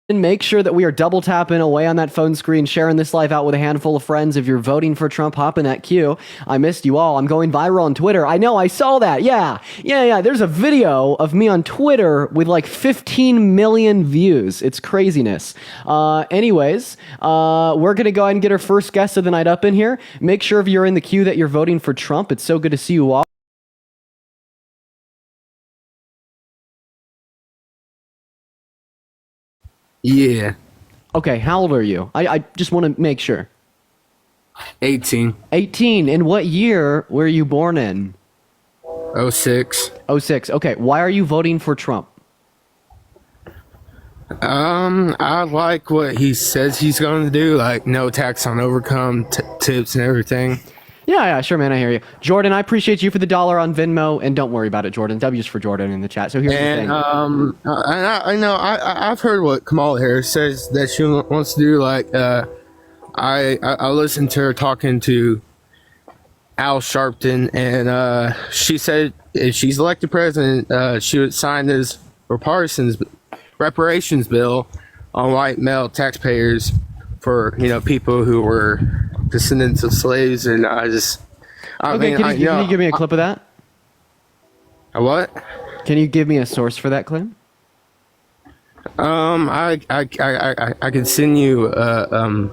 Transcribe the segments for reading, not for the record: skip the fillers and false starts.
Make sure that we are double tapping away on that phone screen, sharing this live out with a handful of friends. If you're voting for Trump, hop in that queue. I missed you all. I'm going viral on Twitter. I know, I saw that. Yeah. There's a video of me on Twitter with like 15 million views. It's craziness. Anyways, we're going to go ahead and get our first guest of the night up in here. Make sure if you're in the queue that you're voting for Trump. It's so good to see you all. Yeah. Okay, how old are you? I just want to make sure. 18. 18. And what year were you born in? 06. 06. Okay, why are you voting for Trump? I like what he says he's going to do, like no tax on overcome, tips and everything. Yeah, sure, man. I hear you. Jordan, I appreciate you for the $1 on Venmo, and don't worry about it, Jordan. W's for Jordan in the chat. So here's the thing. I know I've heard what Kamala Harris says that she wants to do. Like, I listened to her talking to Al Sharpton, and she said if she's elected president, she would sign this reparations bill on white male taxpayers for people who were descendants of slaves. And can you give me a clip of that? A what? Can you give me a source for that claim? I can send you a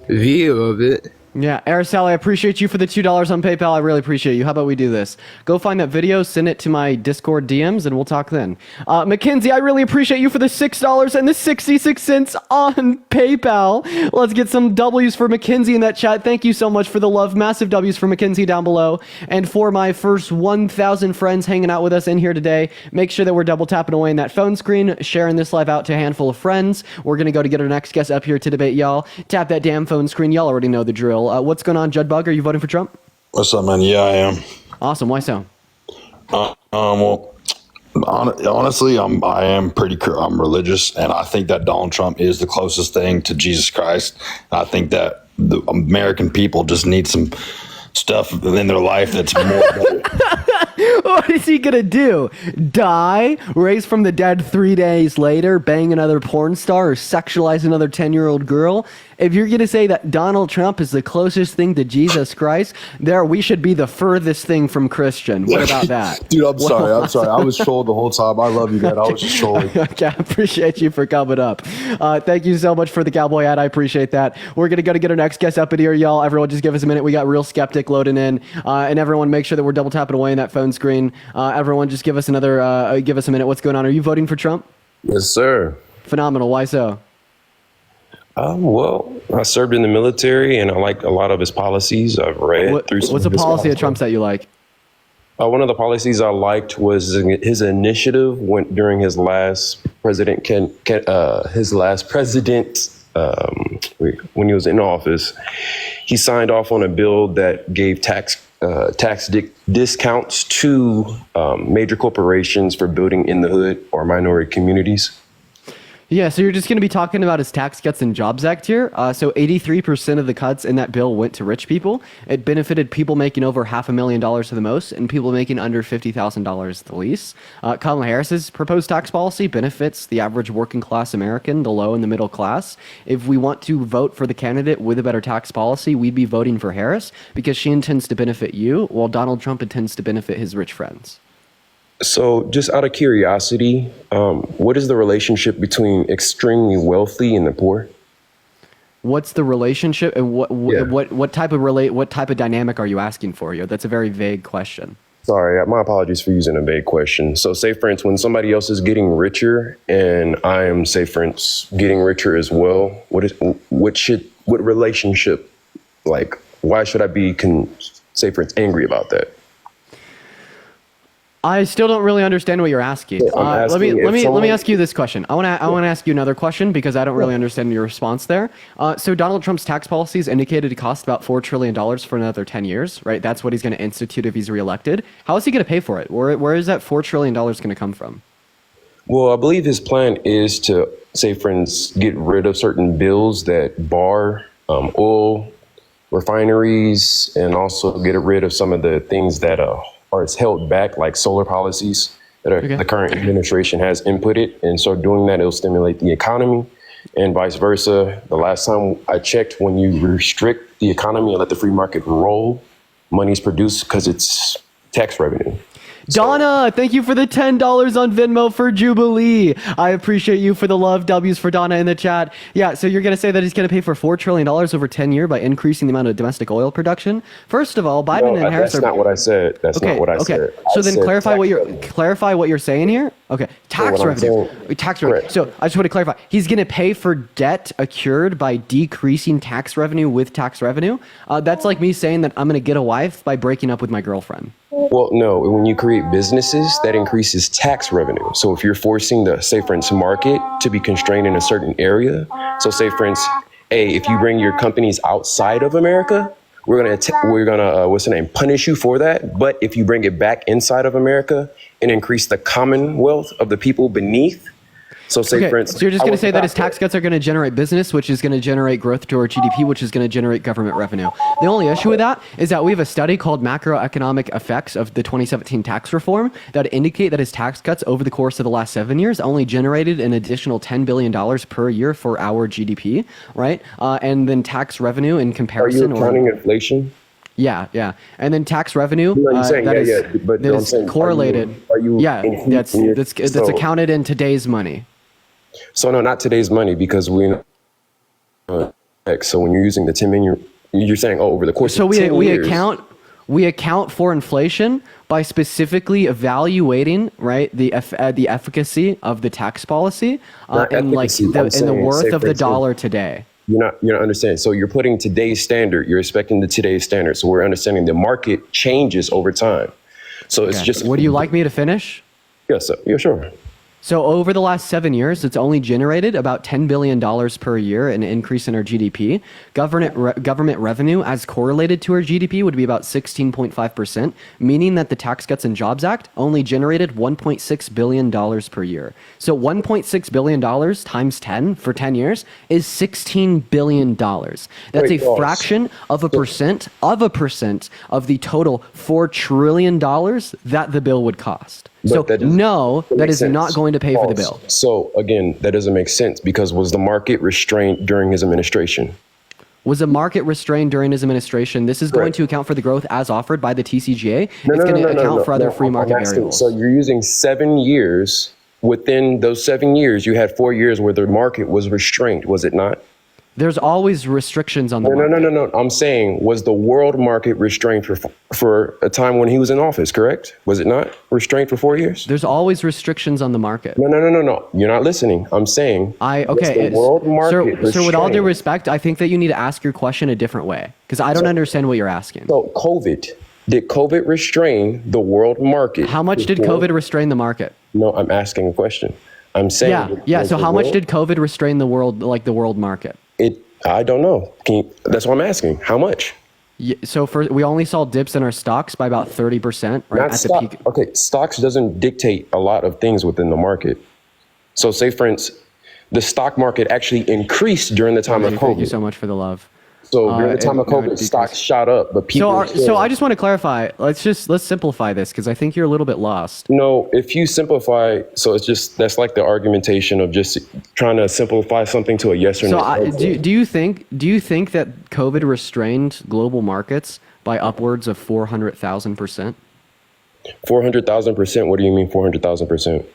view of it. Yeah, Araceli, I appreciate you for the $2 on PayPal. I really appreciate you. How about we do this? Go find that video, send it to my Discord DMs, and we'll talk then. Mackenzie, I really appreciate you for the $6 and the 66 cents on PayPal. Let's get some W's for Mackenzie in that chat. Thank you so much for the love. Massive W's for Mackenzie down below. And for my first 1,000 friends hanging out with us in here today, make sure that we're double tapping away in that phone screen, sharing this live out to a handful of friends. We're going to go to get our next guest up here to debate y'all. Tap that damn phone screen. Y'all already know the drill. What's going on, Judd Bug? Are you voting for Trump? What's up, man? Yeah, I am. Awesome. Why so? Well, honestly, I'm religious, and I think that Donald Trump is the closest thing to Jesus Christ. I think that the American people just need some stuff in their life that's more better. What is he gonna do? Die? Raise from the dead 3 days later? Bang another porn star or sexualize another 10-year-old girl? If you're gonna say that Donald Trump is the closest thing to Jesus Christ, we should be the furthest thing from Christian. What about that? Dude, I'm sorry. I was trolled the whole time. I love you, man. I was just trolling. Okay, I appreciate you for coming up. Thank you so much for the cowboy hat. I appreciate that. We're gonna go to get our next guest up in here, y'all. Everyone just give us a minute. We got Real Skeptic loading in. And everyone make sure that we're double tapping away in that phone screen. Everyone just give us a minute. What's going on? Are you voting for Trump? Yes, sir. Phenomenal. Why so? Well, I served in the military, and I like a lot of his policies. I've read through some What's a of his policy of policies. Trump's that you like? One of the policies I liked was his initiative during his last president, when he was in office. He signed off on a bill that gave tax discounts to major corporations for building in the hood or minority communities. Yeah, so you're just going to be talking about his Tax Cuts and Jobs Act here. So 83% of the cuts in that bill went to rich people. It benefited people making over $500,000 to the most and people making under $50,000 the least. Kamala Harris's proposed tax policy benefits the average working class American, the low and the middle class. If we want to vote for the candidate with a better tax policy, we'd be voting for Harris because she intends to benefit you while Donald Trump intends to benefit his rich friends. So just out of curiosity, what is the relationship between extremely wealthy and the poor? What's the relationship and what type of dynamic are you asking for here? That's a very vague question. Sorry, my apologies for using a vague question. So say, for instance, when somebody else is getting richer and I am, say, for instance, getting richer as well, what relationship, like, why should I be, say, for instance, angry about that? I still don't really understand what you're asking. Let me ask you this question. I want to ask you another question because I don't really understand your response there. So Donald Trump's tax policies indicated to cost about $4 trillion for another 10 years, right? That's what he's going to institute if he's reelected. How is he going to pay for it? Where is that $4 trillion going to come from? Well, I believe his plan is to, say, for instance, get rid of certain bills that bar oil refineries and also get rid of some of the things that are held back, like solar policies. that Okay. the current administration has inputted. And so doing that, it'll stimulate the economy and vice versa. The last time I checked, when you restrict the economy and let the free market roll, money's produced because it's tax revenue. Donna, thank you for the $10 on Venmo for Jubilee. I appreciate you for the love. W's for Donna in the chat. Yeah, so you're going to say that he's going to pay for $4 trillion over 10 years by increasing the amount of domestic oil production? First of all, Biden and Harris That's are... not what I said. That's not what I said. So I then said clarify tax what you're saying here. Okay, tax what I'm revenue. saying- Tax revenue. Correct. So I just want to clarify. He's going to pay for debt accrued by decreasing tax revenue with tax revenue. That's like me saying that I'm going to get a wife by breaking up with my girlfriend. Well, no, when you create businesses, that increases tax revenue. So if you're forcing the, say, for instance, market to be constrained in a certain area, so say, for instance, hey, if you bring your companies outside of America, we're gonna what's the name, punish you for that. But if you bring it back inside of America and increase the commonwealth of the people beneath, so say, Okay, for instance, so you're just I going to was say that his about tax cuts are going to generate business, which is going to generate growth to our GDP, which is going to generate government revenue. The only issue with that is that we have a study called Macroeconomic Effects of the 2017 Tax Reform that indicate that his tax cuts over the course of the last 7 years only generated an additional $10 billion per year for our GDP, right? And then tax revenue in Are you comparison... counting inflation? Yeah. And then tax revenue, No, you're saying, that yeah, is, yeah, but that I'm is saying, correlated. are you Yeah, in- that's in your- that's so- accounted in today's money. So no, not today's money, because so when you're using the 10 million, you're saying, oh, over the course So of 10 years. we account for inflation by specifically evaluating, right, the efficacy of the tax policy Not and like efficacy, I'm and the saying, worth say, of for the instance, dollar today. You're not understanding. So you're putting today's standard, you're expecting the today's standard. So we're understanding the market changes over time. So it's Okay. just. Would you like me to finish? Yes, yeah, sure. So over the last 7 years, it's only generated about $10 billion per year in increase in our GDP. Government revenue as correlated to our GDP would be about 16.5%, meaning that the Tax Cuts and Jobs Act only generated $1.6 billion per year. So $1.6 billion times 10 for 10 years is $16 billion. That's Wait, a boss. fraction of a percent of the total $4 trillion that the bill would cost. But So that doesn't- no, that makes is sense. not going to pay for the bill. False. So again, that doesn't make sense, because was the market restrained during his administration? Was the market restrained during his administration? This is going Correct. to account for the growth as offered by the TCGA. No, It's no, going no, to no, account no, for other no, free I'm market asking, variables. so you're using 7 years. Within those 7 years, you had 4 years where the market was restrained, was it not? There's always restrictions on the No, market. no. I'm saying, was the world market restrained for a time when he was in office, correct? Was it not restrained for 4 years? There's always restrictions on the market. No. You're not listening. I'm saying, was the world market Sir, with all due restrained? respect, I think that you need to ask your question a different way because I don't understand what you're asking. So did COVID restrain the world market? How much did before- COVID restrain the market? No, I'm asking a question. I'm saying. Yeah. was So the how much world- did COVID restrain the world market? I don't know. That's what I'm asking. How much? So we only saw dips in our stocks by about 30%, right Not at the stock. peak. Okay, stocks doesn't dictate a lot of things within the market. So say, for instance, the stock market actually increased during the time of Thank you COVID. so much for the love. So during the time of no, it COVID, decreased. stocks shot up, but people. So I just want to clarify. Let's simplify this because I think you're a little bit lost. No, if you simplify, so it's just that's like the argumentation of just trying to simplify something to a yes or So no. do you think that COVID restrained global markets by upwards of 400,000%? 400,000%. What do you mean 400,000%?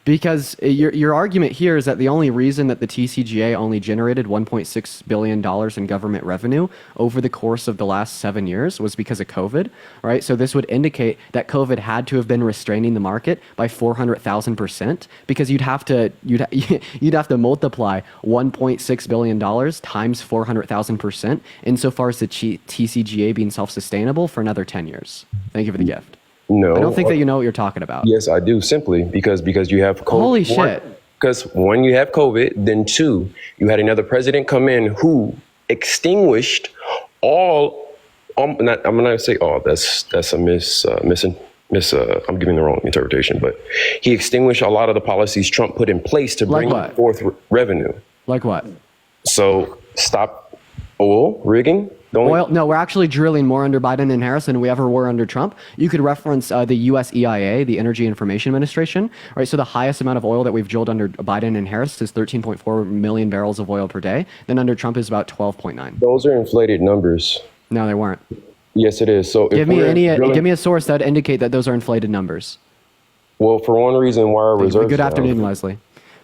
Because your argument here is that the only reason that the TCGA only generated $1.6 billion in government revenue over the course of the last 7 years was because of COVID, right? So this would indicate that COVID had to have been restraining the market by 400,000% because you'd have to multiply $1.6 billion times 400,000% insofar as the TCGA being self-sustainable for another 10 years. Thank you for the gift. No. I don't think that you know what you're talking about. Yes, I do. Simply because you have COVID. Holy shit. Because one, you have COVID. Then two, you had another president come in who extinguished all. I'm not gonna say all. That's a I'm giving the wrong interpretation. But he extinguished a lot of the policies Trump put in place to Like bring what? forth revenue. Like what? So stop Oil rigging? Don't Oil? No, we're actually drilling more under Biden and Harris than we ever were under Trump. You could reference the U.S. EIA, the Energy Information Administration. Right, so the highest amount of oil that we've drilled under Biden and Harris is 13.4 million barrels of oil per day. Then under Trump is about 12.9. Those are inflated numbers. No, they weren't. Yes, it is. So Give me a source that would indicate that those are inflated numbers. Well, for one reason, why our reserves. Good afternoon, Leslie.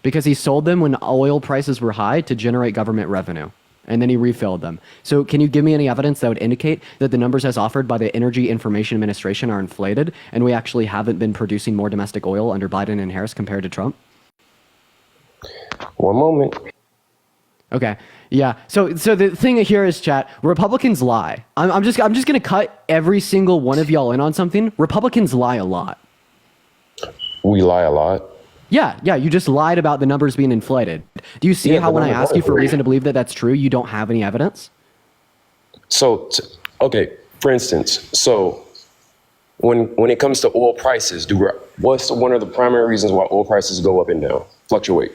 Because he sold them when oil prices were high to generate government revenue. And then he refilled them. So can you give me any evidence that would indicate that the numbers as offered by the Energy Information Administration are inflated and we actually haven't been producing more domestic oil under Biden and Harris compared to Trump? One moment. Okay. Yeah. So the thing here is, chat, Republicans lie. I'm just going to cut every single one of y'all in on something. Republicans lie a lot. We lie a lot. Yeah, you just lied about the numbers being inflated. Do you see how when I ask you for reason to believe that that's true, you don't have any evidence? So, okay, for instance, so when it comes to oil prices, what's one of the primary reasons why oil prices go up and down, fluctuate?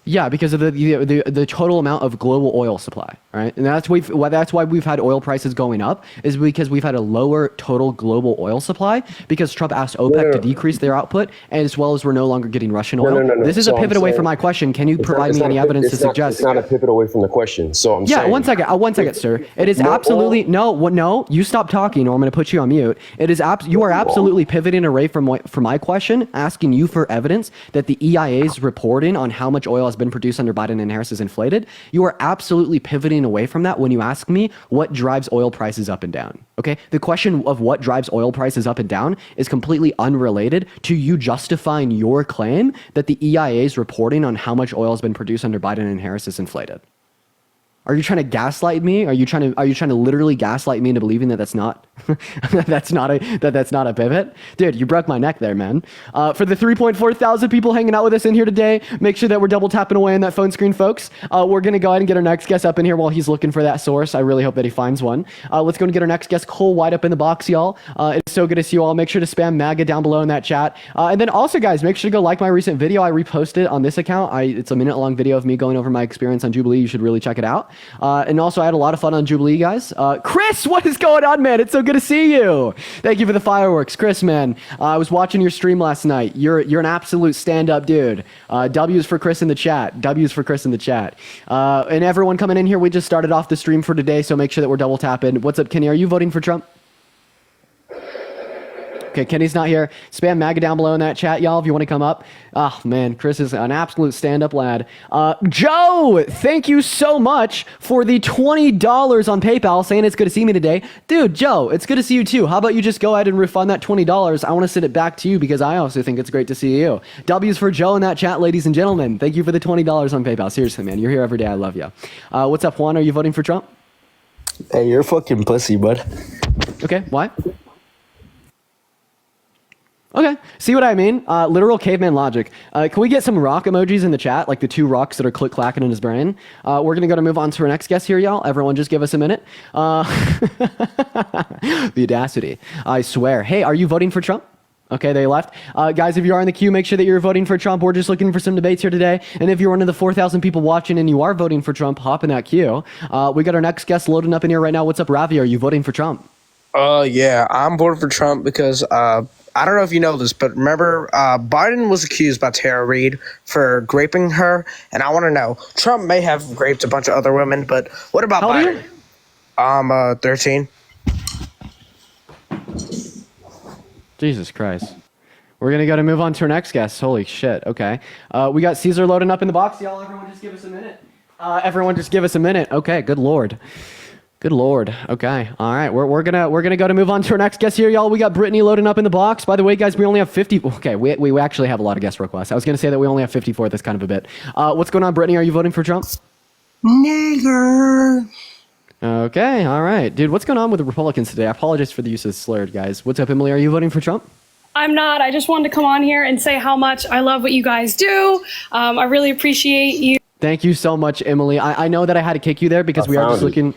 Yeah, because of the total amount of global oil supply, right? And that's why we've had oil prices going up, is because we've had a lower total global oil supply because Trump asked OPEC to decrease their output, as well as we're no longer getting Russian oil. No. This is a pivot away from my question. Can you provide me any evidence to suggest? It's not a pivot away from the question. So I'm saying. Yeah, one second, sir. It is absolutely no. You stop talking, or I'm going to put you on mute. You are absolutely pivoting away from my question, asking you for evidence that the EIA's reporting on how much oil has been produced under Biden and Harris is inflated. You are absolutely pivoting away from that when you ask me what drives oil prices up and down. Okay? The question of what drives oil prices up and down is completely unrelated to you justifying your claim that the EIA's reporting on how much oil has been produced under Biden and Harris is inflated. Are you trying to gaslight me? Are you trying to literally gaslight me into believing that that's not that's not a pivot? Dude, you broke my neck there, man. For the 3.4 thousand people hanging out with us in here today, make sure that we're double tapping away on that phone screen, folks. We're gonna go ahead and get our next guest up in here while he's looking for that source. I really hope that he finds one. Let's go and get our next guest, Cole White, up in the box, y'all. It's so good to see you all. Make sure to spam MAGA down below in that chat. And then also, guys, make sure to go like my recent video. I reposted on this account. It's a minute-long video of me going over my experience on Jubilee. You should really check it out. And also, I had a lot of fun on Jubilee, guys. Chris, what is going on, man? It's so good to see you. Thank you for the fireworks. Chris, man, I was watching your stream last night. You're an absolute stand-up dude. W's for Chris in the chat. W's for Chris in the chat. And everyone coming in here, we just started off the stream for today, so make sure that we're double tapping. What's up, Kenny? Are you voting for Trump? Okay, Kenny's not here. Spam MAGA down below in that chat, y'all, if you want to come up. Oh, man, Chris is an absolute stand-up lad. Joe, thank you so much for the $20 on PayPal, saying it's good to see me today. Dude, Joe, it's good to see you too. How about you just go ahead and refund that $20? I want to send it back to you because I also think it's great to see you. W's for Joe in that chat, ladies and gentlemen. Thank you for the $20 on PayPal. Seriously, man, you're here every day. I love you. What's up, Juan? Are you voting for Trump? Hey, you're fucking pussy, bud. Okay, why? Okay, see what I mean? Literal caveman logic. Can we get some rock emojis in the chat, like the two rocks that are click-clacking in his brain? We're going to move on to our next guest here, y'all. Everyone just give us a minute. The audacity. I swear. Hey, are you voting for Trump? Okay, they left. Guys, if you are in the queue, make sure that you're voting for Trump. We're just looking for some debates here today. And if you're one of the 4,000 people watching and you are voting for Trump, hop in that queue. We got our next guest loading up in here right now. What's up, Ravi? Are you voting for Trump? Yeah, I'm voting for Trump because I don't know if you know this, but remember, Biden was accused by Tara Reid for raping her, and I want to know, Trump may have raped a bunch of other women, but what about How old are Biden? you? I'm 13. Jesus Christ. We're going to move on to our next guest. Holy shit. Okay. We got Caesar loading up in the box. Y'all, everyone just give us a minute. Okay, good Lord. Good Lord. Okay. All right. We're gonna go to move on to our next guest here, y'all. We got Brittany loading up in the box. By the way, guys, we only have 50. Okay, we actually have a lot of guest requests. I was gonna say that we only have 54. That's kind of a bit. What's going on, Brittany? Are you voting for Trump? Nigger. Okay. All right, dude. What's going on with the Republicans today? I apologize for the use of slurred, guys. What's up, Emily? Are you voting for Trump? I'm not. I just wanted to come on here and say how much I love what you guys do. I really appreciate you. Thank you so much, Emily. I know that I had to kick you there because we are just looking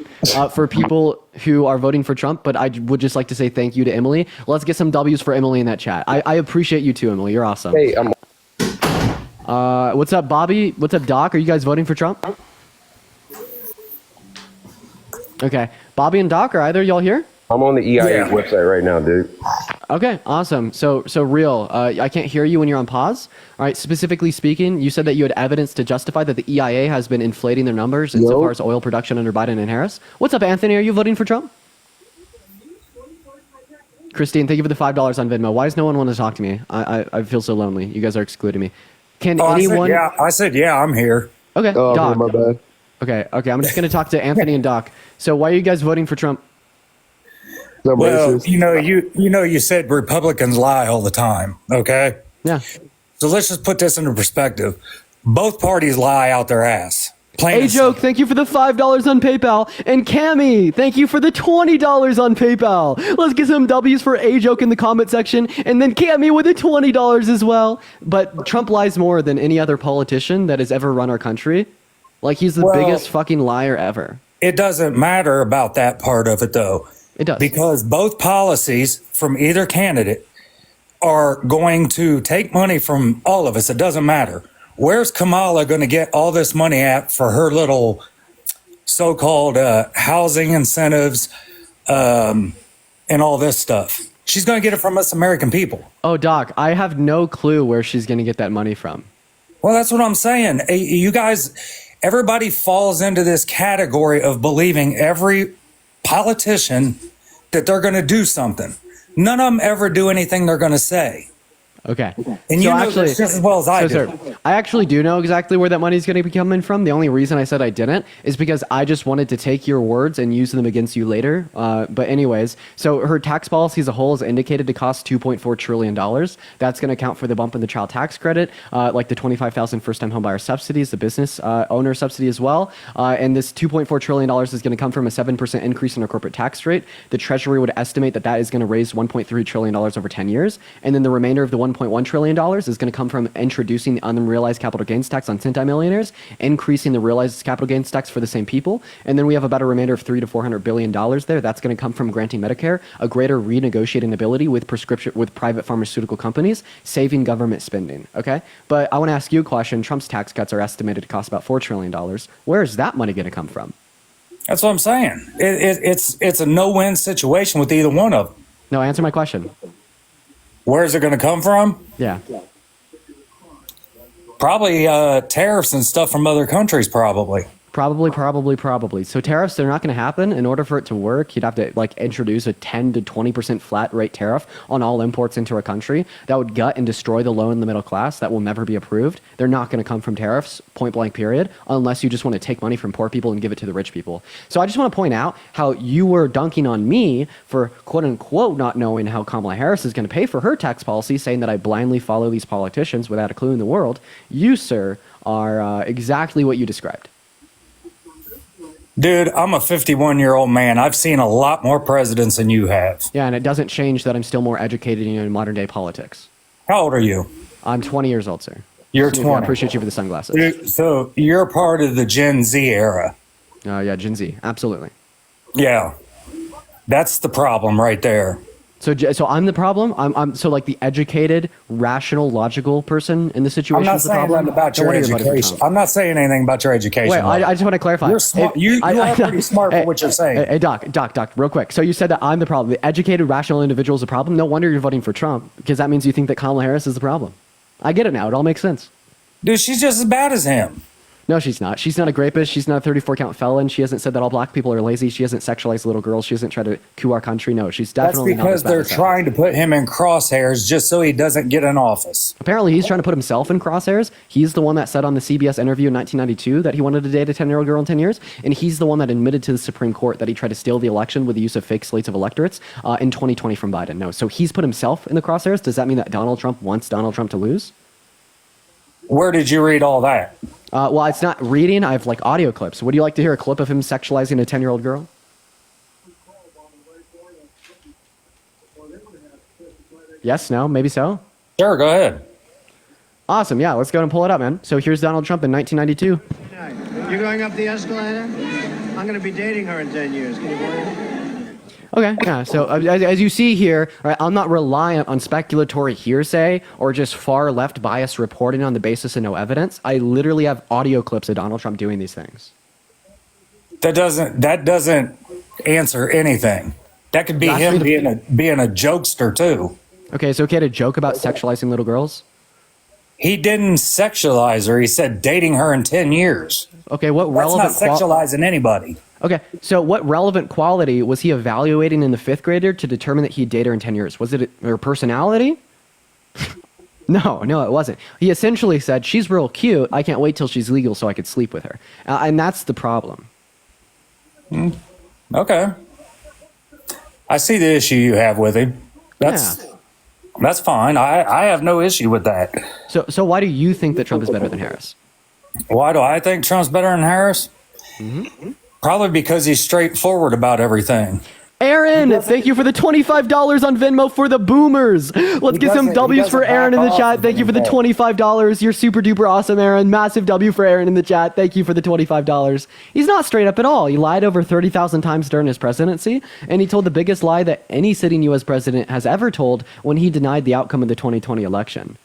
for people who are voting for Trump, but I would just like to say thank you to Emily. Let's get some W's for Emily in that chat. I appreciate you too, Emily. You're awesome. Hey, what's up, Bobby? What's up, Doc? Are you guys voting for Trump? Okay. Bobby and Doc, are either of y'all here? I'm on the EIA website right now, dude. Okay, awesome. So real. I can't hear you when you're on pause. All right. Specifically speaking, you said that you had evidence to justify that the EIA has been inflating their numbers insofar as oil production under Biden and Harris. What's up, Anthony? Are you voting for Trump? Christine, thank you for the $5 on Venmo. Why does no one want to talk to me? I feel so lonely. You guys are excluding me. Can anyone? I said, yeah, I'm here. Okay, Oh, Doc. my bad. Okay. I'm just gonna talk to Anthony and Doc. So why are you guys voting for Trump? I'm Well, racist. you said Republicans lie all the time. Okay. Yeah. So let's just put this into perspective. Both parties lie out their ass. Plain and A-Joke, thank you for the $5 on PayPal. And Cammy, thank you for the $20 on PayPal. Let's get some W's for A-Joke in the comment section. And then Cammy with the $20 as well. But Trump lies more than any other politician that has ever run our country. Like, he's the biggest fucking liar ever. It doesn't matter about that part of it, though. It does. Because both policies from either candidate are going to take money from all of us. It doesn't matter. Where's Kamala going to get all this money at for her little so-called housing incentives and all this stuff? She's going to get it from us American people. Oh, Doc, I have no clue where she's going to get that money from. Well, that's what I'm saying. You guys, everybody falls into this category of believing every politician that they're going to do something. None of them ever do anything they're going to say. Okay. And you know this just as well as I do. Sir, I actually do know exactly where that money is going to be coming from. The only reason I said I didn't is because I just wanted to take your words and use them against you later. But anyways, so her tax policy as a whole is indicated to cost $2.4 trillion. That's going to account for the bump in the child tax credit, like the 25,000 first-time homebuyer subsidies, the business owner subsidy as well. And this $2.4 trillion is going to come from a 7% increase in our corporate tax rate. The Treasury would estimate that that is going to raise $1.3 trillion over 10 years. And then the remainder of the $1.1 trillion is going to come from introducing the unrealized capital gains tax on centimillionaires, increasing the realized capital gains tax for the same people, and then we have about a remainder of $300 to $400 billion there. That's going to come from granting Medicare a greater renegotiating ability with private pharmaceutical companies, saving government spending. Okay, but I want to ask you a question. Trump's tax cuts are estimated to cost about $4 trillion. Where is that money going to come from? That's what I'm saying. It's a no-win situation with either one of them. No, answer my question. Where's it going to come from? Yeah. Probably tariffs and stuff from other countries, probably. Probably. So tariffs, they're not going to happen. In order for it to work, you'd have to introduce a 10 to 20% flat rate tariff on all imports into our country. That would gut and destroy the low and the middle class. That will never be approved. They're not going to come from tariffs, point blank period, unless you just want to take money from poor people and give it to the rich people. So I just want to point out how you were dunking on me for quote unquote not knowing how Kamala Harris is going to pay for her tax policy, saying that I blindly follow these politicians without a clue in the world. You, sir, are exactly what you described. Dude, I'm a 51-year-old man. I've seen a lot more presidents than you have. Yeah, and it doesn't change that I'm still more educated in modern day politics. How old are you? I'm 20 years old, sir. You're So, 20. I appreciate you for the sunglasses. So you're part of the Gen Z era. Yeah, Gen Z, absolutely. Yeah. That's the problem right there. So I'm the problem. I'm so like the educated, rational, logical person in the situation. I'm not is the saying problem. nothing about Then your what are you voting for education. Trump? I'm not saying anything about your education. Wait, I just want to clarify. You're smart. You are pretty smart for what you're saying. Hey, Doc, real quick. So you said that I'm the problem. The educated, rational individual is the problem. No wonder you're voting for Trump, because that means you think that Kamala Harris is the problem. I get it now. It all makes sense. Dude, she's just as bad as him. No, she's not. She's not a rapist. She's not a 34-count felon. She hasn't said that all black people are lazy. She hasn't sexualized little girls. She hasn't tried to coup our country. No, she's That's definitely not as because bad they're as that. trying to put him in crosshairs just so he doesn't get in office. Apparently, he's trying to put himself in crosshairs. He's the one that said on the CBS interview in 1992 that he wanted to date a 10-year-old girl in 10 years. And he's the one that admitted to the Supreme Court that he tried to steal the election with the use of fake slates of electorates in 2020 from Biden. No, so he's put himself in the crosshairs. Does that mean that Donald Trump wants Donald Trump to lose? Where did you read all that? Well, it's not reading. I have audio clips. Would you like to hear a clip of him sexualizing a 10-year-old girl? Yes, no, maybe so. Sure, go ahead. Awesome. Yeah, let's go ahead and pull it up, man. So here's Donald Trump in 1992. You're going up the escalator? I'm going to be dating her in 10 years. Can you believe it? Okay, yeah. So as you see here, right, I'm not reliant on speculatory hearsay or just far left bias reporting on the basis of no evidence. I literally have audio clips of Donald Trump doing these things. That doesn't answer anything. That could be That's him the- being a jokester too. Okay, so he had a joke about sexualizing little girls? He didn't sexualize her. He said dating her in 10 years. Okay, what That's relevant not sexualizing anybody. Okay, so what relevant quality was he evaluating in the 5th grader to determine that he'd date her in 10 years? Was it her personality? No, it wasn't. He essentially said, she's real cute. I can't wait till she's legal so I could sleep with her. And that's the problem. Okay. I see the issue you have with him. That's fine. I have no issue with that. So why do you think that Trump is better than Harris? Why do I think Trump's better than Harris? Probably because he's straightforward about everything. Aaron, thank you for the $25 on Venmo for the boomers. Let's get some W's for Aaron in the chat. Thank you for the $25. You're super duper awesome, Aaron. Massive W for Aaron in the chat. Thank you for the $25. He's not straight up at all. He lied over 30,000 times during his presidency, and he told the biggest lie that any sitting U.S. president has ever told when he denied the outcome of the 2020 election.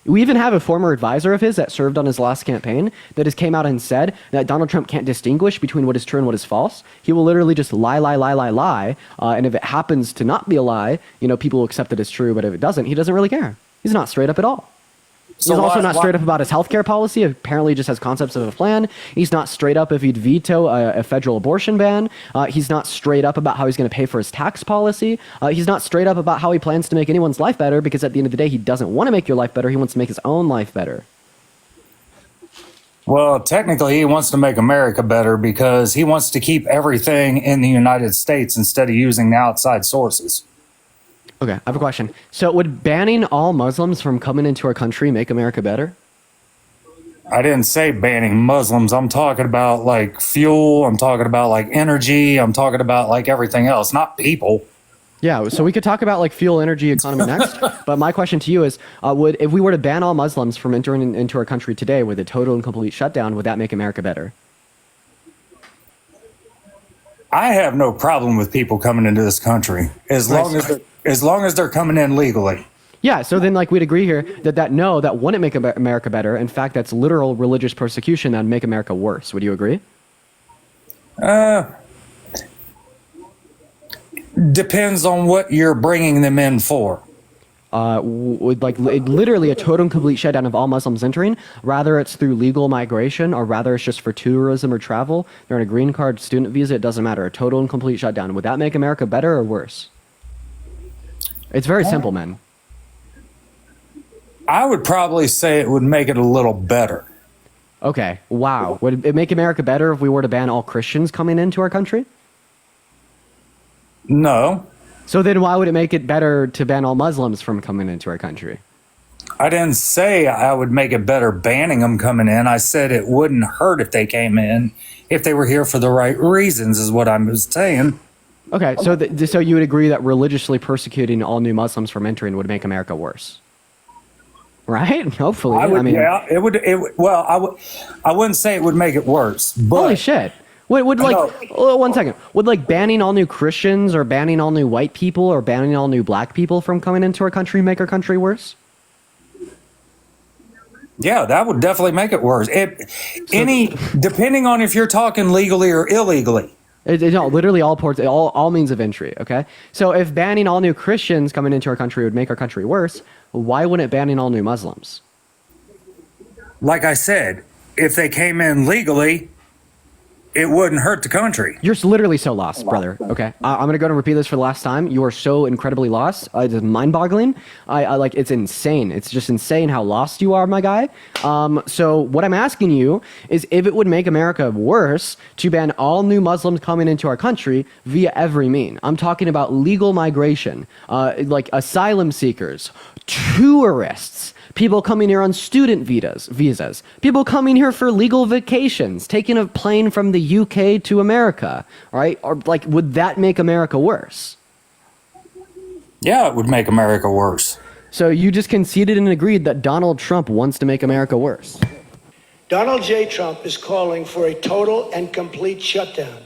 We even have a former advisor of his that served on his last campaign that has came out and said that Donald Trump can't distinguish between what is true and what is false. He will literally just lie. And if it happens to not be a lie, people will accept it as true. But if it doesn't, he doesn't really care. He's not straight up at all. He's also not straight up about his healthcare policy. Apparently, he just has concepts of a plan. He's not straight up if he'd veto a federal abortion ban. He's not straight up about how he's going to pay for his tax policy. He's not straight up about how he plans to make anyone's life better, because at the end of the day, he doesn't want to make your life better. He wants to make his own life better. Well, technically, he wants to make America better because he wants to keep everything in the United States instead of using the outside sources. Okay, I have a question. So would banning all Muslims from coming into our country make America better? I didn't say banning Muslims. I'm talking about like fuel. I'm talking about like energy. I'm talking about like everything else, not people. Yeah, so we could talk about like fuel, energy, economy next. But my question to you is, if we were to ban all Muslims from entering into our country today with a total and complete shutdown, would that make America better? I have no problem with people coming into this country as long as they're coming in legally. Yeah, so then we'd agree here that wouldn't make America better. In fact, that's literal religious persecution that would make America worse. Would you agree? Depends on what you're bringing them in for. Would literally a total and complete shutdown of all Muslims entering, rather it's through legal migration or rather it's just for tourism or travel, they're on a green card, student visa, it doesn't matter. A total and complete shutdown. Would that make America better or worse? It's very simple, man. I would probably say it would make it a little better. Okay, wow. Would it make America better if we were to ban all Christians coming into our country? No. So then why would it make it better to ban all Muslims from coming into our country? I didn't say I would make it better banning them coming in. I said it wouldn't hurt if they came in, if they were here for the right reasons, is what I was saying. Okay, so you would agree that religiously persecuting all new Muslims from entering would make America worse, right? Hopefully, yeah, it would. I wouldn't say it would make it worse. But holy shit! One second. Would banning all new Christians or banning all new white people or banning all new black people from coming into our country make our country worse? Yeah, that would definitely make it worse. Depending on if you're talking legally or illegally. Literally all means of entry, okay? So if banning all new Christians coming into our country would make our country worse, why wouldn't banning all new Muslims? Like I said, if they came in legally, it wouldn't hurt the country. You're literally so lost, brother. Okay, I'm gonna go and repeat this for the last time. You are so incredibly lost. It's mind-boggling. It's insane. It's just insane how lost you are, my guy. So what I'm asking you is if it would make America worse to ban all new Muslims coming into our country via every mean. I'm talking about legal migration, like asylum seekers, tourists. People coming here on student visas, people coming here for legal vacations, taking a plane from the UK to America, right? Or would that make America worse? Yeah, it would make America worse. So you just conceded and agreed that Donald Trump wants to make America worse. Donald J. Trump is calling for a total and complete shutdown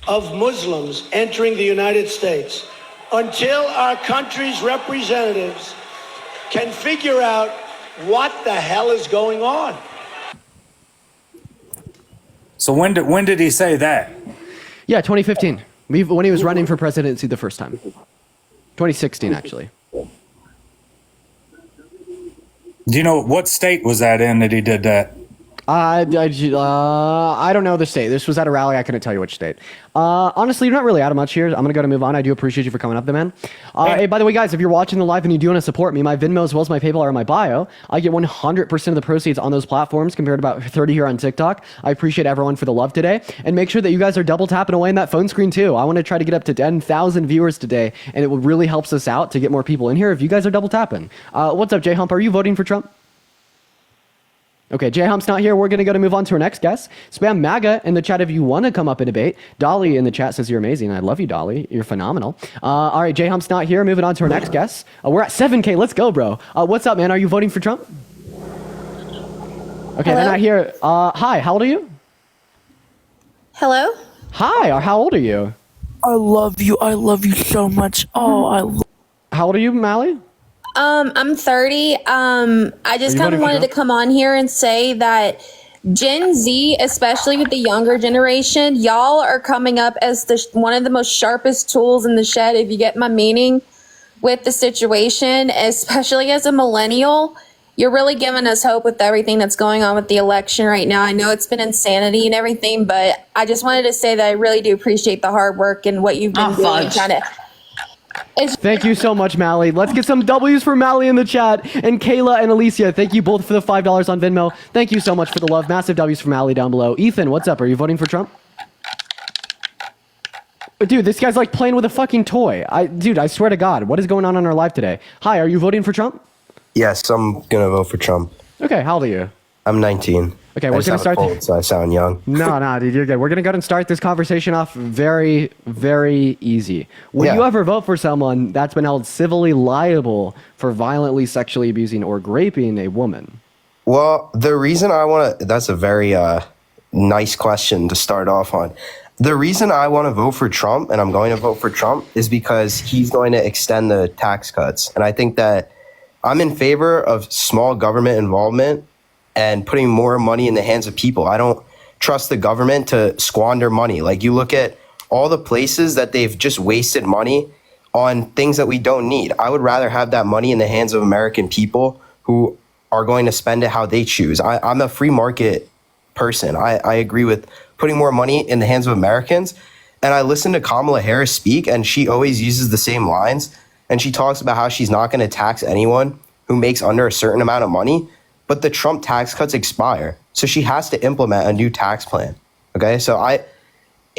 of Muslims entering the United States until our country's representatives can figure out what the hell is going on. So when did he say that? Yeah, 2015. When he was running for presidency the first time. 2016, actually. Do you know what state was that in that he did that? I don't know the state. This was at a rally. I couldn't tell you which state. Honestly, you're not really out of much here. I'm going to move on. I do appreciate you for coming up, the man. Hey, by the way, guys, if you're watching the live and you do want to support me, my Venmo as well as my PayPal are in my bio. I get 100% of the proceeds on those platforms compared to about 30 here on TikTok. I appreciate everyone for the love today. And make sure that you guys are double tapping away in that phone screen too. I want to try to get up to 10,000 viewers today, and it really helps us out to get more people in here if you guys are double tapping. What's up, J-Hump? Are you voting for Trump? Okay, J-Hump's not here. We're going to move on to our next guest. Spam MAGA in the chat if you want to come up and debate. Dolly in the chat says you're amazing. I love you, Dolly. You're phenomenal. All right, J-Hump's not here. Moving on to our next guest. We're at 7K. Let's go, bro. What's up, man? Are you voting for Trump? Okay, they're not here. Hi, how old are you? Hello? Hi, how old are you? I love you. I love you so much. Oh, How old are you, Mally? I'm 30. I just kind of wanted to come on here and say that Gen Z, especially with the younger generation, y'all are coming up as one of the most sharpest tools in the shed, if you get my meaning, with the situation, especially as a millennial. You're really giving us hope with everything that's going on with the election right now. I know it's been insanity and everything, but I just wanted to say that I really do appreciate the hard work and what you've been doing, trying to... Thank you so much, Mally. Let's get some W's for Mally in the chat. And Kayla and Alicia, thank you both for the $5 on Venmo. Thank you so much for the love. Massive W's for Mally down below. Ethan, what's up? Are you voting for Trump? Dude, this guy's like playing with a fucking toy. Dude, I swear to God, what is going on our live today? Hi, are you voting for Trump? Yes, I'm gonna vote for Trump. Okay, how old are you? I'm 19. Okay, we're gonna start. Old, so I sound young. No, dude, you're good. We're gonna go ahead and start this conversation off very, very easy. Would you ever vote for someone that's been held civilly liable for violently sexually abusing or raping a woman? Well, the reason I want to, that's a very nice question to start off on. The reason I want to vote for Trump, and I'm going to vote for Trump, is because he's going to extend the tax cuts. And I think that I'm in favor of small government involvement and putting more money in the hands of people. I don't trust the government to squander money. Like, you look at all the places that they've just wasted money on things that we don't need. I would rather have that money in the hands of American people who are going to spend it how they choose. I'm a free market person. I agree with putting more money in the hands of Americans. And I listen to Kamala Harris speak, and she always uses the same lines. And she talks about how she's not going to tax anyone who makes under a certain amount of money. But the Trump tax cuts expire. So she has to implement a new tax plan. Okay.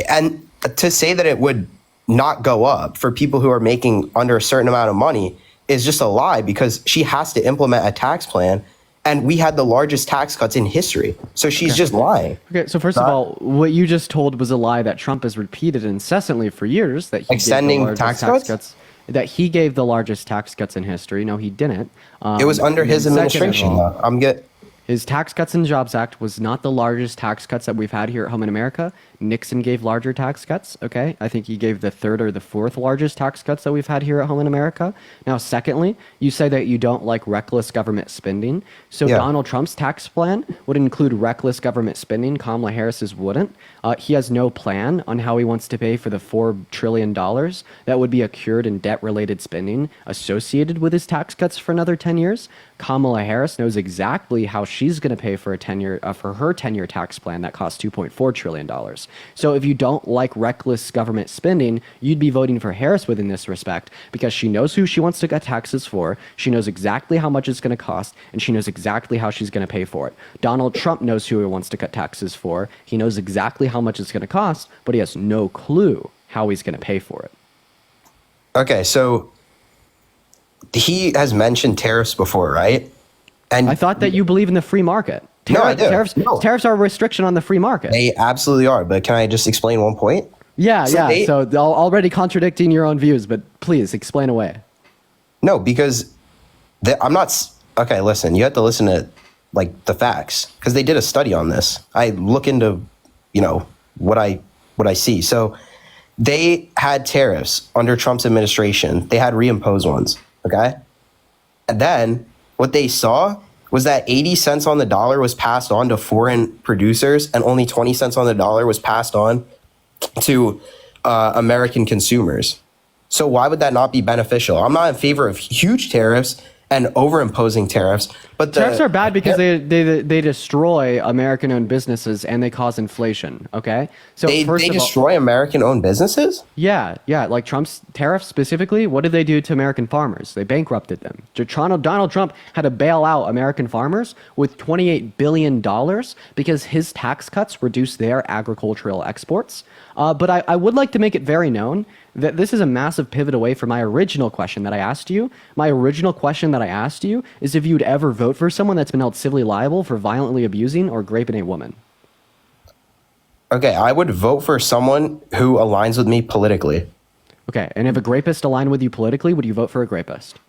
And to say that it would not go up for people who are making under a certain amount of money is just a lie, because she has to implement a tax plan. And we had the largest tax cuts in history. So she's just lying. Okay, so first of all, what you just told was a lie that Trump has repeated incessantly for years, that he extending tax cuts? That he gave the largest tax cuts in history. No, he didn't. It was under his administration, though. I'm good. His Tax Cuts and Jobs Act was not the largest tax cuts that we've had here at home in America. Nixon gave larger tax cuts, okay? I think he gave the third or the fourth largest tax cuts that we've had here at home in America. Now, secondly, you say that you don't like reckless government spending. So Donald Trump's tax plan would include reckless government spending. Kamala Harris's wouldn't. He has no plan on how he wants to pay for the $4 trillion that would be accrued in debt-related spending associated with his tax cuts for another 10 years. Kamala Harris knows exactly how she's going to pay for for her 10-year tax plan that costs $2.4 trillion. So if you don't like reckless government spending, you'd be voting for Harris within this respect, because she knows who she wants to cut taxes for, she knows exactly how much it's going to cost, and she knows exactly how she's going to pay for it. Donald Trump knows who he wants to cut taxes for. He knows exactly how much it's going to cost, but he has no clue how he's going to pay for it. Okay, so he has mentioned tariffs before, right? And I thought that you believe in the free market. No, I do. Tariffs are a restriction on the free market. They absolutely are. But can I just explain one point? Yeah. So already contradicting your own views, but please explain away. No, because I'm not. Okay, listen. You have to listen to like the facts, because they did a study on this. I look into, what I see. So they had tariffs under Trump's administration. They had reimposed ones. Okay, and then what they saw was that 80 cents on the dollar was passed on to foreign producers, and only 20 cents on the dollar was passed on to American consumers. So why would that not be beneficial? I'm not in favor of huge tariffs and over-imposing tariffs, but Tariffs are bad because they destroy American-owned businesses and they cause inflation. Okay, so they destroy American-owned businesses. Yeah, like Trump's tariffs specifically. What did they do to American farmers? They bankrupted them. Donald Trump had to bail out American farmers with $28 billion because his tax cuts reduced their agricultural exports. But I would like to make it very known that this is a massive pivot away from my original question that I asked you. My original question that I asked you is if you would ever vote for someone that's been held civilly liable for violently abusing or raping a woman. Okay, I would vote for someone who aligns with me politically. Okay, and if a rapist aligned with you politically, would you vote for a rapist?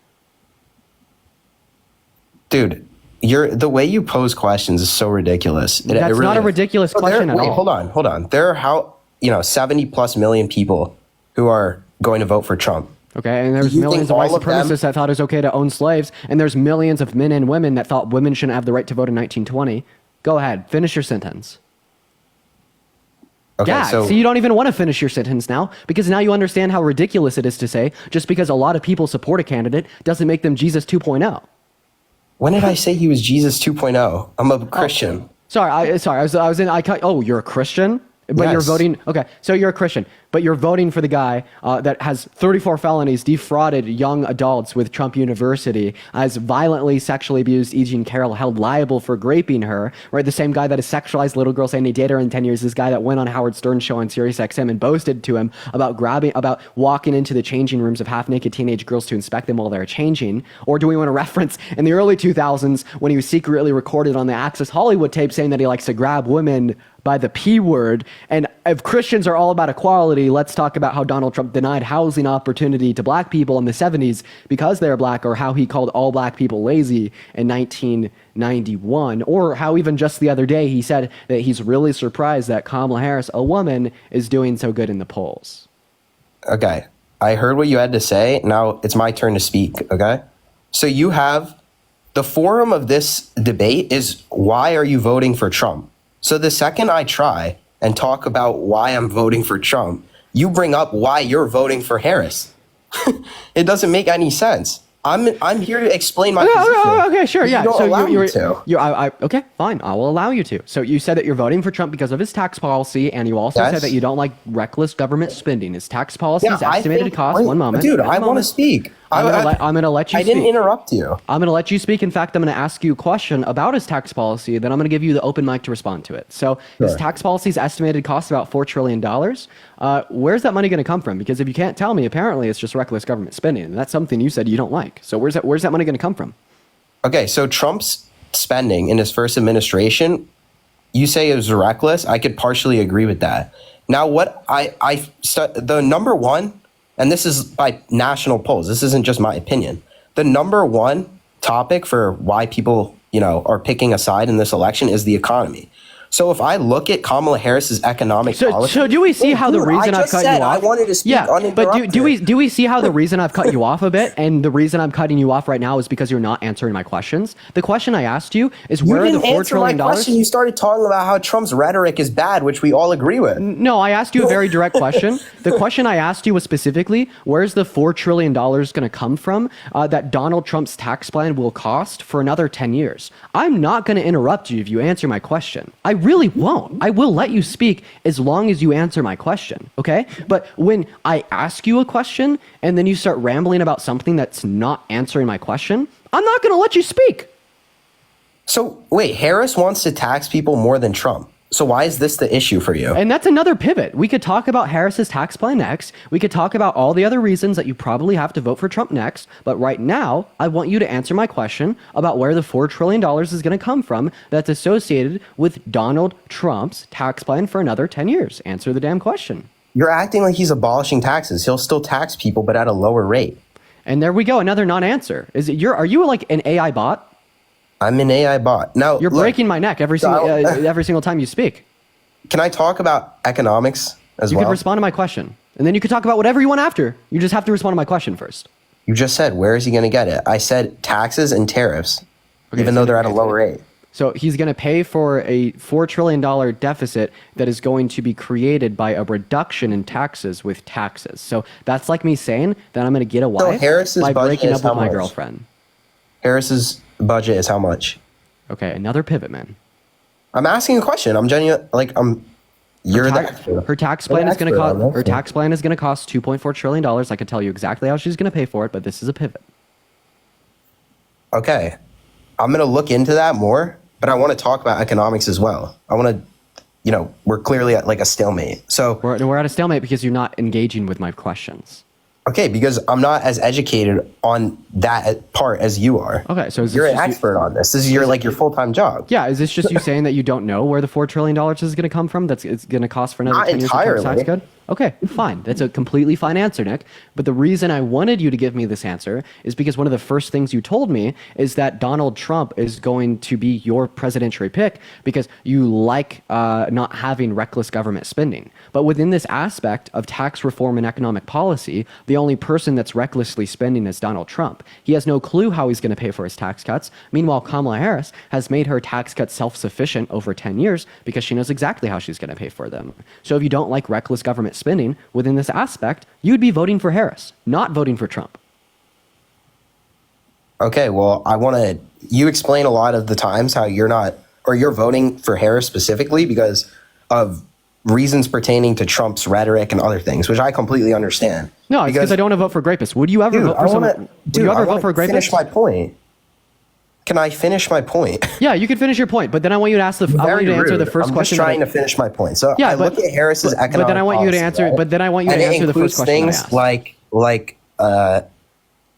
Dude, the way you pose questions is so ridiculous. That's really not a ridiculous question at all. Hold on. There are 70 plus million people who are going to vote for Trump. Okay, and there's millions of white supremacists that thought it was okay to own slaves, and there's millions of men and women that thought women shouldn't have the right to vote in 1920. Go ahead, finish your sentence. Okay, yeah, so you don't even want to finish your sentence now, because now you understand how ridiculous it is to say just because a lot of people support a candidate doesn't make them Jesus 2.0. When did I say he was Jesus 2.0? I'm a Christian. Oh, sorry, you're a Christian? But yes. You're voting, okay, so you're a Christian, but you're voting for the guy that has 34 felonies, defrauded young adults with Trump University, has violently sexually abused E. Jean Carroll, held liable for raping her, right? The same guy that has sexualized little girls saying he dated her in 10 years, this guy that went on Howard Stern's show on Sirius XM and boasted to him about walking into the changing rooms of half-naked teenage girls to inspect them while they're changing. Or do we want to reference in the early 2000s when he was secretly recorded on the Access Hollywood tape saying that he likes to grab women by the P word? And if Christians are all about equality, let's talk about how Donald Trump denied housing opportunity to black people in the 70s because they're black, or how he called all black people lazy in 1991, or how even just the other day he said that he's really surprised that Kamala Harris, a woman, is doing so good in the polls. Okay, I heard what you had to say. Now it's my turn to speak, okay? So you have the forum of this debate is, why are you voting for Trump? So the second I try and talk about why I'm voting for Trump, you bring up why you're voting for Harris. It doesn't make any sense. I'm here to explain my position. Okay, sure, yeah. You don't allow me to. Okay, fine. I will allow you to. So you said that you're voting for Trump because of his tax policy, and you also said that you don't like reckless government spending. His tax policy is estimated to cost. One moment, dude. I want to speak. I'm going to let you speak. I didn't interrupt you. I'm going to let you speak. In fact, I'm going to ask you a question about his tax policy. Then I'm going to give you the open mic to respond to it. So his tax policy is estimated to cost about $4 trillion. Where's that money going to come from? Because if you can't tell me, apparently it's just reckless government spending. And that's something you said you don't like. So where's that money going to come from? Okay, so Trump's spending in his first administration, you say it was reckless. I could partially agree with that. Now, what the number one, and this is by national polls, this isn't just my opinion, the number one topic for why people, are picking a side in this election is the economy. So if I look at Kamala Harris's economic policy, so do we see how the reason I've cut you off? I wanted to speak uninterrupted. But do we see how the reason I've cut you off a bit, and the reason I'm cutting you off right now is because you're not answering my questions? The question I asked you is where are the $4 trillion? You started talking about how Trump's rhetoric is bad, which we all agree with. No, I asked you a very direct question. The question I asked you was specifically, where's the $4 trillion going to come from that Donald Trump's tax plan will cost for another 10 years? I'm not going to interrupt you if you answer my question. I really won't. I will let you speak as long as you answer my question, okay? But when I ask you a question and then you start rambling about something that's not answering my question, I'm not going to let you speak. So wait, Harris wants to tax people more than Trump. So why is this the issue for you? And that's another pivot. We could talk about Harris's tax plan next. We could talk about all the other reasons that you probably have to vote for Trump next. But right now, I want you to answer my question about where the $4 trillion is going to come from that's associated with Donald Trump's tax plan for another 10 years. Answer the damn question. You're acting like he's abolishing taxes. He'll still tax people, but at a lower rate. And there we go. Another non-answer. Are you like an AI bot? I'm an AI bot. Now you're breaking my neck every single time you speak. Can I talk about economics as well? You can respond to my question, and then you can talk about whatever you want after. You just have to respond to my question first. You just said, where is he going to get it? I said taxes and tariffs, even though they're at a lower rate. So he's going to pay for a $4 trillion deficit that is going to be created by a reduction in taxes with taxes. So that's like me saying that I'm going to get a wife Harris's by budget breaking is up with how my much? girlfriend. Harris's budget is how much? Okay, another pivot, man. I'm asking a question. I'm genuine. You're the expert. Her tax You're plan the is going to expert on cost. this, Her so- tax plan is going to cost $2.4 trillion. I can tell you exactly how she's going to pay for it, but this is a pivot. Okay, I'm gonna look into that more, but I want to talk about economics as well. I want to, we're clearly at like a stalemate. So We're at a stalemate because you're not engaging with my questions. okay, because I'm not as educated on that part as you are. Okay, so is this You're an just you- expert on this. This is your full-time job. Yeah, is this just you saying that you don't know where the $4 trillion is going to come from? That's it's going to cost for another Not 10 years of Trump's tax entirely. code? Okay, fine. That's a completely fine answer, Nick. But the reason I wanted you to give me this answer is because one of the first things you told me is that Donald Trump is going to be your presidential pick because you like not having reckless government spending. But within this aspect of tax reform and economic policy, the only person that's recklessly spending is Donald Trump. He has no clue how he's going to pay for his tax cuts. Meanwhile, Kamala Harris has made her tax cuts self-sufficient over 10 years because she knows exactly how she's going to pay for them. So if you don't like reckless government spending within this aspect, you'd be voting for Harris, not voting for Trump. Okay, well, you explain a lot of the times how you're voting for Harris specifically because of reasons pertaining to Trump's rhetoric and other things, which I completely understand. No, it's because I don't want to vote for grapists. Would you ever vote for someone? Would you ever vote for a finish rapist? my point. Can I finish my point? Yeah, you can finish your point, but then I want you to answer the first I'm question. just trying to finish my point. So Yeah, I but- look at Harris's economic but then I want you to policy, answer. right? But then I want you And to it answer the first includes question I things asked. like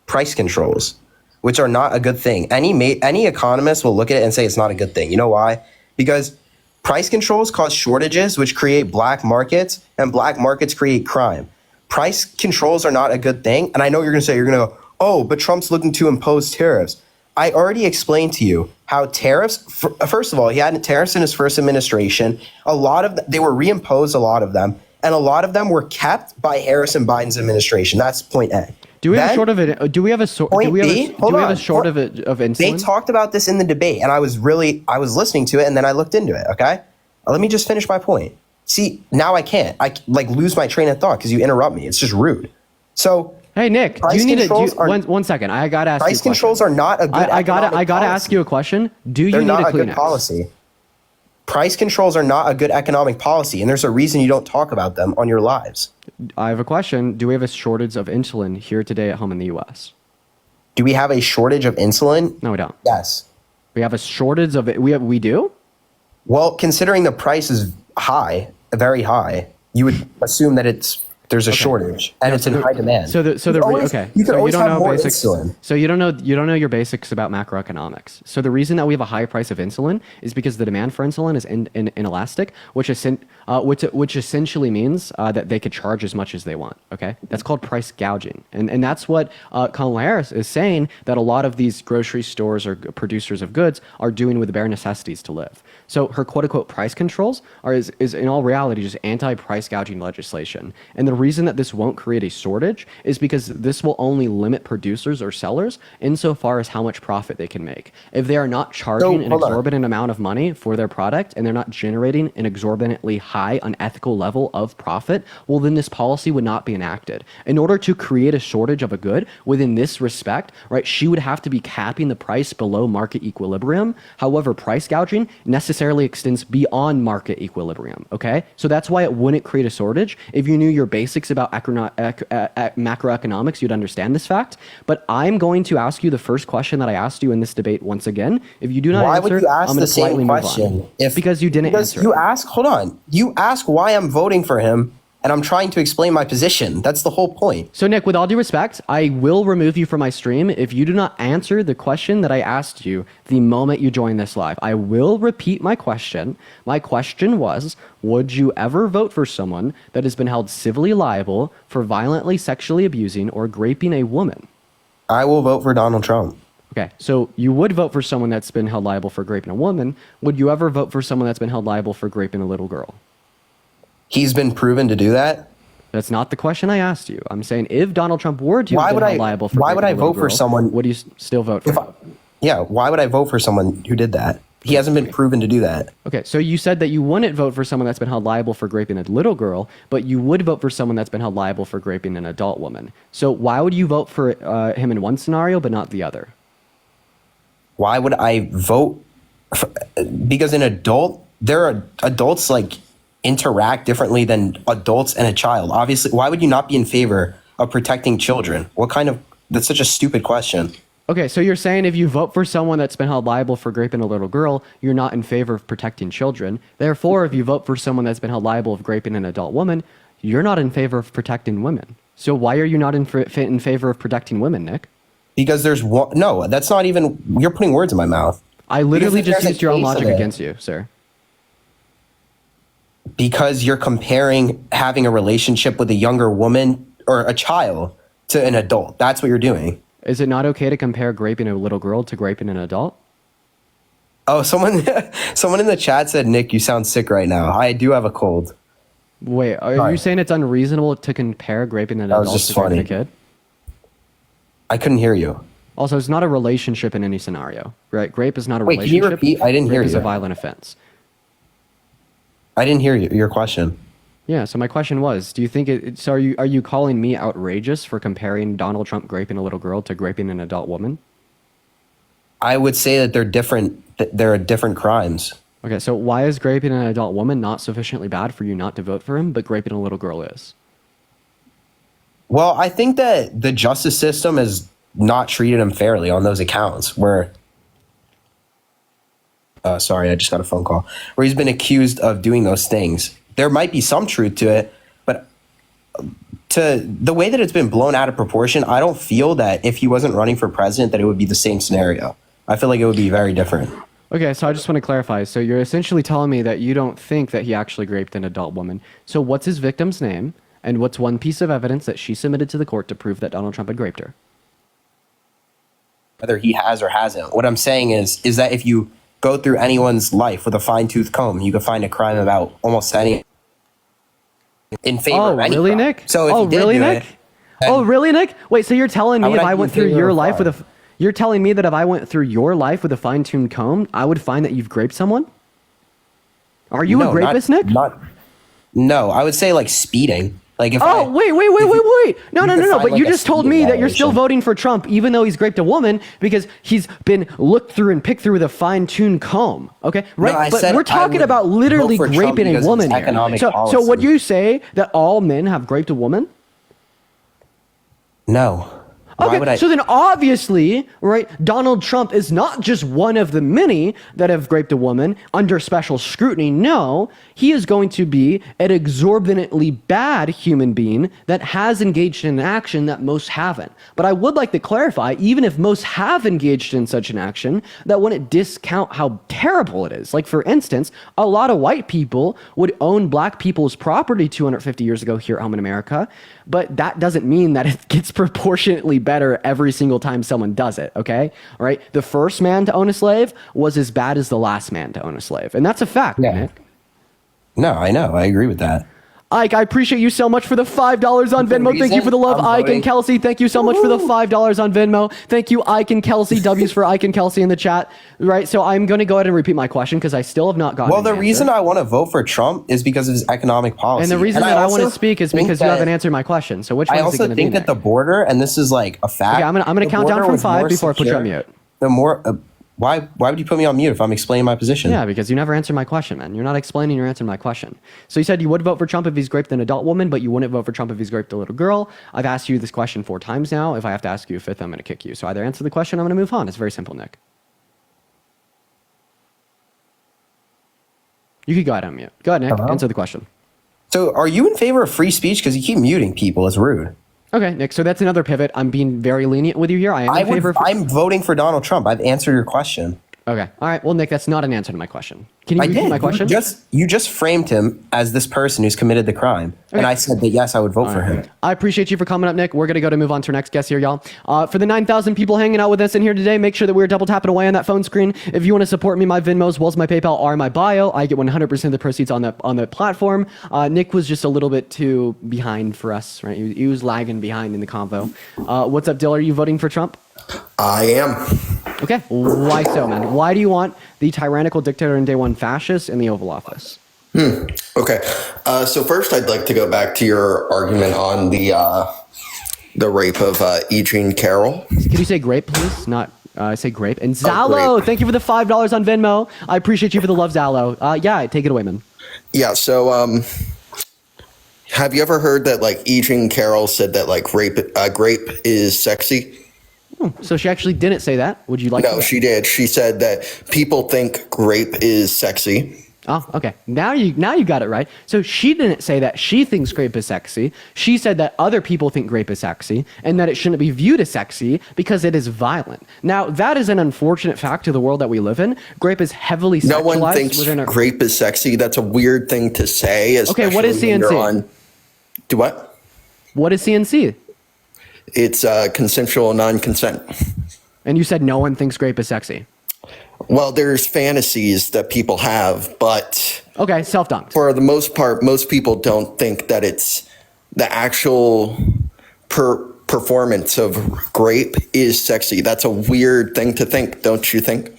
price controls, which are not a good thing. Any economist will look at it and say it's not a good thing. You know why? Because price controls cause shortages, which create black markets, and black markets create crime. Price controls are not a good thing. And I know you're going to go, oh, but Trump's looking to impose tariffs. I already explained to you how tariffs, first of all, he had tariffs in his first administration. They were reimposed, a lot of them, and a lot of them were kept by Harris and Biden's administration. That's point A. Do we have Then, a short of it? Do we have a short? point Do we have B, a, hold do we have on. a short of it of insulin? They talked about this in the debate, and I was listening to it, and then I looked into it. Okay, let me just finish my point. See, now I can't. I lose my train of thought because you interrupt me. It's just rude. So, Hey Nick, do price you need to controls are- one second? I gotta ask you a price question. controls are not a good. I gotta economic ask policy. you a question. Do you They're need not a a good Kleenex? policy. Price controls are not a good economic policy, and there's a reason you don't talk about them on your lives. I have a question. Do we have a shortage of insulin here today at home in the U.S.? Do we have a shortage of insulin? No, we don't. Yes. We have a shortage of it. We do. Well, considering the price is high, very high, you would assume that there's a shortage and it's in high demand. So You could always don't have know more basics. insulin. So you don't know your basics about macroeconomics. So the reason that we have a high price of insulin is because the demand for insulin is inelastic, which essentially means that they could charge as much as they want. Okay, that's called price gouging, and that's what Kamala Harris is saying that a lot of these grocery stores or producers of goods are doing with the bare necessities to live. So her quote unquote price controls is in all reality just anti-price gouging legislation. And the reason that this won't create a shortage is because this will only limit producers or sellers insofar as how much profit they can make. If they are not charging an hold on. exorbitant amount of money for their product and they're not generating an exorbitantly high unethical level of profit, well then this policy would not be enacted. In order to create a shortage of a good within this respect, right, she would have to be capping the price below market equilibrium. However, price gouging necessarily extends beyond market equilibrium, okay? So that's why it wouldn't create a shortage. If you knew your basics about macroeconomics, you'd understand this fact. But I'm going to ask you the first question that I asked you in this debate once again. If you do not Why answer, would you ask I'm going the to slightly same move question? on. Because you didn't answer. You ask, hold on. You ask why I'm voting for him, and I'm trying to explain my position. That's the whole point. So Nick, with all due respect, I will remove you from my stream if you do not answer the question that I asked you the moment you join this live. I will repeat my question. My question was, would you ever vote for someone that has been held civilly liable for violently sexually abusing or raping a woman? I will vote for Donald Trump. Okay, so you would vote for someone that's been held liable for raping a woman. Would you ever vote for someone that's been held liable for raping a little girl? He's been proven to do that. That's not the question I asked you. I'm saying if Donald Trump were to Why have would been I- held liable for why would raping I a little vote for girl, someone- would you still vote for him? Yeah, why would I vote for someone who did that? He hasn't been proven to do that. Okay, so you said that you wouldn't vote for someone that's been held liable for raping a little girl, but you would vote for someone that's been held liable for raping an adult woman. So why would you vote for him in one scenario but not the other? Why would I vote? Because an adult, adults like interact differently than adults and a child. Obviously, why would you not be in favor of protecting children? That's such a stupid question. Okay, so you're saying if you vote for someone that's been held liable for raping a little girl, you're not in favor of protecting children. Therefore, if you vote for someone that's been held liable of raping an adult woman, you're not in favor of protecting women. So why are you not in favor of protecting women, Nick? Because there's one. No, that's not even. You're putting words in my mouth. I literally just used your own logic against you, sir. Because you're comparing having a relationship with a younger woman or a child to an adult. That's what you're doing. Is it not okay to compare raping a little girl to raping an adult? Oh, someone in the chat said, Nick, you sound sick right now. I do have a cold. Wait, are you saying it's unreasonable to compare raping an adult to raping a kid? I couldn't hear you. Also, it's not a relationship in any scenario, right? Rape is not a Wait, relationship. can you repeat? I didn't hear Rape is you. a violent offense. I didn't hear your question. Yeah, so my question was, do you think so are you calling me outrageous for comparing Donald Trump raping a little girl to raping an adult woman? I would say that they're different. There are different crimes. Okay, so why is raping an adult woman not sufficiently bad for you not to vote for him, but raping a little girl is? Well, I think that the justice system has not treated him fairly on those accounts where sorry, I just got a phone call, where he's been accused of doing those things. There might be some truth to it, but to the way that it's been blown out of proportion, I don't feel that if he wasn't running for president that it would be the same scenario. I feel like it would be very different. Okay, so I just want to clarify. So you're essentially telling me that you don't think that he actually raped an adult woman. So what's his victim's name, and what's one piece of evidence that she submitted to the court to prove that Donald Trump had raped her? Whether he has or hasn't. What I'm saying is that if you go through anyone's life with a fine-tooth comb, you can find a crime about almost any in favor of any really, crime. Nick? So if oh, he did really, do Nick? it, really, Nick? Wait, so you're telling me would if I I be went in through favor your of life with crime? you're telling me that if I went through your life with a fine-tuned comb, I would find that you've raped someone? Are you a rapist, Nick? No, I would say like speeding. Like if wait. No. But you just told me that you're still voting for Trump, even though he's raped a woman, because he's been looked through and picked through with a fine-tuned comb. Okay, right? No, but we're talking about literally raping a woman here. So would you say that all men have raped a woman? No. Why would Okay, I? so then obviously, right, Donald Trump is not just one of the many that have raped a woman under special scrutiny. No, he is going to be an exorbitantly bad human being that has engaged in an action that most haven't. But I would like to clarify, even if most have engaged in such an action, that wouldn't discount how terrible it is. Like, for instance, a lot of white people would own black people's property 250 years ago here at home in America, but that doesn't mean that it gets proportionately better every single time someone does it, okay? All right? The first man to own a slave was as bad as the last man to own a slave. And that's a fact, Nick. No, I know. I agree with that. Ike, I appreciate you so much for the $5 on Venmo. Thank you for the love, Ike and Kelsey. Thank you so much for the $5 on Venmo. Thank you, Ike and Kelsey. W's for Ike and Kelsey in the chat. Right, so I'm going to go ahead and repeat my question because I still have not gotten Well, the an reason answer. I want to vote for Trump is because of his economic policy. And the reason that I want to speak is because you haven't answered my question. So which one I is it also going to be? think that the border, and this is like a fact. Okay, I'm gonna count down from 5 before I put you on mute. The more, why would you put me on mute if I'm explaining my position? Yeah, because you never answered my question, man. You're not explaining your answer to my question. So you said you would vote for Trump if he's raped an adult woman, but you wouldn't vote for Trump if he's raped a little girl. I've asked you this question 4 times now. If I have to ask you a fifth, I'm going to kick you. So either answer the question, or I'm going to move on. It's very simple, Nick. You could go ahead and mute. Go ahead, Nick. Answer the question. So are you in favor of free speech? Because you keep muting people. It's rude. Okay, Nick, so that's another pivot. I'm being very lenient with you here. I am in favor of... I'm voting for Donald Trump. I've answered your question. Okay. All right. Well, Nick, that's not an answer to my question. Can you repeat my question? You just framed him as this person who's committed the crime. Okay. And I said that, yes, I would vote for him. I appreciate you for coming up, Nick. We're going to move on to our next guest here, y'all. For the 9,000 people hanging out with us in here today, make sure that we're double tapping away on that phone screen. If you want to support me, my Venmo as well as my PayPal are in my bio. I get 100% of the proceeds on the platform. Nick was just a little bit too behind for us, right? He was lagging behind in the convo. What's up, Dill? Are you voting for Trump? I am. Okay, why so, man? Why do you want the tyrannical dictator and day one fascist in the Oval Office? Okay. So first, I'd like to go back to your argument on the rape of E. Jean Carroll. Can you say grape, please? Not say grape. And Zalo, grape. thank you for the $5 on Venmo. I appreciate you for the love, Zalo. Yeah, take it away, man. Yeah. So, have you ever heard that like E. Jean Carroll said that like grape is sexy? So she actually didn't say that. Would you like to? No, she did. She said that people think grape is sexy. Oh, okay. Now you got it right. So she didn't say that she thinks grape is sexy. She said that other people think grape is sexy and that it shouldn't be viewed as sexy because it is violent. Now, that is an unfortunate fact to the world that we live in. Grape is heavily sexualized. No one thinks grape is sexy. That's a weird thing to say. Okay, what is CNC? Do what? What is CNC? It's consensual non-consent. And you said no one thinks grape is sexy. Well, there's fantasies that people have, but okay, self-dunked. For the most part, most people don't think that it's the actual performance of grape is sexy. That's a weird thing to think, don't you think?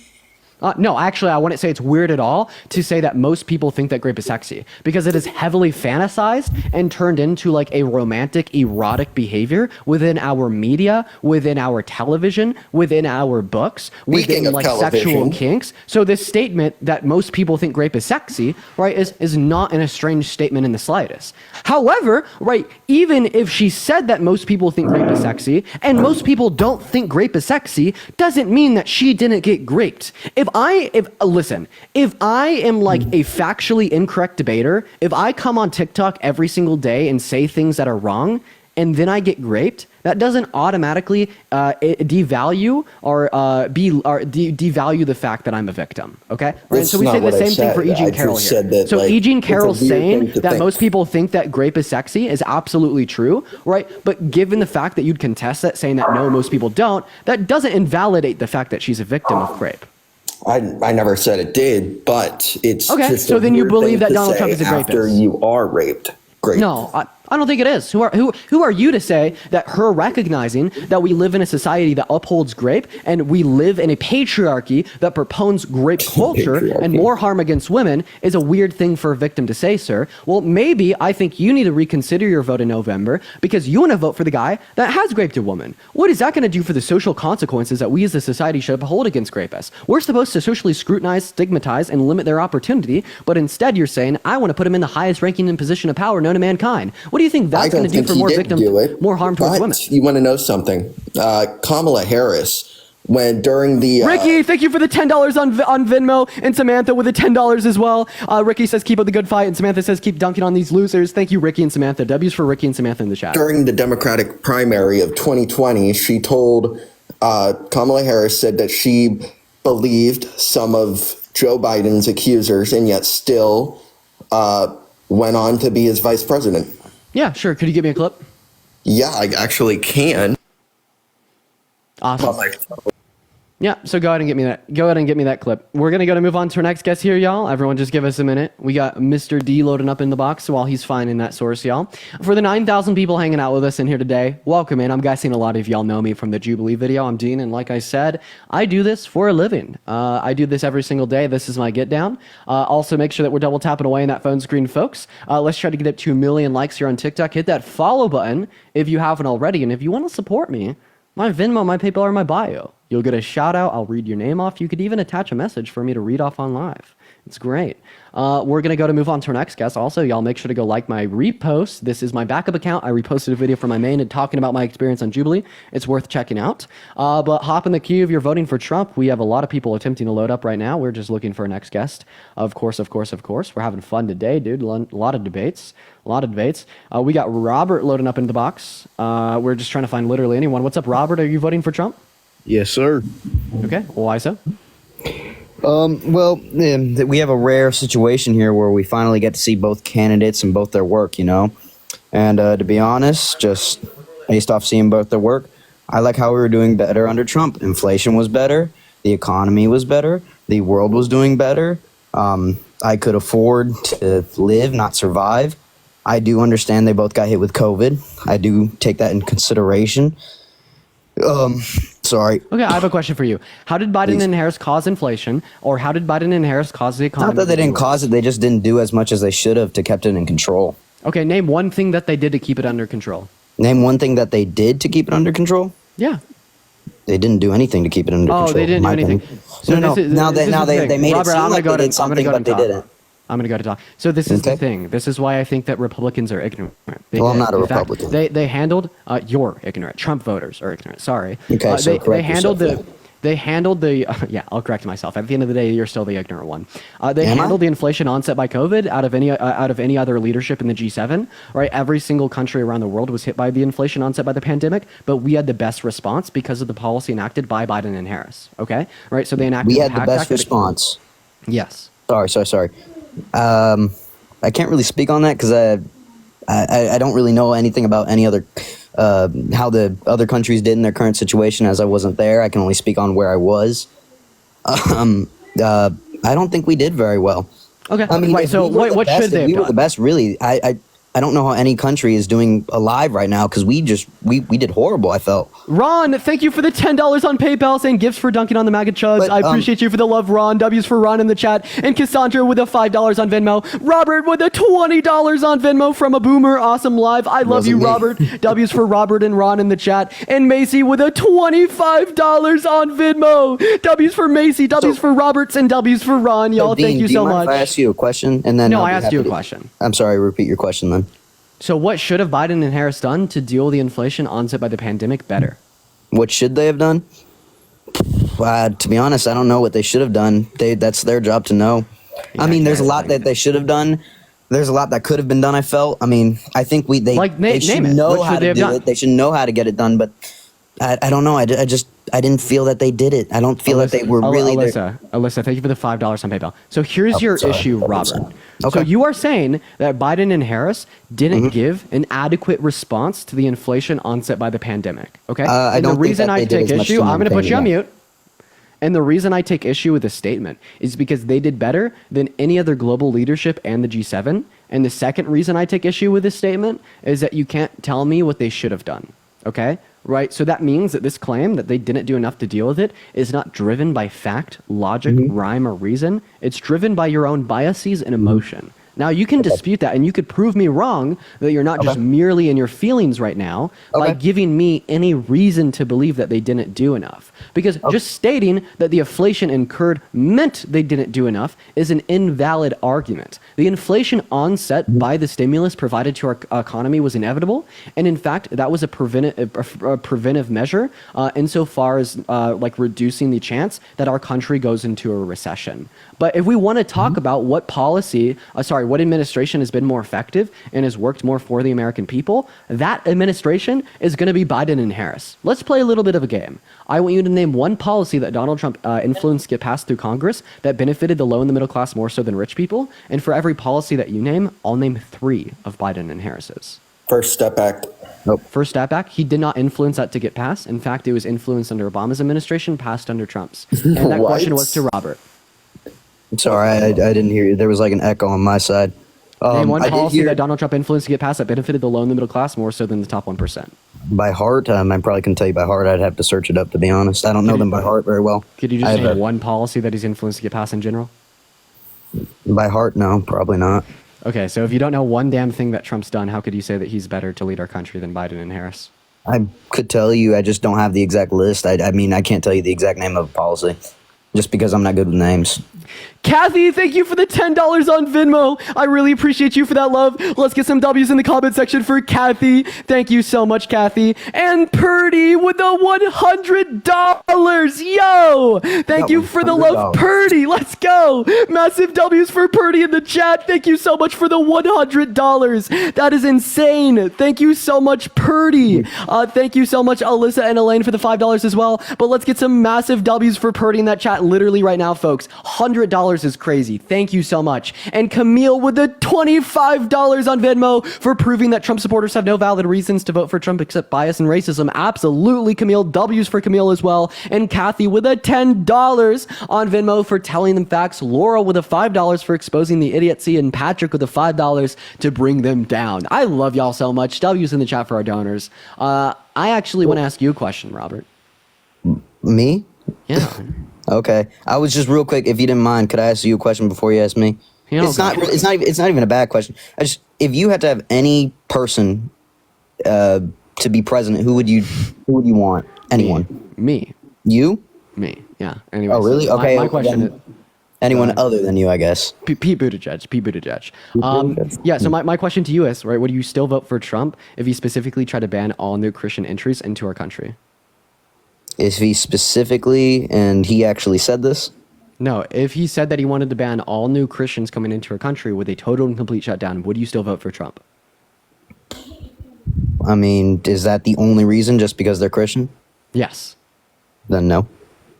No, actually, I wouldn't say it's weird at all to say that most people think that grape is sexy because it is heavily fantasized and turned into like a romantic, erotic behavior within our media, within our television, within our books, within like sexual kinks. So this statement that most people think grape is sexy, right, is not an estranged statement in the slightest. However, right, even if she said that most people think grape is sexy and most people don't think grape is sexy, doesn't mean that she didn't get graped. If I am like a factually incorrect debater, if I come on TikTok every single day and say things that are wrong, and then I get graped, that doesn't automatically devalue devalue the fact that I'm a victim. Okay, right? So we say the same thing for E. Jean Carroll here. So E. Jean Carroll saying that most people think that grape is sexy is absolutely true, right? But given the fact that you'd contest that, saying that no, most people don't, that doesn't invalidate the fact that she's a victim of grape. I never said it did, but it's okay. Just so then you believe that Donald Trump is a rapist after you are raped. Great. No, I don't think it is. Who are you to say that her recognizing that we live in a society that upholds grape and we live in a patriarchy that propounds grape culture and more harm against women is a weird thing for a victim to say, sir? Well, maybe I think you need to reconsider your vote in November because you want to vote for the guy that has raped a woman. What is that going to do for the social consequences that we as a society should uphold against rapists? We're supposed to socially scrutinize, stigmatize, and limit their opportunity, but instead you're saying, I want to put him in the highest ranking and position of power known to mankind. What do you think that's going to do for more victims, more harm towards women? You want to know something? Kamala Harris, during the Ricky, thank you for the $10 on Venmo, and Samantha with the $10 as well. Ricky says keep up the good fight, and Samantha says keep dunking on these losers. Thank you, Ricky and Samantha. W's for Ricky and Samantha in the chat. During the Democratic primary of 2020, she told Kamala Harris said that she believed some of Joe Biden's accusers, and yet still went on to be his vice president. Yeah, sure. Could you give me a clip? Yeah, I actually can. Awesome. Yeah, so go ahead and get me that. Go ahead and get me that clip. We're gonna move on to our next guest here, y'all. Everyone, just give us a minute. We got Mr. D loading up in the box while he's finding that source, y'all. For the 9,000 people hanging out with us in here today, welcome in. I'm guessing a lot of y'all know me from the Jubilee video. I'm Dean, and like I said, I do this for a living. I do this every single day. This is my get down. Also, make sure that we're double tapping away in that phone screen, folks. Let's try to get up to 1 million likes here on TikTok. Hit that follow button if you haven't already, and if you want to support me, my Venmo, my PayPal are in my bio. You'll get a shout out. I'll read your name off. You could even attach a message for me to read off on live. It's great. We're going to move on to our next guest. Also, y'all make sure to go like my repost. This is my backup account. I reposted a video from my main and talking about my experience on Jubilee. It's worth checking out. But hop in the queue if you're voting for Trump. We have a lot of people attempting to load up right now. We're just looking for our next guest. Of course. We're having fun today, dude. A lot of debates. We got Robert loading up into the box. We're just trying to find literally anyone. What's up, Robert? Are you voting for Trump? Yes, sir. Okay. Why so? Well, we have a rare situation here where we finally get to see both candidates and both their work, you know? And to be honest, just based off seeing both their work, I like how we were doing better under Trump. Inflation was better. The economy was better. The world was doing better. I could afford to live, not survive. I do understand they both got hit with COVID. I do take that in consideration. Sorry. Okay, I have a question for you. How did Biden and Harris cause inflation, or how did Biden and Harris cause the economy? Not that they didn't cause it, they just didn't do as much as they should have to kept it in control. Okay, name one thing that they did to keep it under control. Name one thing that they did to keep it under control? Yeah. They didn't do anything to keep it under control. Oh, they didn't do anything. So no. Now they made it seem like they did something, but they didn't. I'm going to go to talk. So this is the thing. This is why I think that Republicans are ignorant. Well, I'm not a Republican. They handled, you're ignorant. Trump voters are ignorant. Sorry. Okay, so they handled yeah, I'll correct myself. At the end of the day, you're still the ignorant one. They handled the inflation onset by COVID out of any other leadership in the G7, right? Every single country around the world was hit by the inflation onset by the pandemic, but we had the best response because of the policy enacted by Biden and Harris, okay? Right, so they enacted We had the best response. Yes. Sorry. I can't really speak on that because I don't really know anything about any other how the other countries did in their current situation, as I wasn't there. I can only speak on where I was. I don't think we did very well. Okay. I mean, right, so what should they have we done? were the best, really. I don't know how any country is doing alive right now because we did horrible, I felt. Ron, thank you for the $10 on PayPal saying gifts for dunking on the MAGA chuds. I appreciate you for the love, Ron. W's for Ron in the chat. And Cassandra with a $5 on Venmo. Robert with a $20 on Venmo from a boomer. Awesome live. I love you, Robert. W's for Robert and Ron in the chat. And Macy with a $25 on Venmo. W's for Macy, W's for Roberts, and W's for Ron. Y'all, Dean, thank you do so mind much. If I ask you a question, and then No, I asked you a question. I'm sorry. Repeat your question then. So what should have Biden and Harris done to deal with the inflation onset by the pandemic better? What should they have done? To be honest, I don't know what they should have done. That's their job to know. I mean, there's a lot that they should have done. There's a lot that could have been done, I felt. I mean, I think they should know how to do it. They should know how to get it done, but I don't know. I didn't feel that they did it. I don't feel that they were really there. Alyssa, thank you for the $5 on PayPal. So here's your issue, Robert. Okay. So you are saying that Biden and Harris didn't give an adequate response to the inflation onset by the pandemic. Okay? I don't the reason think that I they did take as much issue, to I'm going to put you on maintain mute. And the reason I take issue with this statement is because they did better than any other global leadership and the G7. And the second reason I take issue with this statement is that you can't tell me what they should have done. Okay? Right? So that means that this claim that they didn't do enough to deal with it is not driven by fact, logic, rhyme, or reason. It's driven by your own biases and emotion. Now, you can dispute that, and you could prove me wrong that you're not just merely in your feelings right now by giving me any reason to believe that they didn't do enough. Because just stating that the inflation incurred meant they didn't do enough is an invalid argument. The inflation onset by the stimulus provided to our economy was inevitable, and in fact, that was a preventive measure insofar as like reducing the chance that our country goes into a recession. But if we want to talk about what policy, what administration has been more effective and has worked more for the American people, that administration is going to be Biden and Harris. Let's play a little bit of a game. I want you to name one policy that Donald Trump influenced get passed through Congress that benefited the low and the middle class more so than rich people. And for every policy that you name, I'll name 3 of Biden and Harris's. First Step Act. Nope. First Step Act, he did not influence that to get passed. In fact, it was influenced under Obama's administration, passed under Trump's. And that question was to Robert. Sorry, I didn't hear you. There was like an echo on my side. Name one policy that Donald Trump influenced to get passed that benefited the low and the middle class more so than the top 1%. By heart, I probably couldn't tell you by heart. I'd have to search it up, to be honest. I don't know them by heart very well. Could you just name one policy that he's influenced to get passed in general? By heart, no, probably not. Okay, so if you don't know one damn thing that Trump's done, how could you say that he's better to lead our country than Biden and Harris? I could tell you, I just don't have the exact list. I mean, I can't tell you the exact name of a policy, just because I'm not good with names. Kathy, thank you for the $10 on Venmo. I really appreciate you for that love. Let's get some W's in the comment section for Kathy. Thank you so much, Kathy. And Purdy with the $100. Yo! Thank you for the love, Purdy. Let's go. Massive W's for Purdy in the chat. Thank you so much for the $100. That is insane. Thank you so much, Purdy. Thank you so much, Alyssa and Elaine, for the $5 as well. But let's get some massive W's for Purdy in that chat literally right now, folks. $100 is crazy. Thank you so much. And Camille with the $25 on Venmo for proving that Trump supporters have no valid reasons to vote for Trump except bias and racism. Absolutely, Camille. W's for Camille as well. And Kathy with a $10 on Venmo for telling them facts. Laura with a $5 for exposing the idiocy. And Patrick with a $5 to bring them down. I love y'all so much. W's in the chat for our donors. I actually want to ask you a question, Robert. Me? Yeah. Okay. I was just real quick. If you didn't mind, could I ask you a question before you ask me? You know, It's not. It's not even a bad question. If you had to have any person to be president, who would you want? Anyone? Me. You? Me. Yeah. Anyway. Oh, really? Okay. My question is. Anyone other than you, I guess. Pete Buttigieg. Yeah, so my question to you is, right, would you still vote for Trump if he specifically tried to ban all new Christian entries into our country? If he specifically, and he actually said this? No, if he said that he wanted to ban all new Christians coming into our country with a total and complete shutdown, would you still vote for Trump? I mean, is that the only reason, just because they're Christian? Yes. Then no.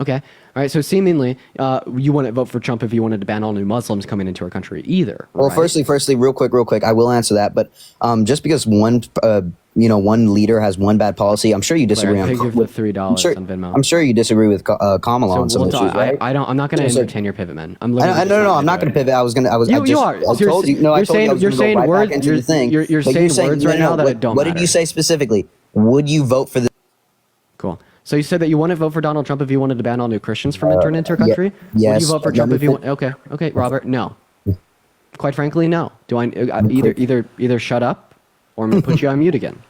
Okay. All right. So seemingly, you wouldn't vote for Trump if he wanted to ban all new Muslims coming into our country either. Well, right? firstly, real quick, I will answer that. But just because one leader has one bad policy, I'm sure you disagree. Claire, I paid you for the $3 on Venmo. I'm sure you disagree with Kamala on some issues, right? I'm not going to entertain your pivot, man. I'm literally no, I'm not going to pivot. You are. I told you. No, I told you I was going to go right back into the thing. You're saying words right now that don't matter. What did you say specifically? Would you vote for the? Cool. So you said that you wouldn't vote for Donald Trump if he wanted to ban all new Christians from entering into our country? Yes. Would you vote for Trump if he want? Okay, Robert, no. Quite frankly, no. Do I either shut up or I'm going to put you on mute again?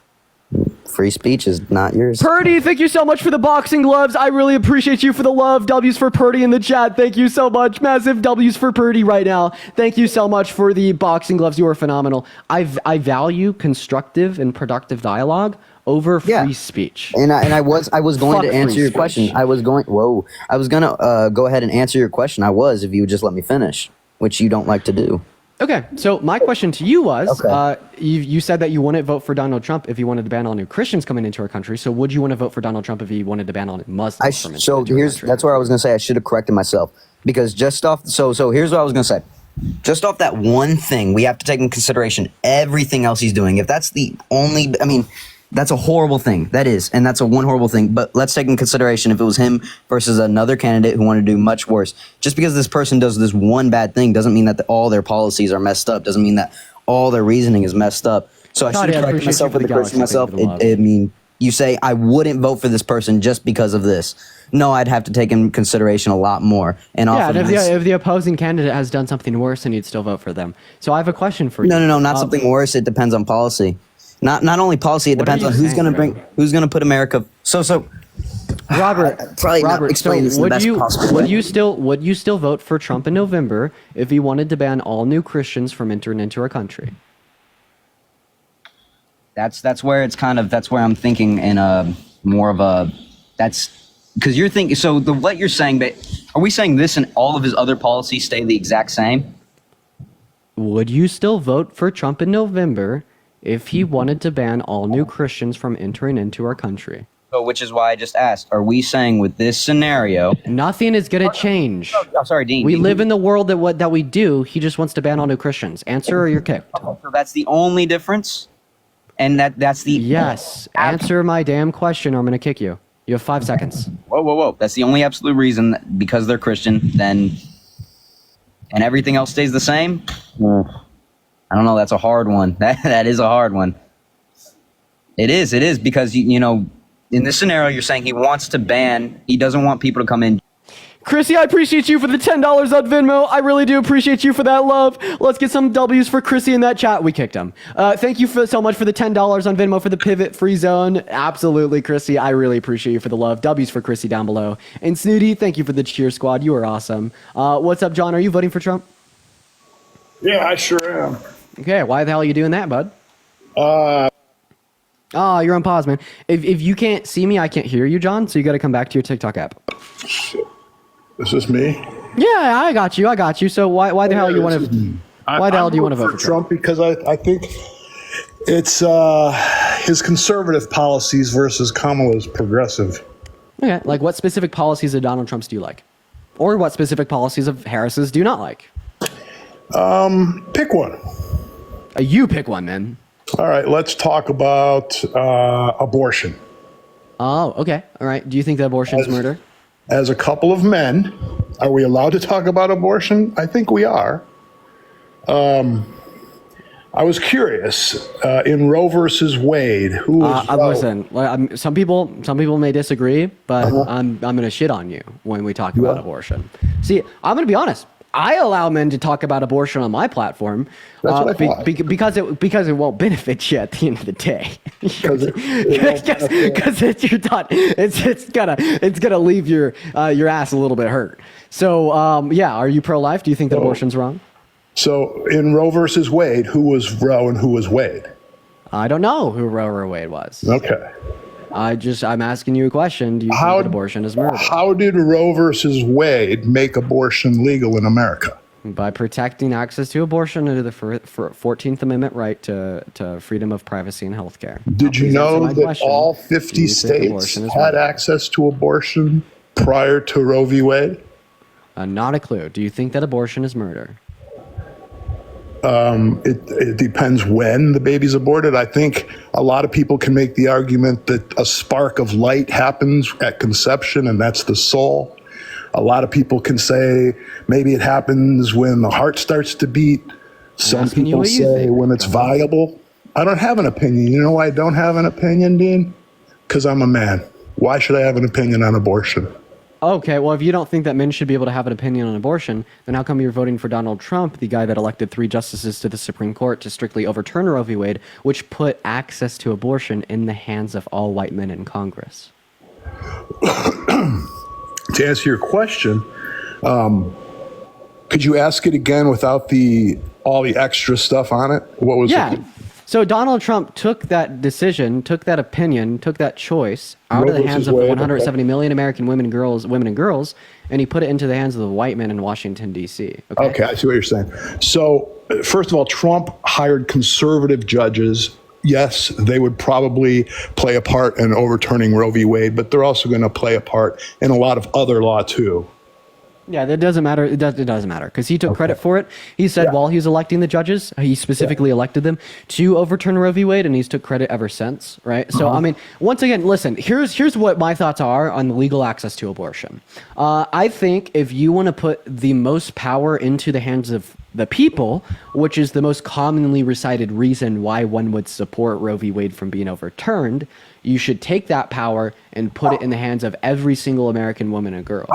Free speech is not yours. Purdy, thank you so much for the boxing gloves. I really appreciate you for the love. W's for Purdy in the chat. Thank you so much. Massive W's for Purdy right now. Thank you so much for the boxing gloves. You are phenomenal. I value constructive and productive dialogue over free speech. And I was going to answer your question. I was going to go ahead and answer your question. I was, if you would just let me finish, which you don't like to do. Okay, so my question to you was, you said that you wouldn't vote for Donald Trump if he wanted to ban all new Christians coming into our country. So would you want to vote for Donald Trump if he wanted to ban all new Muslims from entering our country? That's where I was going to say I should have corrected myself, because just off. So here's what I was going to say. Just off that one thing, we have to take in consideration everything else he's doing. If that's the only, I mean, that's a horrible thing. That is, and that's a one horrible thing. But let's take in consideration if it was him versus another candidate who wanted to do much worse. Just because this person does this one bad thing doesn't mean that all their policies are messed up. Doesn't mean that all their reasoning is messed up. So I should have corrected myself with the correction myself. I mean, you say I wouldn't vote for this person just because of this. No, I'd have to take in consideration a lot more. And if the opposing candidate has done something worse, then you'd still vote for them. So I have a question for you. No, not something worse. It depends on policy. Not only policy, it depends on who's going to put America. So Robert, not explain this in the best possible way. Would you still vote for Trump in November if he wanted to ban all new Christians from entering into our country? That's where it's kind of, that's where I'm thinking in a more of a, that's because you're thinking, so what you're saying, but are we saying this and all of his other policies stay the exact same? Would you still vote for Trump in November if he wanted to ban all new Christians from entering into our country? So, which is why I just asked, are we saying with this scenario, nothing is going to change? Oh, sorry, Dean. We live in the world that we do. He just wants to ban all new Christians. Answer or you're kicked. So that's the only difference? And that's the... Yes. Answer my damn question or I'm going to kick you. You have 5 seconds. Whoa. That's the only absolute reason, because they're Christian, then... And everything else stays the same? I don't know. That's a hard one. That is a hard one. It is because, you know, in this scenario, you're saying he wants to ban, he doesn't want people to come in. Chrissy, I appreciate you for the $10 on Venmo. I really do appreciate you for that love. Let's get some W's for Chrissy in that chat. We kicked him. Thank you so much for the $10 on Venmo for the pivot free zone. Absolutely, Chrissy. I really appreciate you for the love. W's for Chrissy down below. And Snooty, thank you for the cheer squad. You are awesome. What's up, John? Are you voting for Trump? Yeah, I sure am. Okay, why the hell are you doing that, bud? You're on pause, man. If you can't see me, I can't hear you, John, so you got to come back to your TikTok app. Shit. Is this me? Yeah, I got you. So why the hell you want to? Why the hell do you want to vote for Trump? Because I think it's his conservative policies versus Kamala's progressive. Okay, like what specific policies of Donald Trump's do you like, or what specific policies of Harris's do you not like? Pick one. You pick one, man. All right, let's talk about abortion. Oh, okay. All right. Do you think that abortion is murder? As a couple of men, are we allowed to talk about abortion? I think we are. I I was curious. In Roe versus Wade, who was Roe? Listen, some people may disagree, but I'm going to shit on you when we talk about abortion. See, I'm going to be honest. I allow men to talk about abortion on my platform because it won't benefit you at the end of the day. Because you're done. It's gonna leave your ass a little bit hurt. So are you pro-life? Do you think that abortion's wrong? So in Roe versus Wade, who was Roe and who was Wade? I don't know who Roe or Wade was. Okay. I'm asking you a question. Do you think that abortion is murder? How did Roe versus Wade make abortion legal in America? By protecting access to abortion under the 14th Amendment right to freedom of privacy and health care. Did you know that all 50 states had access to abortion prior to Roe v. Wade? Not a clue. Do you think that abortion is murder? It depends when the baby's aborted. I think a lot of people can make the argument that a spark of light happens at conception, and that's the soul. A lot of people can say maybe it happens when the heart starts to beat. Some people say when it's viable. I don't have an opinion. You know why I don't have an opinion, Dean? Because I'm a man. Why should I have an opinion on abortion? Okay, well, if you don't think that men should be able to have an opinion on abortion, then how come you're voting for Donald Trump, the guy that elected 3 justices to the Supreme Court to strictly overturn Roe v. Wade, which put access to abortion in the hands of all white men in Congress? To answer your question, could you ask it again without all the extra stuff on it? What was it? So Donald Trump took that decision, took that opinion, took that choice out of the hands of 170 million American women and girls, and he put it into the hands of the white men in Washington, D.C. Okay, I see what you're saying. So, first of all, Trump hired conservative judges. Yes, they would probably play a part in overturning Roe v. Wade, but they're also going to play a part in a lot of other law, too. Yeah, that doesn't matter. It doesn't matter because he took credit for it. He said while he was electing the judges, he specifically elected them to overturn Roe v. Wade, and he's took credit ever since, right? So, I mean, once again, listen, here's what my thoughts are on legal access to abortion. I think if you want to put the most power into the hands of the people, which is the most commonly recited reason why one would support Roe v. Wade from being overturned, you should take that power and put it in the hands of every single American woman and girl.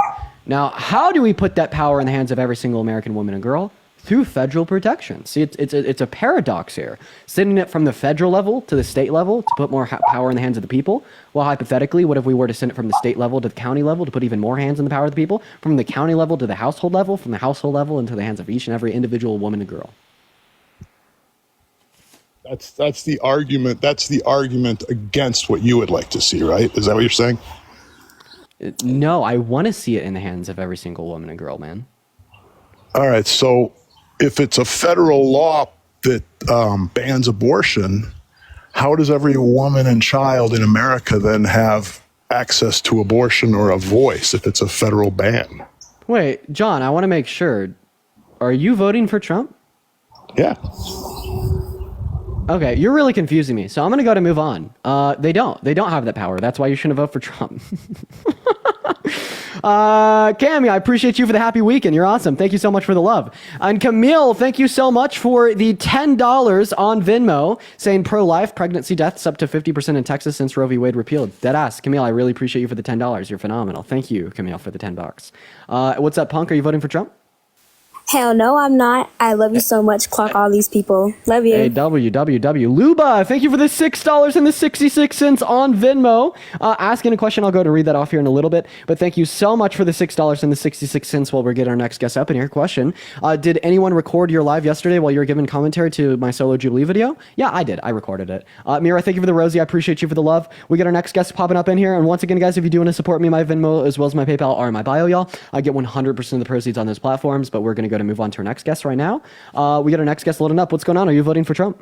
Now, how do we put that power in the hands of every single American woman and girl? Through federal protection. See, it's a paradox here. Sending it from the federal level to the state level to put more power in the hands of the people. Well, hypothetically, what if we were to send it from the state level to the county level to put even more hands in the power of the people? From the county level to the household level, from the household level into the hands of each and every individual woman and girl. That's the argument. That's the argument against what you would like to see, right? Is that what you're saying? No, I want to see it in the hands of every single woman and girl, man. All right, so if it's a federal law that bans abortion, how does every woman and child in America then have access to abortion or a voice if it's a federal ban? Wait, John, I want to make sure. Are you voting for Trump? Yeah. Okay, you're really confusing me. So I'm going to go to move on. They don't have that power. That's why you shouldn't vote for Trump. Cammy, I appreciate you for the happy weekend. You're awesome. Thank you so much for the love. And Camille, thank you so much for the $10 on Venmo saying pro-life, pregnancy deaths up to 50% in Texas since Roe v. Wade repealed. Deadass. Camille, I really appreciate you for the $10. You're phenomenal. Thank you, Camille, for the $10. What's up, Punk? Are you voting for Trump? Hell no, I'm not. I love you so much. Clock all these people. Love you. Hey, WWW. Luba, thank you for the $6 and the 66 cents on Venmo. Asking a question, I'll go to read that off here in a little bit. But thank you so much for the $6 and the 66 cents while we're getting our next guest up in here. Question, did anyone record your live yesterday while you were giving commentary to my Solo Jubilee video? Yeah, I did. I recorded it. Mira, thank you for the Rosie. I appreciate you for the love. We get our next guest popping up in here. And once again, guys, if you do want to support me, my Venmo as well as my PayPal are in my bio, y'all. I get 100% of the proceeds on those platforms, but we're going to move on to our next guest right now. We got our next guest loading up. What's going on? Are you voting for Trump?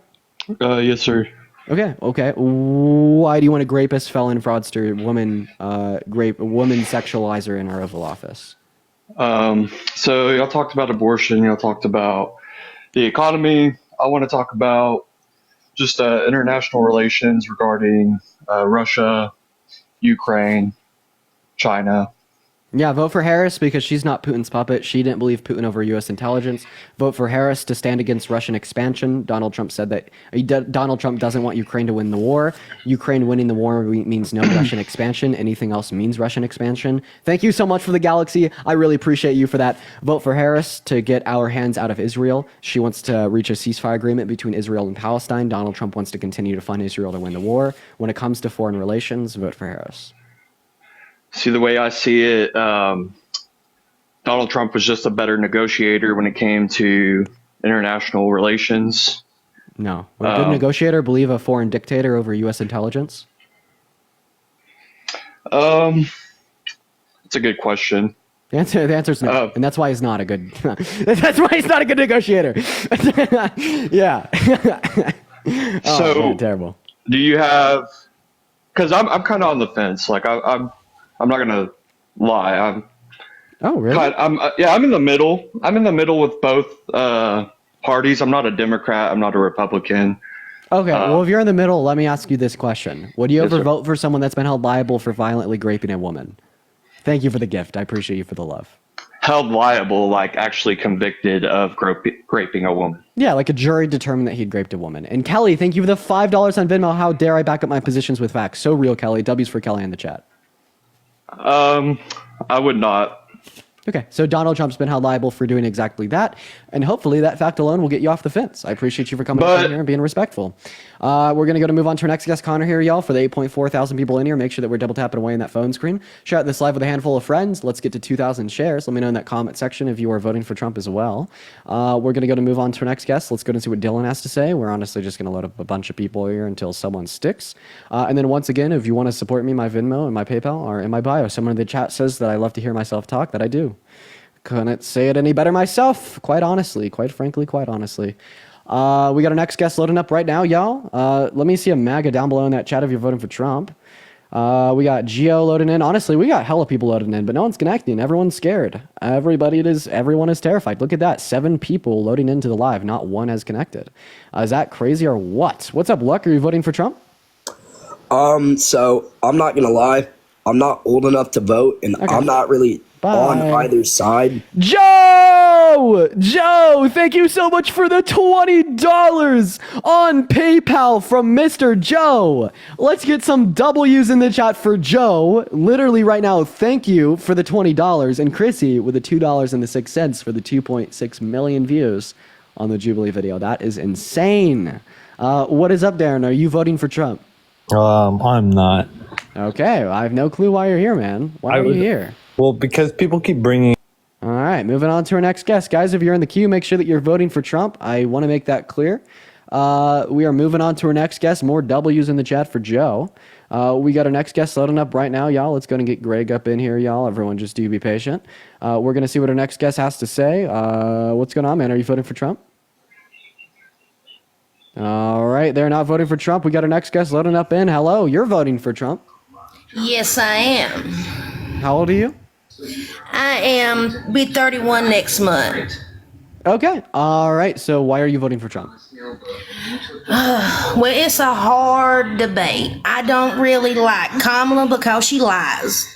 Yes, sir. Okay. Why do you want a grapist, felon, fraudster, woman sexualizer in our Oval Office? So y'all talked about abortion. Y'all talked about the economy. I want to talk about just international relations regarding Russia, Ukraine, China. Yeah, vote for Harris because she's not Putin's puppet. She didn't believe Putin over U.S. intelligence. Vote for Harris to stand against Russian expansion. Donald Trump said that Donald Trump doesn't want Ukraine to win the war. Ukraine winning the war means no Russian expansion. Anything else means Russian expansion. Thank you so much for the galaxy. I really appreciate you for that. Vote for Harris to get our hands out of Israel. She wants to reach a ceasefire agreement between Israel and Palestine. Donald Trump wants to continue to fund Israel to win the war. When it comes to foreign relations, vote for Harris. See, the way I see it, Donald Trump was just a better negotiator when it came to international relations. No. Would a good negotiator believe a foreign dictator over U.S. intelligence? It's a good question. The answer is no, and that's why he's not a good. That's why he's not a good negotiator. Yeah. So man, terrible. Do you have? Because I'm kind of on the fence. Like I'm not gonna lie. Oh really? I'm in the middle. I'm in the middle with both parties. I'm not a Democrat. I'm not a Republican. Okay, well, if you're in the middle, let me ask you this question. Would you Yes, ever sir. vote for someone that's been held liable for violently raping a woman? Thank you for the gift. I appreciate you for the love. Held liable, like actually convicted of raping a woman. Yeah, like a jury determined that he'd raped a woman. And Kelly, thank you for the $5 on Venmo. How dare I back up my positions with facts? So real, Kelly. W's for Kelly in the chat. I would not. Okay, so Donald Trump's been held liable for doing exactly that, and hopefully that fact alone will get you off the fence. I appreciate you for coming in here and being respectful. We're going to move on to our next guest, Connor, here, y'all. For the 8.4 thousand people in here, make sure that we're double tapping away in that phone screen. Share out this live with a handful of friends. Let's get to 2,000 shares. Let me know in that comment section if you are voting for Trump as well. We're going to move on to our next guest. Let's go and see what Dylan has to say. We're honestly just going to load up a bunch of people here until someone sticks. And then once again, if you want to support me, my Venmo and my PayPal are in my bio. Someone in the chat says that I love to hear myself talk. That I do. Couldn't say it any better myself, quite honestly, quite frankly, quite honestly. We got our next guest loading up right now, y'all. Let me see a MAGA down below in that chat if you're voting for Trump. We got Geo loading in. Honestly, we got hella people loading in, but no one's connecting. Everyone's scared. Everyone is terrified. Look at that. 7 people loading into the live. Not one has connected. Is that crazy or what? What's up, Luck? Are you voting for Trump? So I'm not gonna lie. I'm not old enough to vote, and I'm not really on either side. Joe, thank you so much for the $20 on PayPal from Mr. Joe. Let's get some W's in the chat for Joe. Literally right now, thank you for the $20. And Chrissy with the $2.06 for the 2.6 million views on the Jubilee video. That is insane. What is up, Darren? Are you voting for Trump? I'm not. Okay, I have no clue why you're here, man. Why are you here? Well, because people keep bringing. All right, moving on to our next guest. Guys, if you're in the queue, make sure that you're voting for Trump. I want to make that clear. We are moving on to our next guest. More W's in the chat for Joe. We got our next guest loading up right now, y'all. Let's go and get Greg up in here, y'all. Everyone just do be patient. We're going to see what our next guest has to say. What's going on, man? Are you voting for Trump? All right, they're not voting for Trump. We got our next guest loading up in. Hello, you're voting for Trump. Yes, I am. How old are you? I am be 31 next month. Okay. All right. So why are you voting for Trump? Well, it's a hard debate. I don't really like Kamala because she lies.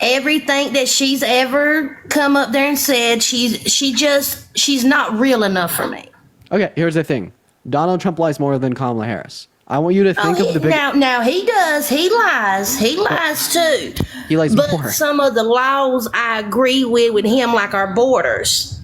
Everything that she's ever come up there and said, she's not real enough for me. Okay. Here's the thing. Donald Trump lies more than Kamala Harris. I want you to think of the big. Now he does. He lies. He lies too. He lies but more. Some of the laws I agree with him, like our borders.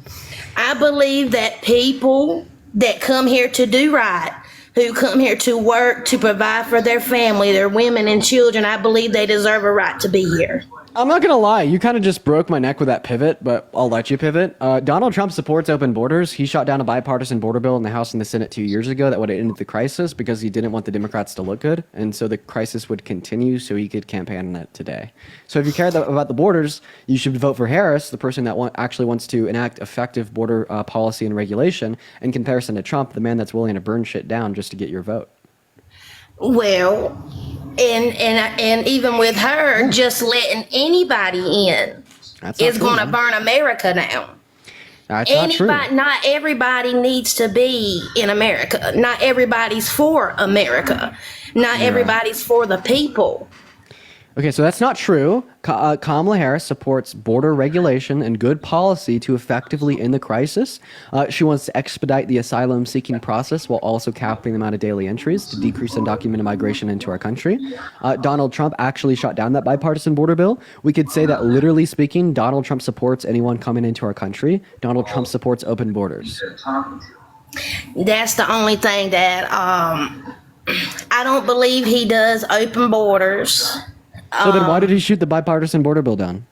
I believe that people that come here to do right, who come here to work, to provide for their family, their women and children, I believe they deserve a right to be here. I'm not going to lie. You kind of just broke my neck with that pivot, but I'll let you pivot. Donald Trump supports open borders. He shot down a bipartisan border bill in the House and the Senate 2 years ago that would have ended the crisis because he didn't want the Democrats to look good. And so the crisis would continue so he could campaign on it today. So if you care about the borders, you should vote for Harris, the person that actually wants to enact effective border policy and regulation in comparison to Trump, the man that's willing to burn shit down just to get your vote. Well, and even with her, just letting anybody in is going to burn America down. That's not true. Not everybody needs to be in America. Not everybody's for America. Not everybody's for the people. Okay, so that's not true. Kamala Harris supports border regulation and good policy to effectively end the crisis. She wants to expedite the asylum-seeking process while also capping the amount of daily entries to decrease undocumented migration into our country. Donald Trump actually shot down that bipartisan border bill. We could say that, literally speaking, Donald Trump supports anyone coming into our country. Donald Trump supports open borders. That's the only thing that I don't believe he does open borders. So then why did he shoot the bipartisan border bill down?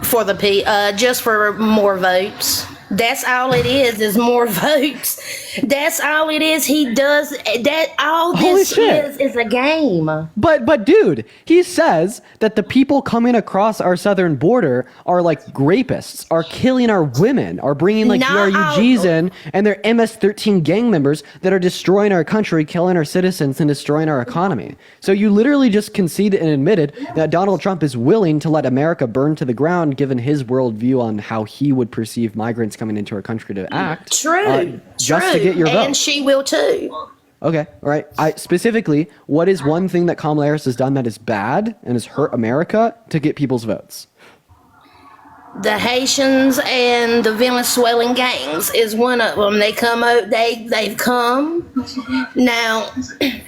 For just for more votes. That's all it is more votes. That's all it is. He does that. All this is a game. But dude, he says that the people coming across our southern border are like rapists, are killing our women, are bringing like URUGs in, and they're MS-13 gang members that are destroying our country, killing our citizens, and destroying our economy. So you literally just conceded and admitted that Donald Trump is willing to let America burn to the ground, given his worldview on how he would perceive migrants coming into our country to act. Just to get your vote. And she will too. Okay, all right. Specifically, what is one thing that Kamala Harris has done that is bad and has hurt America to get people's votes? The Haitians and the Venezuelan gangs is one of them. They come out. They've come. Now,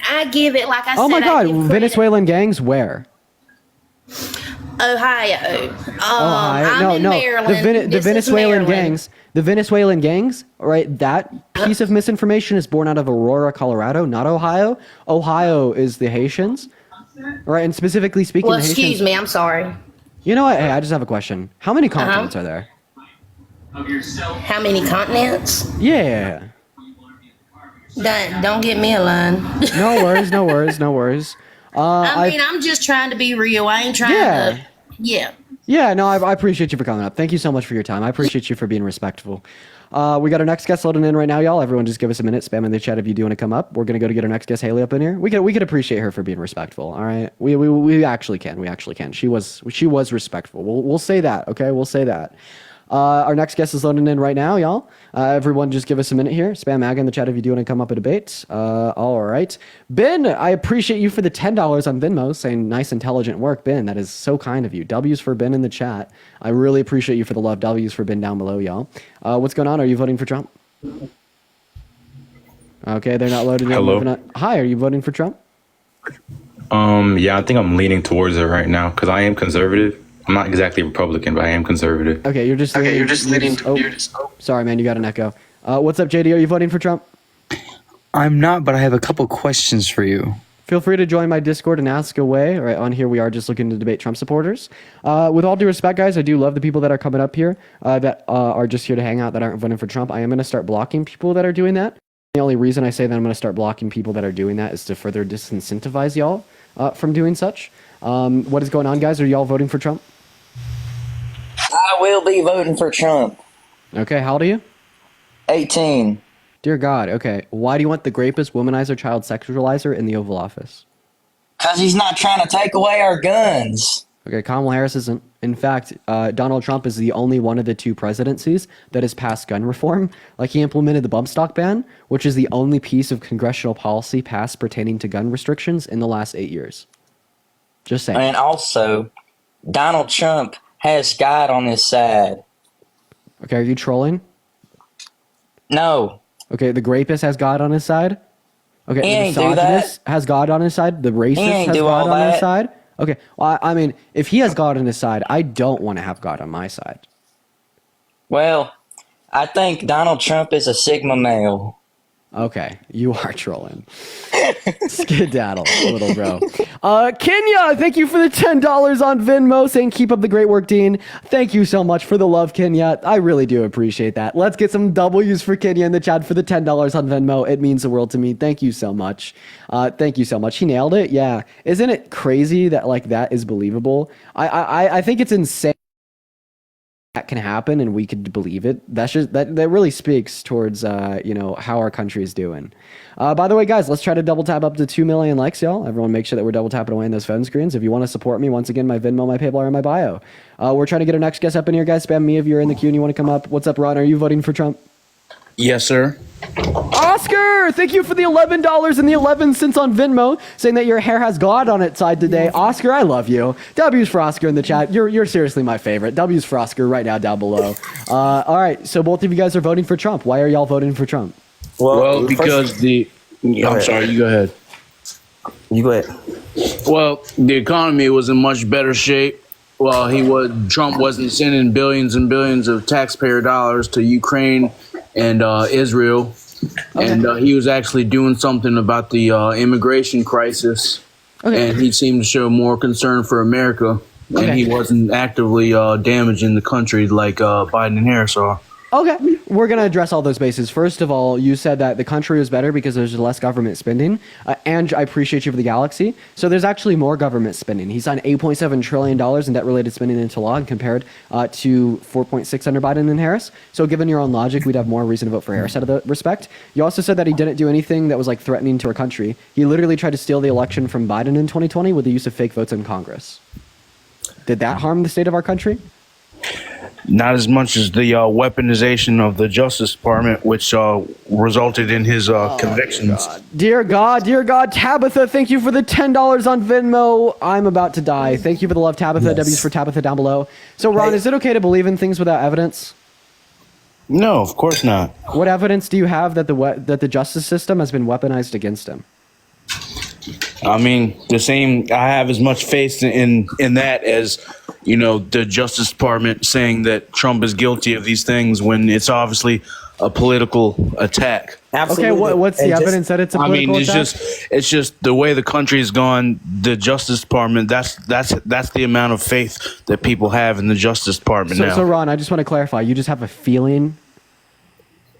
I give it like I said. Oh my God, Venezuelan gangs where? Ohio. Ohio. I'm in Maryland. The Venezuelan gangs. The Venezuelan gangs, right? That piece of misinformation is born out of Aurora, Colorado, not Ohio. Ohio is the Haitians, right? And specifically speaking, Well, the Haitians, excuse me. I'm sorry. You know what? Hey, I just have a question. How many continents are there? How many continents? Yeah. Don't get me a line. No worries. No worries. No worries. I mean, I'm just trying to be real. I ain't trying to. Yeah. Yeah, no, I appreciate you for coming up. Thank you so much for your time. I appreciate you for being respectful. We got our next guest loading in right now, y'all. Everyone just give us a minute. Spam in the chat if you do want to come up. We're going to go to get our next guest, Haley, up in here. We could appreciate her for being respectful, all right? We actually can. We actually can. She was respectful. We'll say that, okay? We'll say that. Our next guest is loading in right now, y'all. Everyone just give us a minute here. Spam AGA in the chat if you do want to come up and debate. All right. Ben, I appreciate you for the $10 on Venmo, saying nice, intelligent work. Ben, that is so kind of you. W's for Ben in the chat. I really appreciate you for the love. W's for Ben down below, y'all. What's going on? Are you voting for Trump? Okay, they're not loaded in. Hello. Hi, are you voting for Trump? Yeah, I think I'm leaning towards it right now because I am conservative. I'm not exactly Republican, but I am conservative. Okay, you're just leaning. Sorry, man, you got an echo. What's up, JD? Are you voting for Trump? I'm not, but I have a couple questions for you. Feel free to join my Discord and ask away. Right on here, we are just looking to debate Trump supporters. With all due respect, guys, I do love the people that are coming up here that are just here to hang out that aren't voting for Trump. I am going to start blocking people that are doing that. The only reason I say that I'm going to start blocking people that are doing that is to further disincentivize y'all from doing such. What is going on, guys? Are y'all voting for Trump? I will be voting for Trump. Okay, how old are you? 18. Dear God, okay. Why do you want the rapist, womanizer, child sexualizer in the Oval Office? Because he's not trying to take away our guns. Okay, Kamala Harris isn't. In fact, Donald Trump is the only one of the two presidencies that has passed gun reform. Like, he implemented the bump stock ban, which is the only piece of congressional policy passed pertaining to gun restrictions in the last 8 years. Just saying. And also, Donald Trump has God on his side. Okay, are you trolling? No. Okay, the rapist has God on his side? Okay, He the ain't do that. misogynist has God on his side? The racist ain't has do God all on his that. side? Okay, well, I mean, if he has God on his side, I don't want to have God on my side. Well, I think Donald Trump is a Sigma male. Okay, you are trolling. Skedaddle, little bro. Kenya, thank you for the $10 on Venmo, saying keep up the great work, Dean. Thank you so much for the love, Kenya. I really do appreciate that. Let's get some W's for Kenya in the chat for the $10 on Venmo. It means the world to me. Thank you so much. Thank you so much. He nailed it. Yeah. Isn't it crazy that like that is believable? I think it's insane that can happen and we could believe it. That's just that really speaks towards how our country is doing. By the way, guys, let's try to double tap up to 2 million likes, y'all. Everyone make sure that we're double tapping away in those phone screens. If you want to support me, once again, my Venmo, my PayPal, or my bio. We're trying to get our next guest up in here, guys. Spam me if you're in the queue and you want to come up. What's up, Ron? Are you voting for Trump? Yes, sir. Oscar, thank you for the $11 and the 11 cents on Venmo, saying that your hair has God on its side today. Oscar, I love you. W's for Oscar in the chat. You're seriously my favorite. W's for Oscar right now down below. All right, so both of you guys are voting for Trump. Why are y'all voting for Trump? Well, because I'm sorry, you go ahead. You go ahead. Well, the economy was in much better shape. Well, Trump wasn't sending billions and billions of taxpayer dollars to Ukraine and Israel. Okay. And he was actually doing something about the immigration crisis. Okay. And he seemed to show more concern for America. Okay. And he wasn't actively damaging the country like Biden and Harris are. Okay, we're going to address all those bases. First of all, you said that the country was better because there's less government spending. And I appreciate you for the galaxy. So there's actually more government spending. He signed $8.7 trillion in debt-related spending into law and compared to 4.6 under Biden and Harris. So given your own logic, we'd have more reason to vote for Harris out of the respect. You also said that he didn't do anything that was like threatening to our country. He literally tried to steal the election from Biden in 2020 with the use of fake votes in Congress. Did that harm the state of our country? Not as much as the weaponization of the Justice Department, which resulted in his convictions. Dear God, Tabitha, thank you for the $10 on Venmo. I'm about to die. Thank you for the love, Tabitha. Yes. W's for Tabitha down below. So, Ron, is it okay to believe in things without evidence? No, of course not. What evidence do you have that the justice system has been weaponized against him? I mean, the same. I have as much faith in that as, the Justice Department saying that Trump is guilty of these things when it's obviously a political attack. Absolutely. Okay, what's the evidence that it's a political attack? It's just the way the country has gone. The Justice Department. That's the amount of faith that people have in the Justice Department now. So, Ron, I just want to clarify. You just have a feeling.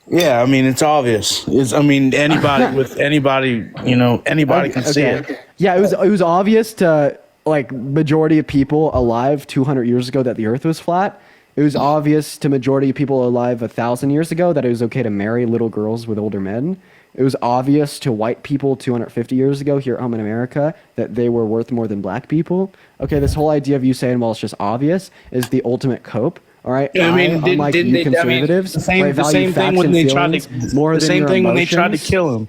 Yeah, I mean, it's obvious. Anybody with anybody, anybody can see it. Yeah, it was obvious to majority of people alive 200 years ago that the earth was flat. It was obvious to majority of people alive 1,000 years ago that it was okay to marry little girls with older men. It was obvious to white people 250 years ago here at home in America that they were worth more than black people. Okay, this whole idea of you saying, well, it's just obvious is the ultimate cope. All right. Yeah, unlike you conservatives, the same thing when they tried to kill him.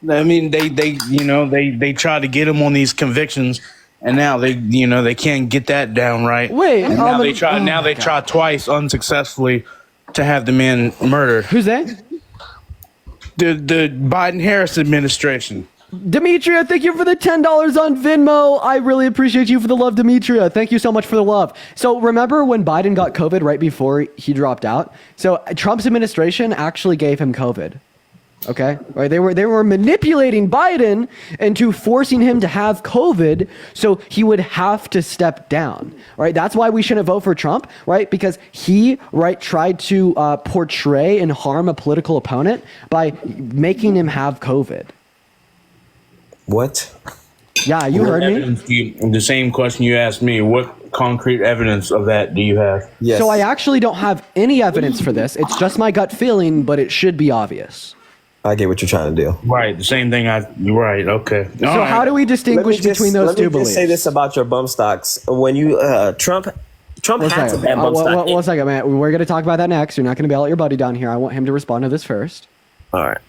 I mean, they tried to get him on these convictions, and now they can't get that down right. Wait, and now they try twice unsuccessfully to have the man murdered. Who's that? The Biden-Harris administration. Demetria, thank you for the $10 on Venmo. I really appreciate you for the love, Demetria. Thank you so much for the love. So remember when Biden got COVID right before he dropped out? So Trump's administration actually gave him COVID. Okay, right? They were manipulating Biden into forcing him to have COVID, so he would have to step down. Right? That's why we shouldn't vote for Trump, right? Because he tried to portray and harm a political opponent by making him have COVID. What? Yeah, you heard me. The same question you asked me. What concrete evidence of that do you have? Yes. So I actually don't have any evidence for this. It's just my gut feeling, but it should be obvious. I get what you're trying to do. Right. The same thing. Right. Okay. So how do we distinguish between those two beliefs? Let me just say this about your bump stocks. When you Trump had some bad bump stocks. One second, man. We're going to talk about that next. You're not going to bail at your buddy down here. I want him to respond to this first. All right.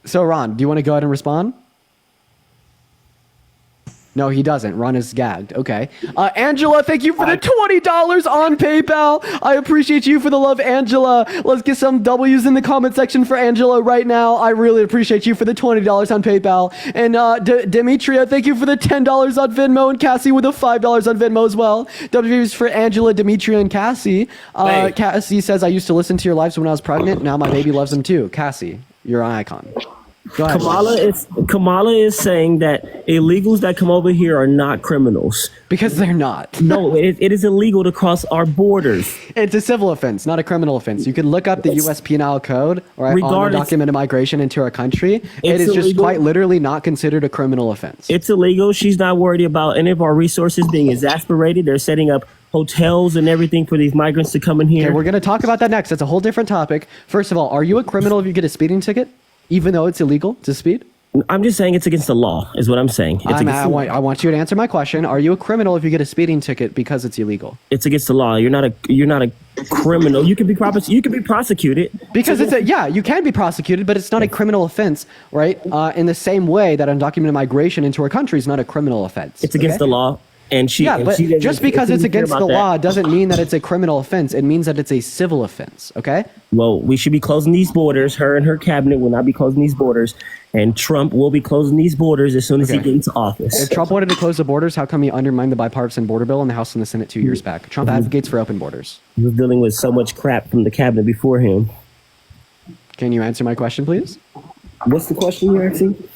So, Ron, do you want to go ahead and respond? No, he doesn't. Ron is gagged. Okay. Angela, thank you for the $20 on PayPal. I appreciate you for the love, Angela. Let's get some W's in the comment section for Angela right now. I really appreciate you for the $20 on PayPal. And Demetria, thank you for the $10 on Venmo, and Cassie with the $5 on Venmo as well. W's for Angela, Demetria, and Cassie. Cassie says, I used to listen to your lives when I was pregnant. Now my baby loves them too. Cassie, you're an icon. Kamala is saying that illegals that come over here are not criminals. Because they're not. No, it is illegal to cross our borders. It's a civil offense, not a criminal offense. You can look up the U.S. Penal Code or on undocumented migration into our country. It is just quite literally not considered a criminal offense. It's illegal. She's not worried about any of our resources being exasperated. They're setting up hotels and everything for these migrants to come in here. Okay, we're going to talk about that next. That's a whole different topic. First of all, are you a criminal if you get a speeding ticket? Even though it's illegal to speed? I'm just saying it's against the law, is what I'm saying. I want you to answer my question. Are you a criminal if you get a speeding ticket because it's illegal? It's against the law. You're not a criminal. You can be prosecuted because you can be prosecuted, but it's not a criminal offense, right? In the same way that undocumented migration into our country is not a criminal offense. It's against the law. But just because it's against the law doesn't mean that it's a criminal offense. It means that it's a civil offense. Okay. Well, we should be closing these borders. Her and her cabinet will not be closing these borders, and Trump will be closing these borders as soon as he gets into office. If Trump wanted to close the borders, how come he undermined the bipartisan border bill in the House and the Senate 2 years back? Trump advocates for open borders. He was dealing with so much crap from the cabinet before him. Can you answer my question, please? What's the question you're asking?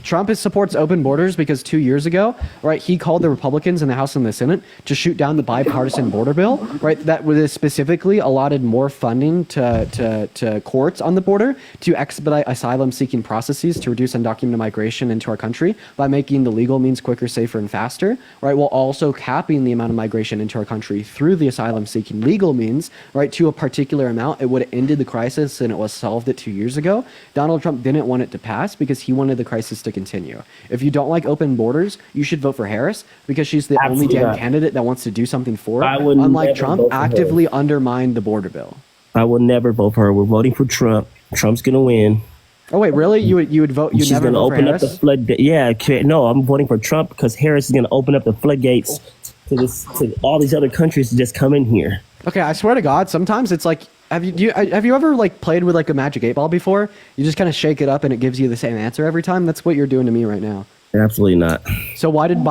Trump supports open borders because 2 years ago, right, he called the Republicans in the House and the Senate to shoot down the bipartisan border bill, right, that was specifically allotted more funding to courts on the border to expedite asylum-seeking processes to reduce undocumented migration into our country by making the legal means quicker, safer, and faster, right, while also capping the amount of migration into our country through the asylum-seeking legal means, right, to a particular amount. It would have ended the crisis and it was solved it 2 years ago. Donald Trump didn't want it to pass because he wanted the crisis to continue. If you don't like open borders, you should vote for Harris because she's the only damn candidate that wants to do something for it. Unlike Trump, actively undermine the border bill. I will never vote for her. We're voting for Trump. Trump's gonna win. Oh wait, really? You would vote? You She's never gonna vote for open up Harris? the floodgates. Yeah, no, I'm voting for Trump because Harris is gonna open up the floodgates to all these other countries to just come in here. Okay, I swear to God, sometimes it's like, have you ever like played with like a Magic 8 Ball before? You just kind of shake it up and it gives you the same answer every time. That's what you're doing to me right now. Absolutely not. So why did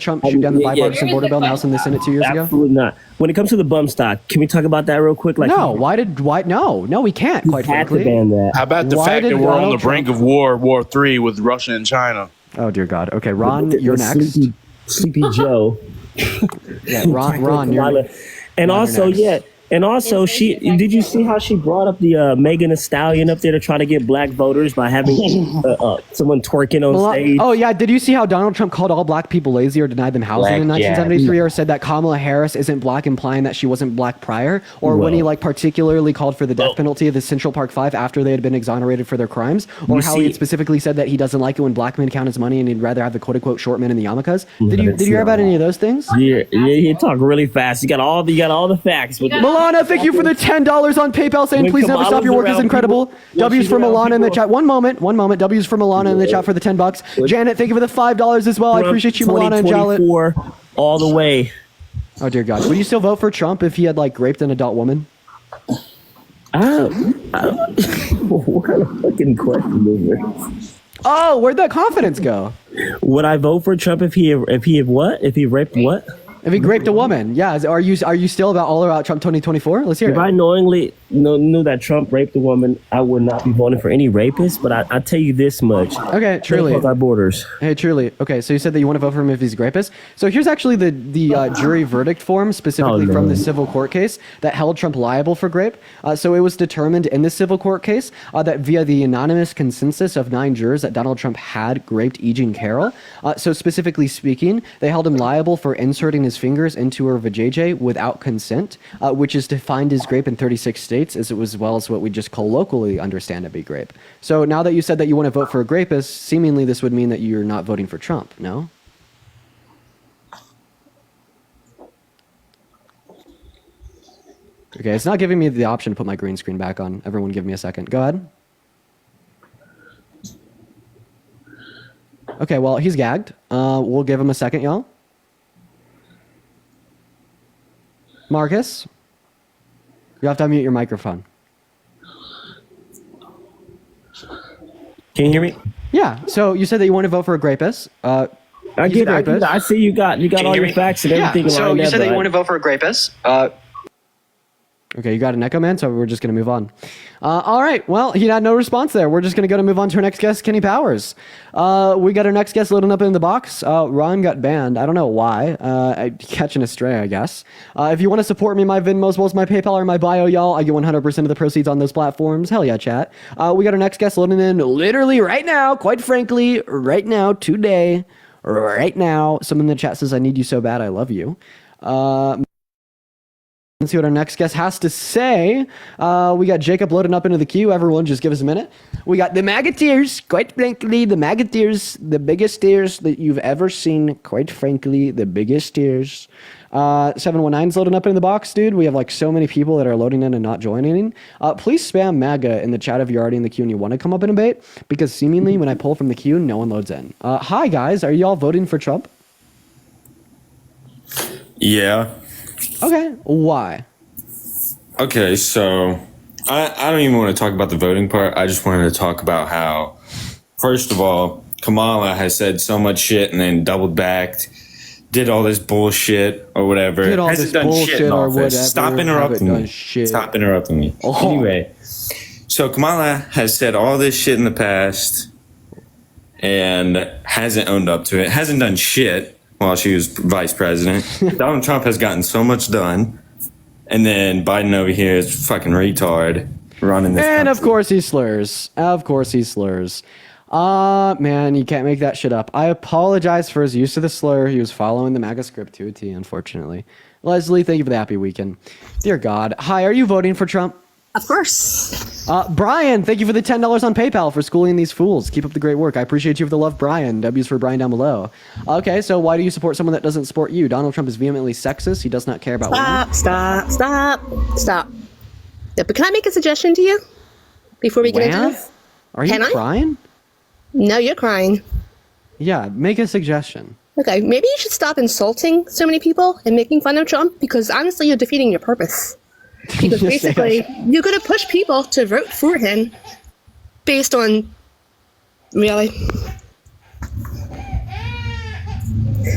Trump shoot down the bipartisan border bill in the House and the Senate 2 years ago? Absolutely not. When it comes to the bum stock, can we talk about that real quick? No, no, we can't. Quite frankly, to ban that. How about the fact that we're on the brink of War III with Russia and China? Oh dear God. Okay, Ron, you're next. Sleepy Joe. Yeah, Ron, you're. And also, did you see how she brought up the Megan Thee Stallion up there to try to get black voters by having someone twerking on stage? Oh yeah, did you see how Donald Trump called all black people lazy or denied them housing in 1973, or said that Kamala Harris isn't black, implying that she wasn't black prior, or when he like particularly called for the death penalty of the Central Park Five after they had been exonerated for their crimes, or how he had specifically said that he doesn't like it when black men count as money and he'd rather have the quote unquote short men in the yarmulkes? Did you hear about any of those things? Yeah, he talked really fast. You got all the facts. Milana, thank you for the $10 on PayPal, saying please never stop. Your work is incredible. W's for Milana in the chat. One moment. W's for Milana in the chat for the $10. Janet, thank you for the $5 as well. I appreciate you, Milana and Jalet. All the way. Oh dear God, would you still vote for Trump if he had like raped an adult woman? What kind of fucking question is this? Oh, where'd that confidence go? Would I vote for Trump if he what? If he raped what? If he raped a woman, yeah. Are you still all about Trump 2024? Let's hear it. If I knowingly knew that Trump raped a woman, I would not be voting for any rapist. But I tell you this much. Okay, truly. Our borders. Hey, truly. Okay, so you said that you want to vote for him if he's a rapist. So here's actually the jury verdict form specifically from the civil court case that held Trump liable for rape. So it was determined in the civil court case that via the unanimous consensus of 9 jurors that Donald Trump had raped E. Jean Carroll. So specifically speaking, they held him liable for inserting his fingers into her vajayjay without consent, which is defined as rape in 36 states, as well as what we just colloquially understand to be rape. So now that you said that you want to vote for a rapist, seemingly this would mean that you're not voting for Trump, no? Okay, it's not giving me the option to put my green screen back on. Everyone give me a second. Go ahead. Okay, well, he's gagged. We'll give him a second, y'all. Marcus, you have to unmute your microphone. Can you hear me? Yeah. So you said that you want to vote for a rapist. I see you got all your facts and everything. Yeah. So you said that you want to vote for a rapist. Okay, you got an echo, man, so we're just going to move on. All right, well, he had no response there. We're just going to move on to our next guest, Kenny Powers. We got our next guest loading up in the box. Ron got banned. I don't know why. Catching a stray, I guess. If you want to support me, my Venmo, as well as my PayPal or my bio, y'all, I get 100% of the proceeds on those platforms. Hell yeah, chat. We got our next guest loading in literally right now, quite frankly, right now, today, right now. Someone in the chat says, I need you so bad, I love you. Let's see what our next guest has to say. We got Jacob loading up into the queue. Everyone, just give us a minute. We got the Magateers. Quite frankly, the Magateers, the biggest ears that you've ever seen. Quite frankly, the biggest ears. 719's loading up in the box, dude. We have like so many people that are loading in and not joining. Please spam MAGA in the chat if you're already in the queue and you want to come up and debate, because seemingly when I pull from the queue, no one loads in. Hi, guys. Are y'all voting for Trump? Yeah. Okay. Why? Okay, so I don't even want to talk about the voting part. I just wanted to talk about how, first of all, Kamala has said so much shit and then doubled backed, did all this bullshit or whatever. Did all Hasn't this done bullshit shit in or office. whatever. Stop interrupting me. Stop interrupting me. Oh. Anyway, so Kamala has said all this shit in the past and hasn't owned up to it. Hasn't done shit while she was vice president. Donald Trump has gotten so much done. And then Biden over here is fucking retard running this And country. of course he slurs. Of course he slurs. Man, you can't make that shit up. I apologize for his use of the slur. He was following the MAGA script to a T, unfortunately. Leslie, thank you for the happy weekend. Dear God. Hi, are you voting for Trump? Of course. Brian, thank you for the $10 on PayPal for schooling these fools. Keep up the great work. I appreciate you for the love, Brian. W's for Brian down below. Okay, so why do you support someone that doesn't support you? Donald Trump is vehemently sexist. He does not care about women. Stop. Yeah, but can I make a suggestion to you before we get into Wow. this? Are you Can I? crying? No, you're crying. Yeah, make a suggestion. Okay, maybe you should stop insulting so many people and making fun of Trump, because honestly, you're defeating your purpose. Because basically, you're going to push people to vote for him based on, really.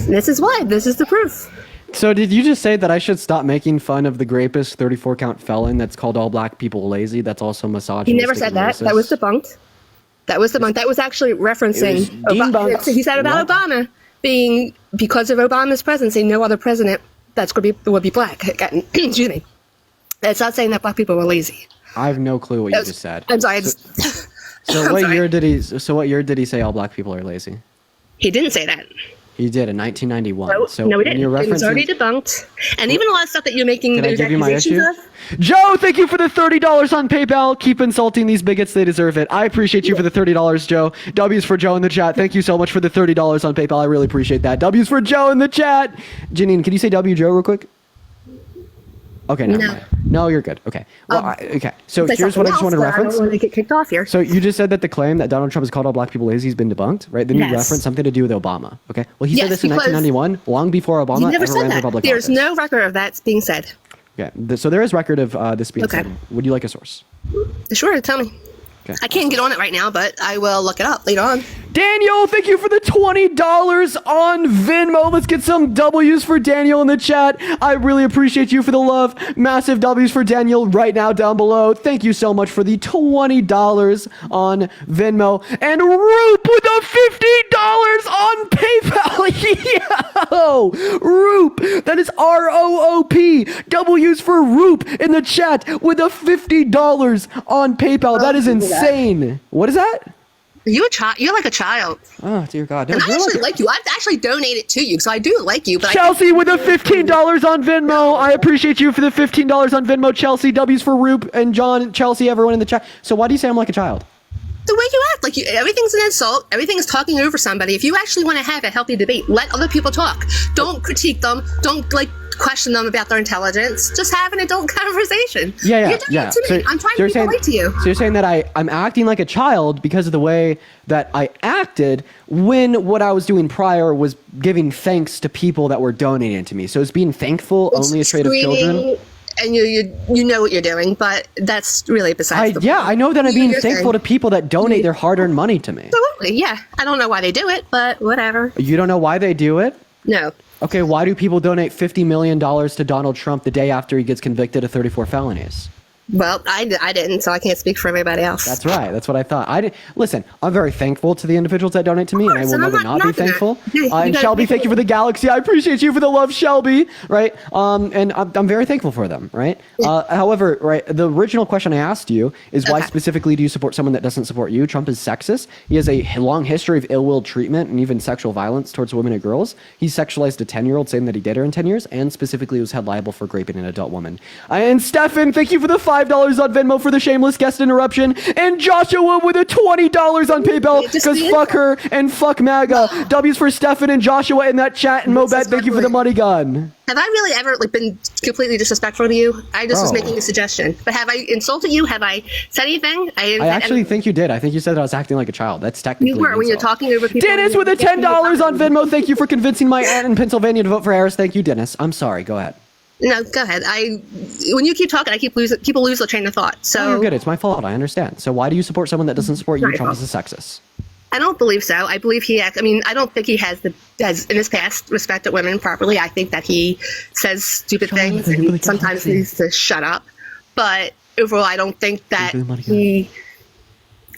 This is why. This is the proof. So did you just say that I should stop making fun of the rapist 34 count felon that's called all black people lazy? That's also misogynistic. He never said that. racist? That was debunked. That was actually referencing. He said about Obama being, because of Obama's presidency, no other president that's going to be would be black. Excuse me. It's not saying that black people were lazy. I have no clue what you just said. I'm sorry. So I'm what sorry. year did he? So what year did he say all black people are lazy? He didn't say that. He did in 1991. No, so no, he when didn't. you're It was referencing- already debunked. And even a lot of stuff that you're making Can I those give you my accusations issue? of. Joe, thank you for the $30 on PayPal. Keep insulting these bigots; they deserve it. I appreciate you for the $30, Joe. W's for Joe in the chat. Thank you so much for the $30 on PayPal. I really appreciate that. W's for Joe in the chat. Janine, can you say W Joe real quick? Okay, never mind. No, you're good. Okay. Well, okay. So Say here's what I something just wanted to else, but I reference. don't want to get kicked off here. So you just said that the claim that Donald Trump has called all black people lazy has been debunked, right? Then you Yes. referenced something to do with Obama. Okay. Well, he said Yes, this in because 1991, long before Obama You never ever said ran for that. public There's office. no record of that being said. Okay. So there is record of this being Okay. said. Would you like a source? Sure, tell me. Okay. I can't get on it right now, but I will look it up later on. Daniel, thank you for the $20 on Venmo. Let's get some W's for Daniel in the chat. I really appreciate you for the love. Massive W's for Daniel right now down below. Thank you so much for the $20 on Venmo. And Roop with a $50 on PayPal. Yo, Roop. That is ROOP. W's for Roop in the chat with a $50 on PayPal. That is insane. What is that? You're a child. You're like a child. Oh, dear God. No, And I you're actually like- like you. I've actually donated to you, so I do like you. But Chelsea with a $15 on Venmo. I appreciate you for the $15 on Venmo. Chelsea, W's for Roop and John, Chelsea, everyone in the chat. So why do you say I'm like a child? the way you act, like everything's an insult. Everything is talking over somebody. If you actually want to have a healthy debate, let other people talk. Don't critique them. Don't question them about their intelligence. Just have an adult conversation. Yeah. You're doing it to me. I'm trying to be polite to you. So you're saying that I'm acting like a child because of the way that I acted when what I was doing prior was giving thanks to people that were donating to me. So is being thankful only a trait of children? And you know what you're doing, but that's really besides the point. Yeah, I know that I'm being You're thankful to saying- people that donate their hard-earned money to me. Absolutely, yeah. I don't know why they do it, but whatever. You don't know why they do it? No. Okay, why do people donate $50 million to Donald Trump the day after he gets convicted of 34 felonies? Well, I didn't, so I can't speak for everybody else. That's right. That's what I thought. Listen, I'm very thankful to the individuals that donate to me, and I will never not be thankful. And Shelby, thank you for the galaxy. I appreciate you for the love, Shelby. Right? And I'm very thankful for them. Right? However, right, the original question I asked you is why specifically do you support someone that doesn't support you? Trump is sexist. He has a long history of ill-will treatment and even sexual violence towards women and girls. He sexualized a 10-year-old, saying that he did her in 10 years, and specifically was held liable for raping an adult woman. And Stefan, thank you for the $5 on Venmo for the shameless guest interruption. And Joshua with a $20 on PayPal, because fuck her and fuck MAGA. W's for Stefan and Joshua in that chat. And Mobet, thank you for the money gun. Have I really ever been completely disrespectful to you? I just was making a suggestion. But have I insulted you? Have I said anything? I actually think you did. I think you said that I was acting like a child. That's technically you were when you're talking over people. Dennis with a $10 on Venmo. Thank you for convincing my aunt in Pennsylvania to vote for Harris. Thank you, Dennis. I'm sorry. Go ahead. No, go ahead. When you keep talking, people lose the train of thought. So you're good. It's my fault. I understand. So why do you support someone that doesn't support you? Trump is a sexist. I don't believe so. I believe I don't think he has in his past respected women properly. I think that he says stupid things and he sometimes needs to shut up. But overall, I don't think that he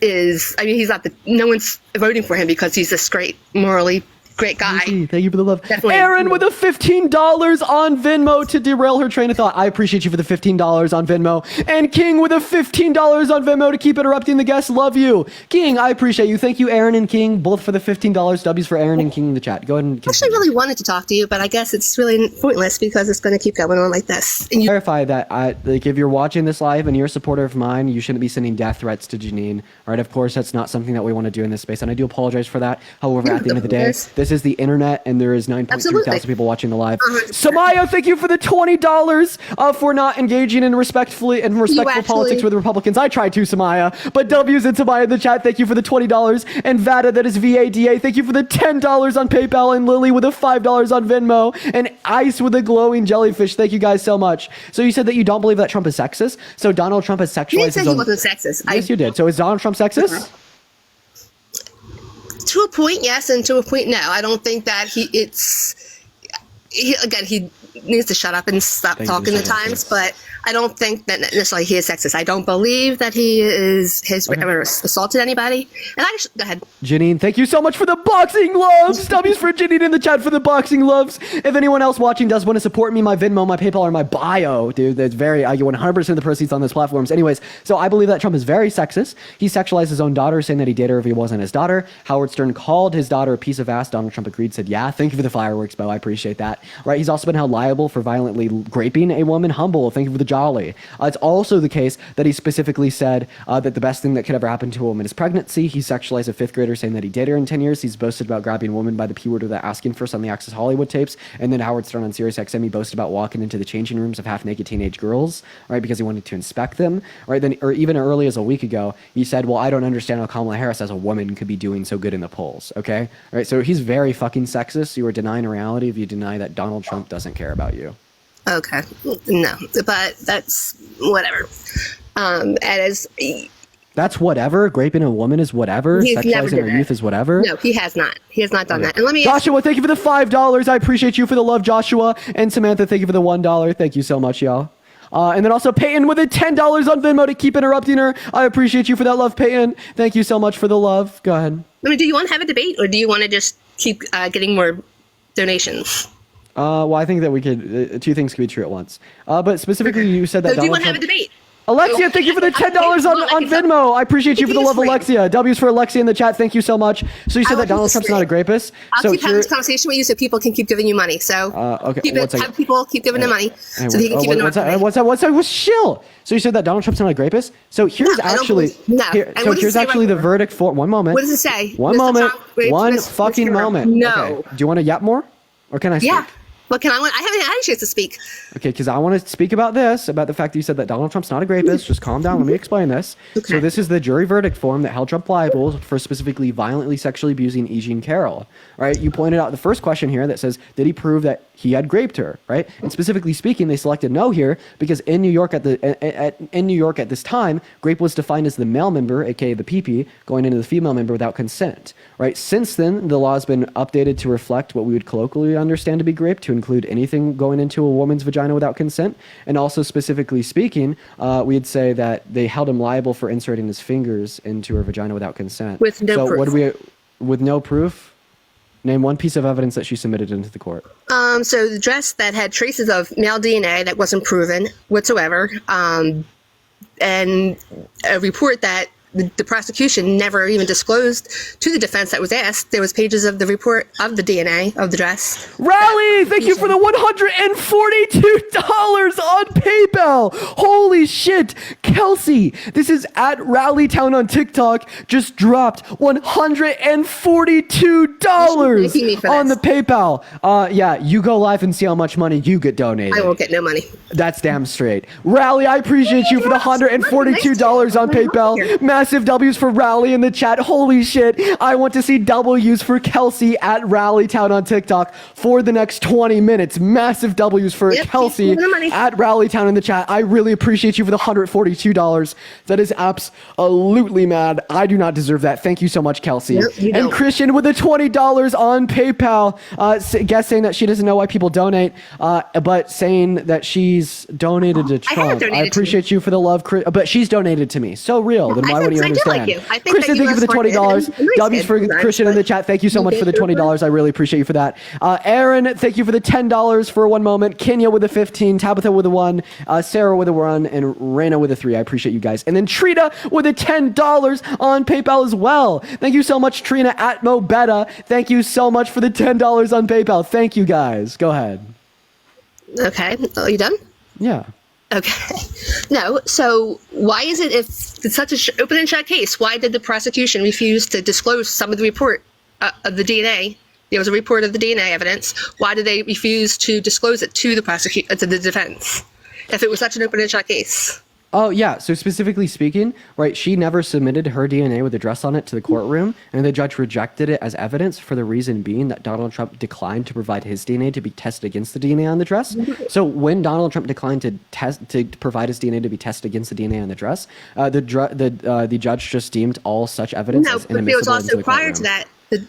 is. I mean, he's not no one's voting for him because he's this morally great guy. Thank you for the love. Definitely. Aaron with a $15 on Venmo to derail her train of thought. I appreciate you for the $15 on Venmo. And King with a $15 on Venmo to keep interrupting the guests. Love you. King, I appreciate you. Thank you, Aaron and King, both for the $15. W's for Aaron and King in the chat. Go ahead and I actually really wanted to talk to you, but I guess it's really pointless because it's going to keep going on like this. And clarify that if you're watching this live and you're a supporter of mine, you shouldn't be sending death threats to Janine. All right, of course, that's not something that we want to do in this space, and I do apologize for that. However, at the end of the day, this is the internet, and there is 9.3 thousand people watching the live. Samaya, thank you for the $20 for not engaging in respectful politics with the Republicans. I tried to, Samaya, but W's and Samaya in the chat, thank you for the $20. And Vada, that is VADA, thank you for the $10 on PayPal. And Lily with a $5 on Venmo. And Ice with a glowing jellyfish. Thank you guys so much. So you said that you don't believe that Trump is sexist. So Donald Trump has sexualized his own... He wasn't sexist. Yes, you did. So is Donald Trump sexist? To a point, yes, and to a point, no. I don't think that he needs to shut up and stop talking at times, but I don't think that necessarily he is sexist. I don't believe that he ever assaulted anybody. And go ahead. Janine, thank you so much for the boxing loves. W's for Janine in the chat for the boxing loves. If anyone else watching does want to support me, my Venmo, my PayPal, or my bio, dude, that's I get 100% of the proceeds on those platforms. Anyways, so I believe that Trump is very sexist. He sexualized his own daughter, saying that he dated her if he wasn't his daughter. Howard Stern called his daughter a piece of ass. Donald Trump agreed, said, yeah, thank you for the fireworks, Bo. I appreciate that. Right? He's also been held liable for violently raping a woman. Humble. Thank you for the jolly. It's also the case that he specifically said that the best thing that could ever happen to a woman is pregnancy. He sexualized a 5th grader, saying that he dated her in 10 years. He's boasted about grabbing a woman by the P word without asking first on the Access Hollywood tapes. And then Howard Stern on Sirius XM, he boasted about walking into the changing rooms of half-naked teenage girls, right, because he wanted to inspect them, right? Then, or even early as a week ago, he said, well, I don't understand how Kamala Harris as a woman could be doing so good in the polls, okay? All right, so he's very fucking sexist. You are denying reality if you deny that Donald Trump doesn't care about you. Okay, no, but that's whatever. That's whatever. Raping a woman is whatever. Sexualizing her youth is whatever. No, he has not. He has not done that. And let me Joshua, thank you for the $5. I appreciate you for the love, Joshua. And Samantha, thank you for the $1. Thank you so much, y'all. And then also Peyton with a $10 on Venmo to keep interrupting her. I appreciate you for that love, Peyton. Thank you so much for the love. Go ahead. I mean, do you want to have a debate, or do you want to just keep getting more donations? Well, I think that we could. Two things could be true at once. But specifically, you said that. So do you want to have a debate? Alexia, thank you for the $10 on Venmo. I appreciate you for the love, Alexia. W's for Alexia in the chat. Thank you so much. So you said that Donald Trump's not a rapist. I'll keep having this conversation with you so people can keep giving you money. So okay, have people keep giving them money so they can keep it. What's that? Chill. So you said that Donald Trump's not a rapist. So here's here's actually the verdict for 1 moment. What does it say? One moment. One fucking moment. No. Okay. Do you want to yap more, or can I speak? Yeah. But I haven't had a chance to speak. Okay, because I want to speak about the fact that you said that Donald Trump's not a rapist. Just calm down. Let me explain this. Okay. So this is the jury verdict form that held Trump liable for specifically violently sexually abusing E. Jean Carroll. Right? You pointed out the first question here that says, did he prove that he had raped her, right? And specifically speaking, they selected no here because in New York in New York at this time, grape was defined as the male member, aka the PP, going into the female member without consent, right? Since then, the law has been updated to reflect what we would colloquially understand to be grape, to include anything going into a woman's vagina without consent, and also specifically speaking, we'd say that they held him liable for inserting his fingers into her vagina without consent. With no proof. What do we, with no proof? Name one piece of evidence that she submitted into the court. So the dress that had traces of male DNA that wasn't proven whatsoever, and a report that the prosecution never even disclosed to the defense that was asked. There was pages of the report of the DNA of the dress. Rally, thank you for the $142 on PayPal. Holy shit. Kelsey, this is at Rallytown on TikTok, just dropped $142 on the PayPal. Yeah, you go live and see how much money you get donated. I won't get no money. That's damn straight. Rally, I appreciate you for the $142 on PayPal. Massive W's for Rally in the chat. Holy shit. I want to see W's for Kelsey at Rallytown on TikTok for the next 20 minutes. Massive W's for Kelsey at Rallytown in the chat. I really appreciate you for the $142. That is absolutely mad. I do not deserve that. Thank you so much, Kelsey. And Christian with the $20 on PayPal. Saying that she doesn't know why people donate, but saying that she's donated to Trump. I appreciate you for the love, but she's donated to me. So real. Then why would you understand? Christian, thank you for the $20. W's for Christian in the chat. Thank you so much for the $20. I really appreciate you for that. Aaron, thank you for the $10 for one moment. Kenya with the 15, Tabitha with a 1, Sarah with a 1, and Raina with a 3. I appreciate you guys. And then Trina with a $10 on PayPal as well. Thank you so much, Trina at Mobetta. Thank you so much for the $10 on PayPal. Thank you guys. Go ahead. Okay. Are you done? Yeah. Okay. No. So why is it, if it's such an open and shut case, why did the prosecution refuse to disclose some of the report of the DNA? There was a report of the DNA evidence. Why did they refuse to disclose it to the to the defense if it was such an open and shut case? Oh, yeah. So specifically speaking, right, she never submitted her DNA with a dress on it to the courtroom, and the judge rejected it as evidence for the reason being that Donald Trump declined to provide his DNA to be tested against the DNA on the dress. So when Donald Trump declined to provide his DNA to be tested against the DNA on the dress, the judge just deemed all such evidence as inadmissible. But there was also the prior to that.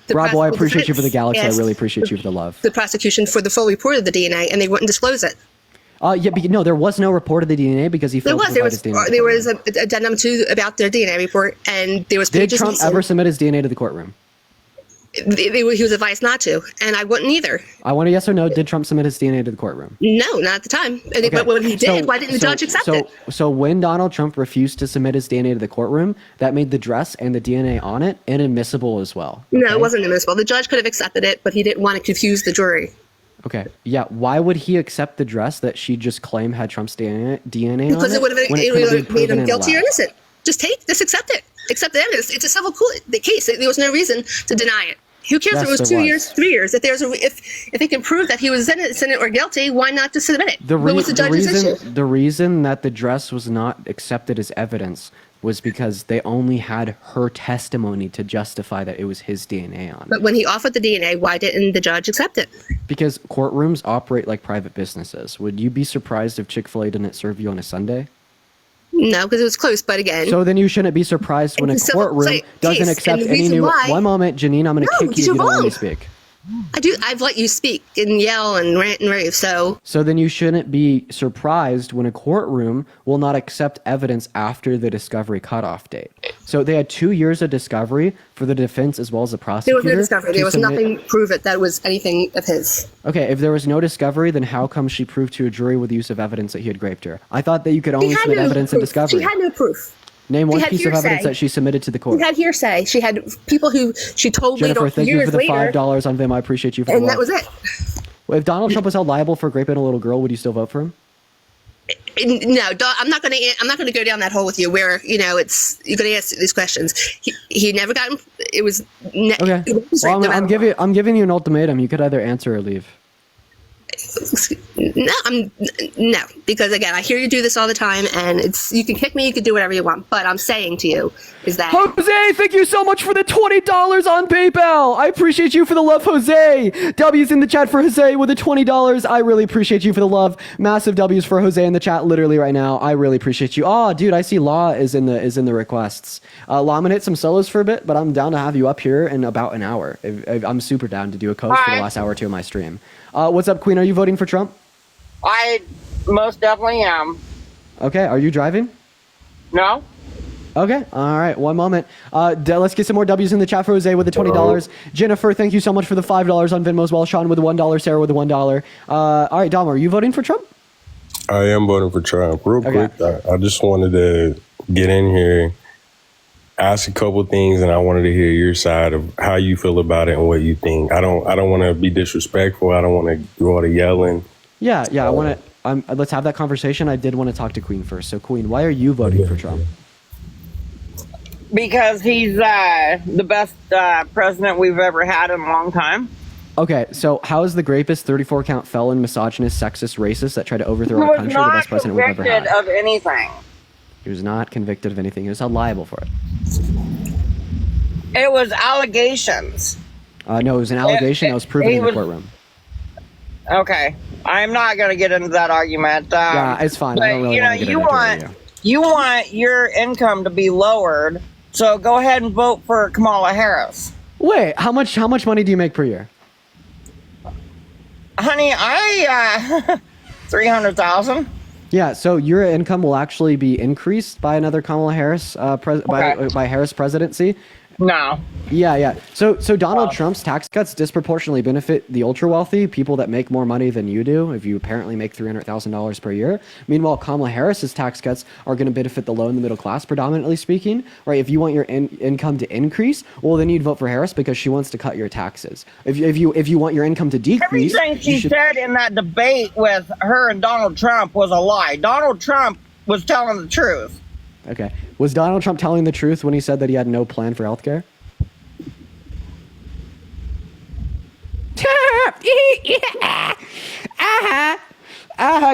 Bravo, I appreciate you for the galaxy. I really appreciate you for the love. The prosecution for the full report of the DNA, and they wouldn't disclose it. No, there was no report of the DNA because he failed to provide his DNA. There was an addendum about their DNA report, and there was pages. Did Trump ever submit his DNA to the courtroom? He was advised not to, and I wouldn't either. I want a yes or no. Did Trump submit his DNA to the courtroom? No, not at the time. But when he did, why didn't the judge accept it? So when Donald Trump refused to submit his DNA to the courtroom, that made the dress and the DNA on it inadmissible as well. Okay? No, it wasn't admissible. The judge could have accepted it, but he didn't want to confuse the jury. Okay. Yeah. Why would he accept the dress that she just claimed had Trump's DNA because on it would have made him guilty or innocent. Just accept it. Accept the evidence. It's a civil case. There was no reason to deny it. Who cares if it was 2 years, 3 years? If they can prove that he was innocent or guilty, why not just submit it? What was the judge's issue? The reason that the dress was not accepted as evidence was because they only had her testimony to justify that it was his DNA on it. But when he offered the DNA, why didn't the judge accept it? Because courtrooms operate like private businesses. Would you be surprised if Chick-fil-A didn't serve you on a Sunday? No, because it was close, but again... So then you shouldn't be surprised when a courtroom doesn't accept any new... One moment, Janine, I'm going to kick you if you don't let me speak. I've let you speak and yell and rant and rave, so then you shouldn't be surprised when a courtroom will not accept evidence after the discovery cutoff date. So they had 2 years of discovery for the defense as well as the prosecutor. There was no discovery. There was nothing to prove it that was anything of his. Okay, if there was no discovery, then how come she proved to a jury with the use of evidence that he had raped her? I thought that you could only submit evidence in discovery. She had no proof. Name one piece of evidence that she submitted to the court. She had hearsay. She had people who she told Jennifer, later, thank you for the $5 on Vim. I appreciate you for and that was it. Well, if Donald Trump was held liable for raping a little girl, would you still vote for him? No, I'm not going to go down that hole with you. Where you're going to ask these questions. He never got. It was okay. Well, I'm giving you an ultimatum. You could either answer or leave. No, because again, I hear you do this all the time, and you can kick me, you can do whatever you want, but I'm saying to you is that Jose, thank you so much for the $20 on PayPal. I appreciate you for the love, Jose. W's in the chat for Jose with the $20. I really appreciate you for the love. Massive W's for Jose in the chat, literally right now. I really appreciate you. Oh, dude, I see Law is in the requests. Law, I'm gonna hit some solos for a bit, but I'm down to have you up here in about an hour. I'm super down to do a coach for the last hour or two of my stream. What's up, Queen? Are you voting for Trump? I most definitely am. Okay, are you driving? No. Okay, all right, one moment. Let's get some more W's in the chat for Jose with the $20. Jennifer, thank you so much for the $5 on Venmo as well. Sean with the $1. Sarah with the $1. All right, Dom, are you voting for Trump? I am voting for Trump. Real quick, I just wanted to get in here, ask a couple things, and I wanted to hear your side of how you feel about it and what you think. I don't want to be disrespectful. I don't want to do all the yelling. Yeah, I want to. Let's have that conversation. I did want to talk to Queen first. So, Queen, why are you voting for Trump? Because he's the best president we've ever had in a long time. Okay, so how is the rapist, 34-count felon, misogynist, sexist, racist that tried to overthrow our country the best president we've ever had? He was not convicted of anything. He was not convicted of anything. He was held liable for it. It was allegations. No, it was an allegation that was proven in the courtroom. Okay, I'm not going to get into that argument. Yeah, it's fine. I don't really want to get into it. You want your income to be lowered, so go ahead and vote for Kamala Harris. Wait, how much money do you make per year? Honey, I 300,000. Yeah, so your income will actually be increased by another Kamala Harris by Harris presidency. No. Yeah. So Donald Trump's tax cuts disproportionately benefit the ultra wealthy, people that make more money than you do. If you apparently make $300,000 per year. Meanwhile, Kamala Harris's tax cuts are going to benefit the low and the middle class, predominantly speaking. Right? If you want your income to increase, well, then you'd vote for Harris because she wants to cut your taxes. If you want your income to decrease, everything she said in that debate with her and Donald Trump was a lie. Donald Trump was telling the truth. Okay. Was Donald Trump telling the truth when he said that he had no plan for healthcare?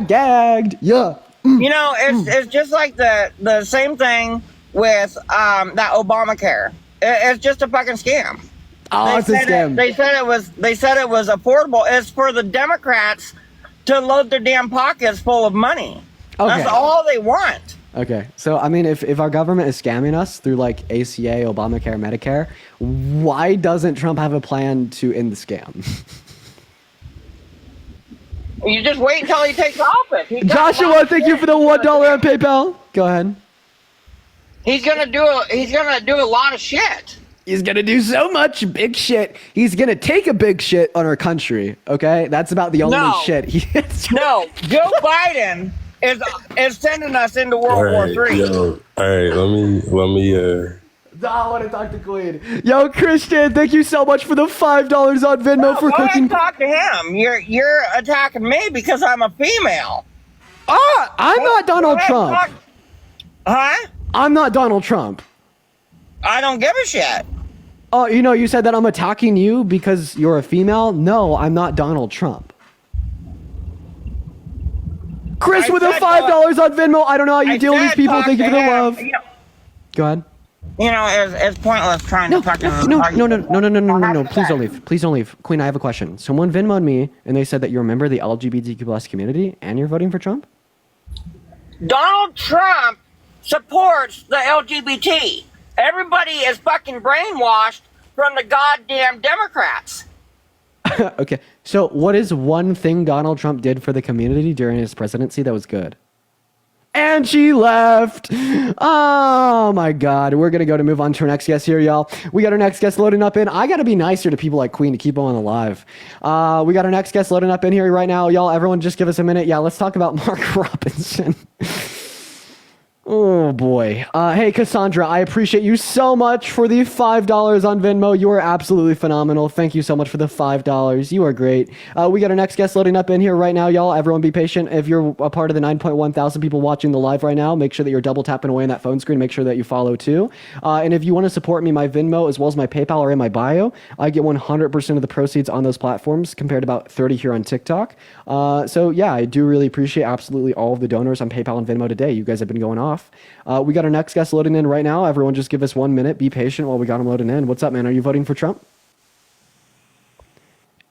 Gagged. Yeah. You know, it's just like the same thing with that Obamacare. It's just a fucking scam. Oh, it's a scam. They said it was affordable. It's for the Democrats to load their damn pockets full of money. Okay. That's all they want. Okay, so I mean, if our government is scamming us through like ACA, Obamacare, Medicare, why doesn't Trump have a plan to end the scam? You just wait until he takes office. Joshua, thank you for the $1 on PayPal. Go ahead. He's gonna do a lot of shit. He's gonna do so much big shit. He's gonna take a big shit on our country. Okay, that's about the only shit he is. No, Joe Biden is sending us into World War III. All right, let me I want to talk to Queen. Yo, Christian, thank you so much for the $5 on Venmo for cooking. Talk to him. You're attacking me because I'm a female. I'm not Donald Trump. Huh? I'm not Donald Trump. I don't give a shit. Oh, you said that I'm attacking you because you're a female? No, I'm not Donald Trump. Chris with the $5 on Venmo. I don't know how you deal with these people. Thank you for the love. Go ahead. It's pointless trying to fucking No. Please don't leave. Please don't leave. Queen, I have a question. Someone Venmoed me and they said that you're a member of the LGBTQ plus community and you're voting for Trump? Donald Trump supports the LGBT. Everybody is fucking brainwashed from the goddamn Democrats. Okay, so what is one thing Donald Trump did for the community during his presidency that was good? And she left. Oh my God. We're going to move on to our next guest here, y'all. We got our next guest loading up in. I got to be nicer to people like Queen to keep them alive. We got our next guest loading up in here right now. Y'all, everyone just give us a minute. Yeah, let's talk about Mark Robinson. Oh boy. Hey Cassandra, I appreciate you so much for the $5 on Venmo. You are absolutely phenomenal. Thank you so much for the $5. You are great. We got our next guest loading up in here right now, y'all. Everyone be patient. If you're a part of the 9.1 thousand people watching the live right now, make sure that you're double tapping away on that phone screen. Make sure that you follow too. And if you want to support me, my Venmo as well as my PayPal are in my bio. I get 100% of the proceeds on those platforms compared to about 30 here on TikTok. So yeah, I do really appreciate absolutely all of the donors on PayPal and Venmo today. You guys have been going off. We got our next guest loading in right now. Everyone just give us 1 minute. Be patient while we got him loading in. What's up, man? Are you voting for Trump?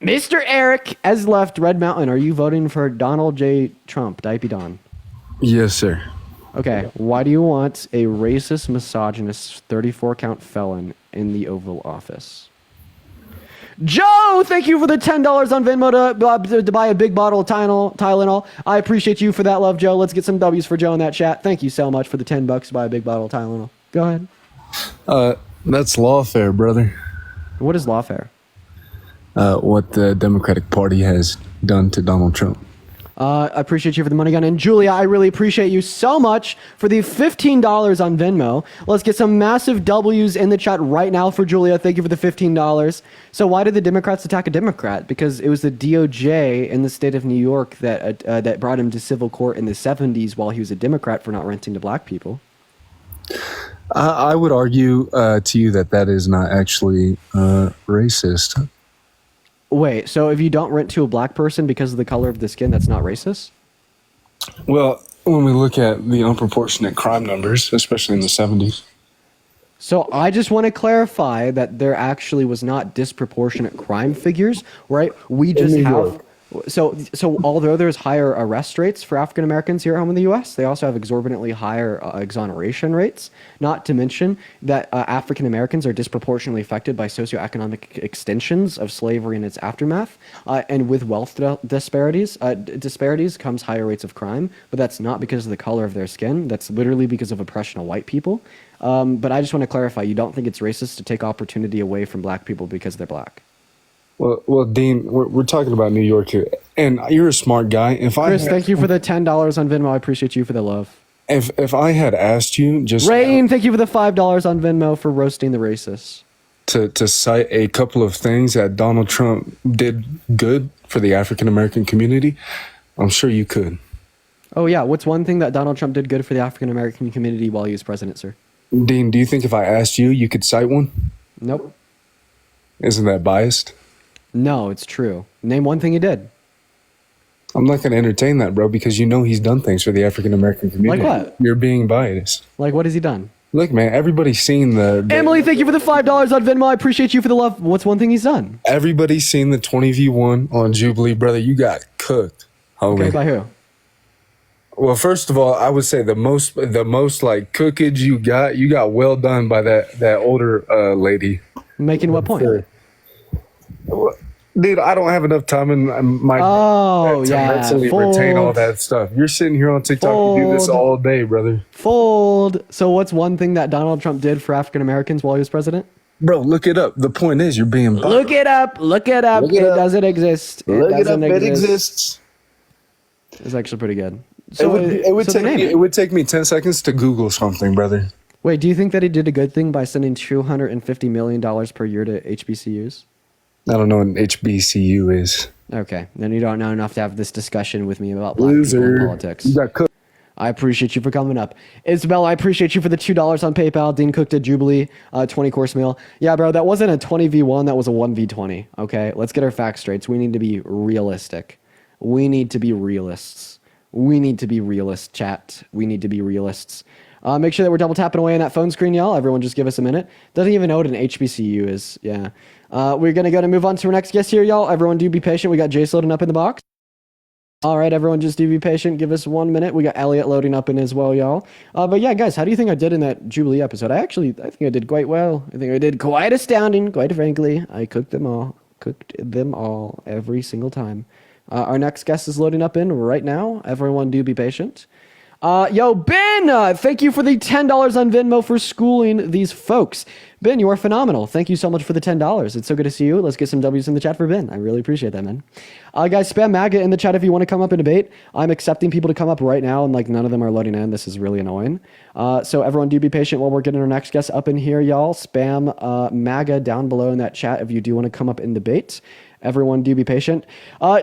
Mr. Eric has left Red Mountain. Are you voting for Donald J. Trump? Diape Don. Yes, sir. Okay. Why do you want a racist, misogynist, 34-count felon in the Oval Office? Joe, thank you for the $10 on Venmo to buy a big bottle of Tylenol. I appreciate you for that, love, Joe. Let's get some W's for Joe in that chat. Thank you so much for the $10 to buy a big bottle of Tylenol. Go ahead. That's lawfare, brother. What is lawfare? What the Democratic Party has done to Donald Trump. I appreciate you for the money gun. And Julia, I really appreciate you so much for the $15 on Venmo. Let's get some massive W's in the chat right now for Julia. Thank you for the $15. So why did the Democrats attack a Democrat? Because it was the DOJ in the state of New York that brought him to civil court in the 70s while he was a Democrat for not renting to black people. I would argue to you that is not actually racist. Wait, so if you don't rent to a black person because of the color of the skin, that's not racist? Well, when we look at the unproportionate crime numbers, especially in the 70s. So I just want to clarify that there actually was not disproportionate crime figures, right? We just have... So although there's higher arrest rates for African Americans here at home in the U.S., they also have exorbitantly higher exoneration rates. Not to mention that African Americans are disproportionately affected by socioeconomic extensions of slavery and its aftermath. And with wealth disparities comes higher rates of crime. But that's not because of the color of their skin. That's literally because of oppression of white people. But I just want to clarify: you don't think it's racist to take opportunity away from black people because they're black? Well, Dean, we're talking about New York here, and you're a smart guy. Chris, thank you for the $10 on Venmo. I appreciate you for the love. If I had asked you just... Rain, thank you for the $5 on Venmo for roasting the racists. To cite a couple of things that Donald Trump did good for the African American community, I'm sure you could. Oh, yeah. What's one thing that Donald Trump did good for the African American community while he was president, sir? Dean, do you think if I asked you, you could cite one? Nope. Isn't that biased? No, it's true. Name one thing he did. I'm not going to entertain that, bro, because you know he's done things for the African American community. Like what? You're being biased. Like what has he done? Look, man, everybody's seen the Emily, thank you for the $5 on Venmo. I appreciate you for the love. What's one thing he's done? Everybody's seen the 20v1 on Jubilee, brother. You got cooked. Homie. Okay, by who? Well, first of all, I would say the most like cookage you got well done by that older lady. Making what point? Sure. Dude, I don't have enough time in my to mentally retain all that stuff. You're sitting here on TikTok, you do this all day, brother. Fold. So what's one thing that Donald Trump did for African Americans while he was president? Bro, look it up. The point is you're being biased. Look it up. It doesn't exist. It exists. It's actually pretty good. So it would take me 10 seconds to Google something, brother. Wait, do you think that he did a good thing by sending $250 million per year to HBCUs? I don't know what an HBCU is. Okay, then you don't know enough to have this discussion with me about black people in politics. You got cooked. I appreciate you for coming up. Isabel, I appreciate you for the $2 on PayPal. Dean cooked a Jubilee 20-course meal. Yeah, bro, that wasn't a 20v1. That was a 1v20. Okay, let's get our facts straight. We need to be realistic. We need to be realists. We need to be realists, chat. We need to be realists. Make sure that we're double tapping away on that phone screen, y'all. Everyone just give us a minute. Doesn't even know what an HBCU is. Yeah. We're going to move on to our next guest here, y'all. Everyone do be patient. We got Jace loading up in the box. All right, everyone just do be patient. Give us 1 minute. We got Elliot loading up in as well, y'all. But yeah, guys, how do you think I did in that Jubilee episode? I think I did quite well. I think I did quite astounding, quite frankly. I cooked them all every single time. Our next guest is loading up in right now. Everyone do be patient. Yo, Ben, thank you for the $10 on Venmo for schooling these folks. Ben, you are phenomenal. Thank you so much for the $10. It's so good to see you. Let's get some W's in the chat for Ben. I really appreciate that, man. Guys, spam MAGA in the chat if you want to come up and debate. I'm accepting people to come up right now, and like none of them are loading in. This is really annoying. So everyone do be patient while we're getting our next guest up in here, y'all. Spam MAGA down below in that chat if you do want to come up and debate. Everyone do be patient.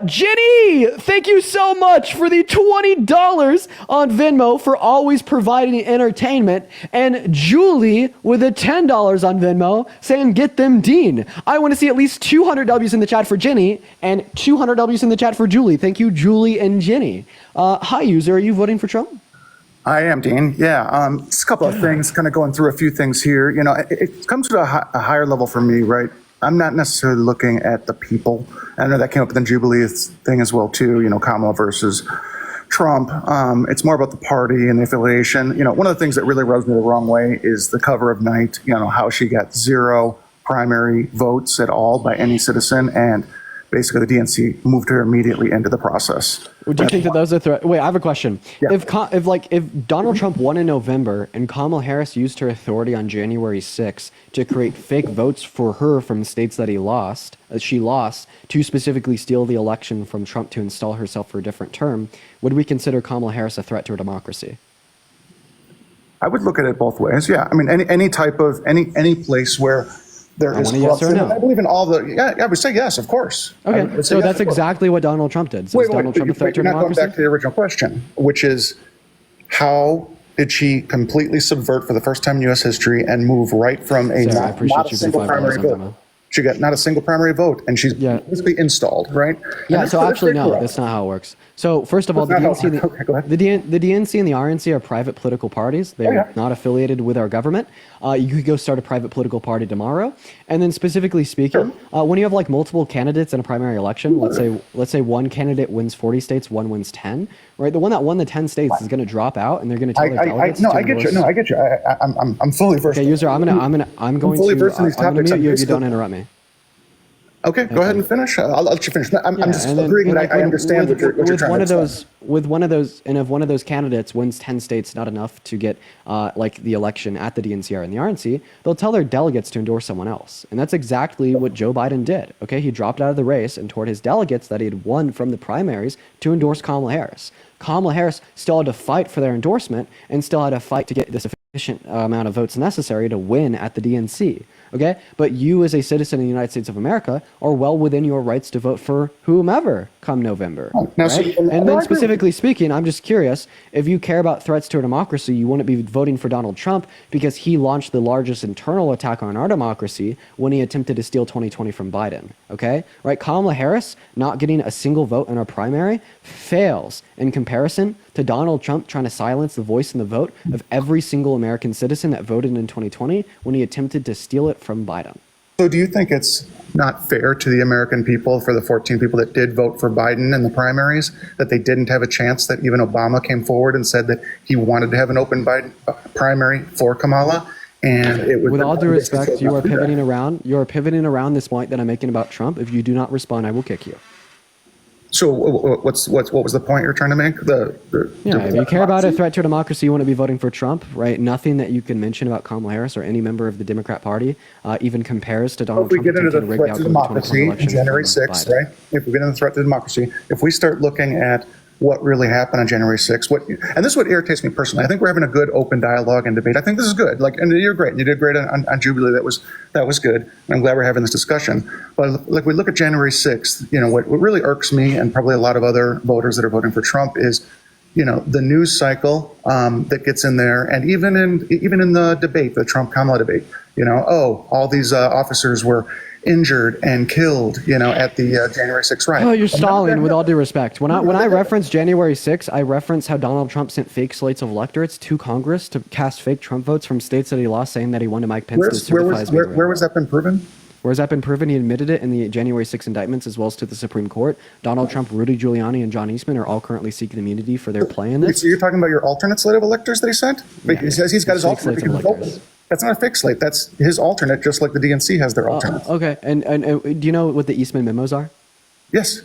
Jenny, thank you so much for the $20 on Venmo for always providing entertainment. And Julie with the $10 on Venmo saying, get them Dean. I want to see at least 200 W's in the chat for Jenny and 200 W's in the chat for Julie. Thank you, Julie and Jenny. Hi, user. Are you voting for Trump? I am, Dean. Yeah. Just a couple of things, kind of going through a few things here. You know, it comes to a higher level for me, right? I'm not necessarily looking at the people. I know that came up with the Jubilee thing as well, too, you know, Kamala versus Trump. It's more about the party and the affiliation. You know, one of the things that really rubs me the wrong way is the cover of night, you know, how she got 0 primary votes at all by any citizen. And basically the DNC moved her immediately into the process. Do you think that those are threats? Wait, I have a question. Yeah. If Donald Trump won in November and Kamala Harris used her authority on January 6th to create fake votes for her from states that she lost to specifically steal the election from Trump to install herself for a different term, would we consider Kamala Harris a threat to our democracy? I would look at it both ways. Yeah. I mean, any type of any place where there is yes or no. I believe in all the. Yeah, I would say yes, of course. Okay, so that's exactly what Donald Trump did. So wait, is Donald Trump a threat to you're not democracy? going back to the original question, which is how did she completely subvert for the first time in U.S. history and move right from not a single primary vote? She got not a single primary vote, and she's basically installed, right? Yeah, so actually, no, that's not how it works. So first of all, the DNC, the DNC and the RNC are private political parties. They're not affiliated with our government. You could go start a private political party tomorrow. And then specifically speaking, when you have like multiple candidates in a primary election, let's say one candidate wins 40 states, one wins 10, right? The one that won the 10 states is going to drop out, and they're going to tell their delegates I get you. No, I get you. I'm fully versed. Okay, user, I'm fully versed in these topics. I'm going to mute you if you don't interrupt me. Okay, go ahead and finish. I'll let you finish. I'm just agreeing that I understand what you're trying to say. With one of those, and if one of those candidates wins 10 states, not enough to get like the election at the DNCR and the RNC, they'll tell their delegates to endorse someone else. And that's exactly what Joe Biden did. Okay, he dropped out of the race and told his delegates that he had won from the primaries to endorse Kamala Harris. Kamala Harris still had to fight for their endorsement and still had to fight to get the sufficient amount of votes necessary to win at the DNC. Okay, but you as a citizen in the United States of America are well within your rights to vote for whomever come November. Right? And then specifically speaking, I'm just curious, if you care about threats to our democracy, you wouldn't be voting for Donald Trump because he launched the largest internal attack on our democracy when he attempted to steal 2020 from Biden. Okay, right? Kamala Harris not getting a single vote in our primary fails in comparison to Donald Trump trying to silence the voice and the vote of every single American citizen that voted in 2020 when he attempted to steal it from Biden. So do you think it's not fair to the American people, for the 14 people that did vote for Biden in the primaries, that they didn't have a chance, that even Obama came forward and said that he wanted to have an open Biden primary for Kamala? And it was, with all due respect, you are pivoting around. You are pivoting around this point that I'm making about Trump. If you do not respond, I will kick you. So what was the point you're trying to make? If you care about a threat to democracy, you want to be voting for Trump, right? Nothing that you can mention about Kamala Harris or any member of the Democrat Party even compares to Donald Trump. If we get into the threat to democracy on January 6th, right? If we get into the threat to democracy, if we start looking at what really happened on January 6th, and this is what irritates me personally. I think we're having a good open dialogue and debate. I think this is good. And you're great. You did great on Jubilee. That was good. I'm glad we're having this discussion. But like we look at January 6th, what really irks me, and probably a lot of other voters that are voting for Trump, is the news cycle that gets in there, and even in the debate, the Trump-Kamala debate, all these officers were injured and killed, at the January 6th riot. Oh, you're stalling, with all due respect. When I reference January 6th, I reference how Donald Trump sent fake slates of electorates to Congress to cast fake Trump votes from states that he lost, saying that he wanted Mike Pence to certify as being where was that been proven? Where has that been proven? He admitted it in the January 6 indictments as well as to the Supreme Court. Donald Trump, Rudy Giuliani, and John Eastman are all currently seeking immunity for their play in this. So you're talking about your alternate slate of electors that he sent? Yeah, he says he's got his alternate. That's not a fake slate. That's his alternate, just like the DNC has their alternate. Okay. And do you know what the Eastman memos are? Yes.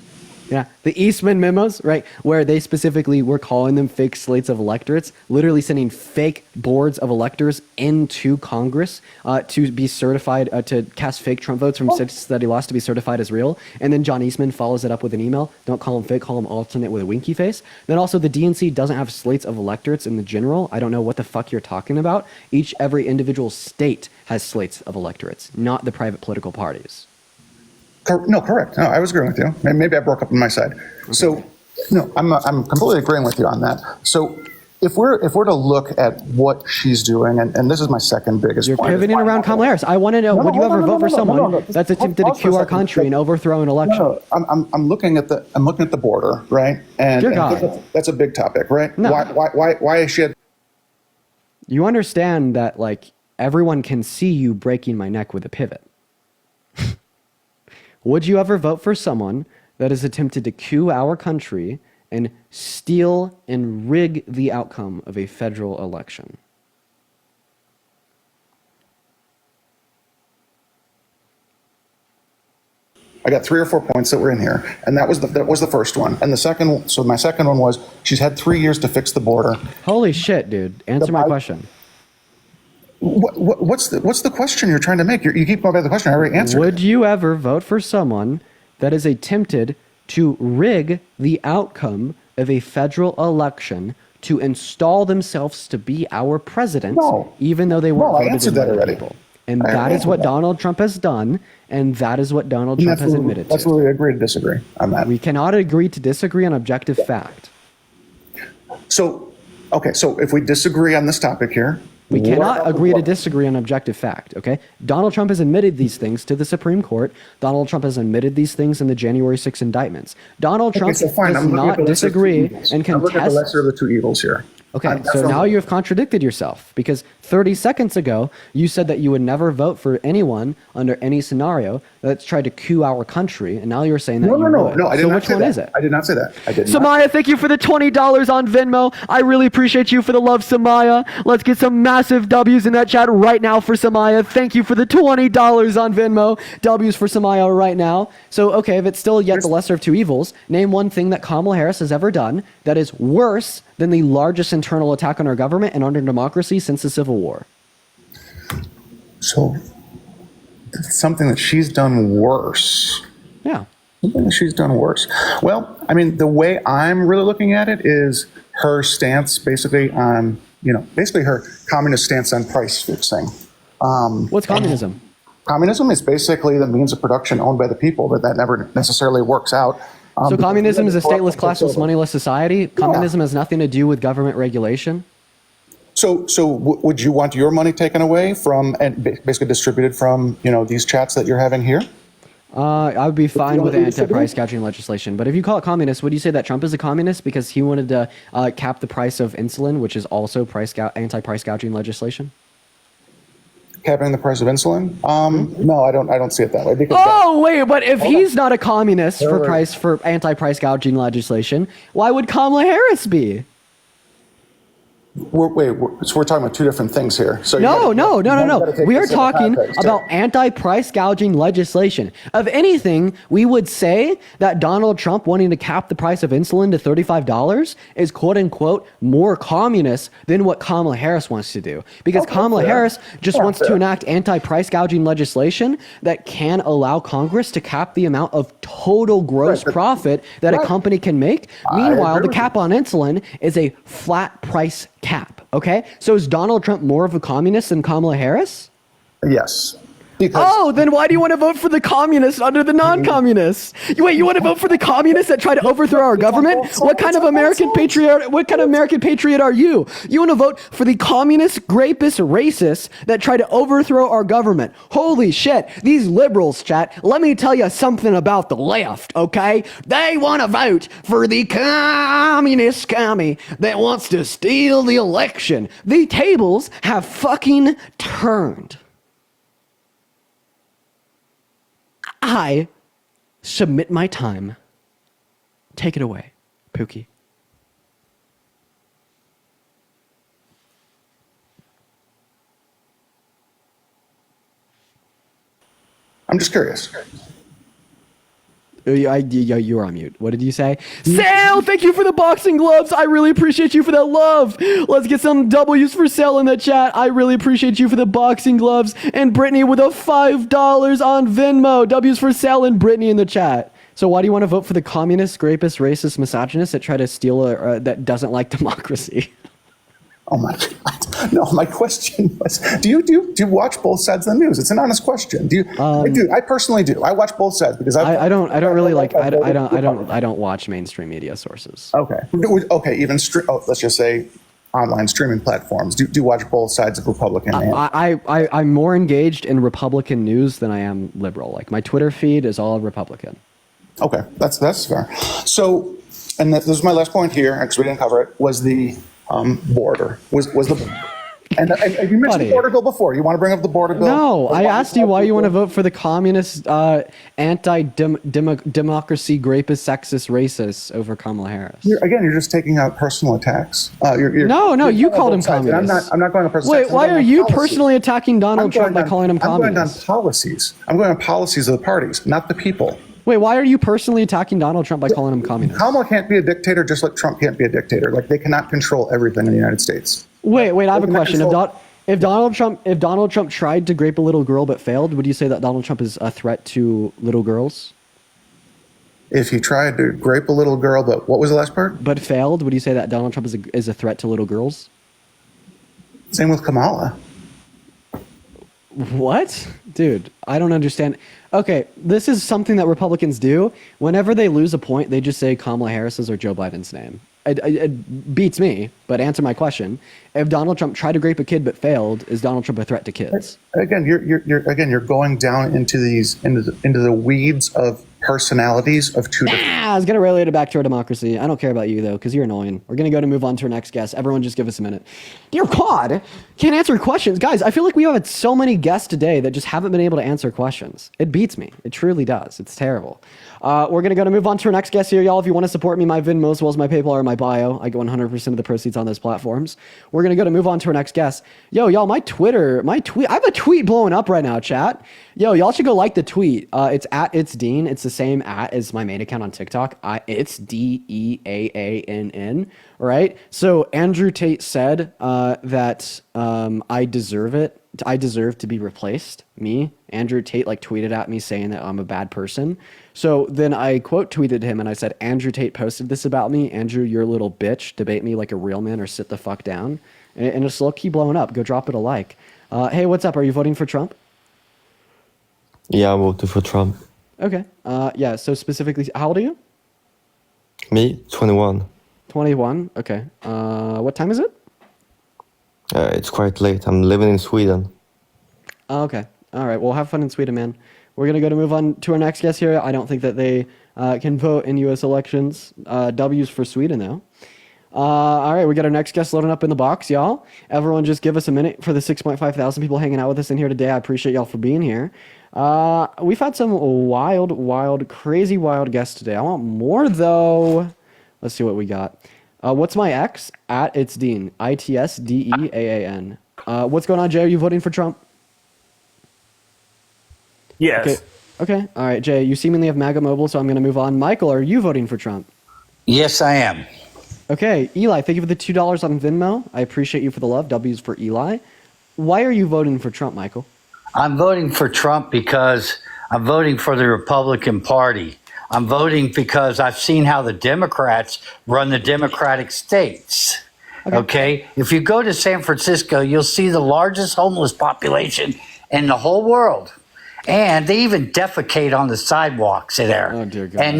Yeah, the Eastman memos, right, where they specifically were calling them fake slates of electorates, literally sending fake boards of electors into Congress to be certified, to cast fake Trump votes from states that he lost to be certified as real. And then John Eastman follows it up with an email. Don't call him fake, call him alternate with a winky face. Then also the DNC doesn't have slates of electorates in the general. I don't know what the fuck you're talking about. Every individual state has slates of electorates, not the private political parties. No, correct. No, I was agreeing with you. Maybe I broke up on my side. Okay. So, no, I'm completely agreeing with you on that. So, if we're to look at what she's doing, and this is my second biggest You're point. pivoting around Kamala Harris. I want to know, would you ever vote for someone that's attempted to coup our country and overthrow an election? No, I'm looking at the border, right? And that's a big topic, right? No. Why is she? You understand that, like, everyone can see you breaking my neck with a pivot. Would you ever vote for someone that has attempted to coup our country and steal and rig the outcome of a federal election? I got 3 or 4 points that were in here, and that was the first one. And the second, so my second one was she's had 3 years to fix the border. Holy shit, dude! Answer my question. What's the question you're trying to make? You keep going back to the question. I already answered. Would you ever vote for someone that is attempted to rig the outcome of a federal election to install themselves to be our president, even though they weren't voted in by the people? And that is what Donald Trump has done, and that is what Donald Trump has admitted to. That's where we agree to disagree on that. We cannot agree to disagree on objective fact. So, okay, so if we disagree on this topic here, we cannot agree to disagree on objective fact, okay? Donald Trump has admitted these things to the Supreme Court. Donald Trump has admitted these things in the January 6 indictments. Donald Trump does not disagree and contest. I'm looking at the lesser of the two evils here. Okay, so now you have contradicted yourself, because 30 seconds ago, you said that you would never vote for anyone under any scenario that's tried to coup our country, and now you're saying that you would. No, I did not say that. So which one is it? I did not say that. I did not. Samaya, thank you for the $20 on Venmo. I really appreciate you for the love, Samaya. Let's get some massive W's in that chat right now for Samaya. Thank you for the $20 on Venmo. W's for Samaya right now. So, okay, if it's still yet the lesser of two evils, name one thing that Kamala Harris has ever done that is worse than the largest internal attack on our government and on our democracy since the Civil War. So, something that she's done worse. Yeah. Something that she's done worse. Well, I mean, the way I'm really looking at it is her stance basically on, basically her communist stance on price fixing. What's communism? Communism is basically the means of production owned by the people, but that never necessarily works out. So communism is a stateless, classless, moneyless society. Communism has nothing to do with government regulation. So would you want your money taken away from and basically distributed from these chats that you're having here? I would be fine with anti-price gouging legislation. But if you call it communist, would you say that Trump is a communist because he wanted to cap the price of insulin, which is also anti-price gouging legislation? Capping the price of insulin? No, I don't see it that way. Wait, but if he's not a communist for anti-price gouging legislation, why would Kamala Harris be? So we're talking about two different things here. So no. We are talking about anti-price gouging legislation. Of anything, we would say that Donald Trump wanting to cap the price of insulin to $35 is quote unquote more communist than what Kamala Harris wants to do. Because Kamala Harris just wants to enact anti-price gouging legislation that can allow Congress to cap the amount of total gross profit that a company can make. Meanwhile, the cap on insulin is a flat price cap. Okay, so is Donald Trump more of a communist than Kamala Harris? Yes. Then why do you want to vote for the communists under the non-communists? Wait, you want to vote for the communists that try to overthrow our government? What kind of American patriot are you? You want to vote for the communist, rapist, racists that try to overthrow our government? Holy shit, these liberals, chat, let me tell you something about the left, okay? They want to vote for the communist commie that wants to steal the election. The tables have fucking turned. I submit my time. Take it away, Pookie. I'm just curious. You're on mute. What did you say? Sal, thank you for the boxing gloves. I really appreciate you for that love. Let's get some W's for Sal in the chat. I really appreciate you for the boxing gloves. And Brittany with a $5 on Venmo. W's for Sal and Brittany in the chat. So why do you want to vote for the communist, rapist, racist, misogynist that try to steal that doesn't like democracy? Oh my God! No, my question was: Do you watch both sides of the news? It's an honest question. Do you? I do. I personally do. I watch both sides because I don't watch mainstream media sources. Okay. Okay. Even let's just say online streaming platforms. Do you watch both sides of Republican? I'm more engaged in Republican news than I am liberal. Like my Twitter feed is all Republican. Okay, that's fair. So, and this is my last point here, because we didn't cover it, was the border. Was the and you mentioned the border bill before. You want to bring up the border bill? No, I asked you why you want to vote for the communist, anti-democracy, rapist, sexist, racist over Kamala Harris. You're just taking out personal attacks. No, you called him communist. I'm not going to personal Wait, attacks. why are you personally attacking Donald Trump by calling him communist? I'm going on policies. I'm going on policies of the parties, not the people. Wait, why are you personally attacking Donald Trump by calling him communist? Kamala can't be a dictator just like Trump can't be a dictator. Like they cannot control everything in the United States. Wait, I have a question. If Donald Trump tried to grape a little girl but failed, would you say that Donald Trump is a threat to little girls? If he tried to grape a little girl, but what was the last part? But failed, would you say that Donald Trump is a threat to little girls? Same with Kamala. What? Dude, I don't understand. Okay, this is something that Republicans do. Whenever they lose a point, they just say Kamala Harris's or Joe Biden's name. It beats me, but answer my question. If Donald Trump tried to grape a kid but failed, is Donald Trump a threat to kids? Again, you're going down into the weeds of personalities of two different. I was gonna relate it back to our democracy. I don't care about you though, because you're annoying. We're gonna move on to our next guest. Everyone, just give us a minute. Dear God, can't answer questions, guys. I feel like we have had so many guests today that just haven't been able to answer questions. It beats me. It truly does. It's terrible. We're gonna move on to our next guest here, y'all. If you want to support me, my Venmo as well as my PayPal are in my bio. I get 100% of the proceeds on those platforms. We're gonna move on to our next guest. Yo, y'all, my tweet. I have a tweet blowing up right now, chat. Yo, y'all should go like the tweet. It's at It's Dean. It's the same at as my main account on TikTok. It's DEAANN. Right. So Andrew Tate said that I deserve it. I deserve to be replaced. Me, Andrew Tate, tweeted at me saying that I'm a bad person. So then I quote tweeted him and I said, Andrew Tate posted this about me. Andrew, you're a little bitch. Debate me like a real man or sit the fuck down. And it's low key blowing up. Go drop it a like. Hey, what's up? Are you voting for Trump? Yeah, I'm voting for Trump. Okay. Yeah. So specifically, how old are you? Me, 21. 21. Okay. What time is it? It's quite late. I'm living in Sweden. Okay. All right. Well, have fun in Sweden, man. We're going to move on to our next guest here. I don't think that they can vote in U.S. elections. W's for Sweden, though. All right. We got our next guest loading up in the box, y'all. Everyone just give us a minute for the 6.5 thousand people hanging out with us in here today. I appreciate y'all for being here. We've had some crazy wild guests today. I want more, though. Let's see what we got. What's my ex? At It's Dean. ITSDEAAN. What's going on, Jay? Are you voting for Trump? Yes. Okay. All right, Jay, you seemingly have MAGA mobile, so I'm going to move on. Michael, are you voting for Trump? Yes, I am. Okay. Eli, thank you for the $2 on Venmo. I appreciate you for the love. W's for Eli. Why are you voting for Trump, Michael? I'm voting for Trump because I'm voting for the Republican Party. I'm voting because I've seen how the Democrats run the Democratic states. Okay. If you go to San Francisco, you'll see the largest homeless population in the whole world. And they even defecate on the sidewalks there. Oh, dear God. And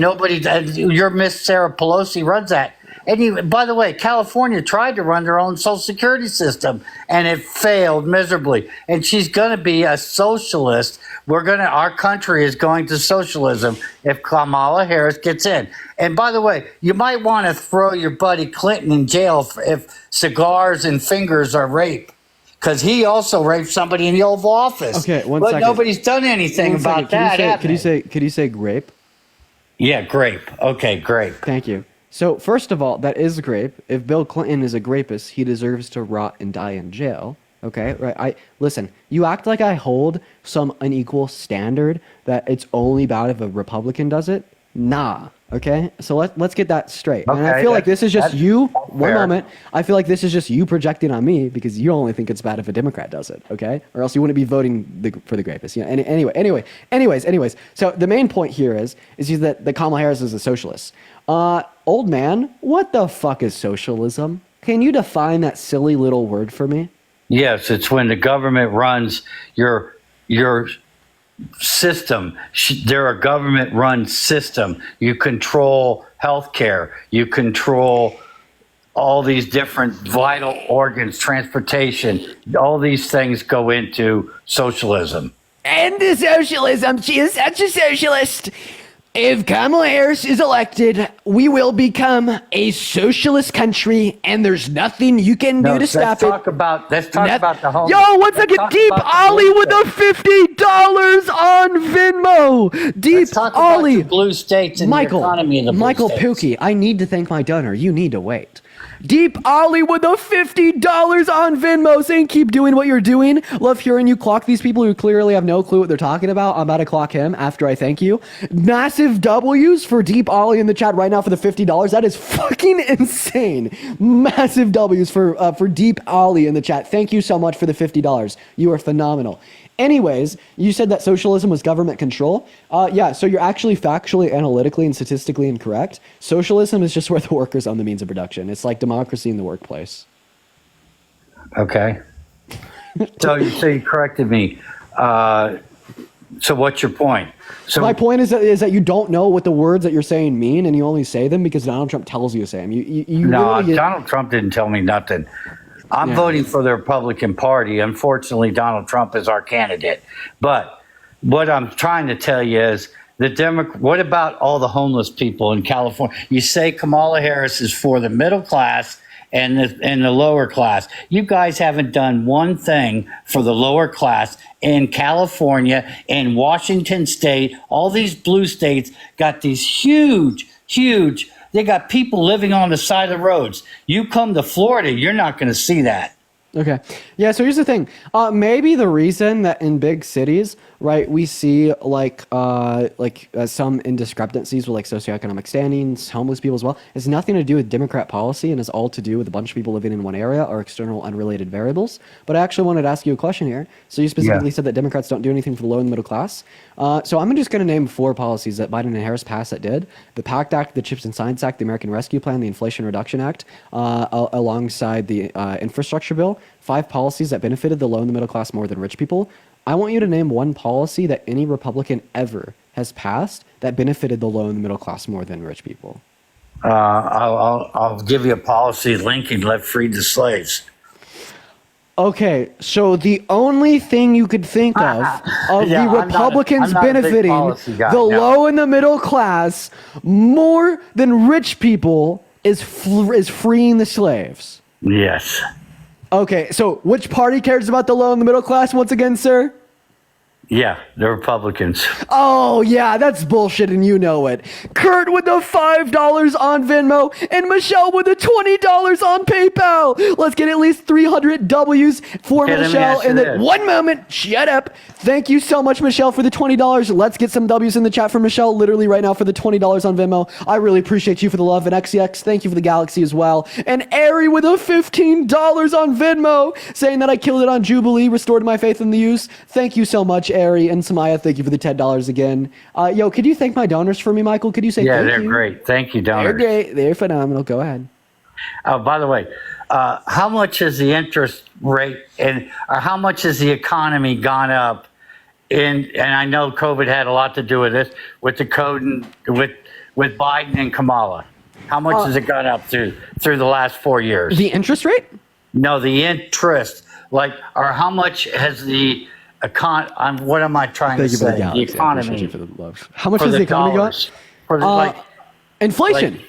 your Miss Sarah Pelosi runs that. And by the way, California tried to run their own Social Security system, and it failed miserably. And she's going to be a socialist. Our country is going to socialism if Kamala Harris gets in. And by the way, you might want to throw your buddy Clinton in jail if cigars and fingers are rape, because he also raped somebody in the Oval Office. Okay, one but second. Nobody's done anything about that. Could you say grape? Yeah, grape. Okay, grape. Thank you. So, first of all, that is grape. If Bill Clinton is a grapist, he deserves to rot and die in jail. Okay, right? Listen, you act like I hold some unequal standard that it's only bad if a Republican does it. Nah. Okay, so let's get that straight. And I Okay, feel like this is just you. One fair. moment. I feel like this is just you projecting on me because you only think it's bad if a Democrat does it. Okay, or else you wouldn't be voting for the rapist. Yeah. Anyways. So the main point here is that Kamala Harris is a socialist. Old man, what the fuck is socialism? Can you define that silly little word for me? Yes, it's when the government runs your system. They're a government-run system. You control healthcare. You control all these different vital organs, transportation. All these things go into socialism. And the socialism, she is such a socialist. If Kamala Harris is elected, we will become a socialist country, and there's nothing you can do to stop it. Let's talk about the home. Yo, 1 second. Deep Ollie with the $50 on Venmo. Deep Ollie. Blue states and Michael, the economy of the blue Michael states. Pookie, I need to thank my donor. You need to wait. Deep Ollie with the $50 on Venmo saying keep doing what you're doing. Love hearing you clock these people who clearly have no clue what they're talking about. I'm about to clock him after I thank you. Massive W's for Deep Ollie in the chat right now for the $50. That is fucking insane. Massive W's for Deep Ollie in the chat. Thank you so much for the $50. You are phenomenal. Anyways, you said that socialism was government control. Yeah, so you're actually factually, analytically, and statistically incorrect. Socialism is just where the workers own the means of production. It's like democracy in the workplace. Okay. So you corrected me. So what's your point? So my point is that you don't know what the words that you're saying mean, and you only say them because Donald Trump tells you to say them. No, Donald Trump didn't tell me nothing. I'm voting for the Republican Party. Unfortunately, Donald Trump is our candidate. But what I'm trying to tell you is what about all the homeless people in California? You say Kamala Harris is for the middle class and the lower class. You guys haven't done one thing for the lower class in California, in Washington State. All these blue states got these huge they got people living on the side of the roads. You come to Florida, you're not going to see that. Okay. Yeah, so here's the thing. Maybe the reason that in big cities, right, we see some indiscrepancies with like socioeconomic standings, homeless people as well, has nothing to do with Democrat policy and is all to do with a bunch of people living in one area or external unrelated variables. But I actually wanted to ask you a question here. So you specifically said that Democrats don't do anything for the low and middle class. So I'm just going to name 4 policies that Biden and Harris passed that did. The PACT Act, the CHIPS and Science Act, the American Rescue Plan, the Inflation Reduction Act, alongside the infrastructure bill. 5 policies that benefited the low and the middle class more than rich people. I want you to name one policy that any Republican ever has passed that benefited the low and the middle class more than rich people. I'll give you a policy linking left freed the slaves. Okay, so the only thing you could think of the Republicans benefiting low and the middle class more than rich people is freeing the slaves. Yes. Okay, so which party cares about the low and the middle class once again, sir? Yeah, the Republicans. Oh, yeah, that's bullshit and you know it. Kurt with the $5 on Venmo and Michelle with the $20 on PayPal. Let's get at least 300 W's for Michelle. And then 1 moment, shut up. Thank you so much, Michelle, for the $20. Let's get some W's in the chat for Michelle literally right now for the $20 on Venmo. I really appreciate you for the love. And XCX, thank you for the Galaxy as well. And Ari with a $15 on Venmo saying that I killed it on Jubilee, restored my faith in the use. Thank you so much, Ari. And Samaya, thank you for the $10 again. Yo, could you thank my donors for me, Michael? Could you say thank you? Yeah, they're great. Thank you, donors. They're great. They're phenomenal. Go ahead. Oh, by the way, how much is the interest rate or how much has the economy gone up? And I know COVID had a lot to do with this, with the code and with Biden and Kamala. How much has it gone up through the last 4 years? The interest rate? No, the interest. Or how much has the what am I trying to say? The economy. How much has the economy gone? Inflation.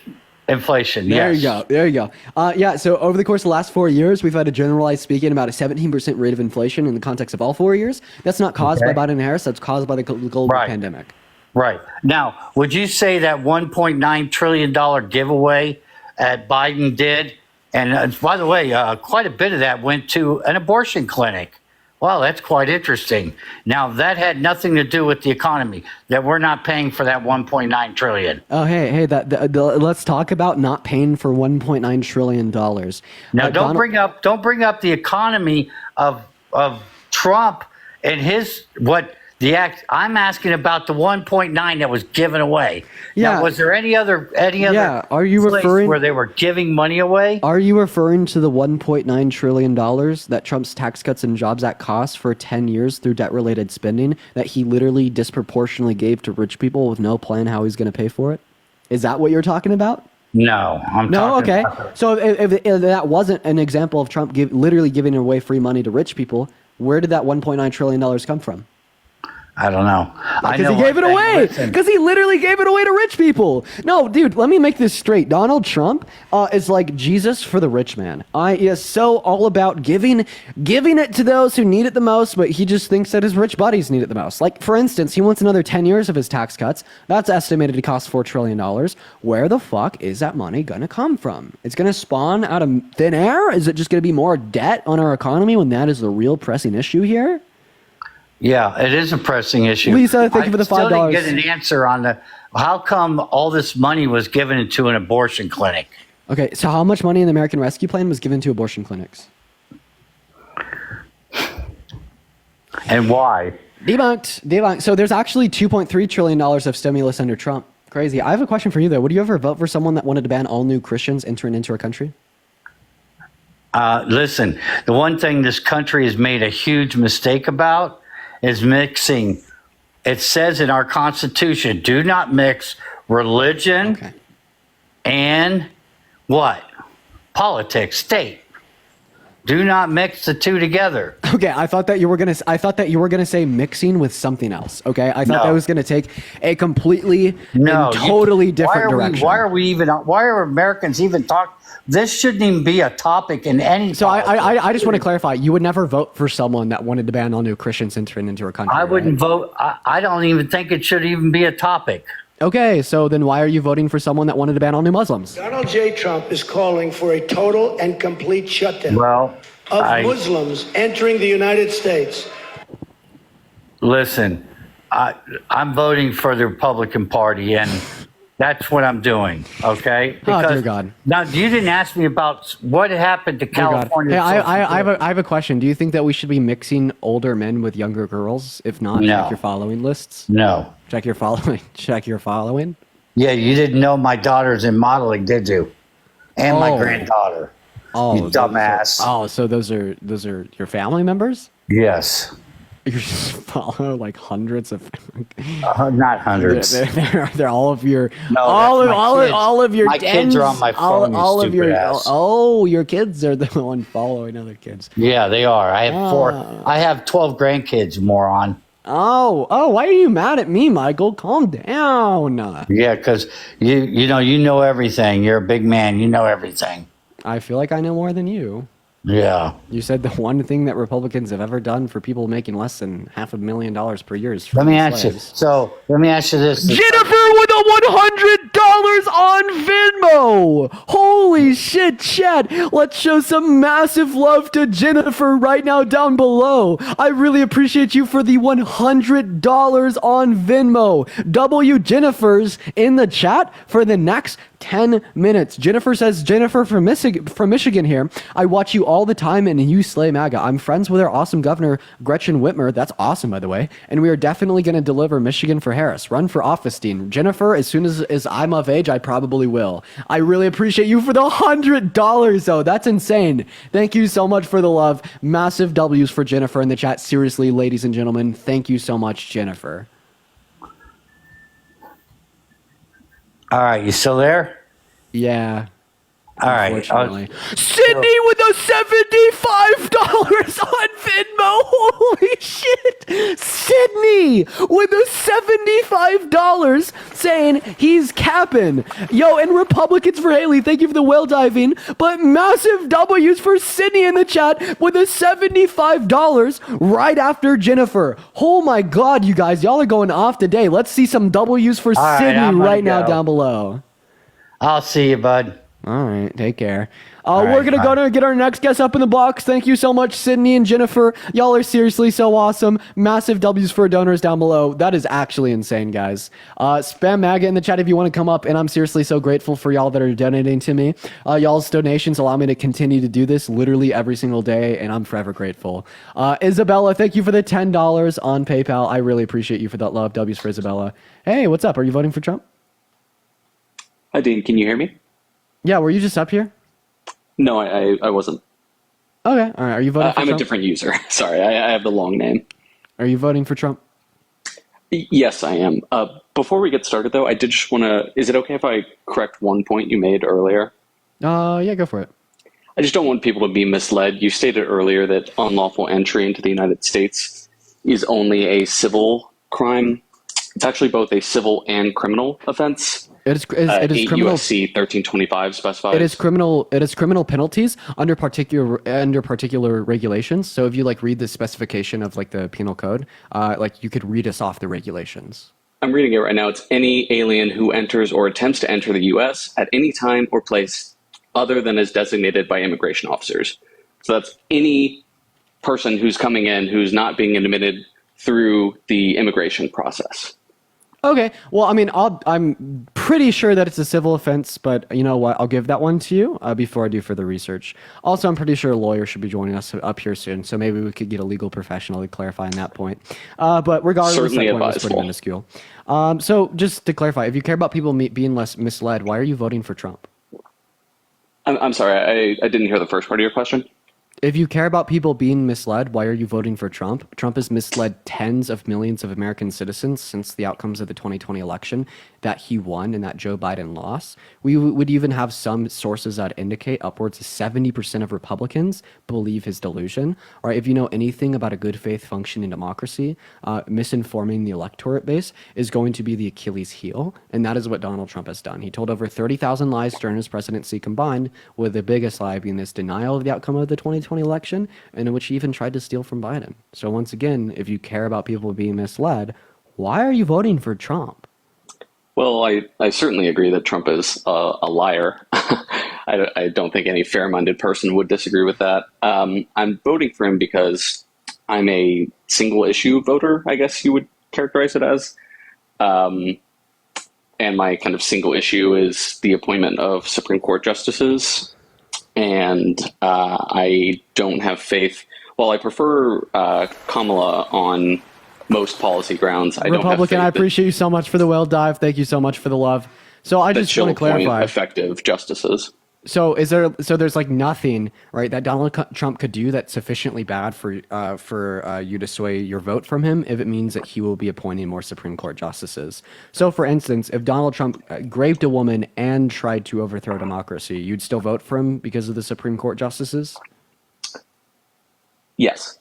Inflation, There yes. you go. Yeah, so over the course of the last 4 years, we've had a generalized speaking about a 17% rate of inflation in the context of all 4 years. That's not caused by Biden and Harris. That's caused by the global pandemic. Right. Now, would you say that $1.9 trillion giveaway that Biden did, and by the way, quite a bit of that went to an abortion clinic. Well, that's quite interesting. Now, that had nothing to do with the economy, that we're not paying for that 1.9 trillion. Oh, hey, let's talk about not paying for $1.9 trillion. Now, don't bring up the economy of Trump and his I'm asking about the 1.9 that was given away. Yeah. Now, was there any other Are you place referring where they were giving money away? Are you referring to the $1.9 trillion that Trump's Tax Cuts and Jobs Act cost for 10 years through debt-related spending that he literally disproportionately gave to rich people with no plan how he's going to pay for it? Is that what you're talking about? No, okay. So if that wasn't an example of Trump literally giving away free money to rich people, where did that $1.9 trillion come from? I don't know. Because he gave it away. Because he literally gave it away to rich people. No, dude, let me make this straight. Donald Trump is like Jesus for the rich man. He is so all about giving it to those who need it the most, but he just thinks that his rich buddies need it the most. Like, for instance, he wants another 10 years of his tax cuts. That's estimated to cost $4 trillion. Where the fuck is that money going to come from? It's going to spawn out of thin air? Is it just going to be more debt on our economy when that is the real pressing issue here? Yeah, it is a pressing issue. Lisa, thank you for the $5. I still didn't get an answer on how come all this money was given to an abortion clinic. Okay, so how much money in the American Rescue Plan was given to abortion clinics? And why? Debunked. So there's actually $2.3 trillion of stimulus under Trump. Crazy. I have a question for you, though. Would you ever vote for someone that wanted to ban all new Christians entering into our country? Listen, the one thing this country has made a huge mistake about is mixing. It says in our Constitution, do not mix religion and what? Politics, state. Do not mix the two together. Okay, I thought that you were gonna say mixing with something else. Okay, I thought that was gonna take a completely totally different direction. Why are Americans even talking? This shouldn't even be a topic in any. So I just want to clarify. You would never vote for someone that wanted to ban all new Christians entering into our country. I wouldn't vote. I don't even think it should even be a topic. Okay, so then why are you voting for someone that wanted to ban all new Muslims? Donald J. Trump is calling for a total and complete shutdown of Muslims entering the United States. Listen, I'm voting for the Republican Party, and that's what I'm doing, okay? Oh, dear God. Now, you didn't ask me about what happened to California. Hey, I have a question. Do you think that we should be mixing older men with younger girls? If not, check your following lists. No. Check your following. Check your following. Yeah, you didn't know my daughter's in modeling, did you? And my granddaughter. Oh, you dumbass. So those are your family members? Yes. You just follow like hundreds of not hundreds. They're all of your all of your my kids are on my phone. All of your ass. Your kids are the one following other kids. Yeah, they are. I have 4. I have 12 grandkids, moron. Oh, why are you mad at me, Michael? Calm down. Yeah, because you know everything. You're a big man. You know everything. I feel like I know more than you. Yeah. You said the one thing that Republicans have ever done for people making less than $500,000 per year is free Let me ask you this. Jennifer with a $100 on Venmo. Holy shit, Chad. Let's show some massive love to Jennifer right now down below. I really appreciate you for the $100 on Venmo. W Jennifer's in the chat for the next 10 minutes. Jennifer says, Jennifer from Michigan here. I watch you all the time and you slay MAGA. I'm friends with our awesome governor, Gretchen Whitmer. That's awesome, by the way. And we are definitely going to deliver Michigan for Harris. Run for office, Dean. Jennifer, as soon as I'm of age, I probably will. I really appreciate you for the $100, though. That's insane. Thank you so much for the love. Massive W's for Jennifer in the chat. Seriously, ladies and gentlemen, thank you so much, Jennifer. All right, you still there? Yeah. All right. Sydney with a $75 on Venmo. Holy shit. Sydney with a $75 saying he's capping. Yo, and Republicans for Haley, thank you for the well diving. But massive W's for Sydney in the chat with a $75 right after Jennifer. Oh my God, you guys. Y'all are going off today. Let's see some W's for Sydney right now down below. I'll see you, bud. All right, take care. All We're right, going to go and get our next guest up in the box. Thank you so much, Sydney and Jennifer. Y'all are seriously so awesome. Massive W's for donors down below. That is actually insane, guys. Spam MAGA in the chat if you want to come up, and I'm seriously so grateful for y'all that are donating to me. Y'all's donations allow me to continue to do this literally every single day, and I'm forever grateful. Isabella, thank you for the $10 on PayPal. I really appreciate you for that love. W's for Isabella. Hey, what's up? Are you voting for Trump? Hi, Dean. Can you hear me? Yeah, were you just up here? No, I wasn't. Okay, all right. Are you voting for I'm Trump? a different user. Sorry, I have the long name. Are you voting for Trump? Yes, I am. Before we get started, though, I did just want to... Is it okay if I correct one point you made earlier? Yeah, go for it. I just don't want people to be misled. You stated earlier that unlawful entry into the United States is only a civil crime. It's actually both a civil and criminal offense. It is criminal. USC 1325 specifies. It is criminal. It is criminal penalties under particular regulations. So if you read the specification of the penal code, you could read us off the regulations. I'm reading it right now. It's any alien who enters or attempts to enter the U.S. at any time or place other than as designated by immigration officers. So that's any person who's coming in who's not being admitted through the immigration process. Okay. Well, I mean, I'm pretty sure that it's a civil offense, but you know what? I'll give that one to you before I do further research. Also, I'm pretty sure a lawyer should be joining us up here soon, so maybe we could get a legal professional to clarify on that point. But regardless, Certainly that point was pretty advisable. minuscule. So just to clarify, if you care about people being less misled, why are you voting for Trump? I'm sorry, I didn't hear the first part of your question. If you care about people being misled, why are you voting for Trump? Trump has misled tens of millions of American citizens since the outcomes of the 2020 election that he won and that Joe Biden lost. We would even have some sources that indicate upwards of 70% of Republicans believe his delusion. All right, if you know anything about a good faith functioning democracy, misinforming the electorate base is going to be the Achilles heel, and that is what Donald Trump has done. He told over 30,000 lies during his presidency combined, with the biggest lie being this denial of the outcome of the 2020 election, and in which he even tried to steal from Biden. So once again, if you care about people being misled, why are you voting for Trump? Well, I certainly agree that Trump is a liar. I don't think any fair-minded person would disagree with that. I'm voting for him because I'm a single-issue voter, I guess you would characterize it as. And my kind of single issue is the appointment of Supreme Court justices. And I don't have faith. While I prefer Kamala on most policy grounds, I don't have Republican, faith I appreciate you so much for the well dive. Thank you so much for the love. So I that just she'll want to appoint clarify. effective justices. So there's nothing, right, that Donald Trump could do that's sufficiently bad for you to sway your vote from him if it means that he will be appointing more Supreme Court justices. So for instance, if Donald Trump raped a woman and tried to overthrow democracy, you'd still vote for him because of the Supreme Court justices? Yes.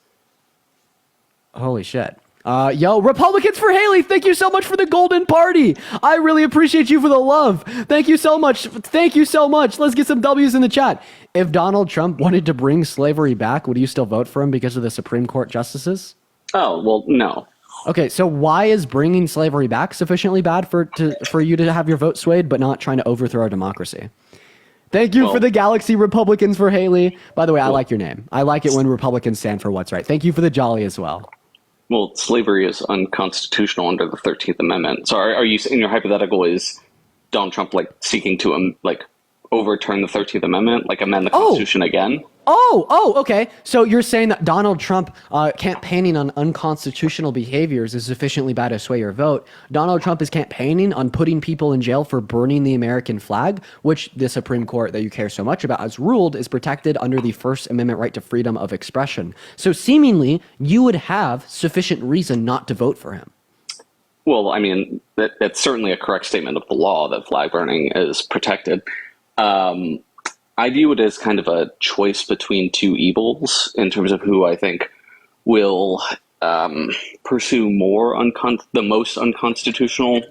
Holy shit. Yo, Republicans for Haley, thank you so much for the golden party. I really appreciate you for the love. Thank you so much. Thank you so much. Let's get some W's in the chat. If Donald Trump wanted to bring slavery back, would you still vote for him because of the Supreme Court justices? Oh, well, no. Okay, so why is bringing slavery back sufficiently bad for you to have your vote swayed, but not trying to overthrow our democracy? Thank you for the Galaxy Republicans for Haley. By the way, I like your name. I like it when Republicans stand for what's right. Thank you for the jolly as well. Well, slavery is unconstitutional under the 13th Amendment. So are you saying your hypothetical is Donald Trump seeking to overturn the 13th Amendment, amend the Constitution again? Oh, okay. So you're saying that Donald Trump campaigning on unconstitutional behaviors is sufficiently bad to sway your vote. Donald Trump is campaigning on putting people in jail for burning the American flag, which the Supreme Court that you care so much about has ruled is protected under the First Amendment right to freedom of expression. So seemingly, you would have sufficient reason not to vote for him. Well, I mean, that's certainly a correct statement of the law that flag burning is protected. I view it as kind of a choice between two evils in terms of who I think will pursue the most unconstitutional.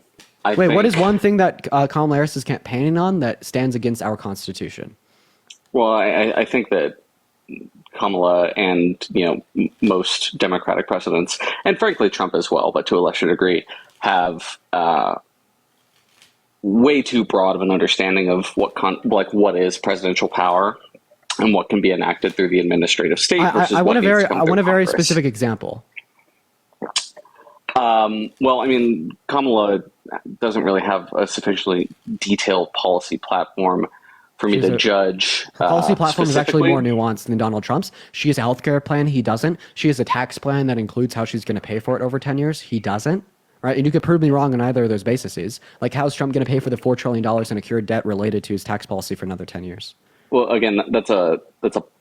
What is one thing that Kamala Harris is campaigning on that stands against our Constitution? Well, I think that Kamala and most Democratic presidents, and frankly Trump as well, but to a lesser degree, have way too broad of an understanding of what is presidential power and what can be enacted through the administrative state versus I what want needs to come through a very Congress. specific example. Well, I mean, Kamala doesn't really have a sufficiently detailed policy platform for me to judge. Her policy platform is actually specifically. more nuanced than Donald Trump's. She has a healthcare plan. He doesn't. She has a tax plan that includes how she's going to pay for it over 10 years. He doesn't. Right? And you could prove me wrong on either of those bases. Like, how's Trump going to pay for the $4 trillion in accrued debt related to his tax policy for another 10 years? Well, again, that's a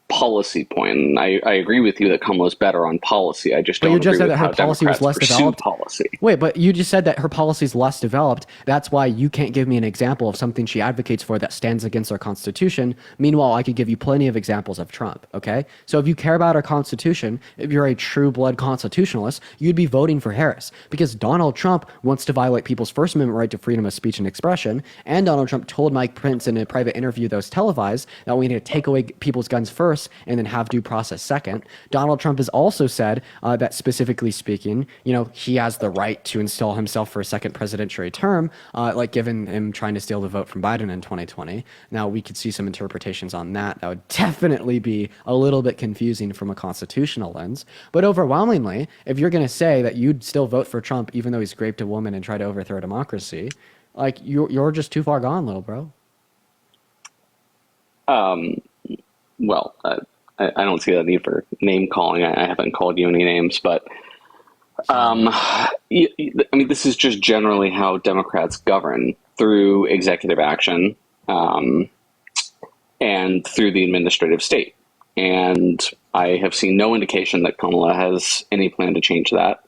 policy point. And I agree with you that Kamala's better on policy. I just But don't you just agree said with that her how policy was Democrats less pursue developed. policy. Wait, but you just said that her policy is less developed. That's why you can't give me an example of something she advocates for that stands against our Constitution. Meanwhile, I could give you plenty of examples of Trump, okay? So if you care about our Constitution, if you're a true blood constitutionalist, you'd be voting for Harris. Because Donald Trump wants to violate people's First Amendment right to freedom of speech and expression, and Donald Trump told Mike Pence in a private interview that was televised that we need to take away people's guns first and then have due process second. Donald Trump has also said that, specifically speaking, he has the right to install himself for a second presidential term, like given him trying to steal the vote from Biden in 2020. Now, we could see some interpretations on that. That would definitely be a little bit confusing from a constitutional lens. But overwhelmingly, if you're going to say that you'd still vote for Trump even though he's raped a woman and tried to overthrow democracy, like, you're just too far gone, little bro. Well, I don't see the need for name calling. I haven't called you any names, but I mean, this is just generally how Democrats govern, through executive action and through the administrative state. And I have seen no indication that Kamala has any plan to change that.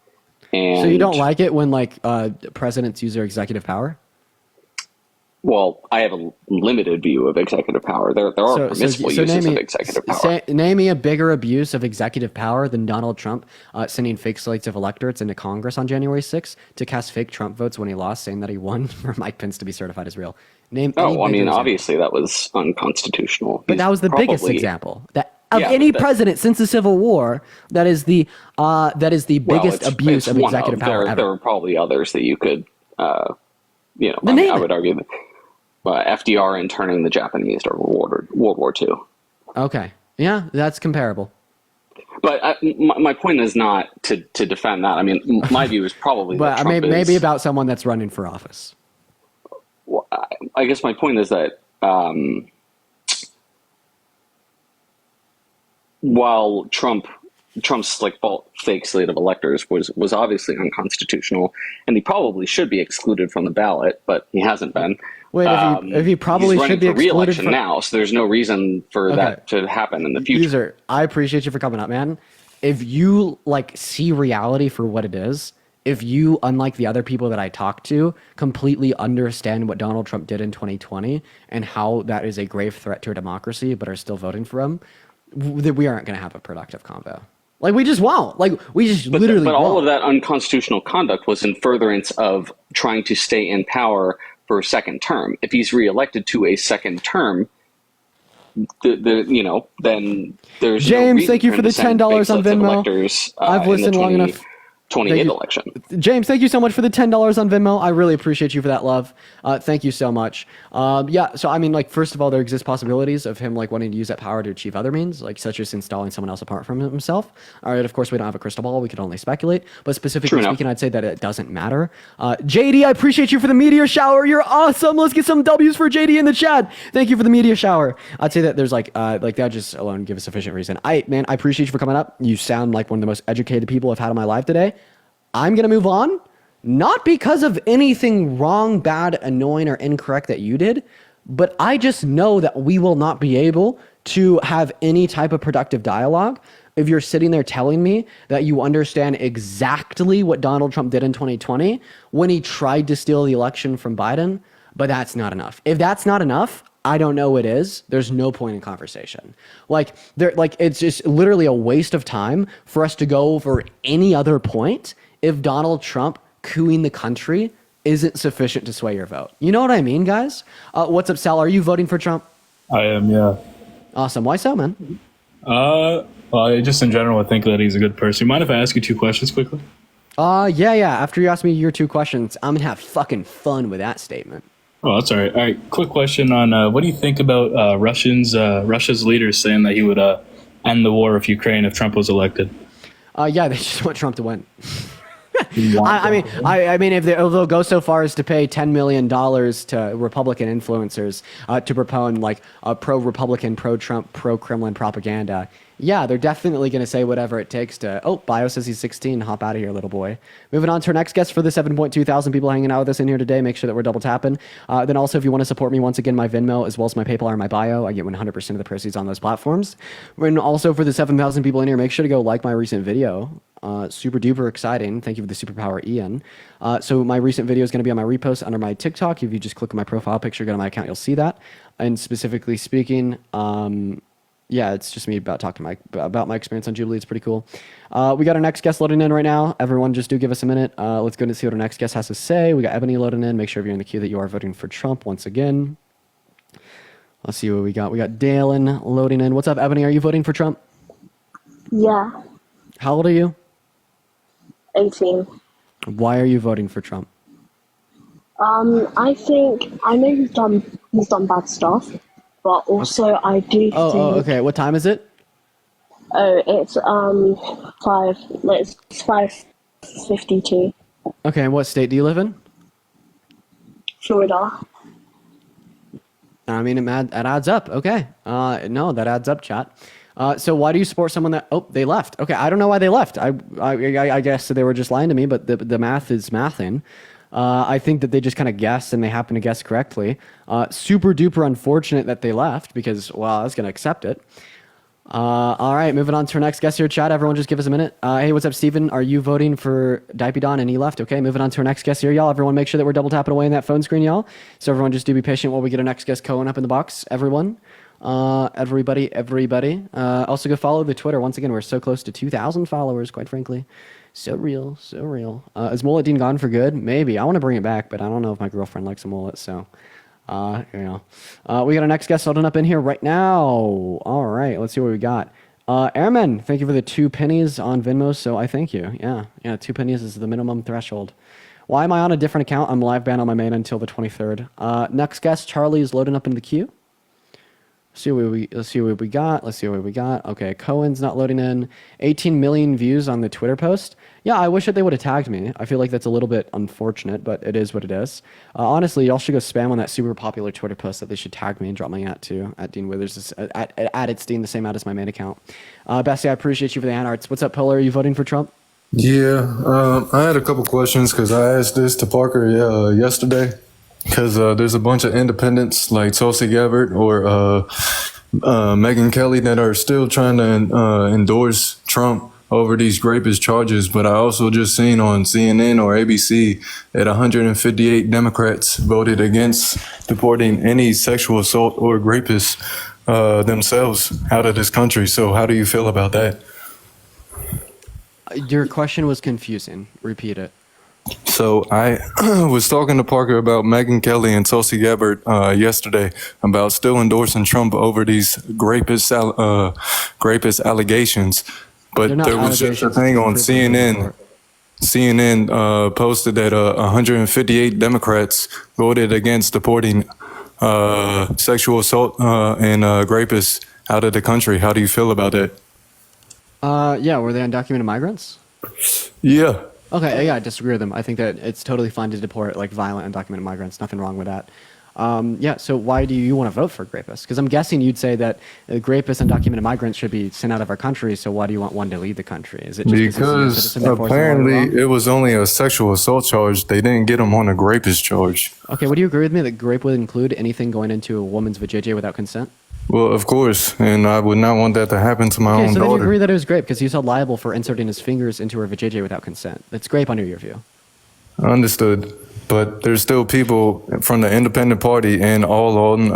And so you don't like it when presidents use their executive power? Well, I have a limited view of executive power. There are permissible uses of executive power. Name me a bigger abuse of executive power than Donald Trump sending fake slates of electorates into Congress on January 6th to cast fake Trump votes when he lost, saying that he won for Mike Pence to be certified as real. Obviously that was unconstitutional. But that was the biggest example of any president since the Civil War. That is the biggest abuse of executive power ever. There are probably others that you could, I would argue that. FDR interning the Japanese during World War II. Okay. Yeah, that's comparable. But my point is not to defend that. I mean, my view is probably that Trump maybe about someone that's running for office. Well, I guess my point is that while Trump's fake slate of electors was obviously unconstitutional, and he probably should be excluded from the ballot, but he hasn't been. Wait, if he probably should be excluded re-election now, so there's no reason for that to happen in the future. User, I appreciate you for coming up, man. If you see reality for what it is, if you, unlike the other people that I talk to, completely understand what Donald Trump did in 2020 and how that is a grave threat to our democracy, but are still voting for him, we aren't going to have a productive convo. We just won't. We just literally But won't. all of that unconstitutional conduct was in furtherance of trying to stay in power for a second term. If he's reelected to a second term, then there's James, thank you for the $10 on Venmo. I've listened long enough. 28 election. James, thank you so much for the $10 on Venmo. I really appreciate you for that love. Thank you so much. So I mean, first of all, there exist possibilities of him wanting to use that power to achieve other means, such as installing someone else apart from himself. All right, of course, we don't have a crystal ball. We can only speculate. But specifically speaking, I'd say that it doesn't matter. JD, I appreciate you for the meteor shower. You're awesome. Let's get some W's for JD in the chat. Thank you for the meteor shower. I'd say that there's that just alone give a sufficient reason. I appreciate you for coming up. You sound like one of the most educated people I've had in my life today. I'm going to move on, not because of anything wrong, bad, annoying, or incorrect that you did, but I just know that we will not be able to have any type of productive dialogue if you're sitting there telling me that you understand exactly what Donald Trump did in 2020 when he tried to steal the election from Biden, but that's not enough. If that's not enough, I don't know what is. There's no point in conversation. It's just literally a waste of time for us to go over any other point if Donald Trump cooing the country isn't sufficient to sway your vote. You know what I mean, guys? What's up, Sal? Are you voting for Trump? I am, yeah. Awesome. Why so, man? Well, I just in general think that he's a good person. You mind if I ask you 2 questions quickly? Yeah. After you ask me your 2 questions, I'm gonna have fucking fun with that statement. Oh, that's all right. All right, quick question on what do you think about Russia's leaders saying that he would end the war with Ukraine if Trump was elected? Yeah, they just want Trump to win. I mean, if they'll go so far as to pay $10 million to Republican influencers to propone like pro-Republican, pro-Trump, pro-Kremlin propaganda, yeah, they're definitely going to say whatever it takes to. Oh, Bio says he's 16. Hop out of here, little boy. Moving on to our next guest for the 7.2 thousand people hanging out with us in here today. Make sure that we're double tapping. Then also, if you want to support me, once again, my Venmo as well as my PayPal are in my bio. I get 100% of the proceeds on those platforms. And also for the 7,000 people in here, make sure to go like my recent video. Super duper exciting. Thank you for the superpower, Ian. So my recent video is going to be on my repost under my TikTok. If you just click on my profile picture, go to my account, you'll see that. And specifically speaking, yeah, it's just me about talking about my experience on Jubilee. It's pretty cool. We got our next guest loading in right now. Everyone just do give us a minute. Let's go and see what our next guest has to say. We got Ebony loading in. Make sure if you're in the queue that you are voting for Trump once again. Let's see what we got. We got Dalen loading in. What's up, Ebony? Are you voting for Trump? Yeah, How old are you? 18. Why are you voting for Trump? I know he's done bad stuff, but also I do think. Okay. What time is it? Oh, it's 5:52. Okay, and what state do you live in? Florida. I mean, it adds up. Okay. No, that adds up, chat. So why do you support someone that? Oh, they left. Okay, I don't know why they left. I guess they were just lying to me, but the math is mathing. I think that they just kind of guessed and they happened to guess correctly. Super duper unfortunate that they left because, well, I was going to accept it. All right, moving on to our next guest here, chat. Everyone just give us a minute. Hey, what's up, Steven? Are you voting for Dipedon and he left? Okay, moving on to our next guest here, y'all. Everyone make sure that we're double tapping away in that phone screen, y'all. So everyone just do be patient while we get our next guest Cohen up in the box, everyone. Everybody. Also go follow the Twitter. Once again, we're so close to 2,000 followers, quite frankly. So real. Is Mullet Dean gone for good? Maybe. I want to bring it back, but I don't know if my girlfriend likes a mullet, so... we got our next guest holding up in here right now. All right, let's see what we got. Airman, thank you for the 2 pennies on Venmo, so I thank you. Yeah, 2 pennies is the minimum threshold. Why am I on a different account? I'm live banned on my main until the 23rd. Next guest, Charlie is loading up into the queue. Let's see what we got. Okay, Cohen's not loading in. 18 million views on the Twitter post. Yeah, I wish that they would have tagged me. I feel like that's a little bit unfortunate, but it is what it is. Honestly, y'all should go spam on that super popular Twitter post that they should tag me and drop my @ too. At Dean Withers. At it's Dean, the same @ as my main account. Bessie, I appreciate you for the hand arts. What's up, Polar? Are you voting for Trump? Yeah, I had a couple questions because I asked this to Parker yesterday. Because there's a bunch of independents like Tulsi Gabbard or Megyn Kelly that are still trying to endorse Trump over these rapist charges. But I also just seen on CNN or ABC that 158 Democrats voted against deporting any sexual assault or rapists themselves out of this country. So how do you feel about that? Your question was confusing. Repeat it. So I was talking to Parker about Megyn Kelly and Tulsi Gabbard yesterday about still endorsing Trump over these rapist allegations. But there was just a thing on CNN. CNN posted that 158 Democrats voted against deporting sexual assault and rapists out of the country. How do you feel about that? Yeah, were they undocumented migrants? Yeah. Okay, yeah, I disagree with them. I think that it's totally fine to deport like violent undocumented migrants. Nothing wrong with that. Yeah, so why do you want to vote for rapists? Because I'm guessing you'd say that rapists and undocumented migrants should be sent out of our country, so why do you want one to lead the country? Is it just because apparently it was only a sexual assault charge. They didn't get him on a rapist charge. Okay, would you agree with me that rape would include anything going into a woman's vajayjay without consent? Well, of course, and I would not want that to happen to my own so daughter. Then you agree that it was grape because he's held liable for inserting his fingers into her vajayjay without consent. That's grape under your view. Understood. But there's still people from the Independent Party and all on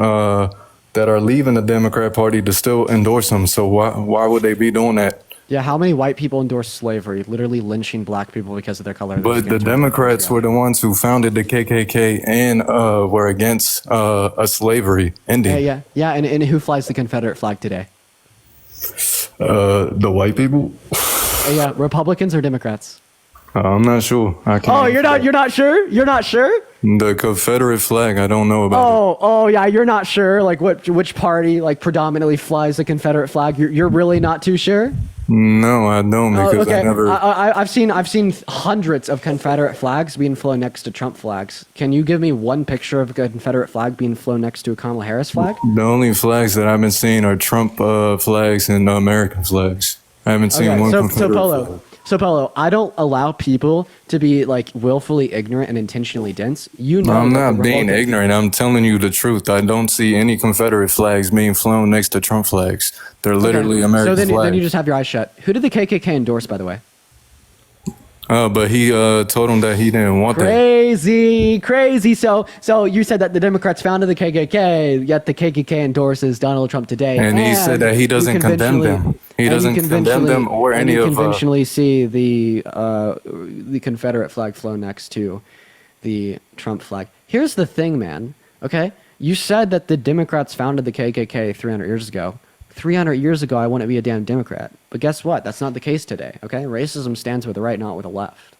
that are leaving the Democrat Party to still endorse him. So why would they be doing that? Yeah, how many white people endorse slavery, literally lynching black people because of their color? But the Democrats were the ones who founded the KKK and were against a slavery ending. Yeah, and who flies the Confederate flag today? The white people? Yeah, Republicans or Democrats? I'm not sure. I can't. Oh, you're not sure? You're not sure? The Confederate flag, I don't know about. Oh, yeah, you're not sure? Like, which party, like, predominantly flies the Confederate flag? You're really not too sure? No, I don't because I never. I've seen hundreds of Confederate flags being flown next to Trump flags. Can you give me one picture of a Confederate flag being flown next to a Kamala Harris flag? The only flags that I've been seeing are Trump flags and American flags. I haven't seen one Confederate flag. So Polo, I don't allow people to be like willfully ignorant and intentionally dense. You know, I'm not being ignorant. I'm telling you the truth. I don't see any Confederate flags being flown next to Trump flags. They're literally American flags. So then you just have your eyes shut. Who did the KKK endorse, by the way? But he told him that he didn't want that. Crazy. So you said that the Democrats founded the KKK, yet the KKK endorses Donald Trump today. And he said that he doesn't condemn them. He doesn't condemn them or any of. Conventionally see the Confederate flag flown next to the Trump flag. Here's the thing, man. Okay, you said that the Democrats founded the KKK 300 years ago. 300 years ago, I wouldn't be a damn Democrat. But guess what? That's not the case today, okay? Racism stands with the right, not with the left.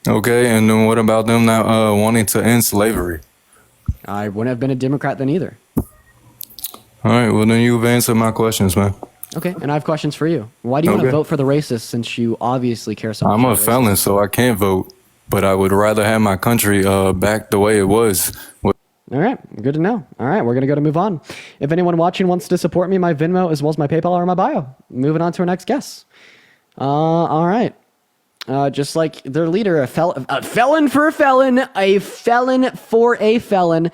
Okay, and then what about them not wanting to end slavery? I wouldn't have been a Democrat then either. All right, well, then you've answered my questions, man. Okay, and I have questions for you. Why do you want to vote for the racists since you obviously care so much I'm a felon, so I can't vote. But I would rather have my country back the way it was. All right, good to know. All right, we're going to move on. If anyone watching wants to support me, my Venmo as well as my PayPal are in my bio. Moving on to our next guest. All right. Just like their leader, a felon for a felon, a felon for a felon.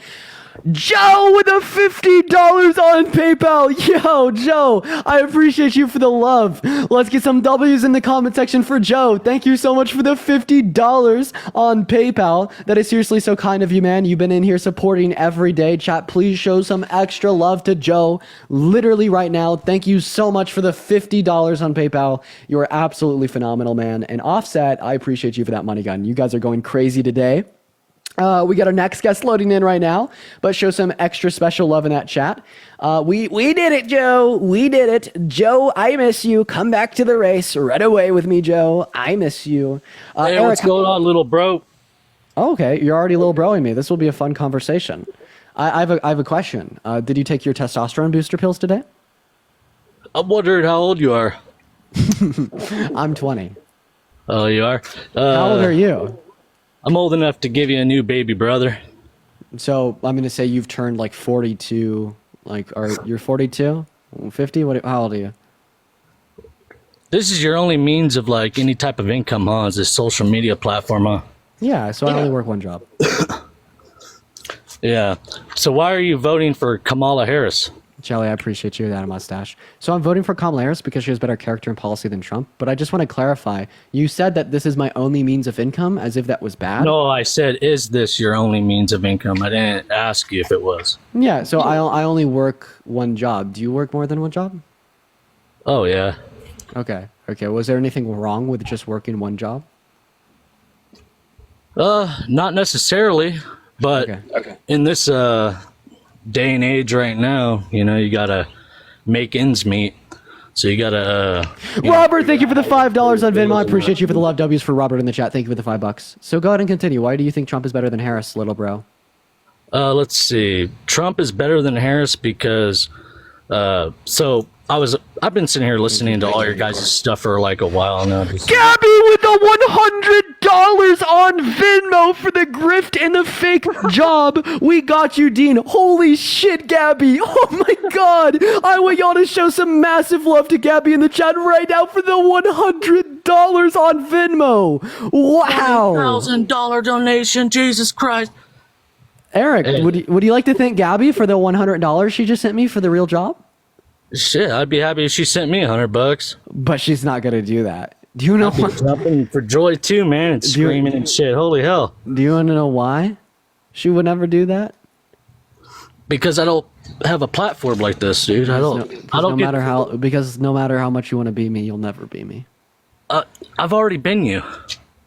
Joe with the $50 on PayPal. Yo, Joe, I appreciate you for the love. Let's get some W's in the comment section for Joe. Thank you so much for the $50 on PayPal. That is seriously so kind of you, man. You've been in here supporting every day. Chat, please show some extra love to Joe literally right now. Thank you so much for the $50 on PayPal. You are absolutely phenomenal, man. And Offset, I appreciate you for that money gun. You guys are going crazy today. We got our next guest loading in right now, but show some extra special love in that chat. We did it, Joe. We did it. Joe, I miss you. Come back to the race right away with me, Joe. I miss you. Hey, Eric, what's going on, little bro? Oh, okay, you're already little broing me. This will be a fun conversation. I have a question. Did you take your testosterone booster pills today? I'm wondering how old you are. I'm 20. Oh, you are? How old are you? I'm old enough to give you a new baby, brother. So I'm going to say you've turned like 42, or you're 42? 50? How old are you? This is your only means of like any type of income, huh? Is this social media platform, huh? Yeah, so I only work one job. Yeah. So why are you voting for Kamala Harris? Jelly, I appreciate you, that mustache. So I'm voting for Kamala Harris because she has better character and policy than Trump. But I just want to clarify. You said that this is my only means of income, as if that was bad. No, I said, is this your only means of income? I didn't ask you if it was. Yeah, so I only work one job. Do you work more than one job? Oh, yeah. Okay. Was there anything wrong with just working one job? Not necessarily. But in this day and age right now, you gotta make ends meet. So you gotta. Robert, thank you for the $5 on Venmo. I appreciate you for the love W's for Robert in the chat. Thank you for the $5. So go ahead and continue. Why do you think Trump is better than Harris, little bro? Let's see. Trump is better than Harris because. I've been sitting here listening to all your guys' stuff for like a while now. Gabby with the $100 on Venmo for the grift and the fake job. We got you, Dean. Holy shit, Gabby. Oh my god. I want y'all to show some massive love to Gabby in the chat right now for the $100 on Venmo. Wow. $1,000 donation. Jesus Christ. Eric, would you like to thank Gabby for the $100 she just sent me for the real job? Shit, I'd be happy if she sent me $100. But she's not gonna do that. Do you know why? Jumping for joy too, man, and screaming and shit. Holy hell! Do you want to know why she would never do that? Because I don't have a platform like this, dude. Because no matter how much you want to be me, you'll never be me. I've already been you.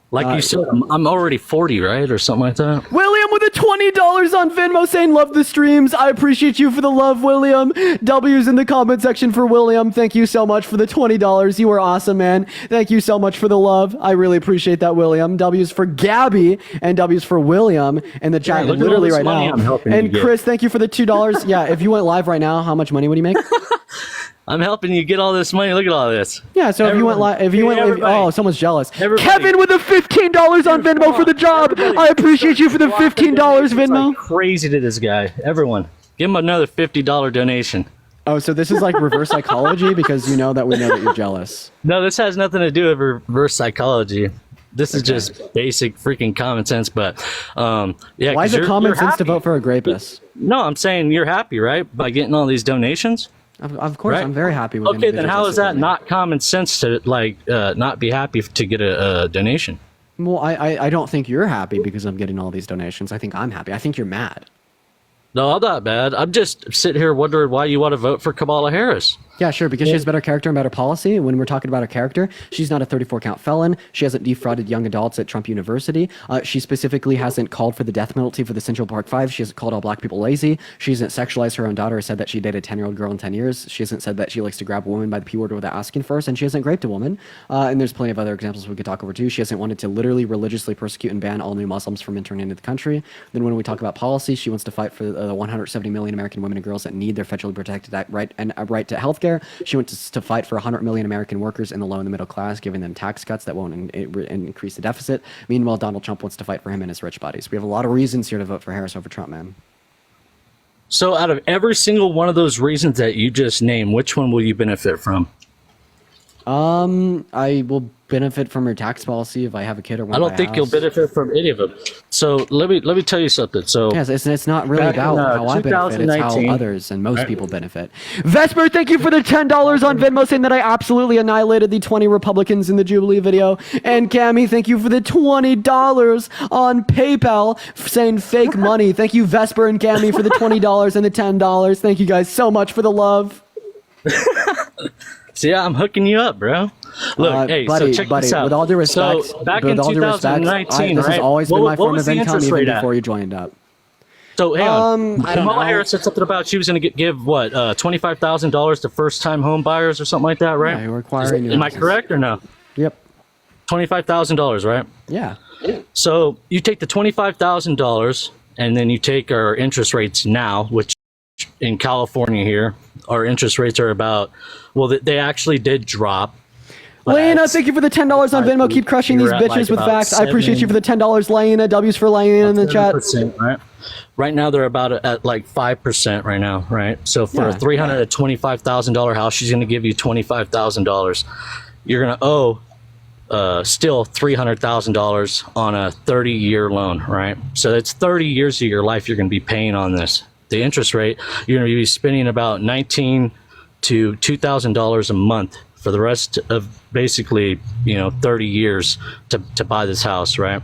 Like you said, I'm already 40, right, or something like that. William with a $20 on Venmo saying love the streams. I appreciate you for the love, William. W's in the comment section for William. Thank you so much for the $20. You are awesome, man. Thank you so much for the love. I really appreciate that, William. W's for Gabby and W's for William in the chat literally right now. And Chris, thank you for the $2. Yeah, if you went live right now, how much money would you make? I'm helping you get all this money. Look at all this. Yeah, so if you went live, oh, someone's jealous. Kevin with the $15 on Venmo for the job. I appreciate you for the $15 Venmo. Like crazy to this guy. Everyone, give him another $50 donation. Oh, so this is like reverse psychology because you know that you're jealous. No, this has nothing to do with reverse psychology. This is just basic freaking common sense. But yeah, why is it common sense to vote for a rapist? No, I'm saying you're happy, right, by getting all these donations. Of course, right? I'm very happy with. Okay, then how is that not common sense to not be happy to get a donation? Well, I don't think you're happy because I'm getting all these donations. I think I'm happy. I think you're mad. No, I'm not bad. I'm just sitting here wondering why you want to vote for Kamala Harris. Yeah, sure, because she has better character and better policy. When we're talking about her character, she's not a 34-count felon. She hasn't defrauded young adults at Trump University. She specifically hasn't called for the death penalty for the Central Park Five. She hasn't called all black people lazy. She hasn't sexualized her own daughter or said that she dated a 10-year-old girl in 10 years. She hasn't said that she likes to grab a woman by the P word without asking first, and she hasn't raped a woman. And there's plenty of other examples we could talk over too. She hasn't wanted to literally religiously persecute and ban all new Muslims from entering into the country. Then when we talk about policy, she wants to fight for the 170 million American women and girls that need their federally protected right to health care. She wants to fight for 100 million American workers in the low and the middle class, giving them tax cuts that won't increase the deficit. Meanwhile, Donald Trump wants to fight for him and his rich buddies. We have a lot of reasons here to vote for Harris over Trump, man. So out of every single one of those reasons that you just named, which one will you benefit from? I will benefit from her tax policy if I have a kid or one. I don't think you'll benefit from any of them. So let me tell you something. So yes, it's not really about how I benefit; it's how others and most people benefit. Vesper, thank you for the $10 on Venmo, saying that I absolutely annihilated the 20 Republicans in the Jubilee video. And Cammy, thank you for the $20 on PayPal, saying fake money. Thank you, Vesper and Cammy, for the $20 and the $10. Thank you guys so much for the love. See, I'm hooking you up, bro. Look, hey, buddy, so check this out. With all due respect, so back in 2019, this has always been my form of income even before you joined up. So hang on. Kamala Harris said something about she was going to give what $25,000 to first-time home buyers or something like that, right? Yeah, requiring. Am I correct or no? Yep. $25,000, right? Yeah. So you take the $25,000 and then you take our interest rates now, which in California here, our interest rates are about, well, they actually did drop. Lena, thank you for the $10 on Venmo. Keep crushing these bitches with facts. I appreciate you for the $10, Lena. W's for Lena in the chat. Right now, they're about at like 5% right now, right? So for a $325,000 house, she's going to give you $25,000. You're going to owe still $300,000 on a 30-year loan, right? So that's 30 years of your life you're going to be paying on this. The interest rate, you're going to be spending about $1,900 to $2,000 a month for the rest of basically 30 years to buy this house, right?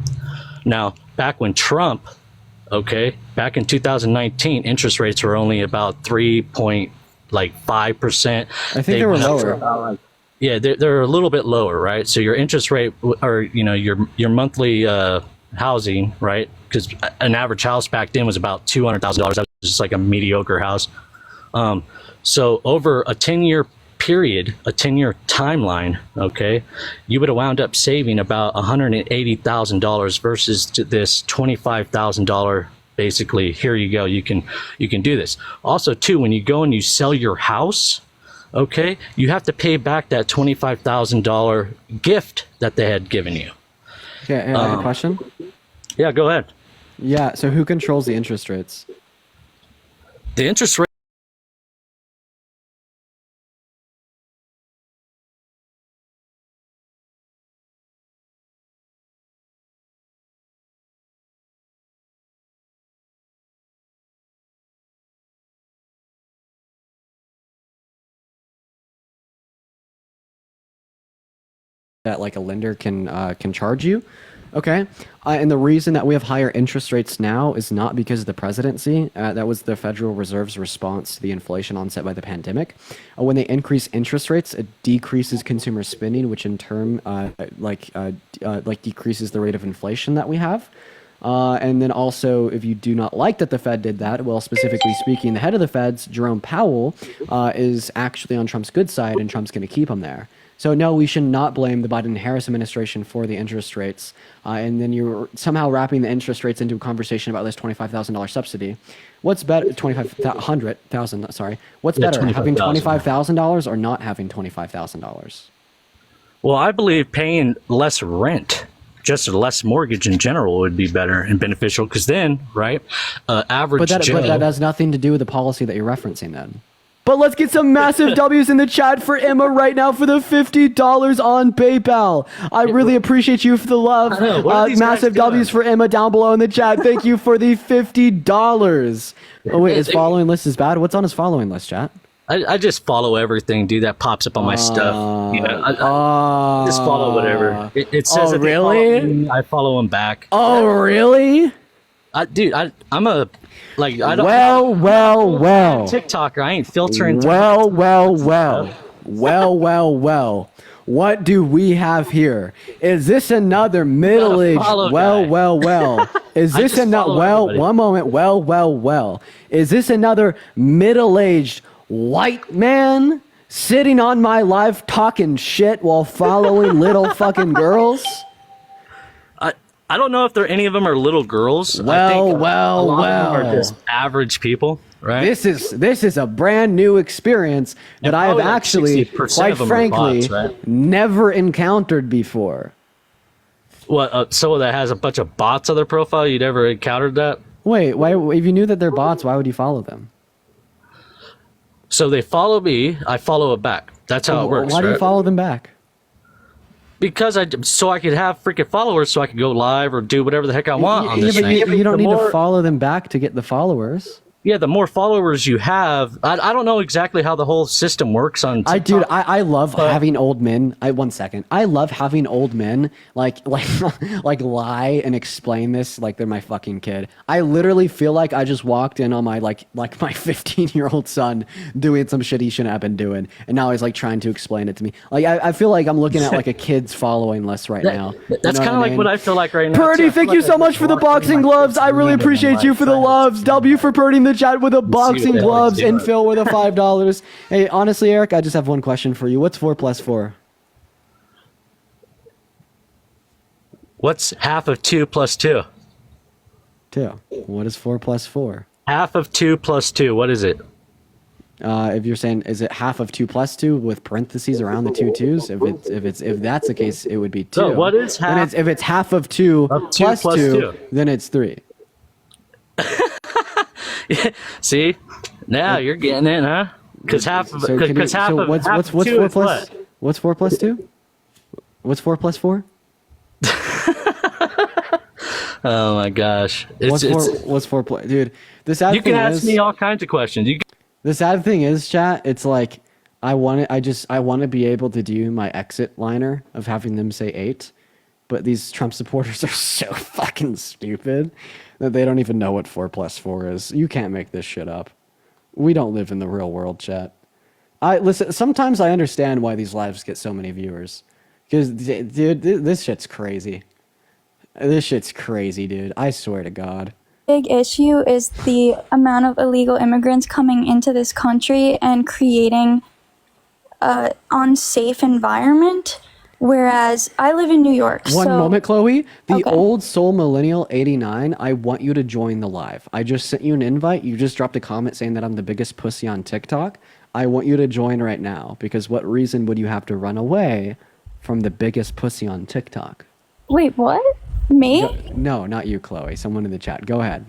Now, back when Trump, back in 2019, interest rates were only about 3.5%. I think they were lower. Yeah, they're a little bit lower, right? So your interest rate, or your monthly housing, right? Because an average house back then was about $200,000. That was just like a mediocre house. So over a 10-year period, a 10-year timeline, you would have wound up saving about $180,000 versus this $25,000. Basically, here you go. You can do this. Also, too, when you go and you sell your house, you have to pay back that $25,000 gift that they had given you. Okay, I have a question. Yeah, go ahead. Yeah, so who controls the interest rates? The interest rate. That like a lender can charge you. And the reason that we have higher interest rates now is not because of the presidency. That was the Federal Reserve's response to the inflation onset by the pandemic. When they increase interest rates, it decreases consumer spending, which in turn decreases the rate of inflation that we have. And then also, if you do not like that the Fed did that, well, specifically speaking, the head of the Feds, Jerome Powell, is actually on Trump's good side, and Trump's going to keep him there. So no, we should not blame the Biden-Harris administration for the interest rates. And then you're somehow wrapping the interest rates into a conversation about this $25,000 subsidy. What's better? 100,000. Sorry. What's better, having $25,000 or not having $25,000? Well, I believe paying less rent, just less mortgage in general, would be better and beneficial. Because then, right, average But that has nothing to do with the policy that you're referencing. Then. But let's get some massive W's in the chat for Emma right now for the $50 on PayPal. I really appreciate you for the love. Massive W's for Emma down below in the chat. Thank you for the $50. Oh, wait, his following list is bad? What's on his following list, chat? I just follow everything, dude, that pops up on my stuff. I just follow whatever. It says that they follow me, I follow them back. Oh, really? Dude, I'm a... Like, I don't well. TikToker, I ain't filtering. Well. What do we have here? Is this another middle-aged? Well. Is this another? One moment. Well. Is this another middle-aged white man sitting on my live talking shit while following little fucking girls? I don't know if any of them are little girls. I think a lot of them are just average people, right? This is a brand new experience that I have actually, quite frankly, never encountered before. What? So that has a bunch of bots on their profile? You never encountered that? Wait, why? If you knew that they're bots, why would you follow them? So they follow me, I follow it back. That's how it works. Why do you follow them back? Because so I could have freaking followers, so I could go live or do whatever the heck I want on this thing. You don't need to follow them back to get the followers. Yeah, the more followers you have, I don't know exactly how the whole system works on TikTok. I love having old men. One second. I love having old men like lie and explain this like they're my fucking kid. I literally feel like I just walked in on my like my 15-year-old son doing some shit he shouldn't have been doing, and now he's like trying to explain it to me. Like I feel like I'm looking at like a kid's following list right now. That's kind of like what I feel like right now. Purdy, thank you so much for the boxing gloves. I really appreciate you for the loves. W for Purdy in the chat with a boxing gloves. Infill with a $5. Hey, honestly, Eric, I just have one question for you. What's 4 plus 4? What's half of 2 plus 2? 2. What is 4 plus 4? Half of 2 plus 2. What is it? If you're saying, is it half of 2 plus 2 with parentheses around the 2 twos? If that's the case, it would be 2. So what is half? If it's half of 2 plus 2, then it's 3. See, now you're getting it, huh? Because half of what's 4 plus? What's 4 plus 2? What's 4 plus 4? Oh my gosh! What's 4 plus? Dude, the sad you thing can is, ask me all kinds of questions. The sad thing is, chat. It's like I want to be able to do my exit liner of having them say 8, but these Trump supporters are so fucking stupid that they don't even know what 4 plus 4 is. You can't make this shit up. We don't live in the real world, chat. Listen, sometimes I understand why these lives get so many viewers. Because, dude, this shit's crazy. This shit's crazy, dude. I swear to God. Big issue is the amount of illegal immigrants coming into this country and creating an unsafe environment. Whereas I live in New York. One moment, Chloe. The old soul millennial 89, I want you to join the live. I just sent you an invite. You just dropped a comment saying that I'm the biggest pussy on TikTok. I want you to join right now, because what reason would you have to run away from the biggest pussy on TikTok? Wait, what? Me? No, not you, Chloe. Someone in the chat. Go ahead.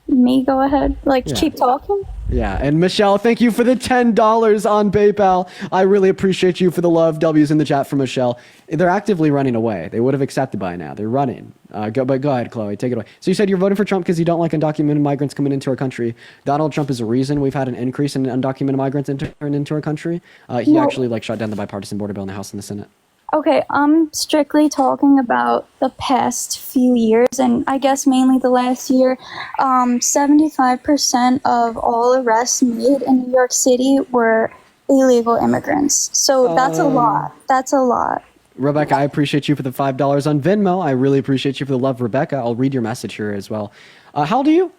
Me go ahead? Keep talking? Yeah, and Michelle, thank you for the $10 on PayPal. I really appreciate you for the love. W's in the chat for Michelle. They're actively running away. They would have accepted by now. They're running. But go ahead, Chloe. Take it away. So you said you're voting for Trump because you don't like undocumented migrants coming into our country. Donald Trump is a reason we've had an increase in undocumented migrants entering into our country. He actually shot down the bipartisan border bill in the House and the Senate. Okay, I'm strictly talking about the past few years, and I guess mainly the last year. 75% of all arrests made in New York City were illegal immigrants. So that's a lot. That's a lot. Rebecca, I appreciate you for the $5 on Venmo. I really appreciate you for the love, Rebecca. I'll read your message here as well. How old are you?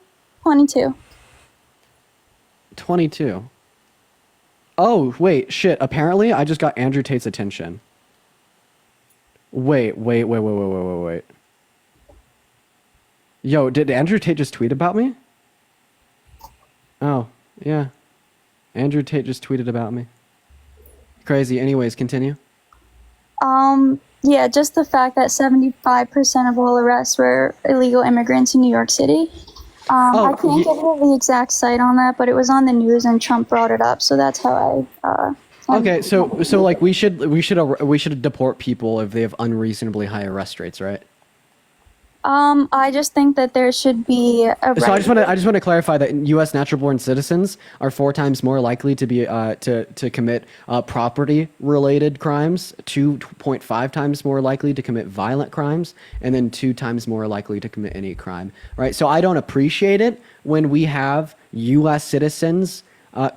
22. 22. Oh, wait, shit. Apparently, I just got Andrew Tate's attention. Wait. Yo, did Andrew Tate just tweet about me? Oh, yeah. Andrew Tate just tweeted about me. Crazy. Anyways, continue. Yeah, just the fact that 75% of all arrests were illegal immigrants in New York City. I can't give you the exact site on that, but it was on the news and Trump brought it up, so that's how I. Okay, so like we should deport people if they have unreasonably high arrest rates, right? I just think that there should be a. So I just want to clarify that U.S. natural-born citizens are 4 times more likely to be to commit property-related crimes, 2.5 times more likely to commit violent crimes, and then 2 times more likely to commit any crime. Right. So I don't appreciate it when we have U.S. citizens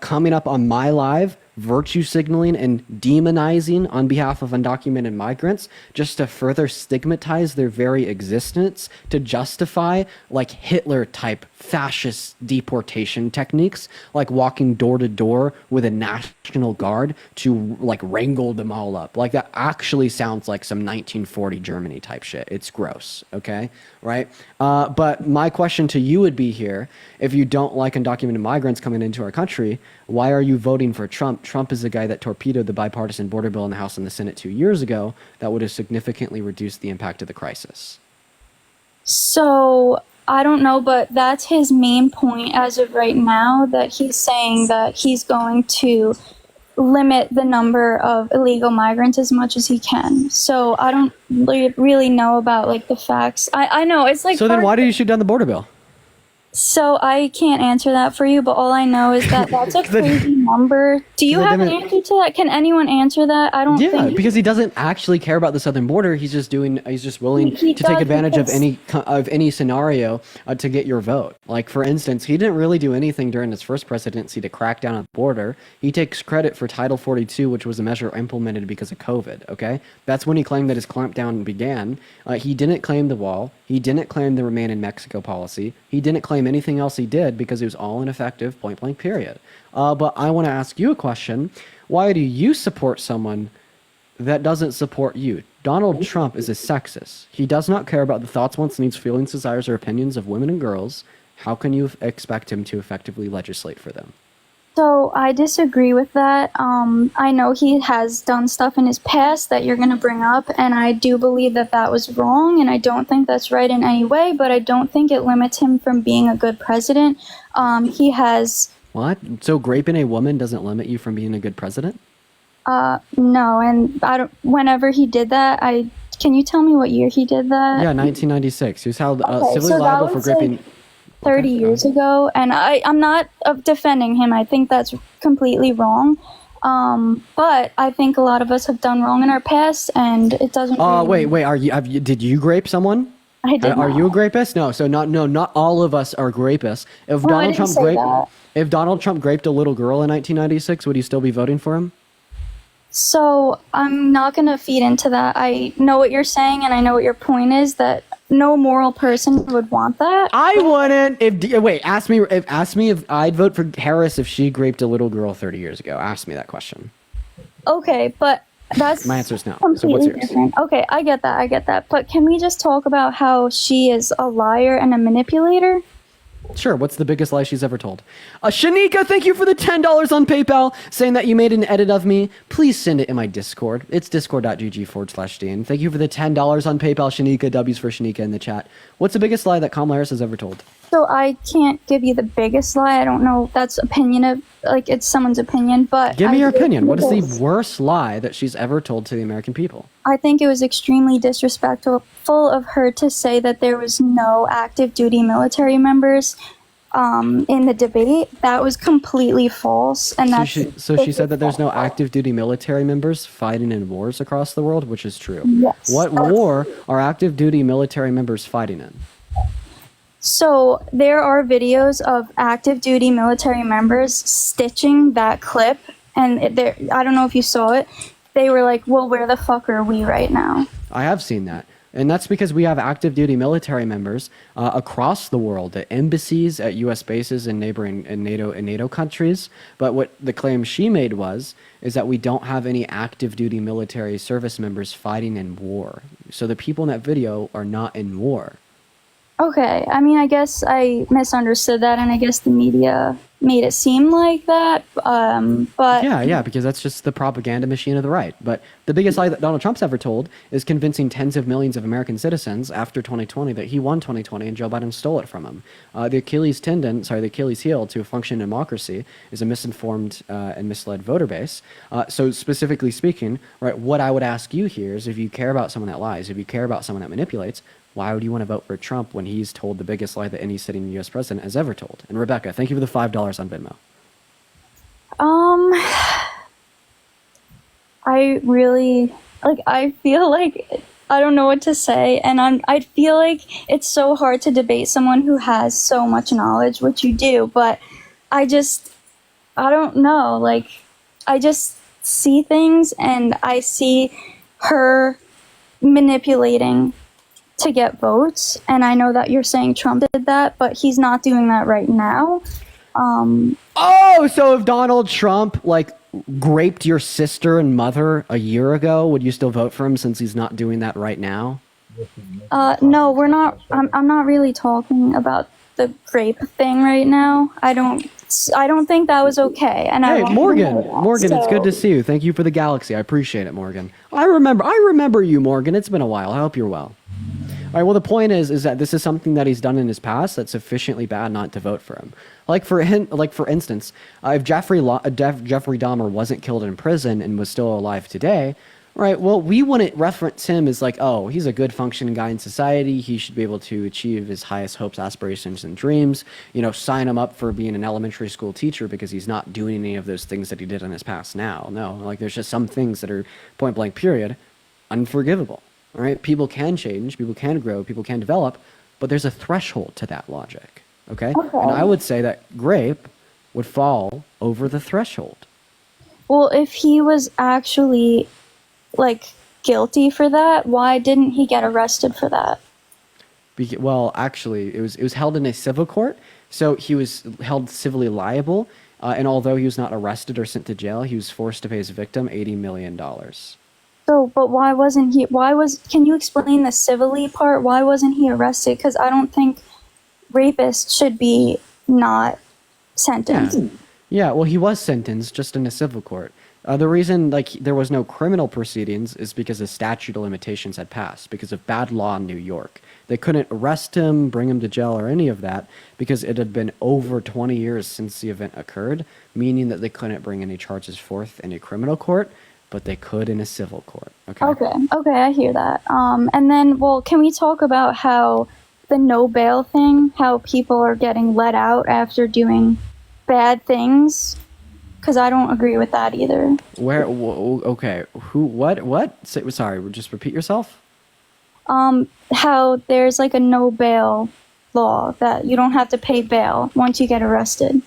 coming up on my live, virtue signaling and demonizing on behalf of undocumented migrants just to further stigmatize their very existence, to justify like Hitler type fascist deportation techniques, like walking door to door with a national guard to like wrangle them all up. Like that actually sounds like some 1940 Germany type shit. It's gross. Okay. Right. But my question to you would be here, if you don't like undocumented migrants coming into our country, why are you voting for Trump? Trump is the guy that torpedoed the bipartisan border bill in the House and the Senate 2 years ago that would have significantly reduced the impact of the crisis. So I don't know, but that's his main point as of right now, that he's saying that he's going to limit the number of illegal migrants as much as he can. So I don't really know about like the facts. I know it's like. So then why did you shoot down the border bill? So I can't answer that for you, but all I know is that that's a crazy number. Do you have an answer to that? Can anyone answer that? I don't think. Yeah, because he doesn't actually care about the southern border. He's just willing to take advantage of any scenario to get your vote. Like for instance, he didn't really do anything during his first presidency to crack down on the border. He takes credit for Title 42, which was a measure implemented because of COVID. Okay, that's when he claimed that his clampdown began. He didn't claim the wall. He didn't claim the Remain in Mexico policy. He didn't claim anything else he did because it was all ineffective, point blank, period. But I want to ask you a question. Why do you support someone that doesn't support you? Donald Trump is a sexist. He does not care about the thoughts, wants, needs, feelings, desires, or opinions of women and girls. How can you expect him to effectively legislate for them? So I disagree with that. I know he has done stuff in his past that you're going to bring up, and I do believe that that was wrong, and I don't think that's right in any way, but I don't think it limits him from being a good president. He has... What? So raping a woman doesn't limit you from being a good president? No, and whenever he did that, can you tell me what year he did that? Yeah, 1996. He was held civilly liable for raping... 30 years ago, and I'm not defending him. I think that's completely wrong. But I think a lot of us have done wrong in our past, and it doesn't. Wait. Did you grape someone? I did. Are you a rapist? No. So not all of us are rapists. If Donald Trump raped a little girl in 1996, would you still be voting for him? So I'm not going to feed into that. I know what you're saying, and I know what your point is, that no moral person would want that. I wouldn't. Ask me if I'd vote for Harris if she raped a little girl 30 years ago. Ask me that question. Okay, but that's my answer is no. So what's yours? Different. Okay, I get that. But can we just talk about how she is a liar and a manipulator? Sure. What's the biggest lie she's ever told? Shanika, thank you for the $10 on PayPal, saying that you made an edit of me. Please send it in my Discord. It's discord.gg/Dean. Thank you for the $10 on PayPal, Shanika. W's for Shanika in the chat. What's the biggest lie that Kamala Harris has ever told? So I can't give you the biggest lie. I don't know. That's it's someone's opinion, but... Give me your opinion. What is the worst lie that she's ever told to the American people? I think it was extremely disrespectful of her to say that there was no active duty military members in the debate. That was completely false. And so she said that there's no active duty military members fighting in wars across the world, which is true. Yes. What war are active duty military members fighting in? So there are videos of active duty military members stitching that clip, and I don't know if you saw it. they were like, well, where the fuck are we right now? I have seen that. And that's because we have active duty military members across the world at embassies, at U.S. bases in neighboring in NATO countries. But what the claim she made is that we don't have any active duty military service members fighting in war. So the people in that video are not in war. Okay, I mean, I guess I misunderstood that, and I guess the media made it seem like that, but... Yeah, because that's just the propaganda machine of the right. But the biggest lie that Donald Trump's ever told is convincing tens of millions of American citizens after 2020 that he won 2020 and Joe Biden stole it from him. The Achilles heel to a functioning democracy is a misinformed and misled voter base. So specifically speaking, right, what I would ask you here is if you care about someone that lies, if you care about someone that manipulates, why would you want to vote for Trump when he's told the biggest lie that any sitting U.S. president has ever told? And Rebecca, thank you for the $5 on Venmo. I really, I feel like I don't know what to say, and I feel like it's so hard to debate someone who has so much knowledge, which you do, but I don't know, I just see things, and I see her manipulating to get votes, and I know that you're saying Trump did that, but he's not doing that right now. So if Donald Trump graped your sister and mother a year ago, would you still vote for him since he's not doing that right now? No, we're not. I'm not really talking about the grape thing right now. I don't think that was okay. And hey, Morgan, it's good to see you. Thank you for the galaxy. I appreciate it, Morgan. I remember you, Morgan. It's been a while. I hope you're well. All right, well, the point is that this is something that he's done in his past that's sufficiently bad not to vote for him. For instance, if Jeffrey Dahmer wasn't killed in prison and was still alive today, right, well, we wouldn't reference him as oh, he's a good functioning guy in society. He should be able to achieve his highest hopes, aspirations, and dreams. Sign him up for being an elementary school teacher because he's not doing any of those things that he did in his past now. No, there's just some things that are point blank period unforgivable. All right, people can change, people can grow, people can develop, but there's a threshold to that logic, okay? And I would say that grape would fall over the threshold. Well, if he was actually, guilty for that, why didn't he get arrested for that? Well, actually, it was held in a civil court, so he was held civilly liable, and although he was not arrested or sent to jail, he was forced to pay his victim $80 million. So, but why wasn't he, can you explain the civilly part? Why wasn't he arrested? Because I don't think rapists should be not sentenced. Yeah, well, he was sentenced just in a civil court. The reason there was no criminal proceedings is because the statute of limitations had passed because of bad law in New York. They couldn't arrest him, bring him to jail, or any of that because it had been over 20 years since the event occurred, meaning that they couldn't bring any charges forth in a criminal court, but they could in a civil court. Okay, I hear that. And then, can we talk about how the no bail thing, how people are getting let out after doing bad things? Because I don't agree with that either. Okay, what? Sorry, just repeat yourself? How there's a no bail law that you don't have to pay bail once you get arrested.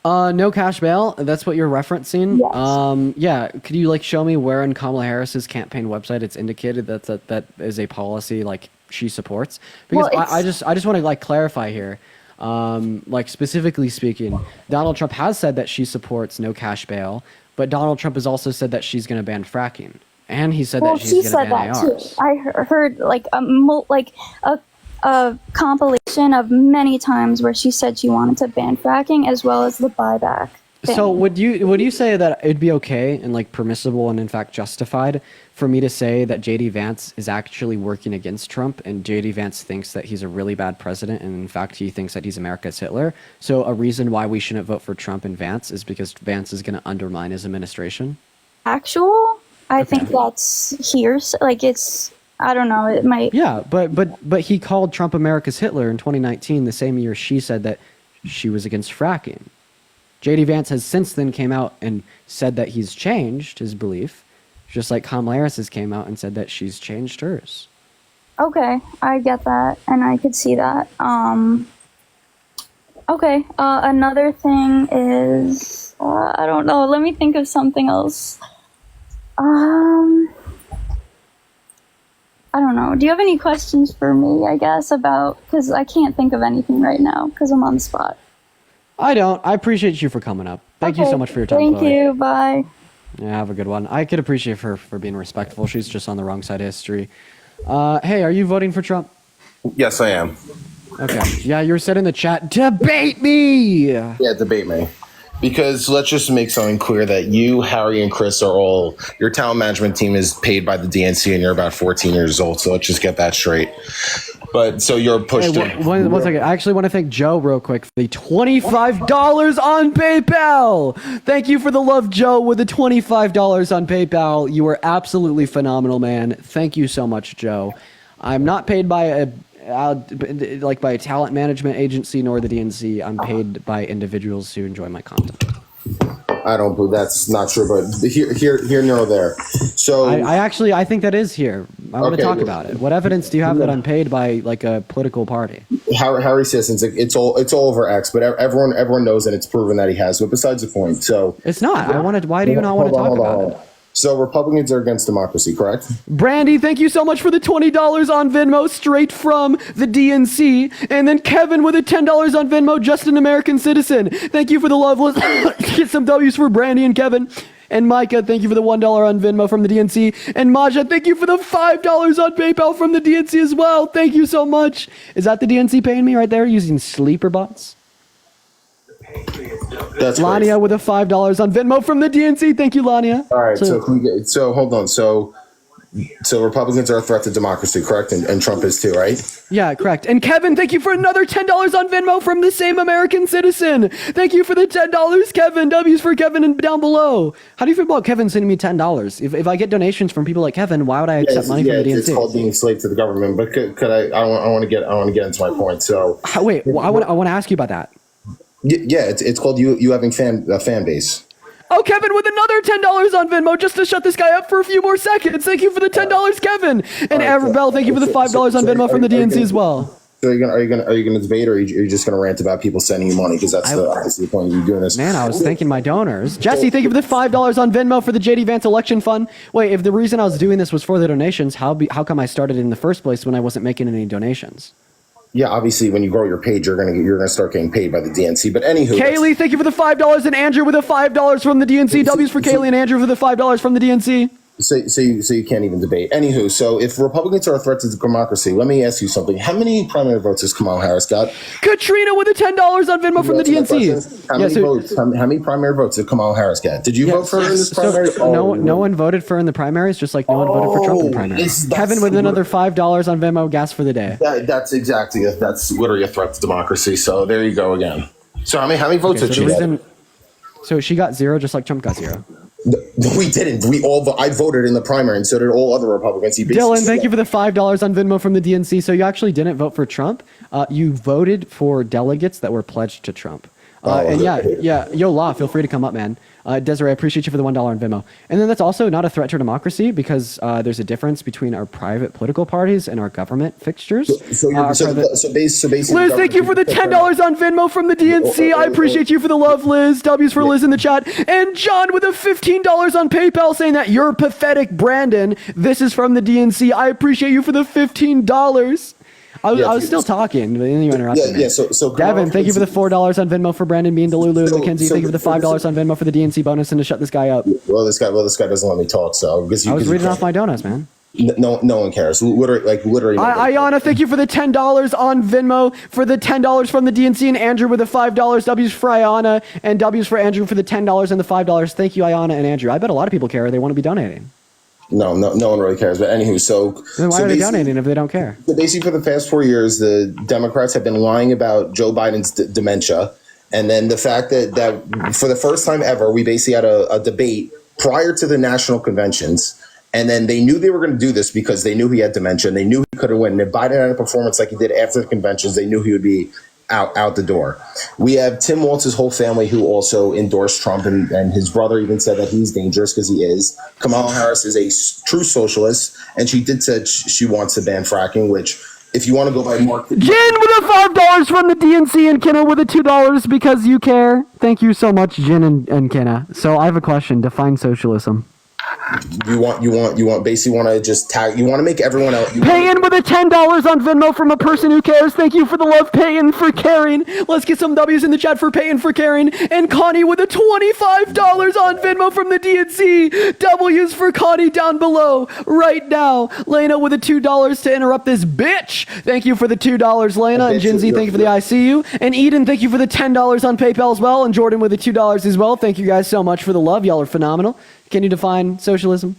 No cash bail. That's what you're referencing. Yes. Yeah. Could you show me where in Kamala Harris's campaign website it's indicated that is a policy she supports? Because I just want to clarify here. Specifically speaking, Donald Trump has said that she supports no cash bail, but Donald Trump has also said that she's going to ban fracking, and he said that she's going to ban ARs. Too. I heard a compilation of many times where she said she wanted to ban fracking as well as the buyback thing. So would you say that it'd be okay and permissible and in fact justified for me to say that JD Vance is actually working against Trump and JD Vance thinks that he's a really bad president and in fact he thinks that he's America's Hitler? So a reason why we shouldn't vote for Trump and Vance is because Vance is going to undermine his administration? I think that's hearsay. It's, I don't know, it might... Yeah, but he called Trump America's Hitler in 2019, the same year she said that she was against fracking. JD Vance has since then came out and said that he's changed his belief, just like Kamala Harris has came out and said that she's changed hers. Okay, I get that, and I could see that. Okay, another thing is, I don't know, let me think of something else. I don't know. Do you have any questions for me, I guess, about, because I can't think of anything right now because I'm on the spot. I don't. I appreciate you for coming up. Thank you so much for your time, Thank Chloe. you. Bye. Yeah, have a good one. I could appreciate her for being respectful. She's just on the wrong side of history. Hey, are you voting for Trump? Yes, I am. Okay. Yeah, you said in the chat, debate me! Yeah, debate me. Because let's just make something clear that you, Harry, and Chris are all, your talent management team is paid by the DNC and you're about 14 years old. So let's just get that straight. But so you're pushed Hey, one second. I actually want to thank Joe real quick for the $25 on PayPal. Thank you for the love, Joe, with the $25 on PayPal. You were absolutely phenomenal, man. Thank you so much, Joe. I'm not paid by a talent management agency nor the DNC. I'm paid by individuals who enjoy my content. I don't believe that's not true, but here, no, there. So I think that is here. I want to talk about it. What evidence do you have that I'm paid by like a political party? Harry says it's all over X, but everyone knows that it's proven that he has. But besides the point, so it's not. Why do you not want to talk about it? So Republicans are against democracy, correct? Brandy, thank you so much for the $20 on Venmo straight from the DNC. And then Kevin with a $10 on Venmo, just an American citizen. Thank you for the love. Let's get some W's for Brandy and Kevin. And Micah, thank you for the $1 on Venmo from the DNC. And Maja, thank you for the $5 on PayPal from the DNC as well. Thank you so much. Is that the DNC paying me right there using sleeper bots? That's Lania with a $5 on Venmo from the DNC. Thank you, Lania. All right, so hold on. So Republicans are a threat to democracy, correct? And Trump is too, right? Yeah, correct. And Kevin, thank you for another $10 on Venmo from the same American citizen. Thank you for the $10, Kevin. W's for Kevin and down below. How do you feel about Kevin sending me $10? If I get donations from people like Kevin, why would I accept money from the DNC? It's called being a slave to the government. But could I want to get into my point. So wait, I want to ask you about that. Yeah, it's called you having a fan base. Oh, Kevin with another $10 on Venmo just to shut this guy up for a few more seconds. Thank you for the $10, Kevin. And Arabelle, thank you for the $5 on Venmo from the DNC as well. So are you gonna debate, or are you just gonna rant about people sending you money? Because that's the point of you doing this. Man, I was thanking my donors. Jesse, thank you for the $5 on Venmo for the JD Vance election fund. Wait, if the reason I was doing this was for the donations, how come I started in the first place when I wasn't making any donations? Yeah, obviously, when you grow your page, you're gonna start getting paid by the DNC. But anywho, Kaylee, thank you for the $5, and Andrew with the $5 from the DNC. W's for Kaylee and Andrew for the $5 from the DNC. So you can't even debate. Anywho, so if Republicans are a threat to democracy, let me ask you something. How many primary votes has Kamala Harris got? Katrina with the $10 on Venmo from the DNC. How many votes? How many primary votes did Kamala Harris get? Did you vote for her in this primary? No one voted for her in the primaries, just like no one voted for Trump in the primaries. Kevin with another $5 on Venmo, gas for the day. That's literally a threat to democracy. So there you go again. So how many votes did she get? So she got 0, just like Trump got 0. We didn't. I voted in the primary, and so did all other Republicans. Dylan, thank you for the $5 on Venmo from the DNC. So you actually didn't vote for Trump. You voted for delegates that were pledged to Trump. Yola, feel free to come up, man. Desiree, I appreciate you for the $1 on Venmo. And then that's also not a threat to democracy because there's a difference between our private political parties and our government fixtures. So basically, Liz, thank you for the $10 on Venmo from the DNC. I appreciate you for the love, Liz. W's for Liz in the chat. And John with a $15 on PayPal saying that you're pathetic, Brandon. This is from the DNC. I appreciate you for the $15. I was still talking, but then you interrupted me. So Devin, thank you for the $4 on Venmo for Brandon, me and Delulu, and Mackenzie. Thank you for the $5 on Venmo for the DNC bonus and to shut this guy up. Well, this guy doesn't let me talk. So I was reading off my donuts, man. No one cares. Literally. Ayana, thank you for the $10 on Venmo for the $10 from the DNC, and Andrew with the $5. W's for Ayana and W's for Andrew for the $10 and the $5. Thank you, Ayana and Andrew. I bet a lot of people care. They want to be donating. No one really cares. But anywho, then why are they donating if they don't care? So basically, for the past 4 years, the Democrats have been lying about Joe Biden's dementia, and then the fact that for the first time ever, we basically had a debate prior to the national conventions, and then they knew they were going to do this because they knew he had dementia, and they knew he couldn't win. And if Biden had a performance like he did after the conventions, they knew he would be out the door. We have Tim Walz's whole family who also endorsed Trump, and his brother even said that he's dangerous because he is. Kamala Harris is a true socialist, and she did say she wants to ban fracking, which, if you want to go by Mark... Jen with the $5 from the DNC and Kenna with the $2 because you care. Thank you so much, Jen and Kenna. So I have a question. Define socialism. you basically want to just tag. You want to make everyone else. Pay in with a $10 on Venmo from a person who cares. Thank you for the love. Pay in for caring. Let's get some W's in the chat for paying for caring. And Connie with a $25 on Venmo from the DNC. W's for Connie down below right now. Lena with a $2 to interrupt this bitch. Thank you for the $2, Lena. And Jinsey, thank you for the ICU. And Eden, thank you for the $10 on PayPal as well. And Jordan with the $2 as well. Thank you guys so much for the love. Y'all are phenomenal. Can you define socialism?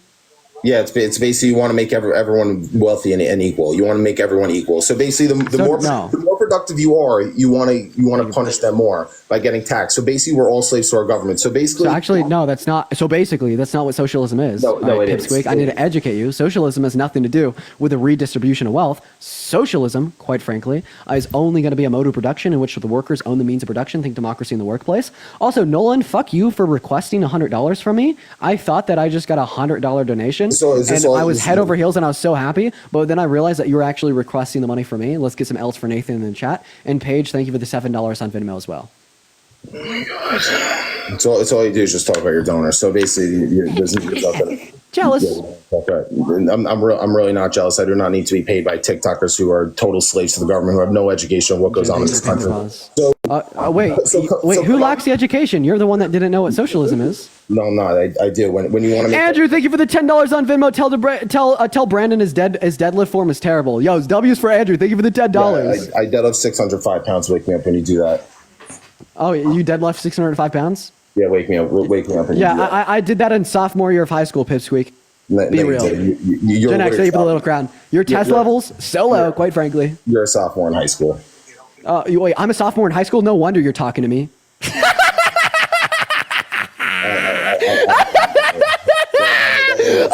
Yeah, it's basically you want to make everyone wealthy and equal. You want to make everyone equal. So basically, the more productive you are, you want to punish them more by getting taxed. So basically, we're all slaves to our government. So basically, that's not. So basically, that's not what socialism is. No, it is. Pipsqueak, I need to educate you. Socialism has nothing to do with the redistribution of wealth. Socialism, quite frankly, is only going to be a mode of production in which the workers own the means of production. Think democracy in the workplace. Also, Nolan, fuck you for requesting $100 from me. I thought that I just got a $100 donation. And I was head over heels and I was so happy, but then I realized that you were actually requesting the money for me. Let's get some L's for Nathan in the chat. And Paige, thank you for the $7 on Venmo as well. Oh my God. It's all you do is just talk about your donor. So basically, jealous. I'm really not jealous. I do not need to be paid by TikTokers who are total slaves to the government, who have no education on what goes on in this country. So wait, who lacks the education? You're the one that didn't know what socialism is. No, I do. When you want to make Andrew, thank you for the $10 on Venmo. Tell Brandon his deadlift form is terrible. Yo, it's W's for Andrew. Thank you for the $10. Yeah, I deadlift 605 pounds. Wake me up when you do that. Oh, you deadlift 605 pounds? Yeah, wake me up. Wake me up. Yeah, I did that in sophomore year of high school, Pipsqueak. Be real. Gen X, thank you for the little crown. Your test levels, so low, quite frankly. You're a sophomore in high school. Wait, I'm a sophomore in high school? No wonder you're talking to me.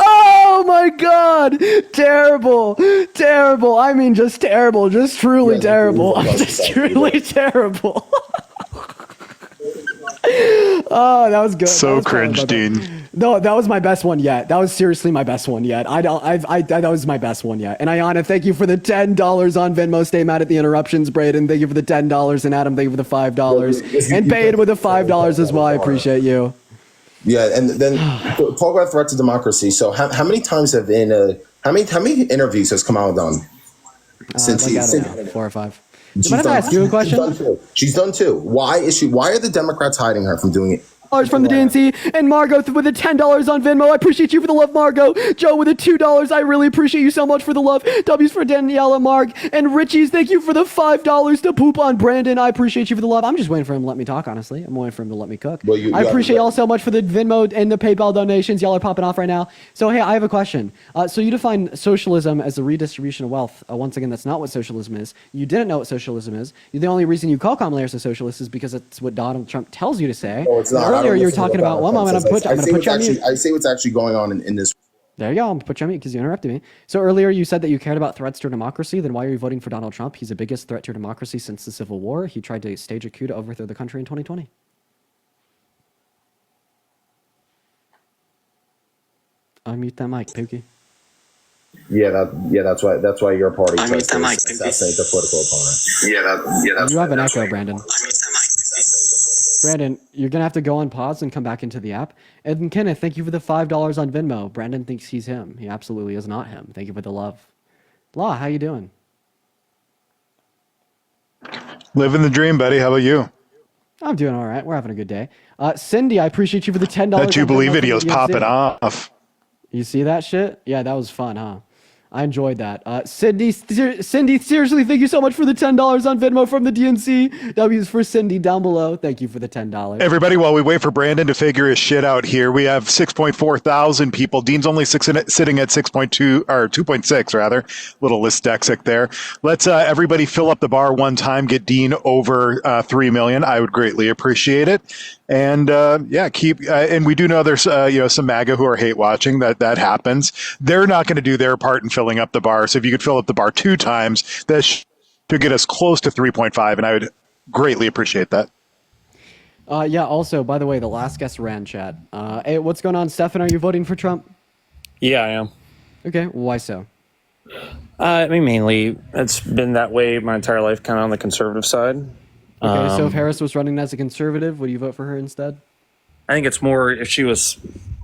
Oh my God! Terrible. I mean, just terrible. Just truly terrible. Just truly terrible. Oh, that was good. So cringe, dude. No, that was my best one yet. That was seriously my best one yet. That was my best one yet. And Ayana, thank you for the $10 on Venmo. Stay mad at the interruptions, Braden. Thank you for the $10. And Adam, thank you for the $5. And Paid with the $5 as well. I appreciate you. Yeah, and then talk about threat to democracy. So how many times have how many interviews has Kamala done since he's 4 or 5? Do you mind if I ask you a question? She's done two. Why are the Democrats hiding her from doing it? From the DNC, and Margot with the $10 on Venmo. I appreciate you for the love, Margot. Joe with the $2. I really appreciate you so much for the love. W's for Daniela, Mark, and Richie's. Thank you for the $5 to poop on Brandon. I appreciate you for the love. I'm just waiting for him to let me talk, honestly. I'm waiting for him to let me cook. I appreciate y'all so much for the Venmo and the PayPal donations. Y'all are popping off right now. So, hey, I have a question. So you define socialism as the redistribution of wealth. Once again, that's not what socialism is. You didn't know what socialism is. The only reason you call Kamala Harris a socialist is because it's what Donald Trump tells you to say. No, it's not. Earlier, you were talking about one moment. I'm going to put you on mute. I say what's actually going on in this. There you go. I'm going to put you on mute because you interrupted me. So earlier you said that you cared about threats to democracy. Then why are you voting for Donald Trump? He's the biggest threat to democracy since the Civil War. He tried to stage a coup to overthrow the country in 2020. Unmute that mic, Pookie. That's why your party tries to assassinate the political opponent. You have an echo, Brandon. Brandon, you're going to have to go on pause and come back into the app. And Kenneth, thank you for the $5 on Venmo. Brandon thinks he's him. He absolutely is not him. Thank you for the love. Law, how you doing? Living the dream, buddy. How about you? I'm doing all right. We're having a good day. Cindy, I appreciate you for the $10. That Jubilee video's popping off. You see that shit? Yeah, that was fun, huh? I enjoyed that. Cindy, seriously, thank you so much for the $10 on Venmo from the DNC. W's for Cindy down below. Thank you for the $10. Everybody, while we wait for Brandon to figure his shit out here, we have 6.4 thousand people. Dean's only sitting at 6.2 or 2.6 rather. Little dyslexic there. Let's everybody fill up the bar one time. Get Dean over 3 million. I would greatly appreciate it. And and we do know there's some MAGA who are hate watching. That happens. They're not going to do their part in filling up the bar. So if you could fill up the bar 2 times, that should get us close to 3.5, and I would greatly appreciate that. Also, by the way, the last guest ran chat. Hey, what's going on, Stefan? Are you voting for Trump? Yeah, I am. Okay, why so? I mean, mainly it's been that way my entire life, kind of on the conservative side. Okay, so if Harris was running as a conservative, would you vote for her instead? I think it's more if she was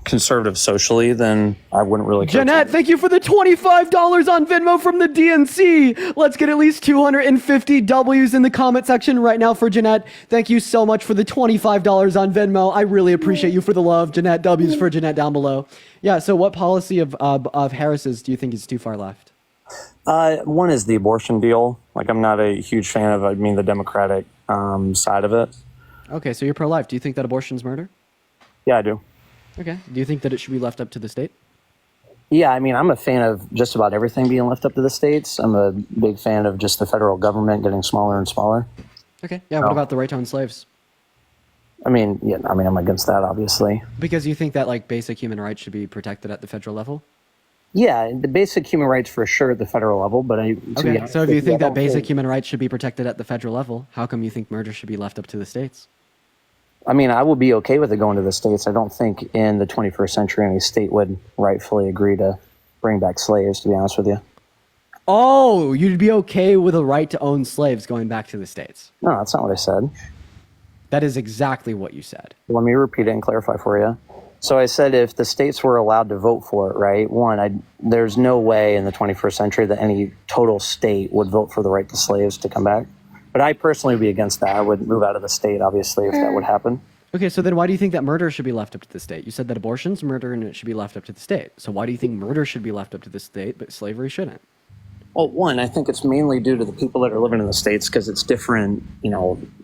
conservative socially, then I wouldn't really care. Jeanette, thank you for the $25 on Venmo from the DNC. Let's get at least 250 W's in the comment section right now for Jeanette. Thank you so much for the $25 on Venmo. I really appreciate you for the love. Jeanette, W's for Jeanette down below. Yeah, so what policy of Harris's do you think is too far left? One is the abortion deal. Like, I'm not a huge fan of, the Democratic side of it. Okay, so you're pro-life. Do you think that abortion's murder? Yeah, I do. Okay. Do you think that it should be left up to the state? Yeah, I'm a fan of just about everything being left up to the states. I'm a big fan of just the federal government getting smaller and smaller. Okay. Yeah, what about the right to own slaves? I'm against that, obviously. Because you think that, like, basic human rights should be protected at the federal level? Yeah, the basic human rights for sure at the federal level, but so if you think that basic human rights should be protected at the federal level, how come you think murder should be left up to the states? I would be okay with it going to the states. I don't think in the 21st century any state would rightfully agree to bring back slaves, to be honest with you. Oh, you'd be okay with a right to own slaves going back to the states? No, that's not what I said. That is exactly what you said. Let me repeat it and clarify for you. So I said if the states were allowed to vote for it, right, there's no way in the 21st century that any total state would vote for the right to slaves to come back. But I personally would be against that. I would move out of the state, obviously, if that would happen. Okay, so then why do you think that murder should be left up to the state? You said that abortion's murder and it should be left up to the state. So why do you think murder should be left up to the state, but slavery shouldn't? Well, one, I think it's mainly due to the people that are living in the states because it's different,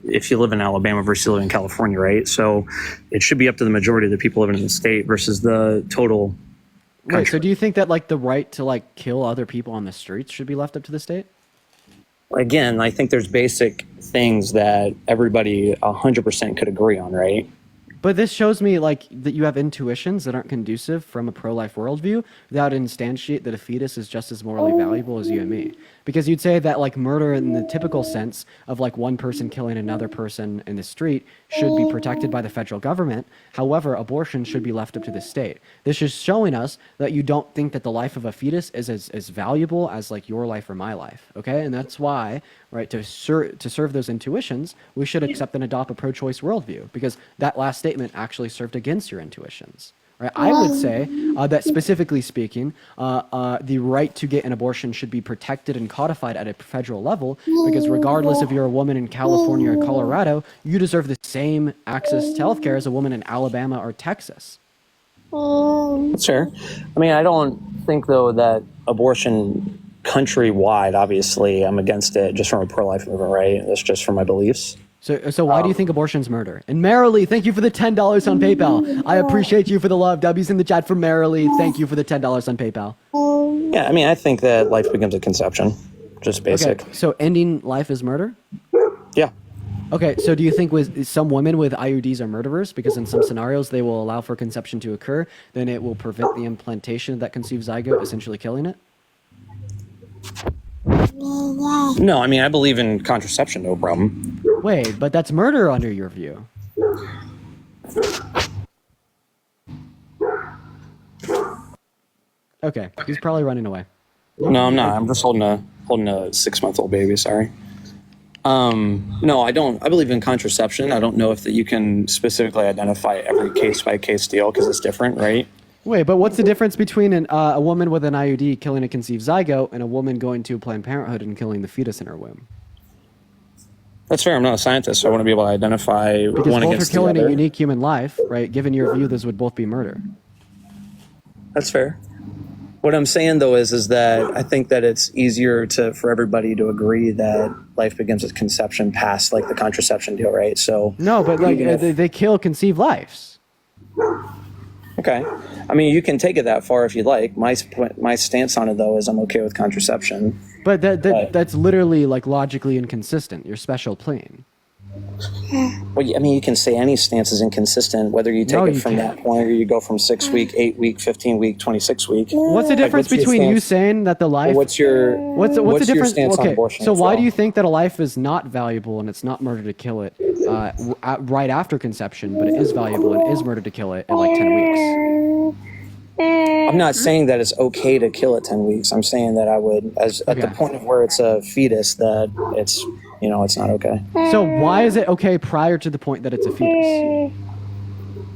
if you live in Alabama versus you live in California, right? So it should be up to the majority of the people living in the state versus the total country. Right, so do you think that, like, the right to, like, kill other people on the streets should be left up to the state? Again, I think there's basic things that everybody 100% could agree on, right? But this shows me, like, that you have intuitions that aren't conducive from a pro-life worldview without instantiate that a fetus is just as morally valuable as you and me. Because you'd say that, like, murder in the typical sense of, like, one person killing another person in the street should be protected by the federal government. However, abortion should be left up to the state. This is showing us that you don't think that the life of a fetus is as valuable as, like, your life or my life, okay? And that's why, right, to serve those intuitions, we should accept and adopt a pro-choice worldview, because that last statement actually served against your intuitions. Right? I would say that specifically speaking, the right to get an abortion should be protected and codified at a federal level, because regardless if you're a woman in California or Colorado, you deserve the same access to healthcare as a woman in Alabama or Texas. That's fair. I don't think, though, that abortion countrywide, obviously, I'm against it just from a pro-life movement, right? That's just from my beliefs. So why do you think abortion's murder? And Marilee, thank you for the $10 on PayPal. I appreciate you for the love. W's in the chat for Marilee. Thank you for the $10 on PayPal. Yeah, I think that life begins at conception. Just basic. Okay, so ending life is murder? Yeah. Okay, so do you think some women with IUDs are murderers? Because in some scenarios, they will allow for conception to occur. Then it will prevent the implantation of that conceived zygote, essentially killing it? No, I believe in contraception, no problem. Wait, but that's murder under your view. Okay, he's probably running away. No, I'm not. I'm just holding a 6-month-old baby. Sorry. No, I don't. I believe in contraception. I don't know if that you can specifically identify every case by case deal because it's different, right? Wait, but what's the difference between a woman with an IUD killing a conceived zygote and a woman going to Planned Parenthood and killing the fetus in her womb? That's fair. I'm not a scientist, so I want to be able to identify because one both against are killing the other. a unique human life, right? Given your view, those would both be murder. That's fair. What I'm saying, though, is that I think that it's easier for everybody to agree that life begins with conception past, like, the contraception deal, right? So no, but, like, they kill conceived lives. Okay. You can take it that far if you like. My stance on it, though, is I'm okay with contraception. But that's literally, like, logically inconsistent. You're special plane. Well, you can say any stance is inconsistent, whether you take it from that point or you go from 6-week, 8-week, 15-week, 26-week. What's the difference between you saying that the life? What's the difference? Your stance on abortion? So why do you think that a life is not valuable and it's not murder to kill it right after conception, but it is valuable and is murder to kill it at like 10 weeks? I'm not saying that it's okay to kill at 10 weeks. I'm saying that I would, at the point of where it's a fetus, that it's not okay. So why is it okay prior to the point that it's a fetus?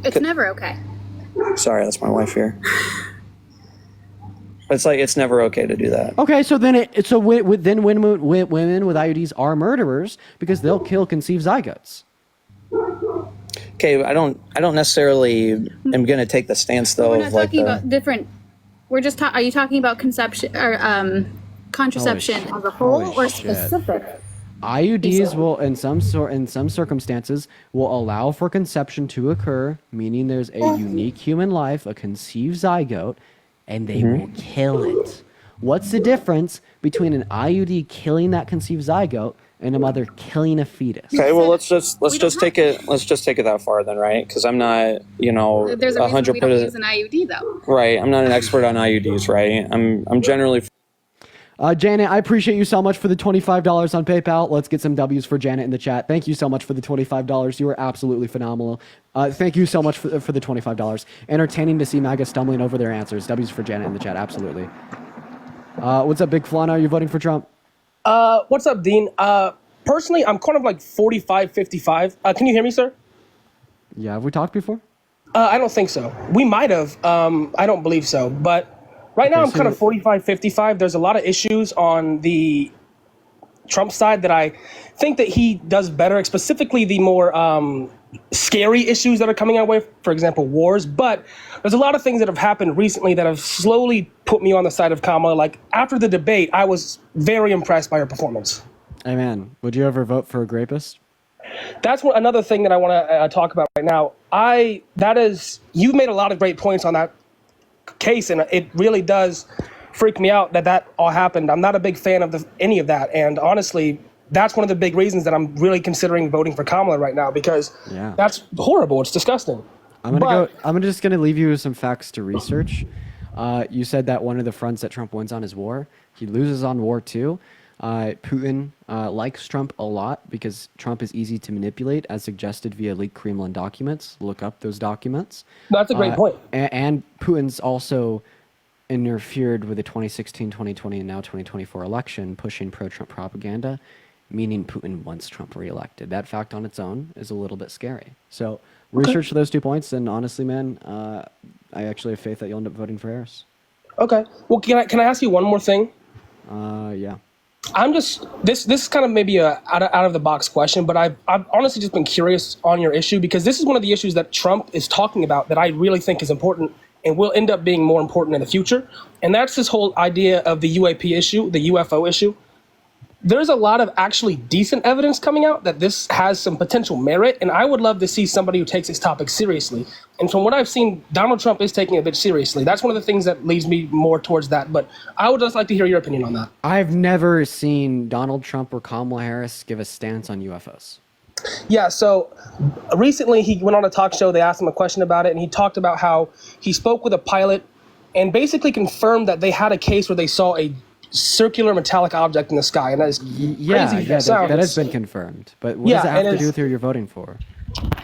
It's never okay. Sorry, that's my wife here. It's like it's never okay to do that. Okay, so then women with IUDs are murderers because they'll kill conceived zygotes. Okay, I don't necessarily am going to take the stance though. We're not talking about different. We're just. Are you talking about conception or contraception as a whole or specific? IUDs will, in some circumstances, will allow for conception to occur, meaning there's a unique human life, a conceived zygote, and they will kill it. What's the difference between an IUD killing that conceived zygote and a mother killing a fetus? Okay, well let's just take it that far then, right? Because I'm not, There's a reason we don't use an IUD though. Right, I'm not an expert on IUDs, right? I'm generally. Janet, I appreciate you so much for the $25 on PayPal. Let's get some W's for Janet in the chat. Thank you so much for the $25. You were absolutely phenomenal. Thank you so much for the $25. Entertaining to see MAGA stumbling over their answers. W's for Janet in the chat, absolutely. What's up, Big Flana? Are you voting for Trump? What's up, Dean? Personally, I'm kind of like 45-55. Can you hear me, sir? Yeah, have we talked before? I don't think so. We might have. I don't believe so. But right now, I'm kind of 45-55. There's a lot of issues on the Trump side that I think that he does better, specifically the more scary issues that are coming our way, for example, wars. But there's a lot of things that have happened recently that have slowly put me on the side of Kamala. Like after the debate, I was very impressed by her performance. Amen. Would you ever vote for a rapist? That's another thing that I want to talk about right now. You've made a lot of great points on that case, and it really does freak me out that all happened. I'm not a big fan of any of that, and honestly, that's one of the big reasons that I'm really considering voting for Kamala right now, because that's horrible. It's disgusting. I'm just gonna leave you with some facts to research. You said that one of the fronts that Trump wins on is war. He loses on war too. Putin likes Trump a lot because Trump is easy to manipulate, as suggested via leaked Kremlin documents. Look up those documents. That's a great point. And Putin's also interfered with the 2016, 2020, and now 2024 election, pushing pro-Trump propaganda, meaning Putin wants Trump reelected. That fact on its own is a little bit scary. So research those 2 points, and honestly, man, I actually have faith that you'll end up voting for Harris. Okay. Well, can I ask you one more thing? Yeah. I'm just this is kind of maybe a out of the box question, but I've honestly just been curious on your issue, because this is one of the issues that Trump is talking about that I really think is important and will end up being more important in the future. And that's this whole idea of the UAP issue, the UFO issue. There's a lot of actually decent evidence coming out that this has some potential merit, and I would love to see somebody who takes this topic seriously. And from what I've seen, Donald Trump is taking it a bit seriously. That's one of the things that leads me more towards that, but I would just like to hear your opinion on that. I've never seen Donald Trump or Kamala Harris give a stance on UFOs. Yeah, so recently he went on a talk show, they asked him a question about it, and he talked about how he spoke with a pilot and basically confirmed that they had a case where they saw a circular metallic object in the sky, and that is crazy. That has been confirmed. But what does it have to do with who you're voting for?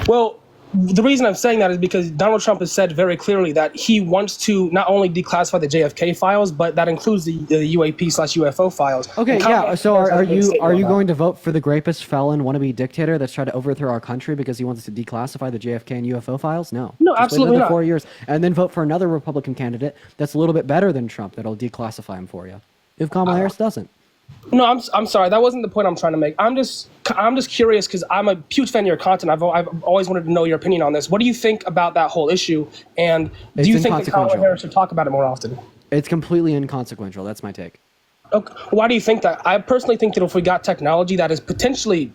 Well, the reason I'm saying that is because Donald Trump has said very clearly that he wants to not only declassify the JFK files, but that includes the UAP/UFO files. Okay, yeah. So are you going to vote for the rapist, felon, wannabe dictator that's trying to overthrow our country because he wants to declassify the JFK and UFO files? No. No, Just absolutely wait another not. 4 years and then vote for another Republican candidate that's a little bit better than Trump that'll declassify him for you. If Kamala Harris doesn't. No, I'm sorry. That wasn't the point I'm trying to make. I'm just curious because I'm a huge fan of your content. I've always wanted to know your opinion on this. What do you think about that whole issue? And do you think that Kamala Harris should talk about it more often? It's completely inconsequential. That's my take. Okay. Why do you think that? I personally think that if we got technology that is potentially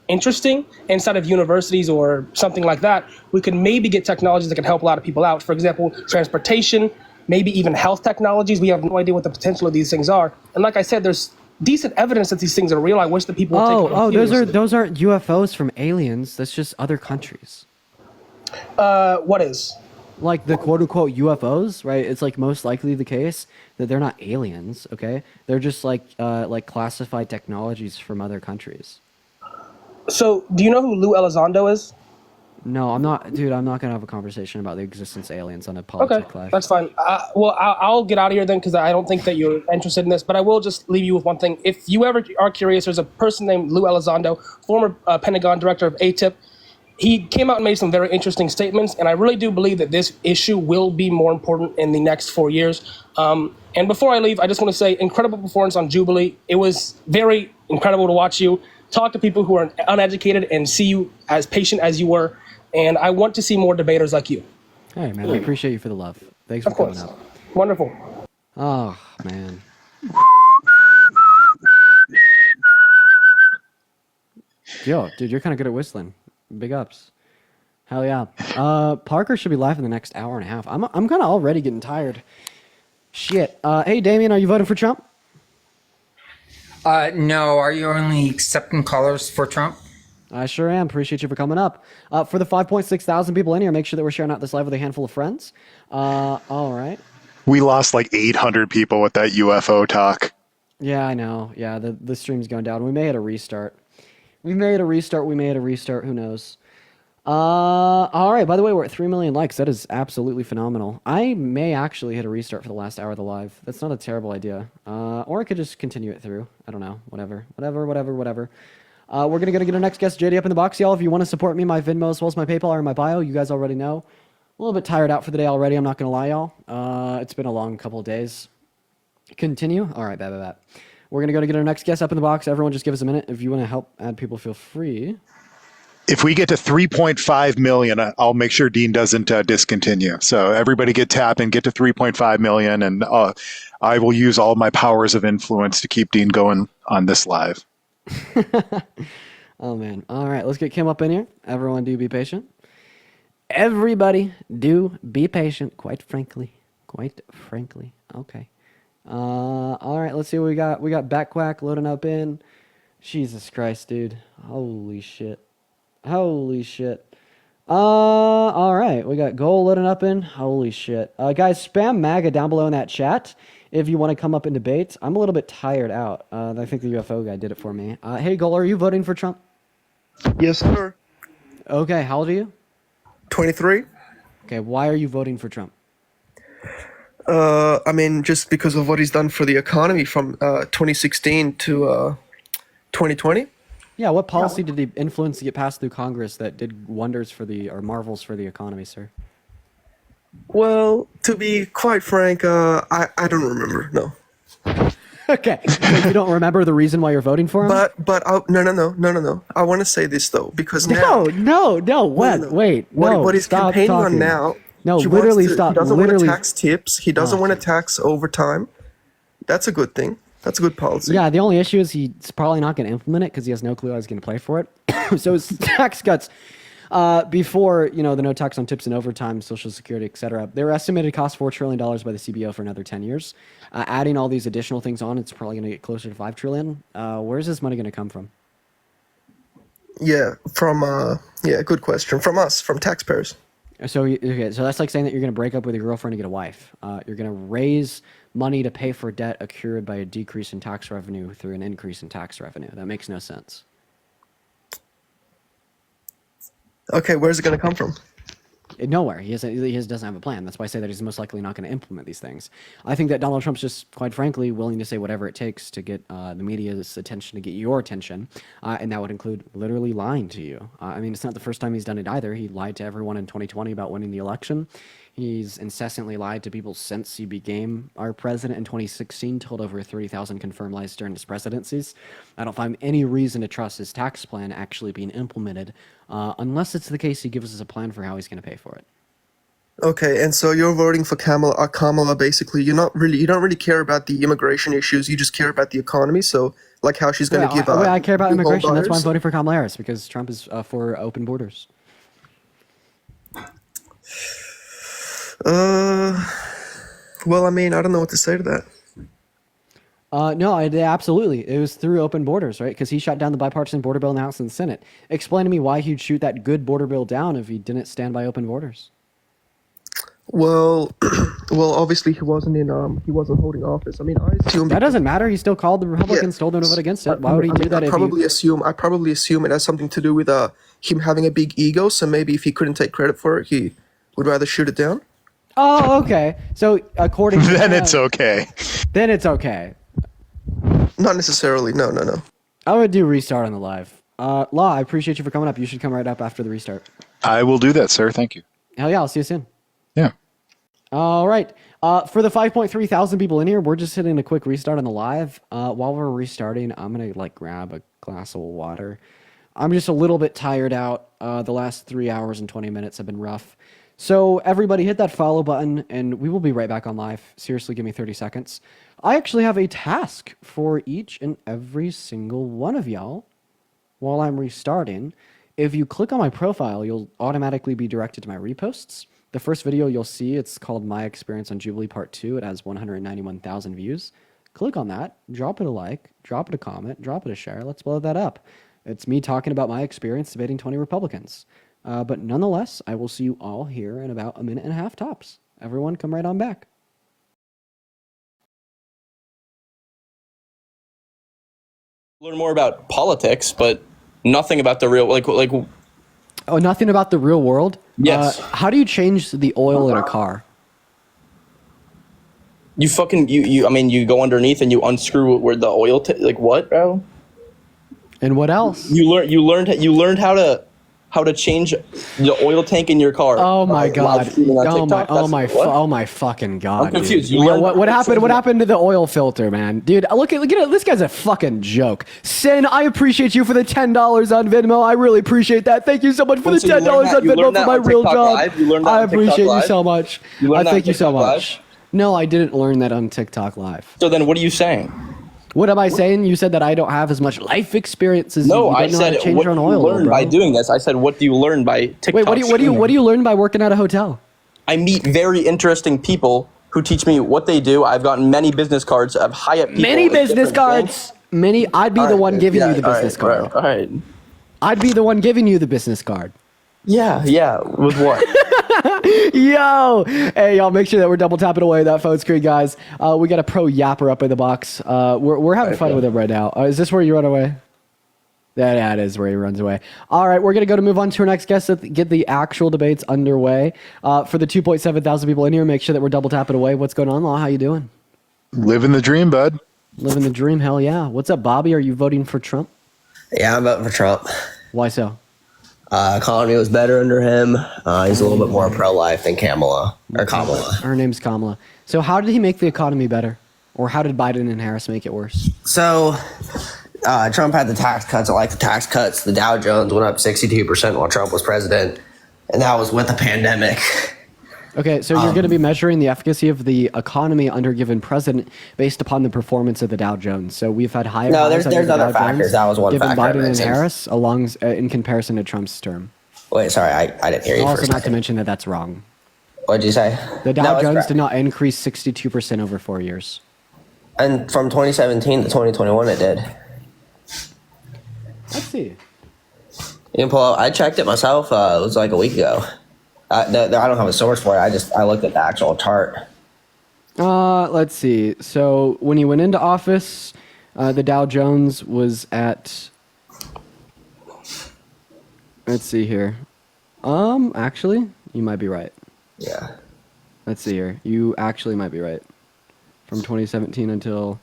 interesting inside of universities or something like that, we could maybe get technologies that can help a lot of people out. For example, transportation, maybe even health technologies. We have no idea what the potential of these things are. And like I said, there's decent evidence that these things are real. I wish that people would take it seriously. Those aren't UFOs from aliens. That's just other countries. What is? Like the quote unquote UFOs, right? It's like most likely the case that they're not aliens, okay? They're just like classified technologies from other countries. So, do you know who Lou Elizondo is? No, I'm not, dude. I'm not gonna have a conversation about the existence of aliens on a politics live. That's fine. I'll get out of here then because I don't think that you're interested in this. But I will just leave you with one thing. If you ever are curious, there's a person named Lou Elizondo, former Pentagon director of ATIP. he came out and made some very interesting statements, and I really do believe that this issue will be more important in the next 4 years. And before I leave, I just want to say incredible performance on Jubilee. It was very incredible to watch you talk to people who are uneducated and see you as patient as you were. And I want to see more debaters like you. Hey, man, I appreciate you for the love. Thanks for coming up. Wonderful. Oh, man. Yo, dude, you're kind of good at whistling. Big ups. Hell yeah. Parker should be live in the next hour and a half. I'm kind of already getting tired. Shit. Hey, Damien, are you voting for Trump? No. Are you only accepting callers for Trump? I sure am. Appreciate you for coming up. For the 5.6 thousand people in here, make sure that we're sharing out this live with a handful of friends. All right. We lost like 800 people with that UFO talk. Yeah, I know. Yeah, the stream's going down. We may hit a restart. We may hit a restart. Who knows? All right. By the way, we're at 3 million likes. That is absolutely phenomenal. I may actually hit a restart for the last hour of the live. That's not a terrible idea. Or I could just continue it through. I don't know. Whatever. We're going to go to get our next guest, JD, up in the box, y'all. If you want to support me, my Venmo as well as my PayPal are in my bio. You guys already know. A little bit tired out for the day already. I'm not going to lie, y'all. It's been a long couple of days. Continue? All right, bet. We're going to go to get our next guest up in the box. Everyone just give us a minute. If you want to help add people, feel free. If we get to 3.5 million, I'll make sure Dean doesn't discontinue. So everybody get tapped and get to 3.5 million, and I will use all my powers of influence to keep Dean going on this live. Oh, man. All right, let's get Kim up in here. Everyone do be patient. Everybody do be patient, quite frankly. Okay. All right, let's see what we got. We got Backquack loading up in. Jesus Christ, dude. Holy shit. All right, we got Goal loading up in. Holy shit. Guys, spam MAGA down below in that chat if you want to come up and debate. I'm a little bit tired out. I think the UFO guy did it for me. Hey, Goal, are you voting for Trump? Yes, sir. Okay, how old are you? 23. Okay, why are you voting for Trump? I mean, just because of what he's done for the economy from 2016 to 2020. Yeah, what policy did he influence to get passed through Congress that did wonders for or marvels for the economy, sir? Well, to be quite frank, I don't remember. No. Okay, so you don't remember the reason why you're voting for him? But no. I want to say this though, because no, wait, what he's stop campaigning talking. on now. No, he literally wants to, stop. He doesn't literally. want to tax tips. He doesn't want to tax overtime. That's a good thing. That's a good policy. Yeah, the only issue is he's probably not going to implement it because he has no clue how he's going to play for it. So his tax cuts before, the no tax on tips and overtime, Social Security, etc. They were estimated to cost $4 trillion by the CBO for another 10 years. Adding all these additional things on, it's probably going to get closer to $5 trillion. Where's this money going to come from? Yeah, good question. From us, from taxpayers. So that's like saying that you're going to break up with your girlfriend to get a wife. You're going to raise money to pay for debt accrued by a decrease in tax revenue through an increase in tax revenue. That makes no sense. Okay, where's it going to come from? Nowhere. He doesn't have a plan. That's why I say that he's most likely not going to implement these things. I think that Donald Trump's just, quite frankly, willing to say whatever it takes to get the media's attention, to get your attention, and that would include literally lying to you. I mean, it's not the first time he's done it either. He lied to everyone in 2020 about winning the election. He's incessantly lied to people since he became our president in 2016, told over 30,000 confirmed lies during his presidencies. I don't find any reason to trust his tax plan actually being implemented, unless it's the case he gives us a plan for how he's going to pay for it. Okay, and so you're voting for Kamala. Basically, you don't really care about the immigration issues. You just care about the economy. So, like how she's going to give. I care about immigration. That's why I'm voting for Kamala Harris, because Trump is for open borders. Well, I mean, I don't know what to say to that. No, absolutely. It was through open borders, right? Because he shot down the bipartisan border bill in the House and Senate. Explain to me why he'd shoot that good border bill down if he didn't stand by open borders. Well, obviously he wasn't holding office. I mean, I assume that doesn't matter. He still called the Republicans, told them to vote against it. Why would he do that? I probably assume it has something to do with him having a big ego. So maybe if he couldn't take credit for it, he would rather shoot it down. Oh, okay. So according to then it's okay. Then it's okay. Not necessarily. No. I would do restart on the live. Law, I appreciate you for coming up. You should come right up after the restart. I will do that, sir. Thank you. Hell yeah, I'll see you soon. Yeah. All right. For the 5.3 thousand people in here, we're just hitting a quick restart on the live. While we're restarting, I'm going to grab a glass of water. I'm just a little bit tired out. The last 3 hours and 20 minutes have been rough. So everybody hit that follow button and we will be right back on live. Seriously, give me 30 seconds. I actually have a task for each and every single one of y'all while I'm restarting. If you click on my profile, you'll automatically be directed to my reposts. The first video you'll see, it's called My Experience on Jubilee Part 2. It has 191,000 views. Click on that, drop it a like, drop it a comment, drop it a share. Let's blow that up. It's me talking about my experience debating 20 Republicans. But nonetheless, I will see you all here in about a minute and a half tops. Everyone come right on back. Learn more about politics, but nothing about the real, like. Oh, nothing about the real world? Yes. How do you change the oil in a car? You go underneath and you unscrew where the oil, what, bro? And what else? You learned how to change the oil tank in your car. Oh my god! Oh my fucking god! I'm confused. Dude. What happened? What happened to the oil filter, man? Dude, look at it. This guy's a fucking joke. Sin, I appreciate you for the $10 on Venmo. I really appreciate that. Thank you so much for the $10 on Venmo for my real job. I appreciate you so much. I thank you so much. No, I didn't learn that on TikTok Live. So then, what are you saying? What am I saying? You said that I don't have as much life experience as you. No, I don't know how said to change what your own do oil, you learn bro. by doing this. I said, what do you learn by TikTok? Wait, what do you learn by working at a hotel? I meet very interesting people who teach me what they do. I've gotten many business cards of high-up people. Many business cards. Many. I'd be the one giving you the business card. All right. I'd be the one giving you the business card. Yeah. With what? Yo! Hey, y'all, make sure that we're double tapping away that phone screen, guys. We got a pro yapper up in the box. We're having fun with him right now. Is this where you run away? Yeah, it is where he runs away. All right, we're going to move on to our next guest to get the actual debates underway. For the 2.7 thousand people in here, make sure that we're double tapping away. What's going on, Law? How you doing? Living the dream, bud. Living the dream, hell yeah. What's up, Bobby? Are you voting for Trump? Yeah, I'm voting for Trump. Why so? Economy was better under him. He's a little bit more pro-life than Kamala. Her name's Kamala. So how did he make the economy better? Or how did Biden and Harris make it worse? So Trump had the tax cuts. I like the tax cuts. The Dow Jones went up 62% while Trump was president. And that was with the pandemic. Okay, so you're going to be measuring the efficacy of the economy under a given president based upon the performance of the Dow Jones. So we've had higher. No, there's other factors. That was one given factor. Biden and Harris, in comparison to Trump's term. Wait, sorry, I didn't hear you. Also, not to mention that that's wrong. What did you say? The Dow Jones did not increase 62% over 4 years. And from 2017 to 2021, it did. Let's see. You can pull up. I checked it myself. It was like a week ago. I don't have a source for it. I looked at the actual chart. Let's see. So when he went into office, the Dow Jones was at. Let's see here. Actually, you might be right. Yeah. Let's see here. You actually might be right. From 2017 until.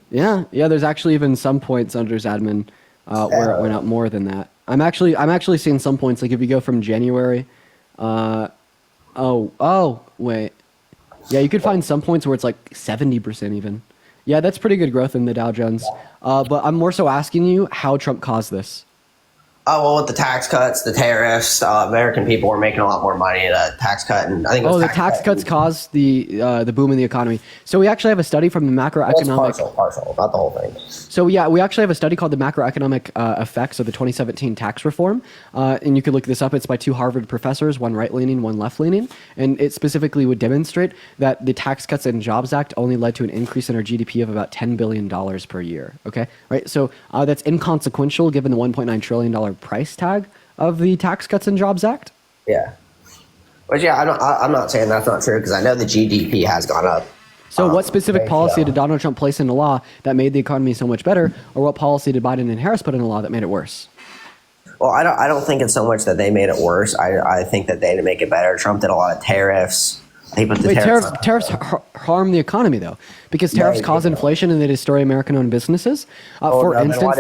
Yeah. There's actually even some points under Zadman where it went up more than that. I'm actually seeing some points, like if you go from January. Wait. Yeah, you could find some points where it's like 70% even. Yeah, that's pretty good growth in the Dow Jones. But I'm more so asking you how Trump caused this. Oh, well, with the tax cuts, the tariffs, American people were making a lot more money at a tax cut. And I think the tax cuts caused the boom in the economy. So we actually have a study from the macroeconomic... Well, partial, not the whole thing. So yeah, we actually have a study called the macroeconomic effects of the 2017 tax reform. And you could look this up. It's by two Harvard professors, one right-leaning, one left-leaning. And it specifically would demonstrate that the Tax Cuts and Jobs Act only led to an increase in our GDP of about $10 billion per year. Okay, right? So that's inconsequential given the $1.9 trillion price tag of the Tax Cuts and Jobs Act. Yeah. But yeah, I'm not saying that's not true because I know the GDP has gone up. So what specific policy did Donald Trump place into law that made the economy so much better, or what policy did Biden and Harris put into law that made it worse? Well, I don't think it's so much that they made it worse. I think that they did make it better. Trump did a lot of tariffs. He put the tariffs harm the economy, though, because tariffs cause inflation and they destroy American-owned businesses. For instance,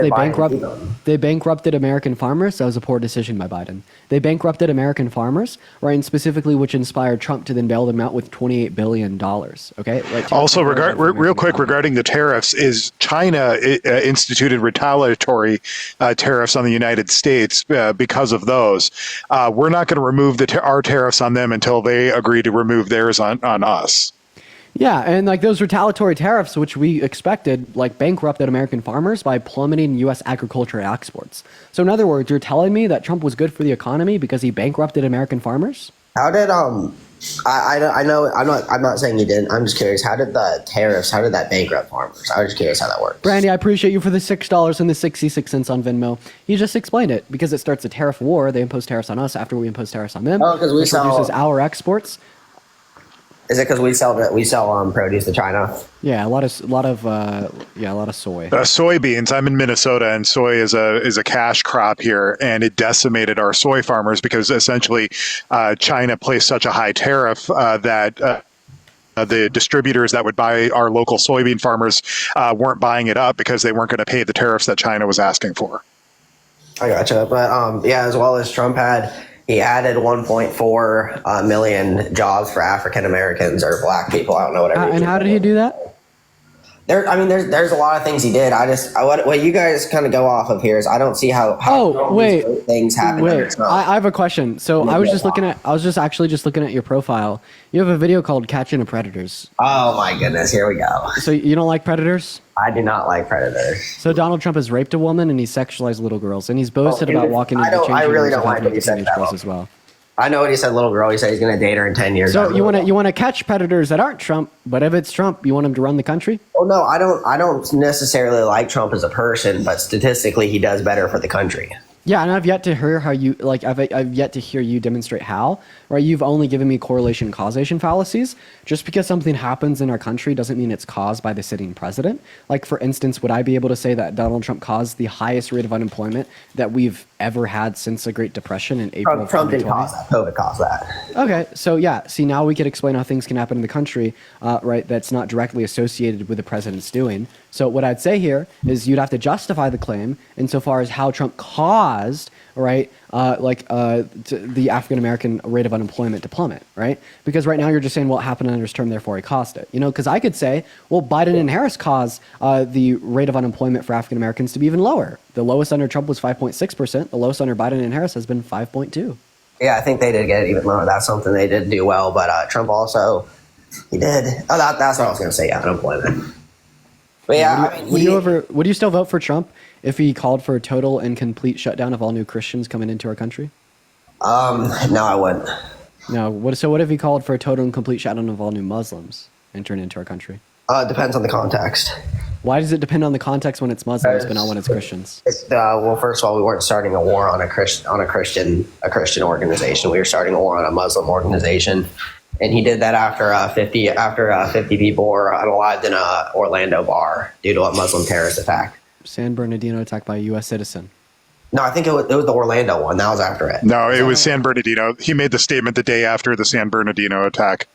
they bankrupted American farmers. That was a poor decision by Biden. They bankrupted American farmers, right, and specifically which inspired Trump to then bail them out with $28 billion, okay? Like, also, real quick, regarding the tariffs, is China instituted retaliatory tariffs on the United States because of those. We're not going to remove our tariffs on them until they agree to remove theirs on us. Yeah, and like those retaliatory tariffs, which we expected, like bankrupted American farmers by plummeting U.S. agriculture exports. So in other words, you're telling me that Trump was good for the economy because he bankrupted American farmers? How did I know I'm not saying he didn't. I'm just curious. How did that bankrupt farmers? I was just curious how that works. Brandy, I appreciate you for the $6 and the 66 cents on Venmo. You just explained it because it starts a tariff war. They impose tariffs on us after we impose tariffs on them. Oh, because which reduces our exports. Is it because we sell produce to China? Yeah, a lot of soy. Soybeans. I'm in Minnesota, and soy is a cash crop here, and it decimated our soy farmers because essentially China placed such a high tariff that the distributors that would buy our local soybean farmers weren't buying it up because they weren't going to pay the tariffs that China was asking for. I gotcha, but as well as Trump he added 1.4 million jobs for African Americans or black people. I don't know whatever. And how did he do that? There's a lot of things he did. What you guys kind of go off of here is I don't see how things happen. I have a question. So I was just actually looking at your profile. You have a video called "Catching the Predators." Oh my goodness, here we go. So you don't like predators? I do not like predators. So Donald Trump has raped a woman and he sexualized little girls, and he's boasted about walking into the changing rooms. I really don't like what he said as well. I know what he said, little girl. He said he's going to date her in 10 years. So you want to catch predators that aren't Trump, but if it's Trump, you want him to run the country? Oh no, I don't necessarily like Trump as a person, but statistically, he does better for the country. Yeah, and I've yet to hear how you I've yet to hear you demonstrate how. Right? You've only given me correlation causation fallacies. Just because something happens in our country doesn't mean it's caused by the sitting president. Like, for instance, would I be able to say that Donald Trump caused the highest rate of unemployment that we've ever had since the Great Depression in April? Trump didn't cause that. COVID caused that. Okay, so yeah, see, now we could explain how things can happen in the country, right? That's not directly associated with the president's doing. So what I'd say here is you'd have to justify the claim insofar as how Trump caused, right, the African American rate of unemployment to plummet, right? Because right now you're just saying, well, it happened under his term, therefore he caused it. You know, because I could say, well, Biden and Harris caused the rate of unemployment for African Americans to be even lower. The lowest under Trump was 5.6%. The lowest under Biden and Harris has been 5.2. Yeah, I think they did get it even lower. That's something they did do well, but Trump also, he did. Oh, that's what I was going to say. Yeah, unemployment. But yeah, would you still vote for Trump if he called for a total and complete shutdown of all new Christians coming into our country? No, I wouldn't. No. What if he called for a total and complete shutdown of all new Muslims entering into our country? It depends on the context. Why does it depend on the context when it's Muslims, but not when it's Christians? Well, first of all, we weren't starting a war on a Christian organization. We were starting a war on a Muslim organization. And he did that after 50 people were unalived in a Orlando bar due to a Muslim terrorist attack. San Bernardino attack by a U.S. citizen. No, I think it was the Orlando one. That was after it. No, it was San Bernardino. He made the statement the day after the San Bernardino attack.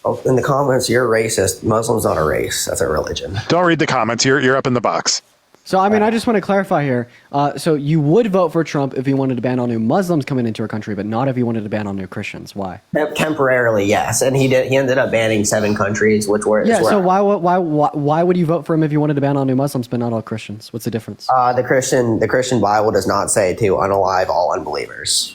Oh, in the comments, you're racist. Muslim's not a race. That's a religion. Don't read the comments. You're up in the box. So, I mean, I just want to clarify here. So you would vote for Trump if he wanted to ban all new Muslims coming into our country, but not if he wanted to ban all new Christians. Why? Temporarily, yes. And he did. He ended up banning 7 countries, which were... Yeah, so why would you vote for him if you wanted to ban all new Muslims, but not all Christians? What's the difference? The Christian Bible does not say to unalive all unbelievers.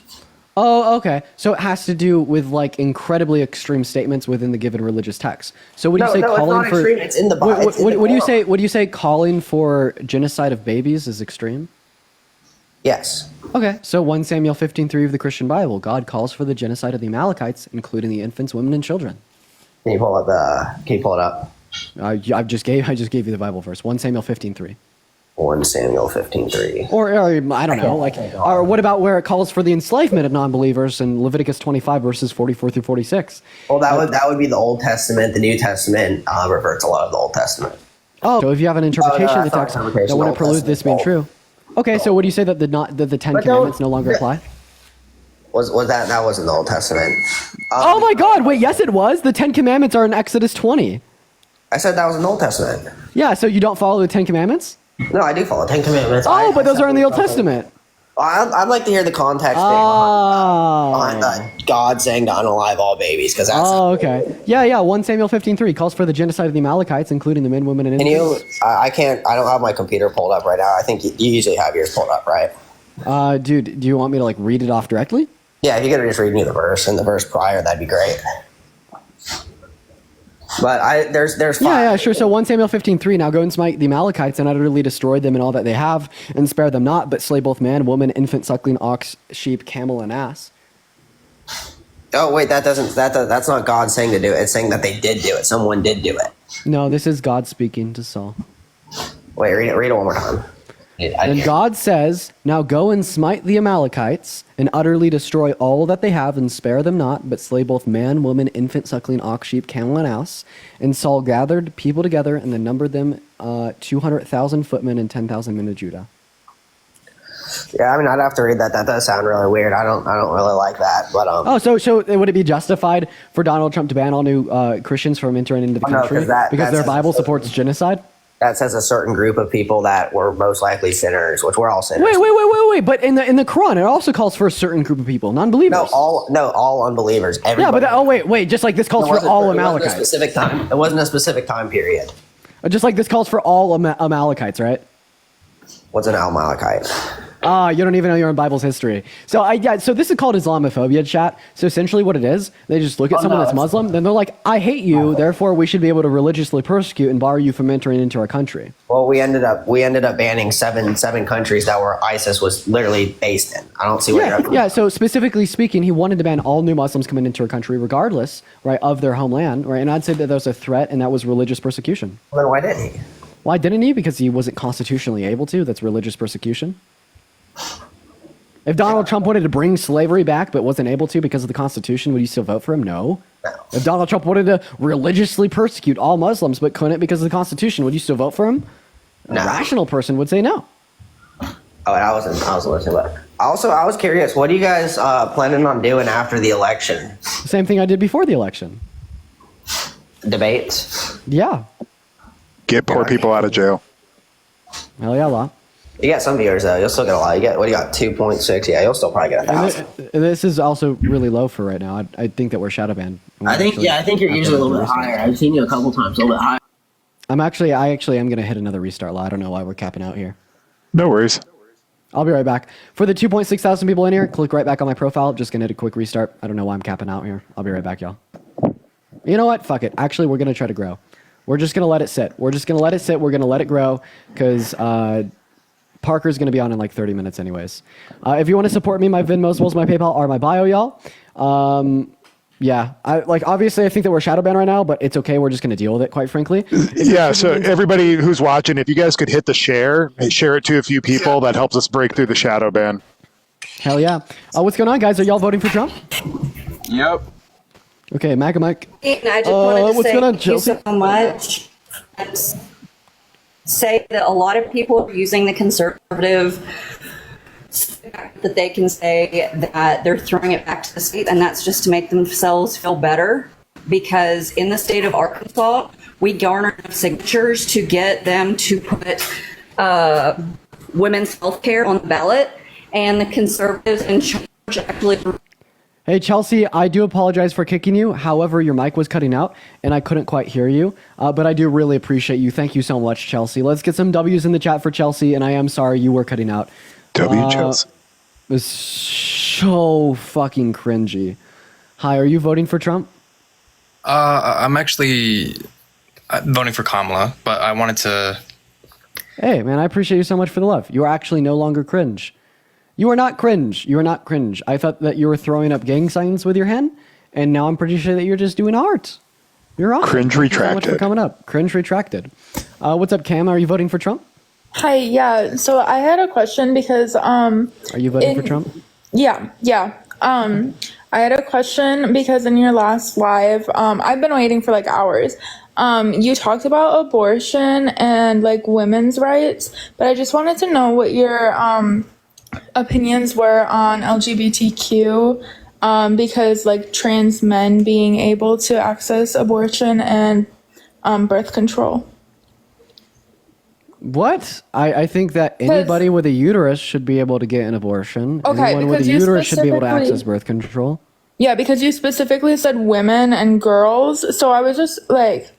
Oh, okay. So it has to do with like incredibly extreme statements within the given religious text. So would you say calling for? Extreme. It's in the Bible. What do you say? Would you say calling for genocide of babies is extreme? Yes. Okay. So 1 Samuel 15:3 of the Christian Bible, God calls for the genocide of the Amalekites, including the infants, women, and children. Can you pull it up? I just gave you the Bible verse. 1 Samuel 15:3. 1 Samuel 15:3. Or I don't know, or what about where it calls for the enslavement of non-believers in Leviticus 25 verses 44 through 46? Well, that would be the Old Testament. The New Testament reverts a lot of the Old Testament. Oh, so if you have an interpretation of the text that wouldn't prelude this being true. Okay, so would you say that the 10 Commandments no longer apply? Was that wasn't the Old Testament? Oh my God! Wait, yes, it was. The 10 Commandments are in Exodus 20. I said that was in the Old Testament. Yeah, so you don't follow the 10 Commandments? No, I do follow 10 Commandments. Oh, but those are in the Old Testament. I'd like to hear the context behind God saying to unalive all babies, because that's. Oh, okay. Yeah. 1 Samuel 15:3 calls for the genocide of the Amalekites, including the men, women, and infants. I don't have my computer pulled up right now. I think you usually have yours pulled up, right? Dude, do you want me to read it off directly? Yeah, if you could just read me the verse and the verse prior, that'd be great. But there's Yeah, sure. So 1 Samuel 15:3, now go and smite the Amalekites and utterly destroy them and all that they have, and spare them not, but slay both man, woman, infant, suckling, ox, sheep, camel, and ass. Oh wait, that's not God saying to do it. It's saying that they did do it. Someone did do it. No, this is God speaking to Saul. Wait, read it one more time. And God says, now go and smite the Amalekites and utterly destroy all that they have and spare them not, but slay both man, woman, infant, suckling, ox, sheep, camel, and ass. And Saul gathered people together and then numbered them 200,000 footmen and 10,000 men of Judah. Yeah, I mean, I'd have to read that. That does sound really weird. I don't really like that. But so would it be justified for Donald Trump to ban all new Christians from entering into the country because their Bible supports genocide? That says a certain group of people that were most likely sinners, which we're all sinners. Wait. But in the Quran, it also calls for a certain group of people, non-believers. No, all unbelievers. Everybody. Yeah, but wait. Just like this calls for all Amalekites. It wasn't a specific time period. Just like this calls for all Amalekites, right? What's an Amalekite? You don't even know your own Bible's history. So so this is called Islamophobia, chat. So essentially what it is, they just look at someone that's Muslim, then they're like, I hate you, therefore we should be able to religiously persecute and bar you from entering into our country. Well, we ended up banning seven countries that were ISIS was literally based in. I don't see what Yeah, so specifically speaking, he wanted to ban all new Muslims coming into our country regardless, right, of their homeland, right? And I'd say that was a threat and that was religious persecution. Well, then why didn't he? Why didn't he? Because he wasn't constitutionally able to. That's religious persecution. If Donald Trump wanted to bring slavery back but wasn't able to because of the Constitution, would you still vote for him? No. If Donald Trump wanted to religiously persecute all Muslims but couldn't because of the Constitution, would you still vote for him? A rational person would say no. Oh, I was listening, but also I was curious. What are you guys planning on doing after the election? Same thing I did before the election. Debates. Yeah. Get poor people out of jail. Hell yeah, a lot. You got some viewers though. You'll still get a lot. You got 2.6. Yeah, you'll still probably get 1,000. And this is also really low for right now. I think that we're shadow banned. I think you're usually a little bit higher. I've seen you a couple times, a little bit higher. I actually am gonna hit another restart. I don't know why we're capping out here. No worries. I'll be right back. For the 2.6 thousand people in here, click right back on my profile. Just gonna hit a quick restart. I don't know why I'm capping out here. I'll be right back, y'all. You know what? Fuck it. Actually, we're gonna try to grow. We're just gonna let it sit. We're gonna let it grow because Parker's going to be on in like 30 minutes anyways. If you want to support me, my Venmo as well as my PayPal are my bio, y'all. Yeah, obviously I think that we're shadow banned right now, but it's okay. We're just going to deal with it, quite frankly. Yeah, so everybody who's watching, if you guys could hit the share it to a few people, that helps us break through the shadow ban. Hell yeah. What's going on, guys? Are y'all voting for Trump? Yep. Okay, MAGA Mike. I just wanted to say going on, thank you Chelsea? so much. Say that a lot of people are using the conservative that they can say that they're throwing it back to the state, and that's just to make themselves feel better. Because in the state of Arkansas, we garnered enough signatures to get them to put women's health care on the ballot, and the conservatives in charge actually. Hey, Chelsea, I do apologize for kicking you. However, your mic was cutting out, and I couldn't quite hear you. But I do really appreciate you. Thank you so much, Chelsea. Let's get some W's in the chat for Chelsea, and I am sorry you were cutting out. Chelsea. It was so fucking cringy. Hi, are you voting for Trump? I'm actually voting for Kamala, but I wanted to... Hey, man, I appreciate you so much for the love. You are actually no longer cringe. You are not cringe. You are not cringe. I thought that you were throwing up gang signs with your hand, and now I'm pretty sure that you're just doing art. You're awesome. Cringe Thank you so much retracted. for coming up. Cringe retracted. What's up, Cam? Are you voting for Trump? Hi, yeah. So I had a question because Are you voting for Trump? Yeah. I had a question because in your last live, I've been waiting for like hours. You talked about abortion and like women's rights, but I just wanted to know what your opinions were on LGBTQ, because like trans men being able to access abortion and birth control. What? I think that anybody with a uterus should be able to get an abortion. Okay, Anyone with a because you uterus should be able to specifically- access birth control. Yeah, because you specifically said women and girls, so I was just like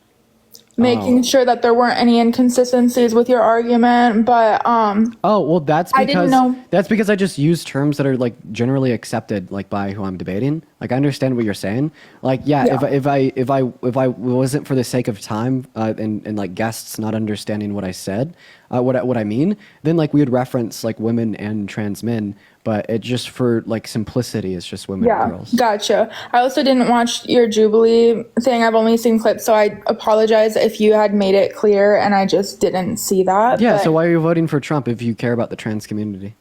making sure that there weren't any inconsistencies with your argument, but Oh, well, that's I because didn't know. that's because I just use terms that are like generally accepted, like by who I'm debating. Like I understand what you're saying. Like Yeah. if I wasn't for the sake of time and like guests not understanding what I said, what I mean, then like we would reference like women and trans men, but it just for like simplicity, it's just women and Yeah, girls. gotcha. I also didn't watch your Jubilee thing. I've only seen clips, so I apologize if you had made it clear and I just didn't see that. Yeah. but- So why are you voting for Trump if you care about the trans community?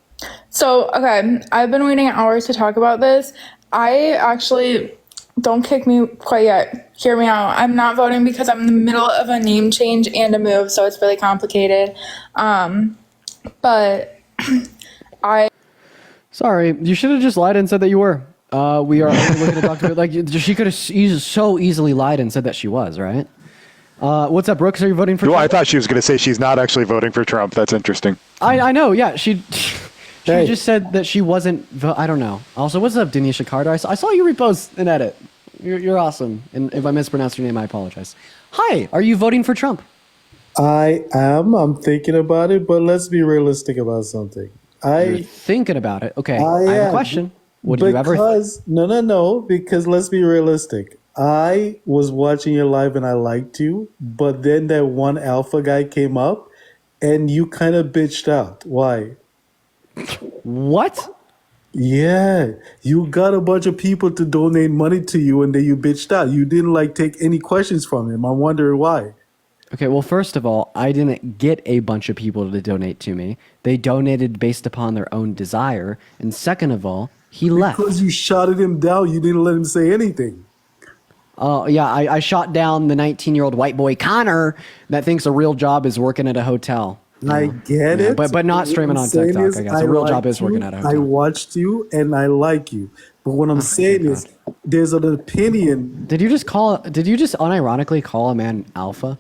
So, okay, I've been waiting hours to talk about this. I actually, don't kick me quite yet. Hear me out. I'm not voting because I'm in the middle of a name change and a move, so it's really complicated. But I. Sorry, you should have just lied and said that you were. We are only looking to talk to her. Like she could have so easily lied and said that she was, right? What's up, Brooks? Are you voting for? No, Trump? I thought she was going to say she's not actually voting for Trump. That's interesting. I know. Yeah, she just said that she wasn't. I don't know. Also, what's up, Denisha Carter? I saw you repost an edit. You're awesome. And if I mispronounced your name, I apologize. Hi, are you voting for Trump? I am. I'm thinking about it, but let's be realistic about something. You're thinking about it. Okay, I have a am. question. Would you ever? No, because let's be realistic. I was watching your live and I liked you, but then that one alpha guy came up and you kind of bitched out. Why? What? Yeah, you got a bunch of people to donate money to you and then you bitched out. You didn't like take any questions from him. I'm wondering why. Okay, well, first of all, I didn't get a bunch of people to donate to me. They donated based upon their own desire. And second of all, he left. Because you shouted him down, you didn't let him say anything. Yeah, I shot down the 19-year-old white boy Connor that thinks a real job is working at a hotel. I get it. But not streaming on What I'm saying TikTok, is, I guess. A real job liked is working you, at a I hotel. watched you and I like you. But what I'm saying is, there's an opinion. Did you just unironically call a man alpha?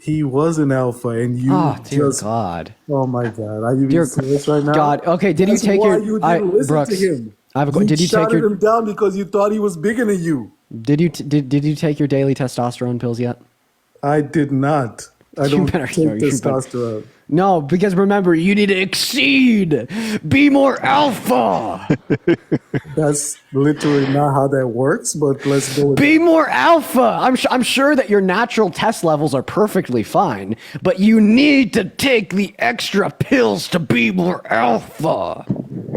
He was an alpha, and you dear God. Oh my God. Are you being Dear serious right now? God. Okay, did That's you take why your... you didn't listen Brooks, to him. I have a You did you take shouted your... him down because you thought he was bigger than you. Did you take your daily testosterone pills yet? I did not. I You don't better- take you better- testosterone. No, because remember, you need to exceed. Be more alpha. That's literally not how that works, but let's go with Be more alpha. I'm sure that your natural test levels are perfectly fine, but you need to take the extra pills to be more alpha.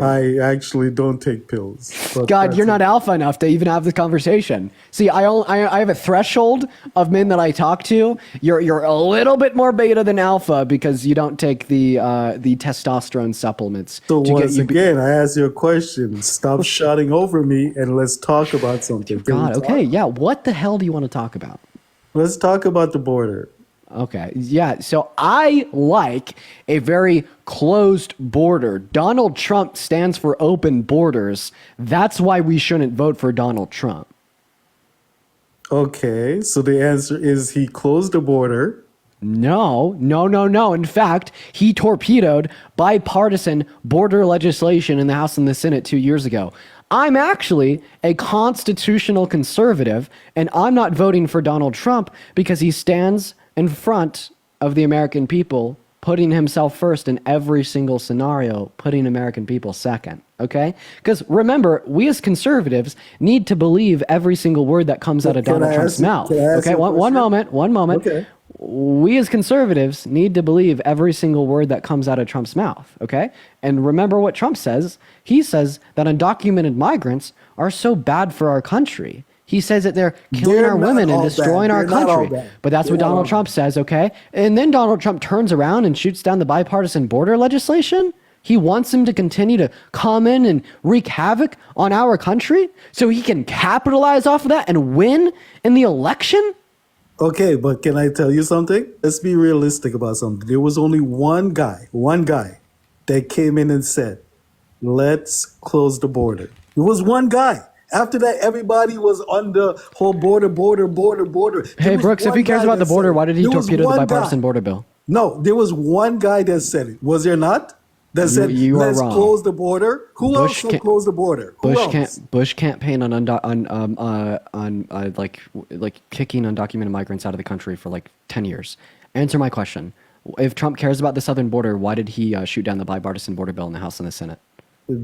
I actually don't take pills. but God, that's you're not alpha enough to even have the conversation. See, I have a threshold of men that I talk to. You're a little bit more beta than alpha because you don't take the testosterone supplements. So to once you again, I ask you a question. Stop shouting over me and let's talk about something. Can we God, talk? okay, yeah. What the hell do you want to talk about? Let's talk about the border. Okay, yeah. So I like a very closed border. Donald Trump stands for open borders. That's why we shouldn't vote for Donald Trump. Okay, so the answer is he closed the border. No. In fact, he torpedoed bipartisan border legislation in the House and the Senate 2 years ago. I'm actually a constitutional conservative, and I'm not voting for Donald Trump because he stands in front of the American people, putting himself first in every single scenario, putting American people second. Okay? Because remember, we as conservatives need to believe every single word that comes out of Can Donald I Trump's ask you- mouth. can I ask Okay, you a one question? moment. Okay. We as conservatives need to believe every single word that comes out of Trump's mouth, okay? And remember what Trump says. He says that undocumented migrants are so bad for our country. He says that they're killing They're our not women and all destroying bad. our They're not all country. bad. But that's They're what not Donald all Trump says, okay? And then Donald Trump turns around and shoots down the bipartisan border legislation. He wants him to continue to come in and wreak havoc on our country so he can capitalize off of that and win in the election? Okay, but can I tell you something? Let's be realistic about something. There was only one guy that came in and said, let's close the border. It was one guy. After that, everybody was on the whole border. Hey, Brooks, if he cares about the border, why did he torpedo the bipartisan border bill? No, there was one guy that said it. Was there not? That said, you are let's wrong. close the border. Who else can close the border? Who else? Bush campaigned on like kicking undocumented migrants out of the country for like 10 years. Answer my question. If Trump cares about the southern border, why did he shoot down the bipartisan border bill in the House and the Senate?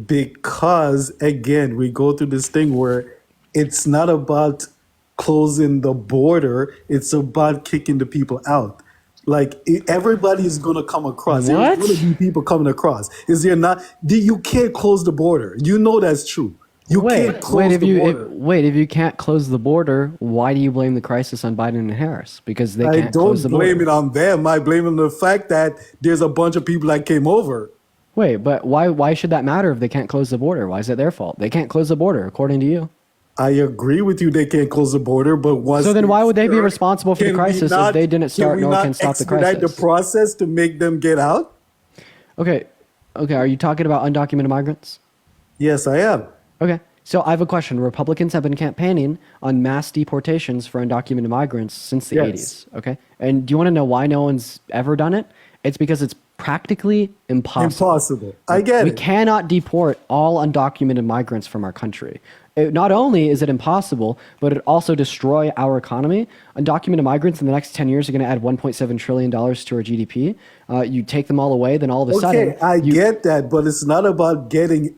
Because again, we go through this thing where it's not about closing the border; it's about kicking the people out. Like everybody is going to come across. What? There's going to be people coming across. Is there not? You can't close the border. You know that's true. You can't close the border. If you can't close the border, why do you blame the crisis on Biden and Harris? Because they I can't close the don't border. blame it on them. I blame it on the fact that there's a bunch of people that came over. Wait, but why should that matter if they can't close the border? Why is it their fault? They can't close the border, according to you. I agree with you. They can't close the border, but once So then why would they be start, responsible for the can we crisis not- if they didn't start we nor not can stop the expedite crisis? the process to make them get out? Okay. Are you talking about undocumented migrants? Yes, I am. Okay. So I have a question. Republicans have been campaigning on mass deportations for undocumented migrants since the Yes. 80s. Okay. And do you want to know why no one's ever done it? It's because it's practically impossible. I get We it. cannot deport all undocumented migrants from our country. Not only is it impossible, but it also destroy our economy. Undocumented migrants in the next 10 years are going to add $1.7 trillion to our GDP. You take them all away, then all of a sudden... Okay, I get that, but it's not about getting...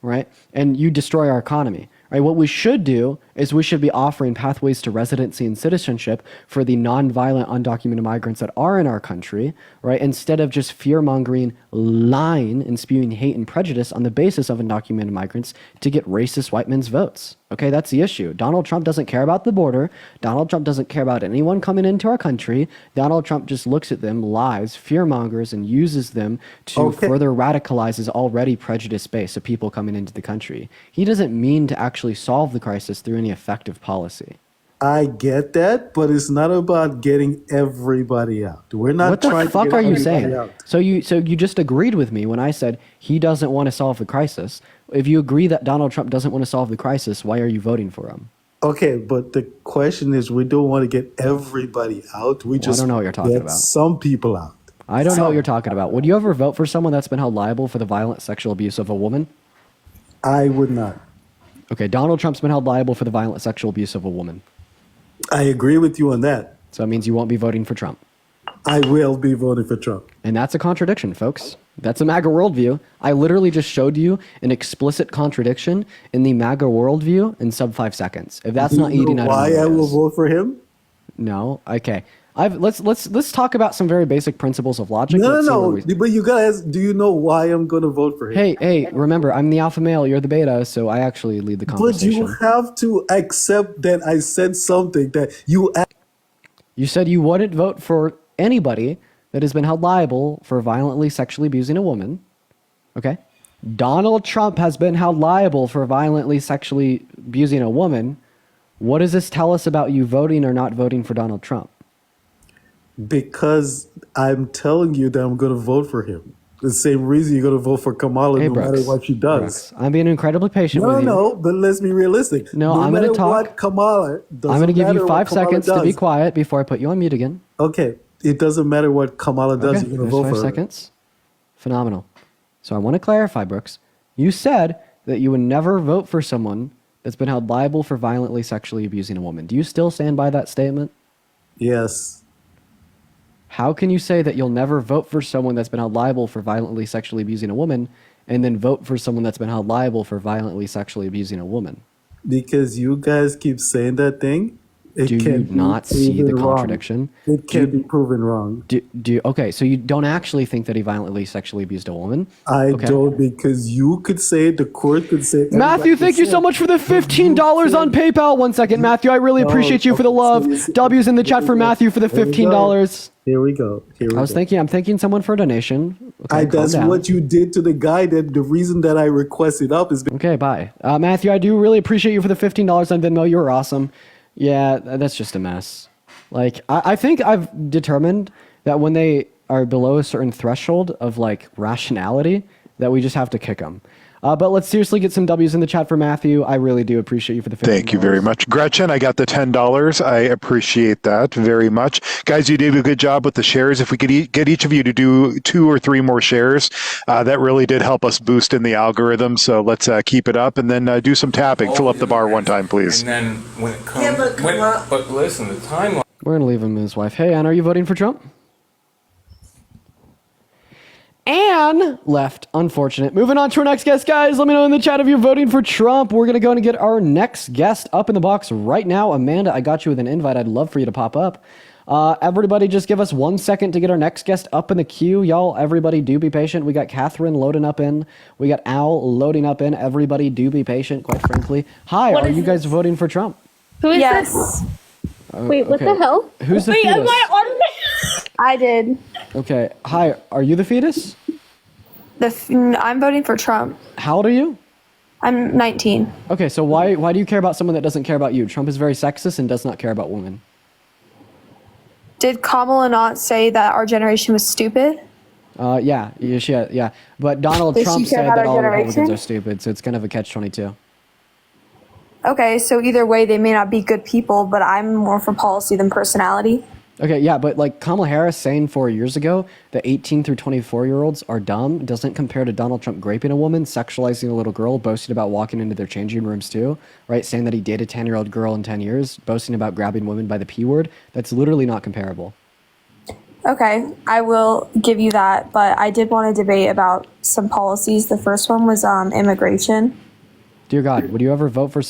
Right? And you destroy our economy. Right? What we should do is we should be offering pathways to residency and citizenship for the nonviolent undocumented migrants that are in our country, right? Instead of just fear-mongering, lying, and spewing hate and prejudice on the basis of undocumented migrants to get racist white men's votes. Okay, that's the issue. Donald Trump doesn't care about the border. Donald Trump doesn't care about anyone coming into our country. Donald Trump just looks at them, lies, fear-mongers, and uses them to further radicalize his already prejudiced base of people coming into the country. He doesn't mean to actually solve the crisis through any effective policy. I get that, but it's not about getting everybody out. We're not What the trying fuck to get are you everybody saying? out. So you just agreed with me when I said he doesn't want to solve the crisis. If you agree that Donald Trump doesn't want to solve the crisis, why are you voting for him? Okay, but the question is, we don't want to get everybody out. We just I don't know what you're talking get about. some people out. I don't know what you're talking about. Would you ever vote for someone that's been held liable for the violent sexual abuse of a woman? I would not. Okay, Donald Trump's been held liable for the violent sexual abuse of a woman. I agree with you on that. So that means you won't be voting for Trump. I will be voting for Trump. And that's a contradiction, folks. That's a MAGA worldview. I literally just showed you an explicit contradiction in the MAGA worldview in sub 5 seconds. If that's Do not you eating, know I don't why know I what will is. vote for him? No. Okay. Let's talk about some very basic principles of logic. No, Let's see where no. But you guys, do you know why I'm going to vote for him? Hey, remember, I'm the alpha male, you're the beta, so I actually lead the But conversation. you have to accept that I said something that you. You said you wouldn't vote for anybody that has been held liable for violently sexually abusing a woman. Okay? Donald Trump has been held liable for violently sexually abusing a woman. What does this tell us about you voting or not voting for Donald Trump? Because I'm telling you that I'm going to vote for him. The same reason you're going to vote for Kamala no matter what she does. I'm being incredibly patient with you. No, but let's be realistic. No, no I'm matter going to talk. what Kamala does. I'm going to give you 5 seconds to be quiet before I put you on mute again. Okay. It doesn't matter what Kamala does. Okay, You're going there's to vote 5 for her. seconds. Phenomenal. So I want to clarify, Brooks. You said that you would never vote for someone that's been held liable for violently sexually abusing a woman. Do you still stand by that statement? Yes. How can you say that you'll never vote for someone that's been held liable for violently sexually abusing a woman and then vote for someone that's been held liable for violently sexually abusing a woman? Because you guys keep saying that thing. It Do you can't be not see the proven wrong. contradiction? It can't be proven wrong. Okay, so you don't actually think that he violently sexually abused a woman? I Okay. don't, because you could say it, the court could say it. Matthew, thank you so much for the $15 on PayPal. 1 second, Matthew. I really appreciate you for the love. W's in the chat for Matthew for the $15. Here we go. I'm thanking someone for a donation. Okay, calm That's down. what you did to the guy. That the reason that I requested up is because Okay, bye. Matthew, I do really appreciate you for the $15 on Venmo. You were awesome. Yeah, that's just a mess. Like, I think I've determined that when they are below a certain threshold of, like, rationality, that we just have to kick them. But let's seriously get some W's in the chat for Matthew. I really do appreciate you for the $15. Thank you very much. Gretchen, I got the $10. I appreciate that very much. Guys, you did a good job with the shares. If we could get each of you to do 2 or 3 more shares, that really did help us boost in the algorithm. So let's keep it up and then do some tapping. Fill up the bar one time, please. And then when it comes, but listen, the timeline. We're going to leave him and his wife. Hey, Anne, are you voting for Trump? Anne left. Unfortunate. Moving on to our next guest, guys. Let me know in the chat if you're voting for Trump. We're going to go and get our next guest up in the box right now. Amanda, I got you with an invite. I'd love for you to pop up. Everybody just give us 1 second to get our next guest up in the queue. Y'all, everybody do be patient. We got Catherine loading up in. We got Al loading up in. Everybody do be patient, quite frankly. Hi, are you guys voting for Trump? Who is this? Wait, what the hell? Who's the Wait, fetus? am I on this? I did. Okay. Hi, are you the fetus? I'm voting for Trump. How old are you? I'm 19. Okay, so why do you care about someone that doesn't care about you? Trump is very sexist and does not care about women. Did Kamala not say that our generation was stupid? Yeah. But Donald Does she Trump care said about that our all Republicans generation? are stupid, so it's kind of a catch-22. Okay, so either way, they may not be good people, but I'm more for policy than personality. Okay, yeah, but like Kamala Harris saying 4 years ago that 18 through 24-year-olds are dumb doesn't compare to Donald Trump raping a woman, sexualizing a little girl, boasting about walking into their changing rooms too, right? Saying that he dated a 10-year-old girl in 10 years, boasting about grabbing women by the P word. That's literally not comparable. Okay, I will give you that, but I did want to debate about some policies. The first one was immigration. Dear God, would you ever vote for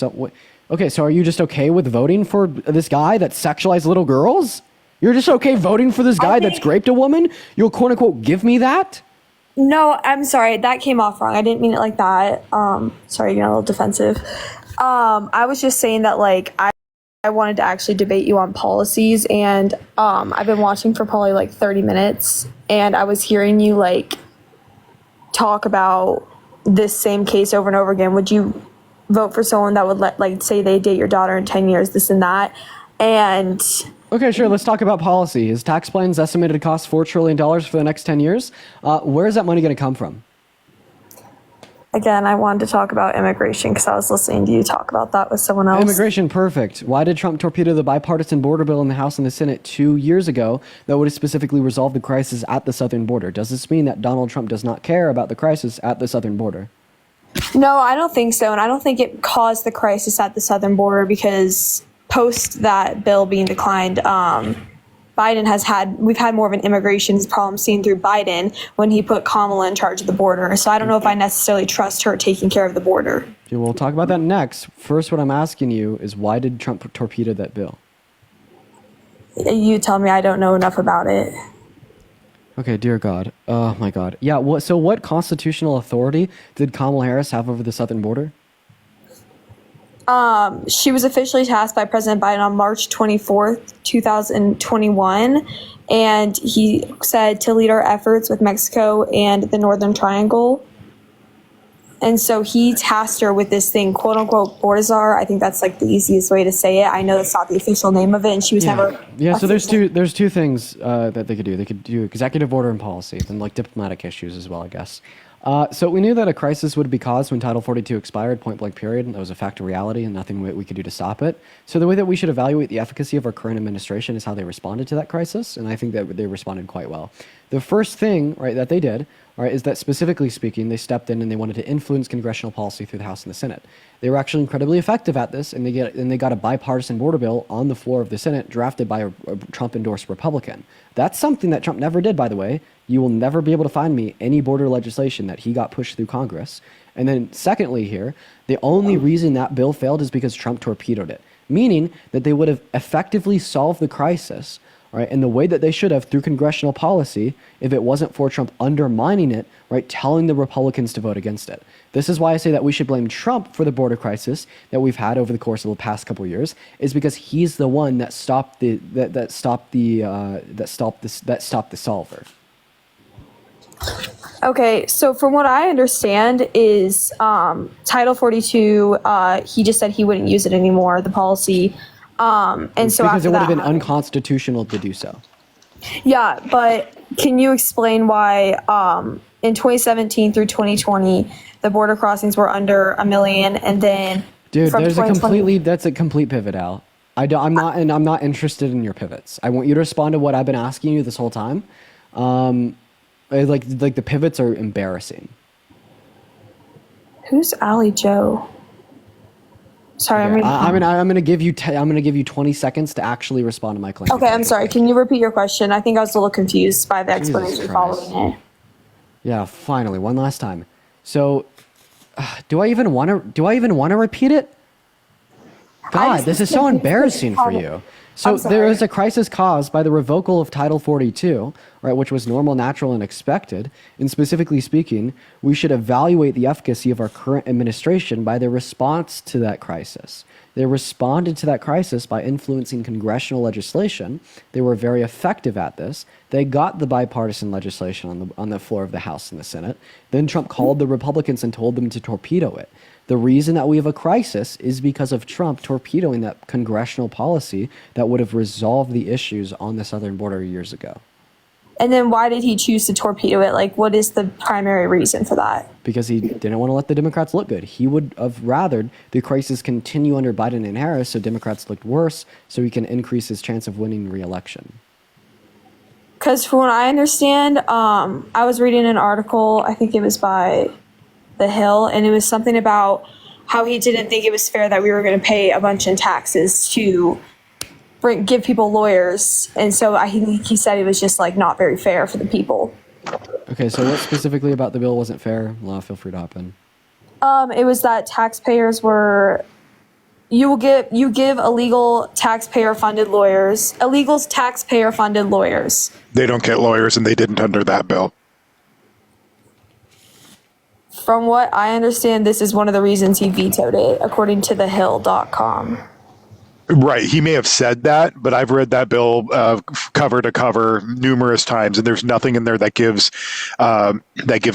Okay, so are you just okay with voting for this guy that sexualized little girls? You're just okay voting for this guy that's raped a woman? You'll quote unquote give me that? No, I'm sorry. That came off wrong. I didn't mean it like that. Sorry, you're a little defensive. I was just saying that like I wanted to actually debate you on policies, and I've been watching for probably like 30 minutes, and I was hearing you like talk about this same case over and over again. Would you vote for someone that would say they date your daughter in 10 years, this and that? And okay, sure. Let's talk about policy. His tax plan is estimated to cost $4 trillion for the next 10 years. Where is that money going to come from? Again, I wanted to talk about immigration because I was listening to you talk about that with someone else. Immigration, perfect. Why did Trump torpedo the bipartisan border bill in the House and the Senate 2 years ago that would have specifically resolved the crisis at the southern border? Does this mean that Donald Trump does not care about the crisis at the southern border? No, I don't think so. And I don't think it caused the crisis at the southern border because post that bill being declined, we've had more of an immigration problem seen through Biden when he put Kamala in charge of the border. So I don't know if I necessarily trust her taking care of the border. Okay, we'll talk about that next. First, what I'm asking you is why did Trump torpedo that bill? You tell me. I don't know enough about it. Okay, dear God. Oh my God. Yeah, what constitutional authority did Kamala Harris have over the southern border? She was officially tasked by President Biden on March 24th, 2021, and he said to lead our efforts with Mexico and the Northern Triangle. And so he tasked her with this thing, quote unquote, Bortazar. I think that's like the easiest way to say it. I know that's not the official name of it, and she was never. Yeah, so there's two things that they could do. They could do executive order and policy, and like diplomatic issues as well, I guess. So we knew that a crisis would be caused when Title 42 expired, point blank period. That was a fact of reality and nothing we could do to stop it. So the way that we should evaluate the efficacy of our current administration is how they responded to that crisis, and I think that they responded quite well. The first thing, right, that they did, right, is that specifically speaking, they stepped in and they wanted to influence congressional policy through the House and the Senate. They were actually incredibly effective at this, and they got a bipartisan border bill on the floor of the Senate drafted by a Trump-endorsed Republican. That's something that Trump never did, by the way. You will never be able to find me any border legislation that he got pushed through Congress. And then secondly here, the only reason that bill failed is because Trump torpedoed it, meaning that they would have effectively solved the crisis, right, in the way that they should have through congressional policy if it wasn't for Trump undermining it, right, telling the Republicans to vote against it. This is why I say that we should blame Trump for the border crisis that we've had over the course of the past couple of years, is because he's the one that stopped the solver. Okay, so from what I understand is Title 42, he just said he wouldn't use it anymore, the policy. And It's so because after it would that have been unconstitutional to do so. Yeah, but can you explain why in 2017 through 2020, the border crossings were under a million, and then Dude, from there's 2020 that's a complete pivot, Al. I'm not interested in your pivots. I want you to respond to what I've been asking you this whole time. Like the pivots are embarrassing. Who's Allie Joe? Sorry, Okay, I'm gonna give you 20 seconds to actually respond to my claim. okay. I'm sorry. Can you repeat your question? I think I was a little confused by the explanation following it. Yeah, finally, one last time. So, do I even want to repeat it? God, this is so embarrassing for you. So there is a crisis caused by the revocal of Title 42, right, which was normal, natural, and expected. And specifically speaking, we should evaluate the efficacy of our current administration by their response to that crisis. They responded to that crisis by influencing congressional legislation. They were very effective at this. They got the bipartisan legislation on the floor of the House and the Senate. Then Trump called the Republicans and told them to torpedo it. The reason that we have a crisis is because of Trump torpedoing that congressional policy that would have resolved the issues on the southern border years ago. And then why did he choose to torpedo it? Like, what is the primary reason for that? Because he didn't want to let the Democrats look good. He would have rathered the crisis continue under Biden and Harris so Democrats looked worse so he can increase his chance of winning re-election. Because from what I understand, I was reading an article, I think it was by The Hill, and it was something about how he didn't think it was fair that we were going to pay a bunch in taxes to give people lawyers, and so he said it was just like not very fair for the people. Okay, so what specifically about the bill wasn't fair? Law, feel free to hop in. It was that taxpayers were you give illegal taxpayer funded lawyers. They don't get lawyers, and they didn't under that bill. From what I understand, this is one of the reasons he vetoed it, according to thehill.com. Right. He may have said that, but I've read that bill cover to cover numerous times, and there's nothing in there that gives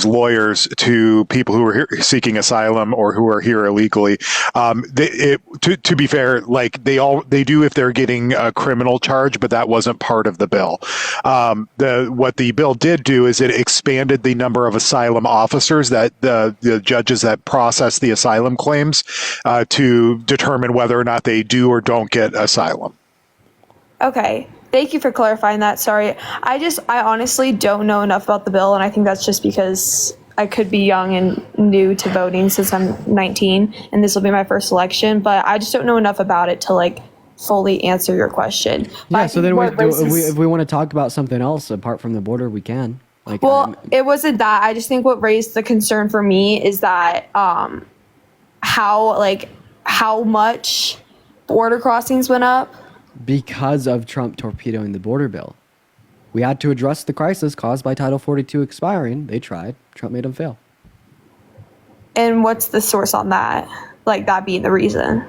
lawyers to people who are seeking asylum or who are here illegally. To be fair, like they do if they're getting a criminal charge, but that wasn't part of the bill. What the bill did do is it expanded the number of asylum officers that the judges that process the asylum claims to determine whether or not they do or don't get asylum. Okay. Thank you for clarifying that. Sorry. I honestly don't know enough about the bill, and I think that's just because I could be young and new to voting since I'm 19, and this will be my first election, but I just don't know enough about it to like fully answer your question. Yeah, so then if we want to talk about something else apart from the border, we can. Like, well, it wasn't that. I just think what raised the concern for me is that how much border crossings went up because of Trump torpedoing the border bill. We had to address the crisis caused by Title 42 expiring. They tried. Trump made them fail. And what's the source on that? Like that being the reason?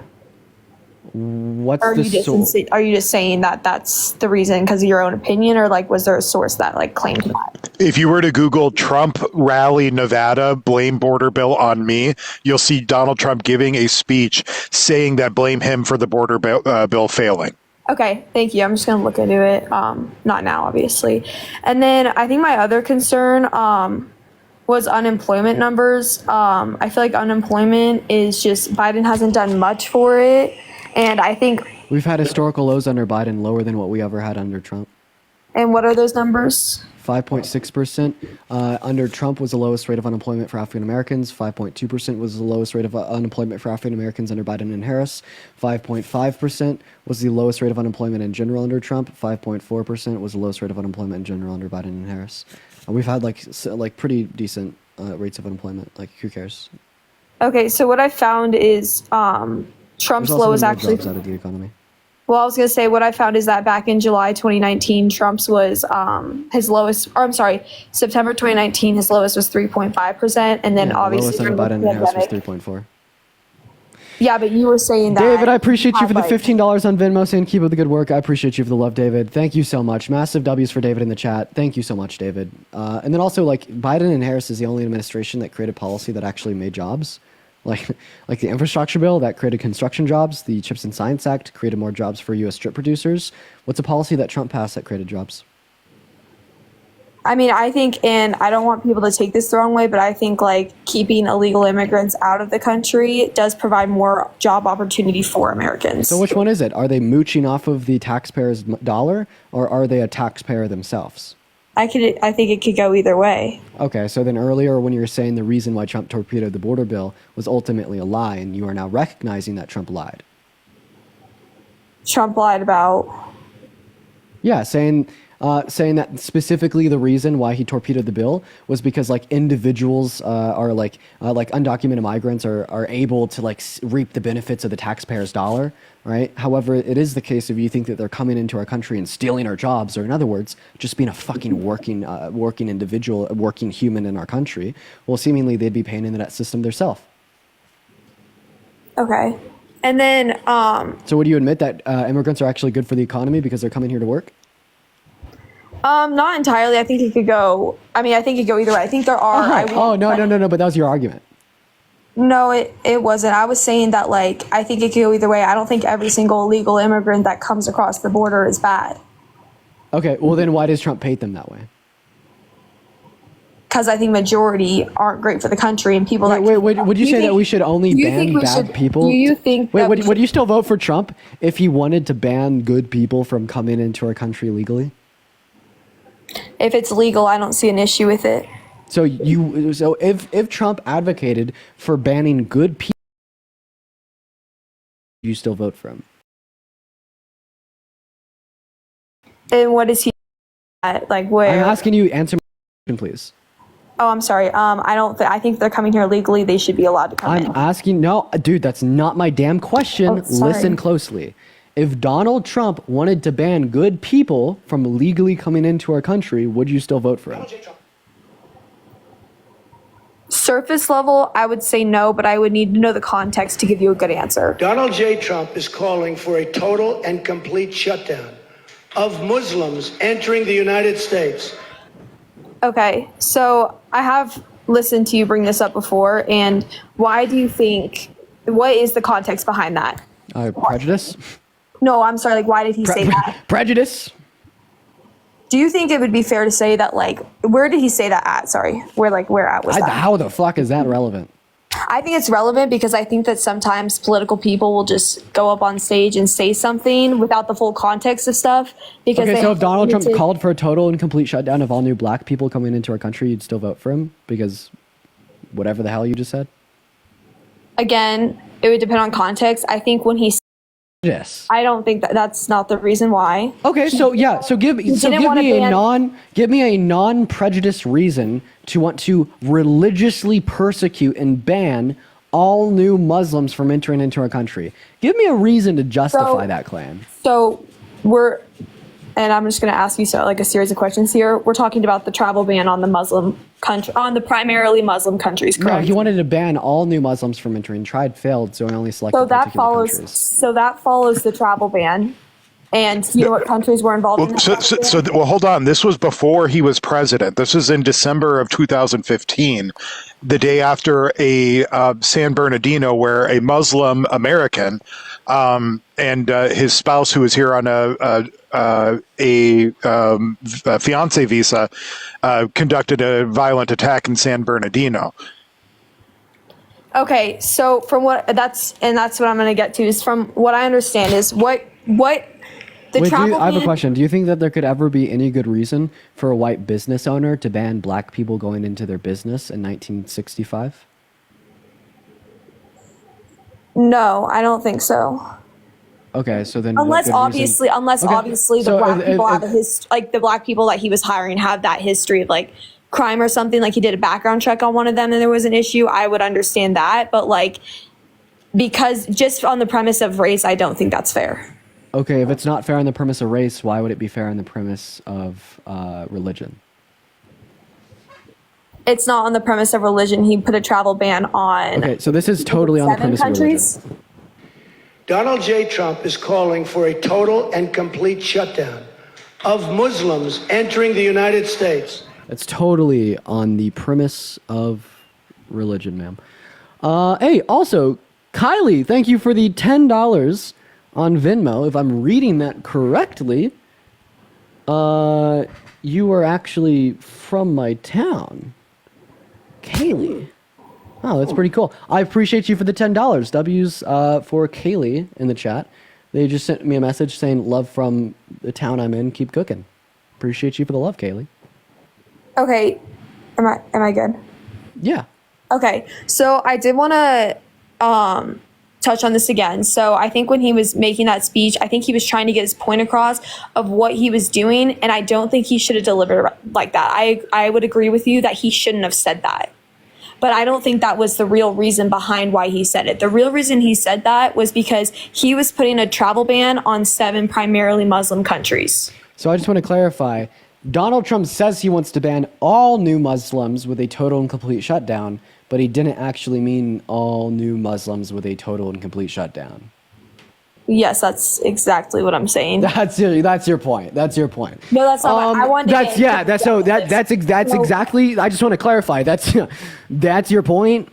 Are you just saying that that's the reason because of your own opinion, or like was there a source that like claimed that? If you were to Google Trump rally Nevada, blame border bill on me, you'll see Donald Trump giving a speech saying that blame him for the border bill failing. Okay, thank you. I'm just going to look into it. Not now, obviously. And then I think my other concern was unemployment numbers. I feel like unemployment is just, Biden hasn't done much for it. And I think we've had historical lows under Biden, lower than what we ever had under Trump. And what are those numbers? 5.6% under Trump was the lowest rate of unemployment for African Americans. 5.2% was the lowest rate of unemployment for African Americans under Biden and Harris. 5.5% was the lowest rate of unemployment in general under Trump. 5.4% was the lowest rate of unemployment in general under Biden and Harris. We've had like pretty decent rates of unemployment. Like, who cares? Okay, so what I found is Trump's low is actually jobs out of the economy. Well, I was going to say what I found is that back in July 2019, Trump's was his lowest, or I'm sorry, September 2019, his lowest was 3.5%. And then obviously the lowest under Biden and Harris was 3.4. Yeah, but you were saying that. David, I appreciate you for the $15 on Venmo saying keep up the good work. I appreciate you for the love, David. Thank you so much. Massive W's for David in the chat. Thank you so much, David. And then also, like, Biden and Harris is the only administration that created policy that actually made jobs. Like the infrastructure bill that created construction jobs, the Chips and Science Act created more jobs for U.S. chip producers. What's a policy that Trump passed that created jobs? I mean, I think, and I don't want people to take this the wrong way, but I think like keeping illegal immigrants out of the country does provide more job opportunity for Americans. So which one is it? Are they mooching off of the taxpayer's dollar, or are they a taxpayer themselves? I think it could go either way. Okay, so then earlier when you were saying the reason why Trump torpedoed the border bill was ultimately a lie, and you are now recognizing that Trump lied. Trump lied about? Yeah, saying that specifically the reason why he torpedoed the bill was because like individuals are like undocumented migrants are able to like reap the benefits of the taxpayer's dollar, right? However, it is the case if you think that they're coming into our country and stealing our jobs, or in other words, just being a fucking working individual, a working human in our country, well, seemingly they'd be paying into that system themselves. Okay. And then, So would you admit that immigrants are actually good for the economy because they're coming here to work? not entirely. I think it could go. I mean, I think it could go either way. I think there are. No. But that was your argument. No, it wasn't. I was saying that like I think it could go either way. I don't think every single illegal immigrant that comes across the border is bad. Okay. Well, then why does Trump paint them that way? Because I think majority aren't great for the country, and people. Wait, would you say that we should only ban bad people? Do you think? Wait, would you still vote for Trump if he wanted to ban good people from coming into our country legally? If it's legal, I don't see an issue with it. So if Trump advocated for banning good people, you still vote for him? And what is he like? Where? I'm asking you, answer my question, please. Oh, I'm sorry. I don't. I think they're coming here legally. They should be allowed to come in. I'm asking. No, dude, that's not my damn question. Oh, sorry. Listen closely. If Donald Trump wanted to ban good people from legally coming into our country, would you still vote for him? Surface level, I would say no, but I would need to know the context to give you a good answer. Donald J. Trump is calling for a total and complete shutdown of Muslims entering the United States. Okay, so I have listened to you bring this up before, and why do you think, what is the context behind that? Prejudice? No, I'm sorry, like why did he say that? Prejudice? Do you think it would be fair to say that, like, where did he say that at? Sorry, where at was that? How the fuck is that relevant? I think it's relevant because I think that sometimes political people will just go up on stage and say something without the full context of stuff. Because Okay, so if Donald Trump called for a total and complete shutdown of all new black people coming into our country, you'd still vote for him? Because whatever the hell you just said? Again, it would depend on context. I think when he Yes. I don't think that's not the reason why. Okay, so yeah, so give me a non-prejudiced reason to want to religiously persecute and ban all new Muslims from entering into our country. Give me a reason to justify that claim. So and I'm just going to ask you a series of questions here. We're talking about the travel ban on the Muslim country, on the primarily Muslim countries, correct? No, he wanted to ban all new Muslims from entering. Tried, failed, so he only selected particular countries. So that follows the travel ban. And you know what countries were involved in the Well, hold on. This was before he was president. This was in December of 2015, the day after a San Bernardino, where a Muslim American and his spouse, who was here on a fiance visa, conducted a violent attack in San Bernardino. Okay, so from that's what I'm going to get to is from what I understand is what I have a question. Do you think that there could ever be any good reason for a white business owner to ban black people going into their business in 1965? No, I don't think so. Okay, so then Unless obviously the black people have the black people that he was hiring have that history of like crime or something, like he did a background check on one of them and there was an issue, I would understand that, but like because just on the premise of race, I don't think that's fair. Okay, if it's not fair on the premise of race, why would it be fair on the premise of religion? It's not on the premise of religion. He put a travel ban on. Okay, so this is totally on the premise of religion. Donald J. Trump is calling for a total and complete shutdown of Muslims entering the United States. It's totally on the premise of religion, ma'am. Hey, also, Kylie, thank you for the $10 on Venmo. If I'm reading that correctly, you are actually from my town. Kaylee. Oh, that's pretty cool. I appreciate you for the $10. W's for Kaylee in the chat. They just sent me a message saying, love from the town I'm in, keep cooking. Appreciate you for the love, Kaylee. Okay, am I good? Yeah. Okay, so I did want to touch on this again. So I think when he was making that speech, I think he was trying to get his point across of what he was doing, and I don't think he should have delivered like that. I would agree with you that he shouldn't have said that. But I don't think that was the real reason behind why he said it. The real reason he said that was because he was putting a travel ban on 7 primarily Muslim countries. So I just want to clarify. Donald Trump says he wants to ban all new Muslims with a total and complete shutdown, but he didn't actually mean all new Muslims with a total and complete shutdown. Yes, that's exactly what I'm saying. That's your point. That's your point. No, that's not. I wanted to that's exactly. I just want to clarify. That's your point.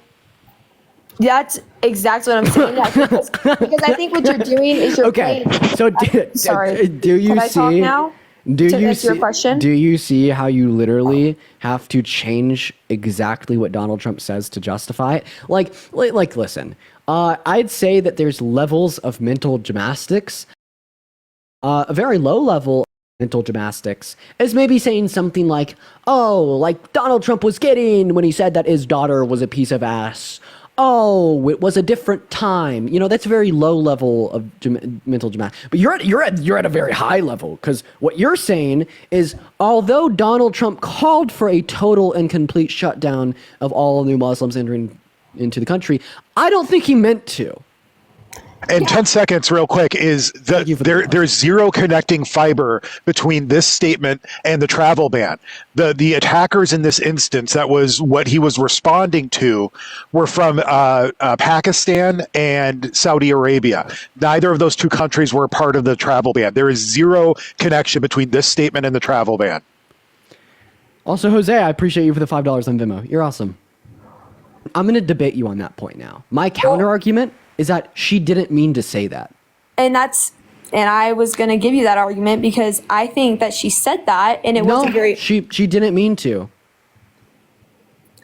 That's exactly what I'm saying. Yeah, because I think what you're doing is you're okay. So sorry. Do you Can I see? talk now? Do you answer your question? Do you see how you literally have to change exactly what Donald Trump says to justify it? Like listen. I'd say that there's levels of mental gymnastics. A very low level of mental gymnastics is maybe saying something like, oh, like Donald Trump was kidding when he said that his daughter was a piece of ass. Oh, it was a different time. You know, that's a very low level of mental gymnastics. But you're at a very high level, because what you're saying is, although Donald Trump called for a total and complete shutdown of all new Muslims entering into the country, I don't think he meant to. And 10 seconds real quick is there's zero connecting fiber between this statement and the travel ban. The attackers in this instance, that was what he was responding to, were from Pakistan and Saudi Arabia. Neither of those two countries were part of the travel ban. There is zero connection between this statement and the travel ban. Also, Jose, I appreciate you for the $5 on Venmo. You're awesome. I'm going to debate you on that point now. My counter argument is that she didn't mean to say that. And I was going to give you that argument because I think that she said that and it wasn't very... she didn't mean to.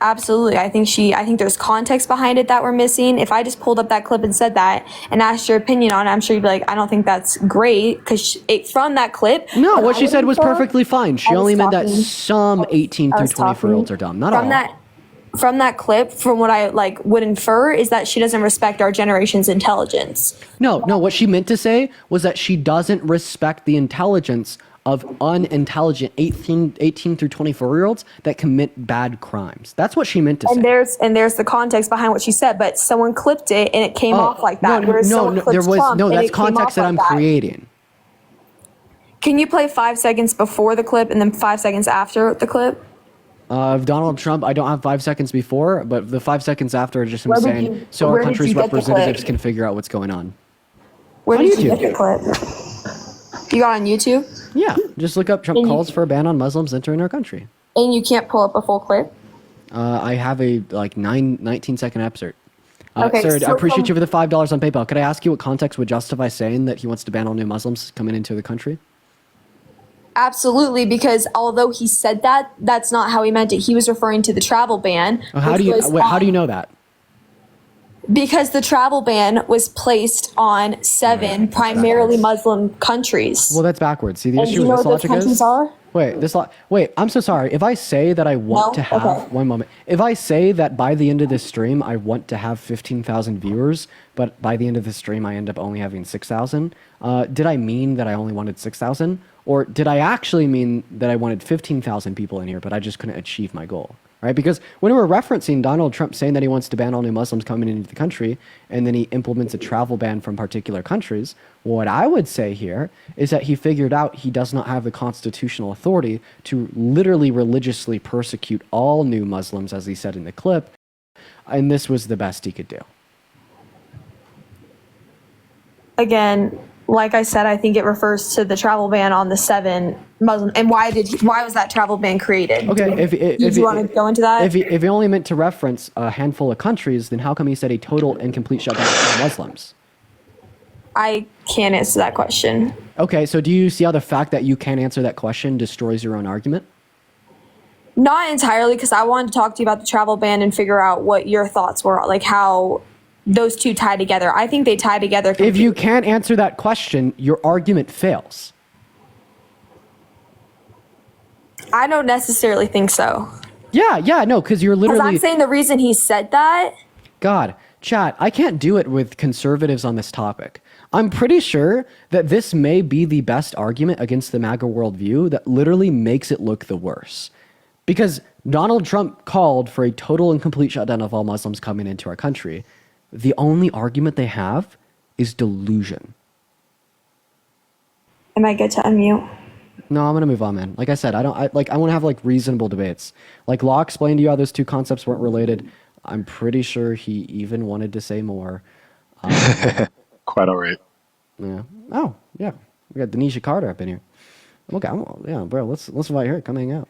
Absolutely. I think there's context behind it that we're missing. If I just pulled up that clip and said that and asked your opinion on it, I'm sure you'd be like, I don't think that's great, because from that clip... No, what she said was perfectly fine. She only meant that some 18 through 24-year-olds are dumb, not all. From that clip, from what I would infer, is that she doesn't respect our generation's intelligence. No, what she meant to say was that she doesn't respect the intelligence of unintelligent 18 through 24-year-olds that commit bad crimes. That's what she meant to say. And there's the context behind what she said, but someone clipped it and it came off like that. That's context that I'm creating. Can you play 5 seconds before the clip and then 5 seconds after the clip? Of Donald Trump, I don't have 5 seconds before, but the 5 seconds after is just him saying, so our country's representatives can figure out what's going on. Where did you get the clip? You got on YouTube? Yeah, just look up Trump calls for a ban on Muslims entering our country. And you can't pull up a full clip? I have a 19-second excerpt. Okay, sir, so I appreciate you for the $5 on PayPal. Could I ask you what context would justify saying that he wants to ban all new Muslims coming into the country? Absolutely, because although he said that, that's not how he meant it. He was referring to the travel ban. How do you know that? Because the travel ban was placed on 7 primarily Muslim countries. Well, that's backwards. See, the And issue do you with know this what those logic is? countries are? Wait, I'm so sorry. If I say that I want to have... One moment. If I say that by the end of this stream, I want to have 15,000 viewers, but by the end of the stream, I end up only having 6,000, did I mean that I only wanted 6,000? Or did I actually mean that I wanted 15,000 people in here, but I just couldn't achieve my goal? Right? Because when we're referencing Donald Trump saying that he wants to ban all new Muslims coming into the country, and then he implements a travel ban from particular countries, what I would say here is that he figured out he does not have the constitutional authority to literally religiously persecute all new Muslims, as he said in the clip, and this was the best he could do. Again, like I said, I think it refers to the travel ban on the 7 Muslim. And why was that travel ban created? Okay, if you want to go into that? If he only meant to reference a handful of countries, then how come he said a total and complete shutdown of Muslims? I can't answer that question. Okay, so do you see how the fact that you can't answer that question destroys your own argument? Not entirely, because I wanted to talk to you about the travel ban and figure out what your thoughts were, like how those two tie together. I think they tie together. If you can't answer that question, your argument fails. I don't necessarily think so. Yeah, no, because you're Because literally... I'm saying the reason he said that... God, chat, I can't do it with conservatives on this topic. I'm pretty sure that this may be the best argument against the MAGA worldview that literally makes it look the worse. Because Donald Trump called for a total and complete shutdown of all Muslims coming into our country. The only argument they have is delusion. Am I good to unmute? No, I'm gonna move on, man. Like I said, I want to have like reasonable debates. Like Law explained to you how those two concepts weren't related. I'm pretty sure he even wanted to say more. Quite all right. Yeah. Oh, yeah. We got Denisha Carter up in here. Okay, yeah, bro. Let's invite her. Come hang out.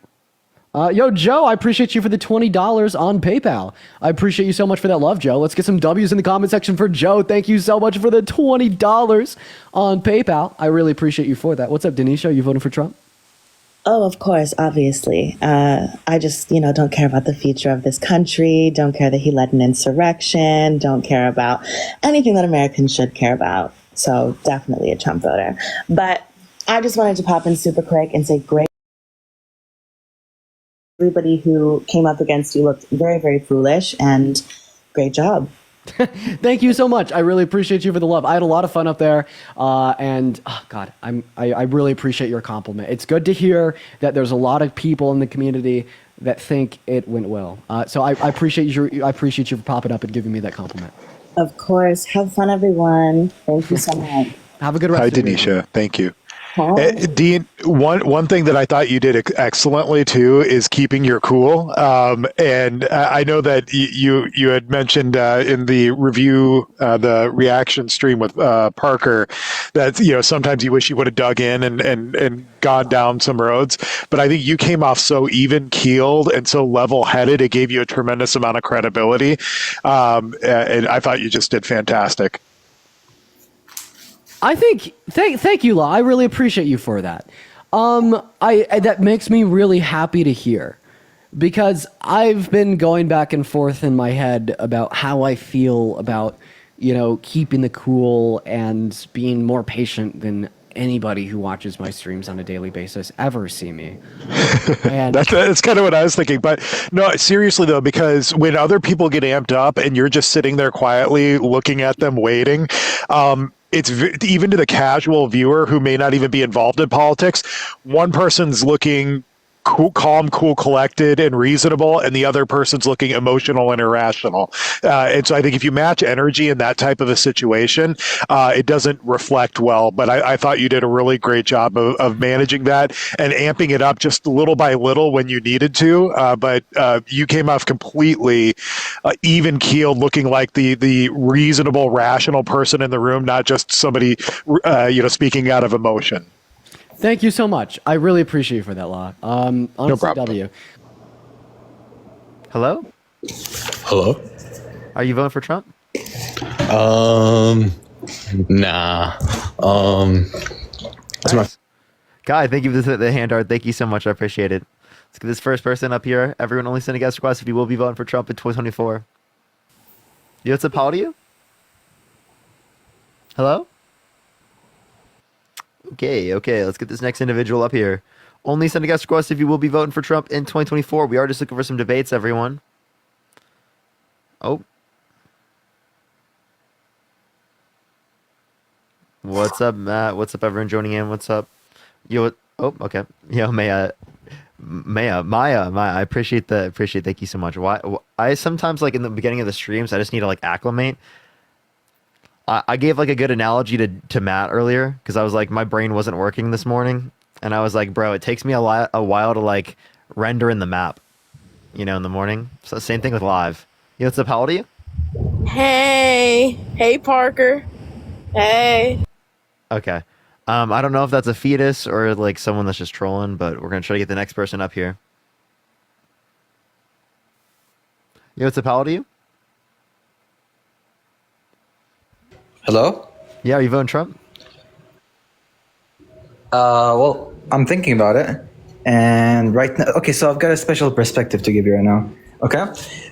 Yo, Joe, I appreciate you for the $20 on PayPal. I appreciate you so much for that love, Joe. Let's get some W's in the comment section for Joe. Thank you so much for the $20 on PayPal. I really appreciate you for that. What's up, Denisha? Are you voting for Trump? Oh, of course, obviously. I just, don't care about the future of this country, don't care that he led an insurrection, don't care about anything that Americans should care about. So definitely a Trump voter. But I just wanted to pop in super quick and say great. Everybody who came up against you looked very, very foolish, and great job. Thank you so much. I really appreciate you for the love. I had a lot of fun up there, and oh God, I really appreciate your compliment. It's good to hear that there's a lot of people in the community that think it went well. So I appreciate you. I appreciate you for popping up and giving me that compliment. Of course. Have fun, everyone. Thank you so much. Have a good rest. Hi, of your Denisha. Thank you. Dean, one thing that I thought you did excellently too is keeping your cool. And I know that you had mentioned in the review, the reaction stream with Parker, that sometimes you wish you would have dug in and gone down some roads. But I think you came off so even keeled and so level headed. It gave you a tremendous amount of credibility, and I thought you just did fantastic. I think thank you, Law. I really appreciate you for that. That makes me really happy to hear, because I've been going back and forth in my head about how I feel about keeping the cool and being more patient than anybody who watches my streams on a daily basis ever see me. And that's kind of what I was thinking. But no, seriously though, because when other people get amped up and you're just sitting there quietly looking at them waiting, it's even to the casual viewer who may not even be involved in politics, one person's looking cool, calm, cool, collected, and reasonable, and the other person's looking emotional and irrational. And so I think if you match energy in that type of a situation, it doesn't reflect well. But I thought you did a really great job of managing that and amping it up just little by little when you needed to. But you came off completely even keeled, looking like the reasonable, rational person in the room, not just somebody speaking out of emotion. thank you so much. I really appreciate you for that, Law. Honestly, No problem. W. Hello? Hello? Are you voting for Trump? Nah. Nice. Guy, thank you for the hand art. Thank you so much. I appreciate it. Let's get this first person up here. Everyone only send a guest request if you will be voting for Trump in 2024. Yo, what's up, how old are you? Hello? Okay. Let's get this next individual up here. Only send a guest request if you will be voting for Trump in 2024. We are just looking for some debates, everyone. Oh. What's up, Matt? What's up, everyone joining in? What's up? Yo, oh, okay. Yo, Maya, I appreciate thank you so much. I sometimes, like, in the beginning of the streams, I just need to, like, acclimate. I gave, like, a good analogy to Matt earlier, because I was like, my brain wasn't working this morning, and I was like, bro, it takes me a while to, like, render in the map, in the morning. So same thing with live. Yo, what's up, how old are you? Hey Parker. Hey. Okay. I don't know if that's a fetus or like someone that's just trolling, but we're gonna try to get the next person up here. Yo, what's up, how old are you? Hello? Yeah, are you voting Trump? Well, I'm thinking about it, and right now, okay. So I've got a special perspective to give you right now. Okay,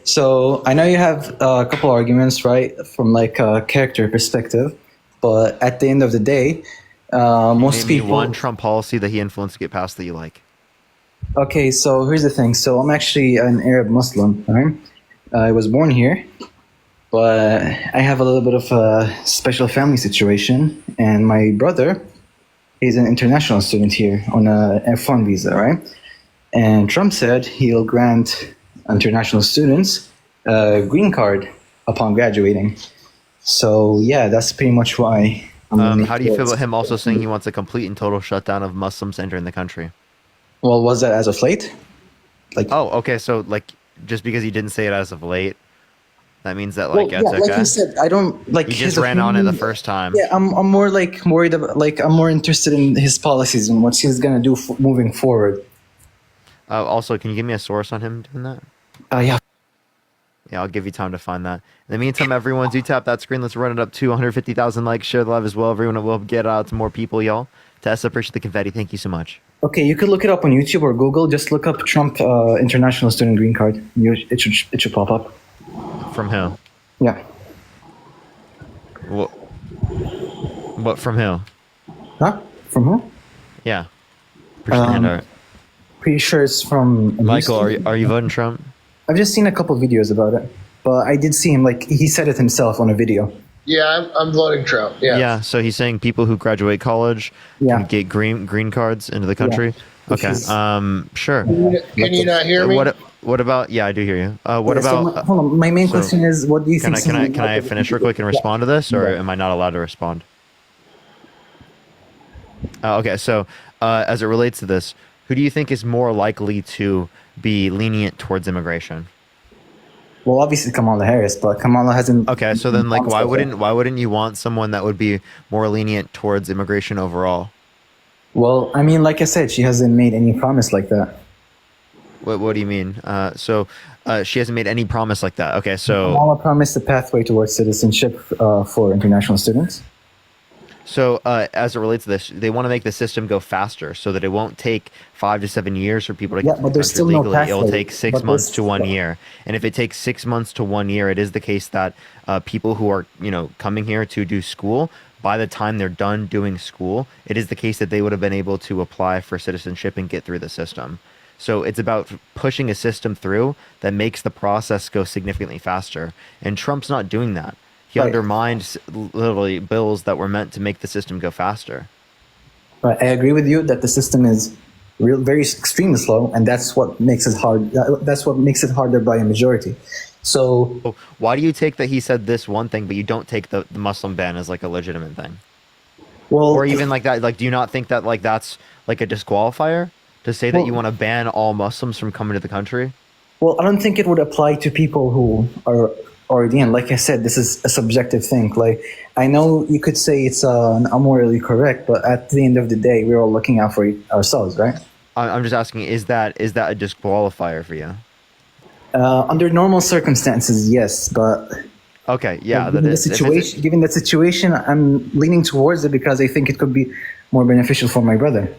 so I know you have a couple arguments, right, from like a character perspective, but at the end of the day, most Name me people. one Trump policy that he influenced to get passed that you like. Okay, so here's the thing. So I'm actually an Arab Muslim, right? I was born here, but I have a little bit of a special family situation, and my brother is an international student here on a F1 visa, right? And Trump said he'll grant international students a green card upon graduating. So yeah, that's pretty much why. How do you feel about him also saying he wants a complete and total shutdown of Muslims entering the country? Well, was that as of late? Oh, okay. So like, just because he didn't say it as of late, that means that Well, like yeah, it's like okay. you said, I don't like. He his just ran on it the opinion. first time. Yeah, I'm more like worried about like I'm more interested in his policies and what he's gonna do moving forward. Also, can you give me a source on him doing that? Yeah. Yeah, I'll give you time to find that. In the meantime, everyone, do tap that screen. Let's run it up to 150,000 likes. Share the live as well. Everyone will get out to more people, y'all. Tessa, appreciate the confetti. Thank you so much. Okay, you could look it up on YouTube or Google. Just look up Trump international student green card. It should pop up. From who? Yeah. What from who? Huh? From who? Yeah. Appreciate the handout. Pretty sure it's from Michael, are you voting Trump? I've just seen a couple of videos about it, but I did see him like he said it himself on a video. Yeah, I'm voting Trump. Yeah. Yeah. So he's saying people who graduate college can get green cards into the country. Yeah. Okay. Sure. Can you not hear me? What about? Yeah, I do hear you. What Yeah, so about? hold on. My main question is, what do you Can think? I finish real quick and respond to this, or am I not allowed to respond? Okay. So as it relates to this, who do you think is more likely to be lenient towards immigration? Well, obviously Kamala Harris, but Kamala hasn't. Okay, so then like why wouldn't you want someone that would be more lenient towards immigration overall? Well, I mean, like I said, she hasn't made any promise like that. What do you mean? She hasn't made any promise like that. Okay, so Kamala promised a pathway towards citizenship for international students. So as it relates to this, they want to make the system go faster so that it won't take 5 to 7 years for people to get to the but there's country still no legally. It'll pathway. take 6 But months there's- to 1 year. And if it takes 6 months to 1 year, it is the case that people who are coming here to do school, by the time they're done doing school, it is the case that they would have been able to apply for citizenship and get through the system. So it's about pushing a system through that makes the process go significantly faster. And Trump's not doing that. He undermined literally bills that were meant to make the system go faster. Right, I agree with you that the system is very extremely slow, and that's what makes it hard. That's what makes it harder by a majority. So why do you take that he said this one thing, but you don't take the Muslim ban as like a legitimate thing? Well, or even like that, like, do you not think that like that's like a disqualifier to say that you want to ban all Muslims from coming to the country? Well, I don't think it would apply to people who are already in. Like I said, this is a subjective thing. Like, I know you could say it's morally correct, but at the end of the day, we're all looking out for ourselves, right? I'm just asking, is that a disqualifier for you? Under normal circumstances, yes, but okay, yeah, given the situation, given that situation, I'm leaning towards it because I think it could be more beneficial for my brother.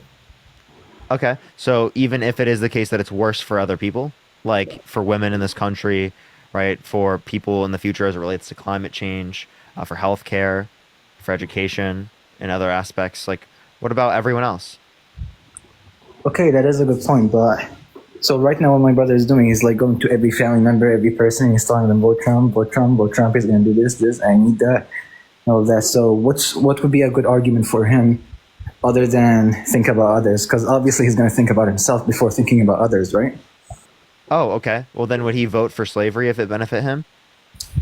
Okay, so even if it is the case that it's worse for other people, like for women in this country, right, for people in the future as it relates to climate change, for healthcare, for education, and other aspects, like what about everyone else? Okay, that is a good point, but so right now what my brother is doing is like going to every family member, every person, and he's telling them vote Trump, vote Trump, vote Trump is going to do this, I need that, and all that. So what would be a good argument for him other than think about others? Because obviously he's going to think about himself before thinking about others, right? Oh, okay. Well, then would he vote for slavery if it benefit him?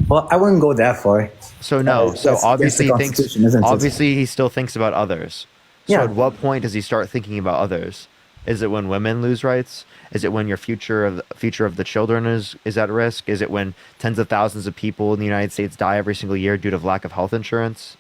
Well, I wouldn't go that far. So no. So obviously he thinks. Obviously, he still thinks about others. So Yeah. at what point does he start thinking about others? Is it when women lose rights? Is it when your future of the children is at risk? Is it when tens of thousands of people in the United States die every single year due to lack of health insurance?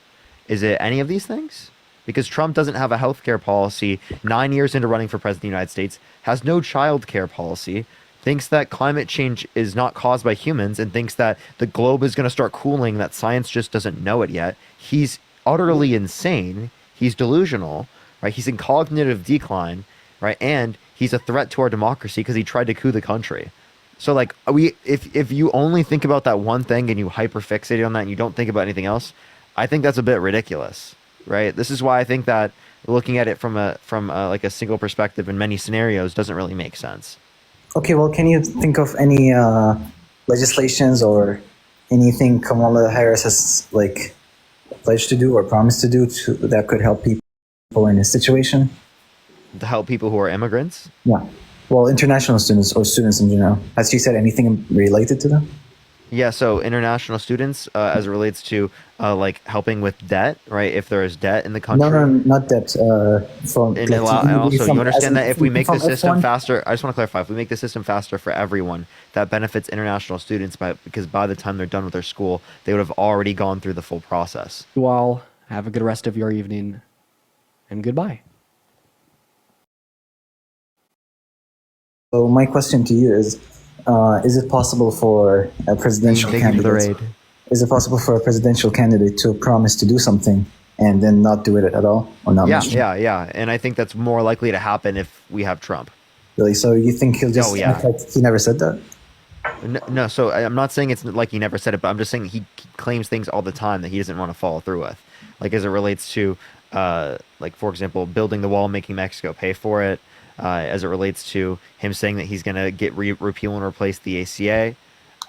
Is it any of these things? Because Trump doesn't have a health care policy, 9 years into running for president of the United States, has no child care policy, thinks that climate change is not caused by humans, and thinks that the globe is going to start cooling, that science just doesn't know it yet. He's utterly insane. He's delusional, right? He's in cognitive decline, right? And he's a threat to our democracy because he tried to coup the country. So like if you only think about that one thing and you hyperfixate on that and you don't think about anything else, I think that's a bit ridiculous, right? This is why I think that looking at it from like a single perspective in many scenarios doesn't really make sense. Okay, well, can you think of any legislations or anything Kamala Harris has like pledged to do or promised to do that could help people in this situation? To help people who are immigrants? Yeah. Well, international students or students in general. Has she said anything related to them? Yeah, so international students, as it relates to like helping with debt, right? If there is debt in the country. No, not that. And also, you understand that if we make the system faster, I just want to clarify, if we make the system faster for everyone, that benefits international students because by the time they're done with their school, they would have already gone through the full process. You all have a good rest of your evening, and goodbye. So my question to you is it possible for a presidential candidate? Is it possible for a presidential candidate to promise to do something and then not do it at all, or not? Yeah. And I think that's more likely to happen if we have Trump. Really? So you think he'll just act like he never said that? No, so I'm not saying it's like he never said it, but I'm just saying he claims things all the time that he doesn't want to follow through with. Like as it relates to, like for example, building the wall, making Mexico pay for it. As it relates to him saying that he's going to get repeal and replace the ACA,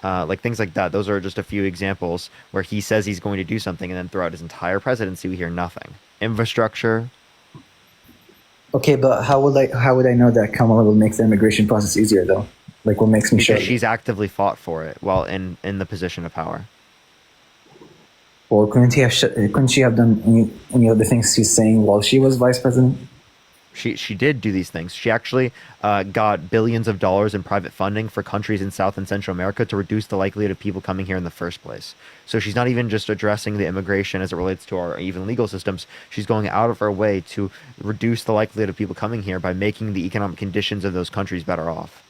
like things like that. Those are just a few examples where he says he's going to do something, and then throughout his entire presidency, we hear nothing. Infrastructure. Okay, but how would I know that Kamala will make the immigration process easier, though? Like, what makes me sure? Because she's actively fought for it while in the position of power. Or couldn't she have done any of the things she's saying while she was vice president? She did do these things. She actually got billions of dollars in private funding for countries in South and Central America to reduce the likelihood of people coming here in the first place. So she's not even just addressing the immigration as it relates to our even legal systems. She's going out of her way to reduce the likelihood of people coming here by making the economic conditions of those countries better off.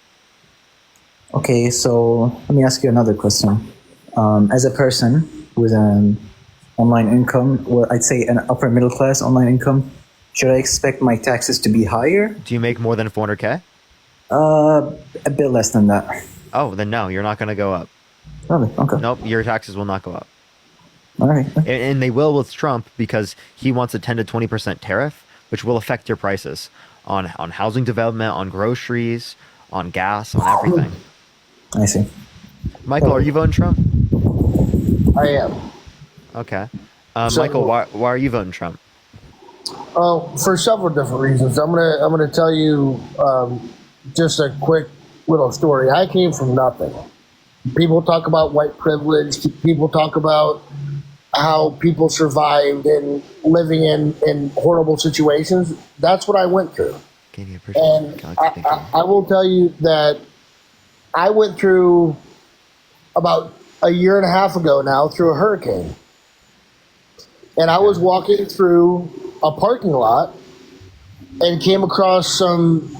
Okay, so let me ask you another question. As a person with an online income, well, I'd say an upper middle class online income, should I expect my taxes to be higher? Do you make more than 400K? A bit less than that. Oh, then no, you're not going to go up. Really? Okay. Nope, your taxes will not go up. All right. And they will with Trump because he wants a 10 to 20% tariff, which will affect your prices on housing development, on groceries, on gas, on everything. I see. Michael, are you voting Trump? I am. Okay. Michael, why are you voting Trump? For several different reasons. I'm gonna tell you just a quick little story. I came from nothing. People talk about white privilege. People talk about how people survived and living in horrible situations. That's what I went through. And I will tell you that I went through about a year and a half ago now through a hurricane. And I was walking through a parking lot and came across some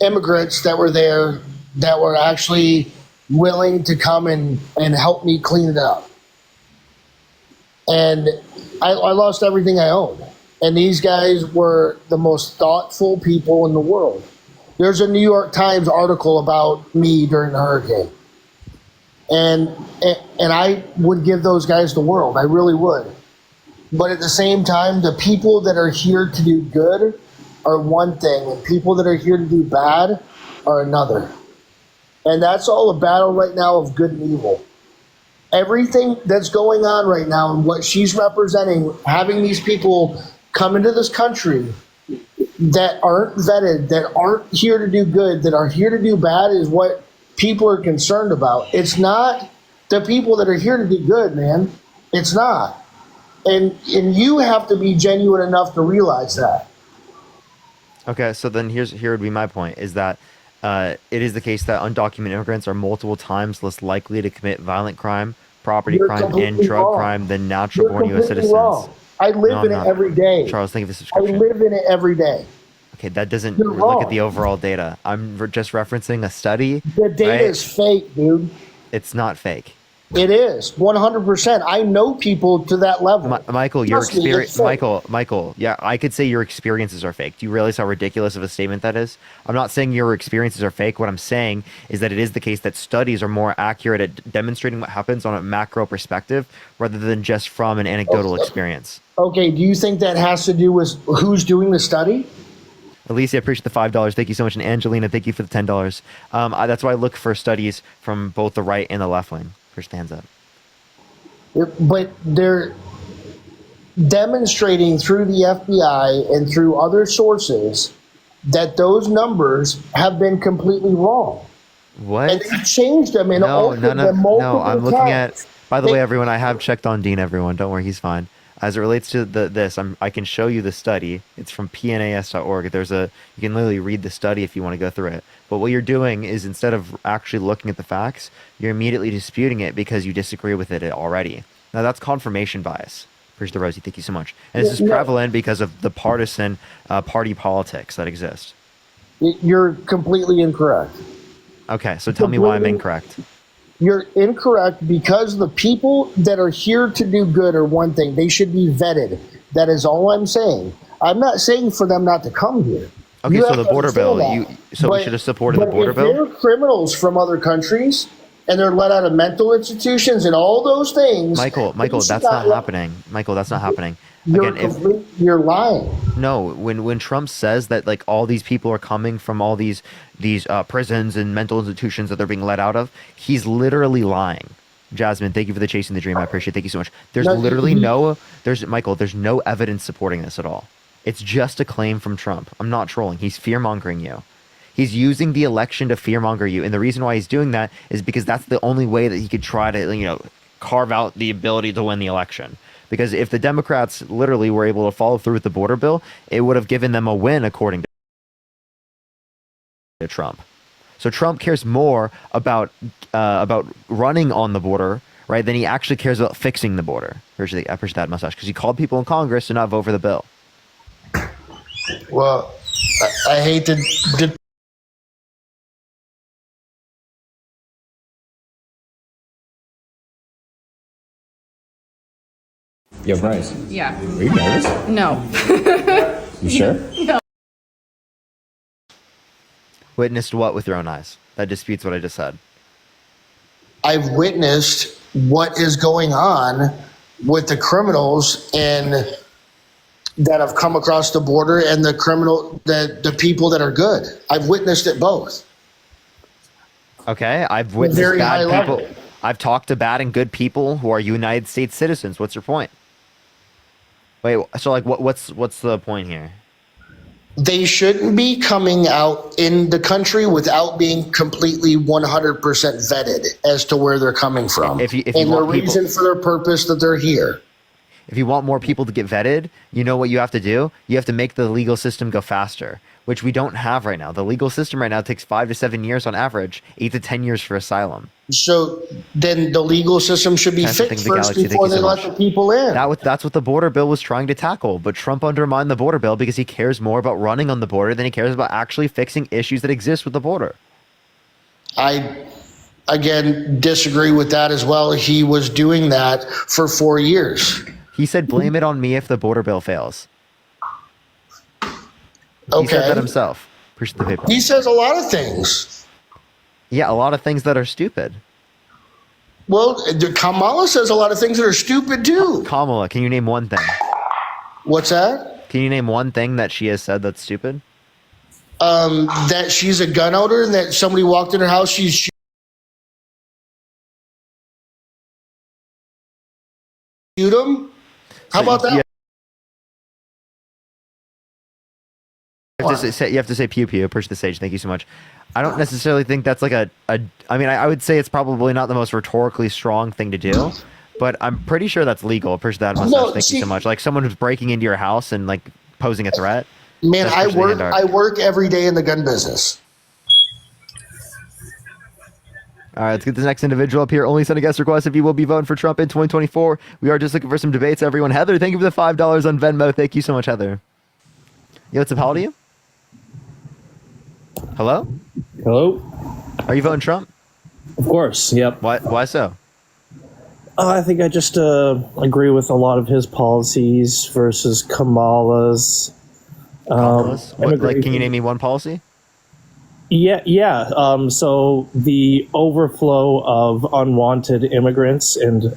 immigrants that were there that were actually willing to come and help me clean it up. And I lost everything I owned. And these guys were the most thoughtful people in the world. There's a New York Times article about me during the hurricane. And I would give those guys the world. I really would. But at the same time, the people that are here to do good are one thing, and people that are here to do bad are another. And that's all a battle right now of good and evil. Everything that's going on right now and what she's representing, having these people come into this country that aren't vetted, that aren't here to do good, that are here to do bad is what people are concerned about. It's not the people that are here to do good, man. It's not. And you have to be genuine enough to realize that. Okay, so then here would be my point, is that it is the case that undocumented immigrants are multiple times less likely to commit violent crime, property crime, and drug crime than natural-born U.S. citizens. Wrong. I live in it every day. Charles, think of the subscription. I live in it every day. Okay, that doesn't look at the overall data. I'm just referencing a study. The data is fake, dude. It's not fake. It is 100%. I know people to that level. Michael, your Trust me, experience, it's fake. Michael, yeah, I could say your experiences are fake. Do you realize how ridiculous of a statement that is? I'm not saying your experiences are fake. What I'm saying is that it is the case that studies are more accurate at demonstrating what happens on a macro perspective rather than just from an anecdotal experience. Okay, do you think that has to do with who's doing the study? Alicia, I appreciate the $5. Thank you so much. And Angelina, thank you for the $10. That's why I look for studies from both the right and the left wing. Push the hands up. But they're demonstrating through the FBI and through other sources that those numbers have been completely wrong. What? And they've changed them and altered them multiple I'm looking times. at. By the way, everyone, I have checked on Dean. Everyone, don't worry, he's fine. As it relates to I can show you the study. It's from pnas.org. You can literally read the study if you want to go through it. But what you're doing is instead of actually looking at the facts, you're immediately disputing it because you disagree with it already. Now that's confirmation bias. Appreciate the Rosie. Thank you so much. And this is prevalent because of the partisan party politics that exist. You're completely incorrect. Okay, so tell me why I'm incorrect. You're incorrect because the people that are here to do good are one thing. They should be vetted. That is all I'm saying. I'm not saying for them not to come here. Okay, so the border bill. We should have supported the border bill. If they're criminals from other countries and they're let out of mental institutions and all those things, Michael, that's not happening. Michael, that's not happening. You're lying. No, when Trump says that like all these people are coming from all these prisons and mental institutions that they're being let out of, he's literally lying. Jasmine, thank you for the chasing the dream. I appreciate it. Thank you so much. There's there's no evidence supporting this at all. It's just a claim from Trump. I'm not trolling. He's fear-mongering you. He's using the election to fear-monger you. And the reason why he's doing that is because that's the only way that he could try to, carve out the ability to win the election. Because if the Democrats literally were able to follow through with the border bill, it would have given them a win according to Trump. So Trump cares more about running on the border, right, than he actually cares about fixing the border. I appreciate that mustache because he called people in Congress to not vote for the bill. Well, I hate to. Yo, Bryce. Yeah. Are you nervous? No. You sure? No. Witnessed what with your own eyes? That disputes what I just said. I've witnessed what is going on with the criminals and that have come across the border and the people that are good. I've witnessed it both. Okay, I've witnessed Very bad high people. level. I've talked to bad and good people who are United States citizens. What's your point? Wait, so like what's the point here? They shouldn't be coming out in the country without being completely 100% vetted as to where they're coming from If you and the want people- reason for their purpose that they're here. If you want more people to get vetted, you know what you have to do? You have to make the legal system go faster, which we don't have right now. The legal system right now takes 5 to 7 years on average, 8 to 10 years for asylum. So then the legal system should be That's the fixed thing, the first Galaxy. Thank before you they so let much. the people in. That's what the border bill was trying to tackle, but Trump undermined the border bill because he cares more about running on the border than he cares about actually fixing issues that exist with the border. I, again, disagree with that as well. He was doing that for 4 years. He said, blame it on me if the border bill fails. He Okay. said that himself. Appreciate the paper. He says a lot of things. Yeah, a lot of things that are stupid. Well, Kamala says a lot of things that are stupid too. Kamala, can you name one thing? What's that? Can you name one thing that she has said that's stupid? That she's a gun owner and that somebody walked in her house, she's shoot him. How about that? Yeah. You have to say pew pew. Push the stage. Thank you so much. I don't necessarily think that's like I mean, I would say it's probably not the most rhetorically strong thing to do, but I'm pretty sure that's legal. Push that mustache. No, Thank you so much. Like someone who's breaking into your house and like posing a threat. Man, that's I pushing the hand work. hard. I work every day in the gun business. All right, let's get this next individual up here. Only send a guest request if you will be voting for Trump in 2024. We are just looking for some debates, everyone. Heather, thank you for the $5 on Venmo. Thank you so much, Heather. Yo, what's up? How old are you? Hello? Hello? Are you voting Trump? Of course, yep. Why so? I think I just agree with a lot of his policies versus Kamala's. Like, can you name me one policy? Yeah. So the overflow of unwanted immigrants and,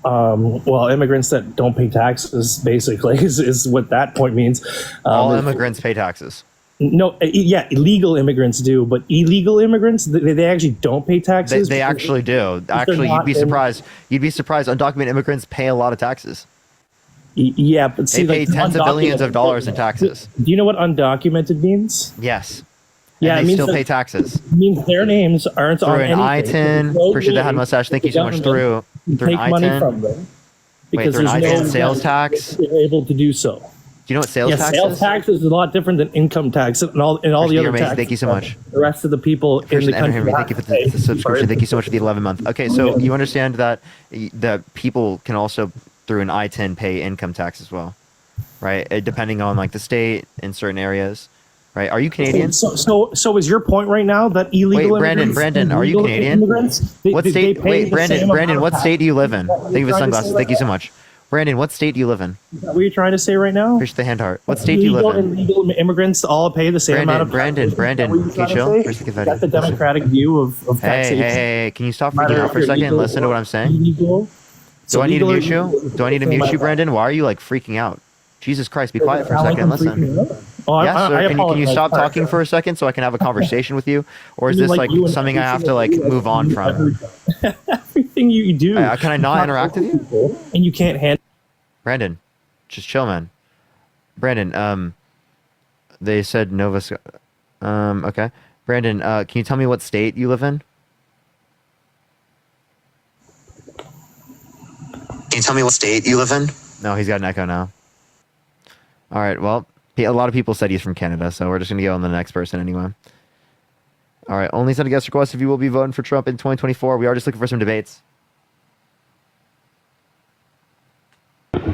immigrants that don't pay taxes, basically, is what that point means. All immigrants pay taxes. No, yeah, illegal immigrants do, but illegal immigrants, they actually don't pay taxes. They actually do. Actually, you'd be surprised. You'd be surprised. Undocumented immigrants pay a lot of taxes. Yeah, but see, they pay tens of billions of dollars in taxes. Do you know what undocumented means? Yes. Yeah, and it they means still pay taxes. It means their names aren't through on an anything. I-10. Appreciate the head mustache. Thank you so much. Through an take money I-10. from them Wait, through an I-10 sales tax. They're able to do so. Do you know what sales tax sales is? tax is a lot different than income tax and all the other taxes. Thank you so much. The rest of the people in the country. Thank you for the subscription. Thank you so much for the 11 month. Okay, so you understand that people can also through an I-10 pay income tax as well, right? Depending on like the state in certain areas, right? Are you Canadian? So is your point right now that illegal immigrants? Brandon, are you Canadian? What state? Wait, Brandon, what state do you live in? Thank you for the sunglasses. Thank you so much. Brandon, what state do you live in? Is that what you're trying to say right now? Appreciate the hand heart. What state do you live in? Illegal immigrants all pay the same amount of Brandon, can you chill? That's the democratic view of taxation. Hey, can you stop freaking out for a second and listen to what I'm saying? Do I need to mute you? Do I need to mute you, Brandon? Why are you like freaking out? Jesus Christ, be quiet for a second and listen. Yes, sir. Can you stop talking for a second so I can have a conversation with you? Or is this like something I have to like move on from? Everything you do. Can I not interact with you? And you can't handle. Brandon, just chill, man. Brandon, they said Nova. Okay. Brandon, can you tell me what state you live in? Can you tell me what state you live in? No, he's got an echo now. All right, well, a lot of people said he's from Canada, so we're just going to go on to the next person anyway. All right, only send a guest request if you will be voting for Trump in 2024. We are just looking for some debates.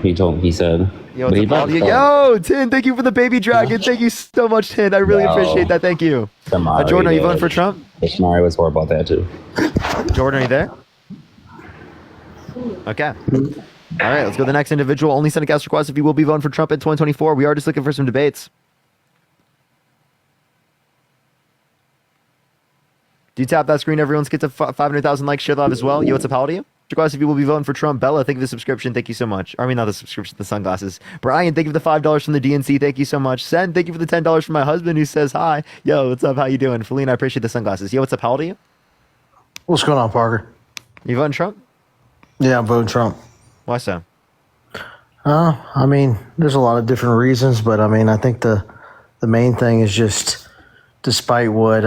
He said. Yo, Tin, thank you for the baby dragon. Thank you so much, Tin. I really appreciate that. Thank you. Jordan, are you voting for Trump? Shamari was worried about that too. Jordan, are you there? Okay. All right, let's go to the next individual. Only send a guest request if you will be voting for Trump in 2024. We are just looking for some debates. Do you tap that screen? Everyone's get to 500,000 likes. Share live as well. Yo, what's up? How old are you? Request if you will be voting for Trump. Bella, thank you for the subscription. Thank you so much. I mean, not the subscription, the sunglasses. Brian, thank you for the $5 from the DNC. Thank you so much. Sen, thank you for the $10 from my husband who says hi. Yo, what's up? How you doing? Felina, I appreciate the sunglasses. Yo, what's up? How old are you? What's going on, Parker? You voting Trump? Yeah, I'm voting Trump. Why so? I mean, there's a lot of different reasons, but I mean, I think the main thing is just, despite what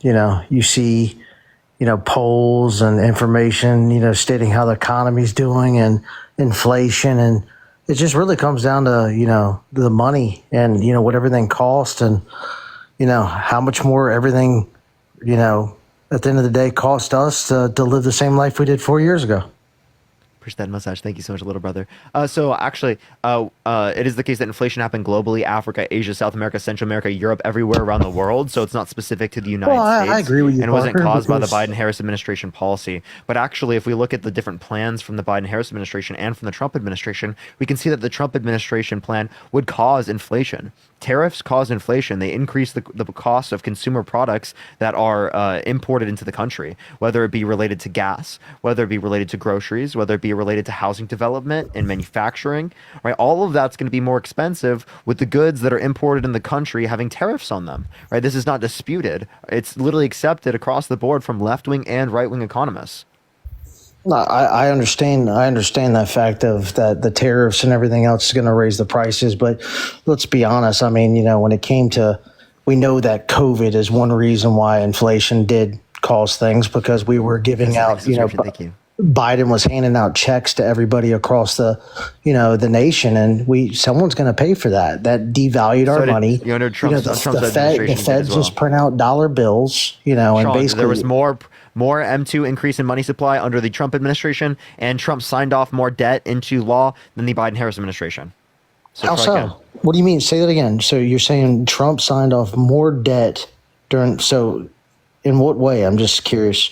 you see, polls and information, stating how the economy's doing and inflation, and it just really comes down to the money and what everything costs and how much more everything at the end of the day cost us to live the same life we did 4 years ago. Appreciate that mustache. Thank you so much, little brother. So actually, it is the case that inflation happened globally: Africa, Asia, South America, Central America, Europe, everywhere around the world. So it's not specific to the United States. I agree with you, and it wasn't Parker, caused by the because- Biden-Harris administration policy. But actually, if we look at the different plans from the Biden-Harris administration and from the Trump administration, we can see that the Trump administration plan would cause inflation. Tariffs cause inflation. They increase the cost of consumer products that are imported into the country, whether it be related to gas, whether it be related to groceries, whether it be related to housing development and manufacturing, right? All of that's going to be more expensive with the goods that are imported in the country having tariffs on them, right? This is not disputed. It's literally accepted across the board from left-wing and right-wing economists. No, I understand. I understand that fact of that the tariffs and everything else is going to raise the prices. But let's be honest. I mean, when it came to, we know that COVID is one reason why inflation did cause things, because we were giving out, Thank you. Biden was handing out checks to everybody across the nation, and someone's going to pay for that. That devalued our money. Trump's administration the Fed just print out dollar bills, and basically there was more M2 increase in money supply under the Trump administration, and Trump signed off more debt into law than the Biden-Harris administration. How so? What do you mean? Say that again. So you're saying Trump signed off more debt during? So in what way? I'm just curious.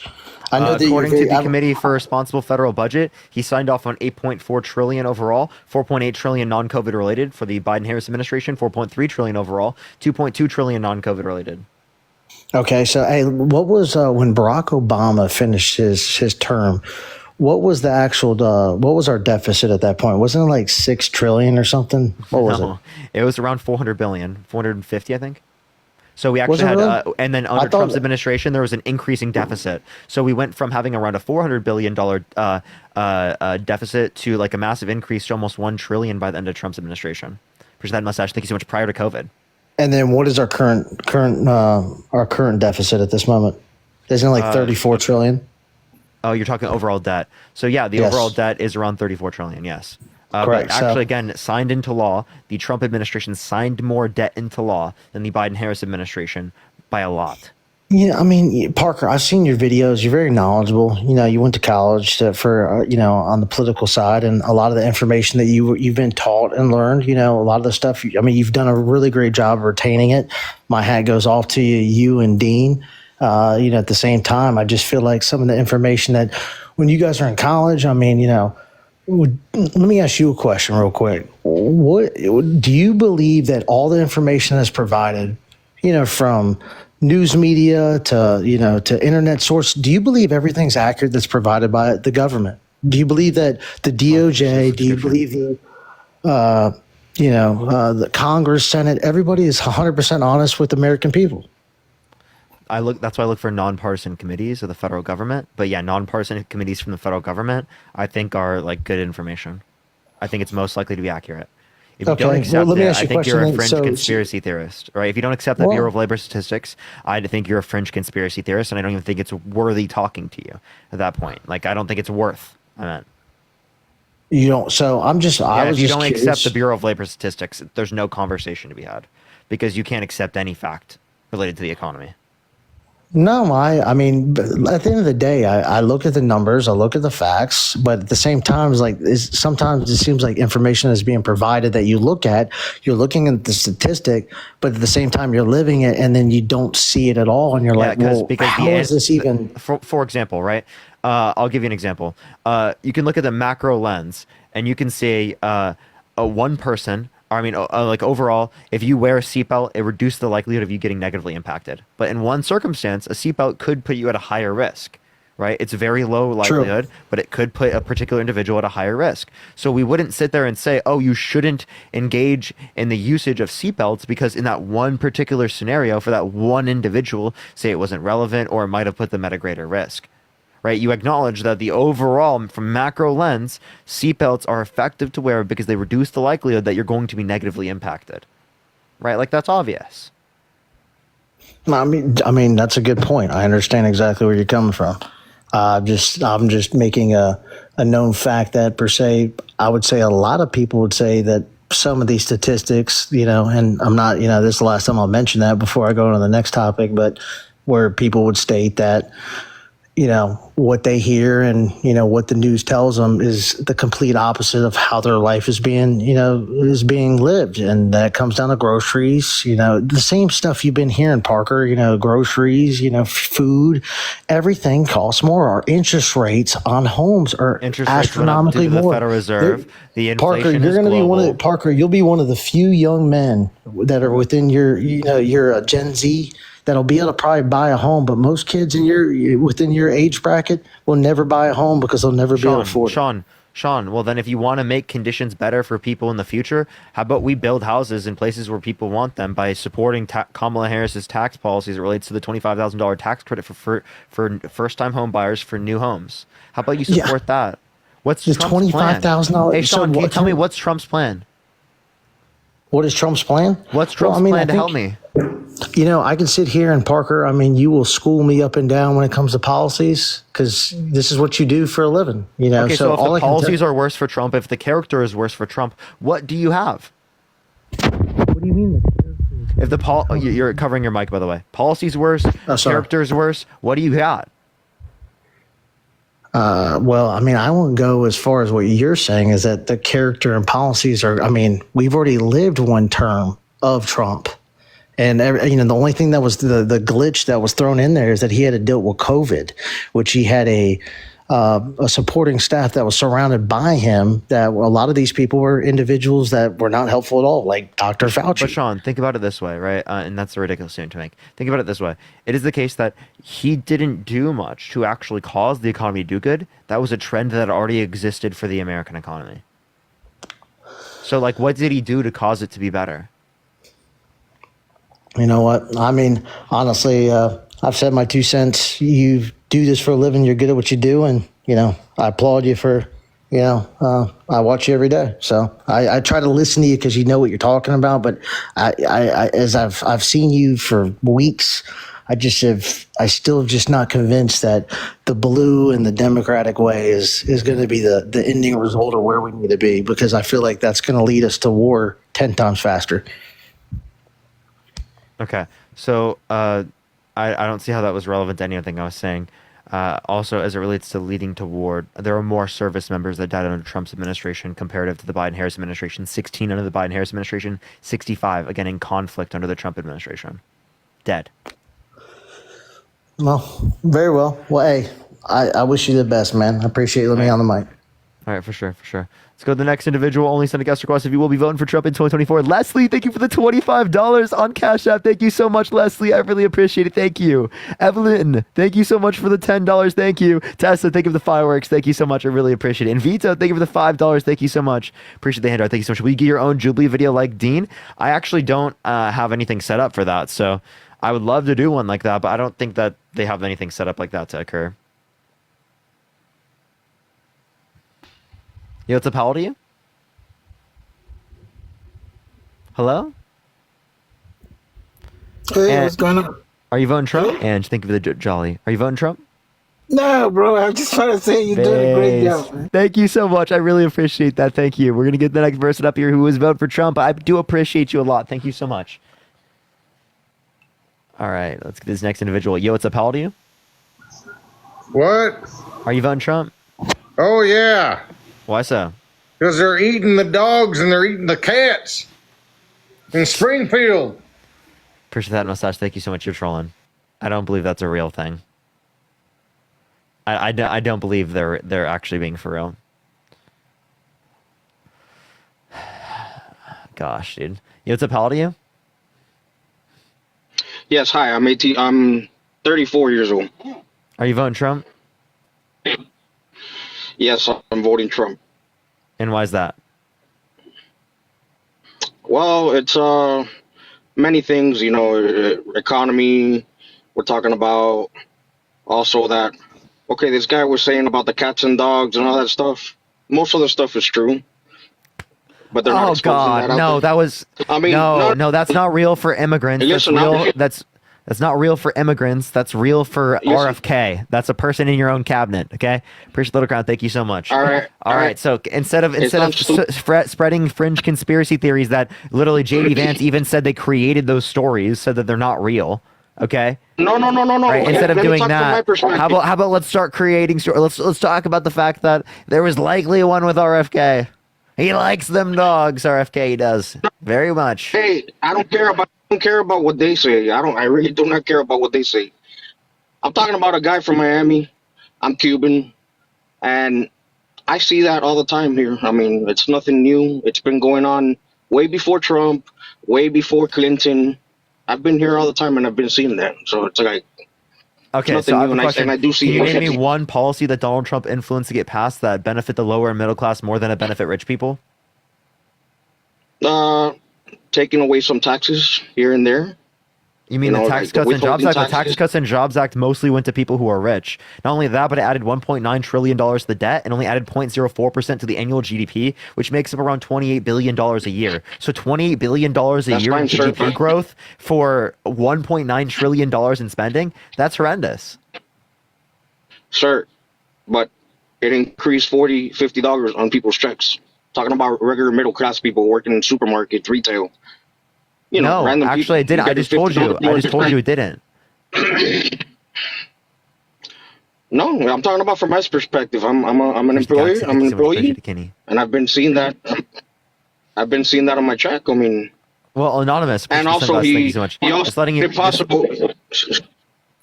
I know that According to you're the Committee for Responsible Federal Budget, he signed off on 8.4 trillion overall, 4.8 trillion non-COVID related for the Biden-Harris administration, 4.3 trillion overall, 2.2 trillion non-COVID related. Okay, so hey, what was when Barack Obama finished his term? What was the actual? What was our deficit at that point? Wasn't it like 6 trillion or something? What was it? It was around 400 billion, 450, I think. So we Was actually it had, really? and then I under thought- Trump's administration, there was an increasing deficit. So we went from having around a $400 billion deficit to like a massive increase to almost 1 trillion by the end of Trump's administration. Appreciate that mustache. Thank you so much. Prior to COVID. And then what is our current deficit at this moment? Isn't it like 34 trillion? Oh, you're talking overall debt. So yeah, the Yes. overall debt is around 34 trillion. Yes. Correct, But so- actually, again, signed into law, the Trump administration signed more debt into law than the Biden-Harris administration by a lot. Yeah, I mean, Parker, I've seen your videos. You're very knowledgeable. You know, you went to college for on the political side, and a lot of the information that you've been taught and learned. You know, a lot of the stuff. I mean, you've done a really great job of retaining it. My hat goes off to you and Dean. At the same time, I just feel like some of the information that when you guys are in college, I mean, let me ask you a question real quick. What do you believe that all the information that's provided, from news media to internet source, do you believe everything's accurate that's provided by the government? Do you believe that the DOJ, do you believe the Congress, Senate, everybody is 100% honest with the American people? That's why I look for nonpartisan committees of the federal government. But yeah, nonpartisan committees from the federal government, I think are like good information. I think it's most likely to be accurate. If you don't Okay, accept let me it, ask I you a think you're a question then. fringe So- conspiracy theorist, right? If you don't accept the Well- Bureau of Labor Statistics, I think you're a fringe conspiracy theorist, and I don't even think it's worthy talking to you at that point. Like, I don't think it's worth. I meant. You don't. So I was If you just don't curious. accept the Bureau of Labor Statistics, there's no conversation to be had, because you can't accept any fact related to the economy. No, I mean, at the end of the day, I look at the numbers, I look at the facts, but at the same time, sometimes it seems like information is being provided that you look at, you're looking at the statistic, but at the same time, you're living it, and then you don't see it at all, and you're like, well, how is this even? For example, right? I'll give you an example. You can look at the macro lens, and you can see one person. Like overall, if you wear a seatbelt, it reduces the likelihood of you getting negatively impacted. But in one circumstance, a seatbelt could put you at a higher risk, right? It's very low likelihood, but it could put a particular individual at a higher risk. So we wouldn't sit there and say, oh, you shouldn't engage in the usage of seatbelts because in that one particular scenario for that one individual, say it wasn't relevant or it might have put them at a greater risk. Right, you acknowledge that the overall, from macro lens, seatbelts are effective to wear because they reduce the likelihood that you're going to be negatively impacted. Right, like that's obvious. I mean that's a good point. I understand exactly where you're coming from. I'm just making a known fact that per se, I would say a lot of people would say that some of these statistics, and I'm not, this is the last time I'll mention that before I go on to the next topic, but where people would state that, what they hear and, what the news tells them is the complete opposite of how their life is being lived. And that comes down to groceries, the same stuff you've been hearing, Parker, groceries, food, everything costs more. Our interest rates on homes are astronomically due to the more. Federal Reserve. The inflation Parker, you're is going to be global. Parker, you'll be one of the few young men that are within your Gen Z that'll be able to probably buy a home, but most kids within your age bracket will never buy a home because they'll never be able to afford it. Sean, well then if you want to make conditions better for people in the future, how about we build houses in places where people want them by supporting Kamala Harris's tax policies that relates to the $25,000 tax credit for first-time home buyers for new homes. How about you support that? What's The Trump's plan? $25,000 Hey Sean, can you tell me what's Trump's plan? What is Trump's plan? What's Trump's plan to help me? I can sit here and Parker, you will school me up and down when it comes to policies because this is what you do for a living. Okay, so if all the I can policies are worse for Trump, if the character is worse for Trump, what do you have? What do you mean? If you're covering your mic, by the way. Policy's worse, sorry. character's worse. What do you got? Well, I won't go as far as what you're saying is that the character and policies are, we've already lived one term of Trump. And the only thing that was the glitch that was thrown in there is that he had to deal with COVID, which he had a supporting staff that was surrounded by him. That a lot of these people were individuals that were not helpful at all, like Dr. Fauci. But Sean, think about it this way, right? And that's a ridiculous statement to make. Think about it this way. It is the case that he didn't do much to actually cause the economy to do good. That was a trend that already existed for the American economy. So, like, what did he do to cause it to be better? You know what? I mean, honestly, I've said my 2 cents. You do this for a living. You're good at what you do. And, I applaud you for, I watch you every day. So I try to listen to you because you know what you're talking about. But as I've seen you for weeks, I still just not convinced that the blue and the Democratic way is going to be the ending result of where we need to be, because I feel like that's going to lead us to war 10 times faster. Okay, so I don't see how that was relevant to anything I was saying. Also, as it relates to leading to war, there are more service members that died under Trump's administration comparative to the Biden-Harris administration. 16 under the Biden-Harris administration, 65, again, in conflict under the Trump administration. Dead. Well, very well. Well, hey, I wish you the best, man. I appreciate you letting me on the mic. All right, for sure. Let's go to the next individual. Only send a guest request if you will be voting for Trump in 2024. Leslie, thank you for the $25 on Cash App. Thank you so much, Leslie. I really appreciate it. Thank you. Evelyn, thank you so much for the $10. Thank you. Tessa, thank you for the fireworks. Thank you so much. I really appreciate it. And Vito, thank you for the $5. Thank you so much. Appreciate the handout. Thank you so much. Will you get your own Jubilee video like Dean? I actually don't have anything set up for that, so I would love to do one like that, but I don't think that they have anything set up like that to occur. Yo, what's up? How old are you? Hello? Hey, what's going on? Are you voting Trump? And think of the jolly. Are you voting Trump? No, bro. I'm just trying to say you're doing a great job, man. Thank you so much. I really appreciate that. Thank you. We're going to get the next person up here who is voting for Trump. I do appreciate you a lot. Thank you so much. All right. Let's get this next individual. Yo, what's up? How old are you? What? Are you voting Trump? Oh, yeah. Why so? Because they're eating the dogs and they're eating the cats in Springfield. Appreciate that, Mustache. Thank you so much. You're trolling. I don't believe that's a real thing. I don't believe they're actually being for real. Gosh, dude. Yo, what's up? How old are you? Yes, hi. I'm 18. I'm 34 years old. Are you voting Trump? Yes, I'm voting Trump. And why is that? Well, it's many things, economy. We're talking about also that. Okay, this guy was saying about the cats and dogs and all that stuff. Most of the stuff is true, but they're not Oh exposing God, that out no, there. that was. I mean, no, that's not real for immigrants. That's Listen, I'm- real. That's not real for immigrants. That's real for Listen. RFK. That's a person in your own cabinet. Okay, appreciate Little Crown. Thank you so much. All right, all right. So instead of spreading fringe conspiracy theories that literally JD Vance even said they created those stories, said that they're not real. Okay. No. Right, instead of Let me doing talk from my that, perspective. how about let's start creating stories. Let's talk about the fact that there was likely one with RFK. He likes them dogs. RFK he does very much. Hey, I don't care about what they say. I really do not care about what they say. I'm talking about a guy from Miami. I'm Cuban, and I see that all the time here. I mean, it's nothing new. It's been going on way before Trump, way before Clinton. I've been here all the time, and I've been seeing that. So it's like, Okay, nothing so I have new, a and question. I do see Can you name it. me one policy that Donald Trump influenced to get passed that benefit the lower and middle class more than it benefit rich people? Taking away some taxes here and there. You mean the Tax like Cuts and Jobs withholding Act? The Tax taxes. Cuts and Jobs Act mostly went to people who are rich. Not only that, but it added $1.9 trillion to the debt and only added 0.04% to the annual GDP, which makes up around $28 billion a year. So $28 billion a year in fine, sir. GDP growth for $1.9 trillion in spending? That's horrendous. Sir, but it increased $40, $50 on people's checks. Talking about regular middle class people working in supermarkets, retail. No, random actually, I people, didn't. I just told you. I just told you it didn't. No, I'm talking about from my perspective. I'm an employee. I'm an employee, and I've been seeing that. I've been seeing that on my check. I mean, Well, anonymous. And Push also thank you so much. he also Just letting you. made it possible.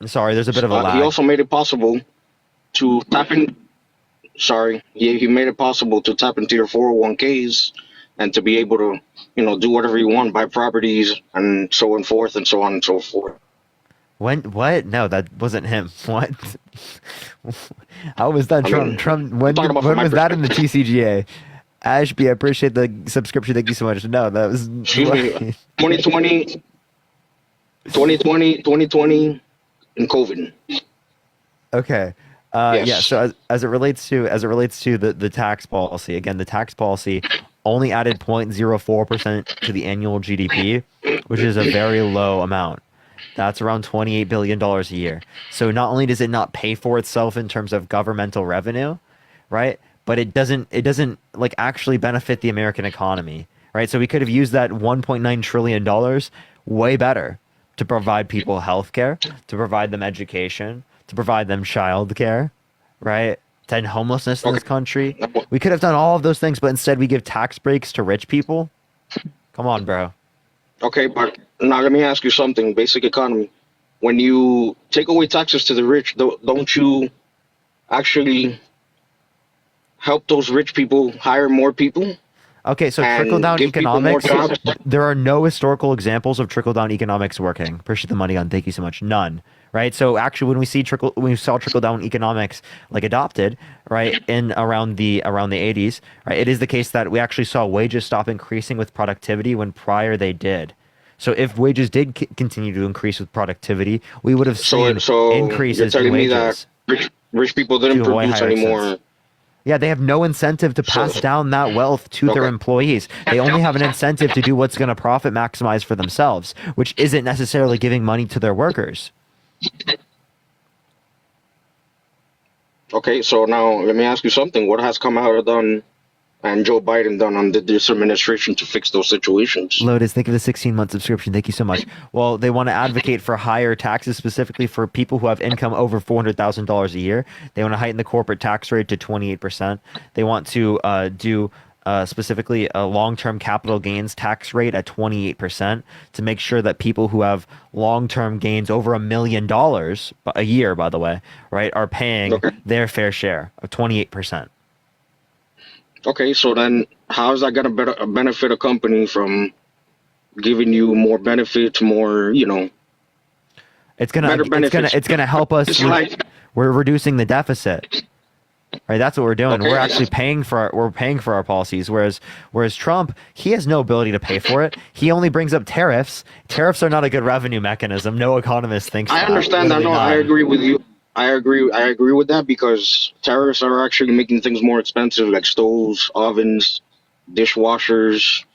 Sorry, there's a bit of a lag. He also made it possible to tap in. Sorry, he made it possible to tap into your 401ks and to be able to, do whatever you want, buy properties and so on forth and so on and so forth. When? What? No, that wasn't him. What? How was that Trump? Trump. When was that in the TCGA? Ashby, I appreciate the subscription. Thank you so much. No, that was. Excuse me. 2020, and COVID. Okay. Yes. Yeah. So as it relates to the tax policy, again, the tax policy only added 0.04% to the annual GDP, which is a very low amount. That's around $28 billion a year. So not only does it not pay for itself in terms of governmental revenue, right? But it doesn't like actually benefit the American economy, right? So we could have used that $1.9 trillion way better to provide people health care, to provide them education, to provide them child care, right? To end homelessness in this country. We could have done all of those things, but instead we give tax breaks to rich people. Come on, bro. Okay, but now let me ask you something. Basic economy. When you take away taxes to the rich, don't you actually help those rich people hire more people? Okay, so and trickle down give people more economics. jobs? There are no historical examples of trickle down economics working. Appreciate the money on. Thank you so much. None. Right. So actually, when we saw trickle down economics like adopted, right, in around the 80s, right, it is the case that we actually saw wages stop increasing with productivity when prior they did. So if wages did continue to increase with productivity, we would have seen increases you're telling in me wages. that rich people didn't to avoid produce higher anymore. expense. Yeah, they have no incentive to pass down that wealth to their employees. They only have an incentive to do what's going to profit maximize for themselves, which isn't necessarily giving money to their workers. Okay, so now let me ask you something. What has Kamala done and Joe Biden done under this administration to fix those situations? Lotus, think of the 16-month subscription. Thank you so much. Well, they want to advocate for higher taxes specifically for people who have income over $400,000 a year. They want to heighten the corporate tax rate to 28%. They want to do specifically a long-term capital gains tax rate at 28% to make sure that people who have long-term gains over $1 million a year, by the way, right, are paying their fair share of 28%. Okay, so then how is that going to benefit a company from giving you more benefits, more, It's gonna help us. We're reducing the deficit. Right, that's what we're doing. Okay. We're actually paying for our policies. Whereas Trump, he has no ability to pay for it. He only brings up tariffs. Tariffs are not a good revenue mechanism. No economist thinks. I understand that. No, I agree with you. I agree with that because tariffs are actually making things more expensive, like stoves, ovens, dishwashers.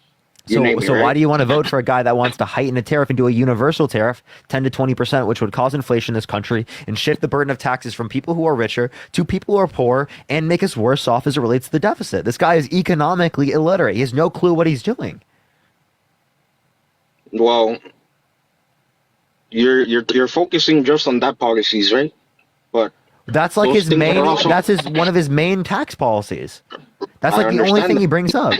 So why do you want to vote for a guy that wants to heighten a tariff and do a universal tariff, 10 to 20%, which would cause inflation in this country and shift the burden of taxes from people who are richer to people who are poor and make us worse off as it relates to the deficit? This guy is economically illiterate. He has no clue what he's doing. Well, you're focusing just on that policies, right? But that's like his main. That's one of his main tax policies. That's like the only thing he brings up.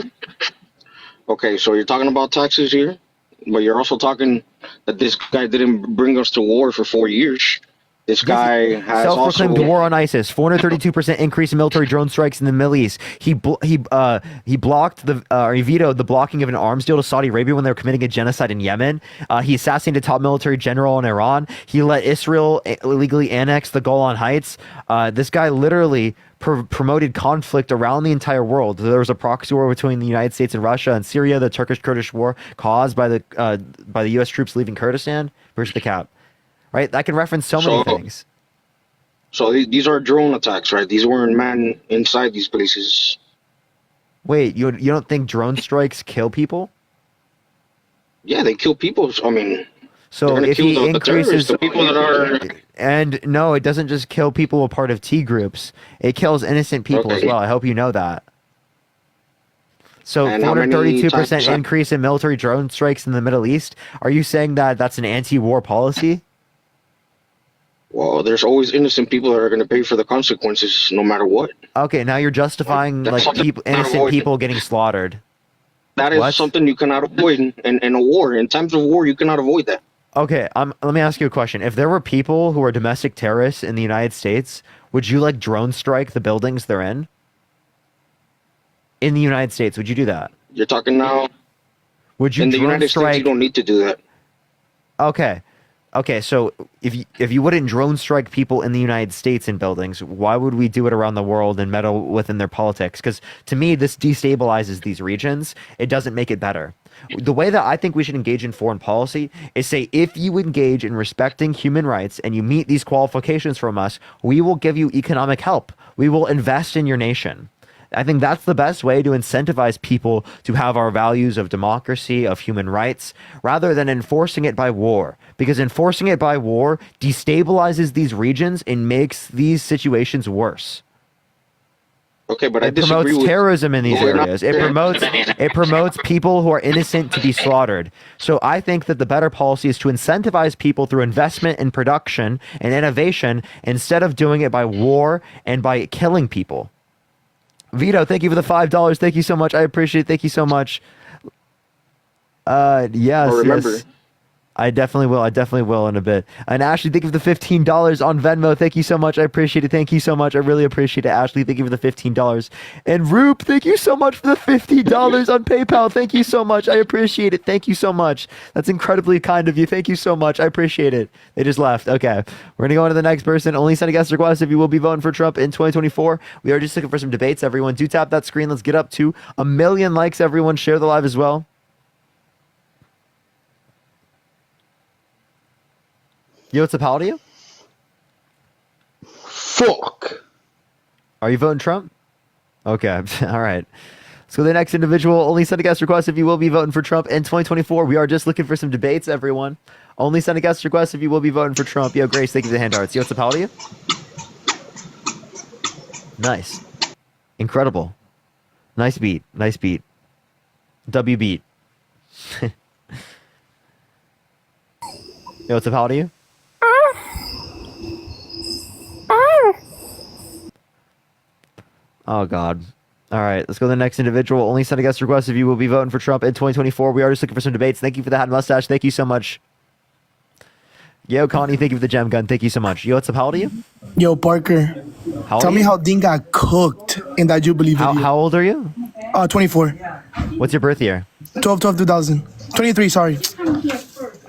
Okay, so you're talking about taxes here, but you're also talking that this guy didn't bring us to war for 4 years. This guy has self-proclaimed war on ISIS. 432% increase in military drone strikes in the Middle East. He blocked he vetoed the blocking of an arms deal to Saudi Arabia when they were committing a genocide in Yemen. He assassinated a top military general in Iran. He let Israel illegally annex the Golan Heights. This guy literally promoted conflict around the entire world. There was a proxy war between the United States and Russia and Syria, the Turkish-Kurdish war caused by the U.S. troops leaving Kurdistan. Where's the cap? Right, that can reference so many things. So these are drone attacks, right? These weren't man inside these places. Wait, you don't think drone strikes kill people? Yeah, they kill people. I mean, so if he increases the people that are, and no, it doesn't just kill people a part of T groups. It kills innocent people as well. I hope you know that. So 432% increase in military drone strikes in the Middle East. Are you saying that that's an anti-war policy? Well, there's always innocent people that are going to pay for the consequences, no matter what. Okay, now you're justifying innocent people getting slaughtered. That is something you cannot avoid in a war. In times of war, you cannot avoid that. Okay, let me ask you a question. If there were people who are domestic terrorists in the United States, would you like drone strike the buildings they're in? In the United States, would you do that? You're talking now. Would you in the drone United strike? States, you don't need to do that. Okay. Okay, so if you wouldn't drone strike people in the United States in buildings, why would we do it around the world and meddle within their politics? Because to me, this destabilizes these regions. It doesn't make it better. The way that I think we should engage in foreign policy is say, if you engage in respecting human rights and you meet these qualifications from us, we will give you economic help. We will invest in your nation. I think that's the best way to incentivize people to have our values of democracy, of human rights, rather than enforcing it by war. Because enforcing it by war destabilizes these regions and makes these situations worse. Okay, but I It disagree promotes with terrorism in these We're not- areas. It promotes people who are innocent to be slaughtered. So I think that the better policy is to incentivize people through investment in production and innovation instead of doing it by war and by killing people. Vito, thank you for the $5. Thank you so much. I appreciate it. Thank you so much. Yes, remember. yes. I definitely will in a bit. And Ashley, thank you for the $15 on Venmo. Thank you so much. I appreciate it. Thank you so much. I really appreciate it. Ashley, thank you for the $15. And Roop, thank you so much for the $50 on PayPal. Thank you so much. I appreciate it. Thank you so much. That's incredibly kind of you. Thank you so much. I appreciate it. They just left. Okay. We're going to go on to the next person. Only send a guest request if you will be voting for Trump in 2024. We are just looking for some debates, everyone. Do tap that screen. Let's get up to 1 million likes, everyone. Share the live as well. Yo, what's up, how old are you? Fuck. Are you voting Trump? Okay, all right. Let's go to the next individual. Only send a guest request if you will be voting for Trump in 2024. We are just looking for some debates, everyone. Only send a guest request if you will be voting for Trump. Yo, Grace, thank you for the hand hearts. Yo, what's up, how old are you? Nice. Incredible. Nice beat. Nice beat. W beat. Yo, what's up, how old are you? Oh, God. All right, let's go to the next individual. Only send a guest request if you will be voting for Trump in 2024. We are just looking for some debates. Thank you for the hat and mustache. Thank you so much. Yo, Connie, thank you for the gem gun. Thank you so much. Yo, what's up? How old are you? Yo, Parker. How old Tell are me you? how Dean got cooked in that Jubilee video. How old are you? 24. What's your birth year? 12/12/2000. 23, sorry.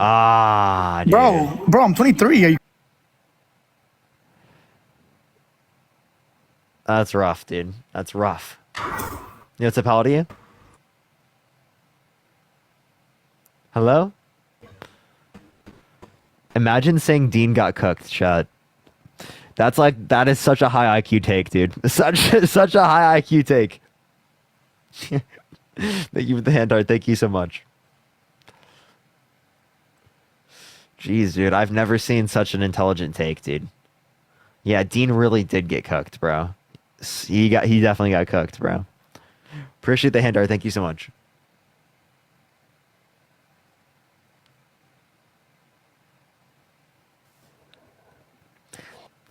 Ah, dude. Bro, I'm 23. Are you That's rough, dude. That's rough. Yo, what's up? How old are you? Hello? Imagine saying Dean got cooked, chat. That is such a high IQ take, dude. Such a high IQ take. Thank you for the hand art. Thank you so much. Jeez, dude. I've never seen such an intelligent take, dude. Yeah, Dean really did get cooked, bro. He definitely got cooked, bro. Appreciate the hand art. Thank you so much.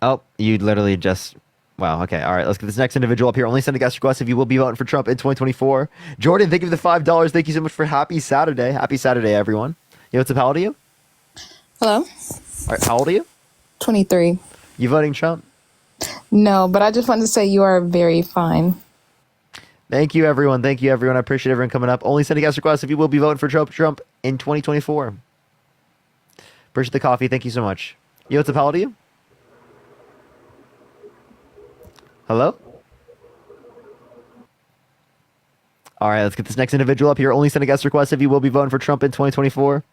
Oh, you literally just... Wow, okay. All right, let's get this next individual up here. Only send a guest request if you will be voting for Trump in 2024. Jordan, thank you for the $5. Thank you so much for happy Saturday. Happy Saturday, everyone. Yo, what's up? How old are you? Hello? All right, how old are you? 23. You voting Trump? No, but I just wanted to say you are very fine. Thank you, everyone. Thank you, everyone. I appreciate everyone coming up. Only send a guest request if you will be voting for Trump in 2024. Appreciate the coffee. Thank you so much. Yo, what's up? How old are you? Hello? All right, let's get this next individual up here. Only send a guest request if you will be voting for Trump in 2024.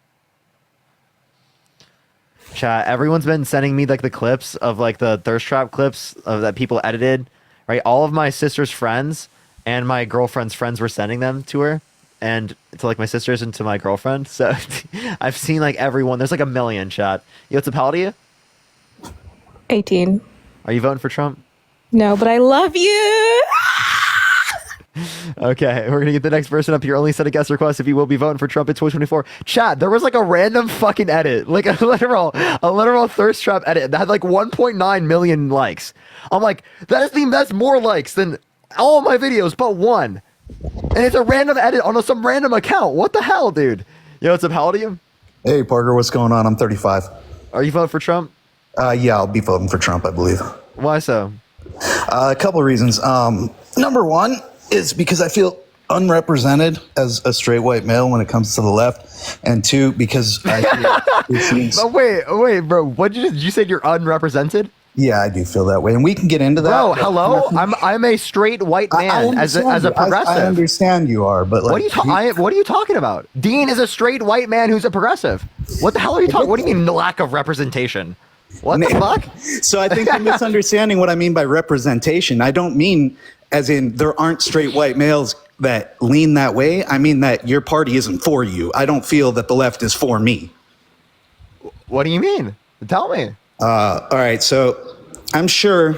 Chat, everyone's been sending me like the clips of like the thirst trap clips of that people edited, right? All of my sister's friends and my girlfriend's friends were sending them to her and to like my sisters and to my girlfriend. So I've seen like everyone. There's like a million, chat. Yo, what's up, how old are you? 18. Are you voting for Trump? No, but I love you. Okay, we're gonna get the next person up here. Only send a guest request if you will be voting for Trump in 2024. Chat, there was like a random fucking edit, like a literal thirst trap edit that had like 1.9 million likes. I'm like, that's more likes than all of my videos, but one. And it's a random edit on some random account. What the hell, dude? Yo, what's up, Haldium? Hey, Parker, what's going on? I'm 35. Are you voting for Trump? Yeah, I'll be voting for Trump, I believe. Why so? A couple of reasons. Number one is because I feel unrepresented as a straight white male when it comes to the left, and two, because I feel it seems, But wait, bro. Did you say you're unrepresented? yeah, I do feel that way, and we can get into that. Bro, hello. I'm a straight white man as a progressive. I understand you are, but like, what are you talking about? Dean is a straight white man who's a progressive. What the hell are you talking? What do you mean lack of representation? What the fuck? So I think you're misunderstanding what I mean by representation. I don't mean as in there aren't straight white males that lean that way. I mean that your party isn't for you. I don't feel that the left is for me. What do you mean? Tell me. All right, so I'm sure.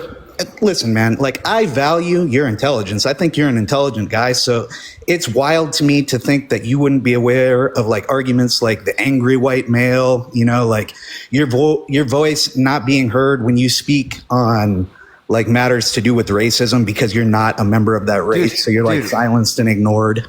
Listen, man, like I value your intelligence. I think you're an intelligent guy. So it's wild to me to think that you wouldn't be aware of like arguments like the angry white male, you know, like your voice not being heard when you speak on like matters to do with racism because you're not a member of that race. So you're like silenced and ignored.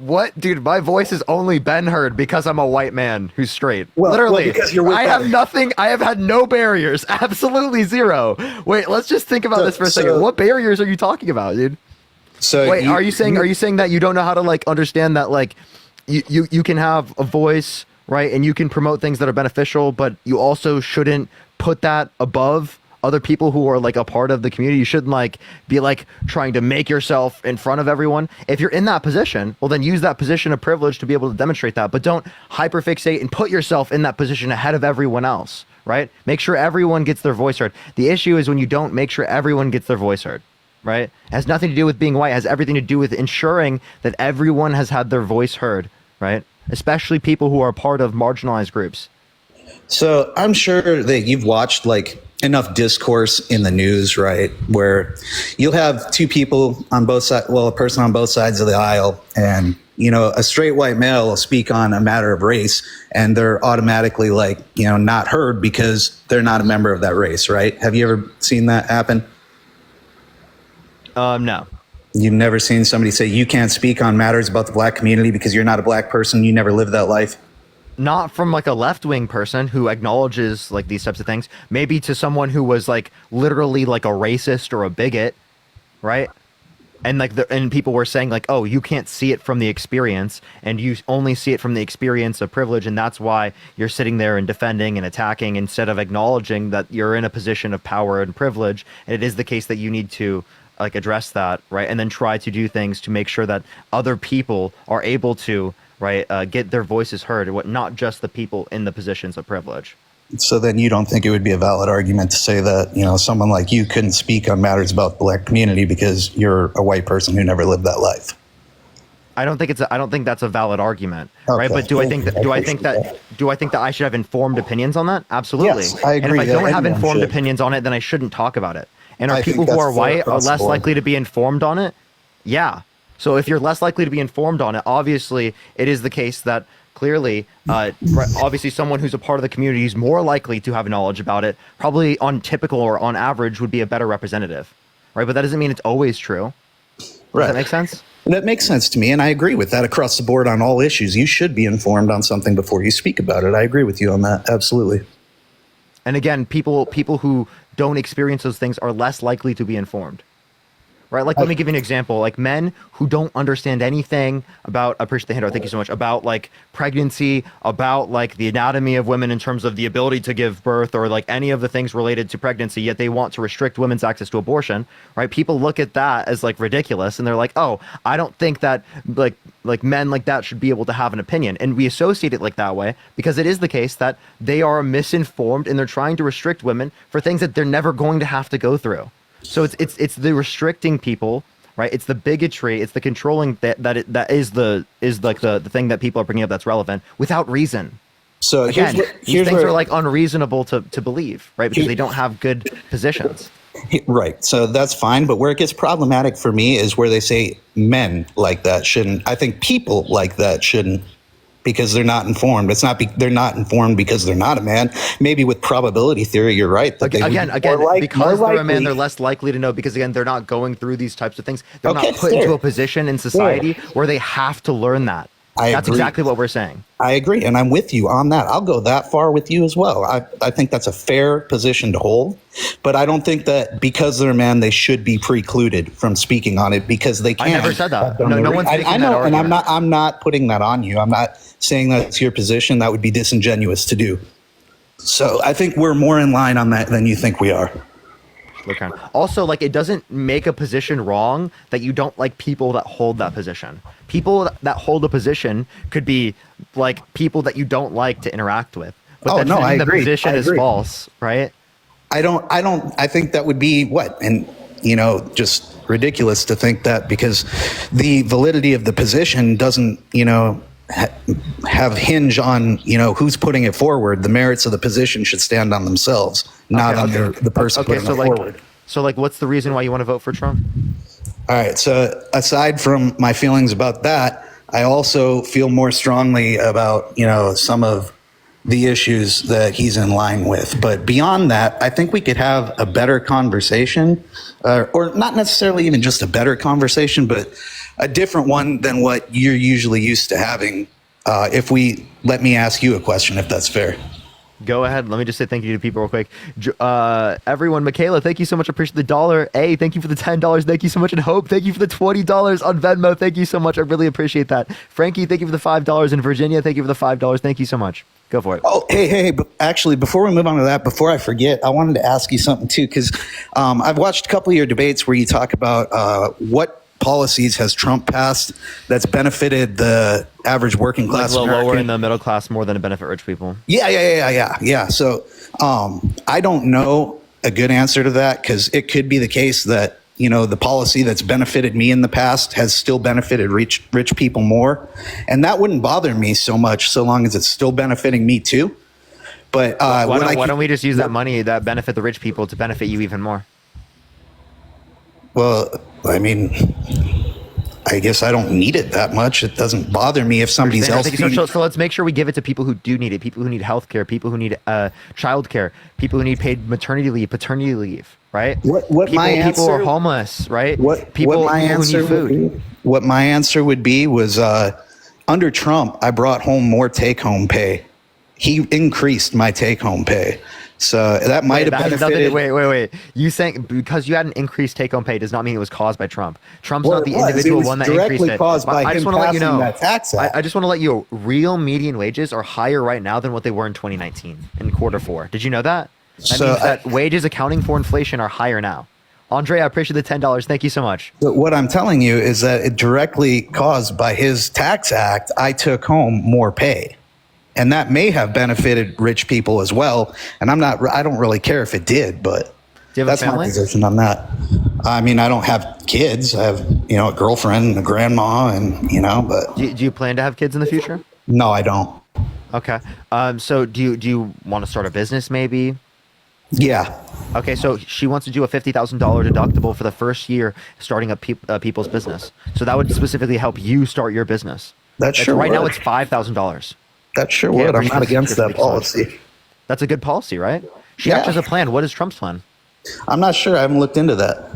What, dude? My voice has only been heard because I'm a white man who's straight. Well, literally, because you're with I that. have nothing. I have had no barriers. Absolutely zero. Wait, let's just think about this for a second. What barriers are you talking about, dude? So wait, are you saying that you don't know how to like understand that like you can have a voice, right, and you can promote things that are beneficial, but you also shouldn't put that above other people who are like a part of the community? You shouldn't like be like trying to make yourself in front of everyone. If you're in that position, well then use that position of privilege to be able to demonstrate that, but don't hyperfixate and put yourself in that position ahead of everyone else, right? Make sure everyone gets their voice heard. The issue is when you don't make sure everyone gets their voice heard, right? It has nothing to do with being white. It has everything to do with ensuring that everyone has had their voice heard, right? Especially people who are part of marginalized groups. So I'm sure that you've watched like enough discourse in the news, right, where you'll have two people on both sides, well, a person on both sides of the aisle, and you know, a straight white male will speak on a matter of race, and they're automatically like, you know, not heard because they're not a member of that race, right? Have you ever seen that happen? No. You've never seen somebody say you can't speak on matters about the black community because you're not a black person, you never lived that life? Not from like a left-wing person who acknowledges like these types of things. Maybe to someone who was like literally like a racist or a bigot, right? And like and people were saying like, oh, you can't see it from the experience, and you only see it from the experience of privilege, and that's why you're sitting there and defending and attacking instead of acknowledging that you're in a position of power and privilege, and it is the case that you need to like address that, right? And then try to do things to make sure that other people are able to, right, get their voices heard, not just the people in the positions of privilege. So then you don't think it would be a valid argument to say that, you know, someone like you couldn't speak on matters about the black community because you're a white person who never lived that life? I don't think that's a valid argument, right? But do I think that I should have informed opinions on that? Absolutely. Yes, I agree. And if I don't have Anyone informed should. opinions on it, then I shouldn't talk about it. And are I people think who are that's fair white are across the less board. likely to be informed on it? Yeah. So if you're less likely to be informed on it, obviously it is the case that clearly, obviously someone who's a part of the community is more likely to have knowledge about it, probably on typical or on average would be a better representative, right? But that doesn't mean it's always true. Does that make sense? That makes sense to me, and I agree with that across the board on all issues. You should be informed on something before you speak about it. I agree with you on that, absolutely. And again, people who don't experience those things are less likely to be informed. Right? Like, let me give you an example. Like, men who don't understand anything about, I appreciate the handout, thank you so much, about, like, pregnancy, about, like, the anatomy of women in terms of the ability to give birth or, like, any of the things related to pregnancy, yet they want to restrict women's access to abortion, right? People look at that as, like, ridiculous, and they're like, oh, I don't think that, like men like that should be able to have an opinion. And we associate it like that way because it is the case that they are misinformed and they're trying to restrict women for things that they're never going to have to go through. So it's the restricting people, right? It's the bigotry, it's the controlling that is like the thing that people are bringing up that's relevant without reason. So again, here's these things where, are like unreasonable to believe, right? Because they don't have good positions. Right. So that's fine. But where it gets problematic for me is where they say men like that shouldn't. I think people like that shouldn't because they're not informed. It's not they're not informed because they're not a man. Maybe with probability theory, you're right. That they would Again, be more because they're a man, likely- they're less likely to know because again, they're not going through these types of things. They're Okay, not put fair. into a position in society where they have to learn that. That's agree. exactly what we're saying. I agree, and I'm with you on that. I'll go that far with you as well. I think that's a fair position to hold, but I don't think that because they're a man, they should be precluded from speaking on it because they can't. I never said that. No one's making I know, that and argument. I'm not putting that on you. I'm not saying that's your position. That would be disingenuous to do. So I think we're more in line on that than you think we are. Also, like, it doesn't make a position wrong that you don't like people that hold that position. People that hold a position could be like people that you don't like to interact with. But then I saying the agree. position I is agree. false, right? I think that would be what? And, just ridiculous to think that because the validity of the position doesn't, have hinge on, who's putting it forward. The merits of the position should stand on themselves, not on the person putting it forward. So, like, what's the reason why you want to vote for Trump? All right. So aside from my feelings about that, I also feel more strongly about, some of the issues that he's in line with. But beyond that, I think we could have a better conversation, or not necessarily even just a better conversation, but a different one than what you're usually used to having. Let me ask you a question, if that's fair. Go ahead. Let me just say thank you to people real quick. Everyone, Michaela, thank you so much. I appreciate the $1. A, thank you for the $10. Thank you so much. And Hope, thank you for the $20 on Venmo. Thank you so much. I really appreciate that. Frankie, thank you for the $5. And Virginia, thank you for the $5. Thank you so much. Go for it. Oh, hey, but actually, before we move on to that, before I forget, I wanted to ask you something too, because I've watched a couple of your debates where you talk about what policies has Trump passed that's benefited the average working class Like American. lower in the middle class more than to benefit rich people. Yeah. So I don't know a good answer to that because it could be the case that, the policy that's benefited me in the past has still benefited rich people more. And that wouldn't bother me so much so long as it's still benefiting me too. But why don't we just use that money that benefit the rich people to benefit you even more? Well, I mean, I guess I don't need it that much. It doesn't bother me if somebody's else. So let's make sure we give it to people who do need it. People who need health care. People who need child care. People who need paid maternity leave, paternity leave. Right? People are homeless. Right? People who need food. What my answer would be was under Trump, I brought home more take-home pay. He increased my take-home pay. So that might have benefited. Wait. You saying because you had an increased take-home pay does not mean it was caused by Trump. Trump's not the individual one that increased it. Caused by I just him want to let you know. that tax act. I just want to let you know, real median wages are higher right now than what they were in 2019 in quarter 4. Did you know that? That means that wages accounting for inflation are higher now. Andre, I appreciate the $10. Thank you so much. But what I'm telling you is that it directly caused by his tax act, I took home more pay. And that may have benefited rich people as well. And I don't really care if it did, but that's my position on that. I mean, I don't have kids. I have, a girlfriend and a grandma and, but. Do you plan to have kids in the future? No, I don't. Okay. So do you want to start a business maybe? Yeah. Okay, so she wants to do a $50,000 deductible for the first year starting up people's business. So that would specifically help you start your business. Right now it's $5,000. That sure would. I'm not against that policy. That's a good policy, right? She actually has a plan. What is Trump's plan? I'm not sure. I haven't looked into that.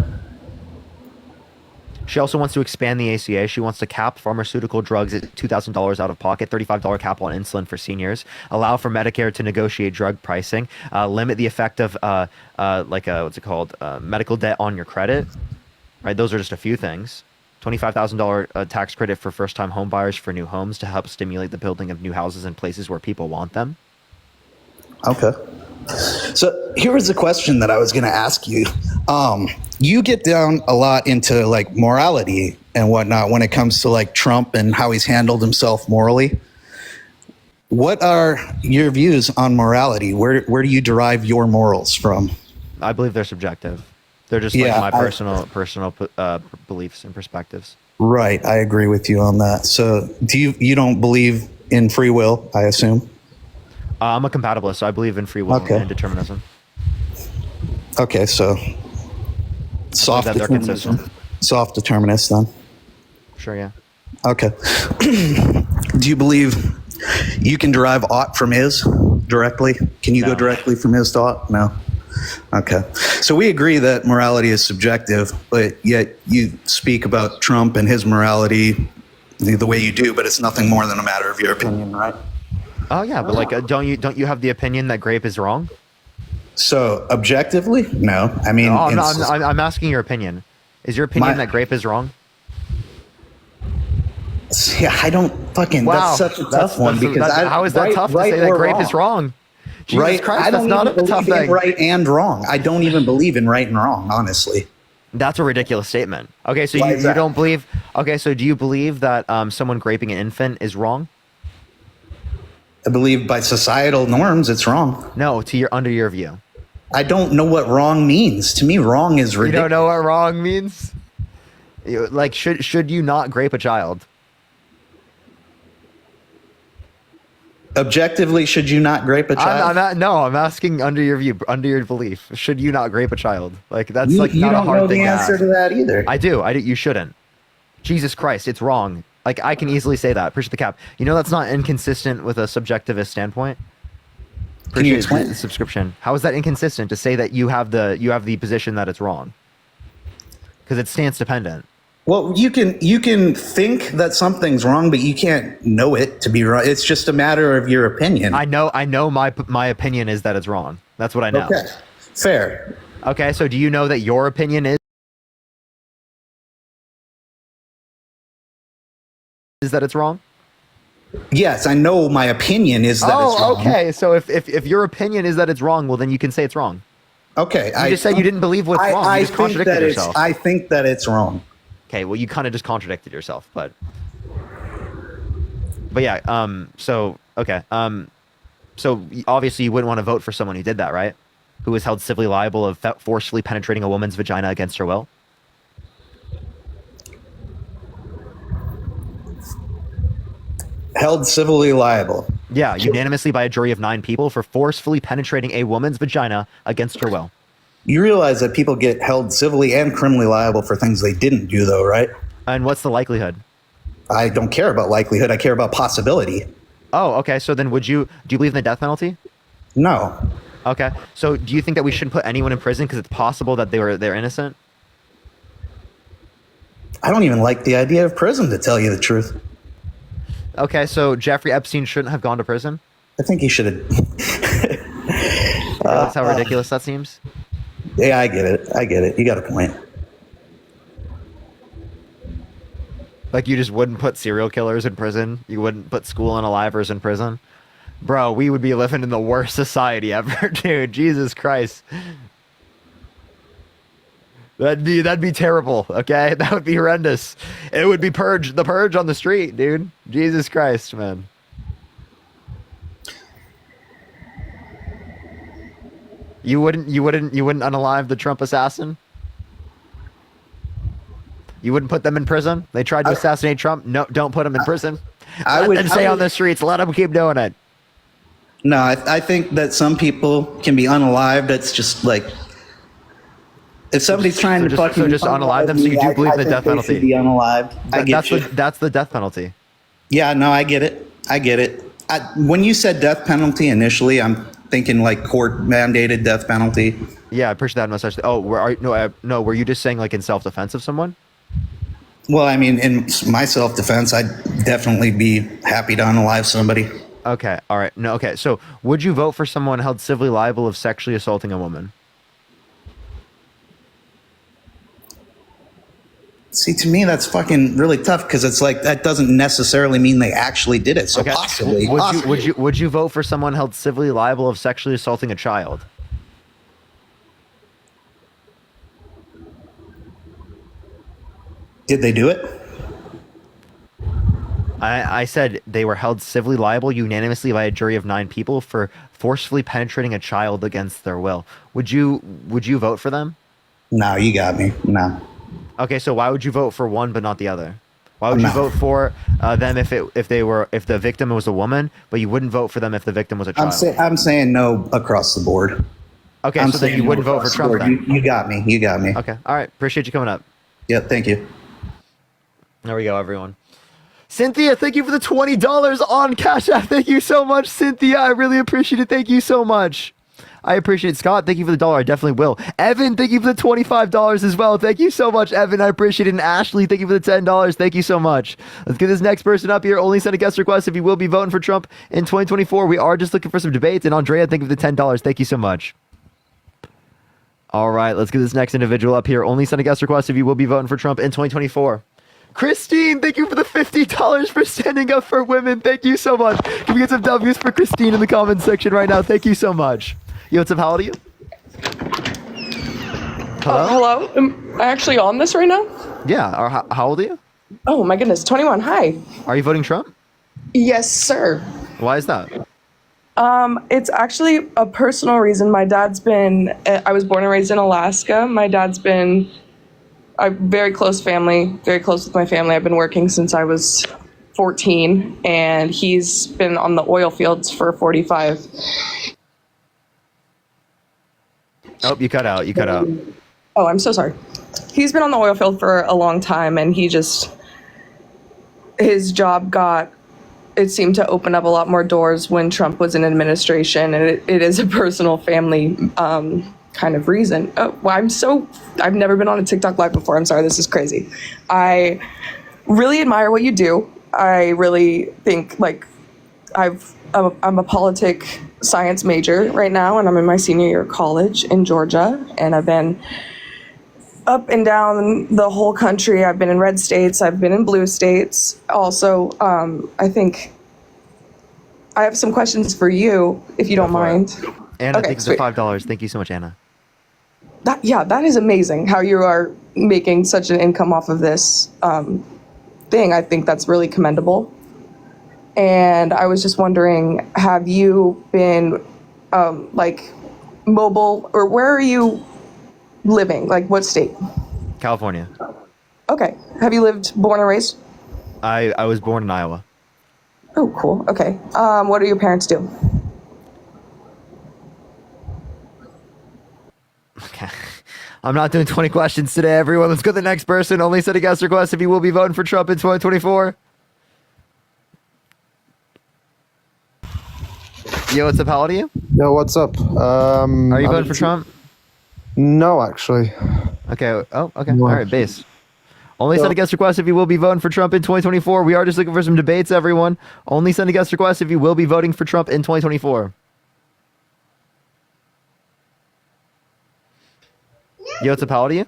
She also wants to expand the ACA. She wants to cap pharmaceutical drugs at $2,000 out of pocket, $35 cap on insulin for seniors, allow for Medicare to negotiate drug pricing, limit the effect of medical debt on your credit. Right, those are just a few things. $25,000 tax credit for first-time home buyers for new homes to help stimulate the building of new houses in places where people want them. Okay. So here was a question that I was going to ask you. You get down a lot into like morality and whatnot when it comes to like Trump and how he's handled himself morally. What are your views on morality? Where do you derive your morals from? I believe they're subjective. They're just like my personal beliefs and perspectives. Right. I agree with you on that. So you don't believe in free will, I assume? I'm a compatibilist, so I believe in free will and determinism. Okay, so soft determinism. Soft determinist then? Sure, yeah. Okay. Do you believe You can derive ought from is directly. Can you go directly from is to ought? No. Okay. So we agree that morality is subjective, but yet you speak about Trump and his morality the way you do, but it's nothing more than a matter of your opinion, right? Oh yeah, but like, don't you have the opinion that grape is wrong? So objectively, no. I mean, No, I'm asking your opinion. Is your opinion that grape is wrong? Yeah, I don't fucking. Wow, That's such a tough one because how is that tough to say that grape is wrong? Jesus Christ, I that's don't not even a tough believe in thing. right and wrong. I don't even believe in right and wrong, honestly. That's a ridiculous statement. Okay, so Why you is that? don't believe. Okay, so do you believe that someone graping an infant is wrong? I believe by societal norms, it's wrong. No, under your view. I don't know what wrong means. To me, wrong is ridiculous. You don't know what wrong means? Like, should you not grape a child? Objectively, should you not grape a child? I'm asking under your view, under your belief. Should you not grape a child? Like, that's you, like you not a don't hard know thing the to answer ask. to that either. I do. You shouldn't. Jesus Christ, it's wrong. Like, I can easily say that. Appreciate the cap. You know that's not inconsistent with a subjectivist standpoint. Can you Appreciate explain? the subscription. How is that inconsistent to say that you have the position that it's wrong? Because it's stance dependent. Well, you can think that something's wrong, but you can't know it to be wrong. It's just a matter of your opinion. I know my opinion is that it's wrong. That's what I know. Okay, fair. Okay, so do you know that your opinion is that it's wrong? Yes, I know my opinion is that it's wrong. Okay. So if your opinion is that it's wrong, well, then you can say it's wrong. Okay. You just said you didn't believe what's wrong. You just contradicted yourself. I think that it's wrong. Okay. Well, you kind of just contradicted yourself, but yeah. So okay. So obviously you wouldn't want to vote for someone who did that, right? Who was held civilly liable of forcefully penetrating a woman's vagina against her will. Held civilly liable. Yeah, unanimously by a jury of 9 people for forcefully penetrating a woman's vagina against her will. You realize that people get held civilly and criminally liable for things they didn't do, though, right? And what's the likelihood? I don't care about likelihood. I care about possibility. Oh, okay. So then do you believe in the death penalty? No. Okay. So do you think that we shouldn't put anyone in prison because it's possible that they're innocent? I don't even like the idea of prison, to tell you the truth. Okay, so Jeffrey Epstein shouldn't have gone to prison? I think he should have. That's how ridiculous that seems? Yeah, I get it. You got a point. Like, you just wouldn't put serial killers in prison? You wouldn't put school unalivers in prison? Bro, we would be living in the worst society ever, dude. Jesus Christ. That'd be terrible, okay? That would be horrendous. It would be the purge on the street, dude. Jesus Christ, man. You wouldn't unalive the Trump assassin? You wouldn't put them in prison? They tried to assassinate Trump? No, don't put them in prison. Let them stay on the streets. Let them keep doing it. No, I think that some people can be unalived. It's just like, if somebody's trying to fucking just unalive them, so you do believe in the death penalty? Be unalived. That's the death penalty. Yeah, no, I get it. When you said death penalty initially, I'm thinking like court mandated death penalty. Yeah, I appreciate that much. Oh, were you just saying like in self defense of someone? Well, I mean, in my self defense, I'd definitely be happy to unalive somebody. Okay, all right. No, okay. So, would you vote for someone held civilly liable of sexually assaulting a woman? See, to me, that's fucking really tough because it's like that doesn't necessarily mean they actually did it. So possibly, would you vote for someone held civilly liable of sexually assaulting a child? Did they do it? I said they were held civilly liable unanimously by a jury of 9 people for forcefully penetrating a child against their will. Would you vote for them? No, you got me. No. Okay, so why would you vote for one but not the other? Why would you vote for them if the victim was a woman, but you wouldn't vote for them if the victim was a child? I'm saying no across the board. Okay, so then you wouldn't vote for Trump then? You got me. You got me. Okay, all right. Appreciate you coming up. Yeah, thank you. There we go, everyone. Cynthia, thank you for the $20 on Cash App. Thank you so much, Cynthia. I really appreciate it. Thank you so much. I appreciate it. Scott, thank you for the $1. I definitely will. Evan, thank you for the $25 as well. Thank you so much, Evan. I appreciate it. And Ashley, thank you for the $10. Thank you so much. Let's get this next person up here. Only send a guest request if you will be voting for Trump in 2024. We are just looking for some debates. And Andrea, thank you for the $10. Thank you so much. All right, let's get this next individual up here. Only send a guest request if you will be voting for Trump in 2024. Christine, thank you for the $50 for standing up for women. Thank you so much. Can we get some W's for Christine in the comments section right now? Thank you so much. Yo, what's up? How old are you? Hello? Hello? Am I actually on this right now? Yeah. Or how old are you? Oh my goodness, 21. Hi. Are you voting Trump? Yes, sir. Why is that? It's actually a personal reason. My dad's been, I was born and raised in Alaska. My dad's been a very close family, very close with my family. I've been working since I was 14, and he's been on the oil fields for 45. Oh, you cut out. You cut out. Oh, I'm so sorry. He's been on the oil field for a long time, and his job it seemed to open up a lot more doors when Trump was in administration, and it is a personal family kind of reason. Oh, well, I've never been on a TikTok live before. I'm sorry, this is crazy. I really admire what you do. I really think, like, I'm a politic science major right now, and I'm in my senior year of college in Georgia, and I've been up and down the whole country. I've been in red states, I've been in blue states. Also, I think I have some questions for you, if you don't mind. Anna, Okay, thank you for $5. Thank you so much, Anna. That is amazing how you are making such an income off of this thing. I think that's really commendable. And I was just wondering, have you been mobile, or where are you living? Like, what state? California. Okay. Have you born and raised? I was born in Iowa. Oh, cool. Okay. What do your parents do? Okay. I'm not doing 20 questions today, everyone. Let's go to the next person. Only send a guest request if you will be voting for Trump in 2024. Yo, what's up? How old are you? Yo, what's up? Are you voting for Trump? No, actually. Okay. Oh, okay. All right, base. Only send a guest request if you will be voting for Trump in 2024. We are just looking for some debates, everyone. Only send a guest request if you will be voting for Trump in 2024. Yo, what's up? How old are you?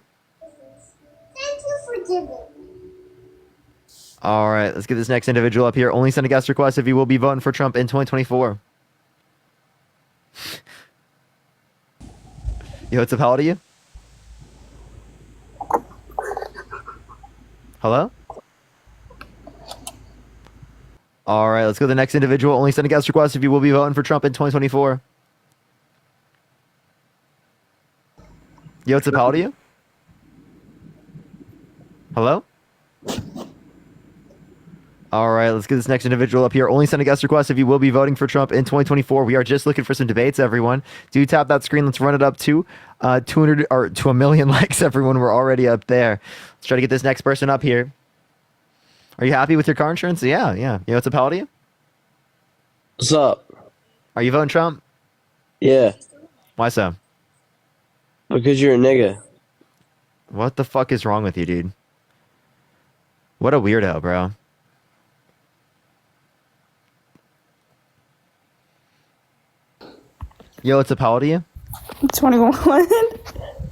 All right, let's get this next individual up here. Only send a guest request if you will be voting for Trump in 2024. Yo, what's up? How old are you? Hello? All right, let's go to the next individual. Only send a guest request if you will be voting for Trump in 2024. Yo, what's up? How old are you? Hello? All right, let's get this next individual up here. Only send a guest request if you will be voting for Trump in 2024. We are just looking for some debates, everyone. Do tap that screen. Let's run it up to 200 or to 1 million likes, everyone. We're already up there. Let's try to get this next person up here. Are you happy with your car insurance? Yeah. Yo, what's up? How old are you? What's up? Are you voting Trump? Yeah. Why so? Because you're a nigga. What the fuck is wrong with you, dude? What a weirdo, bro. Yo, what's up? How old are you? 21.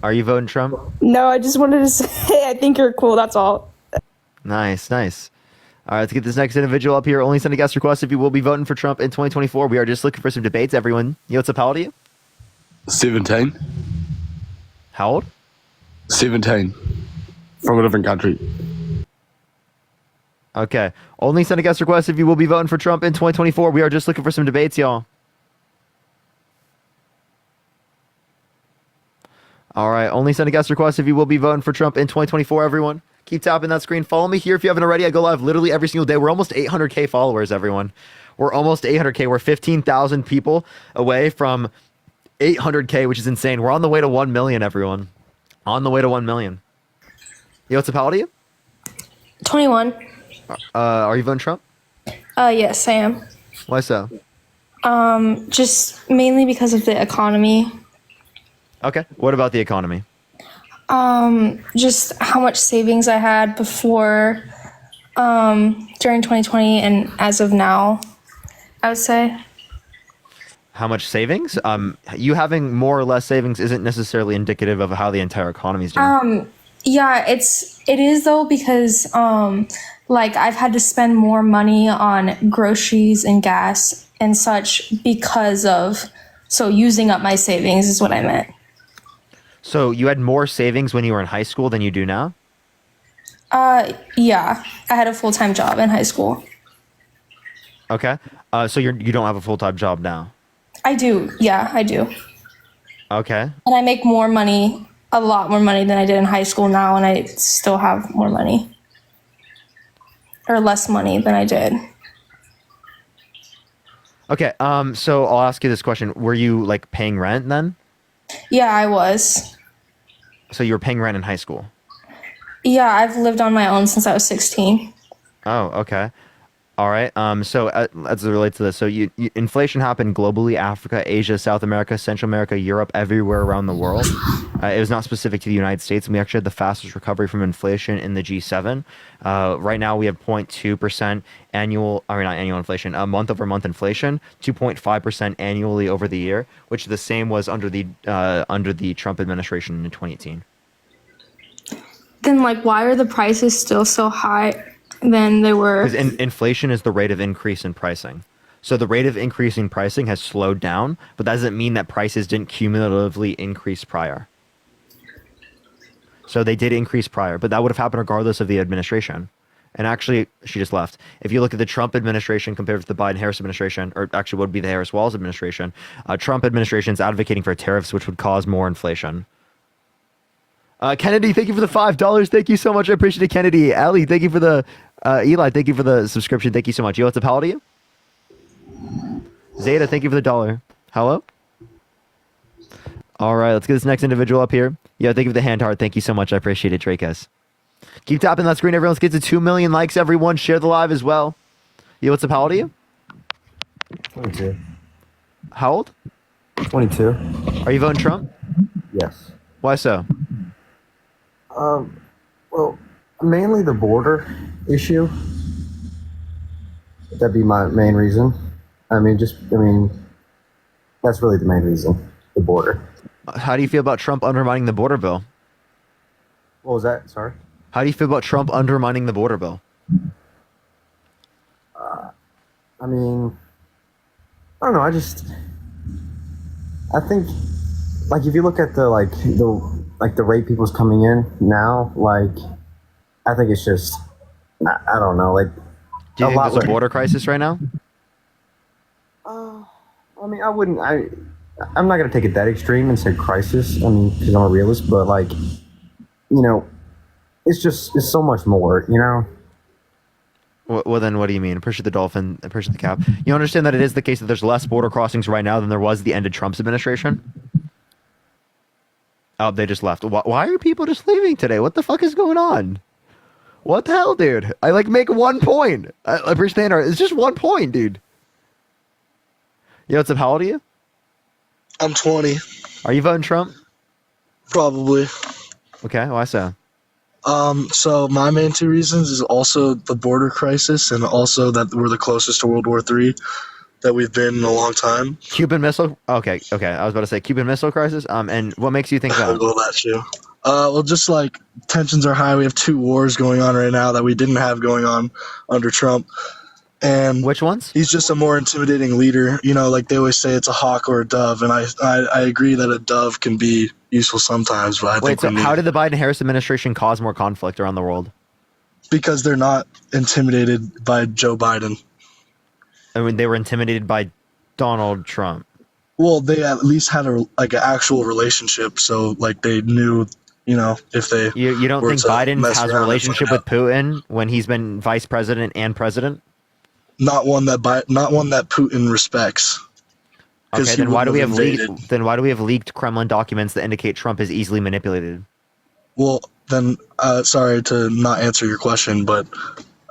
Are you voting Trump? No, I just wanted to say I think you're cool. That's all. Nice. All right, let's get this next individual up here. Only send a guest request if you will be voting for Trump in 2024. We are just looking for some debates, everyone. Yo, what's up? How old are you? 17. How old? 17. From a different country. Okay. Only send a guest request if you will be voting for Trump in 2024. We are just looking for some debates, y'all. All right. Only send a guest request if you will be voting for Trump in 2024, everyone. Keep tapping that screen. Follow me here if you haven't already. I go live literally every single day. We're almost 800K followers, everyone. We're almost 800K. We're 15,000 people away from 800K, which is insane. We're on the way to 1 million, everyone. On the way to 1 million. Yo, what's up? How old are you? 21. Are you voting Trump? Yes, I am. Why so? Just mainly because of the economy. Okay. What about the economy? Just how much savings I had before, during 2020 and as of now, I would say. How much savings? You having more or less savings isn't necessarily indicative of how the entire economy is doing. Yeah, it is though, because, like I've had to spend more money on groceries and gas and such so using up my savings is what I meant. So you had more savings when you were in high school than you do now? Yeah, I had a full-time job in high school. Okay. So you don't have a full-time job now? I do. Yeah, I do. Okay. And I make more money, a lot more money than I did in high school now, and I still have more money. Or less money than I did. Okay. So I'll ask you this question. Were you like paying rent then? Yeah, I was. So you were paying rent in high school? Yeah, I've lived on my own since I was 16. Oh, okay. All right. So as it relates to this, so inflation happened globally: Africa, Asia, South America, Central America, Europe, everywhere around the world. It was not specific to the United States, and we actually had the fastest recovery from inflation in the G7. Right now, we have 0.2% not annual inflation, month over month inflation, 2.5% annually over the year, which the same was under the Trump administration in 2018. Then, like, why are the prices still so high than they were? Because inflation is the rate of increase in pricing. So the rate of increase in pricing has slowed down, but that doesn't mean that prices didn't cumulatively increase prior. So they did increase prior, but that would have happened regardless of the administration. And actually, she just left. If you look at the Trump administration compared to the Biden-Harris administration, or actually what would be the Harris-Walz administration, Trump administration is advocating for tariffs, which would cause more inflation. Kennedy, thank you for the $5. Thank you so much. I appreciate it, Kennedy. Ali, thank you for the Eli, thank you for the subscription. Thank you so much. Yo, what's up, how old are you? Zeta, thank you for the $1. Hello? All right, let's get this next individual up here. Yo, thank you for the hand heart. Thank you so much. I appreciate it, Dracus. Keep tapping that screen, everyone. Let's get to 2 million likes, everyone. Share the live as well. Yo, what's up, how old are you? 22. How old? 22. Are you voting Trump? Yes. Why so? Well, mainly the border issue. That'd be my main reason. That's really the main reason. The border. How do you feel about Trump undermining the border bill? What was that? Sorry? How do you feel about Trump undermining the border bill? I don't know. I think, like, if you look at the rate people's coming in now, like, I think it's just, I don't know, like. Do you think there's a border crisis right now? I'm not going to take it that extreme and say crisis, because I'm a realist, but, like, it's so much more, Well, then what do you mean? Appreciate the dolphin, appreciate the cap. You understand that it is the case that there's less border crossings right now than there was at the end of Trump's administration? Oh, they just left. Why are people just leaving today? What the fuck is going on? What the hell, dude? I make 1 point. I appreciate the hand art. It's just 1 point, dude. Yo, what's up? How old are you? I'm 20. Are you voting Trump? Probably. Okay, why so? So my main two reasons is also the border crisis and also that we're the closest to World War III that we've been in a long time. Cuban Missile? Okay. I was about to say Cuban Missile Crisis. And what makes you think that? Well, that too. Well, just like tensions are high. We have 2 wars going on right now that we didn't have going on under Trump. And which ones? He's just a more intimidating leader. Like they always say, it's a hawk or a dove, and I agree that a dove can be useful sometimes. But how did the Biden-Harris administration cause more conflict around the world? Because they're not intimidated by Joe Biden. I mean, they were intimidated by Donald Trump. Well, they at least had an actual relationship, so like they knew. If they you don't think Biden has a relationship with Putin when he's been vice president and president? Not one that Putin respects. Okay, then why do we have leaked Kremlin documents that indicate Trump is easily manipulated? Well, then sorry to not answer your question, but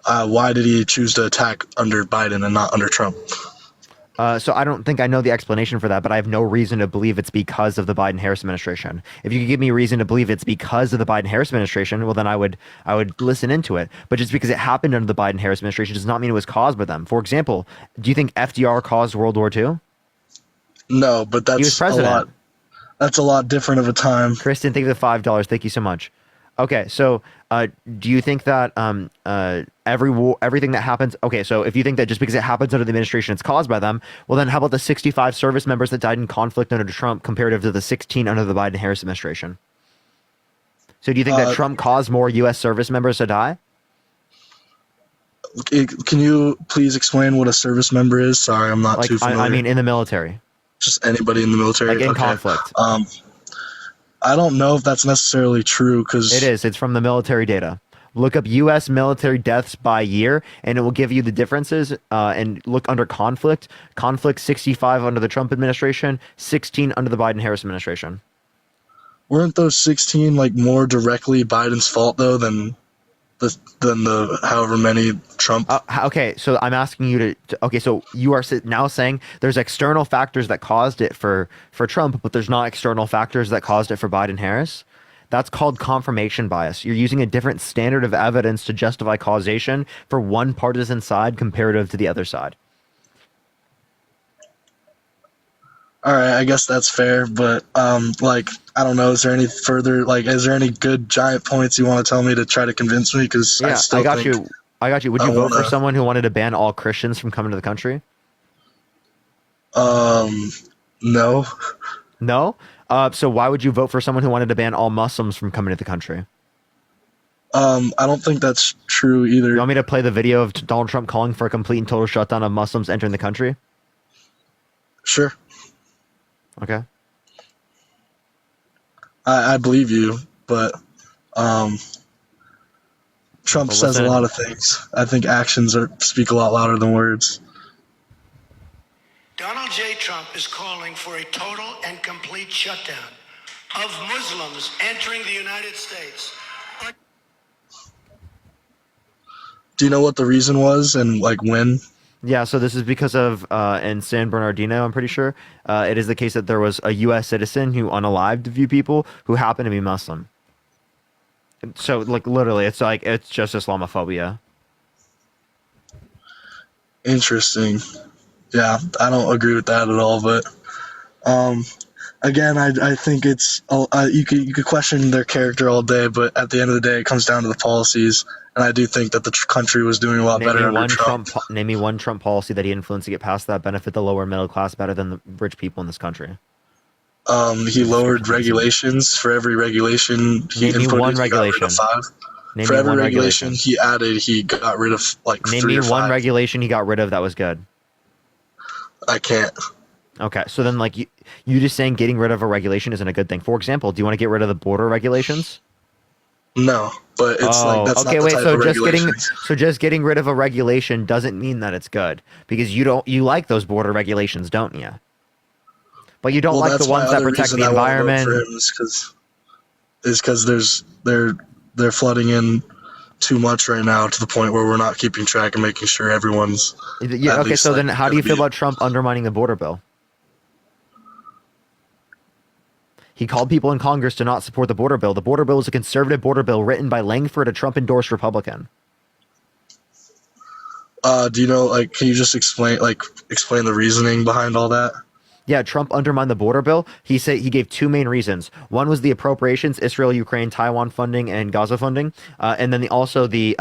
why did he choose to attack under Biden and not under Trump? So I don't think I know the explanation for that, but I have no reason to believe it's because of the Biden-Harris administration. If you could give me reason to believe it's because of the Biden-Harris administration, well, then I would listen into it. But just because it happened under the Biden-Harris administration does not mean it was caused by them. For example, do you think FDR caused World War II? No, but He was that's a president. lot. That's a lot different of a time. Kristen, thank you for the $5. Thank you so much. Okay, so do you think that everything that happens? Okay, so if you think that just because it happens under the administration, it's caused by them, well, then how about the 65 service members that died in conflict under Trump, comparative to the 16 under the Biden-Harris administration? So do you think that Trump caused more U.S. service members to die? Can you please explain what a service member is? Sorry, I'm not too familiar. I mean, in the military. Just anybody in the military, like in conflict. I don't know if that's necessarily true because it is. It's from the military data. Look up U.S. military deaths by year, and it will give you the differences. And look under conflict. Conflict 65 under the Trump administration, 16 under the Biden-Harris administration. Weren't those 16 like more directly Biden's fault though than the however many Trump? Okay, so I'm asking you to okay, so you are now saying there's external factors that caused it for Trump, but there's not external factors that caused it for Biden-Harris. That's called confirmation bias. You're using a different standard of evidence to justify causation for one partisan side comparative to the other side. All right, I guess that's fair, but like I don't know. Is there any further is there any good giant points you want to tell me to try to convince me? Because yeah, I got you. Would you vote for wanna... someone who wanted to ban all Christians from coming to the country? No. No. So why would you vote for someone who wanted to ban all Muslims from coming to the country? I don't think that's true either. You want me to play the video of Donald Trump calling for a complete and total shutdown of Muslims entering the country? Sure. Okay. I believe you, but Trump says a lot of things. I think actions speak a lot louder than words. Donald J. Trump is calling for a total and complete shutdown of Muslims entering the United States. Do you know what the reason was and when? Yeah, so this is because of in San Bernardino, I'm pretty sure, it is the case that there was a U.S. citizen who unalived a few people who happened to be Muslim. So, literally, it's just Islamophobia. Interesting. Yeah, I don't agree with that at all, but again, I think it's you could question their character all day, but at the end of the day, it comes down to the policies. And I do think that the country was doing a lot better under Trump. Name me one Trump policy that he influenced to get past that benefit the lower middle class better than the rich people in this country. He lowered regulations. For every regulation he inputted, name me one regulation. For every regulation he added, he got rid of Name me one regulation he got rid of that was good. I can't. Okay, so then you just saying getting rid of a regulation isn't a good thing. For example, do you want to get rid of the border regulations? No, but it's that's okay. not the Wait, type so of just getting rid of a regulation doesn't mean that it's good because you like those border regulations, don't you? But you don't like the ones that protect the environment. Is because they're flooding in too much right now to the point where we're not keeping track and making sure everyone's. Yeah. Okay. So then, how do you feel about Trump undermining the border bill? He called people in Congress to not support the border bill. The border bill is a conservative border bill written by Langford, a Trump-endorsed Republican. Do you know, can you just explain the reasoning behind all that? Yeah, Trump undermined the border bill. He said he gave two main reasons. One was the appropriations, Israel, Ukraine, Taiwan funding, and Gaza funding, and then also he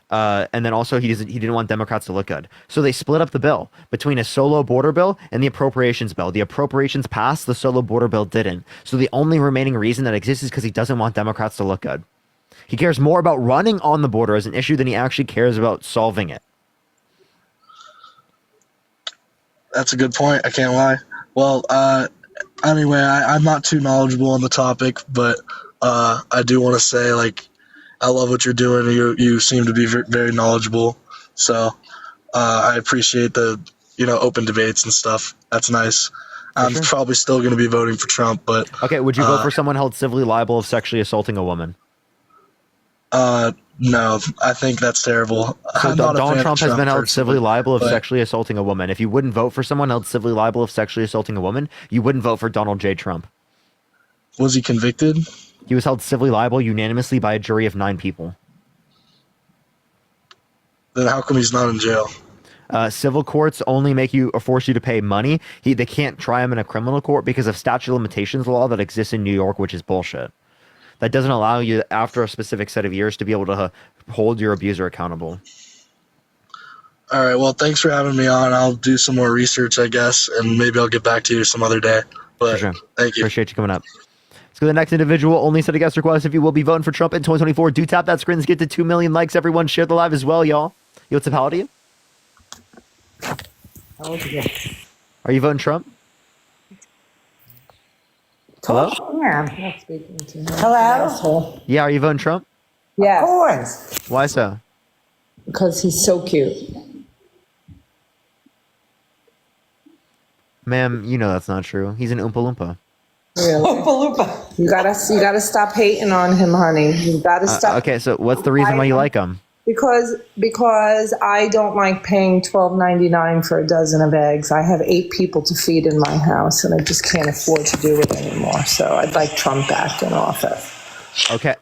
didn't want Democrats to look good. So they split up the bill between a solo border bill and the appropriations bill. The appropriations passed, the solo border bill didn't. So the only remaining reason that exists is because he doesn't want Democrats to look good. He cares more about running on the border as an issue than he actually cares about solving it. That's a good point. I can't lie. Well, anyway, I'm not too knowledgeable on the topic, but I do want to say, I love what you're doing. You seem to be very knowledgeable. So I appreciate the, open debates and stuff. That's nice. I'm probably still going to be voting for Trump, but... Okay, would you vote for someone held civilly liable of sexually assaulting a woman? No, I think that's terrible. So I'm not a Donald fan of Trump has been held civilly personally, liable of but- sexually assaulting a woman. If you wouldn't vote for someone held civilly liable of sexually assaulting a woman, you wouldn't vote for Donald J. Trump. Was he convicted? He was held civilly liable unanimously by a jury of 9 people. Then how come he's not in jail? Civil courts only make you or force you to pay money. They can't try him in a criminal court because of statute of limitations law that exists in New York, which is bullshit. That doesn't allow you, after a specific set of years, to be able to hold your abuser accountable. All right. Well, thanks for having me on. I'll do some more research, I guess, and maybe I'll get back to you some other day. But For sure. Thank you. Appreciate you coming up. Let's go to the next individual. Only set of guest requests if you will be voting for Trump in 2024. Do tap that screen. Let's get to 2 million likes. Everyone share the live as well, y'all. Yo, what's up? How old are you? Are you voting Trump? Hello? Yeah, I'm not speaking to him. Hello? Yeah, are you voting Trump? Yes. Of course. Why so? Because he's so cute. Ma'am, you know that's not true. He's an Oompa Loompa. Really? You gotta stop hating on him, honey. You gotta stop. Okay, so what's the reason why you like him? Because I don't like paying $12.99 for a dozen of eggs. I have 8 people to feed in my house, and I just can't afford to do it anymore. So I'd like Trump back in office. Okay.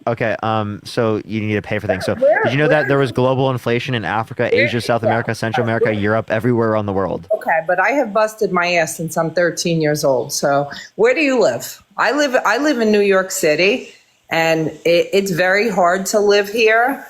So you need to pay for things. So did you know that there was global inflation in Africa, Asia, South America, Central America, Europe, everywhere around the world? Okay, but I have busted my ass since I'm 13 years old. So where do you live? I live in New York City, and it's very hard to live here.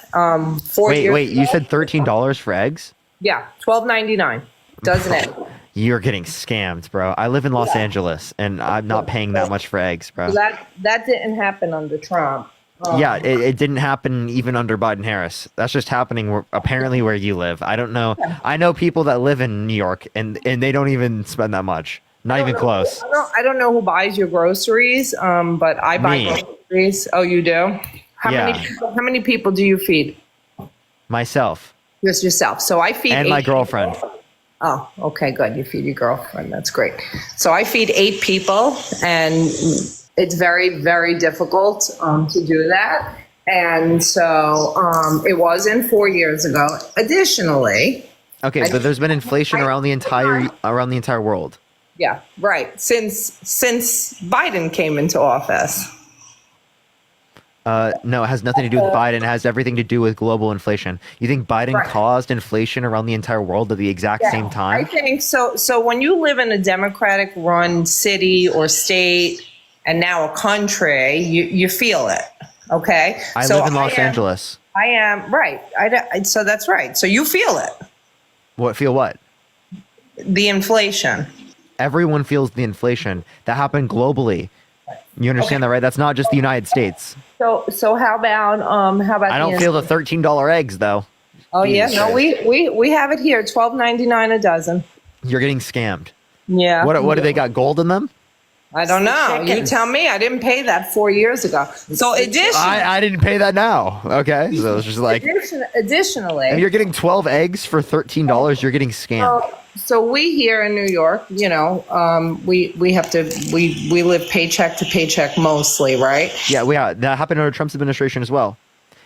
Wait, you said $13 for eggs? Yeah, $12.99 dozen egg. You're getting scammed, bro. I live in Los Angeles, and I'm not paying that much for eggs, bro. That didn't happen under Trump. Yeah, it didn't happen even under Biden-Harris. That's just happening apparently where you live. I don't know. I know people that live in New York, and they don't even spend that much. Not even close. I don't know who buys your groceries, but I buy Me. groceries. Oh, you do? How many people do you feed? Myself. Just yourself. So I feed And 8 my girlfriend. people. Oh, okay, good. You feed your girlfriend. That's great. So I feed 8 people, and it's very, very difficult to do that. And so it wasn't 4 years ago. Additionally, Okay, but there's been inflation around the entire world. yeah, right. Since Biden came into office. No, it has nothing to do with Biden. It has everything to do with global inflation. You think Biden caused inflation around the entire world at the exact same I time? think so. So when you live in a Democratic-run city or state, and now a country, you feel it. Okay. I live in Los Angeles. I am right. So that's right. So you feel it. Feel what? The inflation. Everyone feels the inflation. That happened globally. You understand that, right? That's not just the United States. So how about I don't feel the $13 eggs though. Oh yeah, no, we have it here, $12.99 a dozen. You're getting scammed. Yeah. What do they got? Gold in them? I don't know. You tell me. I didn't pay that 4 years ago. So I didn't pay that now. Okay, so it's just like additionally, if you're getting 12 eggs for $13, you're getting scammed. So we here in New York, we live paycheck to paycheck mostly, right? Yeah, that happened under Trump's administration as well.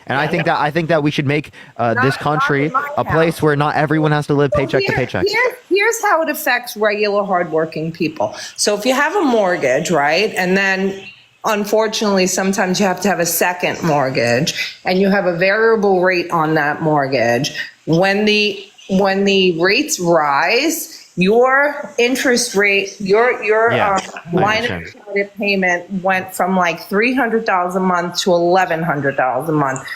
And I think that we should make this country a place where not everyone has to live paycheck to paycheck. Here's how it affects regular hardworking people. So if you have a mortgage, right, and then unfortunately sometimes you have to have a second mortgage, and you have a variable rate on that mortgage. When the rates rise, your interest rate, your line of credit payment went from like $300 a month to $1,100 a month.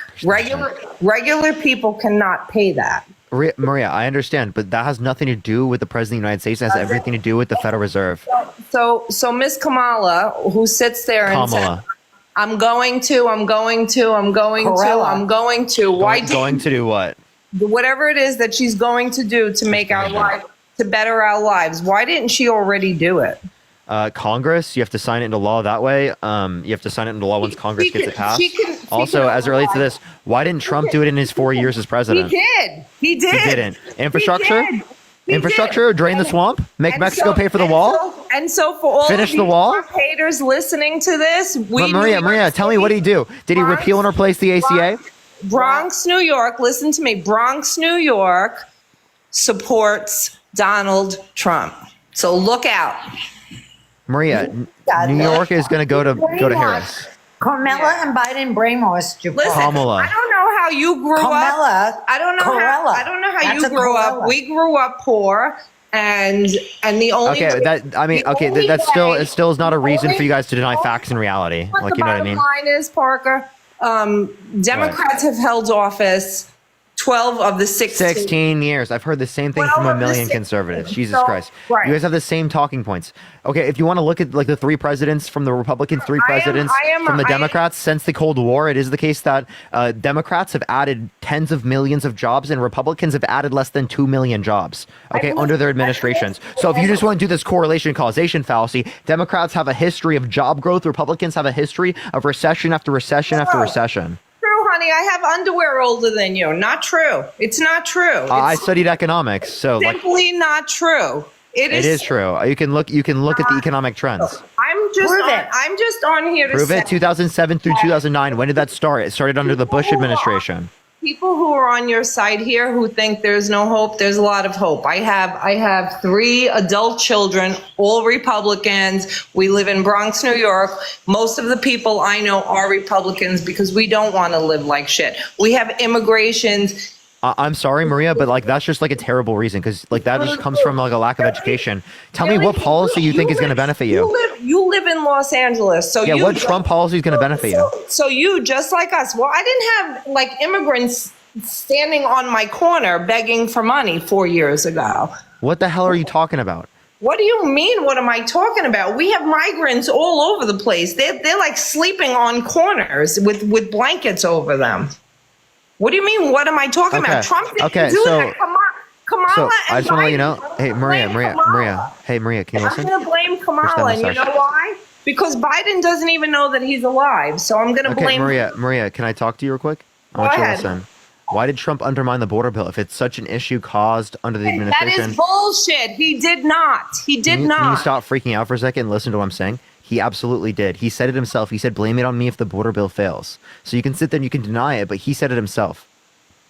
Regular people cannot pay that. Maria, I understand, but that has nothing to do with the President of the United States. It has everything to do with the Federal Reserve. So Miss Kamala, who sits there and says, I'm going to. Why going to do what? Whatever it is that she's going to do to make our life, to better our lives. Why didn't she already do it? Congress, you have to sign it into law that way. You have to sign it into law once Congress gets it passed. Also, as it relates to this, why didn't Trump do it in his 4 years as president? He did. He didn't. Infrastructure? Infrastructure? Drain the swamp? Make Mexico pay for the wall? And so for all Finish of the wall? haters listening to this, Maria, tell me, what did he do? Did he repeal and replace the ACA? Bronx, New York, listen to me. Bronx, New York supports Donald Trump. So look out. Maria, New York is going to go to Harris. Carmela and Biden brainwashed you. Listen, Kamala. I don't know how you grew up. I don't know how That's you a grew up. Corella. We grew up poor, and the only that still is not a reason for you guys to deny facts and reality. What Like, the you know what I bottom mean? line is, Parker, Democrats have held office 12 of the 16 years. I've heard the same thing from a million conservatives. Jesus Christ. Right. You guys have the same talking points. Okay, if you want to look at like the three presidents from the Republicans, from the Democrats since the Cold War, it is the case that Democrats have added tens of millions of jobs and Republicans have added less than 2 million jobs, under their administrations. So if you just want to do this correlation causation fallacy, Democrats have a history of job growth, Republicans have a history of recession after recession after recession. True, honey. I have underwear older than you. Not true. It's not true. I studied economics, so Simply not true. it is true. You can look at the economic trends. I'm just on here to Prove say it. 2007 through 2009. When did that start? It started under the Bush administration. people who are on your side here who think there's no hope, there's a lot of hope. I have 3 adult children, all Republicans. We live in Bronx, New York. Most of the people I know are Republicans because we don't want to live like shit. We have immigrations. I'm sorry, Maria, but like that's just like a terrible reason because like that just comes from like a lack of education. Tell me what policy you think is going to benefit you. You live in Los Angeles, so yeah, what Trump policy is going to benefit you? So you just like us. Well, I didn't have like immigrants standing on my corner begging for money 4 years ago. What the hell are you talking about? What do you mean? What am I talking about? We have migrants all over the place. They're like sleeping on corners with blankets over them. What do you mean? What am I talking about? Trump didn't do that. Kamala so I and just want to let you know. Biden Hey, Maria. Hey, Maria, can you listen? I'm going to blame Kamala, and you know why? Because Biden doesn't even know that he's alive. So I'm going to blame. Maria, can I talk to you real quick? I want you to listen. Why did Trump undermine the border bill if it's such an issue caused under the administration? That is bullshit. He did not. He did not. Can you stop freaking out for a second and listen to what I'm saying? He absolutely did. He said it himself. He said, blame it on me if the border bill fails. So you can sit there and you can deny it, but he said it himself.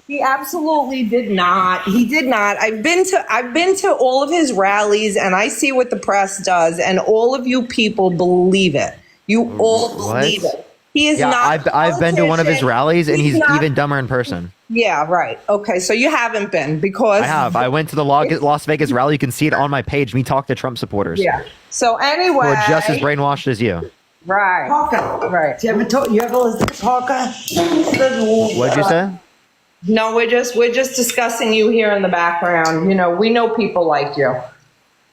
He absolutely did not. He did not. I've been to all of his rallies and I see what the press does and all of you people believe it. You all believe it. He is not. I've been to one of his rallies and he's even dumber in person. Yeah, right. Okay, so you haven't been because I have. I went to the Las Vegas rally. You can see it on my page. Me talk to Trump supporters. Yeah. So anyway, who are just as brainwashed as you. Right. Parker. Right. You ever listen to Parker? What'd you say? No, we're just discussing you here in the background. You know, we know people like you.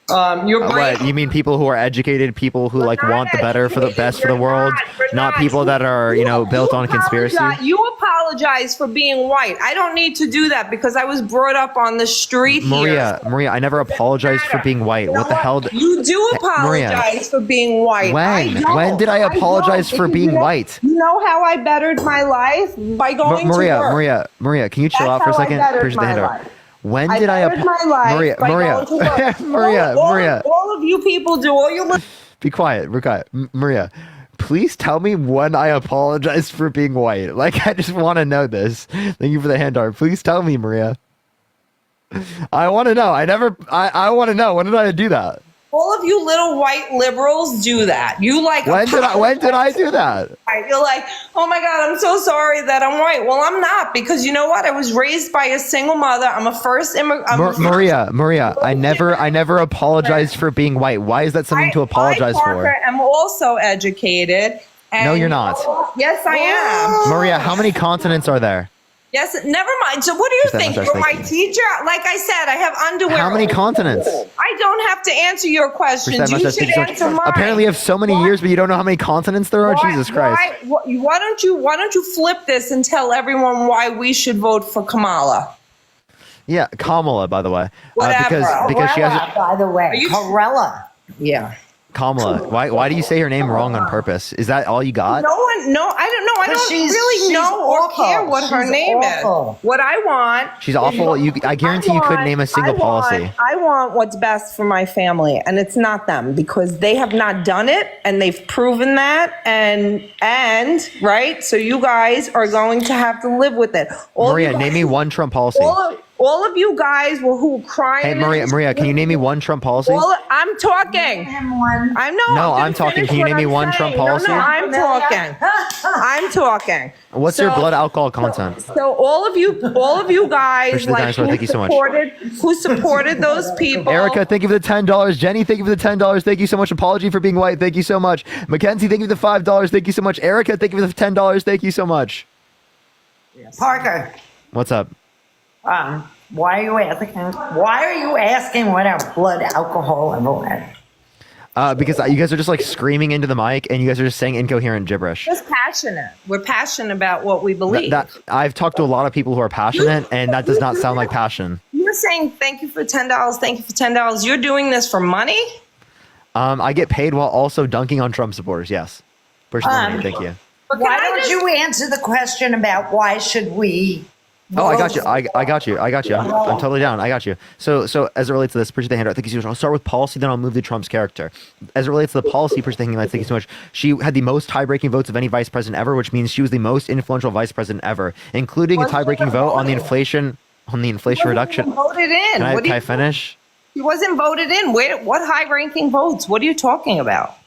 What you mean? People who are educated, people who like want the better for the best for the world, not people that are built on conspiracy. You apologize for being white. I don't need to do that because I was brought up on the street here. Maria, I never apologized for being white. What the hell? You do apologize for being white. When did I apologize for being white? You know how I bettered my life by going to work. Maria, can you chill out for a second? Appreciate the handout. When did I Maria, all of you people do. All you be quiet. Maria, please tell me when I apologized for being white. Like, I just want to know this. Thank you for the hand art. Please tell me, Maria. I want to know. I want to know. When did I do that? All of you little white liberals do that. You like. When did I do that? You're like, oh my God, I'm so sorry that I'm white. Well, I'm not because you know what? I was raised by a single mother. I'm a first immigrant. Maria, I never apologized for being white. Why is that something to apologize for? I'm also educated. No, you're not. Yes, I am. Maria, how many continents are there? Yes, never mind. So what do you think? You're my teacher? Like I said, I have underwear. How many continents? I don't have to answer your questions. You should answer mine. Apparently you have so many years, but you don't know how many continents there are? Jesus Christ. Why don't you flip this and tell everyone why we should vote for Kamala? Yeah, Kamala, by the way. Whatever. Because she has by the way, Corella. Yeah. Kamala. Why do you say her name wrong on purpose? Is that all you got? I don't know. I don't really know or care what her name is. What I want. She's awful. I guarantee you couldn't name a single policy. I want what's best for my family, and it's not them because they have not done it, and they've proven that. And right, so you guys are going to have to live with it. Maria, name me one Trump policy. All of you guys who crying. Hey, Maria, can you name me one Trump policy? I'm talking. I know. No, I'm talking. Can you name me one Trump policy? No, I'm talking. I'm talking. What's your blood alcohol content? So all of you guys, like thank you so much. Who supported those people? Erica, thank you for the $10. Jenny, thank you for the $10. Thank you so much. Apology for being white. Thank you so much. Mackenzie, thank you for the $5. Thank you so much. Erica, thank you for the $10. Thank you so much. Parker, What's up? why are you asking what our blood alcohol level is? Because you guys are just like screaming into the mic and you guys are just saying incoherent gibberish. Just passionate. We're passionate about what we believe. I've talked to a lot of people who are passionate, and that does not sound like passion. You're saying thank you for $10. Thank you for $10. You're doing this for money? I get paid while also dunking on Trump supporters. Yes, personally, thank you. Why don't you answer the question about why should we? Oh, I got you. I got you. I'm totally down. I got you. So as it relates to this, appreciate the handout. Thank you so much. I'll start with policy, then I'll move to Trump's character. As it relates to the policy, appreciate the handout. Thank you so much. She had the most tie-breaking votes of any vice president ever, which means she was the most influential vice president ever, including a tie-breaking vote on the inflation reduction. Voted in. Can I finish? He wasn't voted in. What high-ranking votes? What are you talking about?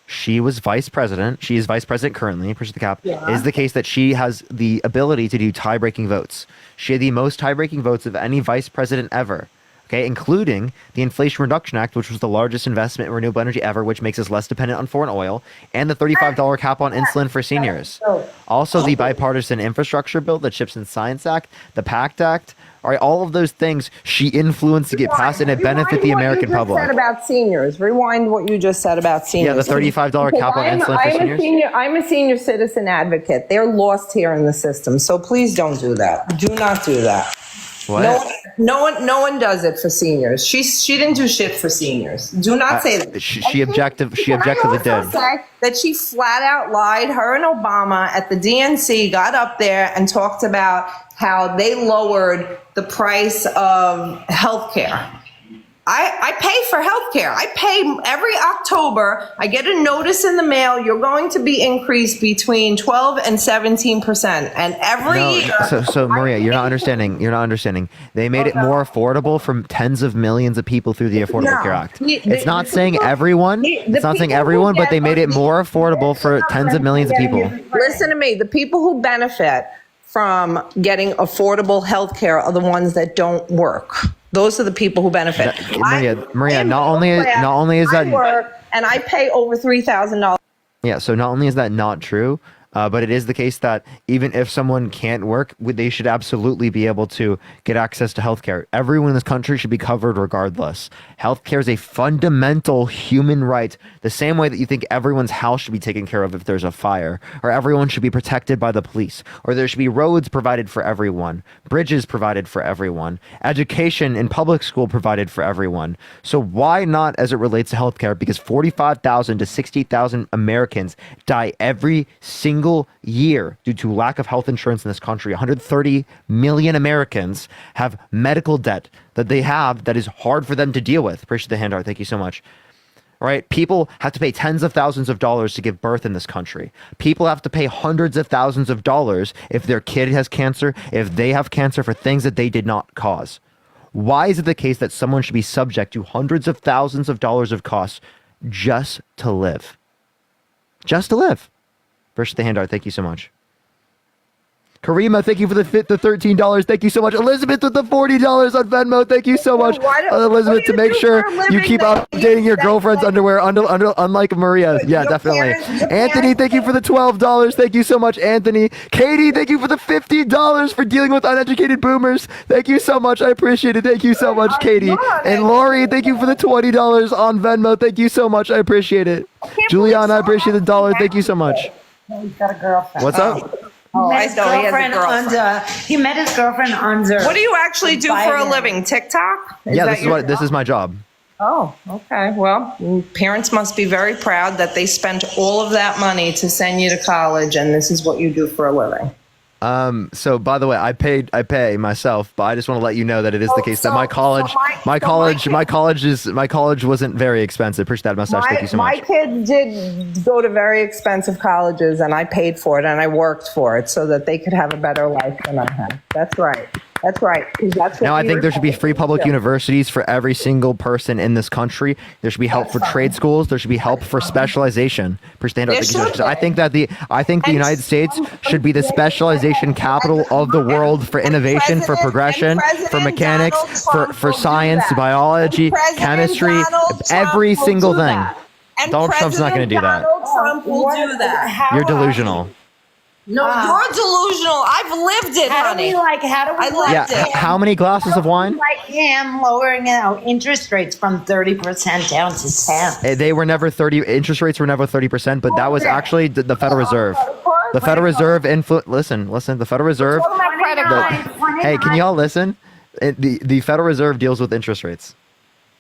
She was vice president. She is vice president currently. Appreciate the cap. Yeah. It is the case that she has the ability to do tie-breaking votes. She had the most tie-breaking votes of any vice president ever. Okay, including the Inflation Reduction Act, which was the largest investment in renewable energy ever, which makes us less dependent on foreign oil, and the $35 cap on insulin for seniors. Also, the bipartisan infrastructure bill, the Chips and Science Act, the PACT Act. All right, all of those things she influenced to get passed, and it benefit the American public. Said about seniors. Rewind what you just said about seniors. Yeah, the $35 cap on insulin for seniors. I'm a senior citizen advocate. They're lost here in the system, so please don't do that. Do not do that. What? No one does it for seniors. She didn't do shit for seniors. Do not say that. She objectively did. That she flat out lied. Her and Obama at the DNC got up there and talked about how they lowered the price of healthcare. I pay for healthcare. I pay every October. I get a notice in the mail. You're going to be increased between 12 and 17%. And every year. So Maria, you're not understanding. You're not understanding. They made it more affordable for tens of millions of people through the Affordable Care Act. It's not saying everyone. It's not saying everyone, but they made it more affordable for tens of millions of people. Listen to me. The people who benefit from getting affordable healthcare are the ones that don't work. Those are the people who benefit. Maria, not only is that, I work and I pay over $3,000. Yeah, so not only is that not true, but it is the case that even if someone can't work, they should absolutely be able to get access to healthcare. Everyone in this country should be covered regardless. Healthcare is a fundamental human right, the same way that you think everyone's house should be taken care of if there's a fire, or everyone should be protected by the police, or there should be roads provided for everyone, bridges provided for everyone, education in public school provided for everyone. So why not as it relates to healthcare? Because 45,000 to 60,000 Americans die every single year due to lack of health insurance in this country. 130 million Americans have medical debt that they have that is hard for them to deal with. Appreciate the handout. Thank you so much. All right. People have to pay tens of thousands of dollars to give birth in this country. People have to pay hundreds of thousands of dollars if their kid has cancer, if they have cancer for things that they did not cause. Why is it the case that someone should be subject to hundreds of thousands of dollars of costs just to live? Just to live. Appreciate the handout. Thank you so much. Karima, thank you for the $13. Thank you so much. Elizabeth with the $40 on Venmo. Thank you so much, Elizabeth, to make sure you keep updating your girlfriend's underwear, unlike Maria. Yeah, definitely. Anthony, thank you for the $12. Thank you so much, Anthony. Katie, thank you for the $50 for dealing with uneducated boomers. Thank you so much. I appreciate it. Thank you so much, Katie. And Lori, thank you for the $20 on Venmo. Thank you so much. I appreciate it. Juliana, I appreciate the $1. Thank you so much. He's got a girlfriend. What's up? He met his girlfriend on What do you actually do for a living? TikTok? Yeah, this is my job. Oh, okay. Well, parents must be very proud that they spent all of that money to send you to college, and this is what you do for a living. So by the way, I pay myself, but I just want to let you know that it is the case that my college wasn't very expensive. Appreciate that mustache. Thank you so My much. kids did go to very expensive colleges, and I paid for it, and I worked for it so that they could have a better life than I had. That's right. That's right. 'Cause that's what Now, I we think were there should be told free to public do. universities for every single person in this country. There should be help for trade schools. There should be help for specialization. Appreciate that. There Thank you so much. should I think that the United States should be the specialization capital of the world for innovation, for progression, for mechanics, for science, biology, chemistry, every single thing. Donald Trump's not going to do that. Donald Trump will do that. You're delusional. No, you're delusional. I've lived it, How do honey. we Yeah. How many glasses of wine? like him lowering interest rates from 30% down to 10? They were never 30. Interest rates were never 30%, but that was actually the Federal Reserve. The Federal Reserve Listen. The Federal Reserve. Hey, can y'all listen? The Federal Reserve deals with interest rates.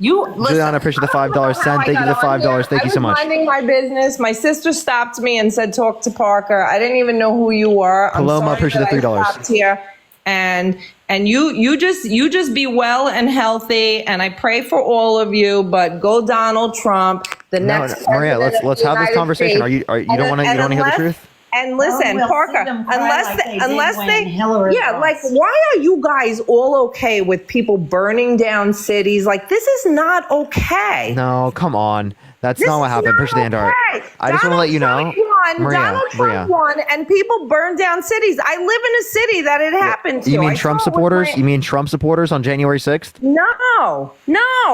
Juliana, appreciate the $5. Thank you for the $5. Thank you so much. I was minding my business. My sister stopped me and said, "Talk to Parker." I didn't even know who you were. Paloma, appreciate the $3. Stopped here, and you just be well and healthy. And I pray for all of you. But go Donald Trump, the next Maria, president let's of the have this United conversation. States. You don't want to hear the truth? And listen, we'll Parker, see them cry like they did when Hillary like, lost. why are you guys all okay with people burning down cities? Like, this is not okay. No, come on. That's This not what is happened. not Appreciate the Andar. okay. I just want to let you know, Donald Trump won. Maria, Donald Trump won, and people burned down cities. I live in a city that it happened to. You mean I Trump saw it with supporters? my- You mean Trump supporters on January 6th? No,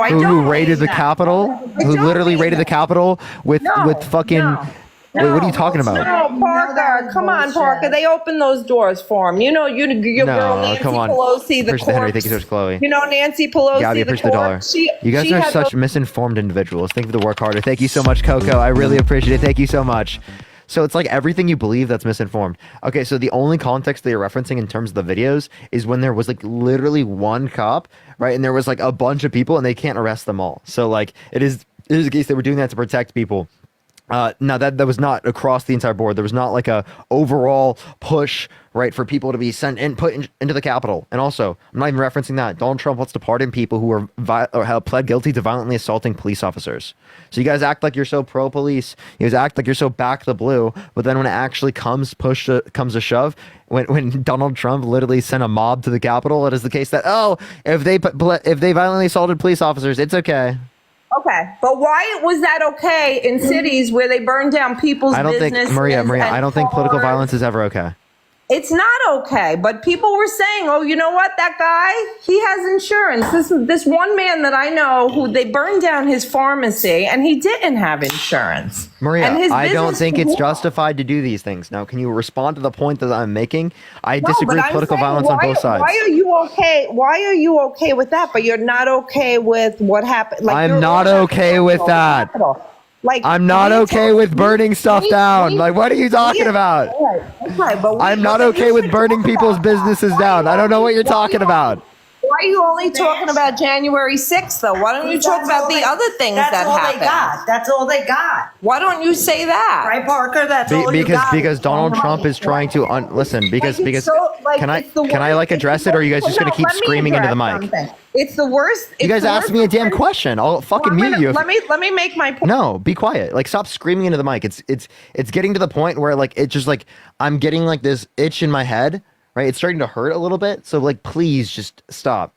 I Who don't. raided the mean that. Capitol? Who literally raided the Capitol with fucking? no. Wait, what are you talking about? No, Parker, come on, Parker. They opened those doors for him. You know, your girl No, Nancy come on. Pelosi, the Appreciate the Henry. corpse. Thank you so much, Chloe. You know Nancy Pelosi, Gabby, the appreciate the dollar. corpse. You guys she are had such misinformed individuals. Thank you for the work harder. Thank you so much, Coco. I really appreciate it. Thank you so much. So it's like everything you believe that's misinformed. Okay, so the only context that you're referencing in terms of the videos is when there was like literally one cop, right? And there was like a bunch of people and they can't arrest them all. So like it is a case they were doing that to protect people. Now that was not across the entire board. There was not like a overall push, right, for people to be sent and put into the Capitol. And also, I'm not even referencing that. Donald Trump wants to pardon people who or have pled guilty to violently assaulting police officers. So you guys act like you're so pro-police. You guys act like you're so back the blue. But then when it actually comes a shove, when Donald Trump literally sent a mob to the Capitol, it is the case that if they violently assaulted police officers, it's okay. Okay, but why was that okay in cities where they burned down people's I don't think businesses? Maria. and I don't think political cars? violence is ever okay. It's not okay, but people were saying, "Oh, you know what? That guy, he has insurance." This one man that I know who they burned down his pharmacy, and he didn't have insurance. Maria, And his I don't business think it's was- justified to do these things. Now, can you respond to the point that I'm making? I No, disagree but with I'm political saying, violence on both sides. Why are you okay? Why are you okay with that? But you're not okay with what happened. Like, I'm you're not all okay with that. Like, I'm not okay with burning stuff down. Like, what are you talking about? Okay, but I'm not okay with burning people's businesses down. I don't know what you're talking about. Why are you only talking about January 6th, though? Why don't you talk about the other things that happened? That's all they got. Why don't you say that? Right, Parker? That's all you got. Because Donald Trump is trying to listen. Because can I like address it, or are you guys just gonna keep screaming into the mic? It's the worst. You guys asked me a damn question. I'll fucking mute you. Let me make my point. No, be quiet. Like, stop screaming into the mic. It's getting to the point where like it's just like I'm getting like this itch in my head, right? It's starting to hurt a little bit. So like, please just stop.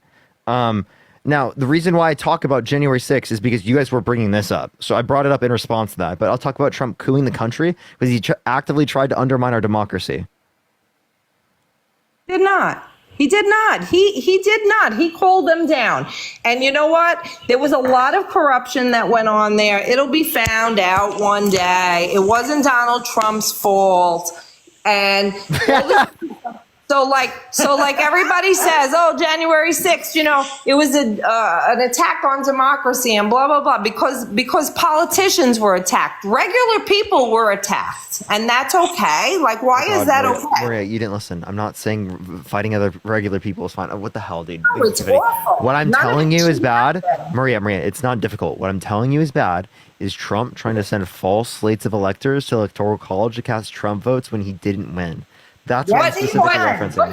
Now, the reason why I talk about January 6th is because you guys were bringing this up. So I brought it up in response to that. But I'll talk about Trump cooing the country because he actively tried to undermine our democracy. Did not. He did not. He did not. He called them down. And you know what? There was a lot of corruption that went on there. It'll be found out one day. It wasn't Donald Trump's fault. And So like everybody says, oh, January 6th, it was an attack on democracy and blah, blah, blah, because politicians were attacked. Regular people were attacked, and that's okay. Like, why is that Maria, okay? Maria, you didn't listen. I'm not saying fighting other regular people is fine. Oh, what the hell, dude? No, it's awful. What I'm None of telling it you is should bad. happen. Maria, it's not difficult. What I'm telling you is bad is Trump trying to send false slates of electors to electoral college to cast Trump votes when he didn't win. That's what I'm specifically referencing. But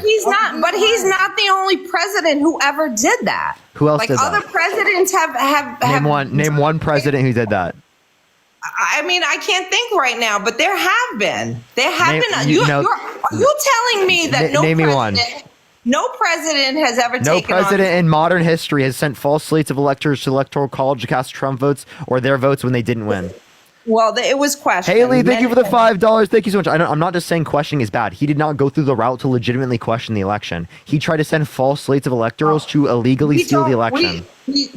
he's not the only president who ever did that. Who else like did that? other presidents have Name one president who did that. I mean, I can't think right now, but there have been. There have Name- been. you Are know- you telling me that Name me one. no president has ever No taken president on in modern history has sent false slates of electors to electoral college to cast Trump votes or their votes when they didn't win. Well, it was questioned. Haley, thank you for the $5. Thank you so much. I'm not just saying questioning is bad. He did not go through the route to legitimately question the election. He tried to send false slates of electors to illegally steal the election.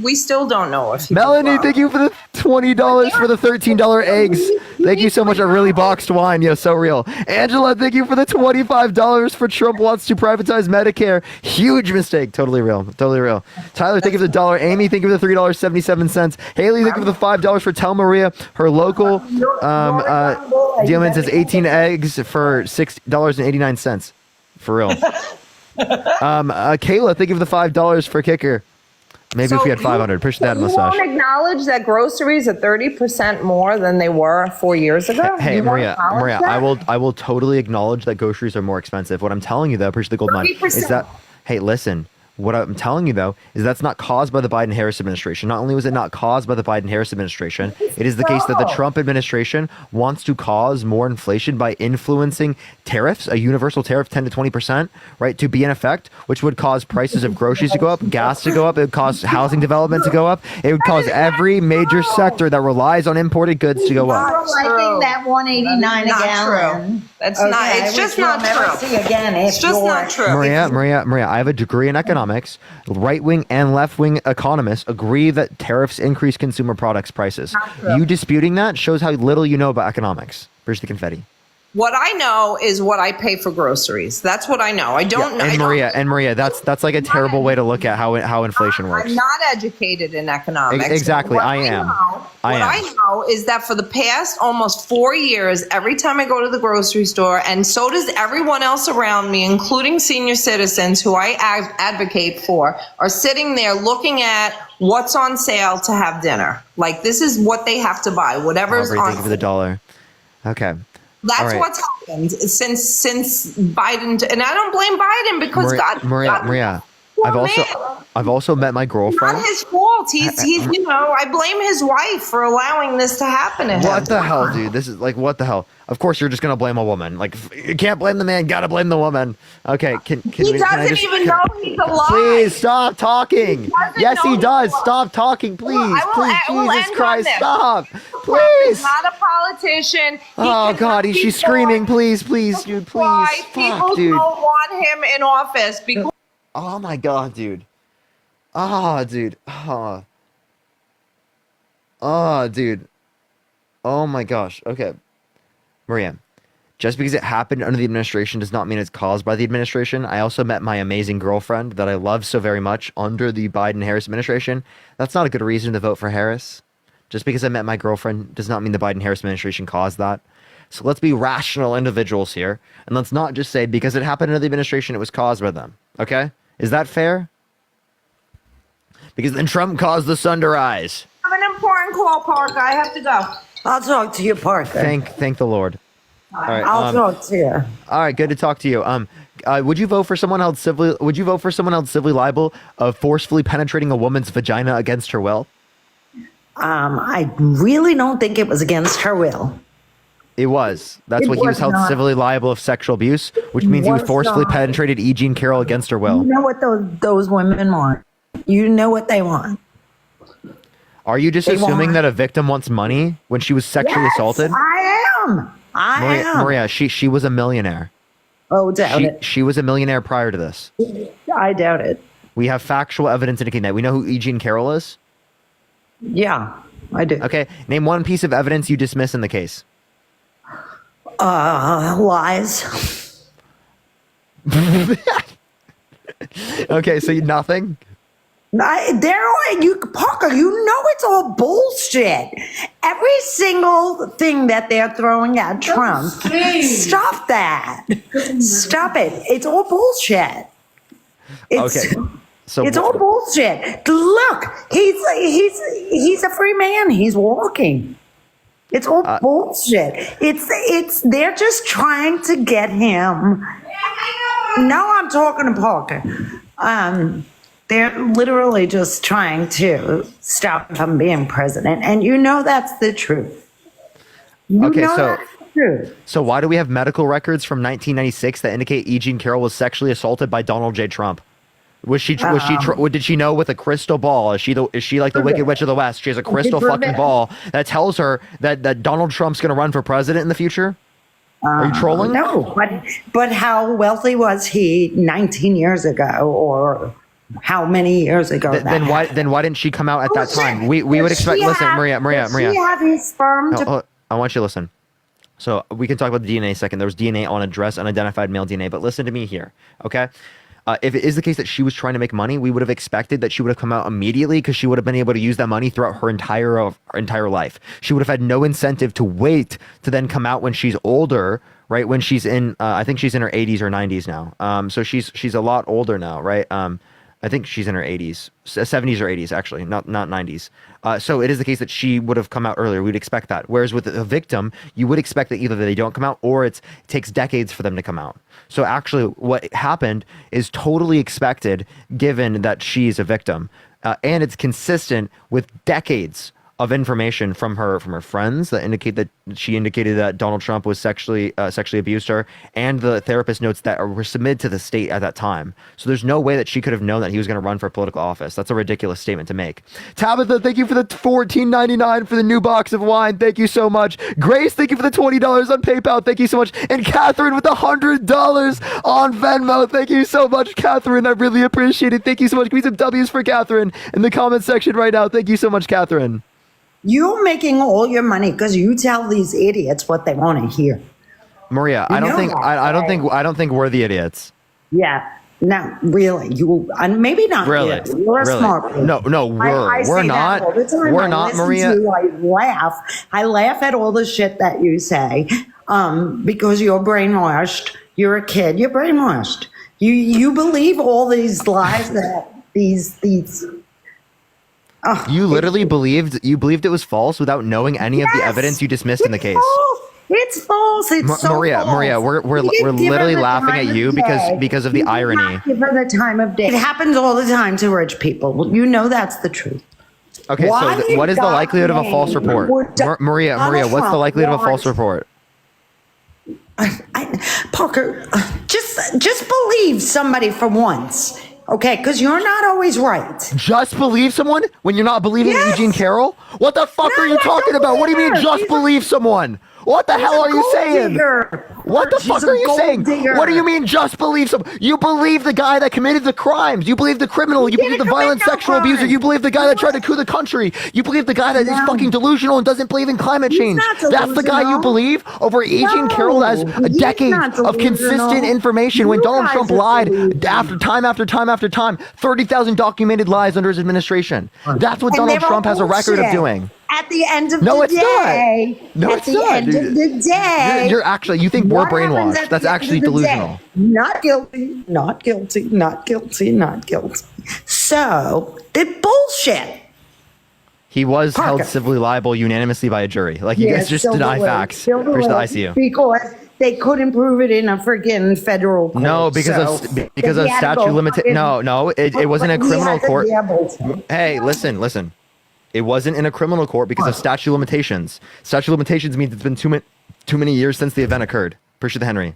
We still don't know if he Melanie, thank you for the $20 for the $13 eggs. Thank you so much. A really boxed wine. Yeah, so real. Angela, thank you for the $25 for Trump wants to privatize Medicare. Huge mistake. Totally real. Totally real. Tyler, thank you for the $1. Amy, thank you for the $3.77. Haley, thank you for the $5 for Tell Maria. Her local dealman says 18 eggs for $6.89. For real. Kayla, thank you for the $5 for Kicker. Maybe if we had 500, push that You mustache. won't acknowledge that groceries are 30% more than they were 4 years ago? Hey, You won't Maria, acknowledge that? I will totally acknowledge that groceries are more expensive. What I'm telling you though, appreciate the gold mine, is 30%. that, hey, listen, what I'm telling you though, is that's not caused by the Biden-Harris administration. Not only was it not caused by the Biden-Harris administration, it is the case that the Trump administration wants to cause more inflation by influencing tariffs, a universal tariff 10 to 20%, right, to be in effect, which would cause prices of groceries to go up, gas to go up, it would cause housing development to go up, it would cause every major sector that relies on imported goods to go up. Liking that 189 a Not gallon. true. That's not. It's just not true. See again It's just not true. Maria, I have a degree in economics. Right-wing and left-wing economists agree that tariffs increase consumer products prices. You disputing that shows how little you know about economics. Where's the confetti? What I know is what I pay for groceries. That's what I know. I don't know. And Maria, that's like a terrible way to look at how inflation works. I'm not educated in economics. Exactly, What I am. I know is that for the past almost 4 years, every time I go to the grocery store, and so does everyone else around me, including senior citizens who I advocate for, are sitting there looking at what's on sale to have dinner. Like, this is what they have to buy, whatever's Aubrey, on thank you for the $1. Okay. That's All right. what's happened since Biden, and I don't blame Biden because Maria, I've also met my girlfriend. Not his fault. He's I blame his wife for allowing this to happen to him. What the hell, dude? This is like, what the hell? Of course, you're just gonna blame a woman. Like, you can't blame the man. Gotta blame the woman. Okay, He doesn't even know he's alive. Please stop talking. Yes, he does. Stop talking, please. Please, Jesus Christ, stop. Please. He's not a politician. Oh God, she's screaming. Please, dude, please. Why people Fuck, dude. don't want him in office because. Oh my God, dude. Oh, dude. Oh. Oh, dude. Oh my gosh. Okay. Maria, just because it happened under the administration does not mean it's caused by the administration. I also met my amazing girlfriend that I love so very much under the Biden-Harris administration. That's not a good reason to vote for Harris. Just because I met my girlfriend does not mean the Biden-Harris administration caused that. So let's be rational individuals here. And let's not just say because it happened under the administration, it was caused by them. Okay? Is that fair? Because then Trump caused the sun to rise. I have an important call, Parker. I have to go. I'll talk to you, Parker. Thank the Lord. All right. I'll talk to you. All right, good to talk to you. Would you vote for someone held civilly? Would you vote for someone held civilly liable of forcefully penetrating a woman's vagina against her will? I really don't think it was against her will. It was. That's It what he was was held not. civilly liable of sexual abuse, which means he Was forcefully not. penetrated E. Jean Carroll against her will. You know what those women want. You know what they want. Are you just They assuming want- that a victim wants money when she was sexually Yes, assaulted? I am. I am. Maria, she was a millionaire. Oh, doubt it. She was a millionaire prior to this. I doubt it. We have factual evidence indicating that. We know who E. Jean Carroll is? Yeah, I do. Okay, name one piece of evidence you dismiss in the case. Lies. Okay, so nothing. Parker, you know it's all bullshit. Every single thing that they're throwing at Trump. Stop that. Stop it. It's all bullshit. Okay. So it's all bullshit. Look, he's a free man. He's walking. It's all bullshit. They're just trying to get him. Now I'm talking to Parker. They're literally just trying to stop him from being president, and you know that's the truth. So why do we have medical records from 1996 that indicate E. Jean Carroll was sexually assaulted by Donald J. Trump? Did she know with a crystal ball? Is she like the Wicked Witch of the West? She has a crystal fucking ball that tells her that Donald Trump's going to run for president in the future? Are you trolling? No, but how wealthy was he 19 years ago, or how many years ago? Then why didn't she come out at that time? We would expect. Listen, Maria. She had his sperm I want you to listen. So we can talk about the DNA in a second. There was DNA on a dress, unidentified male DNA. But listen to me here, okay? If it is the case that she was trying to make money, we would have expected that she would have come out immediately because she would have been able to use that money throughout her entire life. She would have had no incentive to wait to then come out when she's older, right? When she's in, I think she's in her 80s or 90s now. So she's a lot older now, right? I think she's in her 80s, 70s or 80s, actually, not 90s. So it is the case that she would have come out earlier. We'd expect that. Whereas with a victim, you would expect that either they don't come out or it takes decades for them to come out. So actually what happened is totally expected given that she's a victim. And it's consistent with decades of information from her friends that indicated that Donald Trump was sexually abused her, and the therapist notes that were submitted to the state at that time. So there's no way that she could have known that he was going to run for political office. That's a ridiculous statement to make. Tabitha, thank you for the $14.99 for the new box of wine. Thank you so much. Grace, thank you for the $20 on PayPal. Thank you so much. And Catherine with the $100 on Venmo. Thank you so much, Catherine. I really appreciate it. Thank you so much. Give me some W's for Catherine in the comment section right now. Thank you so much, Catherine. You're making all your money because you tell these idiots what they want to hear. Maria, I don't think we're the idiots. Yeah, no, really, you maybe not. Really, you're a smart person. No, we're not. We're not, Maria. I laugh at all the shit that you say because you're brainwashed. You're a kid. You're brainwashed. You believe all these lies that these. You literally believed it was false without knowing any of the evidence you dismissed in the case. It's false. It's Maria, we're literally laughing at you because of the irony. Give her the time of day. It happens all the time to rich people. You know that's the truth. Okay, so what is the likelihood of a false report? Maria, what's the likelihood of a false report? Parker, just believe somebody for once. Okay, because you're not always right. Just believe someone when you're not believing in Eugene Carroll? What the fuck are you talking about? What do you mean just believe someone? What the hell are you saying? What the fuck are you saying? What do you mean just believe someone? You believe the guy that committed the crimes. You believe the criminal. You believe the violent sexual abuser. You believe the guy that tried to coup the country. You believe the guy that is fucking delusional and doesn't believe in climate change. That's the guy you believe over Eugene Carroll has decades of consistent information when Donald Trump lied after time after time after time. 30,000 documented lies under his administration. That's what Donald Trump has a record of doing. At the end of the day. No, it's not. At the end of the day. You're actually, you think we're brainwashed. That's actually delusional. Not guilty, not guilty, not guilty, not guilty. So, the bullshit. He was held civilly liable unanimously by a jury. Like, you guys just deny facts. Push the ICU. Because they couldn't prove it in a freaking federal court. No, because of statute limitation. No, it wasn't a criminal court. Hey, listen. It wasn't in a criminal court because of statute of limitations. Statute of limitations means it's been too many years since the event occurred. Appreciate the Henry.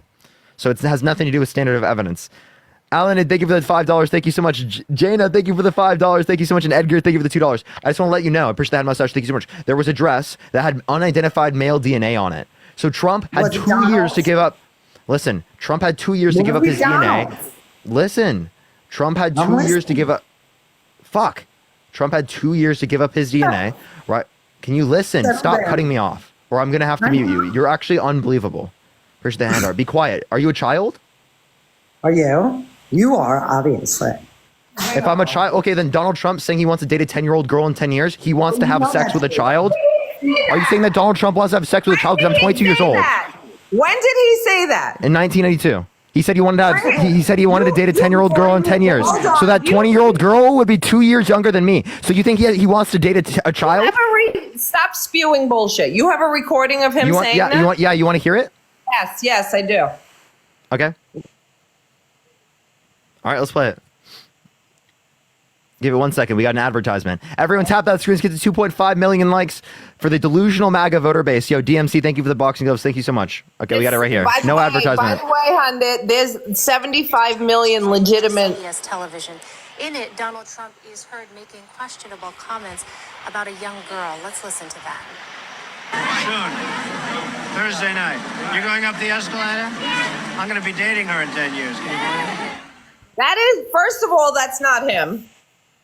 So it has nothing to do with standard of evidence. Alan, thank you for the $5. Thank you so much. Jaina, thank you for the $5. Thank you so much. And Edgar, thank you for the $2. I just want to let you know, I appreciate the head mustache. Thank you so much. There was a dress that had unidentified male DNA on it. So Trump had 2 years to give up. Listen, Trump had 2 years to give up his DNA. Listen, Trump had 2 years to give up. Fuck. Trump had 2 years to give up his DNA, right? Can you listen? Stop cutting me off, or I'm going to have to mute you. You're actually unbelievable. Push the hand art. Be quiet. Are you a child? Are you? You are, obviously. If I'm a child, okay, then Donald Trump saying he wants to date a 10-year-old girl in 10 years, he wants to have sex with a child? Are you saying that Donald Trump wants to have sex with a child because I'm 22 years old? When did he say that? In 1982. He said he wanted to have, he said he wanted to date a 10-year-old girl in 10 years. Hold on. So that 20-year-old girl would be 2 years younger than me. So you think he wants to date a child? Stop spewing bullshit. You have a recording of him saying that? You want to hear it? Yes, I do. Okay. All right, let's play it. Give it 1 second. We got an advertisement. Everyone tap that screen. Get to 2.5 million likes for the delusional MAGA voter base. Yo, DMC, thank you for the boxing gloves. Thank you so much. Okay, we got it right here. No advertisement. By the way, Hyundai, there's 75 million legitimate. CBS television. In it, Donald Trump is heard making questionable comments about a young girl. Let's listen to that. Soon. Thursday night. You're going up the escalator? I'm going to be dating her in 10 years. Can you believe it? That is, first of all, that's not him.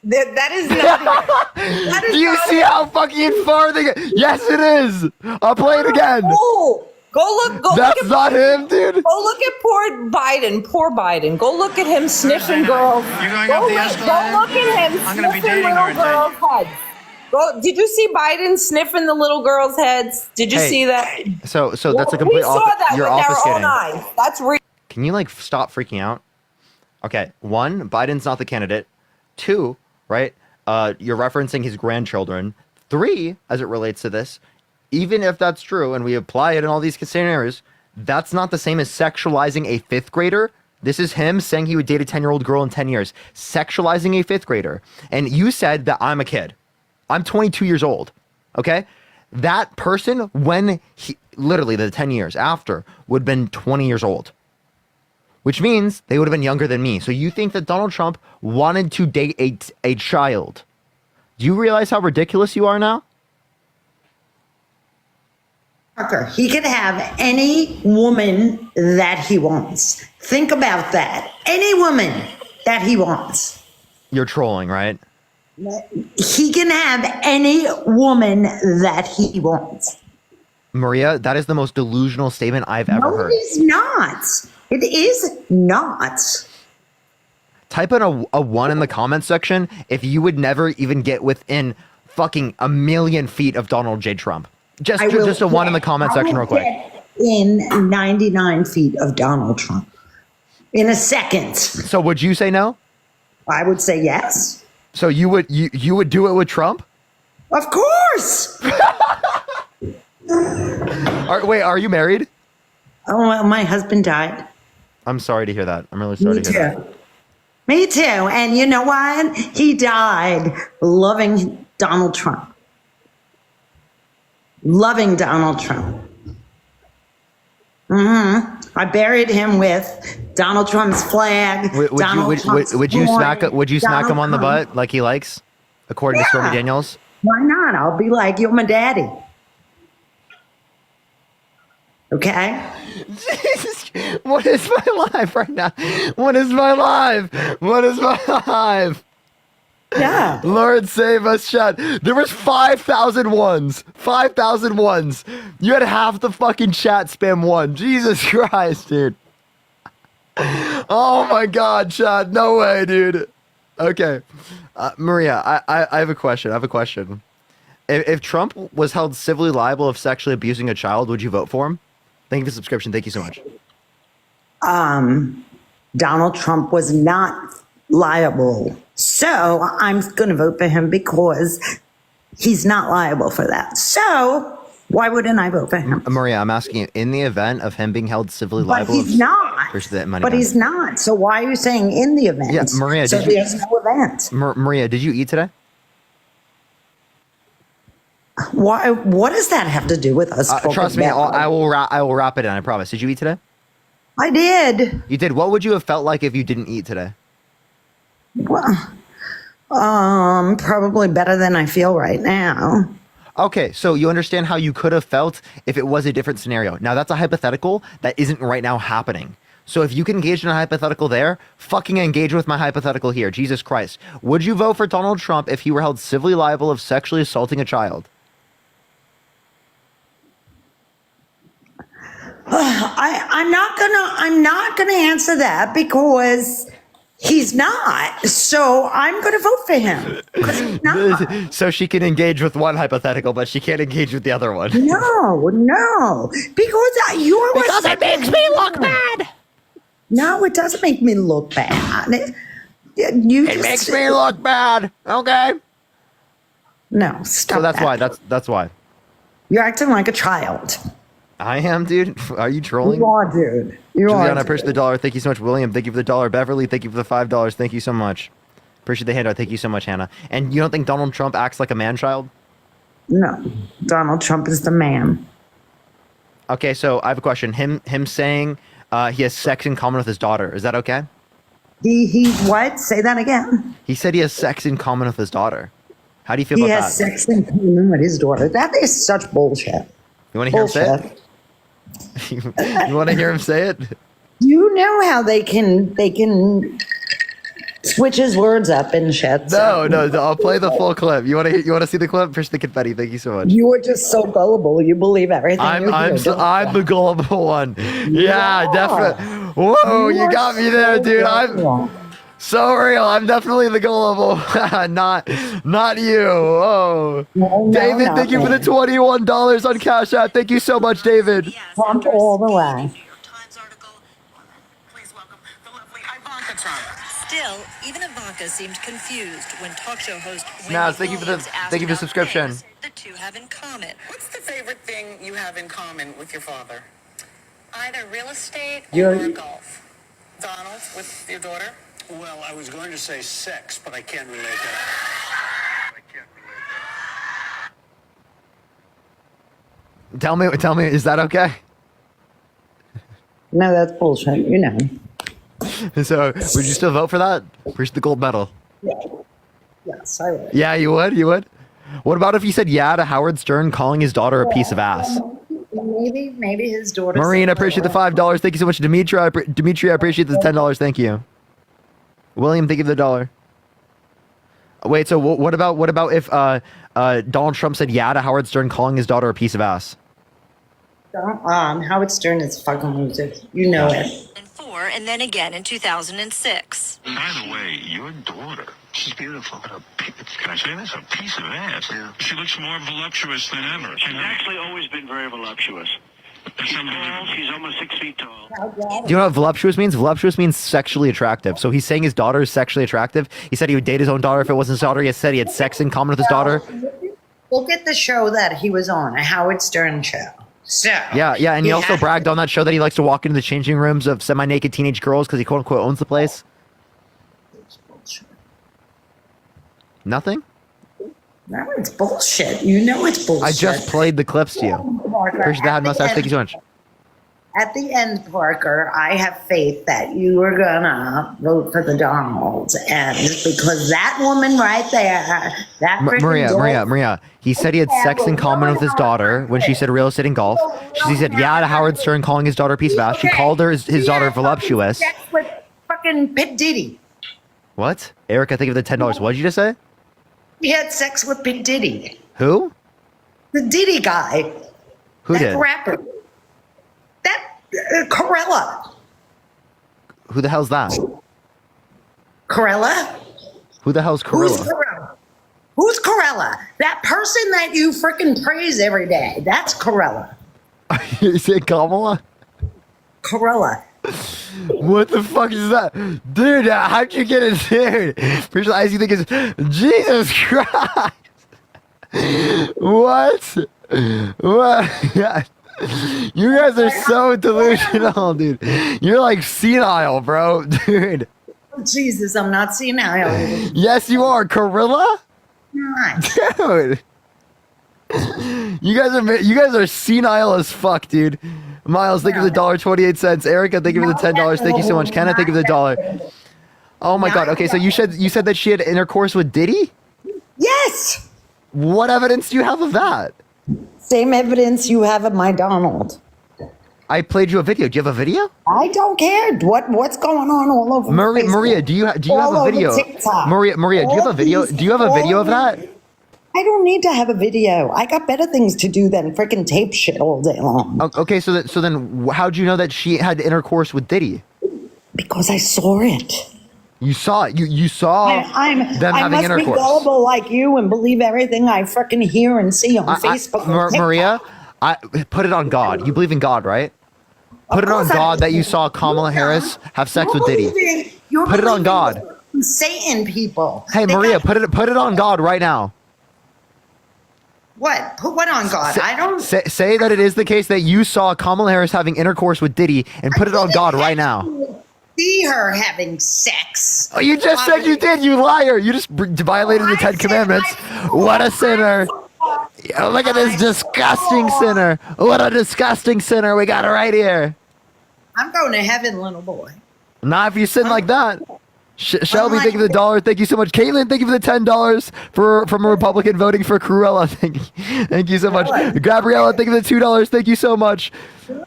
That is not him. That is Do you not see him. how fucking far they get? Yes, it is. I'll play it again. Oh, go That's look at, not him, dude. Go look at poor Biden. Go look at him sniffing girls. You're going Go up the look, escalator? go look at him I'm gonna be sniffing dating her little in 10 girls' heads. Did you see Biden sniffing the little girls' heads? Did you Hey, see that? So that's a We complete saw that you're with our own obfuscating. eyes. That's real. Can you stop freaking out? Okay, 1, Biden's not the candidate. 2, right? You're referencing his grandchildren. 3, as it relates to this, even if that's true and we apply it in all these scenarios, that's not the same as sexualizing a 5th grader. This is him saying he would date a 10-year-old girl in 10 years, sexualizing a 5th grader. And you said that I'm a kid. I'm 22 years old. Okay? That person, when he literally the 10 years after, would have been 20 years old. Which means they would have been younger than me. So you think that Donald Trump wanted to date a child. Do you realize how ridiculous you are now? Parker, he could have any woman that he wants. Think about that. Any woman that he wants. You're trolling, right? He can have any woman that he wants. Maria, that is the most delusional statement I've ever No, heard. it is not. It is not. Type in a 1 in the comment section if you would never even get within fucking a million feet of Donald J. Trump. Just a 1 in the comment section real quick. In 99 feet of Donald Trump. In a second. So would you say no? I would say yes. So you would do it with Trump? Of course. Wait, are you married? Oh, well, my husband died. I'm sorry to hear that. I'm really sorry to hear that. Me too. And you know what? He died loving Donald Trump. Loving Donald Trump. I buried him with Donald Trump's flag. Would you smack him on the butt like he likes, according to Stormy Daniels? Why not? I'll be like, you're my daddy. Okay? What is my life right now? What is my life? What is my life? Yeah. Lord save us, chat. There was 5,000 ones. 5,000 ones. You had half the fucking chat spam 1. Jesus Christ, dude. Oh my God, chat. No way, dude. Okay. Maria, I have a question. If Trump was held civilly liable of sexually abusing a child, would you vote for him? Thank you for the subscription. Thank you so much. Donald Trump was not liable. So I'm going to vote for him because he's not liable for that. So why wouldn't I vote for him? Maria, I'm asking you, in the event of him being held civilly But liable, he's not. But he's not. So why are you saying in the event? Yeah, Maria, so there's no event. Maria, did you eat today? Why? What does that have to do with us? Trust me, I will wrap it in. I promise. Did you eat today? I did. You did. What would you have felt like if you didn't eat today? Well, probably better than I feel right now. Okay, so you understand how you could have felt if it was a different scenario. Now that's a hypothetical that isn't right now happening. So if you can engage in a hypothetical there, fucking engage with my hypothetical here. Jesus Christ. Would you vote for Donald Trump if he were held civilly liable of sexually assaulting a child? I'm not gonna answer that because he's not. So I'm gonna vote for him. 'Cause he's not. So she can engage with one hypothetical, but she can't engage with the other one. No, because you're Because it makes me look bad. No, it doesn't make me look bad. It makes me look bad. Okay. No, stop. So that's that. why. That's why. You're acting like a child. I am, dude. Are you trolling? You are, dude. You Juliana, are. appreciate the $1. Thank you so much. William, thank you for the $1. Beverly, thank you for the $5. Thank you so much. Appreciate the handout. Thank you so much, Hannah. And you don't think Donald Trump acts like a man-child? No, Donald Trump is the man. Okay, so I have a question. Him saying he has sex in common with his daughter. Is that okay? He what? Say that again. He said he has sex in common with his daughter. How do you feel He about has that? sex in common with his daughter. That is such bullshit. You want to hear him say it? You want to hear him say it? You know how they can switch his words up and shit. No. I'll play the full clip. You want to see the clip? Push the confetti. Thank you so much. You are just so gullible. You believe everything. I'm don't the gullible one. Yeah, definitely. Whoa, you got me there, dude. I'm so real. I'm definitely the gullible. not you. Oh, David, thank you for the $21 on Cash App. Thank you so much, David. Trump all the way. Still, even Ivanka seemed confused when talk show host Snaz, thank you for the subscription. the two have in common. What's the favorite thing you have in common with your father? Either real estate You're- or golf. Donald, with your daughter? Well, I was going to say sex, but I can't relate that. Tell me, is that okay? No, that's bullshit. You know. So, would you still vote for that? Appreciate the gold medal. Yes, I would. Yeah, you would. You would. What about if you said yeah to Howard Stern calling his daughter a piece of ass? Maybe his daughter. Marine, I appreciate the $5. Thank you so much, Dimitri. I appreciate the $10. Thank you. William, thank you for the $1. Wait, so what about if Donald Trump said yeah to Howard Stern calling his daughter a piece of ass? Howard Stern is fucking loser. You know it. And then again in 2006. By the way, your daughter, she's beautiful. Can I say this? A piece of ass. Yeah. She looks more voluptuous than ever. She's actually always been very voluptuous. She's tall. She's almost 6 feet tall. Do you know what voluptuous means? Voluptuous means sexually attractive. So he's saying his daughter is sexually attractive. He said he would date his own daughter if it wasn't his daughter. He said he had sex in common with his daughter. Look at the show that he was on, a Howard Stern show. So Yeah, and he also bragged on that show that he likes to walk into the changing rooms of semi-naked teenage girls because he quote unquote owns the place. Nothing? No, it's bullshit. You know it's bullshit. I just played the clips to you. Appreciate that mustache. Thank you so much. At the end, Parker, I have faith that you are gonna vote for the Donalds, and because that woman right there, that Maria. He said he had sex in common with his daughter when she said real estate and golf. She said yeah to Howard Stern calling his daughter a piece of ass. She called her his daughter voluptuous. Sex with fucking Pit Diddy. What? Erica, think of the $10. What did you just say? He had sex with Pit Diddy, Who? the Diddy guy. Who that did? Rapper. That Corella. Who the hell's that? Corella. Who the hell's Who's Corilla? Corella? Who's Corella? That person that you freaking praise every day. That's Corella. You say Kamala? Corella. What the fuck is that? Dude, how'd you get in there? First I think is Jesus Christ. What? What? You guys are so delusional, dude. You're like senile, bro. Dude. Jesus, I'm not senile. Yes, you are. Corilla? Dude. You guys are senile as fuck, dude. Miles, thank you for the $1.28. Erica, thank you for the $10. Thank you so much. Kenneth, thank you for the $1. Oh my god. Okay, so you said that she had intercourse with Diddy? Yes. What evidence do you have of that? Same evidence you have of my Donald. I played you a video. Do you have a video? I don't care. What's going on all over Maria, Facebook? do you have All a over video? TikTok. Maria, do you have a video? Do you have a video of that? I don't need to have a video. I got better things to do than freaking tape shit all day long. Okay, so then how'd you know that she had intercourse with Diddy? Because I saw it. You saw it. You saw them I having must intercourse. be gullible like you and believe everything I freaking hear and see on Facebook. and TikTok. Maria, I put it on God. You believe in God, right? Put it on God that you saw Kamala Harris have sex with Diddy. Put it on God. Satan people. Hey, Maria, put it on God right now. What? Put what on God? I don't Say that it is the case that you saw Kamala Harris having intercourse with Diddy, and put it on God right now. see her having sex. Oh, you just said you did, you liar. You just violated the 10 Commandments. What a sinner. Oh, look at this disgusting sinner. What a disgusting sinner. We got it right here. I'm going to heaven, little boy. Not if you sin like that. Shelby, thank you for the $1. Thank you so much. Caitlin, thank you for the $10 from a Republican voting for Cruella. Thank you so much. Gabriella, thank you for the $2. Thank you so much.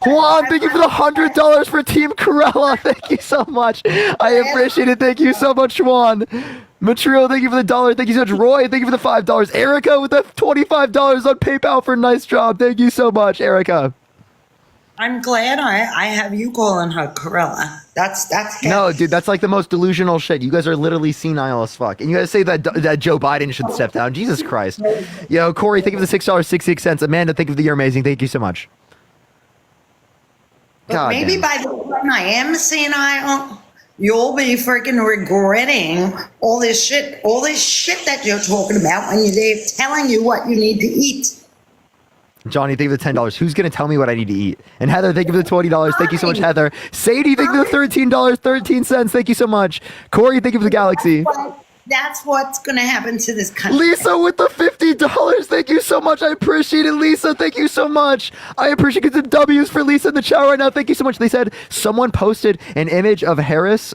Juan, thank you for the $100 for Team Cruella. Thank you so much. I appreciate it. Thank you so much, Juan. Matrio, thank you for the $1. Thank you so much. Roy, thank you for the $5. Erica with the $25 on PayPal for a nice job. Thank you so much, Erica. I'm glad I have you calling her Corella. That's No, dude, that's like the most delusional shit. You guys are literally senile as fuck. And you guys say that Joe Biden should step down. Jesus Christ. Yo, Corey, thank you for the $6.66. Amanda, thank you for the You're Amazing. Thank you so much. But maybe by the time I am senile, you'll be freaking regretting all this shit that you're talking about when they're telling you what you need to eat. Johnny, thank you for the $10. Who's going to tell me what I need to eat? And Heather, thank you for the $20. Thank you so much, Heather. Sadie, thank you for the $13.13. Thank you so much. Corey, thank you for the Galaxy. That's what's going to happen to this country. Lisa with the $50. Thank you so much. I appreciate it, Lisa. Thank you so much. I appreciate it. Some W's for Lisa in the chat right now. Thank you so much. They said someone posted an image of Harris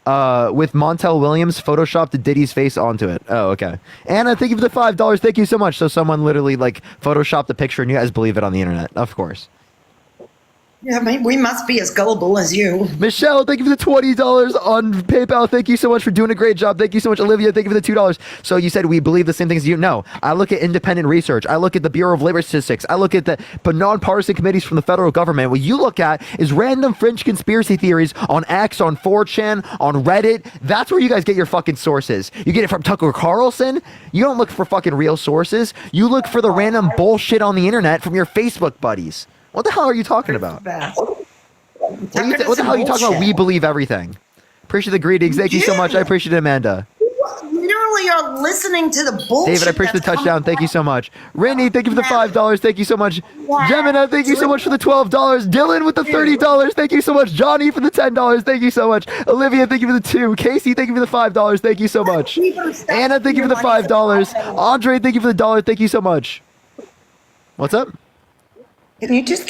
with Montel Williams photoshopped Diddy's face onto it. Oh, okay. Anna, thank you for the $5. Thank you so much. So someone literally like photoshopped the picture and you guys believe it on the internet. Of course. Yeah, we must be as gullible as you. Michelle, thank you for the $20 on PayPal. Thank you so much for doing a great job. Thank you so much, Olivia. Thank you for the $2. So you said we believe the same things you know. I look at independent research. I look at the Bureau of Labor Statistics. I look at the nonpartisan committees from the federal government. What you look at is random fringe conspiracy theories on X, on 4chan, on Reddit. That's where you guys get your fucking sources. You get it from Tucker Carlson. You don't look for fucking real sources. You look for the random bullshit on the internet from your Facebook buddies. What the hell are you talking about? What the hell are you talking about? We believe everything. Appreciate the greetings. Thank you so much. I appreciate it, Amanda. Literally are listening to the bullshit. David, I appreciate the touchdown. Thank you so much. Randy, thank you for the $5. Thank you so much. Gemina, thank you so much for the $12. Dylan with the $30. Thank you so much. Johnny for the $10. Thank you so much. Olivia, thank you for the $2. Casey, thank you for the $5. Thank you so much. Anna, thank you for the $5. Andre, thank you for the $1. Thank you so much. What's up? Can you just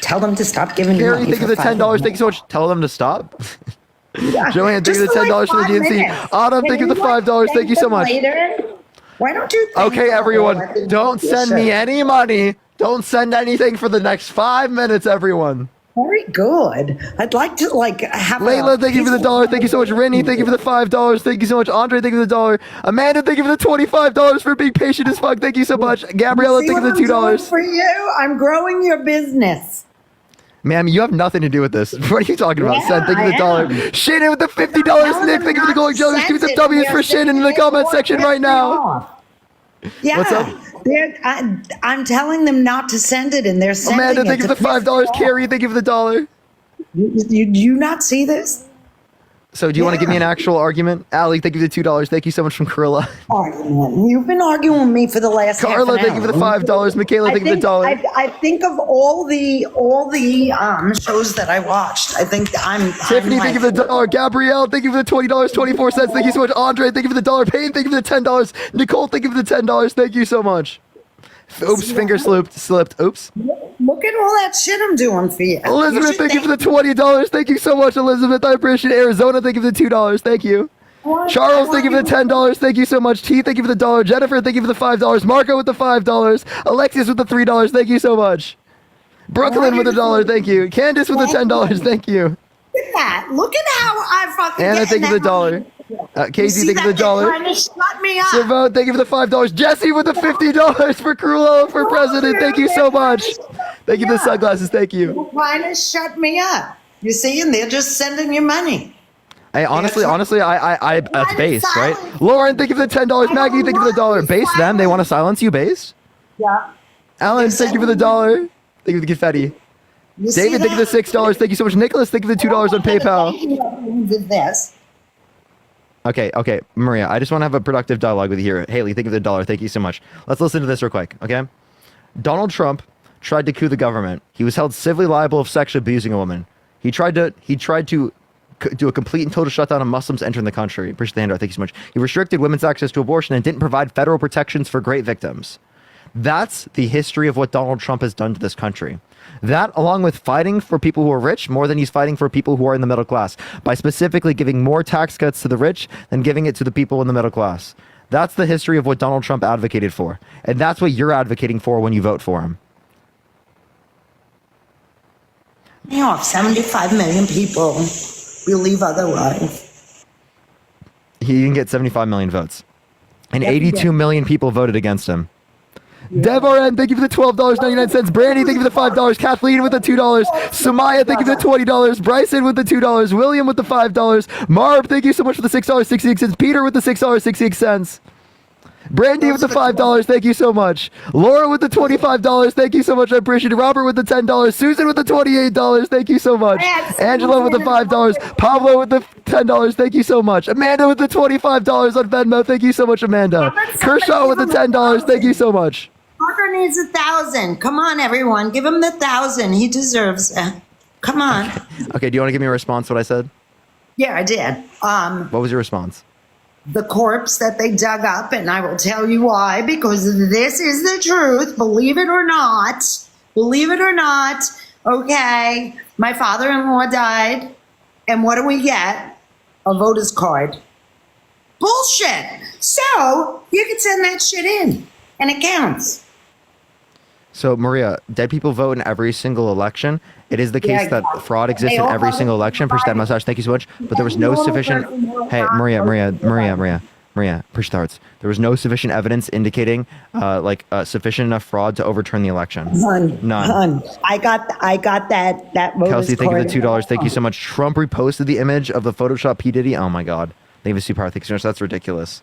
tell them to stop giving you Carrie, money thank you for the $10. Thank you so much. Tell them to stop. Joanne, thank you for the $10 for the GNC. Autumn, thank you for the $5. Thank you so much. Why don't you? Okay, everyone, don't send me any money. Don't send anything for the next 5 minutes, everyone. Very good. I'd like to have. Layla, thank you for the $1. Thank you so much. Rennie, thank you for the $5. Thank you so much. Andre, thank you for the $1. Amanda, thank you for the $25 for being patient as fuck. Thank you so much. Gabriella, thank you for the $2. For you, I'm growing your business. Ma'am, you have nothing to do with this. What are you talking about? Send, thank you for the $1. Shannon with the $50. Nick, thank you for the going jellies. Give me some W's for Shannon in the comment section right now. Yeah. What's up? I'm telling them not to send it, and they're sending it. Amanda, thank you for the $5. Carrie, thank you for the $1. Do you not see this? So do you want to give me an actual argument? Allie, thank you for the $2. Thank you so much from Cruella. Argument. You've been arguing with me for the last Carla, thank you for the $5. Michaela, thank you for the $1. I think of all the shows that I watched. I think Tiffany, thank you for the $1. Gabrielle, thank you for the $20.24. Thank you so much. Andre, thank you for the $1. Payne, thank you for the $10. Nicole, thank you for the $10. Thank you so much. Oops, finger slipped. Oops. Look at all that shit I'm doing for you. Elizabeth, thank you for the $20. Thank you so much, Elizabeth. I appreciate it. Arizona, thank you for the $2. Thank you. Charles, thank you for the $10. Thank you so much. T, thank you for the $1. Jennifer, thank you for the $5. Marco with the $5. Alexis with the $3. Thank you so much. Brooklyn with the $1. Thank you. Candace with the $10. Thank you. Look at that. Look at how I fucking Anna, thank you for the $1. Casey, thank you for the They're dollar. trying to shut me up. Simone, thank you for the $5. Jesse with the $50 for Cruello for president. Thank you so much. Thank you for the sunglasses. Thank you. They're trying to shut me up. You see, and they're just sending you money. Hey, honestly, that's base, right? Lauren, thank you for the $10. Maggie, thank you for the dollar. Base them. They want to silence you, base. Yeah. Alan, thank you for the dollar. Thank you for the confetti. David, thank you for the $6. Thank you so much. Nicholas, thank you for the $2 on PayPal. Did this. Okay, Maria, I just want to have a productive dialogue with you here. Haley, thank you for the dollar. Thank you so much. Let's listen to this real quick, okay? Donald Trump tried to coup the government. He was held civilly liable of sexually abusing a woman. He tried to do a complete and total shutdown of Muslims entering the country. Appreciate the handout. Thank you so much. He restricted women's access to abortion and didn't provide federal protections for great victims. That's the history of what Donald Trump has done to this country. That, along with fighting for people who are rich more than he's fighting for people who are in the middle class, by specifically giving more tax cuts to the rich than giving it to the people in the middle class. That's the history of what Donald Trump advocated for. And that's what you're advocating for when you vote for him. You know, if 75 million people believe otherwise. He didn't get 75 million votes. And 82 million people voted against him. Dev RN, thank you for the $12.99. Brandy, thank you for the $5. Kathleen with the $2. Samaya, thank you for the $20. Bryson with the $2. William with the $5. Marv, thank you so much for the $6.66. Peter with the $6.66. Brandy with the $5. Thank you so much. Laura with the $25. Thank you so much. I appreciate it. Robert with the $10. Susan with the $28. Thank you so much. Angela with the $5. Pablo with the $10. Thank you so much. Amanda with the $25 on Venmo. Thank you so much, Amanda. Kershaw with the $10. Thank you so much. Parker needs 1,000. Come on, everyone. Give him the 1,000. He deserves it. Come on. Okay, do you want to give me a response to what I said? Yeah, I did. What was your response? The corpse that they dug up, and I will tell you why, because this is the truth. Believe it or not. Believe it or not. Okay. My father-in-law died, and what do we get? A voter's card. Bullshit. So you can send that shit in, and it counts. So, Maria, dead people vote in every single election. It is the case that fraud exists in every single election. Push that mustache. Thank you so much. But there was no sufficient. Hey, Maria, push the hearts. There was no sufficient evidence indicating, sufficient enough fraud to overturn the election. None. I got that. Kelsey, thank you for the $2. Thank you so much. Trump reposted the image of the Photoshop P Diddy. Oh my God. Thank you for super. Thank you so much. That's ridiculous.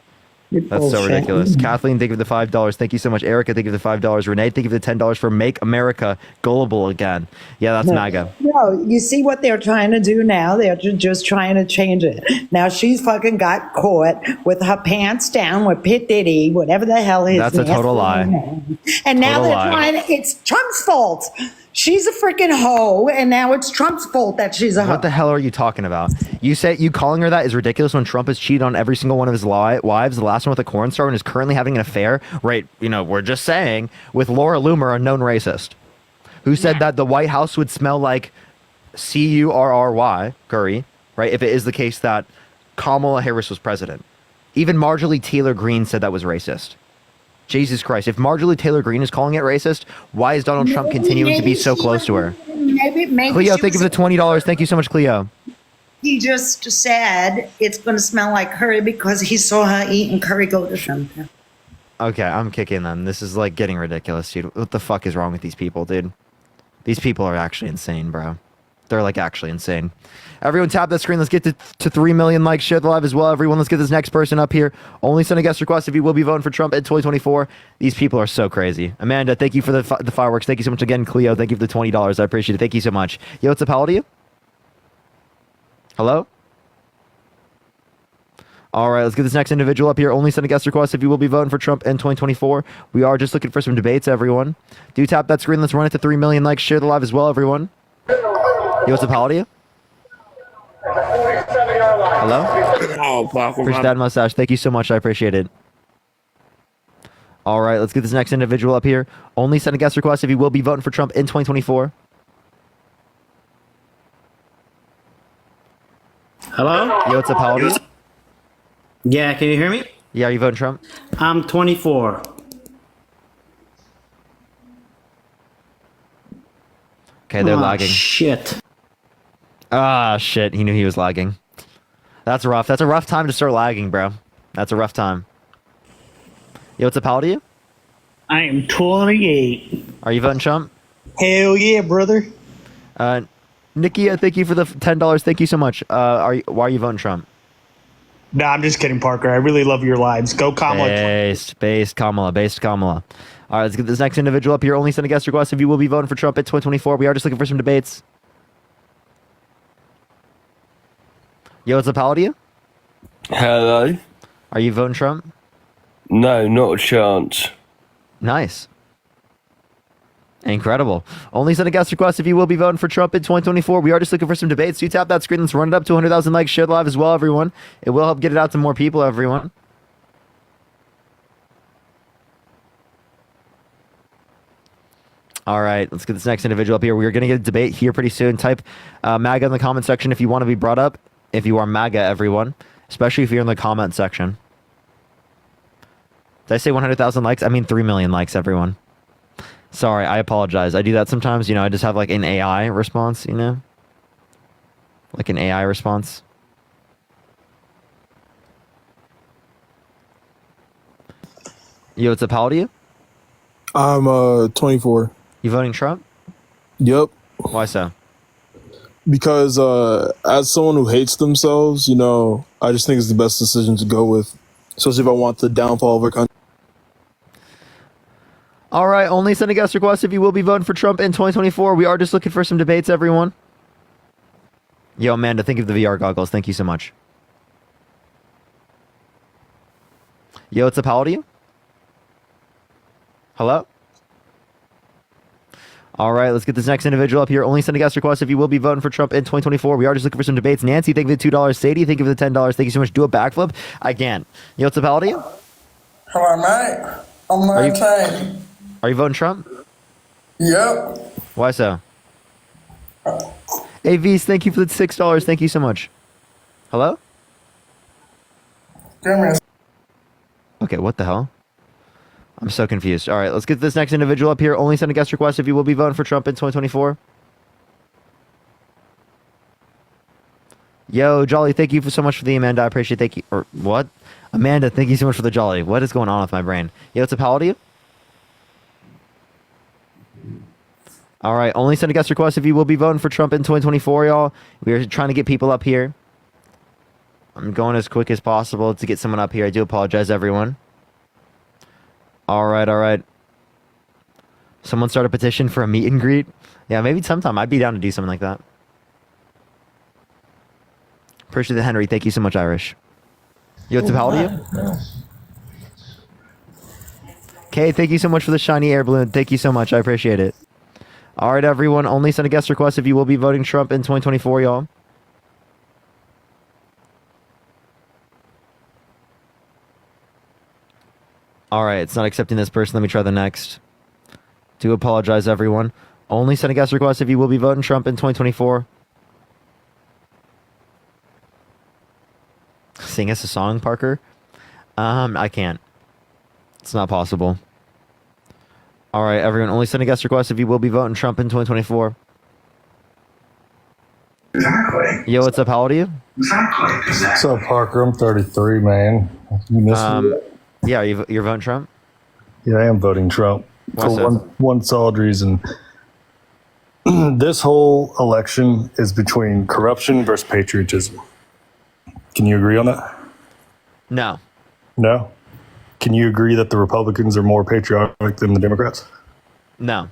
That's so ridiculous. Kathleen, thank you for the $5. Thank you so much. Erica, thank you for the $5. Renee, thank you for the $10 for Make America Gullible Again. Yeah, that's MAGA. No, you see what they're trying to do now? They're just trying to change it. Now she's fucking got caught with her pants down with Pit Diddy, whatever the hell his That's a total lie. And now Total they're lie. trying to, it's Trump's fault. She's a freaking hoe, and now it's Trump's fault that she's a hoe. What the hell are you talking about? You calling her that is ridiculous when Trump has cheated on every single one of his wives, the last one with a corn star, and is currently having an affair, right? We're just saying, with Laura Loomer, a known racist, who said that the White House would smell like curry, right? If it is the case that Kamala Harris was president. Even Marjorie Taylor Greene said that was racist. Jesus Christ. If Marjorie Taylor Greene is calling it racist, why is Donald Trump continuing to be so close to her? Maybe Cleo, thank you for the $20. Thank you so much, Cleo. He just said it's going to smell like curry because he saw her eating curry goat or something. Okay, I'm kicking them. This is like getting ridiculous, dude. What the fuck is wrong with these people, dude? These people are actually insane, bro. They're like actually insane. Everyone tap that screen. Let's get to 3 million likes. Share the live as well. Everyone, let's get this next person up here. Only send a guest request if you will be voting for Trump in 2024. These people are so crazy. Amanda, thank you for the fireworks. Thank you so much again. Cleo, thank you for the $20. I appreciate it. Thank you so much. Yo, what's up? How old are you? Hello? All right, let's get this next individual up here. Only send a guest request if you will be voting for Trump in 2024. We are just looking for some debates, everyone. Do tap that screen. Let's run it to 3 million likes. Share the live as well, everyone. Yo, what's up? How old are you? Hello? Appreciate that mustache. Thank you so much. I appreciate it. All right, let's get this next individual up here. Only send a guest request if you will be voting for Trump in 2024. Hello? Yo, what's up? How old are you? Yeah, can you hear me? Yeah, are you voting Trump? I'm 24. Okay, they're lagging. Shit. Ah, shit. He knew he was lagging. That's rough. That's a rough time to start lagging, bro. That's a rough time. Yo, what's up? How old are you? I am 28. Are you voting Trump? Hell yeah, brother. Nikki, thank you for the $10. Thank you so much. Why are you voting Trump? Nah, I'm just kidding, Parker. I really love your lives. Go Kamala. Based Kamala. All right, let's get this next individual up here. Only send a guest request if you will be voting for Trump at 2024. We are just looking for some debates. Yo, what's up? How old are you? Hello? Are you voting Trump? No, not a chance. Nice. Incredible. Only send a guest request if you will be voting for Trump in 2024. We are just looking for some debates. You tap that screen. Let's run it up to 100,000 likes. Share the live as well, everyone. It will help get it out to more people, everyone. All right, let's get this next individual up here. We're going to get a debate here pretty soon. Type MAGA in the comment section if you want to be brought up. If you are MAGA, everyone. Especially if you're in the comment section. Did I say 100,000 likes? I mean 3 million likes, everyone. Sorry, I apologize. I do that sometimes. You know, I just have like an AI response, you know? Like an AI response. Yo, what's up? How old are you? I'm 24. You voting Trump? Yep. Why so? Because as someone who hates themselves, you know, I just think it's the best decision to go with, especially if I want the downfall of our country. All right, only send a guest request if you will be voting for Trump in 2024. We are just looking for some debates, everyone. Yo, Amanda, thank you for the VR goggles. Thank you so much. Yo, what's up? How old are you? Hello? All right, let's get this next individual up here. Only send a guest request if you will be voting for Trump in 2024. We are just looking for some debates. Nancy, thank you for the $2. Sadie, thank you for the $10. Thank you so much. Do a backflip. Again. Yo, what's up? How old are you? Hello, mate. I'm 19. Are you voting Trump? Yep. Why so? Hey, V's, thank you for the $6. Thank you so much. Hello? Okay, what the hell? I'm so confused. All right, let's get this next individual up here. Only send a guest request if you will be voting for Trump in 2024. Yo, Jolly, thank you so much for the Amanda. I appreciate it. Thank you. Or what? Amanda, thank you so much for the Jolly. What is going on with my brain? Yo, what's up? How old are you? All right, only send a guest request if you will be voting for Trump in 2024, y'all. We are trying to get people up here. I'm going as quick as possible to get someone up here. I do apologize, everyone. All right. Someone start a petition for a meet and greet. Yeah, maybe sometime. I'd be down to do something like that. Appreciate the Henry. Thank you so much, Irish. Yo, what's up? How old are you? Okay, thank you so much for the shiny air balloon. Thank you so much. I appreciate it. All right, everyone. Only send a guest request if you will be voting Trump in 2024, y'all. All right, it's not accepting this person. Let me try the next. Do apologize, everyone. Only send a guest request if you will be voting Trump in 2024. Sing us a song, Parker? I can't. It's not possible. All right, everyone. Only send a guest request if you will be voting Trump in 2024. Exactly. Yo, what's up? How old are you? Exactly. What's up, Parker? I'm 33, man. You miss me? Yeah, you're voting Trump? Yeah, I am voting Trump Why for so? one solid reason. This whole election is between corruption versus patriotism. Can you agree on that? No. No? Can you agree that the Republicans are more patriotic than the Democrats? No.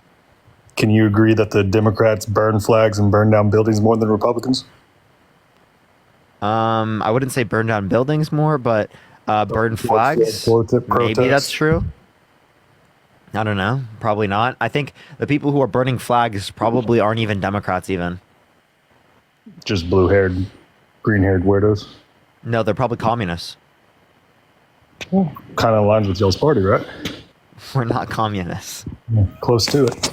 Can you agree that the Democrats burn flags and burn down buildings more than Republicans? I wouldn't say burn down buildings more, but burn flags. Maybe that's true. I don't know. Probably not. I think the people who are burning flags probably aren't even Democrats even. Just blue-haired, green-haired weirdos. No, they're probably communists. Kind of aligns with y'all's party, right? We're not communists. Close to it.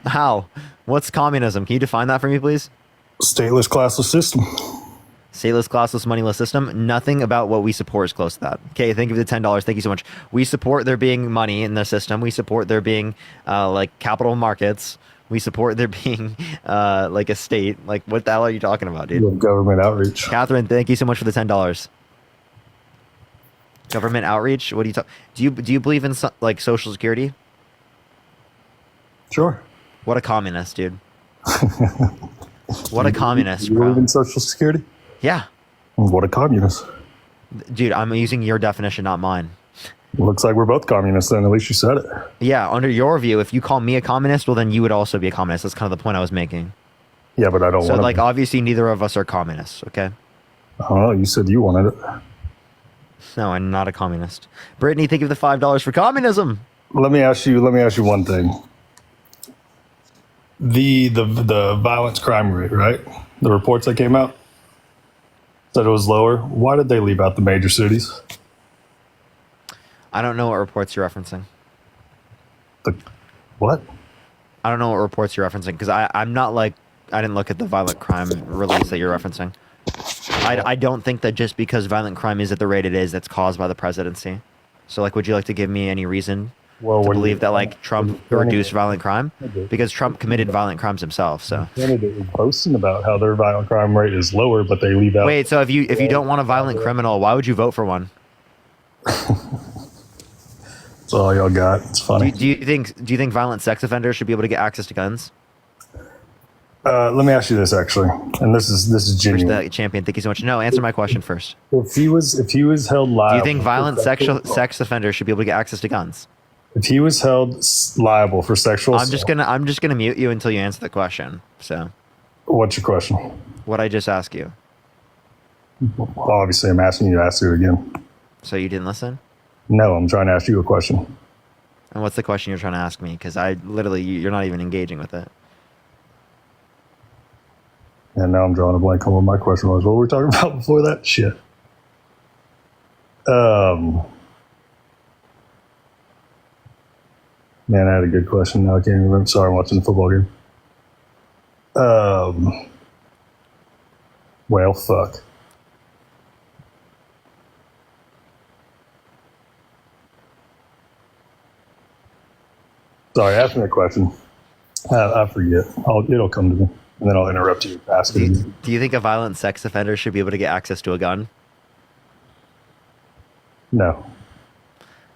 How? What's communism? Can you define that for me, please? Stateless, classless system. Stateless, classless, moneyless system. Nothing about what we support is close to that. Okay, thank you for the $10. Thank you so much. We support there being money in the system. We support there being like capital markets. We support there being like a state. Like, what the hell are you talking about, dude? With government outreach. Catherine, thank you so much for the $10. Government outreach? What do you talk? Do you believe in like Social Security? Sure. What a communist, dude. What a communist, You bro. believe in Social Security? Yeah. What a communist. Dude, I'm using your definition, not mine. Looks like we're both communists then. At least you said it. Yeah, under your view, if you call me a communist, well, then you would also be a communist. That's kind of the point I was making. Yeah, but I don't So, want to. like, obviously, neither of us are communists, okay? I don't know. You said you wanted it. No, I'm not a communist. Brittany, think of the $5 for communism. Let me ask you one thing. The violence crime rate, right? The reports that came out said it was lower. Why did they leave out the major cities? I don't know what reports you're referencing. What? I don't know what reports you're referencing because I'm not like I didn't look at the violent crime release that you're referencing. I don't think that just because violent crime is at the rate it is, that's caused by the presidency. So, like, would you like to give me any reason to believe that, like, Trump reduced violent crime? Because Trump committed violent crimes himself. So. Candidate was boasting about how their violent crime rate is lower, but they leave out. Wait, so if you don't want a violent criminal, why would you vote for one? That's all y'all got. It's funny. Do you think violent sex offenders should be able to get access to guns? Let me ask you this actually, and this is genuine. Champion, thank you so much. No, answer my question first. If he was held liable, do you think violent sex offenders should be able to get access to guns? If he was held liable for sexual assault, I'm just gonna mute you until you answer the question. So, what's your question? What I just asked you. Well, obviously, I'm asking you to ask it again. So you didn't listen? No, I'm trying to ask you a question. And what's the question you're trying to ask me? Because you're not even engaging with it. And now I'm drawing a blank on what my question was. What were we talking about before that? Shit. Man, I had a good question. Now I can't remember. Sorry, I'm watching the football game. Well, fuck. Sorry, ask me a question. I forget. It'll come to me, and then I'll interrupt you. Ask it. Do you think a violent sex offender should be able to get access to a gun? No.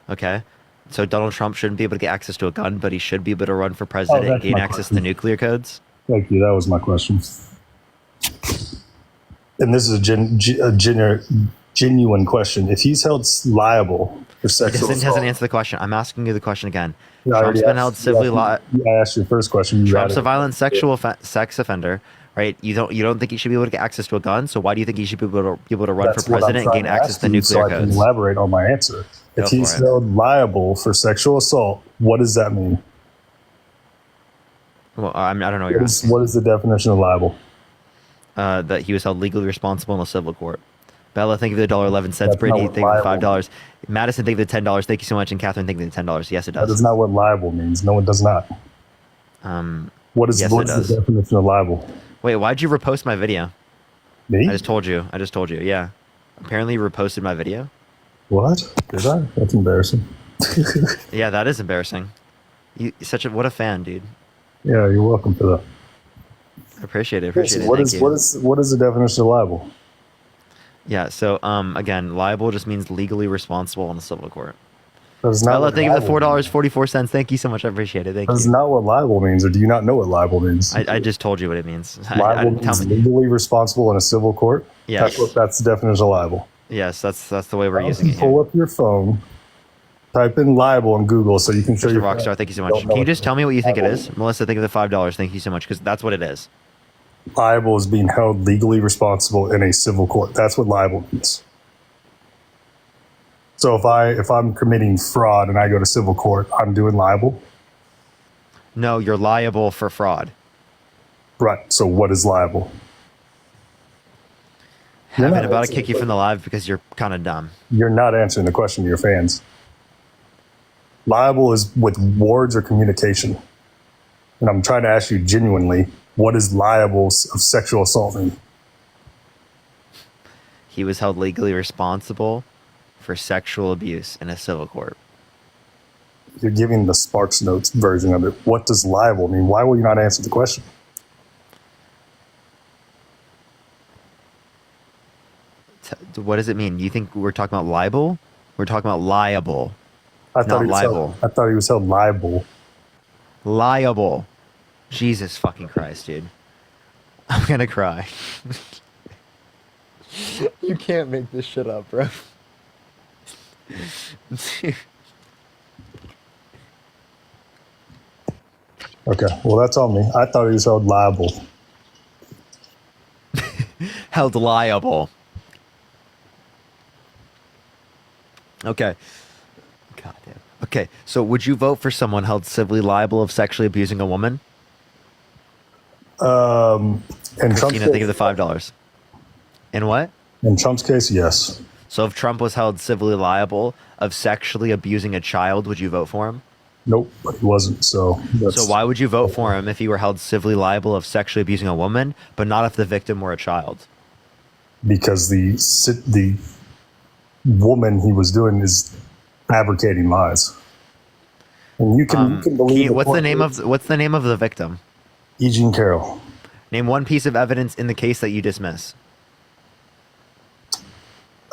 Okay. So Donald Trump shouldn't be able to get access to a gun, but he should be able to run for president and gain access to the nuclear codes? Thank you. That was my question. And this is a genuine question. If he's held liable for sexual assault... He hasn't answered the question. I'm asking you the question again. Yeah, Trump's been held civilly liable. I asked you the first question. Trump's a violent sexual sex offender, right? You don't think he should be able to get access to a gun, so why do you think he should be able to run for president and gain access to the nuclear so I codes? can elaborate on my answer. If he's held liable for sexual assault, what does that mean? Well, I don't know what you're asking. What is the definition of liable? That he was held legally responsible in a civil court. Bella, thank you for the $1.11. Brittany, thank you for the $5. Madison, thank you for the $10. Thank you so much. And Catherine, thank you for the $10. Yes, it does. That is not what liable means. No, it does not. What is the definition of liable? Wait, why'd you repost my video? Me? I just told you. Yeah. Apparently you reposted my video. What? Did I? That's embarrassing. Yeah, that is embarrassing. What a fan, dude. Yeah, you're welcome for that. I appreciate it. What is the definition of liable? Yeah, so again, liable just means legally responsible in a civil court. That is not Bella, what thank you for the liable $4.44. Thank you so much. I appreciate it. Thank you. That's not what liable means, or do you not know what liable means? I just told you what it means. Liable means legally responsible in a civil court? Yes. That's the definition of liable. Yes, that's the way we're using it. Pull up your phone, type in liable on Google so you can show your Rockstar, thank you so much. Can you just tell me what you think it is? Melissa, thank you for the $5. Thank you so much, because that's what it is. Liable is being held legally responsible in a civil court. That's what liable means. So if I'm committing fraud and I go to civil court, I'm doing liable? No, you're liable for fraud. Right. So what is liable? I've been about to kick you from the live because you're kind of dumb. You're not answering the question to your fans. Liable is with words or communication. And I'm trying to ask you genuinely, what is liable of sexual assault mean? He was held legally responsible for sexual abuse in a civil court. you're giving the Sparks Notes version of it. What does liable mean? Why will you not answer the question? What does it mean? You think we're talking about libel? We're talking about liable, not libel. I thought he was held liable. Liable. Jesus fucking Christ, dude. I'm gonna cry. You can't make this shit up, bro. Okay, well, that's on me. I thought he was held liable. Held liable. Okay. God damn. Okay, so would you vote for someone held civilly liable of sexually abusing a woman? In Trump's Christina, think of the $5. In what? In Trump's case, yes. So if Trump was held civilly liable of sexually abusing a child, would you vote for him? Nope, but he wasn't. So why would you vote for him if he were held civilly liable of sexually abusing a woman, but not if the victim were a child? Because the woman he was doing is fabricating lies. And you can believe. What's the name of the victim? E. Jean Carroll. Name one piece of evidence in the case that you dismiss.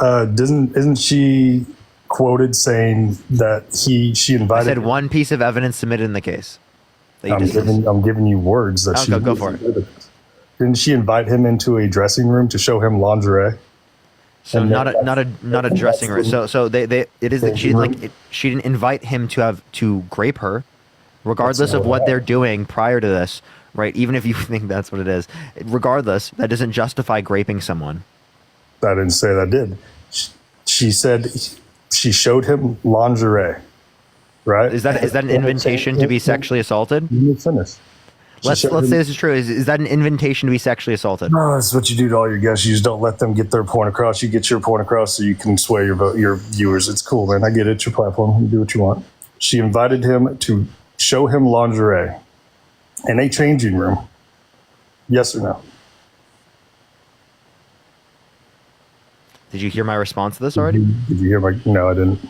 Isn't she quoted saying that she invited? I said one piece of evidence submitted in the case. I'm giving you words that she. Go for it. Didn't she invite him into a dressing room to show him lingerie? So not a dressing room. So it is that she didn't invite him to grape her, regardless of what they're doing prior to this, right? Even if you think that's what it is, regardless, that doesn't justify graping someone. I didn't say that did. She said she showed him lingerie, right? Is that an invitation to be sexually assolted? Let me finish. Let's say this is true. Is that an invitation to be sexually assaulted? No, that's what you do to all your guests. You just don't let them get their point across. You get your point across so you can sway your viewers. It's cool, man. I get it. It's your platform. You do what you want. She invited him to show him lingerie in a changing room. Yes or no? Did you hear my response to this already? Did you hear my? No, I didn't.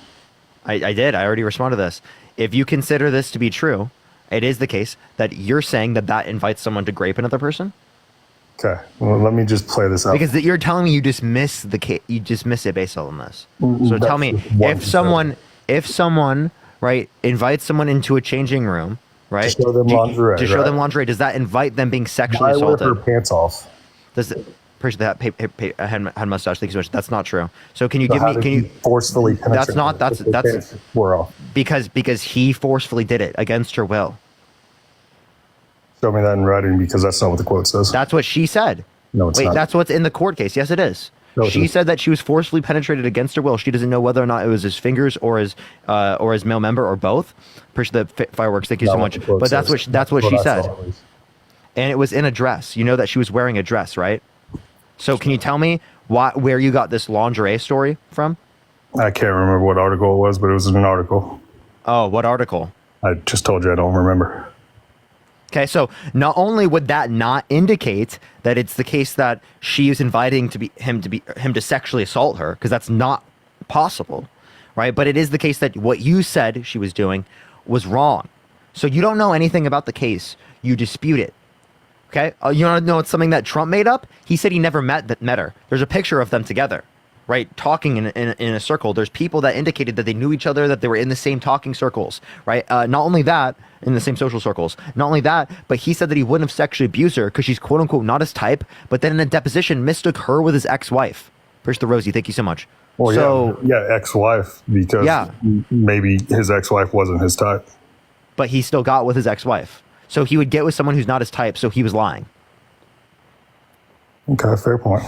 I did. I already responded to this. If you consider this to be true, it is the case that you're saying that invites someone to grape another person. Okay. Well, let me just play this out. Because you're telling me you dismiss the case. You dismiss it based on this. So tell me, if someone, right, invites someone into a changing room, right, to show them lingerie, them lingerie, does that invite them being sexually assaulted? Wear her pants off. Does it? Appreciate that. Head mustache. Thank you so much. That's not true. So can you give me? Can you forcefully? That's not. That's because he forcefully did it against her will. Show me that in writing, because that's not what the quote says. That's what she said. No, it's not. That's what's in the court case. Yes, it is. No, she said that she was forcefully penetrated against her will. She doesn't know whether or not it was his fingers or his male member or both. Appreciate the fireworks. Thank you so much. But that's what she said. And it was in a dress. You know that she was wearing a dress, right? So can you tell me where you got this lingerie story from? I can't remember what article it was, but it was in an article. Oh, what article? I just told you I don't remember. Okay, so not only would that not indicate that it's the case that she is inviting him to sexually assault her, because that's not possible, right? But it is the case that what you said she was doing was wrong. So you don't know anything about the case. You dispute it. Okay, you want to know it's something that Trump made up? He said he never met her. There's a picture of them together, right, talking in a circle. There's people that indicated that they knew each other, that they were in the same talking circles, right? Not only that, in the same social circles. Not only that, but he said that he wouldn't have sexually abused her because she's quote unquote not his type. But then in a deposition, mistook her with his ex-wife. Appreciate the Rosie. Thank you so much. Well, so yeah, ex-wife, because maybe his ex-wife wasn't his type. But he still got with his ex-wife. So he would get with someone who's not his type, so he was lying. Okay, fair point.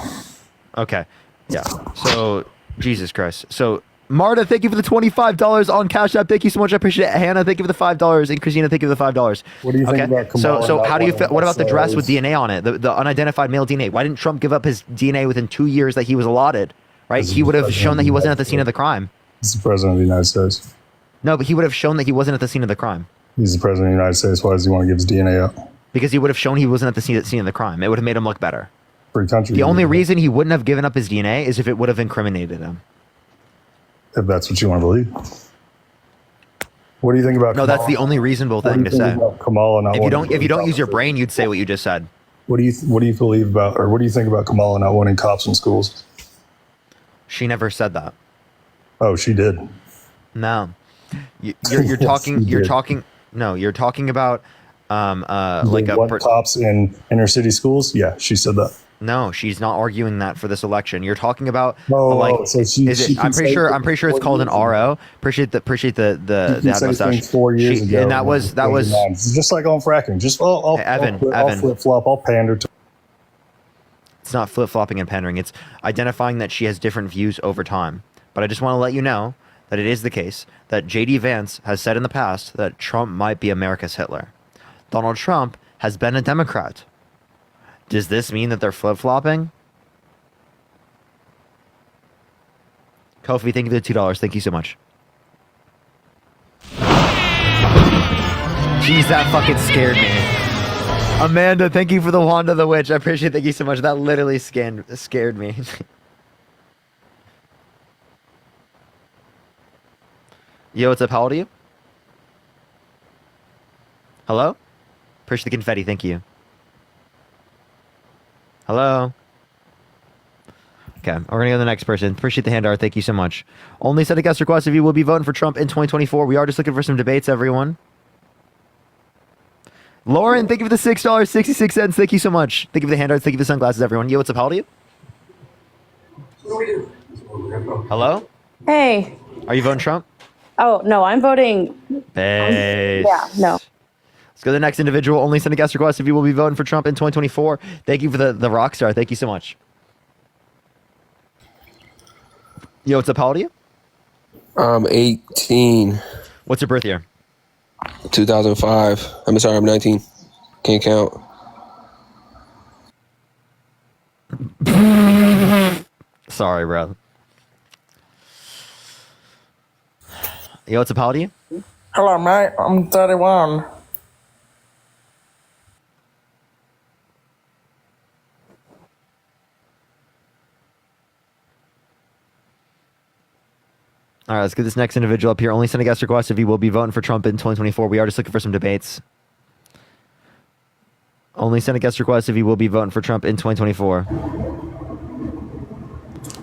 Okay, yeah. So, Jesus Christ. So, Marta, thank you for the $25 on Cash App. Thank you so much. I appreciate it. Hannah, thank you for the $5. And Christina, thank you for the $5. What do you think about Kamala? So how do you feel? What about the dress with DNA on it? The unidentified male DNA? Why didn't Trump give up his DNA within 2 years that he was allotted? Right? He would have shown that he wasn't at the scene of the crime. He's the president of the United States. No, but he would have shown that he wasn't at the scene of the crime. He's the president of the United States. Why does he want to give his DNA up? Because he would have shown he wasn't at the scene of the crime. It would have made him look better. Free country. The only reason he wouldn't have given up his DNA is if it would have incriminated him. If that's what you want to believe. What do you think about? No, that's the only reasonable thing to say. Kamala not If you don't use your brain, you'd say what you just said. What do you believe about, or what do you think about Kamala not wanting cops in schools? She never said that. Oh, she did. No, you're Yes, talking. she You're did. talking. No, you're talking about like They want cops in inner city schools. Yeah, she said that. No, she's not arguing that for this election. You're talking about so she I'm pretty sure it's called an RO. Appreciate the You ad can say mustache. things 4 years ago, and that was It's just like on fracking. Just I'll Evan. flip flop. I'll pander to. It's not flip flopping and pandering. It's identifying that she has different views over time. But I just want to let you know that it is the case that JD Vance has said in the past that Trump might be America's Hitler. Donald Trump has been a Democrat. Does this mean that they're flip-flopping? Kofi, thank you for the $2. Thank you so much. Jeez, that fucking scared me. Amanda, thank you for the Wanda the Witch. I appreciate it. Thank you so much. That literally scared me. Yo, what's up? How old are you? Hello? Appreciate the confetti. Thank you. Hello? Okay, we're going to go to the next person. Appreciate the hand art. Thank you so much. Only set a guest request if you will be voting for Trump in 2024. We are just looking for some debates, everyone. Lauren, thank you for the $6.66. Thank you so much. Thank you for the hand art. Thank you for the sunglasses, everyone. Yo, what's up? How old are you? Hello? Hey. Are you voting Trump? Oh, no, I'm voting. Base. Yeah, no. Let's go to the next individual. Only send a guest request if you will be voting for Trump in 2024. Thank you for the rock star. Thank you so much. Yo, what's up? How old are you? I'm 18. What's your birth year? 2005. I'm sorry, I'm 19. Can't count. Sorry, bro. Yo, what's up? How old are you? Hello, mate. I'm 31. All right, let's get this next individual up here. Only send a guest request if you will be voting for Trump in 2024. We are just looking for some debates. Only send a guest request if you will be voting for Trump in 2024.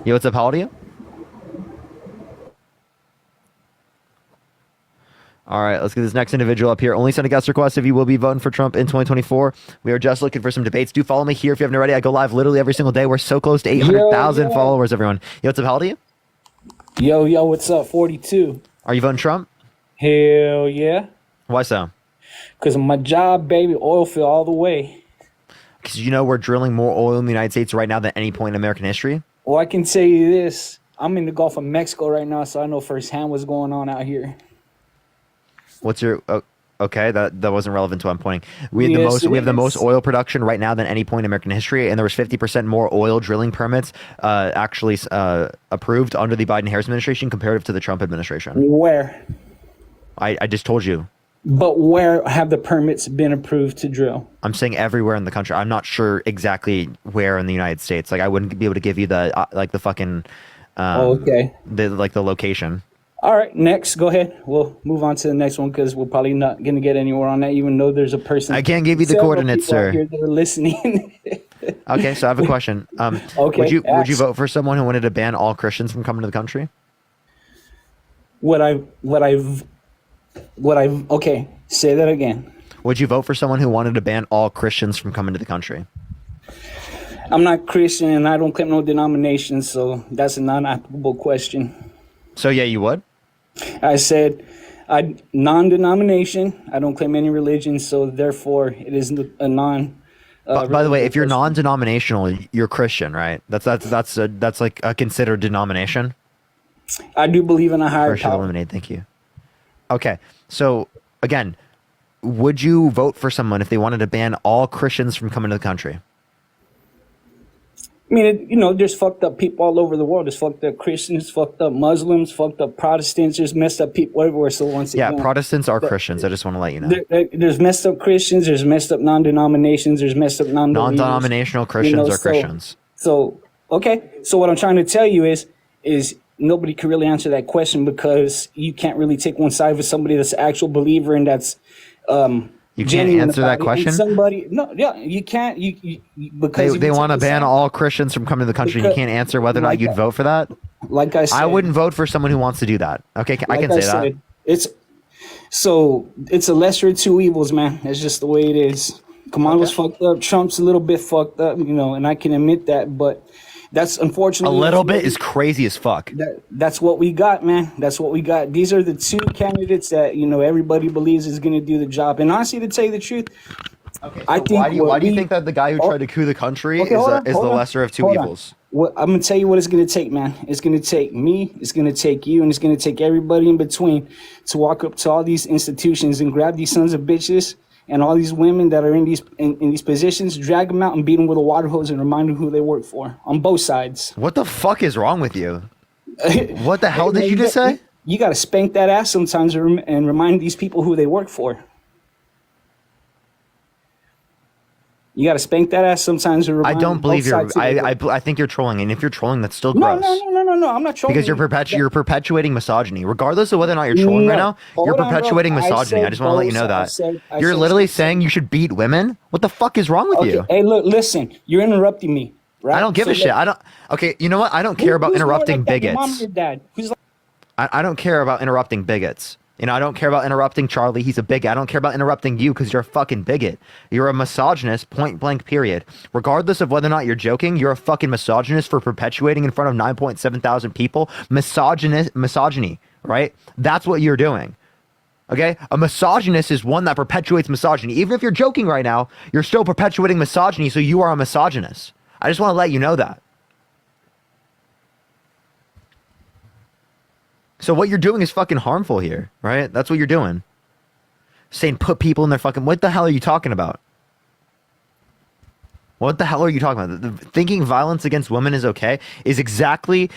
Yo, what's up? How old are you? All right, let's get this next individual up here. Only send a guest request if you will be voting for Trump in 2024. We are just looking for some debates. Do follow me here if you haven't already. I go live literally every single day. We're so close to 800,000 followers, everyone. Yo, what's up? How old are you? Yo, what's up? 42. Are you voting Trump? Hell yeah. Why so? Because of my job, baby. Oil field all the way. Because you know we're drilling more oil in the United States right now than any point in American history. Well, I can tell you this. I'm in the Gulf of Mexico right now, so I know firsthand what's going on out here. What's your... okay, that wasn't relevant to what I'm pointing. We have the most oil production right now than any point in American history, and there was 50% more oil drilling permits actually approved under the Biden-Harris administration comparative to the Trump administration. Where? I just told you. But where have the permits been approved to drill? I'm saying everywhere in the country. I'm not sure exactly where in the United States. Like I wouldn't be able to give you the the fucking okay. The location. All right, next, go ahead. We'll move on to the next one because we're probably not going to get anywhere on that, even though there's a person. I can't give you the coordinates, sir. Here that are listening. Okay, so I have a question. Okay, would you ask. vote for someone who wanted to ban all Christians from coming to the country? Okay, say that again. Would you vote for someone who wanted to ban all Christians from coming to the country? I'm not Christian and I don't claim no denomination, so that's a non-applicable question. So yeah, you would? I said non-denomination. I don't claim any religion, so therefore it is a non. By the way, if you're non-denominational, you're Christian, right? That's like a considered denomination. I do believe in a higher Christian power. eliminate. Thank you. Okay, so again, would you vote for someone if they wanted to ban all Christians from coming to the country? I mean, there's fucked up people all over the world. There's fucked up Christians, fucked up Muslims, fucked up Protestants. There's messed up people everywhere. So once again, Protestants are Christians. I just want to let you know. There's messed up Christians. There's messed up non-denominations. There's messed up non-denominational Christians are Christians. So okay. So what I'm trying to tell you is nobody can really answer that question because you can't really take one side with somebody that's an actual believer and that's You can't genuine answer that about it. question? And somebody, no, yeah, you can't. You because if They you want to take a ban side- all Christians from coming to the country. And you Because- can't answer whether or not like you'd I- vote for that. Like I said, I wouldn't vote for someone who wants to do that. Okay, I like can say that. It's a lesser of two evils, man. That's just the way it is. Kamala's fucked up. Trump's a little bit fucked up, and I can admit that. But that's A unfortunately little that's bit is crazy as fuck. That's what we got, man. That's what we got. These are the two candidates that everybody believes is going to do the job. And honestly, to tell you the truth, I think. Why do you think that the guy who tried to coup the country is the lesser of two evils? I'm gonna tell you what it's gonna take, man. It's gonna take me, it's gonna take you, and it's gonna take everybody in between to walk up to all these institutions and grab these sons of bitches and all these women that are in these positions, drag them out and beat them with a water hose and remind them who they work for on both sides. What the fuck is wrong with you? What the hell did you just say? You gotta spank that ass sometimes and remind these people who they work for. You got to spank that ass sometimes. To I don't believe you're. both sides of the- I think you're trolling, and if you're trolling, that's still No, gross. no. I'm not trolling. Because you're perpetuating misogyny, regardless of whether or not you're trolling right now. You're Hold on, bro. perpetuating misogyny. I just want to let you know that you're literally saying you should beat women. What the fuck is wrong with you? Hey, look, listen. You're interrupting me. Right? I don't give a shit. I don't. Okay, you know what? I don't care about who's more interrupting like that, your mom or bigots. your dad? Who's like, I don't care about interrupting bigots. I don't care about interrupting Charlie. He's a bigot. I don't care about interrupting you because you're a fucking bigot. You're a misogynist, point blank, period. Regardless of whether or not you're joking, you're a fucking misogynist for perpetuating in front of 9.7 thousand people misogyny, right? That's what you're doing. Okay? A misogynist is one that perpetuates misogyny. Even if you're joking right now, you're still perpetuating misogyny, so you are a misogynist. I just want to let you know that. So what you're doing is fucking harmful here, right? That's what you're doing. Saying put people in their fucking... What the hell are you talking about? What the hell are you talking about? Thinking violence against women is okay is exactly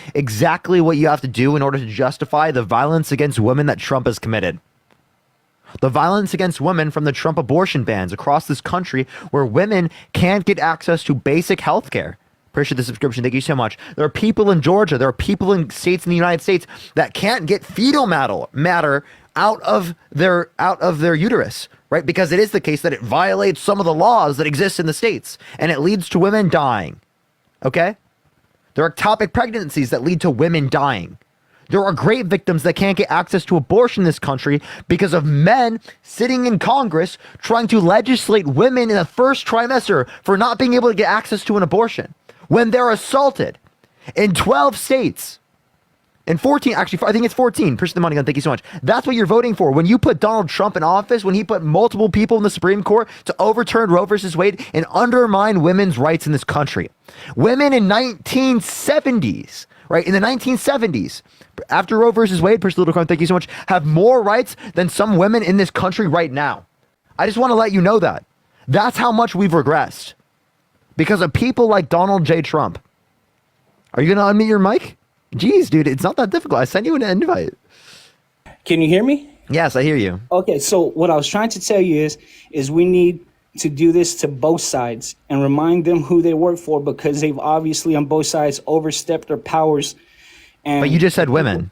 what you have to do in order to justify the violence against women that Trump has committed. The violence against women from the Trump abortion bans across this country where women can't get access to basic health care. Appreciate the subscription. Thank you so much. There are people in Georgia, there are people in states in the United States that can't get fetal matter out of their uterus, right? Because it is the case that it violates some of the laws that exist in the states and it leads to women dying. Okay? There are ectopic pregnancies that lead to women dying. There are great victims that can't get access to abortion in this country because of men sitting in Congress trying to legislate women in the first trimester for not being able to get access to an abortion when they're assaulted in 12 states. In 14, actually, I think it's 14. Appreciate the money gun. Thank you so much. That's what you're voting for. When you put Donald Trump in office, when he put multiple people in the Supreme Court to overturn Roe versus Wade and undermine women's rights in this country. Women in 1970s, right? In the 1970s, after Roe versus Wade, appreciate the little coin, thank you so much, have more rights than some women in this country right now. I just want to let you know that. That's how much we've regressed. Because of people like Donald J. Trump. Are you going to unmute your mic? Jeez, dude, it's not that difficult. I sent you an invite. can you hear me? Yes, I hear you. Okay, so what I was trying to tell you is we need to do this to both sides and remind them who they work for because they've obviously on both sides overstepped their powers. And But you just said women.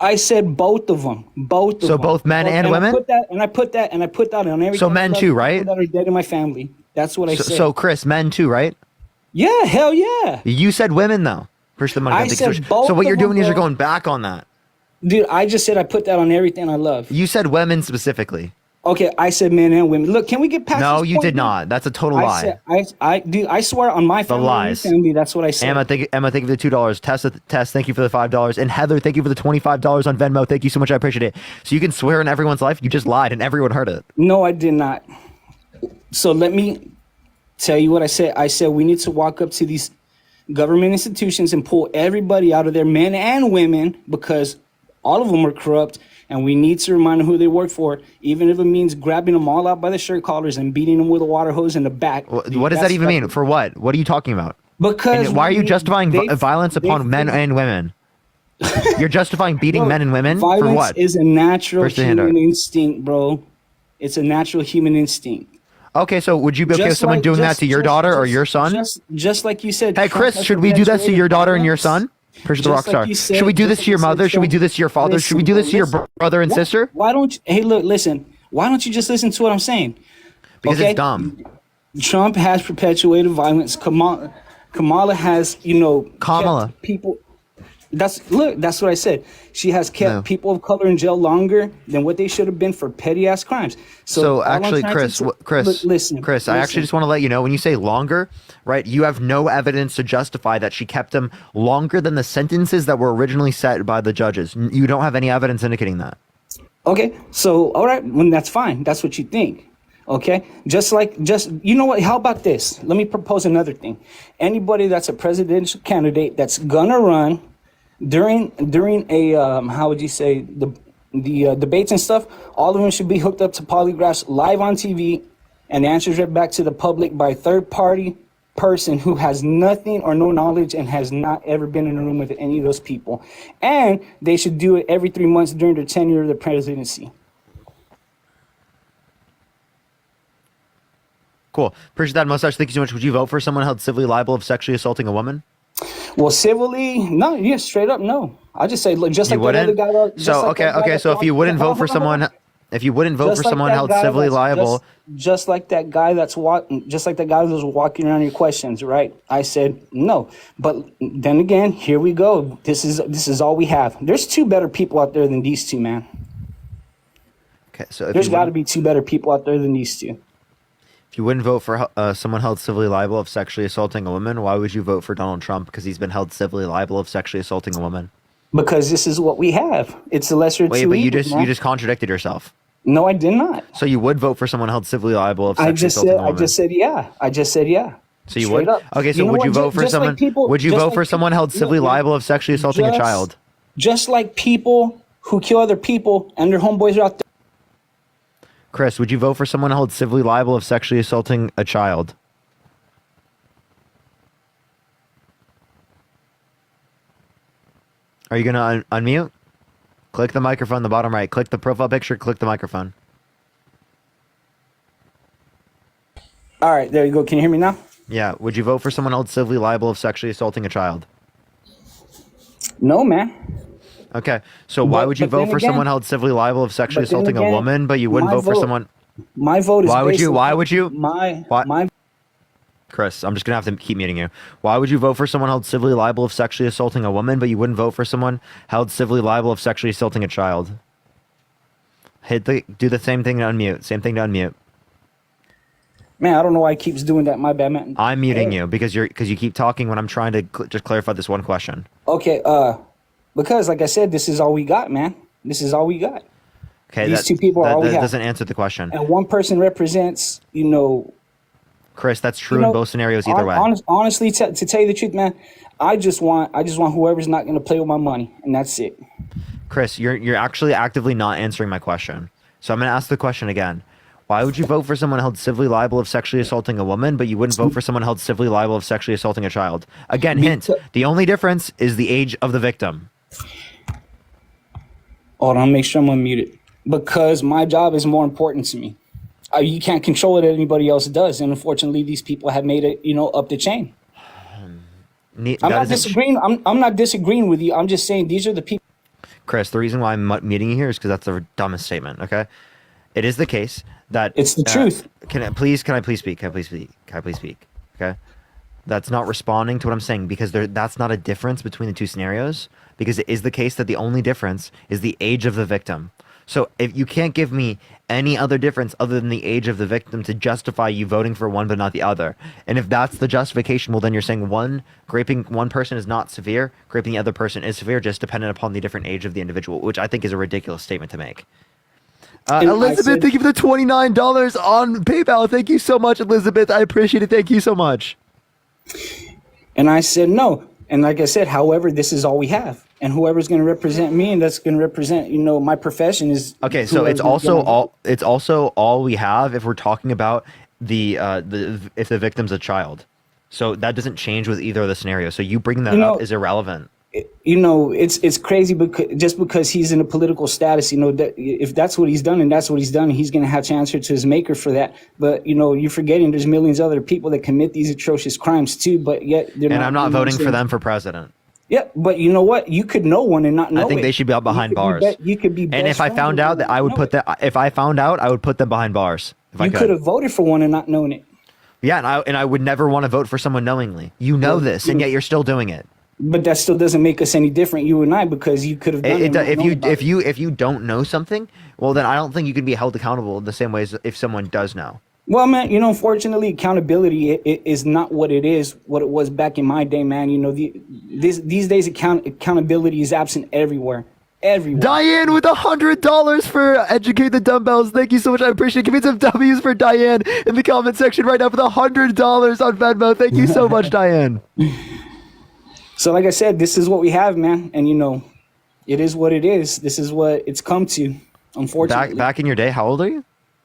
I said both of them. Both of them. So both men and women? I put that on every. So men too, right? That are dead in my family. That's what I said. So Chris, men too, right? Yeah, hell yeah. You said women though. Push the money. I said both so what you're of them, doing is you're bro. going back on that. Dude, I just said I put that on everything I love. You said women specifically. Okay, I said men and women. Look, can we get past No, this you point, did man? not. That's a total I lie. said, dude, I swear on my The family, lies. your family, that's what I said. Emma, thank you for the $2. Tess, thank you for the $5. And Heather, thank you for the $25 on Venmo. Thank you so much. I appreciate it. So you can swear in everyone's life. You just lied and everyone heard it. No, I did not. So let me tell you what I said. I said we need to walk up to these government institutions and pull everybody out of there, men and women, because all of them are corrupt. And we need to remind them who they work for, even if it means grabbing them all out by the shirt collars and beating them with a water hose in the back. What does that even mean? For what? What are you talking about? Because And why are you justifying violence upon men and women? You're justifying beating men and women for violence what? is a natural Where's the hand human art? instinct, bro. It's a natural human instinct. Okay, so would you be okay with someone doing that to your daughter or your son? Just like you said. Hey, Chris, should we do that to your daughter and your son? Persia the Just like Rockstar. you said- Should we do just this like to your you said, mother? Should we Sean, do this to your father? Should we do this to your brother and sister? Why don't you, hey, look, listen. Why don't you just listen to what I'm saying? Because Okay? it's dumb. Trump has perpetuated violence. Kamala has, kept people. That's what I said. She has kept people of color in jail longer than what they should have been for petty ass crimes. So all I'm actually, trying Chris, to- Chris, look, listen, Chris, I actually just want to let you know when you say longer, right? You have no evidence to justify that she kept them longer than the sentences that were originally set by the judges. You don't have any evidence indicating that. Okay, so all right, well, that's fine. That's what you think. Okay, just you know what? How about this? Let me propose another thing. Anybody that's a presidential candidate that's gonna run during a how would you say the debates and stuff, all of them should be hooked up to polygraphs live on TV, and the answers read back to the public by a third party person who has nothing or no knowledge and has not ever been in a room with any of those people. And they should do it every 3 months during their tenure of the presidency. Cool. Appreciate that, Mustache. Thank you so much. Would you vote for someone held civilly liable of sexually assaulting a woman? Well, civilly, no. Yeah, straight up, no. I just say, look, just You like that wouldn't? other guy. So okay. So if you wouldn't vote for someone, if you wouldn't vote for someone held civilly liable, just like that guy that's just like that guy that was walking around your questions, right? I said no, but then again, here we go. This is all we have. There's two better people out there than these two, man. okay. So if There's you got to wouldn't- be two better people out there than these two. if you wouldn't vote for someone held civilly liable of sexually assaulting a woman, why would you vote for Donald Trump? Because he's been held civilly liable of sexually assaulting a woman. Because this is what we have. It's the lesser of Wait, two but you evils, just man. you just contradicted yourself. No, I did not. So you would vote for someone held civilly liable of I sexually just assaulting said a woman? I just said yeah. I just said yeah. So you Straight would? up. Okay, so You know would what? you vote for Just like someone? people- would you just vote like for someone held civilly look, liable of sexually assaulting a just- child? Just like people who kill other people and their homeboys are out there. Chris, would you vote for someone held civilly liable of sexually assaulting a child? Are you gonna unmute? Click the microphone, the bottom right. Click the profile picture. Click the microphone. All right, there you go. Can you hear me now? Yeah. Would you vote for someone held civilly liable of sexually assaulting a child? No, man. Okay. So why But- would you but vote then for again- someone held civilly liable of sexually but then assaulting a again, woman, but you wouldn't my vote for vote- someone? My vote is Why would based you? on Why would you? my Why- my Chris, I'm just gonna have to keep muting you. Why would you vote for someone held civilly liable of sexually assaulting a woman, but you wouldn't vote for someone held civilly liable of sexually assaulting a child? Do the same thing to unmute. Same thing to unmute. man, I don't know why he keeps doing that. My bad, man. I'm muting you because you keep talking when I'm trying to just clarify this one question. Okay, because like I said, this is all we got, man. This is all we got. Okay, These two people are all we that have. doesn't answer the question. And one person represents, Chris, that's true in both scenarios either way. Honestly, to tell you the truth, man, I just want whoever's not going to play with my money, and that's it. Chris, you're actually actively not answering my question. So I'm going to ask the question again. Why would you vote for someone held civilly liable of sexually assaulting a woman, but you wouldn't vote for someone held civilly liable of sexually assaulting a child? Again, hint, the only difference is the age of the victim. Hold on, make sure I'm unmuted. Because my job is more important to me. You can't control it, anybody else does. And unfortunately, these people have made it, up the chain. I'm not disagreeing. I'm not disagreeing with you. I'm just saying these are the people. Chris, the reason why I'm meeting you here is because that's the dumbest statement, okay? It is the case that it's the truth. Can I please speak? Can I please speak? Okay. That's not responding to what I'm saying because that's not a difference between the two scenarios because it is the case that the only difference is the age of the victim. So if you can't give me any other difference other than the age of the victim to justify you voting for one but not the other, and if that's the justification, well then you're saying raping one person is not severe, raping the other person is severe, just dependent upon the different age of the individual, which I think is a ridiculous statement to make. Elizabeth, thank you for the $29 on PayPal. Thank you so much, Elizabeth. I appreciate it. Thank you so much. And I said no. And like I said, however, this is all we have. And whoever's going to represent me and that's going to represent, my profession is okay. So it's also all we have if we're talking about if the victim's a child. So that doesn't change with either of the scenarios. So you bringing that up is irrelevant. It's crazy because he's in a political status, that if that's what he's done and that's what he's done, he's going to have to answer to his maker for that. But, you're forgetting there's millions of other people that commit these atrocious crimes too, but yet they're not. And I'm not voting for them for president. Yeah, but you know what? You could know one and not know it. I think they should be out behind bars. You could be and if I found out that I would put that, if I found out, I would put them behind bars. If I You could have voted for one and not known it. Yeah, and I would never want to vote for someone knowingly. You know this, and yet you're still doing it. But that still doesn't make us any different, you and I, because you could have done it. If you don't know something, well, then I don't think you can be held accountable in the same way as if someone does know. Well, man, unfortunately, accountability is not what it was back in my day, man. These days, accountability is absent everywhere. Diane with $100 for Educate the Dumbbells. Thank you so much. I appreciate it. Give me some W's for Diane in the comment section right now for the $100 on Venmo. Thank you so much, Diane. So, like I said, this is what we have, man. And, it is what it is. This is what it's come to, unfortunately. Back in your day, how old are you?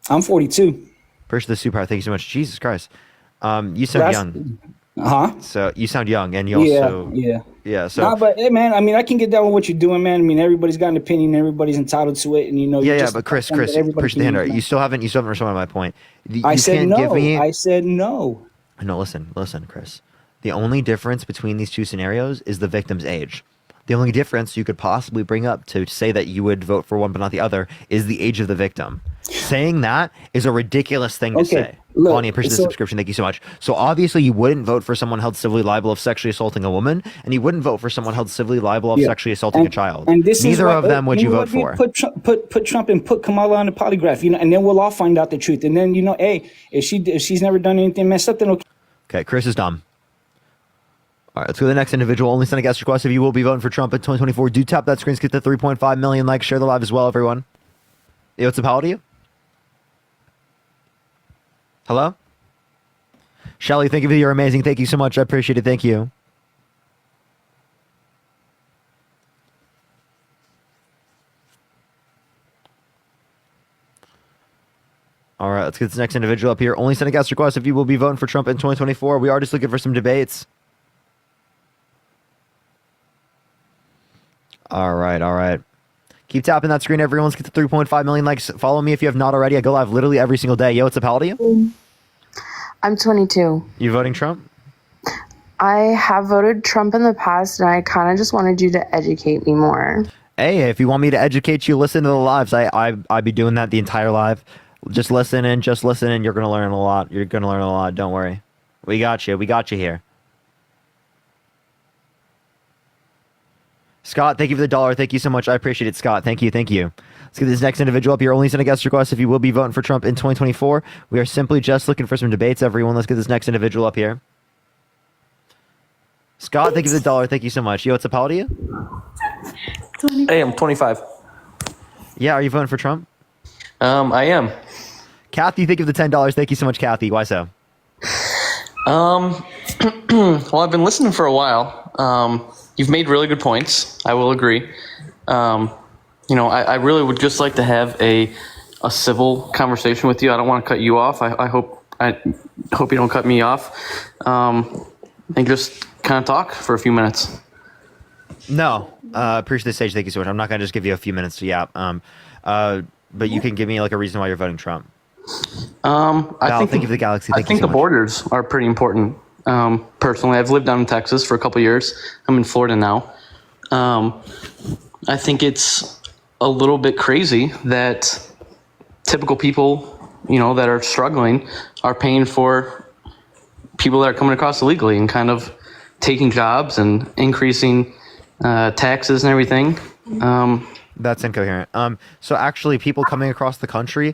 I'm 42. Appreciate the super. Thank you so much. Jesus Christ. You sound young. Huh? So you sound young, and you also yeah. So nah, but hey, man, I can get down with what you're doing, man. Everybody's got an opinion, everybody's entitled to it, and But Chris, appreciate the hand. You still haven't responded to my point. I said no. No, listen, Chris. The only difference between these two scenarios is the victim's age. The only difference you could possibly bring up to say that you would vote for one but not the other is the age of the victim. Saying that is a ridiculous thing to say. Lonnie, appreciate the subscription. Thank you so much. So obviously you wouldn't vote for someone held civilly liable of sexually assaulting a woman, and you wouldn't vote for someone held civilly liable of sexually assaulting a child. And this Neither is of them would you vote for. Put Trump and put Kamala on the polygraph, and then we'll all find out the truth. And then hey, if she's never done anything messed up, then okay. Okay, Chris is dumb. All right, let's go to the next individual. Only send a guest request if you will be voting for Trump in 2024. Do tap that screen, get to 3.5 million likes, share the live as well, everyone. Yo, what's up? How old are you? Hello? Shelly, thank you. You're amazing. Thank you so much. I appreciate it. Thank you. All right, let's get this next individual up here. Only send a guest request if you will be voting for Trump in 2024. We are just looking for some debates. All right. Keep tapping that screen, everyone. Let's get to 3.5 million likes. Follow me if you have not already. I go live literally every single day. Yo, what's up? How old are you? I'm 22. You voting Trump? I have voted Trump in the past, and I kind of just wanted you to educate me more. Hey, if you want me to educate you, listen to the lives. I'd be doing that the entire live. Just listen, and you're going to learn a lot. You're going to learn a lot. Don't worry. We got you. We got you here. Scott, thank you for the $1. Thank you so much. I appreciate it, Scott. Thank you. Let's get this next individual up here. Only send a guest request if you will be voting for Trump in 2024. We are simply just looking for some debates, everyone. Let's get this next individual up here. Scott, thank you for the $1. Thank you so much. Yo, what's up? How old are you? Hey, I'm 25. Yeah, are you voting for Trump? I am. Kathy, thank you for the $10. Thank you so much, Kathy. Why so? Well, I've been listening for a while. You've made really good points. I will agree. I really would just like to have a civil conversation with you. I don't want to cut you off. I hope you don't cut me off. And just kind of talk for a few minutes. No, appreciate the stage. Thank you so much. I'm not going to just give you a few minutes to yap. But you can give me a reason why you're voting Trump. I think of the galaxy. I think the borders are pretty important. Personally, I've lived down in Texas for a couple years. I'm in Florida now. I think it's a little bit crazy that typical people, that are struggling are paying for people that are coming across illegally and kind of taking jobs and increasing taxes and everything. That's incoherent. So actually, people coming across the country,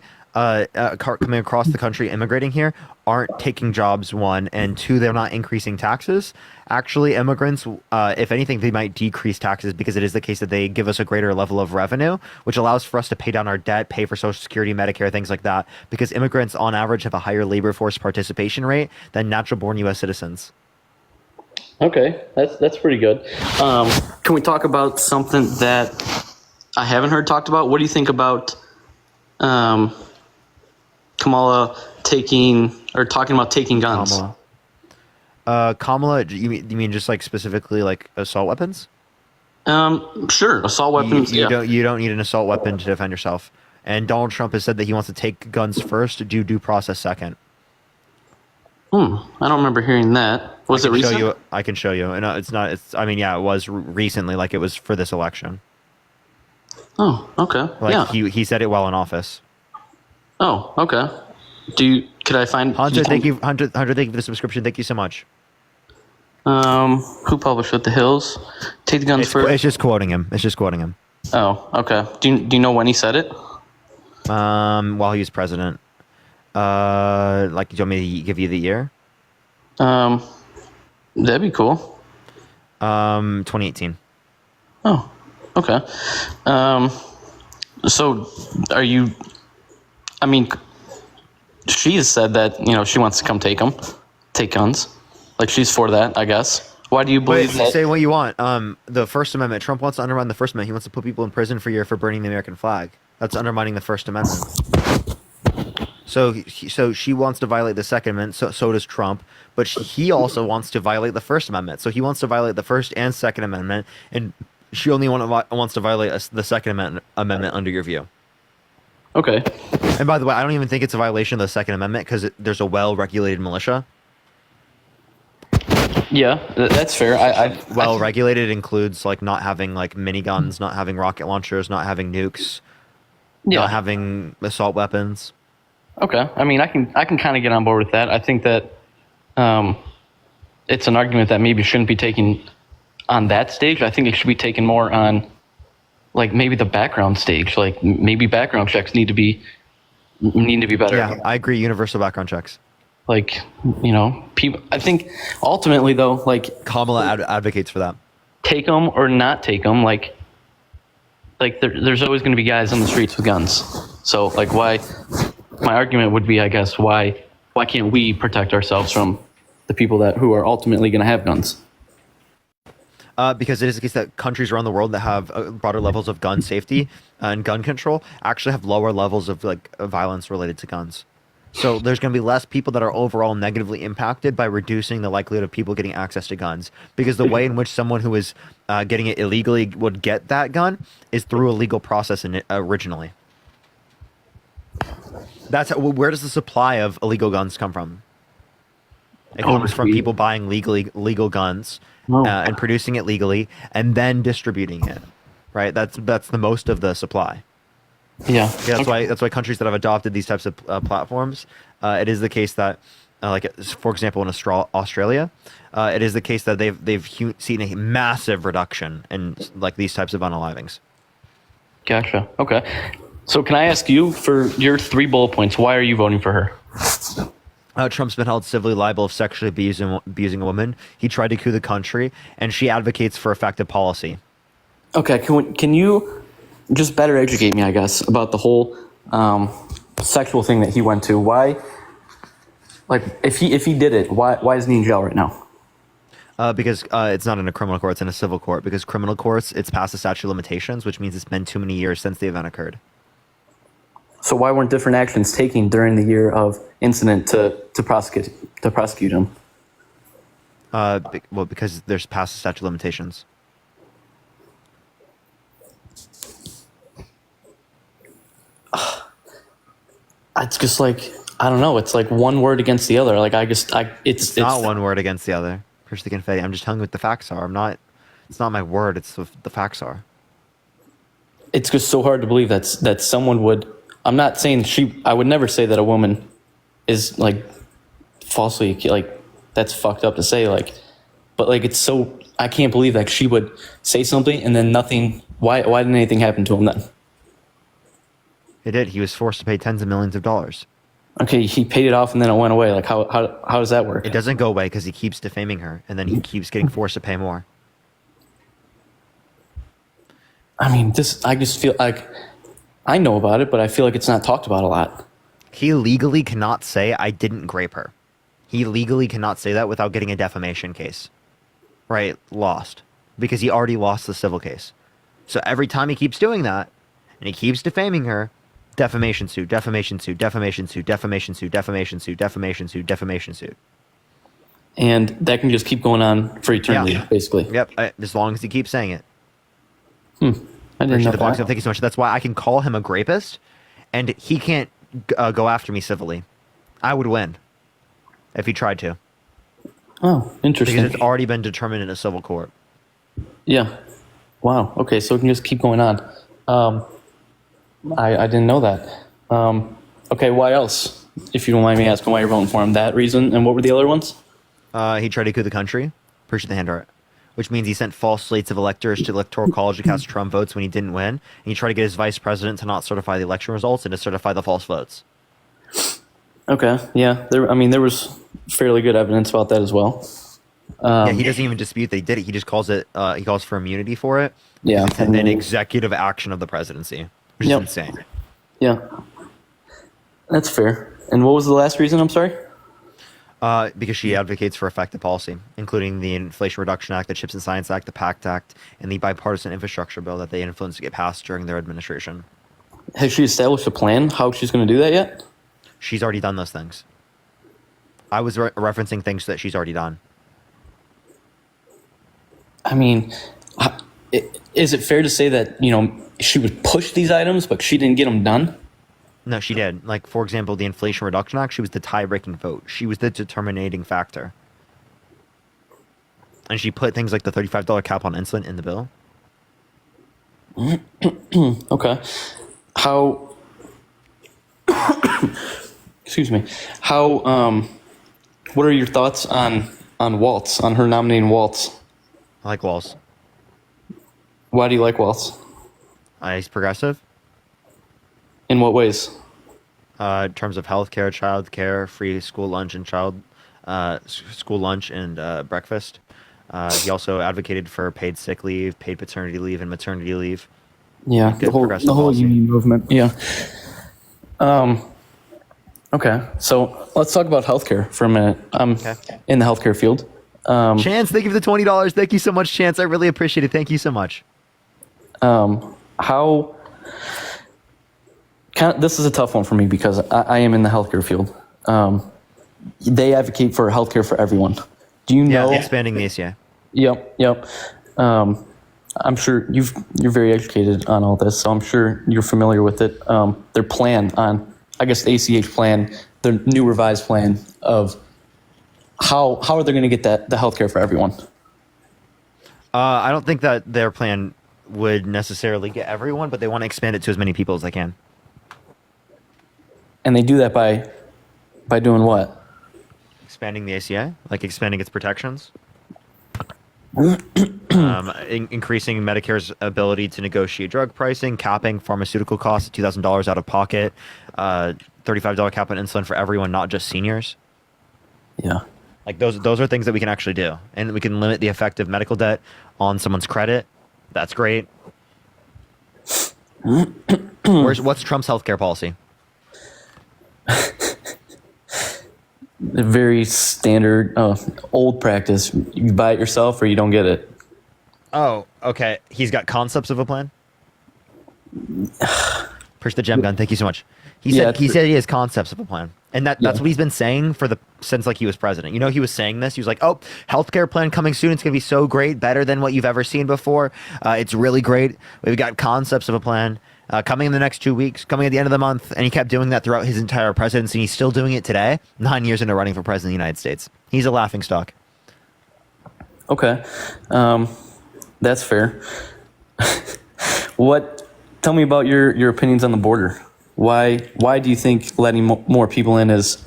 immigrating here, aren't taking jobs, one, and two, they're not increasing taxes. Actually, immigrants, if anything, they might decrease taxes because it is the case that they give us a greater level of revenue, which allows for us to pay down our debt, pay for Social Security, Medicare, things like that, because immigrants, on average, have a higher labor force participation rate than natural-born U.S. citizens. Okay, that's pretty good. Can we talk about something that I haven't heard talked about? What do you think about Kamala talking about taking guns? Kamala, you mean just specifically assault weapons? Sure, assault weapons. You don't need an assault weapon to defend yourself. And Donald Trump has said that he wants to take guns first, do due process second. I don't remember hearing that. Was it Show recent? you, I can show you. And it's not. It's. I mean, yeah, it was recently. Like it was for this election. Oh, okay. Like yeah. he said it while in office. Oh, okay. Could I find Hunter? Thank you, Hunter. Thank you for the subscription. Thank you so much. Who published it? The Hills. Take the guns first. It's just quoting him. It's just quoting him. Oh, okay. Do you know when he said it? While he was president. Like, do you want me to give you the year? That'd be cool. 2018. Oh, okay. So are you? I mean, she has said that she wants to come take guns. Like she's for that, I guess. Why do you believe that? Say what you want. The First Amendment. Trump wants to undermine the First Amendment. He wants to put people in prison for a year for burning the American flag. That's undermining the First Amendment. So she wants to violate the Second Amendment. So does Trump. But he also wants to violate the First Amendment. So he wants to violate the First and Second Amendment, and she only wants to violate the Second Amendment under your view. Okay. And by the way, I don't even think it's a violation of the Second Amendment because there's a well-regulated militia. Yeah, that's fair. Well-regulated includes like not having like miniguns, not having rocket launchers, not having nukes, not having assault weapons. Okay. I mean, I can kind of get on board with that. I think that it's an argument that maybe shouldn't be taken on that stage. I think it should be taken more on like maybe the background stage. Like maybe background checks need to be better. Yeah, I agree. Universal background checks. Like, people. I think ultimately though, like Kamala advocates for that. Take them or not take them. Like there's always going to be guys on the streets with guns. So like why? My argument would be, I guess, why can't we protect ourselves from the people who are ultimately going to have guns? Because it is the case that countries around the world that have broader levels of gun safety and gun control actually have lower levels of like violence related to guns. So there's going to be less people that are overall negatively impacted by reducing the likelihood of people getting access to guns. Because the way in which someone who is getting it illegally would get that gun is through a legal process originally. Where does the supply of illegal guns come from? It comes from people buying legal guns and producing it legally and then distributing it. Right? That's the most of the supply. Yeah. That's why countries that have adopted these types of platforms, it is the case that, for example, in Australia, it is the case that they've seen a massive reduction in like these types of unalivings. Gotcha. Okay. So can I ask you for your 3 bullet points? Why are you voting for her? Trump's been held civilly liable of sexually abusing a woman. He tried to coup the country, and she advocates for effective policy. Okay. Can you just better educate me, I guess, about the whole sexual thing that he went to? Why? Like, if he did it, why isn't he in jail right now? Because it's not in a criminal court; it's in a civil court. Because criminal courts, it's past the statute of limitations, which means it's been too many years since the event occurred. So why weren't different actions taken during the year of incident to prosecute him? Well, because there's past the statute of limitations. It's just like, I don't know. It's like one word against the other. Like it's not one word against the other. Push the confetti. I'm just telling you what the facts are. It's not my word. It's what the facts are. It's just so hard to believe that someone would. I'm not saying I would never say that a woman is like falsely, like that's fucked up to say, like, but like it's so, I can't believe that she would say something and then nothing. Why didn't anything happen to him then? It did. He was forced to pay tens of millions of dollars. Okay, he paid it off and then it went away. Like how does that work? It doesn't go away because he keeps defaming her and then he keeps getting forced to pay more. I mean, I just feel like I know about it, but I feel like it's not talked about a lot. He legally cannot say, I didn't grape her. He legally cannot say that without getting a defamation case. Right? Lost. Because he already lost the civil case. So every time he keeps doing that, and he keeps defaming her, defamation suit, defamation suit, defamation suit, defamation suit, defamation suit, defamation suit, defamation suit. And that can just keep going on for eternity, basically. Yep, as long as he keeps saying it. I didn't know that. Thank you so much. That's why I can call him a grapist, and he can't go after me civilly. I would win if he tried to. Oh, interesting. Because it's already been determined in a civil court. Yeah. Wow. Okay, so it can just keep going on. I didn't know that. Okay, why else? If you don't mind me asking why you're voting for him, that reason, and what were the other ones? He tried to coup the country. Appreciate the hand art. Which means he sent false slates of electors to the Electoral College to cast Trump votes when he didn't win. And he tried to get his vice president to not certify the election results and to certify the false votes. Okay, yeah. There was fairly good evidence about that as well. Yeah, he doesn't even dispute that he did it. He just calls it. He calls for immunity for it. Yeah, it's an executive action of the presidency, which is insane. Yeah, that's fair. And what was the last reason? I'm sorry. Because she advocates for effective policy, including the Inflation Reduction Act, the Chips and Science Act, the PACT Act, and the bipartisan infrastructure bill that they influenced to get passed during their administration. Has she established a plan how she's going to do that yet? She's already done those things. I was referencing things that she's already done. I mean, is it fair to say that, she would push these items, but she didn't get them done? No, she did. Like, for example, the Inflation Reduction Act, she was the tie-breaking vote. She was the determinating factor. And she put things like the $35 cap on insulin in the bill. Okay. How... Excuse me. How, what are your thoughts on Waltz, on her nominating Waltz? I like Waltz. Why do you like Waltz? He's progressive. In what ways? In terms of healthcare, childcare, free school lunch and breakfast. He also advocated for paid sick leave, paid paternity leave, and maternity leave. Yeah, the whole union movement. Yeah. Okay, so let's talk about healthcare for a minute. In the healthcare field. Chance, thank you for the $20. Thank you so much, Chance. I really appreciate it. Thank you so much. This is a tough one for me because I am in the healthcare field. They advocate for healthcare for everyone. Do you know? Expanding the ACA. Yep. I'm sure you're very educated on all this, so I'm sure you're familiar with it. Their plan on, I guess, the ACH plan, the new revised plan of how are they going to get the healthcare for everyone? I don't think that their plan would necessarily get everyone, but they want to expand it to as many people as they can. And they do that by doing what? Expanding the ACA, like expanding its protections. Increasing Medicare's ability to negotiate drug pricing, capping pharmaceutical costs at $2,000 out of pocket, $35 cap on insulin for everyone, not just seniors. Yeah. Like those are things that we can actually do. And we can limit the effect of medical debt on someone's credit. That's great. What's Trump's healthcare policy? Very standard, old practice. You buy it yourself or you don't get it. Oh, okay. He's got concepts of a plan? Push the gem gun. Thank you so much. He said he has concepts of a plan. And that's what he's been saying since he was president. He was saying this. He was like, oh, healthcare plan coming soon. It's going to be so great, better than what you've ever seen before. It's really great. We've got concepts of a plan coming in the next 2 weeks, coming at the end of the month. And he kept doing that throughout his entire presidency. He's still doing it today, 9 years into running for president of the United States. He's a laughingstock. Okay. That's fair. Tell me about your opinions on the border. Why do you think letting more people in is...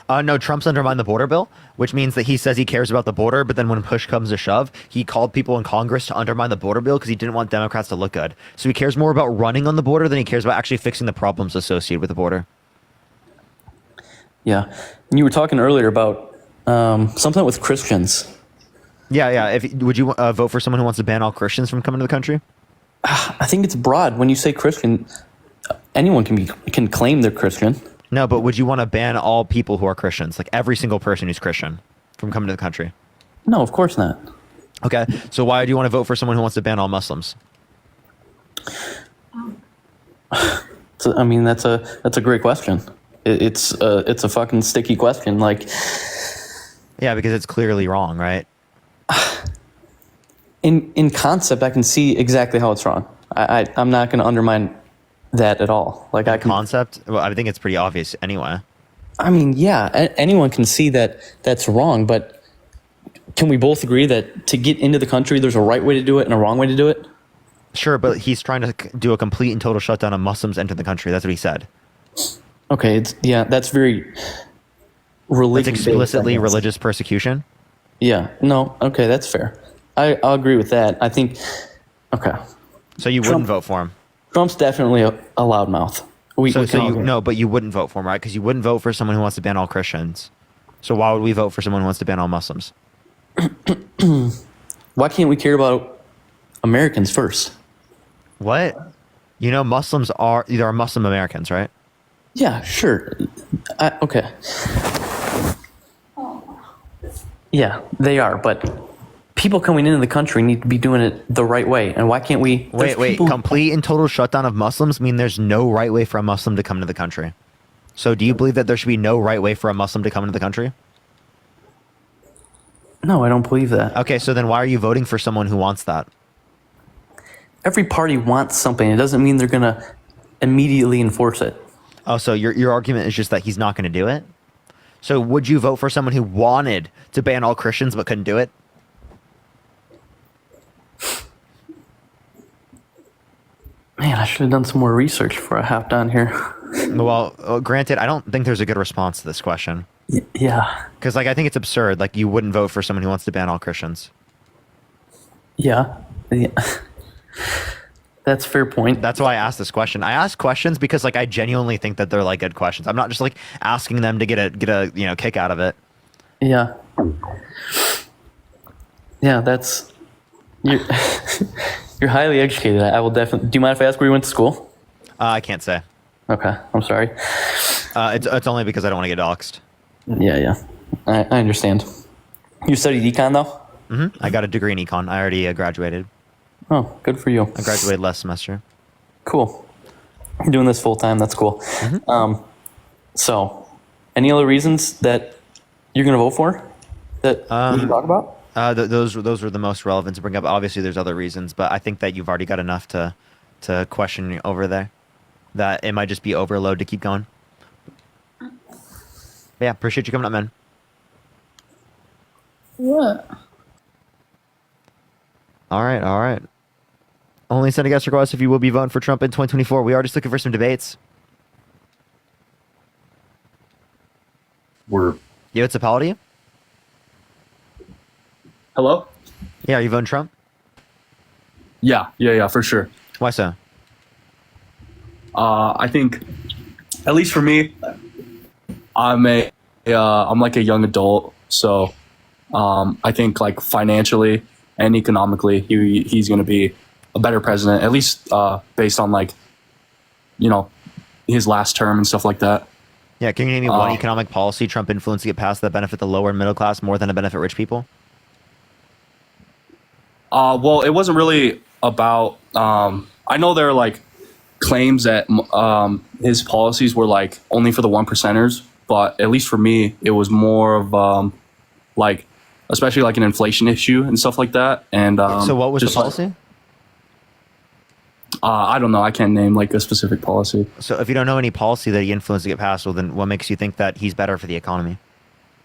No, Trump's undermined the border bill, which means that he says he cares about the border, but then when push comes to shove, he called people in Congress to undermine the border bill because he didn't want Democrats to look good. So he cares more about running on the border than he cares about actually fixing the problems associated with the border. Yeah. And you were talking earlier about something with Christians. Yeah. Would you vote for someone who wants to ban all Christians from coming to the country? I think it's broad. When you say Christian, anyone can claim they're Christian. No, but would you want to ban all people who are Christians, like every single person who's Christian, from coming to the country? No, of course not. Okay, so why do you want to vote for someone who wants to ban all Muslims? I mean, that's a great question. It's a fucking sticky question. Like, yeah, because it's clearly wrong, right? In concept, I can see exactly how it's wrong. I'm not going to undermine that at all. Like, concept? Well, I think it's pretty obvious anyway. I mean, yeah, anyone can see that that's wrong, but can we both agree that to get into the country, there's a right way to do it and a wrong way to do it? Sure, but he's trying to do a complete and total shutdown of Muslims entering the country. That's what he said. Okay, that's very religious. It's explicitly religious persecution. Yeah, no, okay, that's fair. I'll agree with that. I think, okay. So you wouldn't vote for him? Trump's definitely a loudmouth. But you wouldn't vote for him, right? Because you wouldn't vote for someone who wants to ban all Christians. So why would we vote for someone who wants to ban all Muslims? Why can't we care about Americans first? What? You know, Muslims there are Muslim Americans, right? Yeah, sure. Okay. Yeah, they are, but people coming into the country need to be doing it the right way. And why can't we... Wait. Complete and total shutdown of Muslims mean there's no right way for a Muslim to come into the country. So do you believe that there should be no right way for a Muslim to come into the country? No, I don't believe that. Okay, so then why are you voting for someone who wants that? Every party wants something. It doesn't mean they're going to immediately enforce it. Oh, so your argument is just that he's not going to do it? So would you vote for someone who wanted to ban all Christians but couldn't do it? Man, I should have done some more research before I hopped on here. Well, granted, I don't think there's a good response to this question. Yeah. Because, I think it's absurd. You wouldn't vote for someone who wants to ban all Christians. Yeah. That's a fair point. That's why I asked this question. I ask questions because, I genuinely think that they're, good questions. I'm not just, asking them to get a kick out of it. Yeah. Yeah, that's... You're highly educated. I will definitely... Do you mind if I ask where you went to school? I can't say. Okay, I'm sorry. It's only because I don't want to get doxxed. Yeah. I understand. You studied econ, though? Mm-hmm. I got a degree in econ. I already graduated. Oh, good for you. I graduated last semester. Cool. You're doing this full time. That's cool. Mm-hmm. So, any other reasons that you're going to vote for that we can talk about? Those were the most relevant to bring up. Obviously, there's other reasons, but I think that you've already got enough to question over there. That it might just be overload to keep going. But yeah, appreciate you coming up, man. What? All right. Only send a guest request if you will be voting for Trump in 2024. We are just looking for some debates. We're... Yeah, what's up, how old are you? Hello? Yeah, are you voting Trump? Yeah, for sure. Why so? I think, at least for me, I'm like a young adult, so I think financially and economically, he's going to be a better president, at least based on his last term and stuff like that. Yeah, can you name me one economic policy Trump influenced to get passed that benefit the lower and middle class more than to benefit rich people? Well, it wasn't really about. I know there are claims that his policies were only for the 1%ers, but at least for me, it was more of especially an inflation issue and stuff like that. And so, what was the policy? I don't know. I can't name a specific policy. So, if you don't know any policy that he influenced to get passed, well, then what makes you think that he's better for the economy?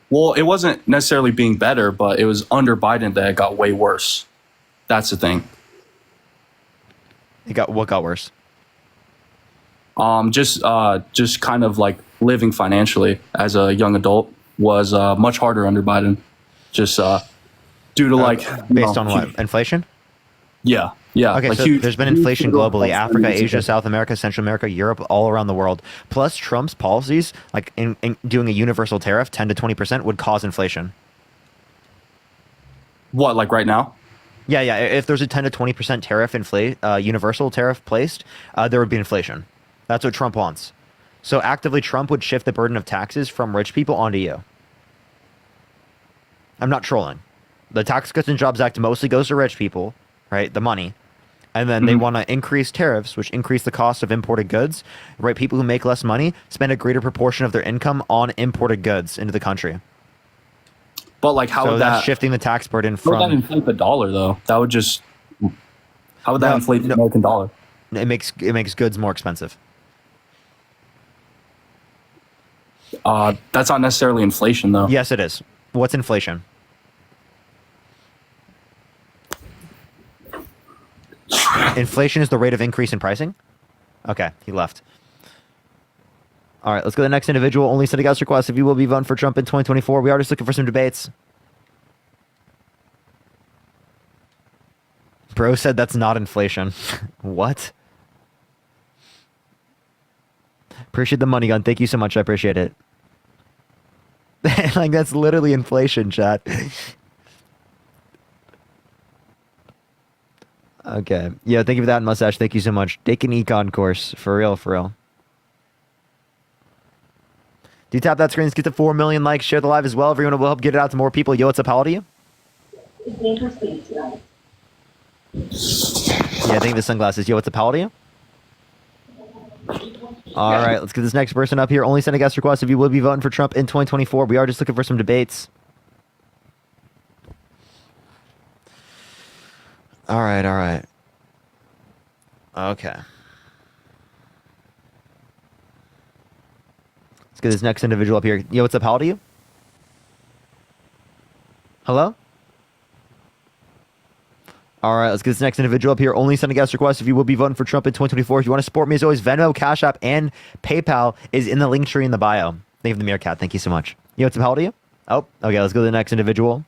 Well, it wasn't necessarily being better, but it was under Biden that it got way worse. That's the thing. What got worse? Just kind of living financially as a young adult was much harder under Biden. Just due to based on what? Inflation? Yeah. Okay, so there's been inflation globally: Africa, Asia, South America, Central America, Europe, all around the world. Plus, Trump's policies, in doing a universal tariff, 10 to 20%, would cause inflation. What, right now? Yeah. If there's a 10 to 20% tariff, universal tariff placed, there would be inflation. That's what Trump wants. So actively, Trump would shift the burden of taxes from rich people onto you. I'm not trolling. The Tax Cuts and Jobs Act mostly goes to rich people, right? The money. And then they want to increase tariffs, which increase the cost of imported goods, right? People who make less money spend a greater proportion of their income on imported goods into the country. But how would that's shifting the tax burden from... How would that inflate the dollar, though? That would just... How would that inflate the American dollar? It makes goods more expensive. That's not necessarily inflation, though. Yes, it is. What's inflation? Inflation is the rate of increase in pricing? Okay, he left. All right, let's go to the next individual. Only sending us requests if you will be voting for Trump in 2024. We are just looking for some debates. Bro said that's not inflation. What? Appreciate the money gun. Thank you so much. I appreciate it. Like, that's literally inflation, chat. Okay. Yeah, thank you for that, Mustache. Thank you so much. Take an econ course. For real, for real. Do you tap that screen? Let's get to 4 million likes. Share the live as well. Everyone will help get it out to more people. Yo, what's up? How old are you? Yeah, thank you for the sunglasses. Yo, what's up? How old are you? All right, let's get this next person up here. Only send a guest request if you will be voting for Trump in 2024. We are just looking for some debates. All right, all right. Okay. Let's get this next individual up here. Yo, what's up? How old are you? Hello? All right, let's get this next individual up here. Only send a guest request if you will be voting for Trump in 2024. If you want to support me, as always, Venmo, Cash App, and PayPal is in the link tree in the bio. Thank you for the Meerkat. Thank you so much. Yo, what's up? How old are you? Oh, okay, let's go to the next individual.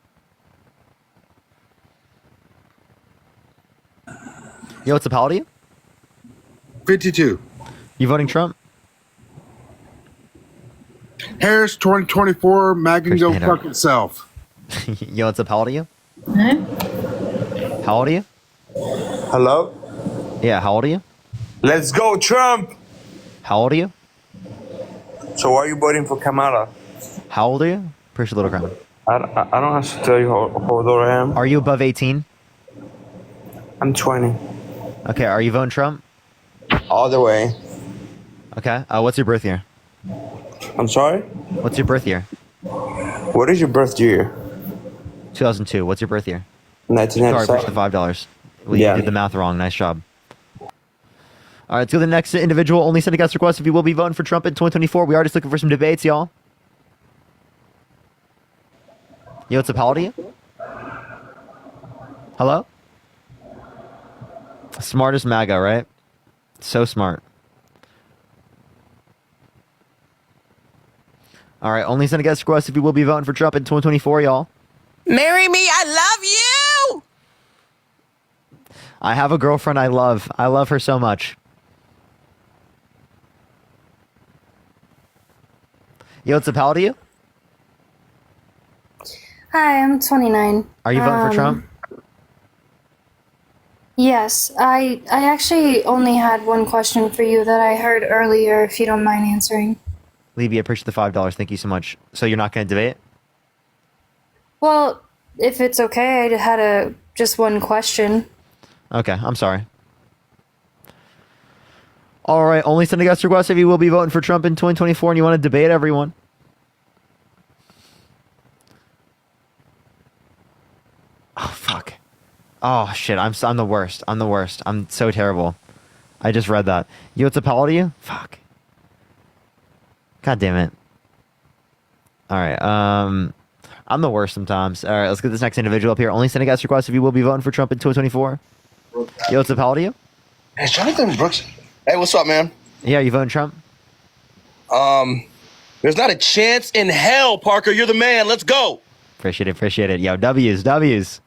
Yo, what's up? How old are you? 52. You voting Trump? Harris 2024, Mag can go fuck itself. Yo, what's up? How old are you? How old are you? Hello? Yeah, how old are you? Let's go, Trump! How old are you? So why are you voting for Kamala? How old are you? Appreciate Little Crown. I don't have to tell you how old I am. Are you above 18? I'm 20. Okay, are you voting Trump? All the way. Okay, what's your birth year? I'm sorry? What's your birth year? What is your birth year? 2002. What's your birth year? Sorry, 1997. appreciate the $5. Well, Yeah. you did the math wrong. Nice job. All right, let's go to the next individual. Only send a guest request if you will be voting for Trump in 2024. We are just looking for some debates, y'all. Yo, what's up? How old are you? Hello? Smartest MAGA, right? So smart. All right, only send a guest request if you will be voting for Trump in 2024, y'all. Marry me, I love you. I have a girlfriend I love. I love her so much. Yo, what's up? How old are you? Hi, I'm 29. Are you voting for Trump? Yes, I actually only had one question for you that I heard earlier, if you don't mind answering. Levy, I appreciate the $5. Thank you so much. So you're not going to debate? Well, if it's okay, I had just one question. Okay, I'm sorry. All right, only send a guest request if you will be voting for Trump in 2024 and you want to debate everyone. Oh, fuck. Oh, shit, I'm the worst. I'm the worst. I'm so terrible. I just read that. Yo, what's up? How old are you? Fuck. God damn it. All right, I'm the worst sometimes. All right, let's get this next individual up here. Only send a guest request if you will be voting for Trump in 2024. Yo, what's up? How old are you? Hey, Jonathan Brooks. Hey, what's up, man? Yeah, you voting Trump? There's not a chance in hell, Parker. You're the man. Let's go. Appreciate it, appreciate it. Yo, W's. Let's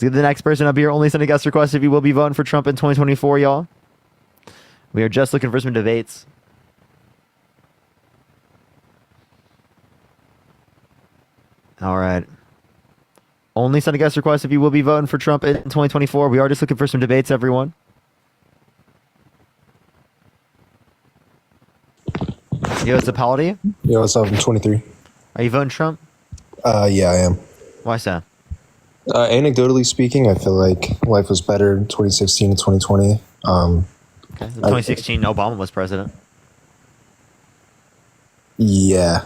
get the next person up here. Only send a guest request if you will be voting for Trump in 2024, y'all. We are just looking for some debates. All right. Only send a guest request if you will be voting for Trump in 2024. We are just looking for some debates, everyone. Yo, what's up? How old are you? Yo, what's up? I'm 23. Are you voting Trump? Yeah, I am. Why so? Anecdotally speaking, I feel like life was better in 2016 to 2020. Okay. 2016, Obama was president. Yeah.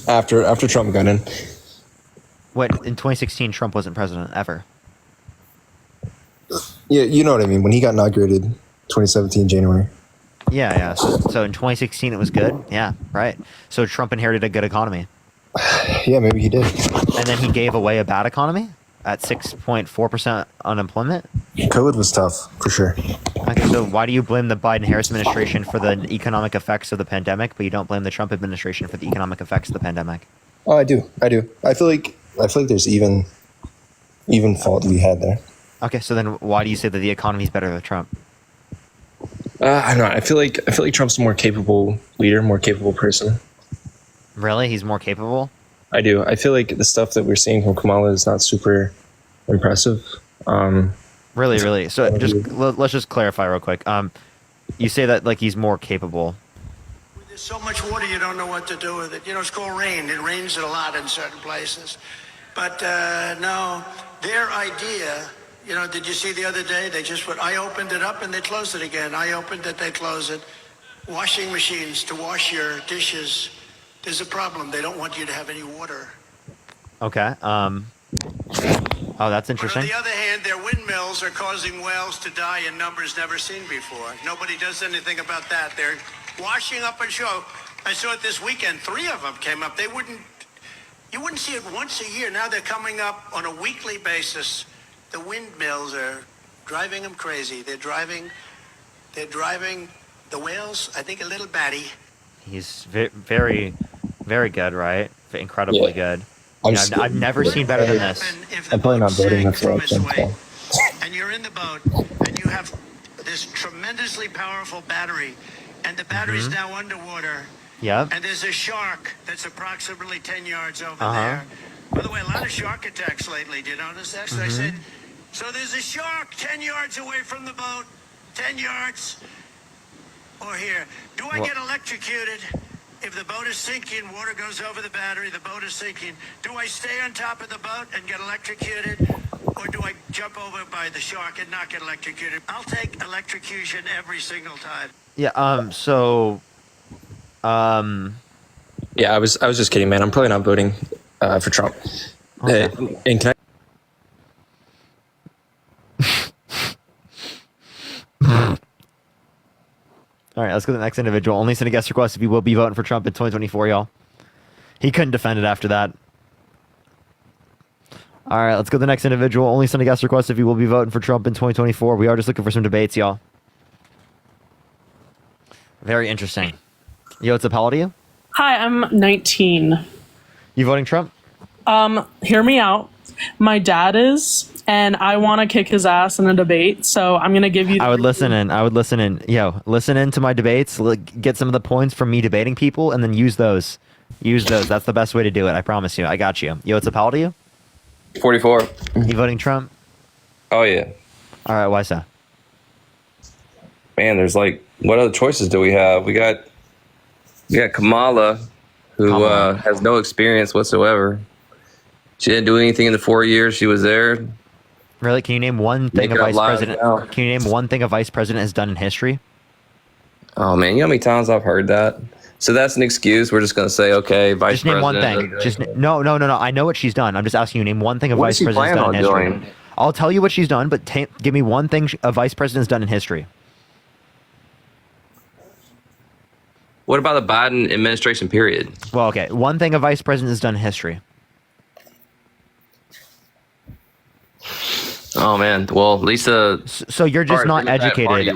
after Trump got in. What, in 2016, Trump wasn't president ever? Yeah, you know what I mean. When he got inaugurated, 2017 January. Yeah. So in 2016, it was good? Yeah, right. So Trump inherited a good economy. Yeah, maybe he did. And then he gave away a bad economy at 6.4% unemployment? COVID was tough for sure. Okay, so why do you blame the Biden-Harris administration for the economic effects of the pandemic, but you don't blame the Trump administration for the economic effects of the pandemic? Oh, I do. I feel like there's even fault to be had there. Okay, so then why do you say that the economy is better with Trump? I don't know. I feel like Trump's a more capable leader, more capable person. Really? He's more capable? I do. I feel like the stuff that we're seeing from Kamala is not super impressive. Really. So let's just clarify real quick. You say that like he's more capable. There's so much water you don't know what to do with it. You know, it's called rain. It rains a lot in certain places. But no, their idea, you know, did you see the other day? I opened it up and they closed it again. I opened it, they closed it. Washing machines to wash your dishes. There's a problem. They don't want you to have any water. Okay. Oh, that's interesting. But on the other hand, their windmills are causing whales to die in numbers never seen before. Nobody does anything about that. They're washing up on shore. I saw it this weekend. 3 of them came up. You wouldn't see it once a year. Now they're coming up on a weekly basis. The windmills are driving them crazy. They're driving the whales, I think, a little batty. He's very, very good, right? Incredibly good. I've never seen better than this. I'm probably not voting this election. And you're in the boat, and you have this tremendously powerful battery, and the battery's now underwater. Yep. And there's a shark that's approximately 10 yards over there. By the way, a lot of shark attacks lately. Do you notice that? So I said, so there's a shark 10 yards away from the boat, 10 yards, or here. Do I get electrocuted? If the boat is sinking, water goes over the battery, the boat is sinking. Do I stay on top of the boat and get electrocuted? Or do I jump over by the shark and not get electrocuted? I'll take electrocution every single time. Yeah, Yeah, I was just kidding, man. I'm probably not voting for Trump. Okay. And can All right, let's go to the next individual. Only send a guest request if you will be voting for Trump in 2024, y'all. He couldn't defend it after that. All right, let's go to the next individual. Only send a guest request if you will be voting for Trump in 2024. We are just looking for some debates, y'all. Very interesting. Yo, what's up? How old are you? Hi, I'm 19. You voting Trump? Hear me out. My dad is, and I want to kick his ass in a debate, so I'm going to give you... I would listen in. Yo, listen in to my debates, get some of the points from me debating people, and then use those. That's the best way to do it. I promise you. I got you. Yo, what's up? How old are you? 44. You voting Trump? Oh, yeah. All right, why so? Man, there's like, what other choices do we have? We got Kamala, who has no experience whatsoever. She didn't do anything in the 4 years she was there. Really? Can you name one thing a vice president? Can you name one thing a vice president has done in history? Oh man, you know how many times I've heard that? So that's an excuse. We're just gonna say, okay, vice president. Just name one thing. No. I know what she's done. I'm just asking you name one thing a vice president's done in history. Doing? I'll tell you what she's done, but give me one thing a vice president's done in history. What about the Biden administration period? Well, okay, one thing a vice president has done in history. Oh man, well, Lisa. So you're just not educated.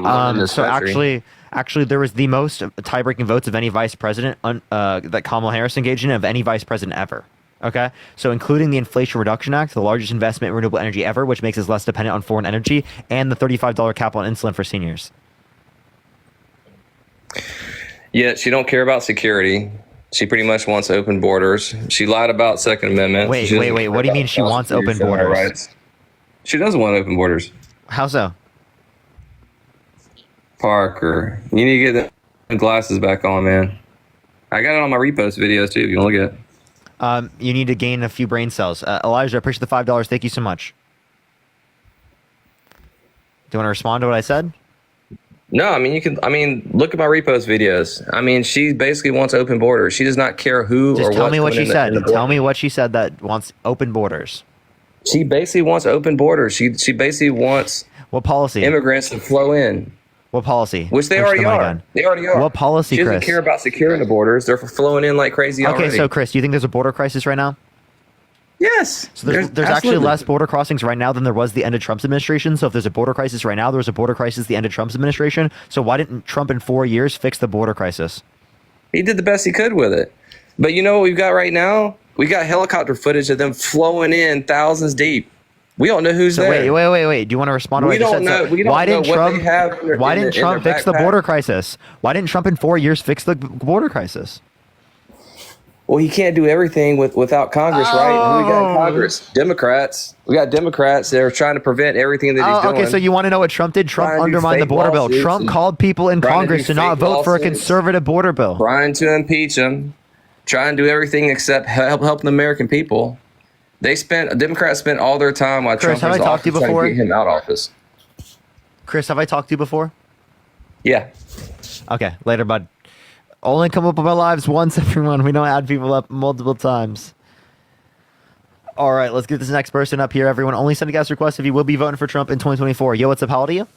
So actually, there was the most tie-breaking votes of any vice president that Kamala Harris engaged in of any vice president ever. Okay, so including the Inflation Reduction Act, the largest investment in renewable energy ever, which makes us less dependent on foreign energy, and the $35 cap on insulin for seniors. Yeah, she don't care about security. She pretty much wants open borders. She lied about Second Amendment. Wait. What do you mean she wants open borders? Rights. She doesn't want open borders. How so? Parker, you need to get the glasses back on, man. I got it on my repost videos too, if you want to look at it. You need to gain a few brain cells. Elijah, I appreciate the $5. Thank you so much. Do you want to respond to what I said? No, I mean, look at my repost videos. I mean, she basically wants open borders. She does not care who Just or tell what. me what she said. Tell me what she said that wants open borders. She basically wants open borders. She basically wants what policy? Immigrants to flow in. What policy? Which they already are. They already are. What policy, She doesn't Chris? care about securing the borders. They're flowing in like crazy already. Okay, so Chris, do you think there's a border crisis right now? Yes. So there's actually absolutely. less border crossings right now than there was the end of Trump's administration. So if there's a border crisis right now, there was a border crisis the end of Trump's administration. So why didn't Trump in 4 years fix the border crisis? He did the best he could with it. But you know what we've got right now? We got helicopter footage of them flowing in thousands deep. We don't know who's So there. wait. Do you want to respond to what We I just don't said? know. So We don't why know didn't what Trump? they have in their- Why in didn't their- in Trump their fix the backpack. border crisis? Why didn't Trump in 4 years fix the border crisis? Well, he can't do everything without Congress, right? Who we got in Congress? Democrats. We got Democrats that are trying to prevent everything that he's doing. Okay, so you want to know what Trump did? Trump Trying to do undermined the fake border bill. lawsuits Trump and called people in trying to Congress do to not fake vote for a lawsuits. conservative border bill. Trying to impeach him, trying to do everything except help the American people. Democrats spent all their time while Chris, Trump have was I talked to you trying before? to get him out of office. Chris, have I talked to you before? Yeah. Okay, later, bud. Only come up with our lives once, everyone. We don't add people up multiple times. All right, let's get this next person up here, everyone. Only send a guest request if you will be voting for Trump in 2024. Yo, what's up? How old are you?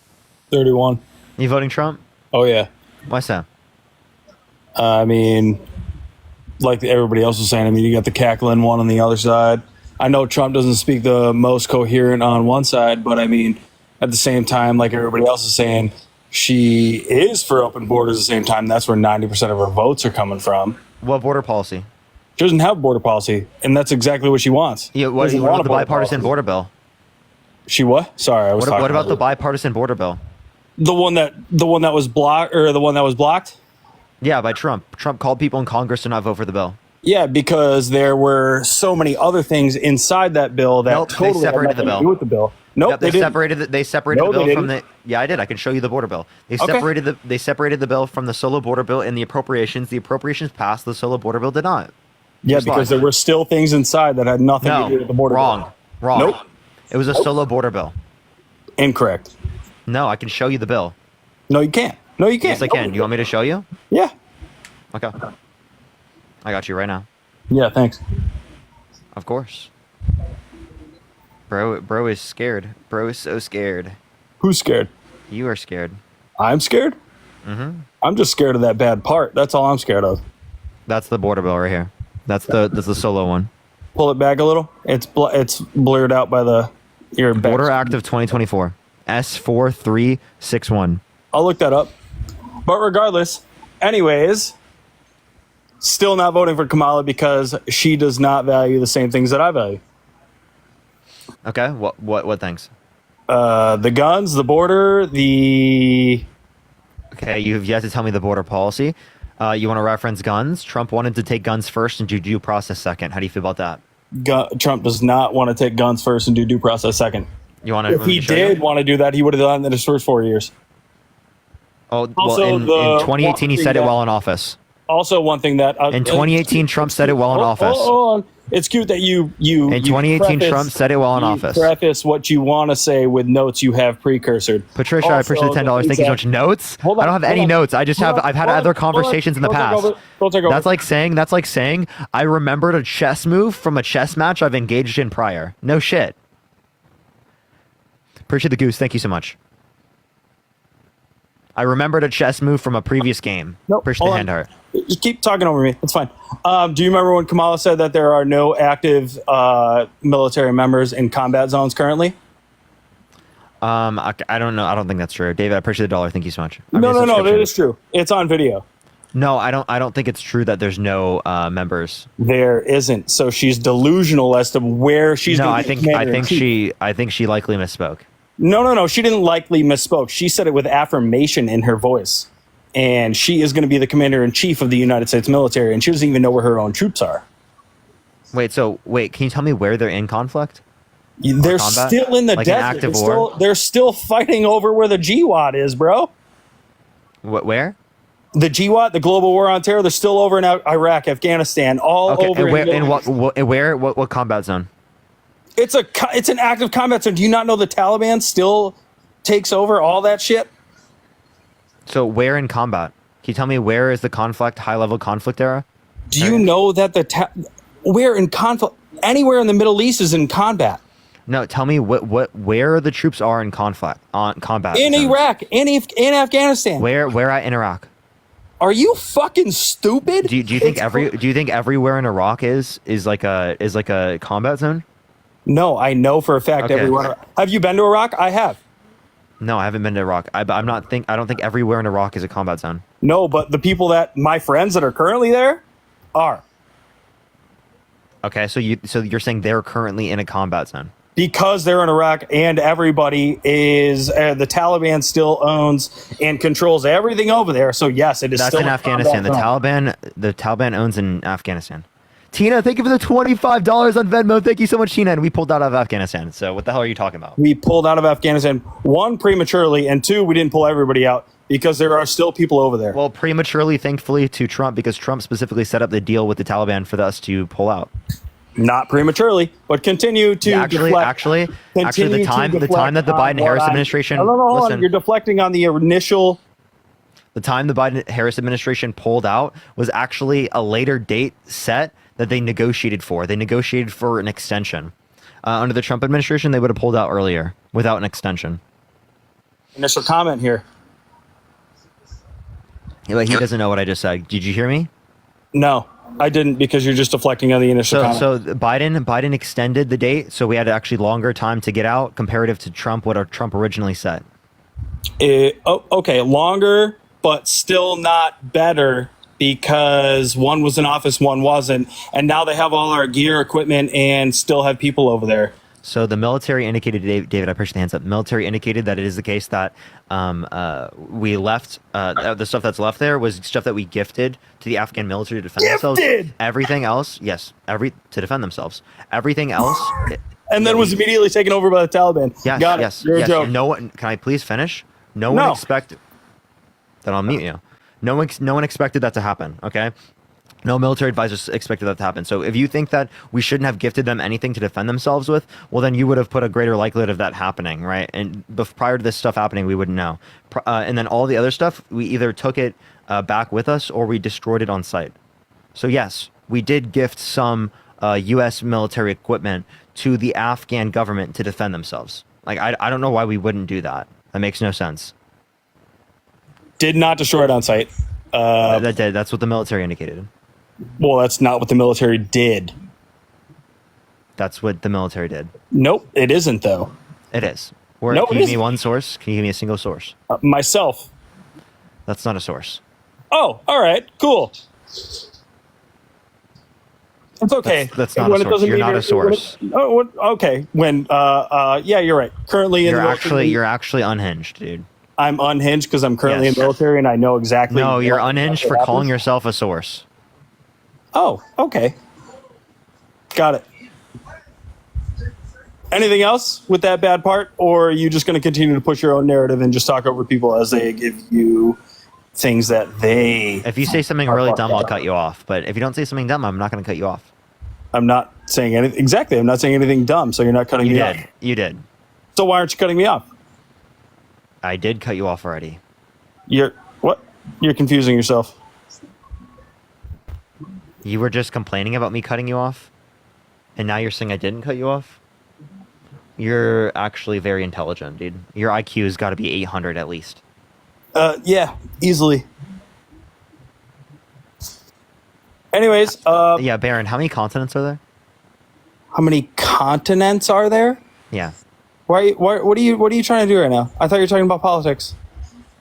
31. You voting Trump? Oh, yeah. Why so? I mean, like everybody else was saying, I mean, you got the cackling one on the other side. I know Trump doesn't speak the most coherent on one side, but I mean, at the same time, like everybody else is saying, she is for open borders at the same time. That's where 90% of her votes are coming from. What border policy? She doesn't have border policy, and that's exactly what she wants. Yeah, what Doesn't about want a the bipartisan policy. border bill? She what? Sorry, I was talking What about the bipartisan border bill? the one that was blocked, or the one that was blocked? Yeah, by Trump. Trump called people in Congress to not vote for the bill. Yeah, because there were so many other things inside that bill that Nope, totally they separated had the nothing to bill. do with the bill. Nope, Yep, they didn't. They separated No, the they bill from didn't. the. Yeah, I did. I can show you the border bill. They Okay. separated the bill from the solo border bill and the appropriations. The appropriations passed. The solo border bill did not. Yeah, Just because lied. there were still things inside that had nothing to do with the border. Wrong. Wrong. Nope. It was a solo border bill. Incorrect. No, I can show you the bill. No, you can't. No, you can't. Yes, I can. You want me to show you? Yeah. Okay. I got you right now. Yeah, thanks. Of course. Bro is scared. Bro is so scared. Who's scared? You are scared. I'm scared? Mm-hmm. I'm just scared of that bad part. That's all I'm scared of. That's the border bill right here. That's the solo one. Pull it back a little. It's blurred out by your back. Border Act of 2024. S4361. I'll look that up. But regardless, anyways, still not voting for Kamala because she does not value the same things that I value. Okay. What things? The guns, the border, the. Okay, you've yet to tell me the border policy. You want to reference guns? Trump wanted to take guns first and do due process second. How do you feel about that? Trump does not want to take guns first and do due process second. You want to? If he did want to do that, he would have done it in his first 4 years. Oh, Also, well, in 2018 he said it while in office. Also, one thing that In 2018, Trump said it while in office. Hold on. It's cute that you In 2018, Trump said it while in office. Preface what you want to say with notes you have precursored. Patricia, I appreciate the $10. Thank you so much. Notes? I don't have any notes. I just have. I've had other conversations in the past. That's like saying I remembered a chess move from a chess match I've engaged in prior. No shit. Appreciate the goose. Thank you so much. I remembered a chess move from a previous game. Nope. Appreciate the hand heart. Just keep talking over me. It's fine. Do you remember when Kamala said that there are no active military members in combat zones currently? I don't know. I don't think that's true. David, I appreciate the $1. Thank you so much. No, that is true. It's on video. No, I don't think it's true that there's no members. There isn't. So she's delusional as to where she's. No, gonna I be think commander-in-chief. she likely misspoke. No. She didn't likely misspoke. She said it with affirmation in her voice. And she is going to be the commander-in-chief of the United States military, and she doesn't even know where her own troops are. Wait, can you tell me where they're in conflict? They're still in the like an desert. active war? They're still fighting over where the GWAT is, bro. Where? The GWAT, the Global War on Terror, they're still over in Iraq, Afghanistan, all over. And what combat zone? It's an active combat zone. Do you not know the Taliban still takes over all that shit? So where in combat? Can you tell me where is the conflict, high-level conflict era? Do you know that where in conflict? Anywhere in the Middle East is in combat. No, tell me where the troops are in conflict, on combat. In zones. Iraq, in Afghanistan. Where at in Iraq? Are you fucking stupid? Do you think everywhere in Iraq is like a combat zone? No, I know for a fact Okay. everyone. Have you been to Iraq? I have. No, I haven't been to Iraq. I don't think everywhere in Iraq is a combat zone. No, but the people my friends that are currently there are. Okay, so you're saying they're currently in a combat zone Because they're in Iraq and everybody is the Taliban still owns and controls everything over there. So yes, it is. That's still in a Afghanistan. The combat zone. Taliban owns in Afghanistan. Tina, thank you for the $25 on Venmo. Thank you so much, Tina. And we pulled out of Afghanistan. So what the hell are you talking about? We pulled out of Afghanistan, one, prematurely, and two, we didn't pull everybody out because there are still people over there. Well, prematurely, thankfully, to Trump, because Trump specifically set up the deal with the Taliban for us to pull out. Not prematurely, but continue to actually, the time that the Biden-Harris administration hold on. You're deflecting on the initial. The time the Biden-Harris administration pulled out was actually a later date set that they negotiated for. They negotiated for an extension. Under the Trump administration, they would have pulled out earlier without an extension. Initial comment here. Like, he doesn't know what I just said. Did you hear me? No, I didn't, because you're just deflecting on the initial comment. So Biden extended the date, so we had actually longer time to get out comparative to Trump, what Trump originally said. Okay, longer, but still not better, because one was in office, one wasn't, and now they have all our gear, equipment, and still have people over there. So the military indicated, David, I appreciate the hands up. Military indicated that it is the case that we left, the stuff that's left there was stuff that we gifted to the Afghan military to defend themselves. Everything else, yes, to defend themselves. Everything else. And then was immediately taken over by the Taliban. Yes, Got yes, it. You're yes. a joke. No one, can I please finish? No one expected. Then I'll mute you. No one expected that to happen. Okay. No military advisors expected that to happen. So if you think that we shouldn't have gifted them anything to defend themselves with, well, then you would have put a greater likelihood of that happening, right? And prior to this stuff happening, we wouldn't know. And then all the other stuff, we either took it back with us or we destroyed it on site. So yes, we did gift some U.S. military equipment to the Afghan government to defend themselves. Like, I don't know why we wouldn't do that. That makes no sense. Did not destroy it on site. That did. That's what the military indicated. Well, that's not what the military did. That's what the military did. Nope, it isn't, though. It is. No, Can it you give me isn't. one source? Can you give me a single source? Myself. That's not a source. Oh, all right, cool. It's okay. That's not a source. You're not a source. Okay. Yeah, you're right. Currently in the military. You're actually unhinged, dude. I'm unhinged because I'm currently in the military and I know exactly. No, you're unhinged for calling yourself a source. Oh, okay. Got it. Anything else with that bad part, or are you just going to continue to push your own narrative and just talk over people as they give you things that they... If you say something really dumb, I'll cut you off. But if you don't say something dumb, I'm not going to cut you off. I'm not saying anything. Exactly. I'm not saying anything dumb, so you're not cutting me off. You did. So why aren't you cutting me off? I did cut you off already. What? You're confusing yourself. You were just complaining about me cutting you off, and now you're saying I didn't cut you off? You're actually very intelligent, dude. Your IQ has got to be 800 at least. Yeah, easily. Anyways, yeah, Baron, how many continents are there? How many continents are there? Yeah. What are you trying to do right now? I thought you were talking about politics.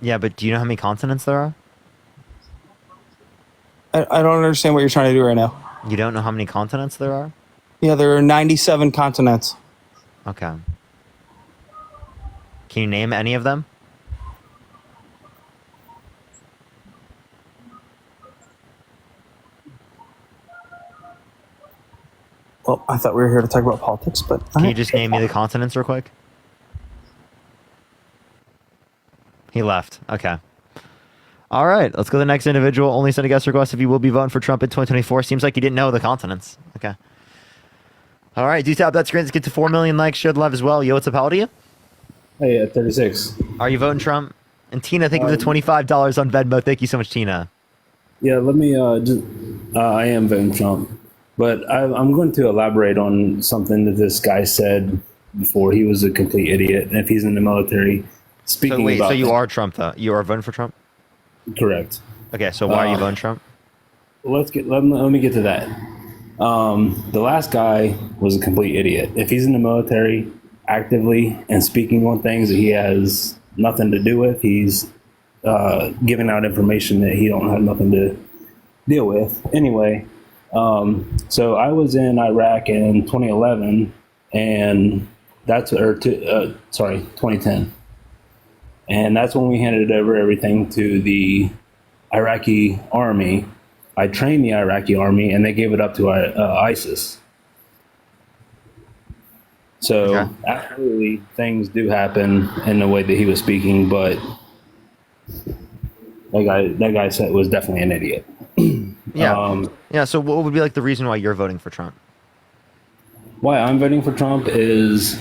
Yeah, but do you know how many continents there are? I don't understand what you're trying to do right now. You don't know how many continents there are? Yeah, there are 97 continents. Okay. Can you name any of them? Well, I thought we were here to talk about politics, but... Can you just name me the continents real quick? He left. Okay. All right, let's go to the next individual. Only send a guest request if you will be voting for Trump in 2024. Seems like you didn't know the continents. Okay. All right, do tap that screen. Let's get to 4 million likes. Share the live as well. Yo, what's up? How old are you? Hey, at 36. Are you voting Trump? And Tina, thank you for the $25 on Venmo. Thank you so much, Tina. Yeah, let me I am voting Trump. But I'm going to elaborate on something that this guy said before. He was a complete idiot. And if he's in the military, speaking about... So you are Trump, though? You are voting for Trump? Correct. Okay, so why are you voting Trump? Let me get to that. The last guy was a complete idiot. If he's in the military actively and speaking on things that he has nothing to do with, he's giving out information that he don't have nothing to deal with. Anyway, so I was in Iraq in 2011, and 2010, and that's when we handed over everything to the Iraqi army. I trained the Iraqi army, and they gave it up to ISIS. So absolutely, things do happen in the way that he was speaking, but that guy said was definitely an idiot. Yeah. So what would be like the reason why you're voting for Trump? Why I'm voting for Trump is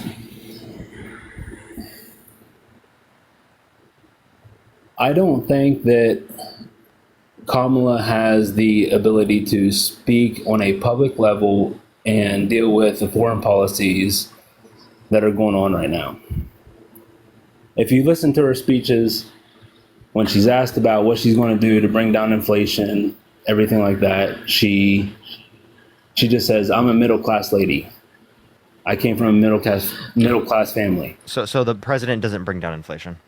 I don't think that Kamala has the ability to speak on a public level and deal with the foreign policies that are going on right now. If you listen to her speeches, when she's asked about what she's going to do to bring down inflation, everything like that, she just says, "I'm a middle class lady. I came from a middle class family." So the president doesn't bring down inflation.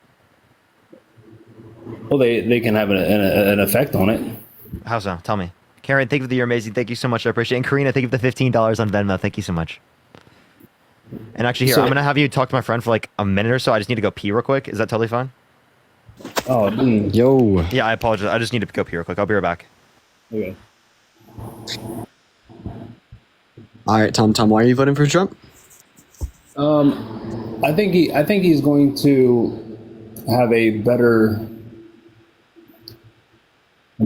Well, they can have an effect on it. How so? Tell me. Karen, thank you for the you're amazing. Thank you so much. I appreciate it. And Karina, thank you for the $15 on Venmo. Thank you so much. And actually, here, I'm going to have you talk to my friend for like a minute or so. I just need to go pee real quick. Is that totally fine? Oh, yo. Yeah, I apologize. I just need to go pee real quick. I'll be right back. Okay. All right, Tom, why are you voting for Trump? I think he's going to have a better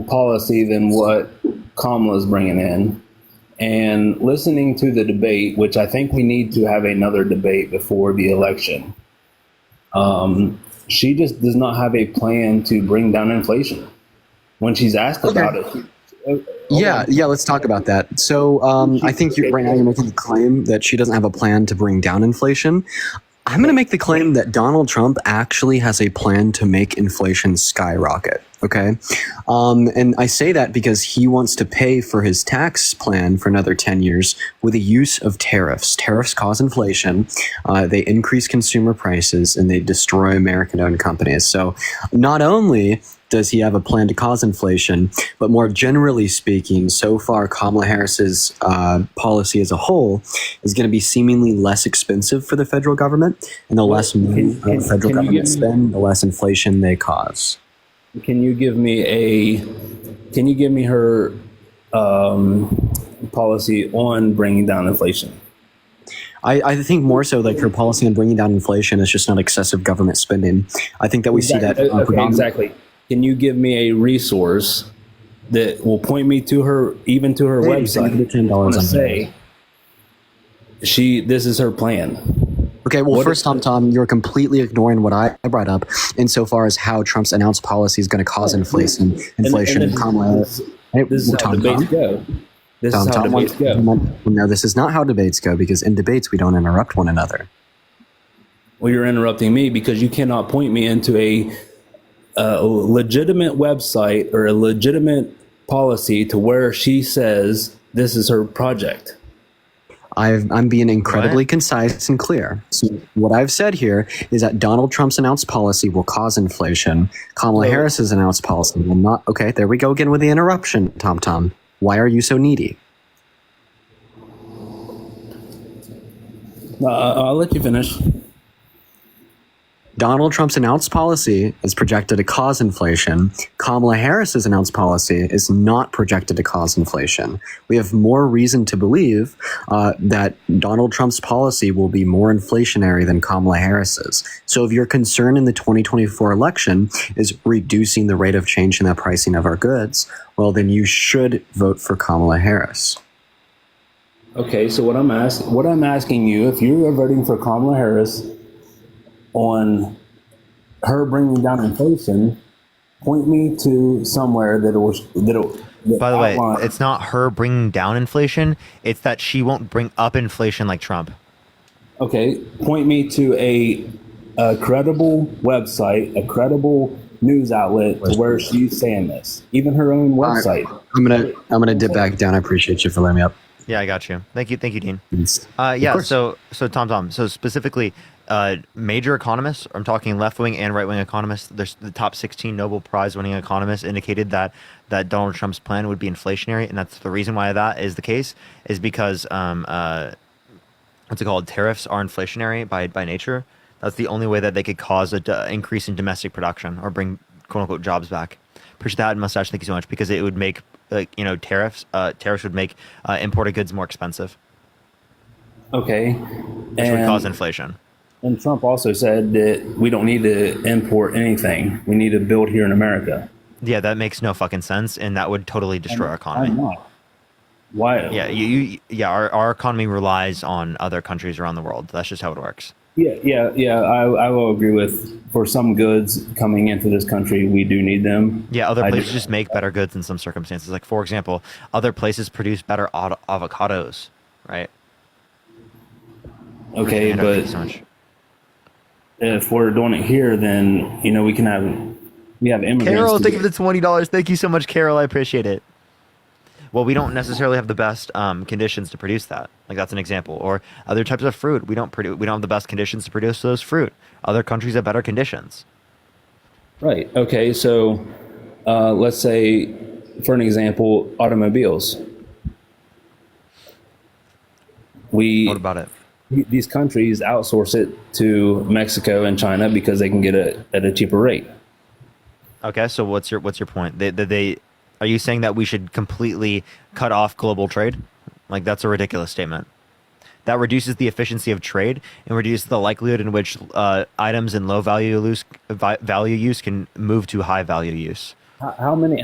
policy than what Kamala's bringing in. And listening to the debate, which I think we need to have another debate before the election, she just does not have a plan to bring down inflation. When she's asked about it. Yeah, let's talk about that. So I think right now you're making the claim that she doesn't have a plan to bring down inflation. I'm going to make the claim that Donald Trump actually has a plan to make inflation skyrocket. Okay. And I say that because he wants to pay for his tax plan for another 10 years with the use of tariffs. Tariffs cause inflation. They increase consumer prices and they destroy American-owned companies. So not only does he have a plan to cause inflation, but more generally speaking, so far Kamala Harris's policy as a whole is going to be seemingly less expensive for the federal government, and the less money the federal government spend, the less inflation they cause. Can you give me her policy on bringing down inflation? I think more so like her policy on bringing down inflation is just not excessive government spending. I think that we see that. Exactly. Can you give me a resource that will point me to her, even to her website? This is her plan. Okay, well, first, Tom, you're completely ignoring what I brought up insofar as how Trump's announced policy is going to cause inflation. And Kamala. This is how debates go. This is how debates go. No, this is not how debates go, because in debates we don't interrupt one another. Well, you're interrupting me because you cannot point me into a legitimate website or a legitimate policy to where she says this is her project. I'm being incredibly concise and clear. So what I've said here is that Donald Trump's announced policy will cause inflation. Kamala Harris's announced policy will not. Okay, there we go again with the interruption, Tom. Why are you so needy? I'll let you finish. Donald Trump's announced policy is projected to cause inflation. Kamala Harris's announced policy is not projected to cause inflation. We have more reason to believe that Donald Trump's policy will be more inflationary than Kamala Harris's. So if your concern in the 2024 election is reducing the rate of change in the pricing of our goods, well, then you should vote for Kamala Harris. Okay, so what I'm asking you, if you are voting for Kamala Harris on her bringing down inflation, point me to somewhere By the way, it's not her bringing down inflation. It's that she won't bring up inflation like Trump. Okay, point me to a credible website, a credible news outlet to where she's saying this. Even her own website. I'm gonna dip back down. I appreciate you for letting me up. Yeah, I got you. Thank you, Dean. Thanks. Yeah. course. So Tom. So specifically, major economists. I'm talking left wing and right wing economists. There's the top 16 Nobel Prize winning economists indicated that Donald Trump's plan would be inflationary, and that's the reason why that is the case is because what's it called? Tariffs are inflationary by nature. That's the only way that they could cause an increase in domestic production or bring quote unquote jobs back. Appreciate that, mustache. Thank you so much because it would make tariffs would make imported goods more expensive. Okay. Which would cause inflation. And Trump also said that we don't need to import anything. We need to build here in America. Yeah, that makes no fucking sense, and that would totally destroy our economy. Why? Yeah, our economy relies on other countries around the world. That's just how it works. I will agree with for some goods coming into this country, we do need them. Yeah, other places just make better goods in some circumstances. Like, for example, other places produce better avocados, right? Okay, but if we're doing it here, then we have immigrants. Carol, thank you for the $20. Thank you so much, Carol. I appreciate it. Well, we don't necessarily have the best conditions to produce that. Like, that's an example. Or other types of fruit, we don't have the best conditions to produce those fruit. Other countries have better conditions. Right. Okay. So, let's say, for an example, automobiles. What about it? These countries outsource it to Mexico and China because they can get it at a cheaper rate. Okay. So what's your point? Are you saying that we should completely cut off global trade? Like, that's a ridiculous statement. That reduces the efficiency of trade and reduces the likelihood in which items in low value use can move to high value use. How many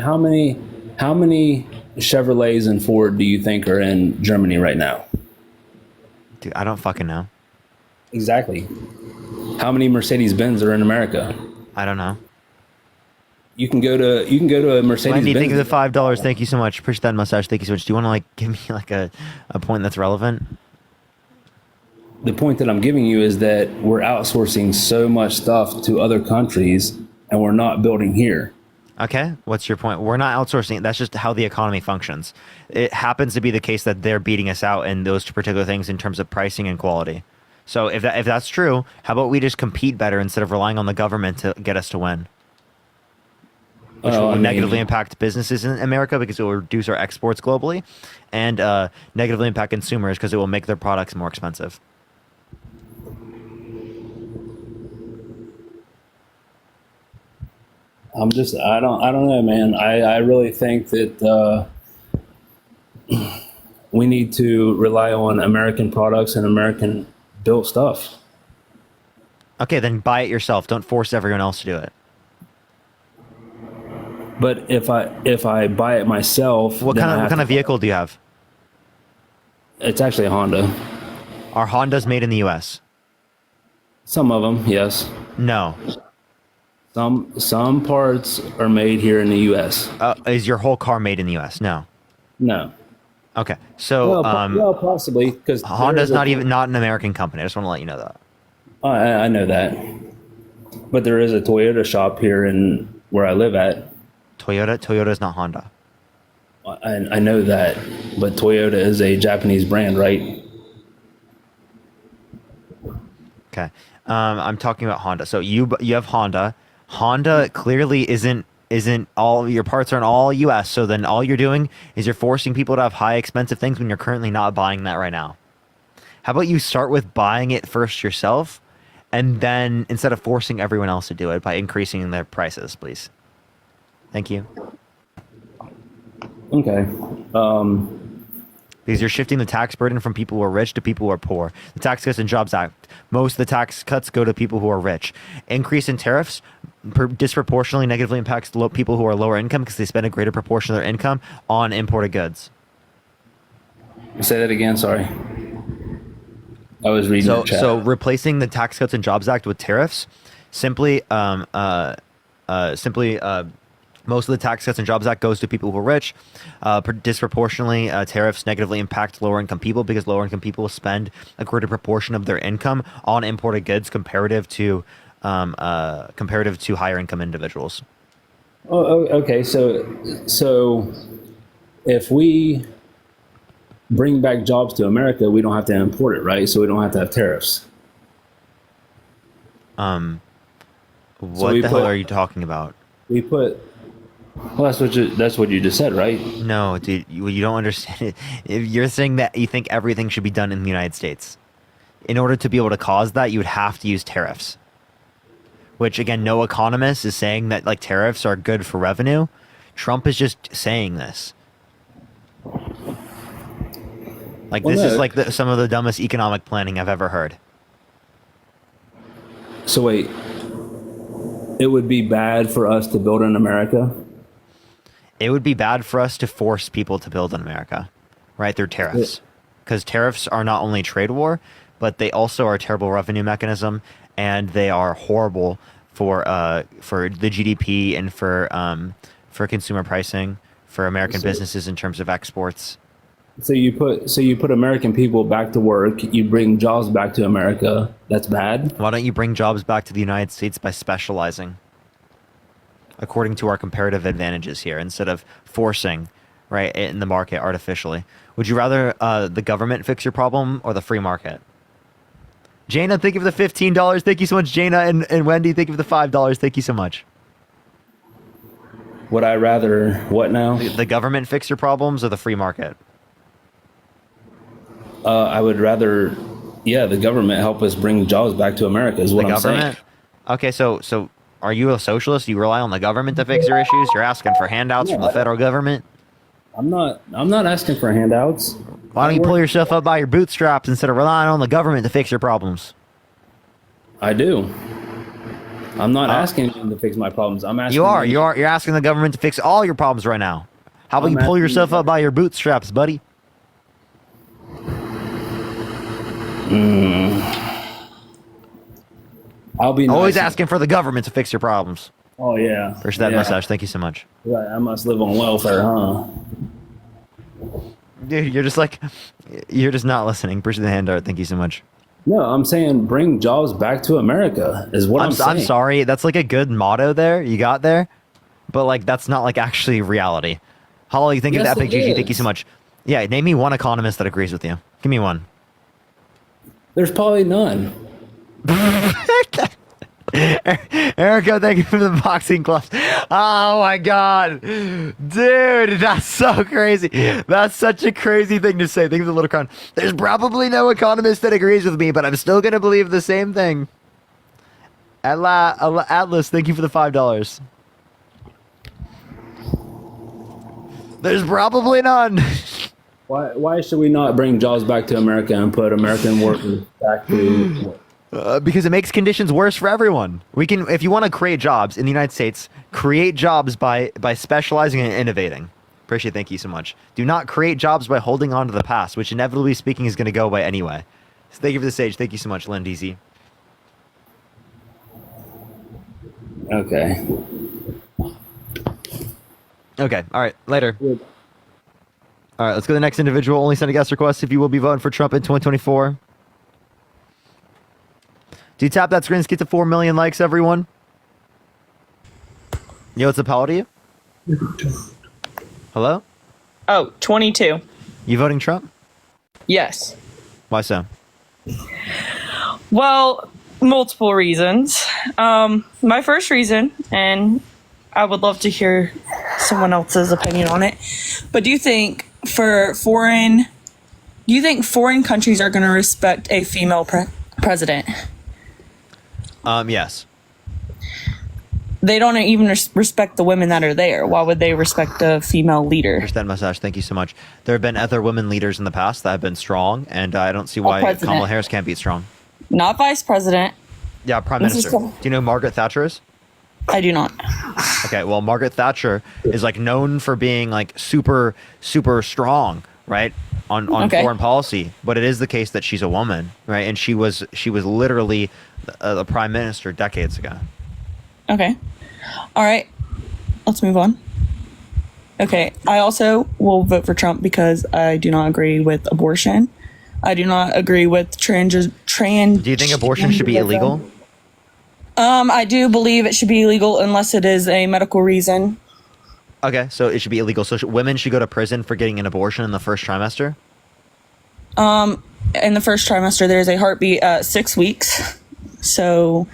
Chevrolets and Ford do you think are in Germany right now? Dude, I don't fucking know. Exactly. How many Mercedes-Benz are in America? I don't know. You can go to a Mercedes-Benz. Wendy, thank you for the $5. Thank you so much. Appreciate that, mustache. Thank you so much. Do you want to give me a point that's relevant? The point that I'm giving you is that we're outsourcing so much stuff to other countries and we're not building here. Okay, what's your point? We're not outsourcing. That's just how the economy functions. It happens to be the case that they're beating us out in those particular things in terms of pricing and quality. So if that's true, how about we just compete better instead of relying on the government to get us to win? Which will negatively impact businesses in America because it will reduce our exports globally, and negatively impact consumers because it will make their products more expensive. I don't know, man. I really think that we need to rely on American products and American built stuff. Okay, then buy it yourself. Don't force everyone else to do it. But if I buy it myself, what kind of vehicle do you have? It's actually a Honda. Are Hondas made in the U.S.? Some of them, yes. No. Some parts are made here in the U.S. Is your whole car made in the U.S.? No. No. Okay, so well, possibly because Honda's not an American company. I just want to let you know that. I know that, but there is a Toyota shop here in where I live at. Toyota is not Honda. I know that, but Toyota is a Japanese brand, right? Okay. I'm talking about Honda. So you have Honda. Honda clearly isn't all your parts aren't all US. So then all you're doing is you're forcing people to have high expensive things when you're currently not buying that right now. How about you start with buying it first yourself, and then instead of forcing everyone else to do it by increasing their prices, please. Thank you. Okay. Because you're shifting the tax burden from people who are rich to people who are poor. The Tax Cuts and Jobs Act, most of the tax cuts go to people who are rich. Increase in tariffs disproportionately negatively impacts people who are lower income because they spend a greater proportion of their income on imported goods. Say that again, sorry. I was reading the chat. So replacing the Tax Cuts and Jobs Act with tariffs simply most of the Tax Cuts and Jobs Act goes to people who are rich. Disproportionately, tariffs negatively impact lower income people because lower income people spend a greater proportion of their income on imported goods comparative to comparative to higher income individuals. Okay. So if we bring back jobs to America, we don't have to import it, right? So we don't have to have tariffs. What the hell are you talking about? We put. Well, that's what you just said, right? No, dude, you don't understand it. If you're saying that you think everything should be done in the United States. In order to be able to cause that, you would have to use tariffs. Which, again, no economist is saying that like tariffs are good for revenue. Trump is just saying this. Like, this is like some of the dumbest economic planning I've ever heard. So wait, it would be bad for us to build in America? It would be bad for us to force people to build in America, right, through tariffs. Because tariffs are not only trade war, but they also are a terrible revenue mechanism, and they are horrible for the GDP and for consumer pricing, for American businesses in terms of exports. So you put American people back to work, you bring jobs back to America. That's bad? Why don't you bring jobs back to the United States by specializing according to our comparative advantages here instead of forcing, right, in the market artificially? Would you rather the government fix your problem or the free market? Jaina, thank you for the $15. Thank you so much, Jaina. And Wendy, thank you for the $5. Thank you so much. Would I rather what now? The government fix your problems or the free market? I would rather, the government help us bring jobs back to America is what I'm saying. Okay, so are you a socialist? You rely on the government to fix your issues? You're asking for handouts from the federal government? I'm not asking for handouts. Why don't you pull yourself up by your bootstraps instead of relying on the government to fix your problems? I do. I'm not asking them to fix my problems. I'm asking. You're asking the government to fix all your problems right now. How about you pull yourself up by your bootstraps, buddy? I'll be always nice. asking for the government to fix your problems. Oh yeah. Appreciate that mustache. Thank you so much. Right, I must live on welfare, huh? Dude, you're just not listening. Appreciate the hand art. Thank you so much. No, I'm saying bring jobs back to America is what I'm saying. I'm sorry. That's like a good motto there. You got there. But like, that's not like actually reality. Holly, thank you for the epic GG. Thank you so much. Yeah, name me one economist that agrees with you. Give me one. There's probably none. Erica, thank you for the boxing gloves. Oh my god. Dude, that's so crazy. That's such a crazy thing to say. Thank you for the little crown. There's probably no economist that agrees with me, but I'm still going to believe the same thing. Atlas, thank you for the $5. There's probably none. Why should we not bring jobs back to America and put American workers back to work? Because it makes conditions worse for everyone. We can, if you want to create jobs in the United States, create jobs by specializing and innovating. Appreciate it. Thank you so much. Do not create jobs by holding on to the past, which inevitably speaking is going to go away anyway. So thank you for the stage. Thank you so much, Len DZ. Okay. Okay. All right. Later. All right. Let's go to the next individual. Only send a guest request if you will be voting for Trump in 2024. Do you tap that screen to get to 4 million likes, everyone? Yo, what's up? How old are you? Hello? Oh, 22. You voting Trump? Yes. Why so? Well, multiple reasons. My first reason, and I would love to hear someone else's opinion on it, but do you think foreign countries are going to respect a female president? Yes. They don't even respect the women that are there. Why would they respect a female leader? Understand, Mustache. Thank you so much. There have been other women leaders in the past that have been strong, and I don't see why Kamala Harris can't be strong. Not vice president. Yeah, prime minister. Do you know who Margaret Thatcher is? I do not. Okay, well, Margaret Thatcher is like known for being like super, super strong, right? On foreign policy, but it is the case that she's a woman, right? And she was literally the prime minister decades ago. Okay. All right. Let's move on. Okay. I also will vote for Trump because I do not agree with abortion. I do not agree with trans. Do you think abortion should be illegal? I do believe it should be illegal unless it is a medical reason. Okay, so it should be illegal. So women should go to prison for getting an abortion in the first trimester? In the first trimester, there's a heartbeat at 6 weeks. So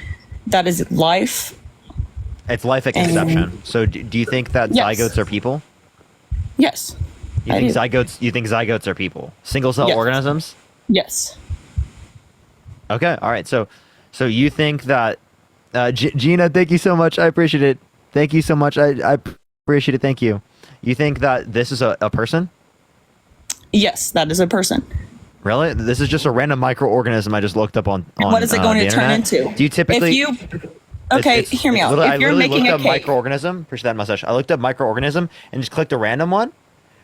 that is life. It's life at conception. So do you think that Yes. zygotes are people? Yes. You think zygotes are people? Single cell Yes. organisms? Yes. Okay, all right. So you think that Gina, thank you so much. I appreciate it. Thank you so much. I appreciate it. Thank you. You think that this is a person? Yes, that is a person. Really? This is just a random microorganism I just looked up on What is it going the to turn internet? into? Do you typically? Hear me out. I If you're literally making looked a up cake, microorganism. Appreciate that mustache. I looked up microorganism and just clicked a random one.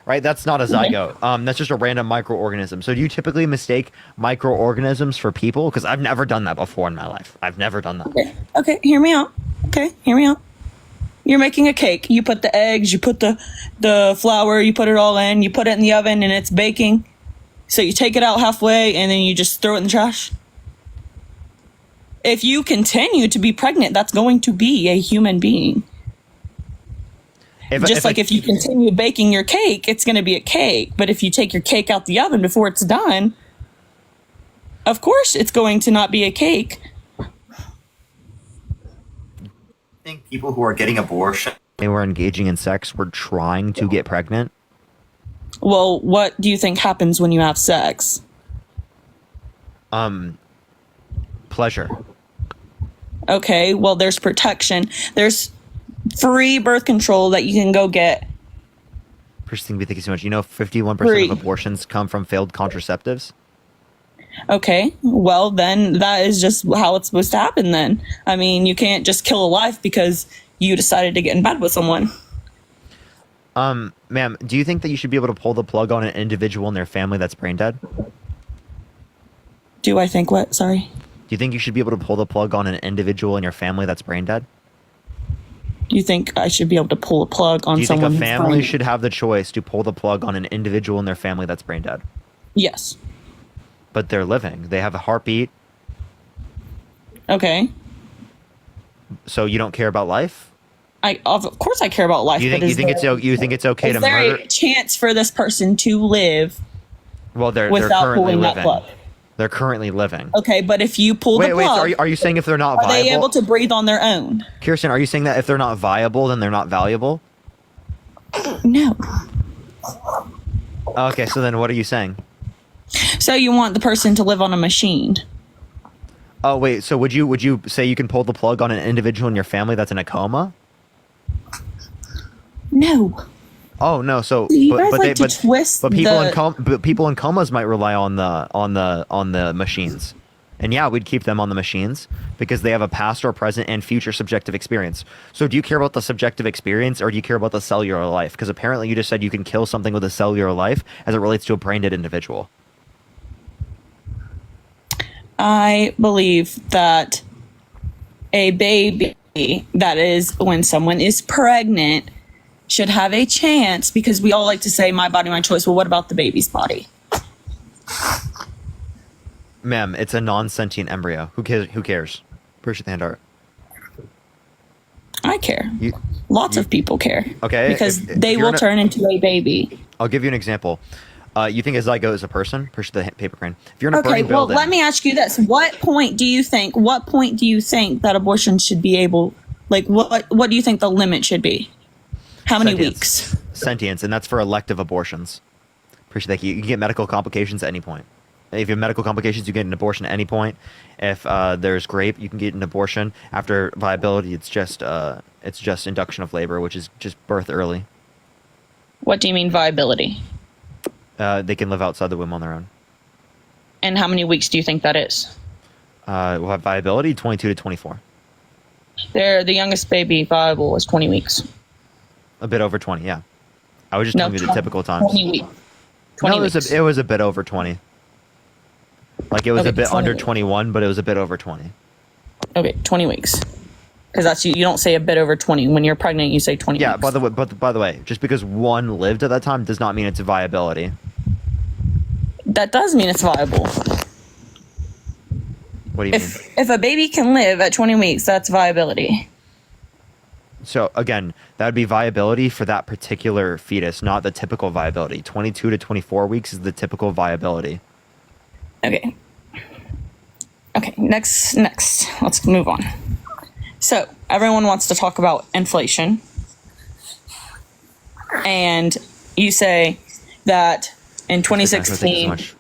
Right? That's not a zygote. That's just a random microorganism. So do you typically mistake microorganisms for people? Because I've never done that before in my life. I've never done that. Okay, hear me out. Okay, hear me out. You're making a cake. You put the eggs, you put the flour, you put it all in, you put it in the oven, and it's baking. So you take it out halfway, and then you just throw it in the trash. If you continue to be pregnant, that's going to be a human being. If you continue baking your cake, it's going to be a cake. But if you take your cake out the oven before it's done, of course it's going to not be a cake. I think people who are getting abortion, they were engaging in sex, were trying to get pregnant. Well, what do you think happens when you have sex? Pleasure. Okay, well, there's protection. There's free birth control that you can go get. Thank you so much. You know, 51% Free. of abortions come from failed contraceptives. Okay, well, then that is just how it's supposed to happen then. I mean, you can't just kill a life because you decided to get in bed with someone. Ma'am, do you think that you should be able to pull the plug on an individual in their family that's brain dead? Do I think what? Sorry? Do you think you should be able to pull the plug on an individual in your family that's brain dead? You think I should be able to pull a plug on Do you someone think a who's family brain- should have the choice to pull the plug on an individual in their family that's brain dead? Yes. But they're living. They have a heartbeat. Okay. So you don't care about life? Of course I care about life. You think but you think it's okay is to there murder? a chance for this person to live Well, they're without currently pulling that living. plug? They're currently living. Okay, but if you pull the Wait, plug, so are you saying if they're not are viable? they able to breathe on their own? Kirsten, are you saying that if they're not viable, then they're not valuable? No. Okay, so then what are you saying? So you want the person to live on a machine? Oh wait, so would you say you can pull the plug on an individual in your family that's in a coma? No. Oh no, so You guys like to twist but people in comas might rely on the machines. And yeah, we'd keep them on the machines because they have a past or present and future subjective experience. So do you care about the subjective experience or do you care about the cellular life? Because apparently you just said you can kill something with a cellular life as it relates to a brain dead individual. I believe that a baby, that is when someone is pregnant, should have a chance, because we all like to say my body, my choice. Well, what about the baby's body? Ma'am, it's a non-sentient embryo. Who cares? Appreciate the hand art. I care. Lots of people care. Okay. Because if they you're will turn into a baby. I'll give you an example. You think a zygote is a person? Appreciate the paper crane. If you're in a Okay, burning well, building, let me ask you this. What point do you think that abortion should be able, like, what do you think the limit should be? How many weeks? Sentience, and that's for elective abortions. Appreciate that. You can get medical complications at any point. If you have medical complications, you get an abortion at any point. If there's rape, you can get an abortion. After viability, it's just induction of labor, which is just birth early. What do you mean viability? They can live outside the womb on their own. And how many weeks do you think that is? We'll have viability 22 to 24. The youngest baby viable is 20 weeks. A bit over 20, yeah. I was just telling you the typical times. 20 weeks. No, it was a bit over 20. Like it was a bit under 21, but it was a bit over 20. Okay, 20 weeks. Because that's you don't say a bit over 20. When you're pregnant, you say 20 Yeah, weeks. by the way, just because one lived at that time does not mean it's a viability. That does mean it's viable. What do you mean? If a baby can live at 20 weeks, that's viability. So again, that would be viability for that particular fetus, not the typical viability. 22 to 24 weeks is the typical viability. Okay. Okay, next. Let's move on. So, everyone wants to talk about inflation. And you say that in 2016...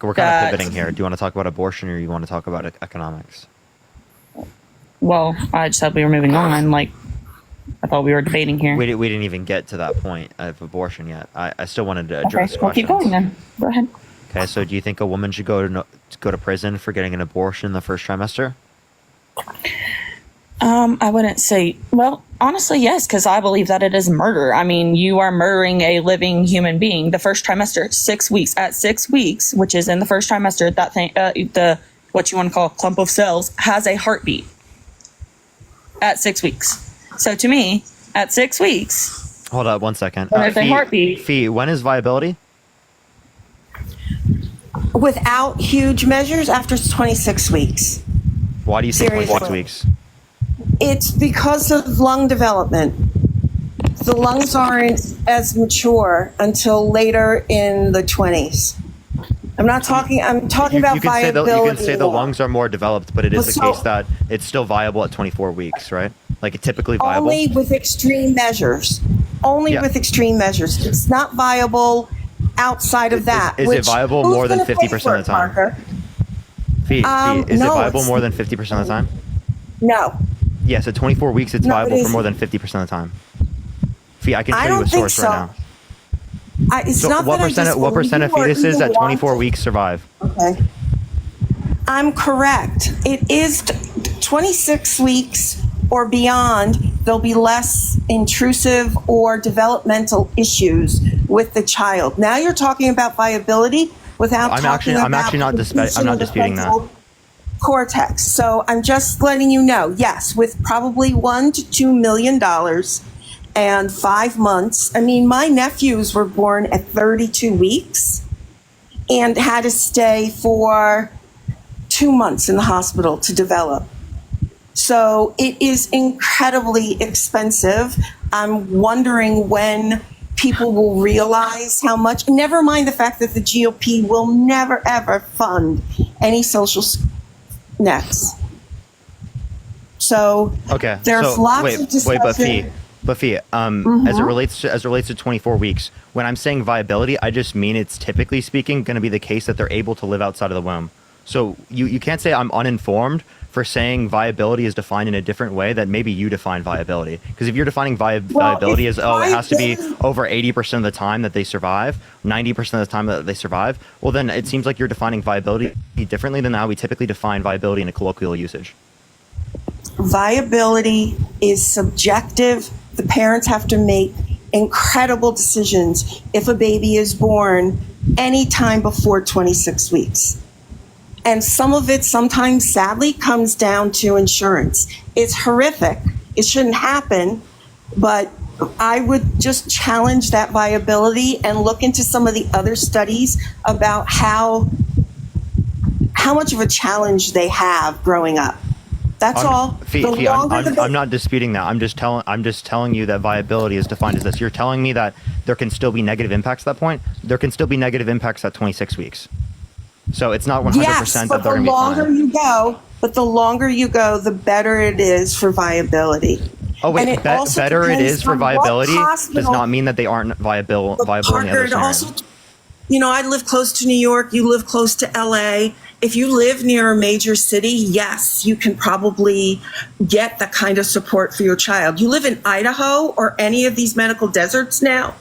We're kind of pivoting here. Do you want to talk about abortion or you want to talk about economics? Well, I just thought we were moving on. Like, I thought we were debating here. We didn't even get to that point of abortion yet. I still wanted to address Okay, we'll keep going then. Go ahead. Okay, so do you think a woman should go to prison for getting an abortion in the first trimester? I wouldn't say, well, honestly, yes, because I believe that it is murder. I mean, you are murdering a living human being. The first trimester, 6 weeks. At 6 weeks, which is in the first trimester, that thing, the what you want to call a clump of cells, has a heartbeat. At 6 weeks. So to me, at 6 weeks. Hold up 1 second. When there's a heartbeat. Fee, when is viability? Without huge measures, after 26 weeks. Why do you say 26 Seriously. weeks? It's because of lung development. The lungs aren't as mature until later in the 20s. I'm talking about You can viability. say the lungs are more developed, but it is the So- case that it's still viable at 24 weeks, right? Like typically viable. Only with extreme measures. Only Yeah. with extreme measures. It's not viable outside of that. Is it viable who's more than gonna pay 50% for of the it, time? Parker? Fee, is it No, viable it's- more than 50% of the time? No. Yes, at 24 weeks, it's No, it viable for isn't. more than 50% of the time. Fee, I can I tell you a don't think source right so. now. It's So not what that I percent just of believe or fetuses even at 24 want weeks survive? Okay. I'm correct. It is 26 weeks or beyond, there'll be less intrusive or developmental issues with the child. Now you're talking about viability without I'm talking about actually not completion of the disputing that. frontal cortex. So I'm just letting you know, yes, with probably $1 to $2 million and 5 months. I mean, my nephews were born at 32 weeks and had to stay for 2 months in the hospital to develop. So it is incredibly expensive. I'm wondering when people will realize how much, never mind the fact that the GOP will never ever fund any social nets. So Okay. there's so lots wait, of discussion. But Fee, as it relates to 24 weeks, when I'm saying viability, I just mean it's typically speaking going to be the case that they're able to live outside of the womb. So you can't say I'm uninformed for saying viability is defined in a different way that maybe you define viability. Because if you're defining viability as, it has to be over 80% of the time that they survive, 90% of the time that they survive, well, then it seems like you're defining viability differently than how we typically define viability in a colloquial usage. Viability is subjective. The parents have to make incredible decisions if a baby is born anytime before 26 weeks. And some of it sometimes sadly comes down to insurance. It's horrific. It shouldn't happen, but I would just challenge that viability and look into some of the other studies about how much of a challenge they have growing up. That's all. I'm not disputing that. I'm just telling you that viability is defined as this. You're telling me that there can still be negative impacts at that point. There can still be negative impacts at 26 weeks. So it's not 100% that they're going to be fine. But the longer you go, the better it is for viability. Oh wait, And it also better it depends is for on what viability does hospital- not mean that they aren't viable in the other Parker, it scenarios. also, I live close to New York. You live close to LA. If you live near a major city, yes, you can probably get the kind of support for your child. You live in Idaho or any of these medical deserts now,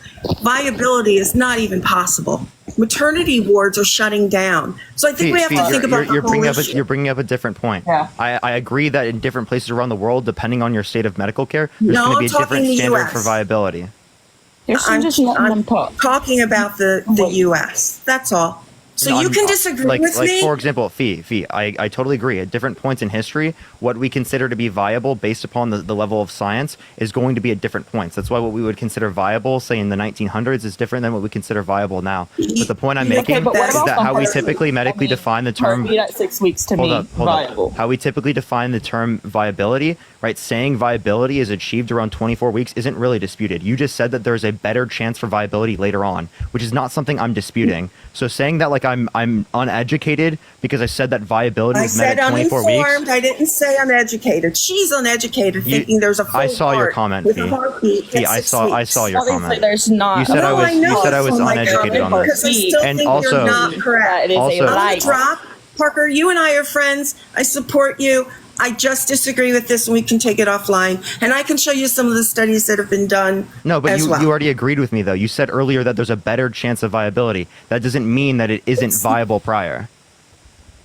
viability is not even possible. Maternity wards are shutting down. So I think we have to think about the whole issue. You're bringing up a different point. Yeah. I agree that in different places around the world, depending on your state of medical care, there's going to be a different standard for viability. I'm talking about the U.S. That's all. So you can disagree with like me. for example, Fee, I totally agree. At different points in history, what we consider to be viable based upon the level of science is going to be at different points. That's why what we would consider viable, say in the 1900s, is different than what we consider viable now. But the point I'm making Okay, but what is about that some how we person? typically medically define the term. Heartbeat at 6 weeks to me, Hold viable. up. How we typically define the term viability, right? Saying viability is achieved around 24 weeks isn't really disputed. You just said that there's a better chance for viability later on, which is not something I'm disputing. So saying that like I'm uneducated because I said that viability I is met said at 24 uninformed. weeks. I didn't say uneducated. She's uneducated, thinking there's a full I saw your heart comment, with Fee. a heartbeat Fee, at I 6 saw weeks. your Obviously, comment. there's not. You said I was uneducated on because I this. still And think also, you're not correct. It is Also- a I'm lie. gonna drop. Parker, you and I are friends. I support you. I just disagree with this, and we can take it offline. And I can show you some of the studies that have been done. No, but as you well. already agreed with me, though. You said earlier that there's a better chance of viability. That doesn't mean that it isn't viable prior.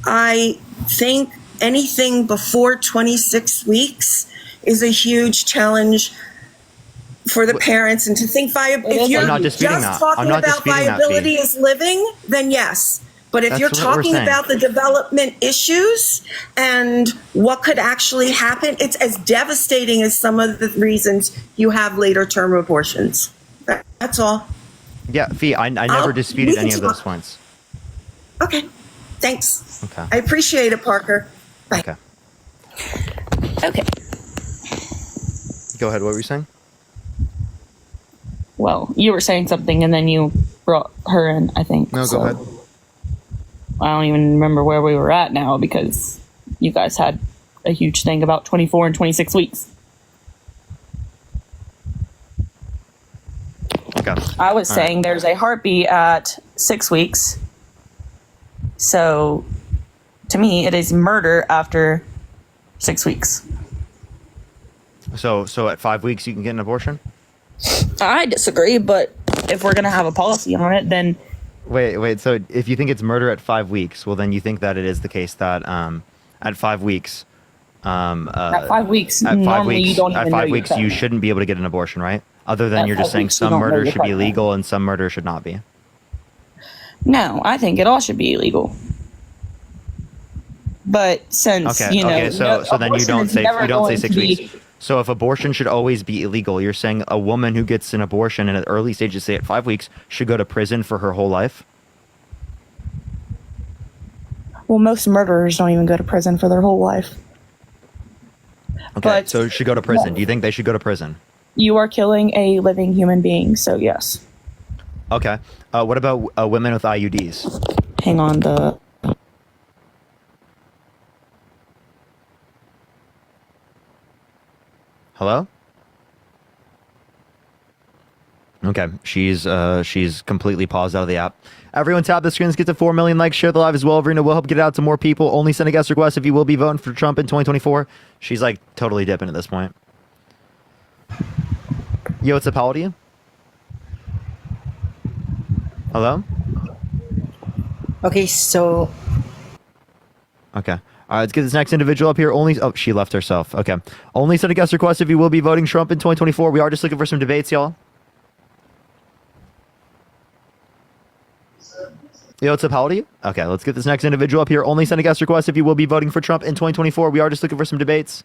I think anything before 26 weeks is a huge challenge for the parents, and to think if you're I'm not just disputing that. talking I'm not about disputing that, viability Fee. is living, then yes. But if That's you're what we're talking saying. about the development issues and what could actually happen, it's as devastating as some of the reasons you have later term abortions. That's all. Yeah, Fee, I never disputed we can any of those talk. points. Okay. Thanks. Okay. I appreciate it, Parker. Bye. Okay. Okay. Go ahead. What were you saying? Well, you were saying something and then you brought her in, I think. No, go ahead. I don't even remember where we were at now because you guys had a huge thing about 24 and 26 weeks. Okay. I was All saying right. there's a heartbeat at 6 weeks. So to me, it is murder after 6 weeks. So at 5 weeks you can get an abortion? I disagree, but if we're going to have a policy on it, then Wait. So if you think it's murder at 5 weeks, well then you think that it is the case that at 5 weeks, at 5 weeks, at 5 normally weeks, you don't even at know 5 you're weeks you pregnant. shouldn't be able to get an abortion, right? Other than At you're just 5 saying weeks, you some don't know murder you're should be pregnant. legal and some murder should not be. No, I think it all should be illegal. But since Okay. you know, Okay. So then you abortion don't is say never 6 going to be- weeks. So if abortion should always be illegal, you're saying a woman who gets an abortion in an early stages, say at 5 weeks, should go to prison for her whole life? Well, most murderers don't even go to prison for their whole life. Okay. But- So should go to prison. Do you think they should go to prison? You are killing a living human being, so yes. Okay. What about women with IUDs? Hang on, Hello? Okay, she's completely paused out of the app. Everyone tap the screen, let's get to 4 million likes, share the live as well. Verena will help get it out to more people. Only send a guest request if you will be voting for Trump in 2024. She's like totally dipping at this point. Yo, what's up? How old are you? Hello? Okay, so Okay. All right, let's get this next individual up here. She left herself. Okay. Only send a guest request if you will be voting Trump in 2024. We are just looking for some debates, y'all. Yo, what's up? How old are you? Okay, let's get this next individual up here. Only send a guest request if you will be voting for Trump in 2024. We are just looking for some debates.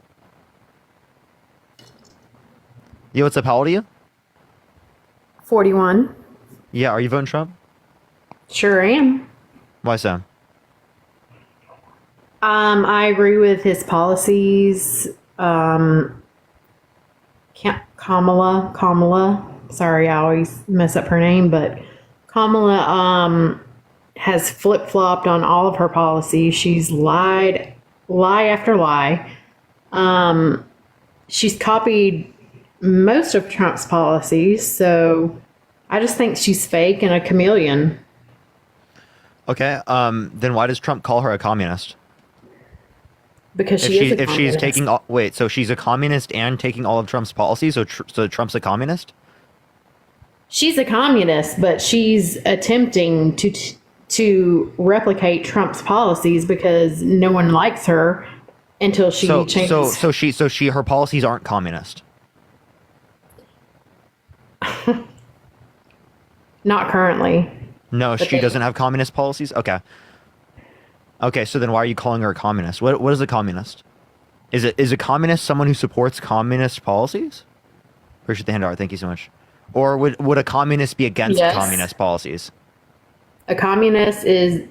Yo, what's up? How old are you? 41. Yeah, are you voting Trump? Sure am. Why so? I agree with his policies. Kamala. Sorry, I always mess up her name, but Kamala has flip-flopped on all of her policies. She's lied, lie after lie. She's copied most of Trump's policies, so I just think she's fake and a chameleon. Okay, then why does Trump call her a communist? Because she is a If she's communist. taking wait, so she's a communist and taking all of Trump's policies, so Trump's a communist? She's a communist, but she's attempting to replicate Trump's policies because no one likes her until she changes. So her policies aren't communist. Not currently. No, But she they- doesn't have communist policies. Okay. Okay, so then why are you calling her a communist? What is a communist? Is a communist someone who supports communist policies? Appreciate the handout. Thank you so much. Or would a communist be against Yes. communist policies? A communist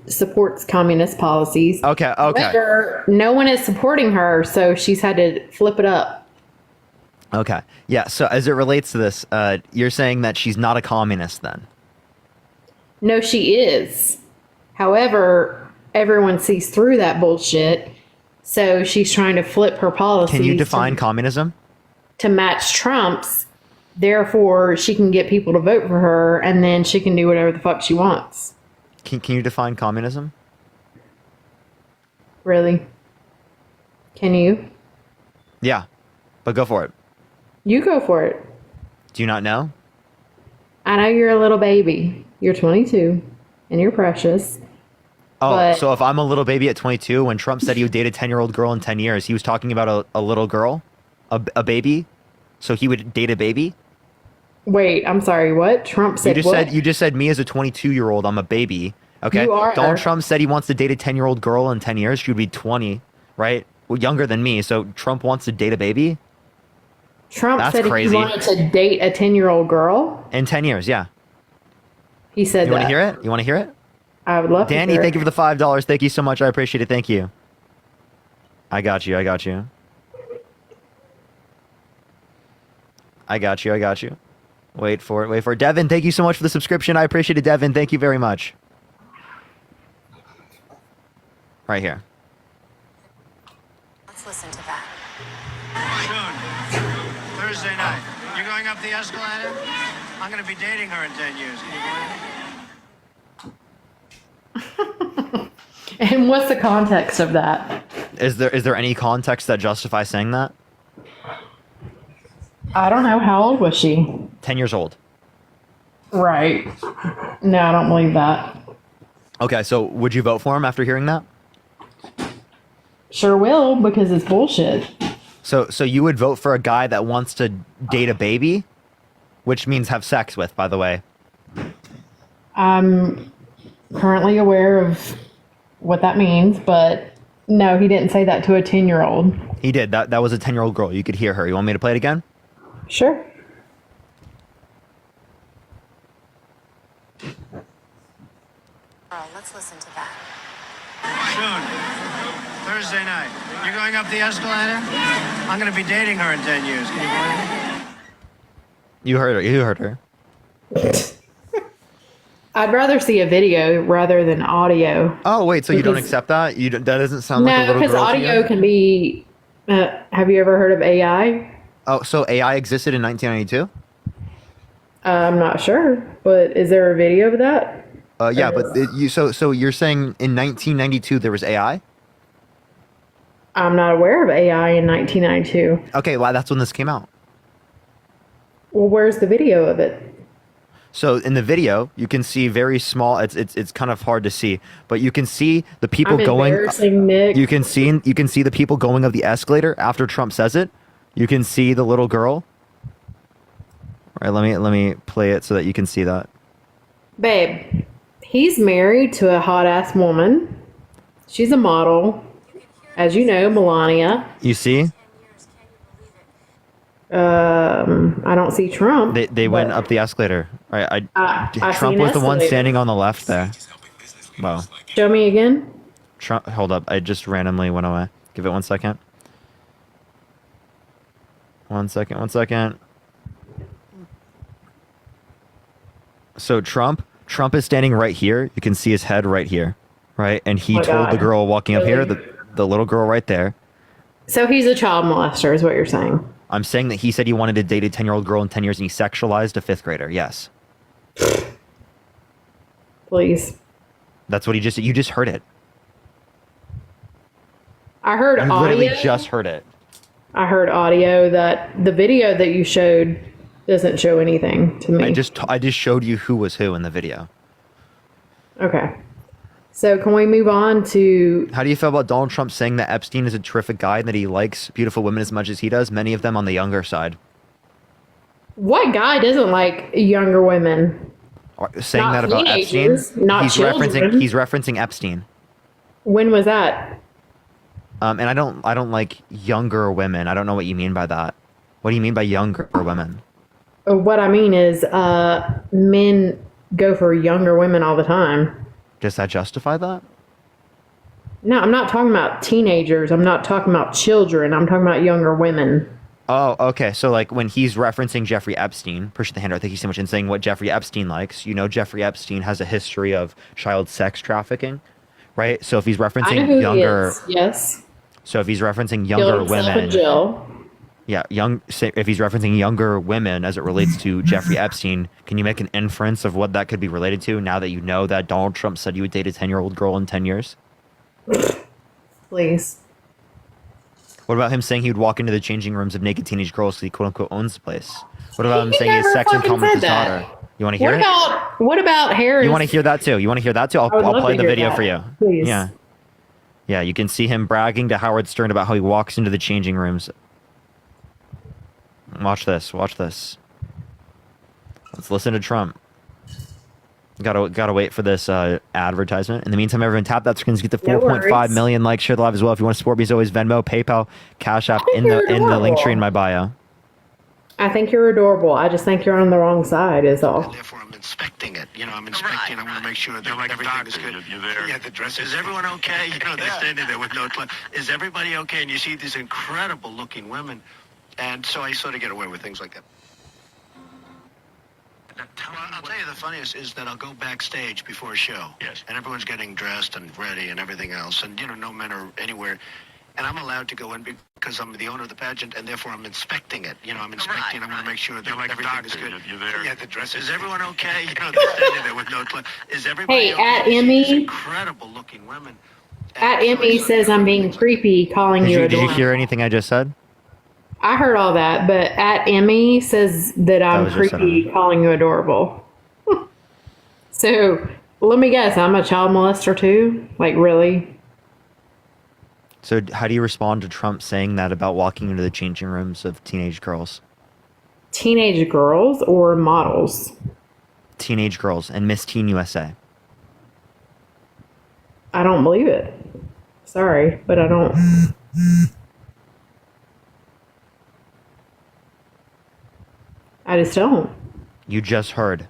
supports communist policies. Okay. However, no one is supporting her, so she's had to flip it up. Okay. Yeah. So as it relates to this, you're saying that she's not a communist then? No, she is. However, everyone sees through that bullshit, so she's trying to flip her policies. Can you define communism? To match Trump's. Therefore, she can get people to vote for her, and then she can do whatever the fuck she wants. Can you define communism? Really? Can you? Yeah, but go for it. You go for it. Do you not know? I know you're a little baby. You're 22, and you're precious. Oh, But- so if I'm a little baby at 22, when Trump said he would date a 10-year-old girl in 10 years, he was talking about a little girl, a baby? So he would date a baby? Wait, I'm sorry. What? Trump said what? You just said me as a 22-year-old, I'm a baby. Okay. You are. Donald Trump said he wants to date a 10-year-old girl in 10 years. She would be 20, right? Well, younger than me. So Trump wants to date a baby Trump That's said crazy. he wanted to date a 10-year-old girl. in 10 years. Yeah. He said You want that. to hear it? You want to hear it? I would love to Danny, hear thank it. you for the $5. Thank you so much. I appreciate it. Thank you. I got you. I got you. I got you. I got you. Wait for it. Wait for it. Devin, thank you so much for the subscription. I appreciate it, Devin. Thank you very much. Right here. Let's listen to that. Soon, Thursday night. You're going up the escalator? I'm going to be dating her in 10 years. Can you believe it? And what's the context of that? Is there any context that justifies saying that? I don't know. How old was she? 10 years old. Right. No, I don't believe that. Okay, so would you vote for him after hearing that? Sure will, because it's bullshit. So you would vote for a guy that wants to date a baby, which means have sex with, by the way. I'm currently aware of what that means, but no, he didn't say that to a 10-year-old. He did. That was a 10-year-old girl. You could hear her. You want me to play it again? Sure. Let's listen to that. Soon, Thursday night. You're going up the escalator? I'm going to be dating her in 10 years. Can you believe it? You heard her. You heard her. I'd rather see a video rather than audio. Oh wait, so you don't Because- accept that? That doesn't sound like a No, little because girl to audio you? can be. Have you ever heard of AI? Oh, so AI existed in 1992? I'm not sure, but is there a video of that? Yeah, but so you're saying in 1992 there was AI? I'm not aware of AI in 1992. Okay, well that's when this came out. Well, where's the video of it? So in the video, you can see very small. It's kind of hard to see, but you can see the people I'm going. embarrassing, Nick. You can see the people going up the escalator after Trump says it. You can see the little girl. All right, let me play it so that you can see that. Babe, he's married to a hot ass woman. She's a model. As you know, Melania. You see, I don't see Trump. they went up the escalator. All right, I Trump see an was the one escalator. standing on the left there. Wow. Show me again. Trump, hold up. I just randomly went away. Give it 1 second. 1 second. 1 second. So Trump is standing right here. You can see his head right here, right? And he Oh my told the God. girl walking up here, Really? the little girl right there. So he's a child molester, is what you're saying. I'm saying that he said he wanted to date a 10-year-old girl in 10 years and he sexualized a 5th grader. Yes. Please. That's what you just heard it. I heard You audio. literally just heard it. I heard audio that the video that you showed doesn't show anything to me. I just showed you who was who in the video. Okay. So can we move on to How do you feel about Donald Trump saying that Epstein is a terrific guy and that he likes beautiful women as much as he does, many of them on the younger side? what guy doesn't like younger women? saying Not that about teenagers, Epstein. not children. He's referencing Epstein. When was that? And I don't like younger women. I don't know what you mean by that. What do you mean by younger women? What I mean is, men go for younger women all the time. Does that justify that? No, I'm not talking about teenagers. I'm not talking about children. I'm talking about younger women. Oh, okay. So like when he's referencing Jeffrey Epstein, appreciate the hand out, thank you so much, and saying what Jeffrey Epstein likes, Jeffrey Epstein has a history of child sex trafficking, right? So if he's I know referencing who younger, he is. Yes. so if he's referencing Killed younger himself in women, jail. yeah, if he's referencing younger women as it relates to Jeffrey Epstein, can you make an inference of what that could be related to now that you know that Donald Trump said you would date a 10-year-old girl in 10 years? Please. What about him saying he would walk into the changing rooms of naked teenage girls because he quote unquote owns the place? What about him saying he has never sex in fucking common with his said that. daughter? You want to hear What about Harris? You want to hear that too? I would I'll love play to the hear video that. for you. Please. Yeah. Yeah, you can see him bragging to Howard Stern about how he walks into the changing rooms. Watch this. Let's listen to Trump. Gotta wait for this advertisement. In the meantime, everyone tap that screen to get the No 4.5 worries. million likes. Share the live as well. If you want to support me, as always, Venmo, PayPal, Cash App in the link tree in my bio. I think you're adorable. I just think you're on the wrong side, is all. I'm inspecting it. I'm inspecting. I want to make sure that everything is good. You're there. Yeah, the dress. Is everyone okay? They're standing there with no clothes. Is everybody okay? And you see these incredible looking women. And so I sort of get away with things like that. Well, I'll tell you the funniest is that I'll go backstage before a show. Yes. And everyone's getting dressed and ready and everything else. And, no men are anywhere. And I'm allowed to go in because I'm the owner of the pageant, and therefore I'm inspecting it. I'm inspecting. I want to make sure that everything is good. You're there. Yeah, the dress. Is everyone okay? They're standing there with no clothes. Is everybody Hey, okay? at You see Emmy- these incredible looking women. At Emmy says I'm being creepy calling you Did you adorable. hear anything I just said? I heard all that, but at Emmy says that I'm was just creepy calling you adorable. So let me guess, I'm a child molester too? Like, really? So how do you respond to Trump saying that about walking into the changing rooms of teenage girls? Teenage girls or models? Teenage girls and Miss Teen USA. I don't believe it. Sorry, but I don't. I just don't. You just heard.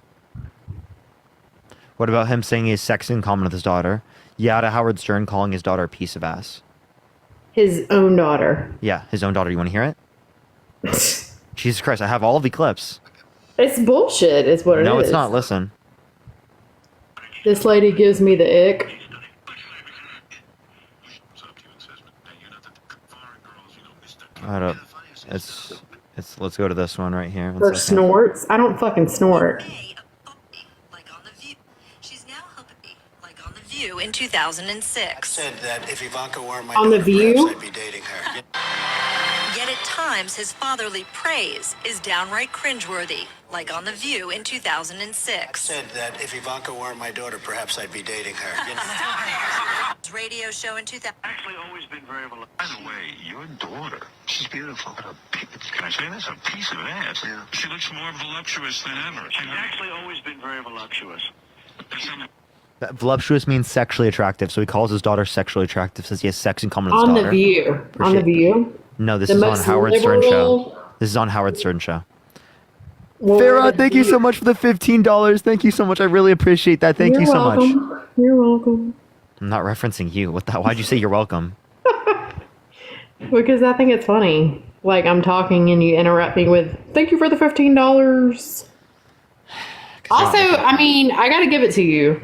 What about him saying he has sex in common with his daughter? Yeah, to Howard Stern calling his daughter a piece of ass. His own daughter. Yeah, his own daughter. You want to hear it? Jesus Christ, I have all of the clips. It's bullshit, is what it is. No, it's not. Listen. This lady gives me the ick. Hold up. Let's go to this one right here. One Or second. snorts. I don't fucking snort. View in 2006. Said that if Ivanka were my On The daughter, View? perhaps I'd be dating her. Yet at times, his fatherly praise is downright cringeworthy, like on The View in 2006. Said that if Ivanka were my daughter, perhaps I'd be dating her. Radio show in 2000. Actually, always been very. By the way, your daughter, she's beautiful. Can I say this? A piece of ass. Yeah. She looks more voluptuous than ever. She's actually always been very voluptuous. That voluptuous means sexually attractive, so he calls his daughter sexually attractive, says he has sex in common with his On daughter. The View. On The View? No, this The is on most Howard Stern show. liberal- This is on Howard Stern show. Well, Farah, thank you so much for the $15. Thank you so much. I really appreciate that. Thank You're you so much. welcome. You're welcome. I'm not referencing you. What the? Why'd you say you're welcome? Because I think it's funny. Like, I'm talking and you interrupt me with, thank you for the $15. Also, I mean, I gotta give it to you.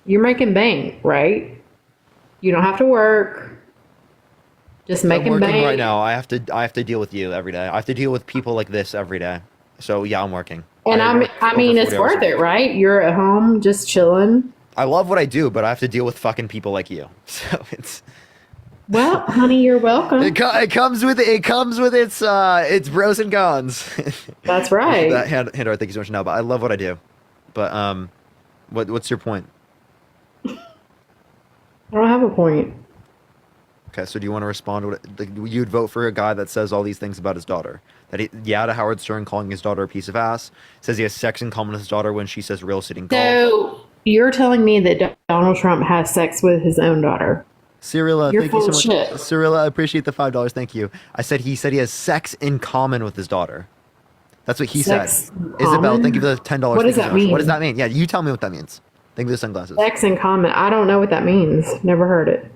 You're making bank, right? You don't have to work. Just I'm making working bank. right now. I have to deal with you every day. I have to deal with people like this every day. So yeah, I'm working. And I mean, it's worth it, right? You're at home just chilling. I love what I do, but I have to deal with fucking people like you. So it's. Well, honey, you're welcome. It comes with its pros and cons. That's right. That Handor, thank you so much. No, but I love what I do. But what's your point? I don't have a point. Okay, so do you want to respond to what you'd vote for a guy that says all these things about his daughter? That to Howard Stern calling his daughter a piece of ass, says he has sex in common with his daughter when she says real estate and golf. So you're telling me that Donald Trump has sex with his own daughter? Cyrilla, You're thank you so full much. of shit. Cyrilla, I appreciate the $5. Thank you. He said he has sex in common with his daughter. That's what he Sex said. in Isabel, common? thank you for the $10. What does Thank you so that much. mean? What does that mean? Yeah, you tell me what that means. Thank you for the sunglasses. Sex in common. I don't know what that means. Never heard it.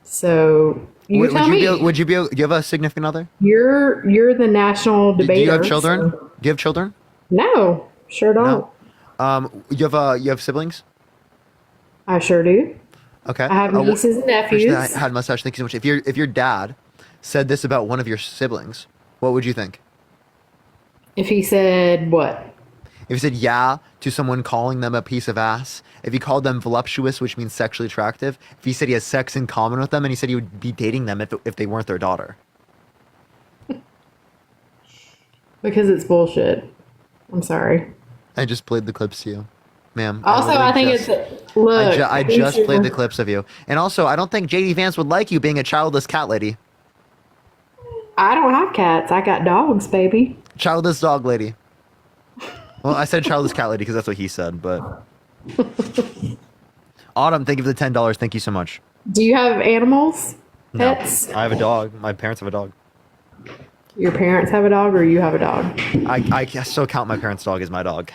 So you tell me. Do you have a significant other? You're the national debater. Do you have children? so- Do you have children? No, sure don't. You have siblings? I sure do. Okay. I have nieces and nephews. I had mustache. Thank you so much. If your dad said this about one of your siblings, what would you think? If he said what? If he said yeah to someone calling them a piece of ass, if he called them voluptuous, which means sexually attractive, if he said he has sex in common with them, and he said he would be dating them if they weren't their daughter. Because it's bullshit. I'm sorry. I just played the clips to you, ma'am. Also, I think it's look. I just played the clips of you, and also I don't think JD Vance would like you being a childless cat lady. I don't have cats. I got dogs, baby. Childless dog lady. Well, I said childless cat lady because that's what he said, but. Autumn, thank you for the $10. Thank you so much. Do you have animals? No, Pets? I have a dog. My parents have a dog. Your parents have a dog, or you have a dog? I still count my parents' dog as my dog.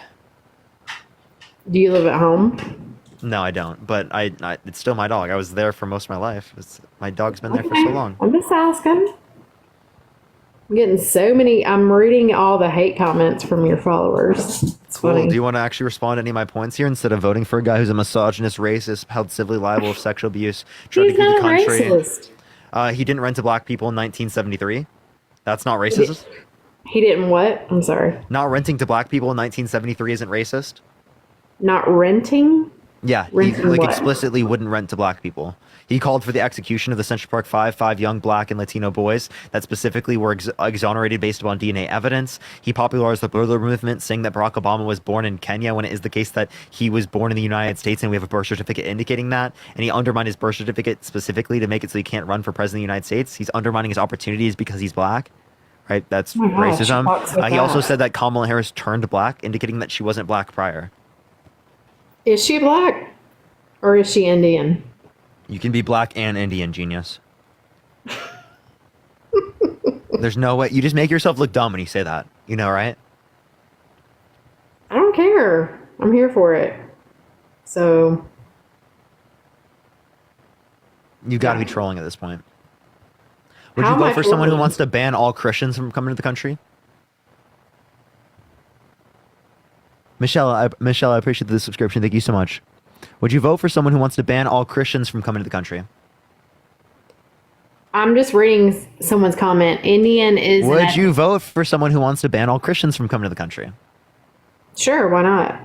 Do you live at home? No, I don't. But it's still my dog. I was there for most of my life. My dog's been there for so long. I'm just asking. I'm getting so many. I'm reading all the hate comments from your followers. It's Cool. funny. Do you want to actually respond to any of my points here instead of voting for a guy who's a misogynist, racist, held civilly liable of sexual abuse, tried He's to keep the not country? racist. He didn't rent to black people in 1973. That's not racist. He didn't what? I'm sorry. Not renting to black people in 1973 isn't racist. Not renting? Yeah, he Renting what? explicitly wouldn't rent to black people. He called for the execution of the Central Park five young black and Latino boys that specifically were exonerated based upon DNA evidence. He popularized the Brother movement, saying that Barack Obama was born in Kenya when it is the case that he was born in the United States, and we have a birth certificate indicating that. And he undermined his birth certificate specifically to make it so he can't run for president of the United States. He's undermining his opportunities because he's black. Right? That's Oh my gosh, racism. what's with He also that? said that Kamala Harris turned black, indicating that she wasn't black prior. Is she black? Or is she Indian? You can be black and Indian, genius. There's no way. You just make yourself look dumb when you say that. You know, right? I don't care. I'm here for it. So, You got to be trolling at this point. Would How you am I vote for someone who trolling? wants to ban all Christians from coming to the country? Michelle, I appreciate the subscription. Thank you so much. Would you vote for someone who wants to ban all Christians from coming to the country? I'm just reading someone's comment. Indian is. an Would you vote for someone who wants to ban all Christians from coming to the country? Sure, why not?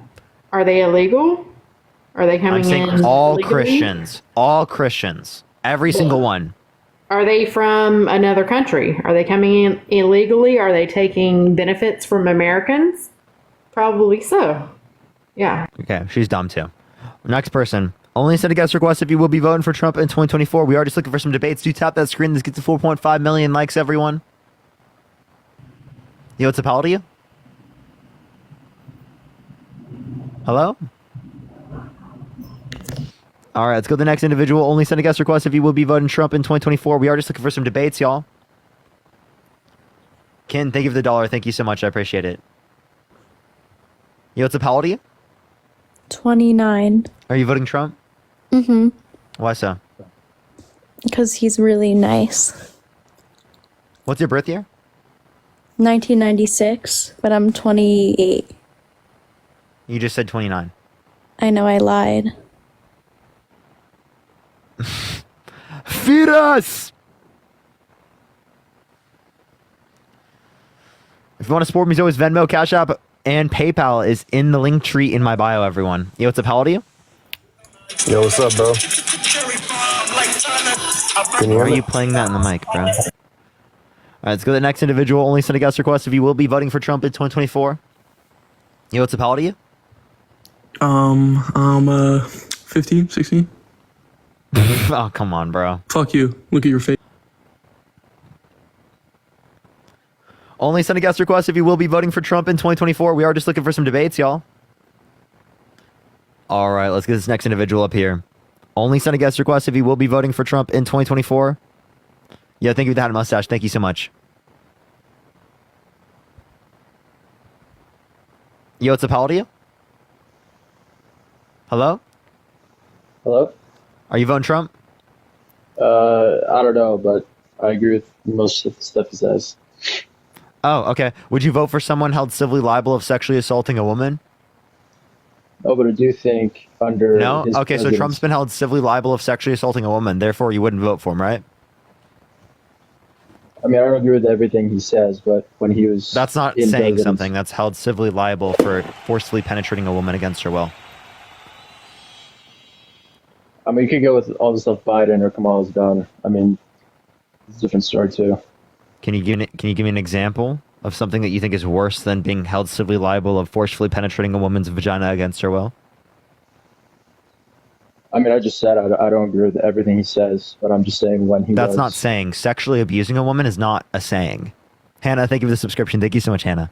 Are they illegal? Are they coming I'm saying in all illegally? Christians. All Christians. Every single one. Are they from another country? Are they coming in illegally? Are they taking benefits from Americans? Probably so. Yeah. Okay, she's dumb too. Next person. Only send a guest request if you will be voting for Trump in 2024. We are just looking for some debates. Do tap that screen. This gets to 4.5 million likes, everyone. Yo, what's up, how old are you? Hello? All right, let's go to the next individual. Only send a guest request if you will be voting Trump in 2024. We are just looking for some debates, y'all. Ken, thank you for the $1. Thank you so much. I appreciate it. Yo, what's up, how old are you? 29. Are you voting Trump? Mm-hmm. Why so? Because he's really nice. What's your birth year? 1996, but I'm 28. You just said 29. I know I lied. Feed us! If you want to support me, always Venmo, Cash App, and PayPal is in the link tree in my bio, everyone. Yo, what's up? How old are you? Yo, what's up, bro? Can you Why hear are me? you playing that in the mic, bro? All right, let's go to the next individual. Only send a guest request if you will be voting for Trump in 2024. Yo, what's up? How old are you? 15, 16. Oh, come on, bro. Fuck you. Look at your face. Only send a guest request if you will be voting for Trump in 2024. We are just looking for some debates, y'all. All right, let's get this next individual up here. Only send a guest request if you will be voting for Trump in 2024. Yeah, thank you for the hat and mustache. Thank you so much. Yo, what's up? How old are you? Hello? Hello? Are you voting Trump? I don't know, but I agree with most of the stuff he says. Oh, okay. Would you vote for someone held civilly liable of sexually assaulting a woman? No, but I do think under No? his Okay, so president's- Trump's been held civilly liable of sexually assaulting a woman. Therefore, you wouldn't vote for him, right? I mean, I don't agree with everything he says, but when he was That's not in saying president's- something. That's held civilly liable for forcefully penetrating a woman against her will. I mean, you could go with all the stuff Biden or Kamala's done. I mean, it's a different story too. Can you give me an example of something that you think is worse than being held civilly liable of forcefully penetrating a woman's vagina against her will? I mean, I just said I don't agree with everything he says, but I'm just saying when he That's was... not saying. Sexually abusing a woman is not a saying. Hannah, thank you for the subscription. Thank you so much, Hannah.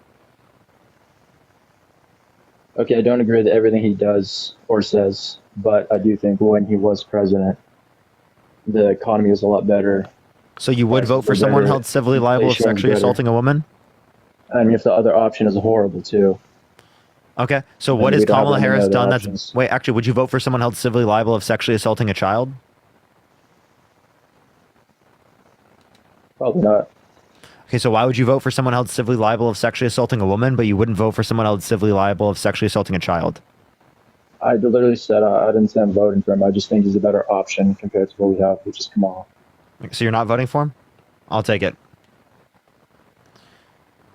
Okay, I don't agree with everything he does or says, but I do think when he was president, the economy was a lot better. So you would vote for someone held civilly liable of Inflation was sexually better. assaulting a woman? I mean, if the other option is horrible too. Okay, so Then what has we don't have Kamala any Harris other done options. that's... Wait, actually, would you vote for someone held civilly liable of sexually assaulting a child? Probably not. Okay, so why would you vote for someone held civilly liable of sexually assaulting a woman, but you wouldn't vote for someone held civilly liable of sexually assaulting a child? I literally said I didn't say I'm voting for him. I just think he's a better option compared to what we have, which is Kamala. So you're not voting for him? I'll take it.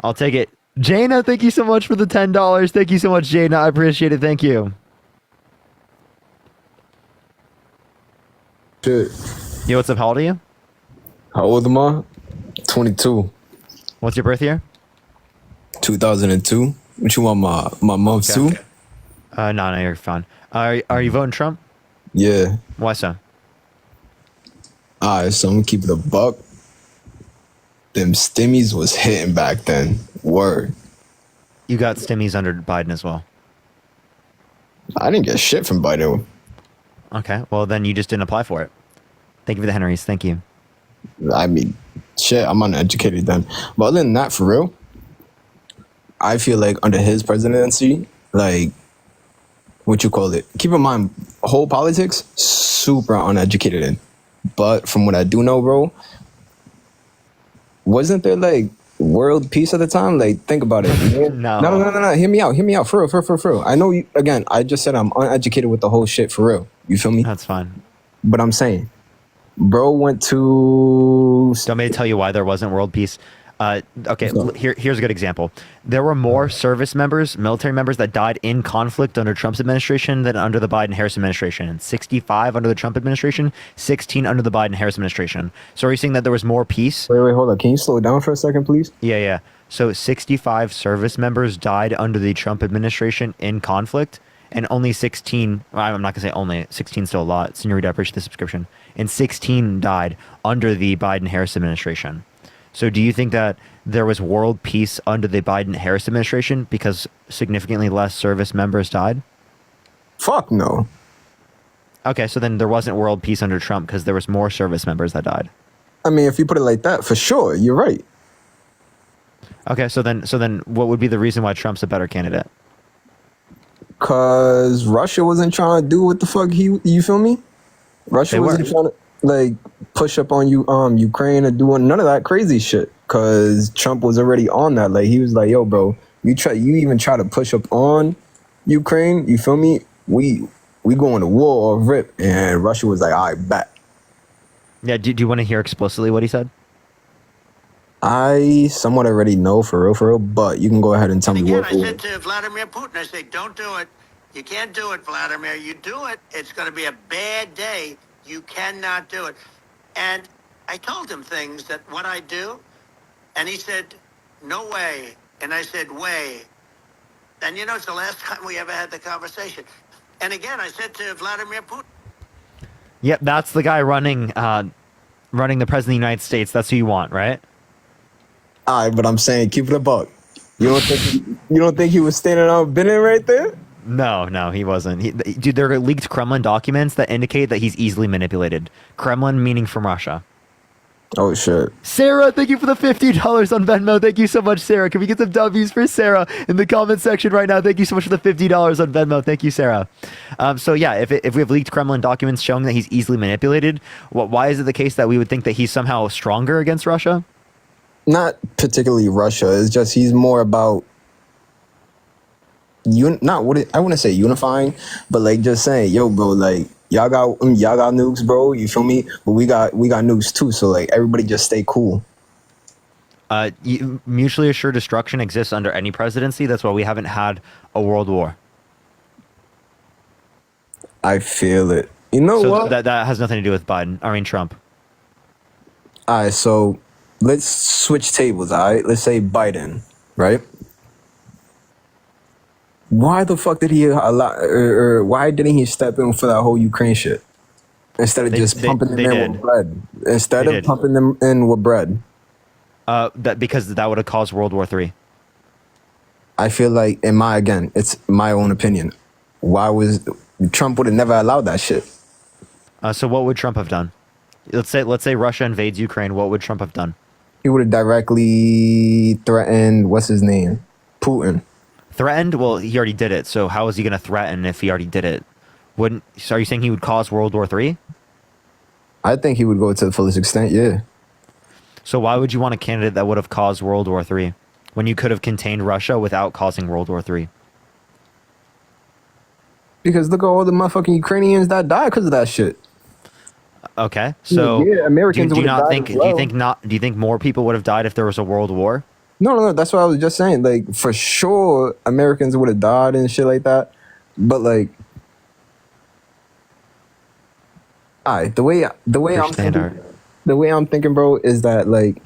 I'll take it. Jaina, thank you so much for the $10. Thank you so much, Jaina. I appreciate it. Thank you. Shit. Yo, what's up? How old are you? How old am I? 22. What's your birth year? 2002. What you want, my month Okay. too? No, you're fine. Are you voting Trump? Yeah. Why so? Alright, so I'm gonna keep it a buck. Them stimmies was hitting back then. Word. You got stimmies under Biden as well. I didn't get shit from Biden. Okay, well then you just didn't apply for it. Thank you for the Henrys. Thank you. I mean, shit, I'm uneducated then. But other than that, for real, I feel like under his presidency, like, what you call it? Keep in mind, whole politics, super uneducated in. But from what I do know, bro, wasn't there like world peace at the time? Like, think about it. No. Hear me out. For real. I know you, again, I just said I'm uneducated with the whole shit, for real. You feel me? That's fine. But I'm saying, bro went to... Don't me to tell you why there wasn't world peace. Okay, here's a good example. There were more service members, military members that died in conflict under Trump's administration than under the Biden-Harris administration. 65 under the Trump administration, 16 under the Biden-Harris administration. So are you saying that there was more peace? Wait, hold on. Can you slow it down for a second, please? Yeah. So 65 service members died under the Trump administration in conflict, and only 16, well, I'm not going to say only, 16 still a lot. Senorita, I appreciate the subscription. And 16 died under the Biden-Harris administration. So do you think that there was world peace under the Biden-Harris administration because significantly less service members died? Fuck no. Okay, so then there wasn't world peace under Trump because there was more service members that died. I mean, if you put it like that, for sure, you're right. Okay, so then what would be the reason why Trump's a better candidate? Cause Russia wasn't trying to do what the fuck you feel me? Russia wasn't trying to like push up on Ukraine or doing none of that crazy shit. Cause Trump was already on that. Like he was like, yo, bro, you even try to push up on Ukraine, you feel me? We going to war or rip. And Russia was like, all right, bet. Yeah, do you want to hear explicitly what he said? I somewhat already know for real, but you can go ahead and tell me what. I said to Vladimir Putin, I said, don't do it. You can't do it, Vladimir. You do it, it's going to be a bad day. You cannot do it. And I told him things that what I do, and he said, no way. And I said, way. And you know, it's the last time we ever had the conversation. And again, I said to Vladimir Putin. Yep, that's the guy running the president of the United States. That's who you want, right? All right, but I'm saying keep it a buck. You don't think he was standing on Bennett right there? No, he wasn't. Dude, there are leaked Kremlin documents that indicate that he's easily manipulated. Kremlin meaning from Russia. Oh shit. Sarah, thank you for the $50 on Venmo. Thank you so much, Sarah. Can we get some W's for Sarah in the comment section right now? Thank you so much for the $50 on Venmo. Thank you, Sarah. So yeah, if we have leaked Kremlin documents showing that he's easily manipulated, why is it the case that we would think that he's somehow stronger against Russia? Not particularly Russia. It's just he's more about I wouldn't say unifying, but like just saying, yo, bro, like y'all got nukes, bro. You feel me? But we got nukes too. So like everybody just stay cool. Mutually assured destruction exists under any presidency. That's why we haven't had a world war. I feel it. You know what? That has nothing to do with Trump. All right, so let's switch tables. All right, let's say Biden, right? Why the fuck did he allow, or why didn't he step in for that whole Ukraine shit instead of pumping them in with bread? Instead of pumping them in with bread. Because that would have caused World War III. I feel like, it's my own opinion. Trump would have never allowed that shit. So what would Trump have done? Let's say Russia invades Ukraine. What would Trump have done? He would have directly threatened, what's his name? Putin. Threatened? Well, he already did it. So how is he going to threaten if he already did it? So are you saying he would cause World War III? I think he would go to the fullest extent, yeah. So why would you want a candidate that would have caused World War III when you could have contained Russia without causing World War III? Because look at all the motherfucking Ukrainians that died because of that shit. Okay, so yeah, Americans do you would have not died think? as well. Do you think more people would have died if there was a world war? No. That's what I was just saying. Like for sure, Americans would have died and shit like that. But like, the way I'm thinking, bro, is that like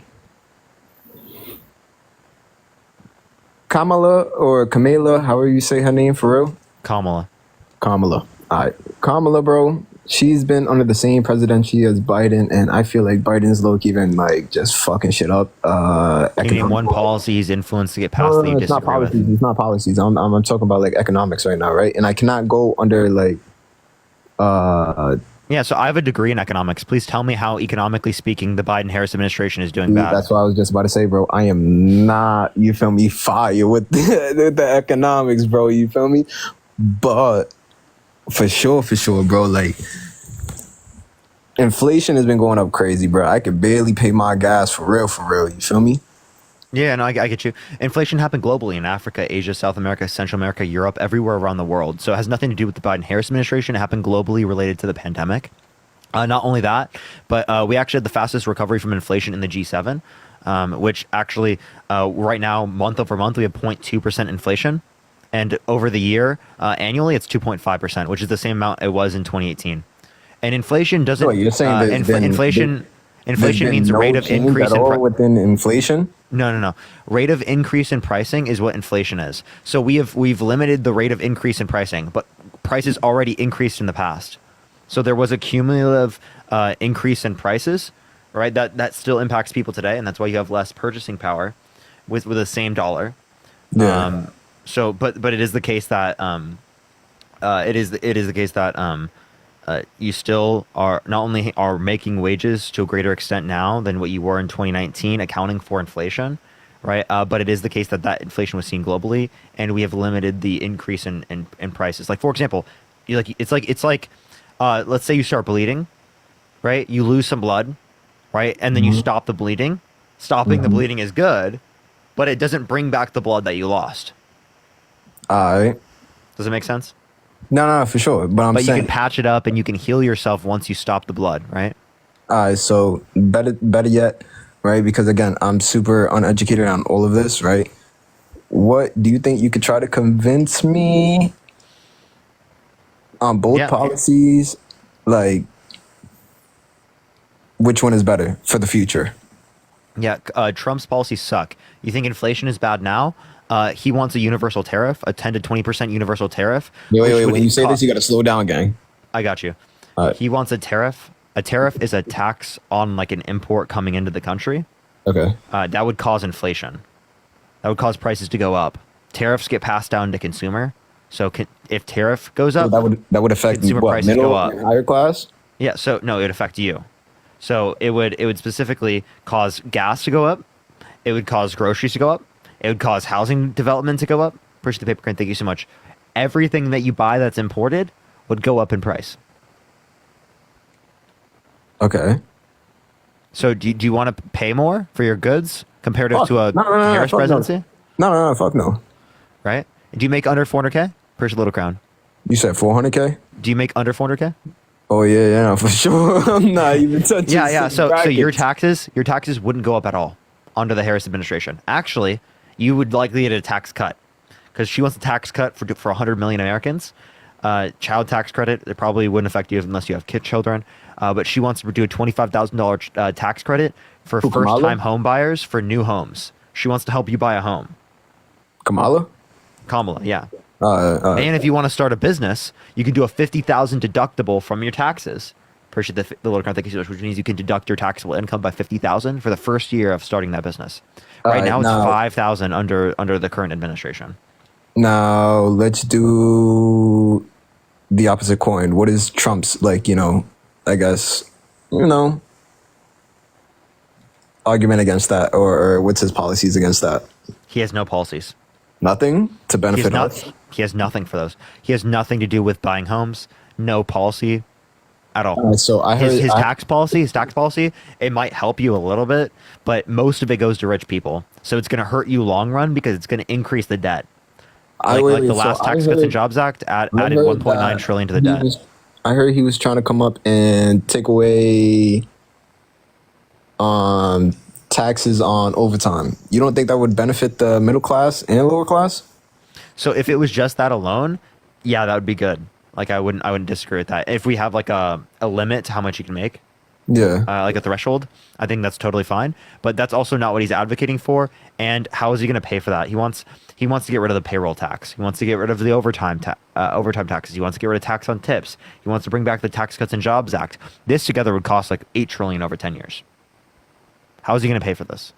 Kamala or Kamala, however you say her name for real. Kamala. All right, Kamala, bro. She's been under the same presidency as Biden, and I feel like Biden's low-key been like just fucking shit up. Can you name one policy he's influenced to get passed that you it's not disagree policies. with? It's not policies. I'm talking about like economics right now, right? And I cannot go under like. Yeah, so I have a degree in economics. Please tell me how, economically speaking, the Biden-Harris administration is doing bad. That's what I was just about to say, bro. I am not, you feel me, fire with the economics, bro. You feel me? But for sure, bro, like inflation has been going up crazy, bro. I could barely pay my gas for real. You feel me? Yeah, no, I get you. Inflation happened globally in Africa, Asia, South America, Central America, Europe, everywhere around the world. So it has nothing to do with the Biden-Harris administration. It happened globally related to the pandemic. Not only that, but we actually had the fastest recovery from inflation in the G7, which actually right now, month over month, we have 0.2% inflation. And over the year, annually, it's 2.5%, which is the same amount it was in 2018. And inflation doesn't... So you're saying inflation means rate of increase within inflation? No. Rate of increase in pricing is what inflation is. So we've limited the rate of increase in pricing, but prices already increased in the past. So there was a cumulative increase in prices, right? That still impacts people today, and that's why you have less purchasing power with the same dollar. Yeah. But it is the case that you still are not only are making wages to a greater extent now than what you were in 2019, accounting for inflation, right? But it is the case that inflation was seen globally, and we have limited the increase in prices. Like for example, it's like let's say you start bleeding, right? You lose some blood, right? And then you stop the bleeding. Stopping the bleeding is good, but it doesn't bring back the blood that you lost. All right. Does it make sense? No, for sure. But you can patch it up and you can heal yourself once you stop the blood, right? All right. So better yet, right? Because again, I'm super uneducated on all of this, right? What do you think you could try to convince me on both policies? Like, which one is better for the future? Yeah, Trump's policies suck. You think inflation is bad now? He wants a universal tariff, a 10 to 20% universal tariff. Wait. When you say this, you got to slow down, gang. I got you. He wants a tariff. A tariff is a tax on like an import coming into the country. Okay. That would cause inflation. That would cause prices to go up. Tariffs get passed down to consumer. So if tariff goes up, that would affect consumer what, prices middle go up. and higher class? Yeah. So no, it would affect you. So it would specifically cause gas to go up. It would cause groceries to go up. It would cause housing development to go up. Appreciate the paper crane. Thank you so much. Everything that you buy that's imported would go up in price. Okay. So do you want to pay more for your goods comparative to a no, Harris fuck no. presidency? No, fuck no. Right? Do you make under 400K? Appreciate the little crown. You said 400K? Do you make under 400K? Oh yeah, for sure. I'm not even touching. Yeah. some So your brackets. taxes wouldn't go up at all under the Harris administration. Actually, you would likely get a tax cut because she wants a tax cut for 100 million Americans. Child tax credit, it probably wouldn't affect you unless you have children. But she wants to do a $25,000 tax credit for first-time home buyers for new homes. She wants to help you buy a home. Kamala, yeah. And if you want to start a business, you can do a $50,000 deductible from your taxes. Appreciate the little card, thank you so much, which means you can deduct your taxable income by $50,000 for the first year of starting that business. Right now, it's $5,000 under the current administration. Now let's do the opposite coin. What is Trump's I guess argument against that, or what's his policies against that? He has no policies. Nothing to benefit us. He has nothing for those. He has nothing to do with buying homes. No policy at all. So I heard his tax policy, it might help you a little bit, but most of it goes to rich people. So it's going to hurt you long run because it's going to increase the debt. Like the last Tax Cuts and Jobs Act added 1.9 trillion to the debt. I heard he was trying to come up and take away taxes on overtime. You don't think that would benefit the middle class and lower class? So if it was just that alone, yeah, that would be good. Like I wouldn't disagree with that. If we have like a limit to how much you can make, like a threshold, I think that's totally fine. But that's also not what he's advocating for. And how is he going to pay for that? He wants to get rid of the payroll tax. He wants to get rid of the overtime taxes. He wants to get rid of tax on tips. He wants to bring back the Tax Cuts and Jobs Act. This together would cost like $8 trillion over 10 years. How is he going to pay for this?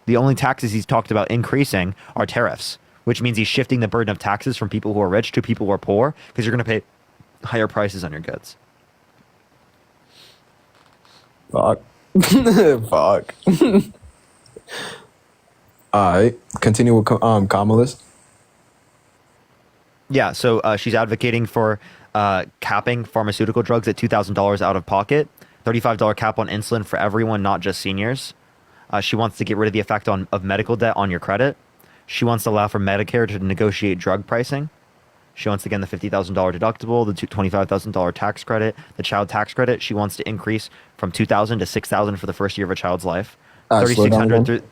The only taxes he's talked about increasing are tariffs, which means he's shifting the burden of taxes from people who are rich to people who are poor because you're going to pay higher prices on your goods. Fuck. Fuck. All right. Continue with Kamala's. Yeah, so she's advocating for capping pharmaceutical drugs at $2,000 out of pocket, $35 cap on insulin for everyone, not just seniors. She wants to get rid of the effect of medical debt on your credit. She wants to allow for Medicare to negotiate drug pricing. She wants, again, the $50,000 deductible, the $25,000 tax credit, the child tax credit. She wants to increase from $2,000 to $6,000 for the first year of a child's life. $3,600,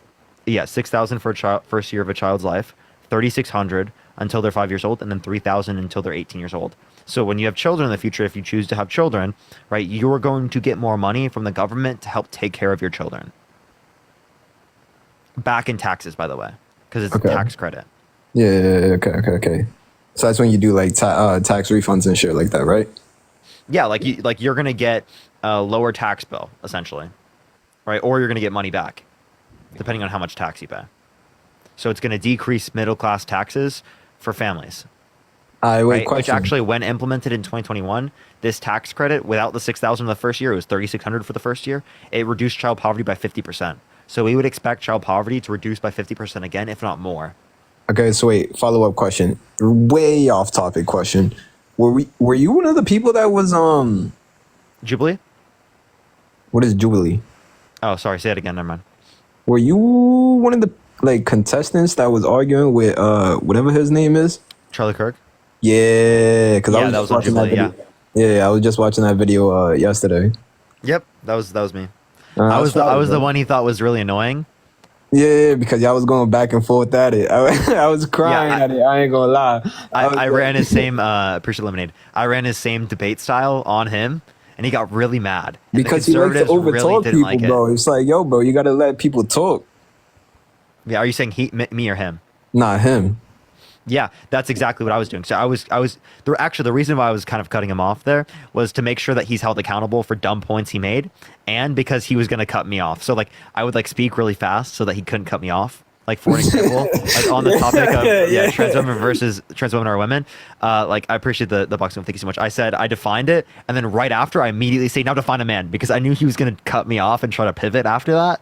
$6,000 for first year of a child's life, $3,600 until they're 5 years old, and then $3,000 until they're 18 years old. So when you have children in the future, if you choose to have children, right, you're going to get more money from the government to help take care of your children. Back in taxes, by the way, because it's a tax credit. Yeah. Okay. So that's when you do like tax refunds and shit like that, right? Yeah, like you're gonna get a lower tax bill essentially, right? Or you're gonna get money back, depending on how much tax you pay. So it's gonna decrease middle class taxes for families. Right? Which actually, when implemented in 2021, this tax credit without the $6,000 the first year, it was $3,600 for the first year. It reduced child poverty by 50%. So we would expect child poverty to reduce by 50% again, if not more. Okay, so wait, follow-up question. Way off topic question. Were you one of the people that was Jubilee? What is Jubilee? Oh, sorry, say it again, never mind. Were you one of the contestants that was arguing with whatever his name is? Charlie Kirk? Yeah, because that was on Jubilee, yeah, I was just watching that video yesterday. Yep, that was me. I was the one he thought was really annoying. Yeah, because y'all was going back and forth at it. I was crying at it. I ain't gonna lie. I ran his same appreciate lemonade. I ran his same debate style on him, and he got really mad. And because he likes to overtalk people, bro. It's like, yo, bro, you gotta let people talk. Yeah, are you saying me or him? Not him. Yeah, that's exactly what I was doing. So actually the reason why I was kind of cutting him off there was to make sure that he's held accountable for dumb points he made, and because he was going to cut me off. So like I would like speak really fast so that he couldn't cut me off. Like for an example, like on the topic of trans women versus trans women or women, like I appreciate the boxing. Thank you so much. I said I defined it, and then right after I immediately say now define a man because I knew he was going to cut me off and try to pivot after that.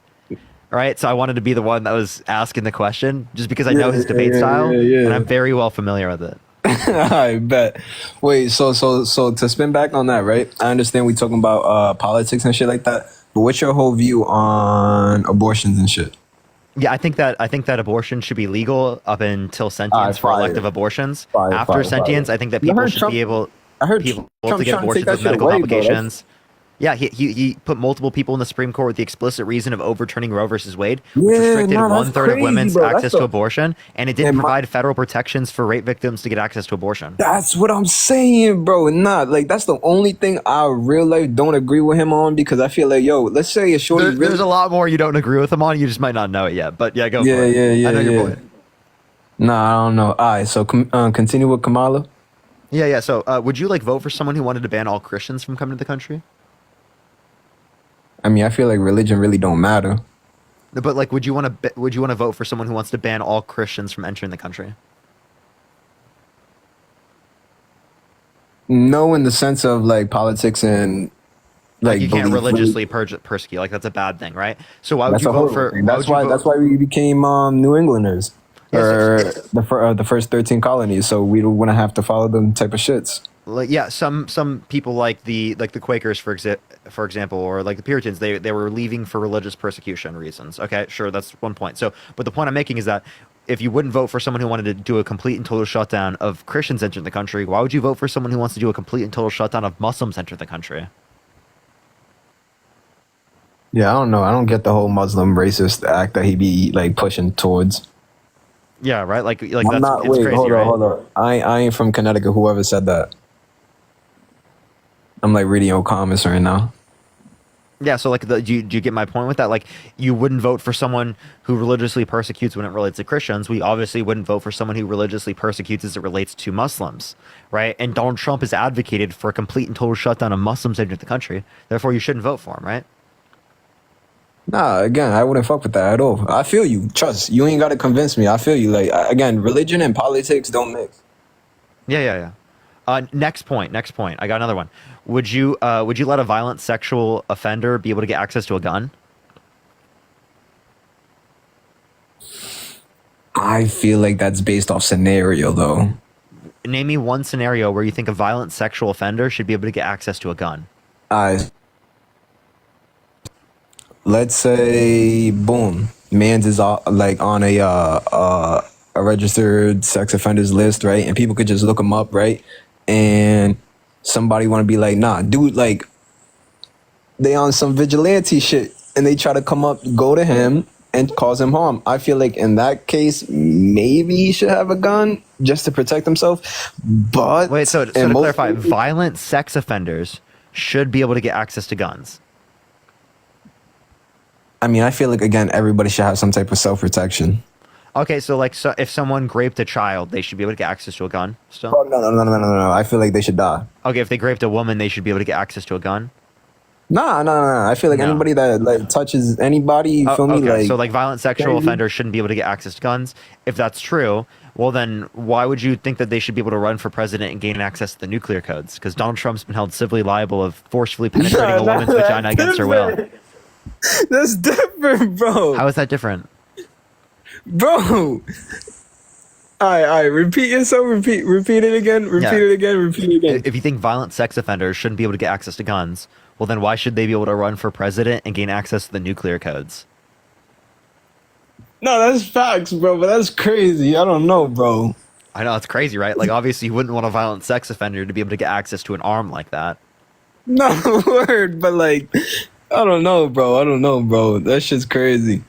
Right, so I wanted to be the one that was asking the question, just because I know his debate style, and I'm very well familiar with it. I bet. Wait, so to spin back on that, right? I understand we talking about politics and shit like that, but what's your whole view on abortions and shit? Yeah, I think that abortion should be legal up until sentience for elective abortions. After sentience, I think that people should be able to get abortions with medical complications. Yeah, he put multiple people in the Supreme Court with the explicit reason of overturning Roe versus Wade, which restricted 1/3 of women's access to abortion, and it didn't provide federal protections for rape victims to get access to abortion. That's what I'm saying, bro. Not like that's the only thing I real life don't agree with him on because I feel like, yo, let's say a shorty. There's a lot more you don't agree with him on. You just might not know it yet. But yeah, go for it. Yeah. I know your point. Nah, I don't know. All right, so continue with Kamala. Yeah. So would you like vote for someone who wanted to ban all Christians from coming to the country? I mean, I feel like religion really don't matter. But like, would you want to vote for someone who wants to ban all Christians from entering the country? No, in the sense of like politics and like you can't religiously persecute. Like that's a bad thing, right? So why would you vote for? That's why we became New Englanders, or the first 13 colonies. So we don't want to have to follow them type of shits. Like some people like the Quakers for example, or like the Puritans, they were leaving for religious persecution reasons. Okay, sure, that's one point. So, but the point I'm making is that if you wouldn't vote for someone who wanted to do a complete and total shutdown of Christians entering the country, why would you vote for someone who wants to do a complete and total shutdown of Muslims entering the country? Yeah, I don't know. I don't get the whole Muslim racist act that he be like pushing towards. Yeah, right. Like I'm that's not, it's wait, crazy, hold right? on. I ain't from Connecticut. Whoever said that. I'm like reading your comments right now. Yeah, so like, do you get my point with that? Like, you wouldn't vote for someone who religiously persecutes when it relates to Christians. We obviously wouldn't vote for someone who religiously persecutes as it relates to Muslims, right? And Donald Trump has advocated for a complete and total shutdown of Muslims entering the country. Therefore, you shouldn't vote for him, right? Nah, again, I wouldn't fuck with that at all. I feel you. Trust. You ain't got to convince me. I feel you. Like, again, religion and politics don't mix. Yeah. Next point. I got another one. Would you let a violent sexual offender be able to get access to a gun? I feel like that's based off scenario, though. Name me one scenario where you think a violent sexual offender should be able to get access to a gun. Let's say, boom, man's is like on a registered sex offenders list, right? And people could just look him up, right? And somebody want to be like, nah, dude, like they on some vigilante shit, and they try to go to him and cause him harm. I feel like in that case, maybe he should have a gun just to protect himself. But wait, so to clarify, violent sex offenders should be able to get access to guns. I mean, I feel like, again, everybody should have some type of self-protection. Okay, so if someone raped a child, they should be able to get access to a gun still? Oh, no. I feel like they should die. Okay, if they raped a woman, they should be able to get access to a gun? Nah. I feel like anybody that like touches anybody, you feel me? Okay, so like violent sexual offenders shouldn't be able to get access to guns. If that's true, well then why would you think that they should be able to run for president and gain access to the nuclear codes? Because Donald Trump's been held civilly liable of forcefully penetrating a woman's vagina against her will. That's different, bro. How is that different? Bro. Alright, repeat yourself, repeat it again, repeat it again. If you think violent sex offenders shouldn't be able to get access to guns, well then why should they be able to run for president and gain access to the nuclear codes? No, that's facts, bro, but that's crazy. I don't know, bro. I know, it's crazy, right? Like, obviously you wouldn't want a violent sex offender to be able to get access to an arm like that. No, word, but like, I don't know, bro. That shit's crazy.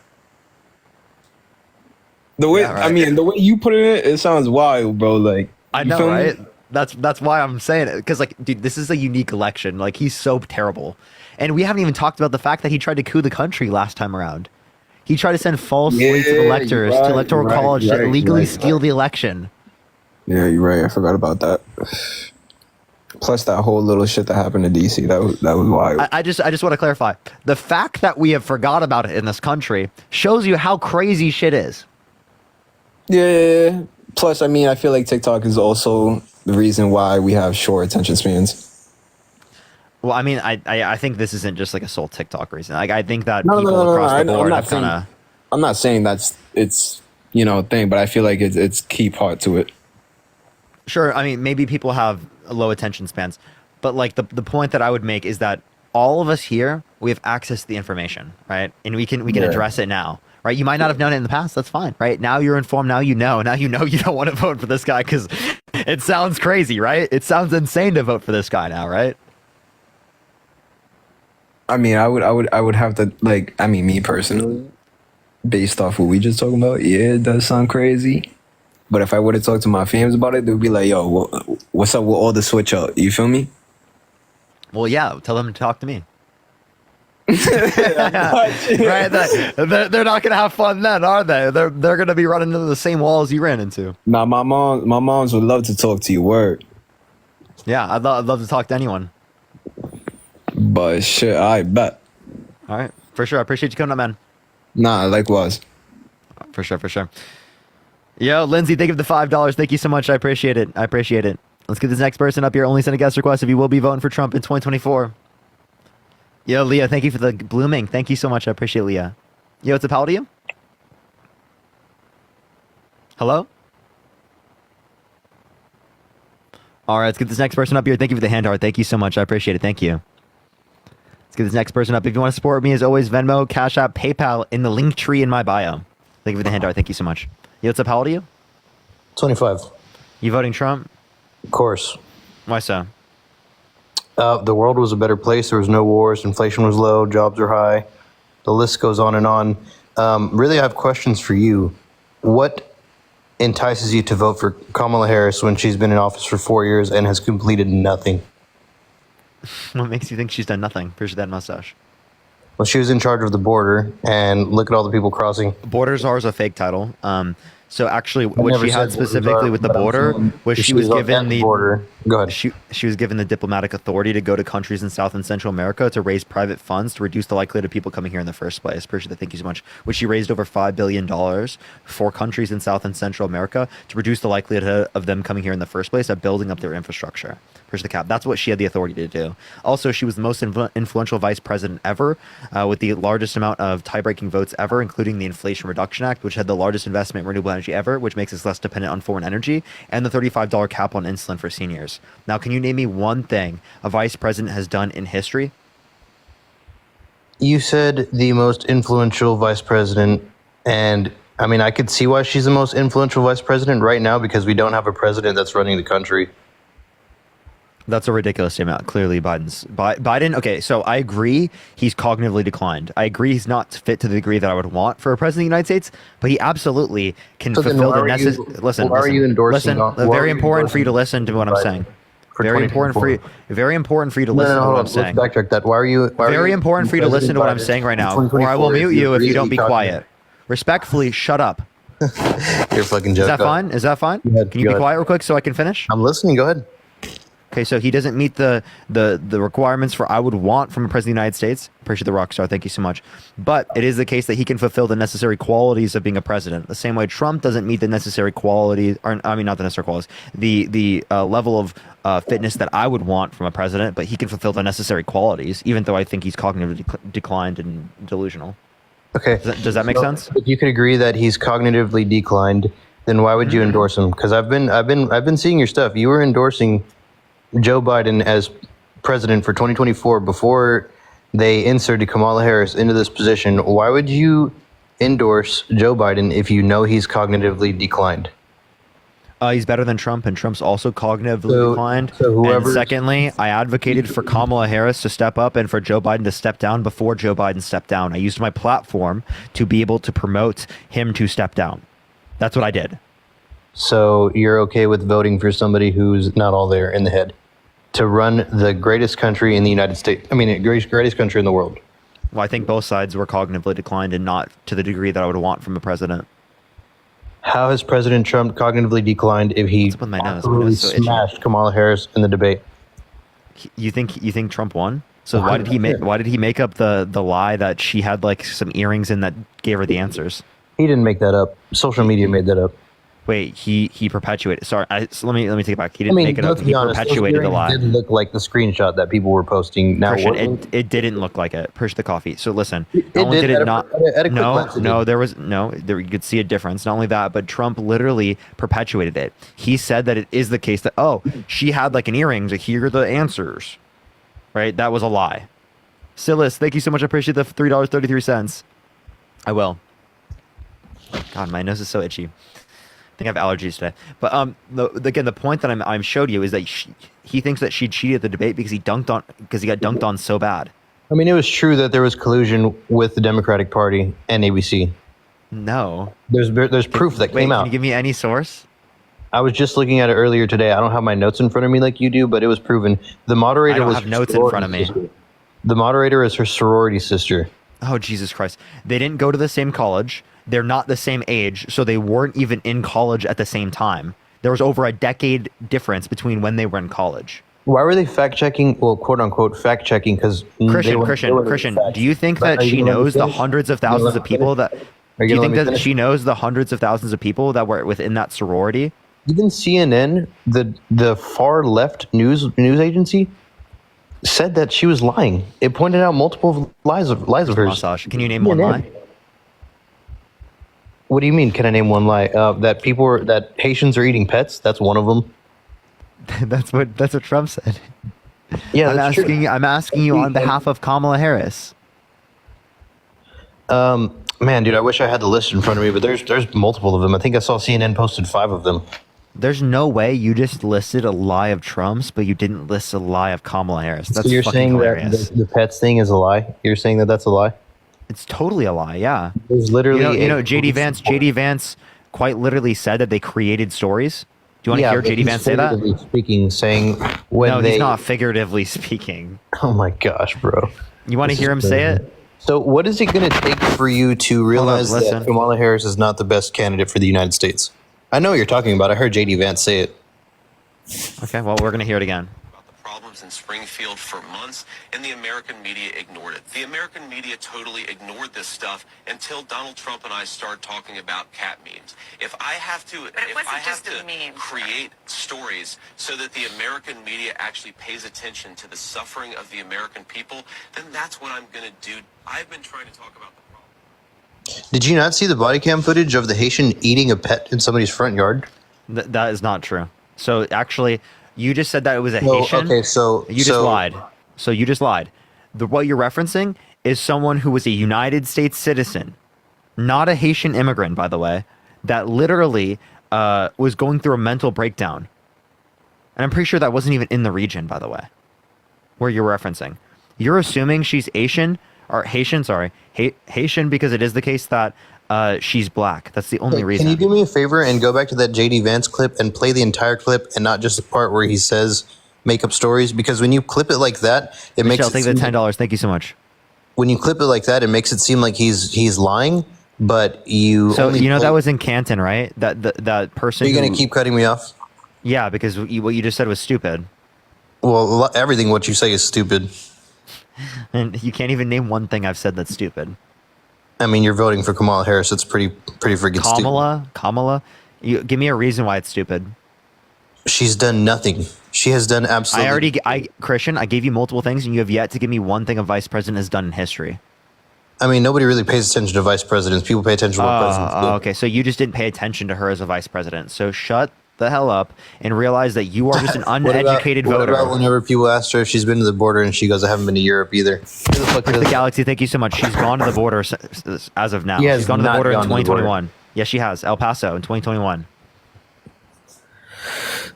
The way, I mean, the way you put it sounds wild, bro. Like, I know, right? That's why I'm saying it. Because, like, dude, this is a unique election. Like, he's so terrible. And we haven't even talked about the fact that he tried to coup the country last time around. He tried to send false weights of electors to electoral college to legally steal the election. Yeah, you're right. I forgot about that. Plus that whole little shit that happened in DC. That was wild. I just want to clarify. The fact that we have forgot about it in this country shows you how crazy shit is. Yeah. Plus, I mean, I feel like TikTok is also the reason why we have short attention spans. Well, I mean, I think this isn't just like a sole TikTok reason. Like, I think that people across the board have kind of. I'm not saying it's a thing, but I feel like it's key part to it. Sure, I mean, maybe people have low attention spans, but like the point that I would make is that all of us here, we have access to the information, right? And we can address it now, right? You might not have known it in the past. That's fine, right? Now you're informed. Now you know you don't want to vote for this guy because it sounds crazy, right? It sounds insane to vote for this guy now, right? I mean, I would have to me personally, based off what we just talking about, yeah, it does sound crazy. But if I were to talk to my fams about it, they'd be like, yo, what's up with all the switch up? You feel me? Well, yeah, tell them to talk to me. Right? They're not going to have fun then, are they? They're going to be running into the same walls you ran into. Nah, my moms would love to talk to you, word. Yeah, I'd love to talk to anyone. But shit, I bet. All right, for sure. I appreciate you coming up, man. Nah, likewise. For sure. Yo, Lindsay, thank you for the $5. Thank you so much. I appreciate it. Let's get this next person up here. Only send a guest request if you will be voting for Trump in 2024. Yo, Leah, thank you for the blooming. Thank you so much. I appreciate Leah. Yo, what's up? How old are you? Hello? All right, let's get this next person up here. Thank you for the hand heart. Thank you so much. I appreciate it. Thank you. Let's get this next person up. If you want to support me, as always, Venmo, Cash App, PayPal in the link tree in my bio. Thank you for the hand heart. Thank you so much. Yo, what's up? How old are you? 25. You voting Trump? Of course. Why so? The world was a better place. There was no wars. Inflation was low. Jobs are high. The list goes on and on. Really, I have questions for you. What entices you to vote for Kamala Harris when she's been in office for 4 years and has completed nothing? What makes you think she's done nothing? Appreciate that mustache. Well, she was in charge of the border, and look at all the people crossing. Borders are a fake title. So actually, what she had specifically with the border was she was given the border. Go ahead. She was given the diplomatic authority to go to countries in South and Central America to raise private funds to reduce the likelihood of people coming here in the first place. Appreciate that. Thank you so much. Which she raised over $5 billion for countries in South and Central America to reduce the likelihood of them coming here in the first place by building up their infrastructure. Appreciate the cap. That's what she had the authority to do. Also, she was the most influential vice president ever, with the largest amount of tie-breaking votes ever, including the Inflation Reduction Act, which had the largest investment in renewable energy ever, which makes us less dependent on foreign energy, and the $35 cap on insulin for seniors. Now, can you name me one thing a vice president has done in history? You said the most influential vice president, and I mean, I could see why she's the most influential vice president right now because we don't have a president that's running the country. That's a ridiculous statement. Clearly, Biden. Okay, so I agree he's cognitively declined. I agree he's not fit to the degree that I would want for a president of the United States, but he absolutely can fulfill the necessary. Listen, why are you endorsing? Very important for you to listen to what I'm saying. Very important for you. Very important for you to listen to what I'm saying. Let's backtrack that. Why are you? Very important for you to listen to what I'm saying right now, or I will mute you if you don't be quiet. Respectfully, shut up. You're fucking joking. Is that fine? Is that fine? Can you be quiet real quick so I can finish? I'm listening. Go ahead. Okay, so he doesn't meet the requirements for I would want from a president of the United States. Appreciate the rock star. Thank you so much. But it is the case that he can fulfill the necessary qualities of being a president. The same way Trump doesn't meet the necessary qualities, or I mean, not the necessary qualities, the level of fitness that I would want from a president, but he can fulfill the necessary qualities, even though I think he's cognitively declined and delusional. Okay. Does that make sense? If you could agree that he's cognitively declined, then why would you endorse him? Because I've been seeing your stuff. You were endorsing Joe Biden as president for 2024 before they inserted Kamala Harris into this position. Why would you endorse Joe Biden if you know he's cognitively declined? He's better than Trump, and Trump's also cognitively declined. And secondly, I advocated for Kamala Harris to step up and for Joe Biden to step down before Joe Biden stepped down. I used my platform to be able to promote him to step down. That's what I did. So you're okay with voting for somebody who's not all there in the head to run the greatest country in the United States? I mean, the greatest country in the world. Well, I think both sides were cognitively declined and not to the degree that I would want from a president. How has President Trump cognitively declined if he What's up with my nose? My really nose is so itchy. smashed Kamala Harris in the debate? You think Trump won? So why did he make up the lie that she had like some earrings in that gave her the answers? He didn't make that up. Social media made that up. Wait, he perpetuated. Sorry, so let me take it back. He didn't make it up. Let's He be honest, perpetuated the lie. It didn't look like the screenshot that people were posting. Now, Christian, it didn't look like it. Push the coffee. So listen, It not only did did at it a- not. at a quick No, glance, it no, did. there was no. There you could see a difference. Not only that, but Trump literally perpetuated it. He said that it is the case that she had like an earring to hear the answers, right? That was a lie. Silas, thank you so much. I appreciate the $3.33. I will. God, my nose is so itchy. I think I have allergies today. But again, the point that I'm showed you is that he thinks that she cheated the debate because he got dunked on so bad. I mean, it was true that there was collusion with the Democratic Party and ABC. No, there's proof that came out. Can you give me any source? I was just looking at it earlier today. I don't have my notes in front of me like you do, but it was proven. The moderator I don't was have her notes in sorority front of me. sister. The moderator is her sorority sister. Oh, Jesus Christ. They didn't go to the same college. They're not the same age, so they weren't even in college at the same time. There was over a decade difference between when they were in college. Why were they fact checking? Well, quote unquote fact checking because Christian, do you think that she knows the hundreds of thousands of people that? Do you think that she knows the hundreds of thousands of people that were within that sorority? Even CNN, the far left news agency, said that she was lying. It pointed out multiple lies of hers. Massage. Can you name one lie? What do you mean? Can I name one lie? That Haitians are eating pets. That's one of them. That's what Trump said. Yeah, I'm asking you on behalf of Kamala Harris. Man, dude, I wish I had the list in front of me, but there's multiple of them. I think I saw CNN posted 5 of them. There's no way you just listed a lie of Trump's, but you didn't list a lie of Kamala Harris. That's so you're fucking saying hilarious. that the pets thing is a lie? You're saying that that's a lie? It's totally a lie. Yeah. There's literally you know JD Vance quite literally said that they created stories. Do you want to hear JD Vance say that? Saying when he's not figuratively speaking. Oh my gosh, bro. You want to hear him say it? So what is it going to take for you to realize that Kamala Harris is not the best candidate for the United States? I know what you're talking about. I heard JD Vance say it. Okay, well, we're going to hear it again. Problems in Springfield for months, and the American media ignored it. The American media totally ignored this stuff until Donald Trump and I started talking about cat memes. If I have to, create stories so that the American media actually pays attention to the suffering of the American people, then that's what I'm going to do. I've been trying to talk about the problem. Did you not see the body cam footage of the Haitian eating a pet in somebody's front yard? That is not true. So actually, you just said that it was a Haitian. Okay, so you just lied. So you just lied. What you're referencing is someone who was a United States citizen, not a Haitian immigrant, by the way, that literally was going through a mental breakdown. And I'm pretty sure that wasn't even in the region, by the way, where you're referencing. You're assuming she's Asian or Haitian, sorry, Haitian because it is the case that she's black. That's the only reason. Can you do me a favor and go back to that JD Vance clip and play the entire clip and not just the part where he says make up stories? Because when you clip it like that, it makes Michelle, take the $10. Thank you so much. When you clip it like that, it makes it seem like he's lying, but you. So that was in Canton, right? That person. Are you going to keep cutting me off? Yeah, because what you just said was stupid. Well, everything what you say is stupid. And you can't even name one thing I've said that's stupid. I mean, you're voting for Kamala Harris. It's pretty freaking stupid. Kamala, give me a reason why it's stupid. She's done nothing. She has done absolutely. Christian, I gave you multiple things, and you have yet to give me one thing a vice president has done in history. I mean, nobody really pays attention to vice presidents. People pay attention to what presidents do. Okay, so you just didn't pay attention to her as a vice president. So shut the hell up and realize that you are just an uneducated voter. What about whenever people ask her if she's been to the border and she goes, I haven't been to Europe either? The Galaxy, thank you so much. She's gone to the border as of now. She's gone to the border in 2021. Yes, she has. El Paso in 2021.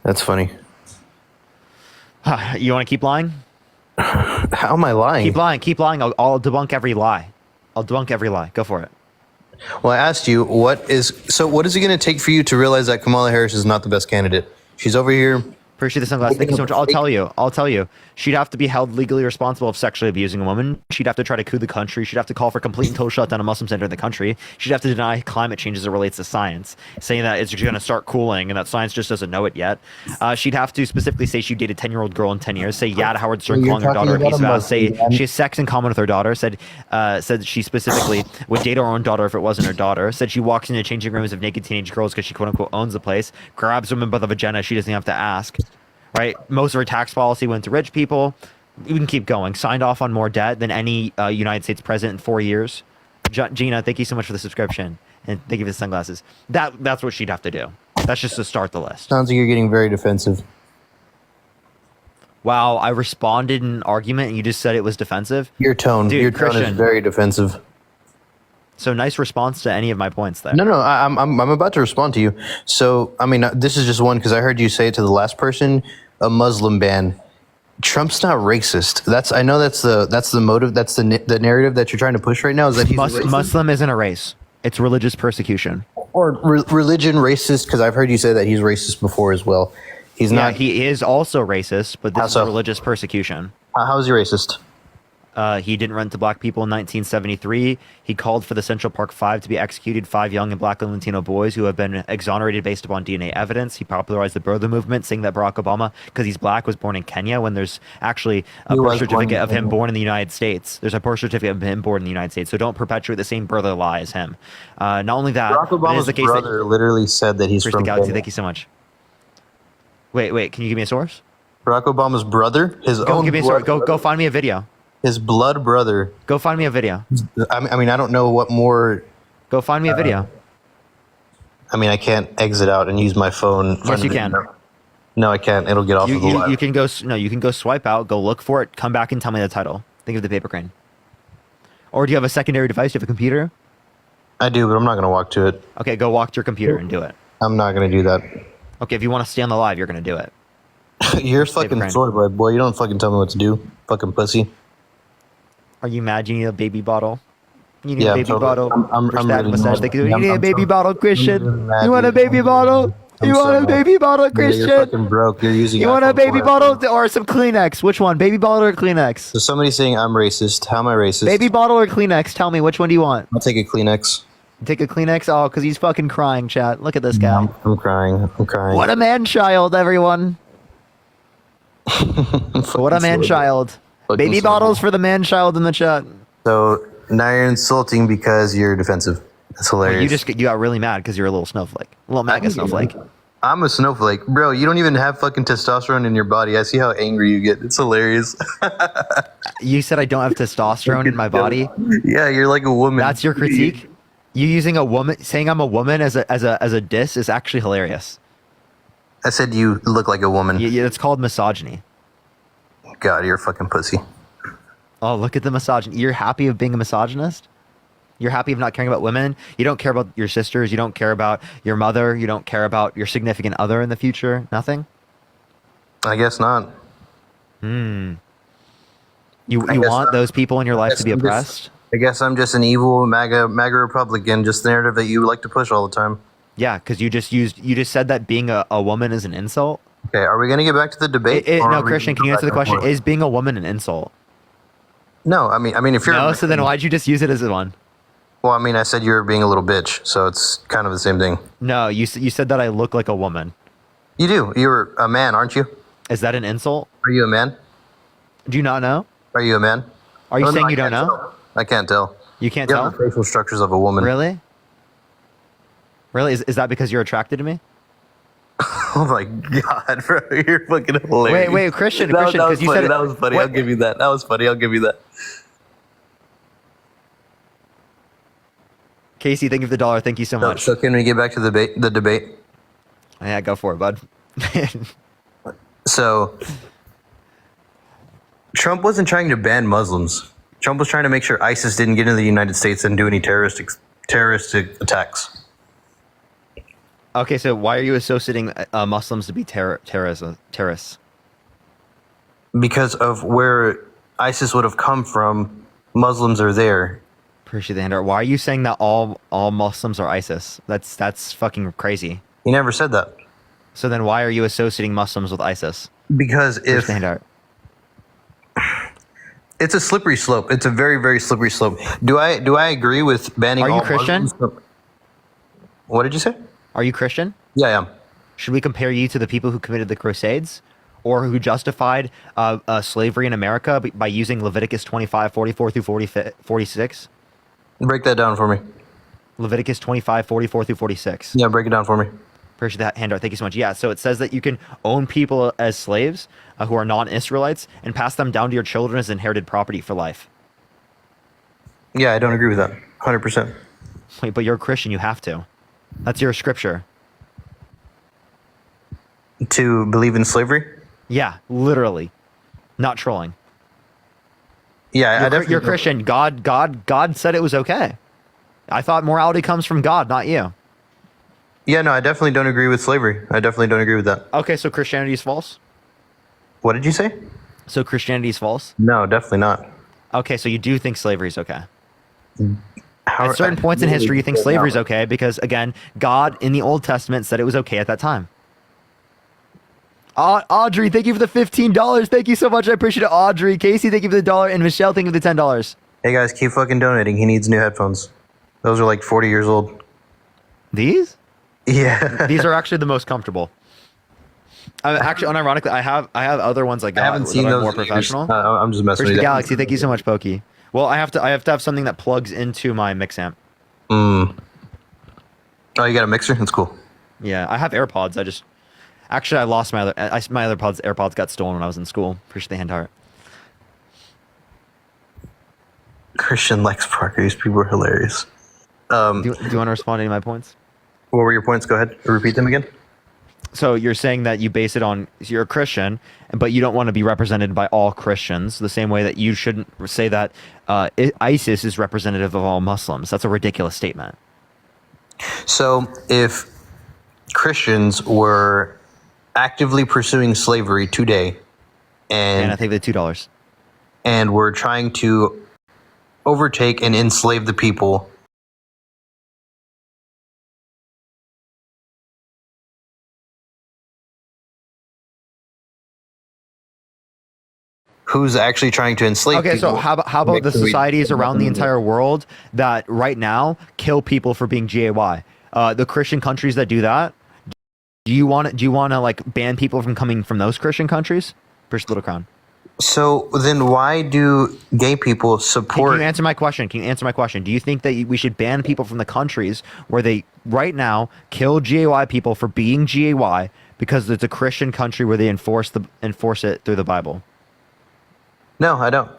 That's funny. You want to keep lying? How am I lying? Keep lying. I'll debunk every lie. Go for it. Well, I asked you, what is it going to take for you to realize that Kamala Harris is not the best candidate? She's over here Appreciate the sunglasses. Thank you so much. I'll tell you. She'd have to be held legally responsible of sexually abusing a woman. She'd have to try to coup the country. She'd have to call for complete and total shutdown of Muslim center in the country. She'd have to deny climate change as it relates to science, saying that it's going to start cooling and that science just doesn't know it yet. She'd have to specifically say she dated a 10-year-old girl in 10 years. Say yeah to Howard Stern calling her daughter a piece of ass. Say she has sex in common with her daughter. Said she specifically would date her own daughter if it wasn't her daughter. Said she walks into changing rooms of naked teenage girls because she quote unquote owns the place. Grabs women by the vagina. She doesn't have to ask. Right, most of her tax policy went to rich people. We can keep going. Signed off on more debt than any United States president in 4 years. Gina, thank you so much for the subscription, and thank you for the sunglasses. That's what she'd have to do. That's just to start the list. Sounds like you're getting very defensive. Wow, I responded in an argument, and you just said it was defensive. Your tone, Dude, your tone is very defensive. So nice response to any of my points there. No, I'm about to respond to you. So, I mean, this is just one because I heard you say it to the last person, a Muslim ban. Trump's not racist. I know that's the motive. That's the narrative that you're trying to push right now. Is that he's Muslim isn't a race. It's religious persecution. Or religion racist? Because I've heard you say that he's racist before as well. He's not. He is also racist, but this is religious persecution. How is he racist? He didn't rent to black people in 1973. He called for the Central Park Five to be executed, 5 young and black and Latino boys who have been exonerated based upon DNA evidence. He popularized the brother movement, saying that Barack Obama, because he's black, was born in Kenya when there's actually a birth certificate of him born in the United States. There's a birth certificate of him born in the United States. So don't perpetuate the same brother lie as him. Not only that, Barack Obama's the case brother literally said that he's from Galaxy. Kenya. Thank you so much. Wait, can you give me a source? Barack Obama's brother, Go find me a video. His blood brother. Go find me a video. I mean, I don't know what more. Go find me a video. I mean, I can't exit out and use my phone. Yes, you can. No, I can't. It'll get off of the live. You can go. No, you can go swipe out. Go look for it. Come back and tell me the title. Think of the paper crane. Or do you have a secondary device? Do you have a computer? I do, but I'm not going to walk to it. Okay, go walk to your computer and do it. I'm not going to do that. Okay, if you want to stay on the live, you're going to do it. You're fucking soy boy, boy. You don't fucking tell me what to do. Fucking pussy. Are you mad you need a baby bottle? You need Yeah, a baby totally. bottle. I'm really massage. mad. You need a I'm baby totally- bottle, Christian. I'm really mad, You want a dude. baby bottle? You want a baby bottle, Yeah, Christian? you're fucking broke. You're using. You want a iPhone baby 4. bottle or some Kleenex? Which one? Baby bottle or Kleenex? So somebody's saying I'm racist. How am I racist? Baby bottle or Kleenex? Tell me, which one do you want? I'll take a Kleenex. Take a Kleenex? Oh, because he's fucking crying, chat. Look at this guy. I'm crying. I'm crying. What a man-child, everyone. What a man-child. Baby bottles for the man-child in the chat. So now you're insulting because you're defensive. That's hilarious. You got really mad because you're a little snowflake. A little mega snowflake. I'm a snowflake. Bro, you don't even have fucking testosterone in your body. I see how angry you get. It's hilarious. You said I don't have testosterone in my body? Yeah, you're like a woman. That's your critique? You using a woman, saying I'm a woman as a diss is actually hilarious. I said you look like a woman. Yeah, it's called misogyny. God, you're a fucking pussy. Oh, look at the misogyny. You're happy of being a misogynist? You're happy of not caring about women? You don't care about your sisters? You don't care about your mother? You don't care about your significant other in the future? Nothing? I guess not. You want those people in your life to be oppressed? I guess I'm just an evil MAGA Republican, just the narrative that you like to push all the time. Yeah, because you just said that being a woman is an insult. Okay, are we going to get back to the debate? No, Christian, can you answer the question? Is being a woman an insult? No, I mean, if you're no, so then why'd you just use it as one? Well, I mean, I said you were being a little bitch, so it's kind of the same thing. No, you said that I look like a woman. You do. You're a man, aren't you? Is that an insult? Are you a man? Do you not know? Are you a man? Are you saying you don't know? Tell. I can't tell. You can't you tell? have the facial structures of a woman. Really? Really? Is that because you're attracted to me? Oh my god, bro, you're fucking hilarious. Wait, Christian, because you said that was funny. I'll give you that. That was funny. I'll give you that. Casey, thank you for the $1. Thank you so much. So can we get back to the debate? Yeah, go for it, bud. So Trump wasn't trying to ban Muslims. Trump was trying to make sure ISIS didn't get into the United States and do any terroristic attacks. Okay, so why are you associating Muslims to be terrorists? Because of where ISIS would have come from, Muslims are there. Appreciate the handout. Why are you saying that all Muslims are ISIS? That's fucking crazy. He never said that. So then why are you associating Muslims with ISIS? Because Where's if the handout? it's a slippery slope, it's a very, very slippery slope. Do I agree with banning Are you all Christian? Muslims? What did you say? Are you Christian? Yeah, I am. Should we compare you to the people who committed the Crusades, or who justified slavery in America by using Leviticus 25:44 through 46? Break that down for me. Leviticus 25:44 through 46. Yeah, break it down for me. Appreciate that handout. Thank you so much. Yeah, so it says that you can own people as slaves who are non-Israelites and pass them down to your children as inherited property for life. Yeah, I don't agree with that. 100%. Wait, but you're a Christian. You have to. That's your scripture. To believe in slavery? Yeah, literally. Not trolling. Yeah, I definitely. You're Christian. God said it was okay. I thought morality comes from God, not you. Yeah, no, I definitely don't agree with slavery. I definitely don't agree with that. Okay, so Christianity is false? What did you say? So Christianity is false? No, definitely not. Okay, so you do think slavery is okay? At certain points in history, you think slavery is okay because, again, God in the Old Testament said it was okay at that time. Audrey, thank you for the $15. Thank you so much. I appreciate it, Audrey. Casey, thank you for the $1. And Michelle, thank you for the $10. Hey guys, keep fucking donating. He needs new headphones. Those are like 40 years old. These? Yeah. These are actually the most comfortable. Actually, unironically, I have other ones I got. I haven't seen that are those more in years. professional. I'm just messing with you. Galaxy, thank you so much, Pokey. Well, I have to have something that plugs into my mix amp. Oh, you got a mixer? That's cool. Yeah, I have AirPods. I lost my other AirPods got stolen when I was in school. Appreciate the hand heart. Christian Lex Parker. These people are hilarious. Do you want to respond to any of my points? What were your points? Go ahead. Repeat them again. So you're saying that you base it on you're a Christian, but you don't want to be represented by all Christians, the same way that you shouldn't say that ISIS is representative of all Muslims. That's a ridiculous statement. So if Christians were actively pursuing slavery today, and I think the $2, and were trying to overtake and enslave the people, who's actually trying to enslave people? Okay, so how about the societies around the entire world that right now kill people for being GAY? The Christian countries that do that, do you want to like ban people from coming from those Christian countries? First Little Crown. So then why do gay people support... Can you answer my question? Do you think that we should ban people from the countries where they right now kill GAY people for being GAY because it's a Christian country where they enforce it through the Bible? No, I don't.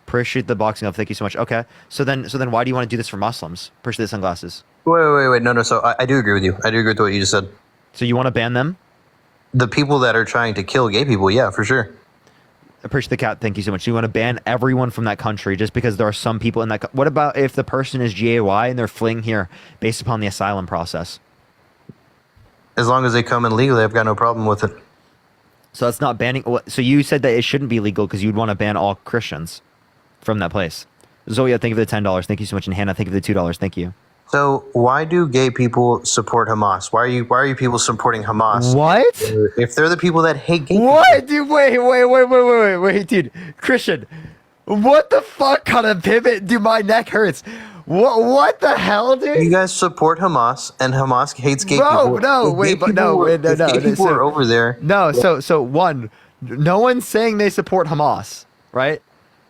Appreciate the boxing up. Thank you so much. Okay. So then why do you want to do this for Muslims? Appreciate the sunglasses. Wait. No. So I do agree with you. I do agree with what you just said. So you want to ban them? The people that are trying to kill gay people, yeah, for sure. Appreciate the cat. Thank you so much. You want to ban everyone from that country just because there are some people in that... What about if the person is GAY and they're fleeing here based upon the asylum process? As long as they come in legally, I've got no problem with it. So that's not banning... So you said that it shouldn't be legal because you'd want to ban all Christians from that place. Zoya, thank you for the $10. Thank you so much. And Hannah, thank you for the $2. Thank you. So why do gay people support Hamas? Why are you people supporting Hamas? What? If they're the people that hate gay what? Dude, wait, dude. Christian, what the fuck kind of pivot? Dude, my neck hurts. What the hell, dude? You guys support Hamas, and Hamas hates gay people. No, people are over there. No, so one, no one's saying they support Hamas, right?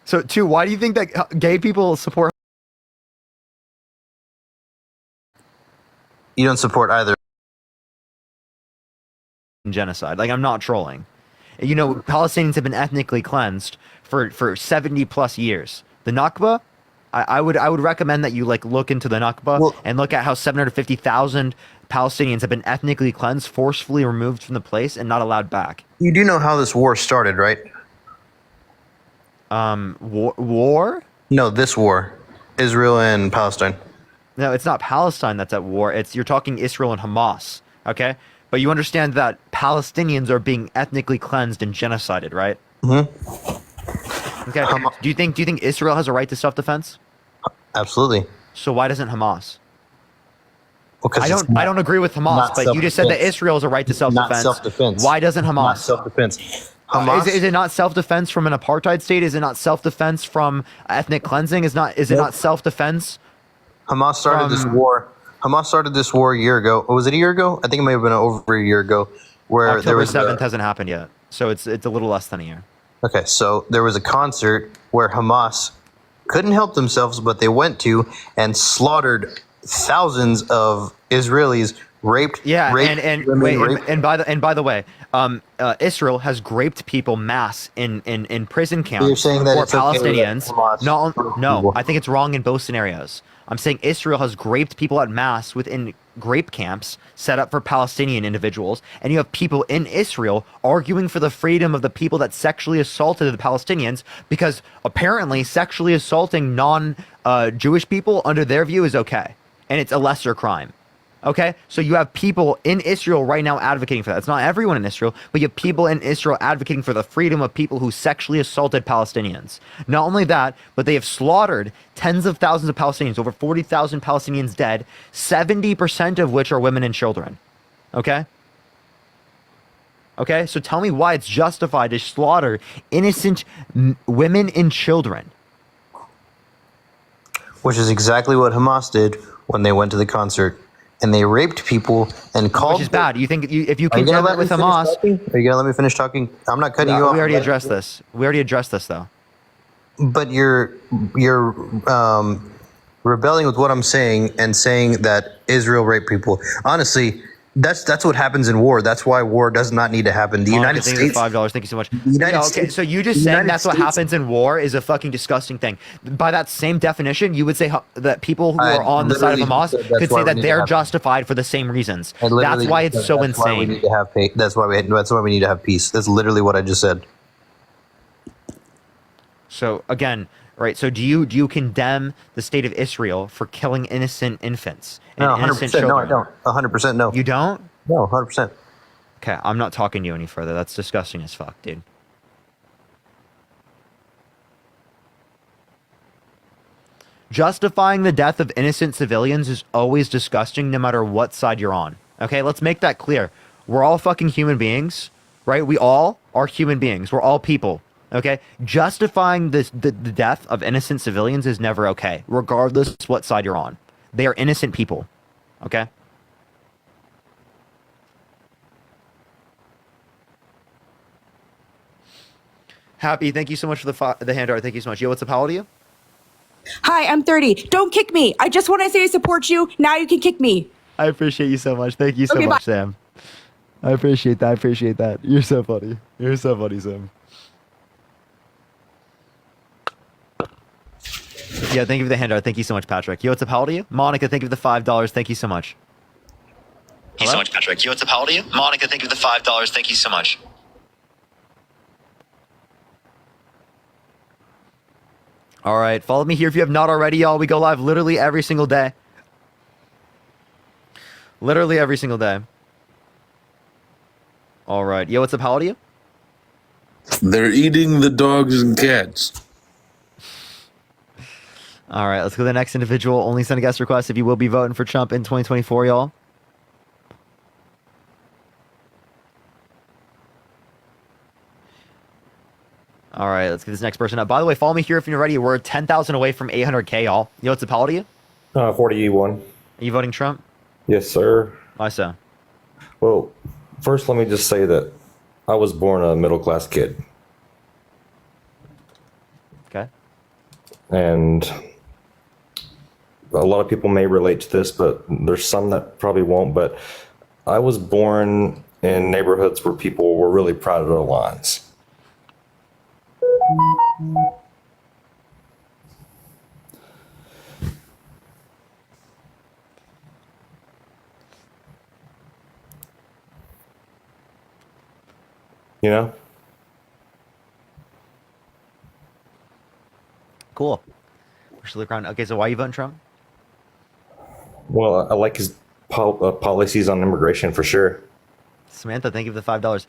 So two, why do you think that gay people support? You don't support either. Genocide. Like, I'm not trolling. You know, Palestinians have been ethnically cleansed for 70 plus years. The Nakba, I would recommend that you like look into the Nakba and look at how 750,000 Palestinians have been ethnically cleansed, forcefully removed from the place, and not allowed back. You do know how this war started, right? War? No, this war, Israel and Palestine. No, it's not Palestine that's at war. You're talking Israel and Hamas, okay? But you understand that Palestinians are being ethnically cleansed and genocided, right? Mm-hmm. Okay. Do you think Israel has a right to self-defense? Absolutely. So why doesn't Hamas? I don't agree with Hamas, but you just said that Israel has a right to self-defense. Not self-defense. Why doesn't Hamas? Not self-defense. Hamas, Is it not self-defense from an apartheid state? Is it not self-defense from ethnic cleansing? Is it not self-defense? Hamas started this war. Hamas started this war a year ago. Was it a year ago? I think it may have been over a year ago. Where October there was 7th hasn't happened yet, so it's a little less than a year. Okay, so there was a concert where Hamas couldn't help themselves, but they went to and slaughtered thousands of Israelis, raped. Yeah, raped and women, wait, raped- and by the way, Israel has raped people mass in prison camps You're saying that for it's okay that Palestinians. Hamas- No, I think it's wrong in both scenarios. I'm saying Israel has raped people at mass within grape camps set up for Palestinian individuals, and you have people in Israel arguing for the freedom of the people that sexually assaulted the Palestinians, because apparently sexually assaulting non-Jewish people under their view is okay, and it's a lesser crime. Okay, so you have people in Israel right now advocating for that. It's not everyone in Israel, but you have people in Israel advocating for the freedom of people who sexually assaulted Palestinians. Not only that, but they have slaughtered tens of thousands of Palestinians, over 40,000 Palestinians dead, 70% of which are women and children. Okay? Okay, so tell me why it's justified to slaughter innocent women and children. which is exactly what Hamas did when they went to the concert. And they raped people and called. Which is bad. You think if you Are you condemn gonna it with let me Hamas? finish talking? Are you gonna let me finish talking? I'm not cutting you off. We already addressed this. We already addressed this, though. But you're rebelling with what I'm saying and saying that Israel raped people. Honestly, that's what happens in war. That's why war does not need to happen. The United Thank you States. for $5. Thank you so much. United Yeah, okay, States- so you just the saying United that's what States- happens in war is a fucking disgusting thing. By that same definition, you would say that people who are on the side of literally Hamas said that's could why say we that need to they're have- justified for the same reasons. I literally That's why just it's said so that's why we insane. need to have that's why we need to have peace. That's literally what I just said. So again, right? So do you condemn the state of Israel for killing innocent infants and No, innocent 100%. children? No, I don't. 100% no. You don't? No, 100%. Okay, I'm not talking to you any further. That's disgusting as fuck, dude. Justifying the death of innocent civilians is always disgusting no matter what side you're on. Okay, let's make that clear. We're all fucking human beings, right? We all are human beings. We're all people. Okay? Justifying the death of innocent civilians is never okay, regardless what side you're on. They are innocent people. Okay? Happy, thank you so much for the hand art. Thank you so much. Yo, what's up? How old are you? Hi, I'm 30. Don't kick me. I just want to say I support you. Now you can kick me. I appreciate you so much. Thank you so Okay, much, bye. Sam. I appreciate that. I appreciate that. You're so funny. You're so funny, Sam. Yeah, thank you for the handout. Thank you so much, Patrick. Yo, what's up? How old are you? Monica, thank you for the $5. Thank you so much. Thank you so much, Patrick. Yo, what's up? How old are you? Monica, thank you for the $5. Thank you so much. All right, follow me here if you have not already, y'all. We go live literally every single day. Literally every single day. All right. Yo, what's up? How old are you? They're eating the dogs and cats. All right, let's go to the next individual. Only send a guest request if you will be voting for Trump in 2024, y'all. All right, let's get this next person up. By the way, follow me here if you're ready. We're 10,000 away from 800K, y'all. Yo, what's up? How old are you? 41. Are you voting Trump? Yes, sir. Why so? Well, first, let me just say that I was born a middle class kid. Okay. And a lot of people may relate to this, but there's some that probably won't. But I was born in neighborhoods where people were really proud of their lawns. You know? Cool. We should look around. Okay, so why are you voting Trump? Well, I like his policies on immigration for sure. Samantha, thank you for the $5.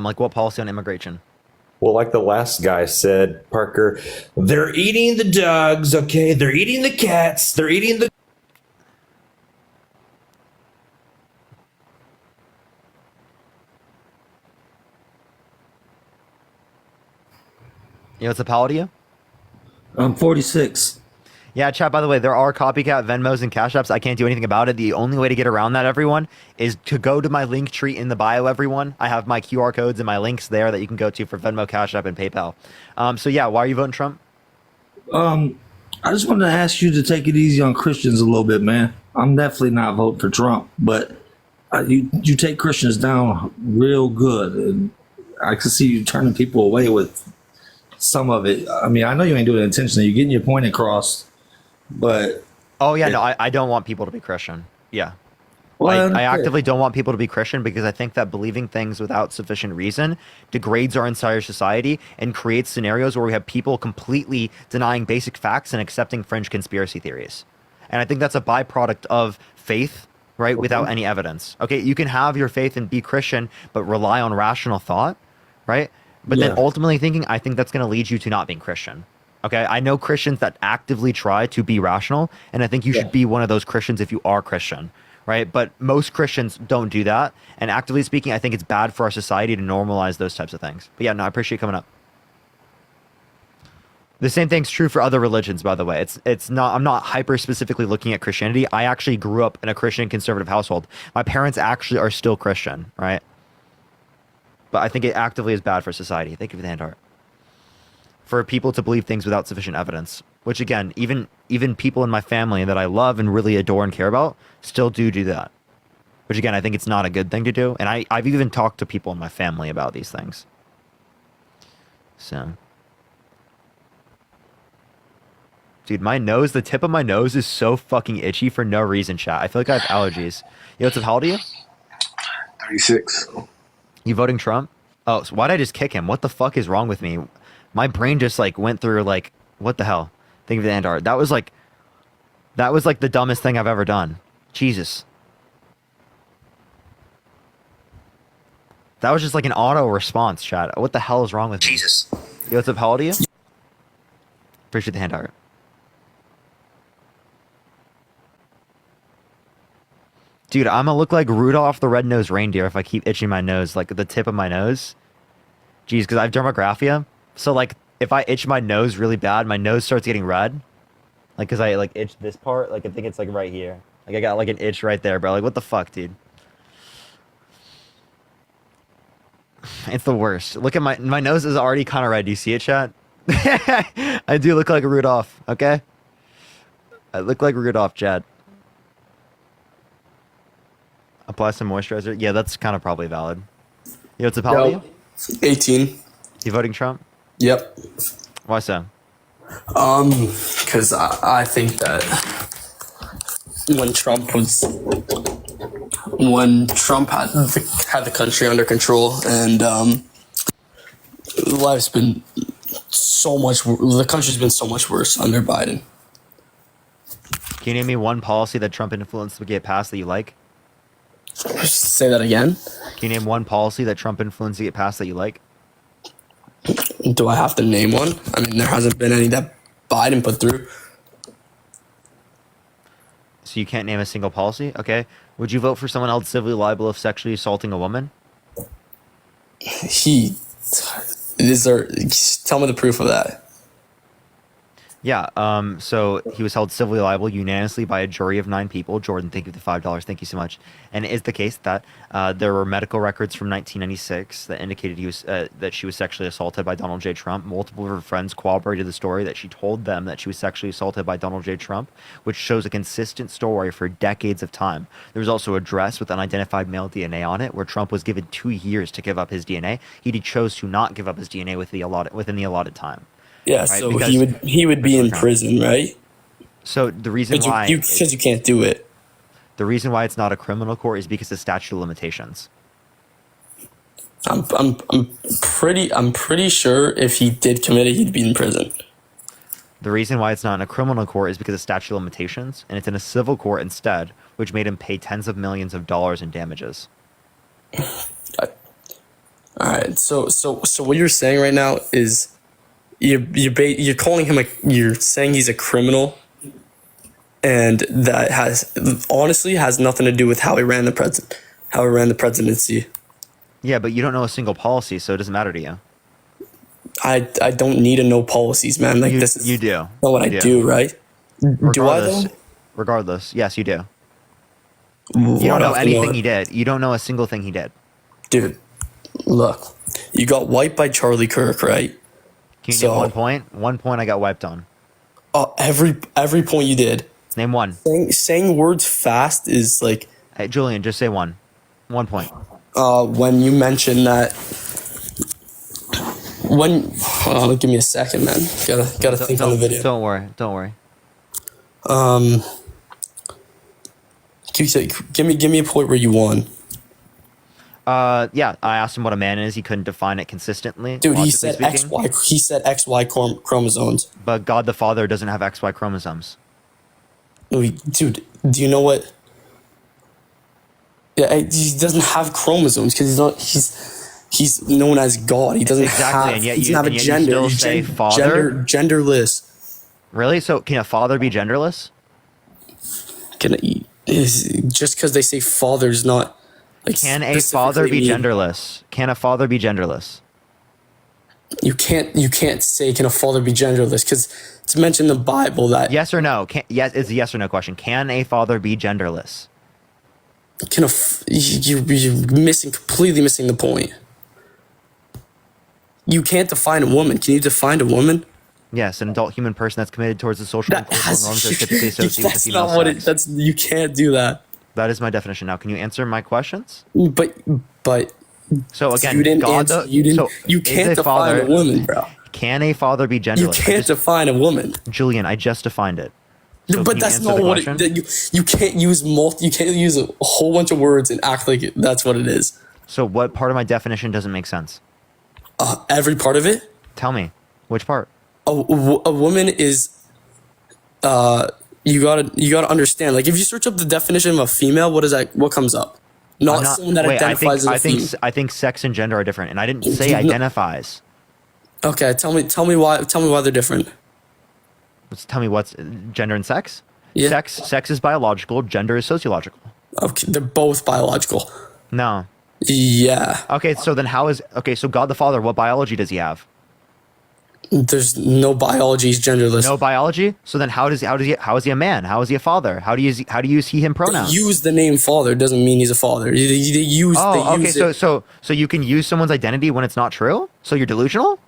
Like what policy on immigration? Well, like the last guy said, Parker, they're eating the dogs, okay? They're eating the cats. They're eating the... You know what's the power to you? I'm 46. Yeah, chat, by the way, there are copycat Venmos and Cash Apps. I can't do anything about it. The only way to get around that, everyone, is to go to my link tree in the bio, everyone. I have my QR codes and my links there that you can go to for Venmo, Cash App, and PayPal. So yeah, why are you voting Trump? I just wanted to ask you to take it easy on Christians a little bit, man. I'm definitely not voting for Trump, but you take Christians down real good. And I can see you turning people away with some of it. I mean, I know you ain't doing it intentionally. You're getting your point across. But oh yeah, no, I don't want people to be Christian. Yeah, well, I actively don't want people to be Christian because I think that believing things without sufficient reason degrades our entire society and creates scenarios where we have people completely denying basic facts and accepting fringe conspiracy theories. And I think that's a byproduct of faith, right? Without any evidence. Okay, you can have your faith and be Christian, but rely on rational thought, right? But then ultimately thinking, I think that's going to lead you to not being Christian. Okay, I know Christians that actively try to be rational, and I think you should be one of those Christians if you are Christian, right? But most Christians don't do that, and actively speaking, I think it's bad for our society to normalize those types of things. But yeah, no, I appreciate you coming up. The same thing's true for other religions, by the way. It's not. I'm not hyper specifically looking at Christianity. I actually grew up in a Christian conservative household. My parents actually are still Christian, right? But I think it actively is bad for society. Thank you for the hand heart. For people to believe things without sufficient evidence, which again, even people in my family that I love and really adore and care about still do that. Which again, I think it's not a good thing to do. And I've even talked to people in my family about these things. So, dude, the tip of my nose is so fucking itchy for no reason, chat. I feel like I have allergies. Yo, what's up? How old are you? 36. You voting Trump? Oh, so why'd I just kick him? What the fuck is wrong with me? My brain just like went through like, what the hell? Think of the end art. That was like the dumbest thing I've ever done. Jesus. That was just like an auto response, chat. What the hell is wrong with me? Jesus. Yo, what's up? How old are you? Appreciate the hand art. Dude, I'm gonna look like Rudolph the Red-Nosed Reindeer if I keep itching my nose, like the tip of my nose. Jeez, because I have dermographia. So, like, if I itch my nose really bad, my nose starts getting red. Like, because I, like, itch this part. Like, I think it's, like, right here. Like, I got, like, an itch right there, bro. Like, what the fuck, dude? It's the worst. Look at my nose is already kind of red. Do you see it, chat? I do look like a Rudolph, okay? I look like Rudolph, Chad. Apply some moisturizer. Yeah, that's kind of probably valid. Yo, what's the power? 18. You voting Trump? Yep. Why so? Because I think that when Trump had the country under control, and life's been so much. The country's been so much worse under Biden. Can you name me one policy that Trump influenced to get passed that you like? Say that again. Can you name one policy that Trump influenced to get passed that you like? Do I have to name one? I mean, there hasn't been any that Biden put through. So you can't name a single policy? Okay. Would you vote for someone held civilly liable of sexually assaulting a woman? Tell me the proof of that. Yeah, so he was held civilly liable unanimously by a jury of 9 people. Jordan, thank you for the $5. Thank you so much. And it is the case that there were medical records from 1996 that indicated that she was sexually assaulted by Donald J. Trump. Multiple of her friends corroborated the story that she told them that she was sexually assaulted by Donald J. Trump, which shows a consistent story for decades of time. There was also a dress with unidentified male DNA on it, where Trump was given 2 years to give up his DNA. He chose to not give up his DNA within the allotted time. Yeah, right? So because he would be in prison, right? So the reason why because you can't do it. The reason why it's not a criminal court is because of statute of limitations. I'm pretty sure if he did commit it, he'd be in prison. The reason why it's not in a criminal court is because of statute of limitations, and it's in a civil court instead, which made him pay tens of millions of dollars in damages. All right, so what you're saying right now is you're calling him you're saying he's a criminal, and that honestly has nothing to do with how he ran the presidency. Yeah, but you don't know a single policy, so it doesn't matter to you. I don't need to know policies, man. Like this is You do. not what You I do, right? Do I Regardless, though? regardless, yes, you do. Why You don't do I know have to anything it? he did. You don't know a single thing he did. Dude, look, you got wiped by Charlie Kirk, right? Can you name 1 point? 1 point I got wiped on. Every point you did. Name one. Saying words fast is like. Hey, Julian, just say one. 1 point. When you mentioned that. Give me a second, man. Gotta think on the video. Don't worry. Don't worry. Can you say, give me a point where you won. Yeah, I asked him what a man is. He couldn't define it consistently. Dude, he logically said speaking. XY. He said XY chromosomes. But God the Father doesn't have XY chromosomes. Dude, do you know what? Yeah, he doesn't have chromosomes because he's not. He's known as God. He doesn't Exactly, have. and yet he you- doesn't have and a yet you gender. still He's say father? genderless. Really? So can a father be genderless? Just because they say father's not. Like, Can a father be genderless? Can a father be genderless? You can't say can a father be genderless because it's mentioned in the Bible that Yes or no? Yes, it's a yes or no question. Can a father be genderless? you're completely missing the point. You can't define a woman. Can you define a woman? Yes, an adult human person that's committed towards the social and cultural norms that typically associated with the That's female not what it. sex. That's you can't do that. That is my definition. Now, can you answer my questions? But So again, you didn't God answer. the- You didn't. so you is can't a define father- a woman, bro. Can a father be genderless? You can't define a woman. Julian, I just defined it. So But can you that's answer not the what question? you can't use You can't use a whole bunch of words and act like that's what it is. So what part of my definition doesn't make sense? Every part of it. Tell me which part. A woman is. You gotta understand. Like if you search up the definition of a female, what comes up? Not someone that identifies as a female. I think sex and gender are different, and I didn't say You know- identifies. Okay, tell me why they're different. Tell me what's gender and sex. Yeah. Sex is biological. Gender is sociological. Okay, they're both biological. No. Yeah. Okay, so then so God the Father, what biology does he have? There's no biology. He's genderless. No biology. So then how is he a man? How is he a father? How do you use he him pronouns? Use the name father doesn't mean he's a father. They use. It. So you can use someone's identity when it's not true. So you're delusional.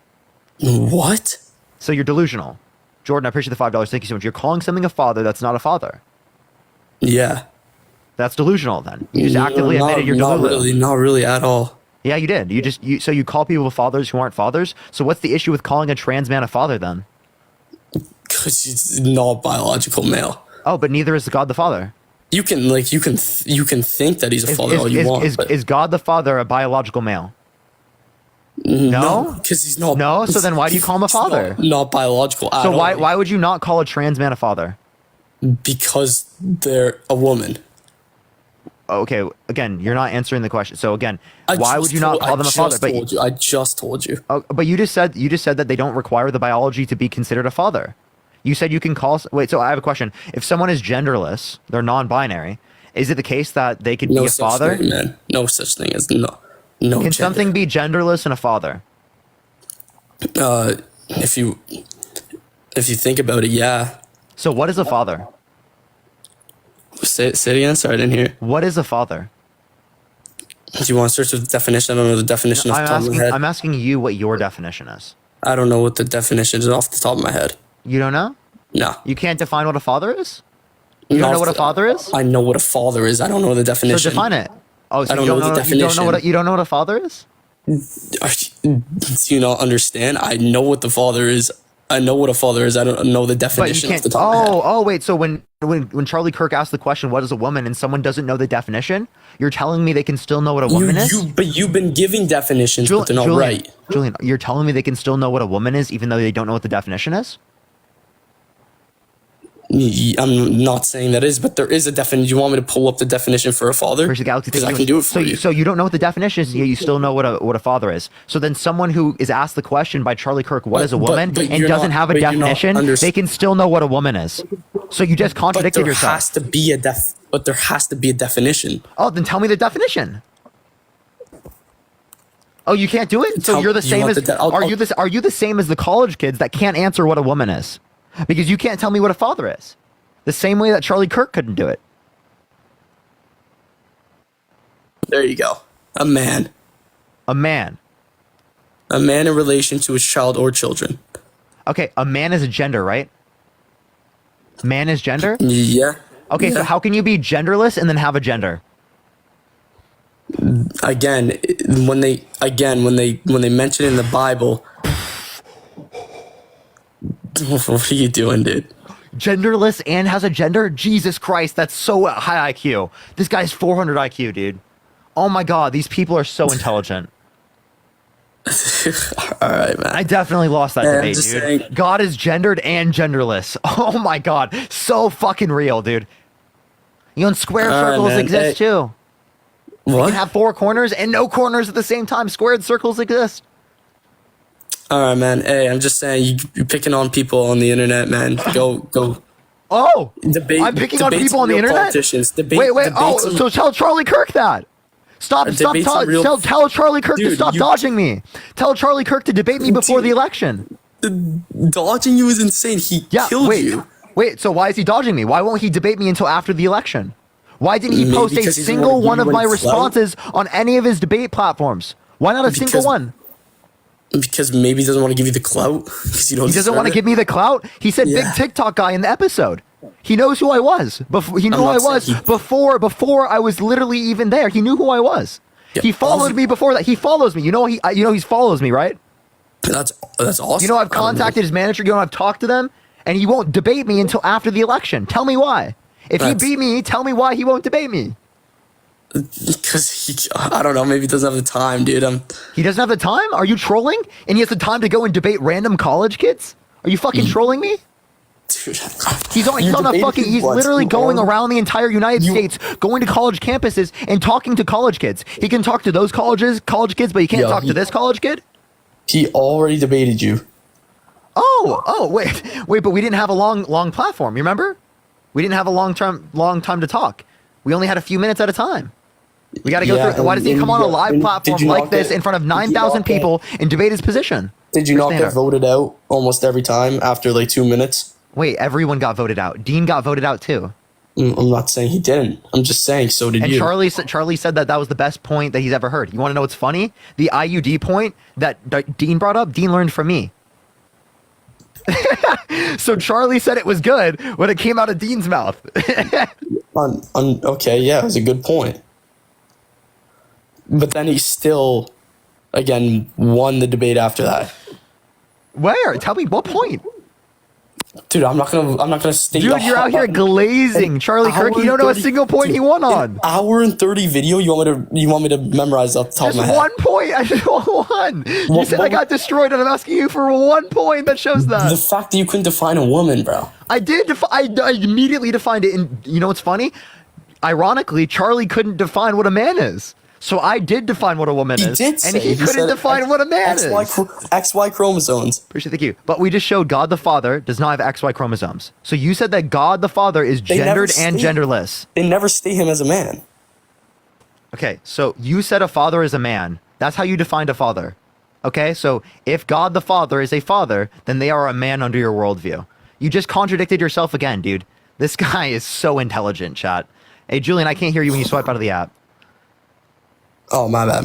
What? So you're delusional, Jordan. I appreciate the $5. Thank you so much. You're calling something a father that's not a father. Yeah. That's delusional. Then you just actively admitted you're not delusional. not really at all. Yeah, you did. So you call people fathers who aren't fathers. So what's the issue with calling a trans man a father then? Because he's not biological male. Oh, but neither is God the Father. You can think that he's a father all you want. Is God the Father a biological male? No, because he's not. No, so then why do you call him a father? Not biological. So why would you not call a trans man a father? Because they're a woman. Okay, again, you're not answering the question. So again, why would you not call them a father? I just told you. Oh, but you just said that they don't require the biology to be considered a father. You said you can call. Wait, so I have a question. If someone is genderless, they're non-binary. Is it the case that they could be a father? Thing, man. No such thing as no. Can gender. Something be genderless and a father? If you think about it, yeah. So what is a father? Say it again. Sorry, I didn't hear. What is a father? Do you want to search the definition? I don't know the definition off the top of my head. I'm asking you what your definition is. I don't know what the definition is off the top of my head. You don't know? No. You can't define what a father is? You don't know what a father is? I know what a father is. I don't know the definition. So define it. Oh, so I don't know the definition. You don't know what a father is? Do you not understand? I know what the father is. I know what a father is. I don't know the definition off the top of my head. Oh, wait. So when Charlie Kirk asked the question, what is a woman, and someone doesn't know the definition, you're telling me they can still know what a woman is? But you've been giving definitions, but they're not right. Julian, you're telling me they can still know what a woman is, even though they don't know what the definition is? I'm not saying that is, but there is a definition. You want me to pull up the definition for a father? Because I can do it for you. So you don't know what the definition is, yet you still know what a father is. So then someone who is asked the question by Charlie Kirk, what is a woman, and doesn't have a definition, they can still know what a woman is. So you just contradicted yourself. But there has to be a definition. Oh, then tell me the definition. Oh, you can't do it? So you're the same as are you the same as the college kids that can't answer what a woman is? Because you can't tell me what a father is. The same way that Charlie Kirk couldn't do it. There you go. A man. A man. A man in relation to his child or children. Okay, a man is a gender, right? Man is gender? Yeah. Okay, so how can you be genderless and then have a gender? Again, when they mention it in the Bible. What are you doing, dude? Genderless and has a gender? Jesus Christ, that's so high IQ. This guy's 400 IQ, dude. Oh my god, these people are so intelligent. All right, man. I definitely lost that debate, dude. Saying. God is gendered and genderless. Oh my god, so fucking real, dude. You know, and square circles exist too. What? You can have 4 corners and no corners at the same time. Squared circles exist. All right, man. Hey, I'm just saying, you're picking on people on the internet, man. Go. Oh, debate. I'm picking on people on the internet. Politicians. Wait. Oh, so tell Charlie Kirk that. Tell Charlie Kirk to stop dodging me. Tell Charlie Kirk to debate me before the election. Dodging you is insane. He killed you. Wait, so why is he dodging me? Why won't he debate me until after the election? Why didn't he post a single one of my responses on any of his debate platforms? Why not a single one? Because maybe he doesn't want to give you the clout. He doesn't want to give me the clout? He said big TikTok guy in the episode. He knows who I was. He knew who I was before I was literally even there. He knew who I was. Yeah, he followed me before that. He follows me. You know he follows me, right? That's awesome. You know I've contacted his manager. You know I've talked to them, and he won't debate me until after the election. Tell me why. If he beat me, tell me why he won't debate me. Because I don't know. Maybe he doesn't have the time, dude. He doesn't have the time? Are you trolling? And he has the time to go and debate random college kids? Are you fucking trolling me? Dude, he's literally going around the entire United States, going to college campuses and talking to college kids. He can talk to those college kids, but he can't talk to this college kid? He already debated you. Oh, wait, but we didn't have a long platform, you remember? We didn't have a long time to talk. We only had a few minutes at a time. We got to go through. Why does he come on a live platform like this in front of 9,000 people and debate his position? Did you not get voted out almost every time after like 2 minutes? Wait, everyone got voted out. Dean got voted out too. I'm not saying he didn't. I'm just saying so did you. And Charlie said that was the best point that he's ever heard. You want to know what's funny? The IUD point that Dean brought up, Dean learned from me. So Charlie said it was good when it came out of Dean's mouth. Okay, yeah, it was a good point. But then he still, again, won the debate after that. Where? Tell me what point. Dude, I'm not gonna state. Dude, you're out here glazing, Charlie Kirk. You don't know a single point he won on. An hour and 30 video. You want me to memorize off the top of my head? 1 point. I just want one. You said I got destroyed, and I'm asking you for 1 point that shows that. The fact that you couldn't define a woman, bro. I did. I immediately defined it. And you know what's funny? Ironically, Charlie couldn't define what a man is. So I did define what a woman is. And he couldn't define what a man is. XY chromosomes. Thank you. But we just showed God the Father does not have XY chromosomes. So you said that God the Father is gendered and genderless. They never state him as a man. Okay, so you said a father is a man. That's how you defined a father. Okay, so if God the Father is a father, then they are a man under your worldview. You just contradicted yourself again, dude. This guy is so intelligent, chat. Hey, Julian, I can't hear you when you swipe out of the app. Oh, my bad.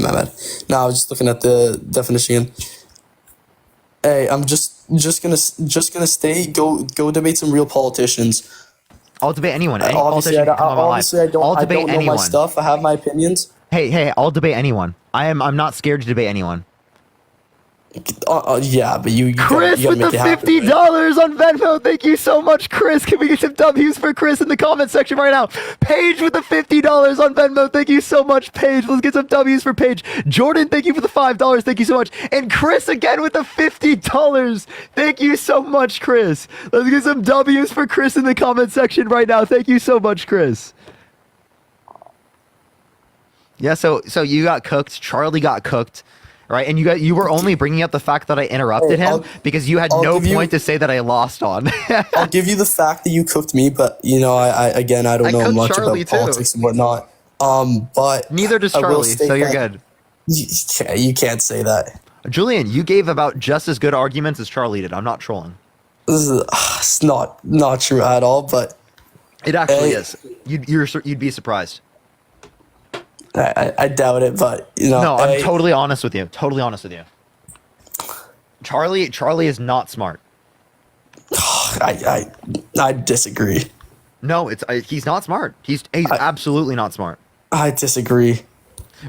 No, I was just looking at the definition. Hey, I'm just gonna go debate some real politicians. I'll debate anyone. Obviously, I don't know my stuff. I have my opinions. Hey, I'll debate anyone. I'm not scared to debate anyone. Yeah, but you Chris gotta with the $50 on Venmo. Thank you so much, Chris. Can we get some W's for Chris in the comment section right now? Paige with the $50 on Venmo. Thank you so much, Paige. Let's get some W's for Paige. Jordan, thank you for the $5. Thank you so much. And Chris again with the $50. Thank you so much, Chris. Let's get some W's for Chris in the comment section right now. Thank you so much, Chris. Yeah, so you got cooked. Charlie got cooked. Right, and you were only bringing up the fact that I interrupted him because you had no point to say that I lost on. I'll give you the fact that you cooked me, but I don't know much about politics and whatnot. But neither does Charlie, so you're good. You can't say that. Julian, you gave about just as good arguments as Charlie did. I'm not trolling. This is it's not true at all, but it actually is. You'd be surprised. I doubt it, but No, I'm totally honest with you. Totally honest with you. Charlie is not smart. I disagree. No, he's not smart. He's absolutely not smart. I disagree.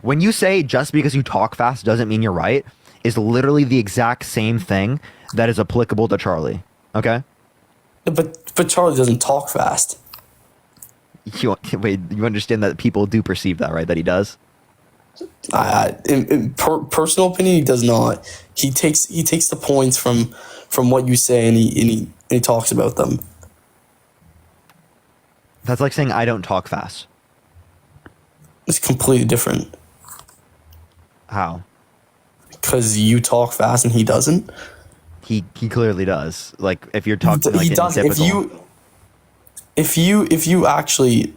When you say just because you talk fast doesn't mean you're right, is literally the exact same thing that is applicable to Charlie. Okay? But Charlie doesn't talk fast. You understand that people do perceive that, right? That he does? In personal opinion, he does not. He takes the points from what you say and he talks about them. That's like saying I don't talk fast. It's completely different. How? Because you talk fast and he doesn't. He clearly does. Like if you're talking, like, he doesn't. If you actually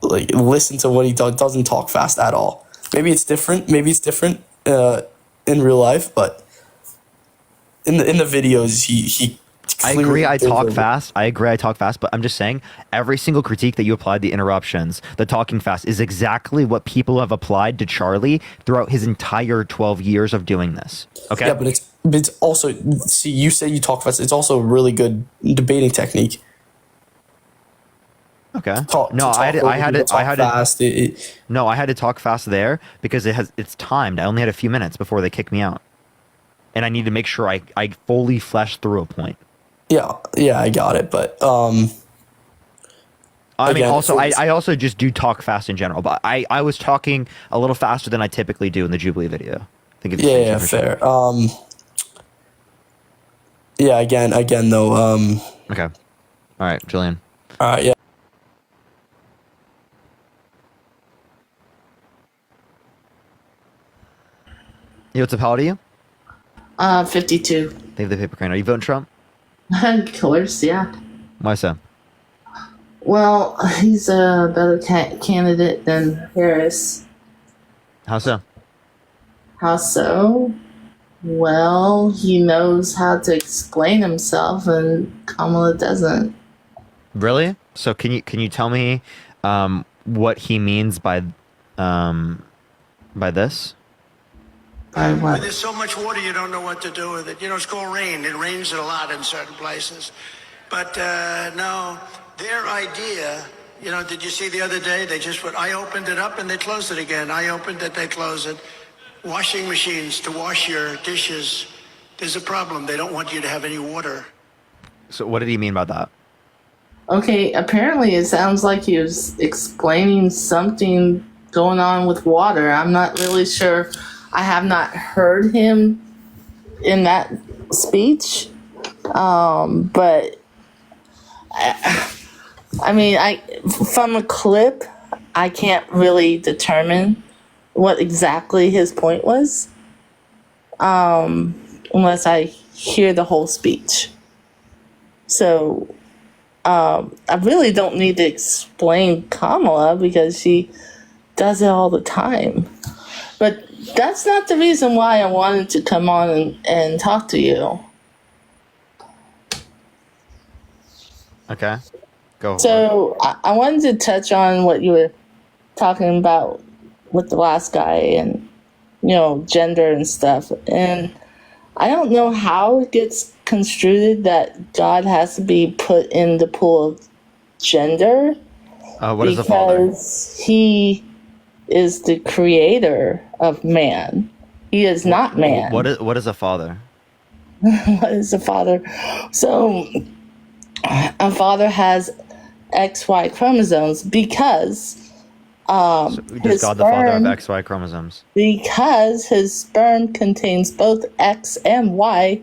like listen to what he doesn't talk fast at all. Maybe it's different. In real life, but in the videos, he I agree. I talk fast. But I'm just saying every single critique that you applied, the interruptions, the talking fast, is exactly what people have applied to Charlie throughout his entire 12 years of doing this. Okay. Yeah, but it's also, see, you say you talk fast. It's also a really good debating technique. Okay. I had to talk fast there because it's timed. I only had a few minutes before they kicked me out, and I need to make sure I fully flesh through a point. Yeah, I got it, but I also just do talk fast in general, but I was talking a little faster than I typically do in the Jubilee video. I think it's fair. Again though. Okay. All right, Julian. All right. Yeah. Yo, what's up? How old are you? 52. They have the paper crane. Are you voting Trump? Of course, yeah. Why so? Well, he's a better candidate than Harris. How so? How so? Well, he knows how to explain himself, and Kamala doesn't. Really? So can you tell me what he means by this? By what? There's so much water you don't know what to do with it. It's called rain. It rains a lot in certain places. But no, their idea, did you see the other day? I opened it up and they closed it again. I opened it, they closed it. Washing machines to wash your dishes. There's a problem. They don't want you to have any water. So what did he mean by that? Okay, apparently it sounds like he was explaining something going on with water. I'm not really sure. I have not heard him in that speech, but from a clip, I can't really determine what exactly his point was, unless I hear the whole speech. So I really don't need to explain Kamala because she does it all the time. But that's not the reason why I wanted to come on and talk to you. Okay. Go. So I wanted to touch on what you were talking about with the last guy and, gender and stuff. And I don't know how it gets construed that God has to be put in the pool of gender. What is a father? Because he is the creator of man. He is not man. What is a father? What is a father? So a father has XY chromosomes because does God the father have XY chromosomes? Because his sperm contains both X and Y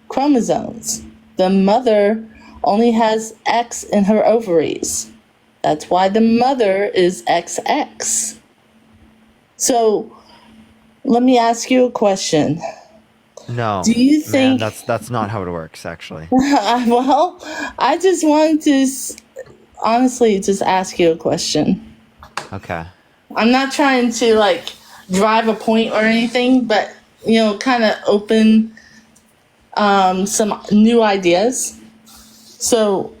chromosomes. The mother only has X in her ovaries. That's why the mother is XX. So, let me ask you a question. No. Do you think that's not how it works, actually? Well, I just wanted to honestly just ask you a question. Okay. I'm not trying to drive a point or anything, but kind of open some new ideas. So,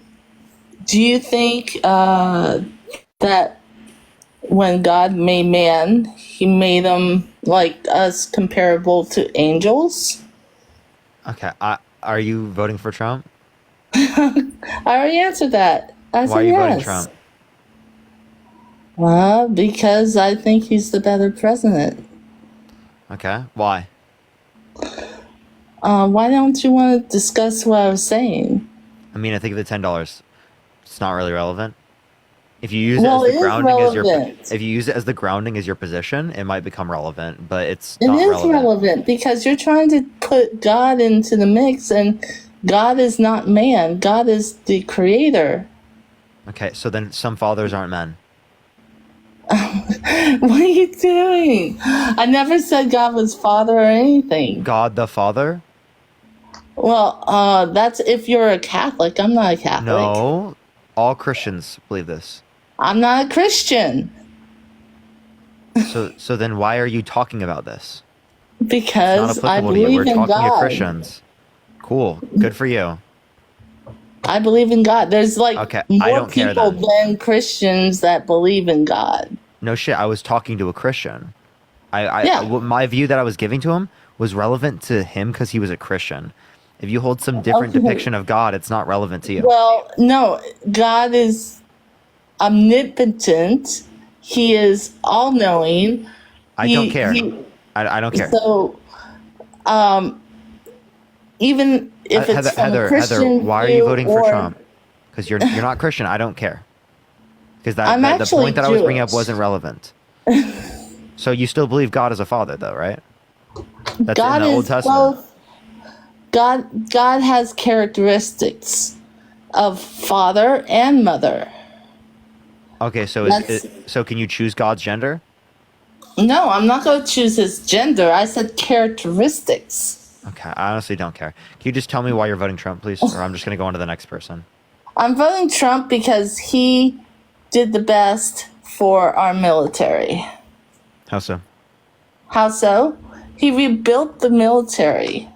do you think that when God made man, he made them like us, comparable to angels? Okay. Are you voting for Trump? I already answered that. I Why said are you voting yes. Trump? Well, because I think he's the better president. Okay. Why? Why don't you want to discuss what I was saying? I mean, I think of the $10. It's not really relevant. If you use Well, it it as the is grounding as your relevant. if you use it as the grounding as your position, it might become relevant, but it's It not is relevant. relevant because you're trying to put God into the mix, and God is not man. God is the creator. Okay, so then some fathers aren't men. What are you doing? I never said God was father or anything. God the Father? Well, that's if you're a Catholic. I'm not a Catholic. No, all Christians believe this. I'm not a Christian. So then why are you talking about this? Because it's not I applicable to you. We're believe in talking to God. Christians. Cool. Good for you. I believe in God. There's like Okay, more I don't care people then. than Christians that believe in God. No shit, I was talking to a Christian. Yeah. My view that I was giving to him was relevant to him because he was a Christian. If you hold some different Okay. depiction of God, it's not relevant to you. Well, no, God is omnipotent. He is all knowing. I don't care. I don't care. So, even if it's from a Christian why are you view voting for or- Trump? Because you're not Christian. I don't care. Because I'm the actually point that I was bringing up Jewish. wasn't relevant. So you still believe God is a father, though, right? That's God in the Old is Testament. both. God has characteristics of father and mother. Okay, so so can you choose God's gender? No, I'm not going to choose his gender. I said characteristics. Okay, I honestly don't care. Can you just tell me why you're voting Trump, please? Or I'm just going to go on to the next person. I'm voting Trump because he did the best for our military. How so? How so? He rebuilt the military.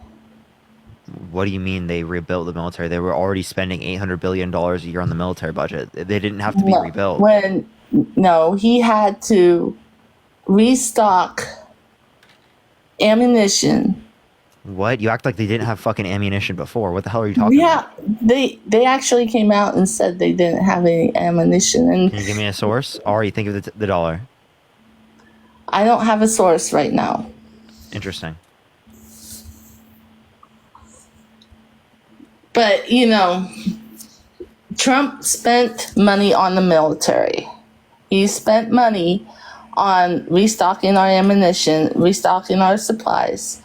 What do you mean they rebuilt the military? They were already spending $800 billion a year on the military budget. They didn't have to be rebuilt. No, he had to restock ammunition. What? You act like they didn't have fucking ammunition before. What the hell are you talking Yeah, they actually came out and said they didn't have any ammunition. And Can you give me a source? Or you think of the dollar? I don't have a source right now. Interesting. But, Trump spent money on the military. He spent money on restocking our ammunition, restocking our supplies.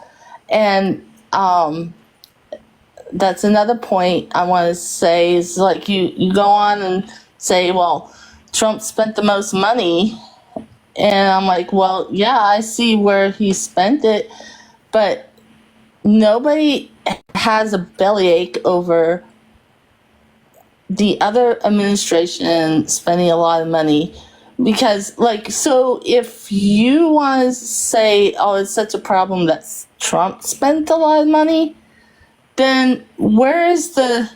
And that's another point I want to say is like you go on and say, well, Trump spent the most money. And I'm like, well, yeah, I see where he spent it. But nobody has a bellyache over the other administration spending a lot of money. Because, so if you want to say, oh, it's such a problem that Trump spent a lot of money, then where's the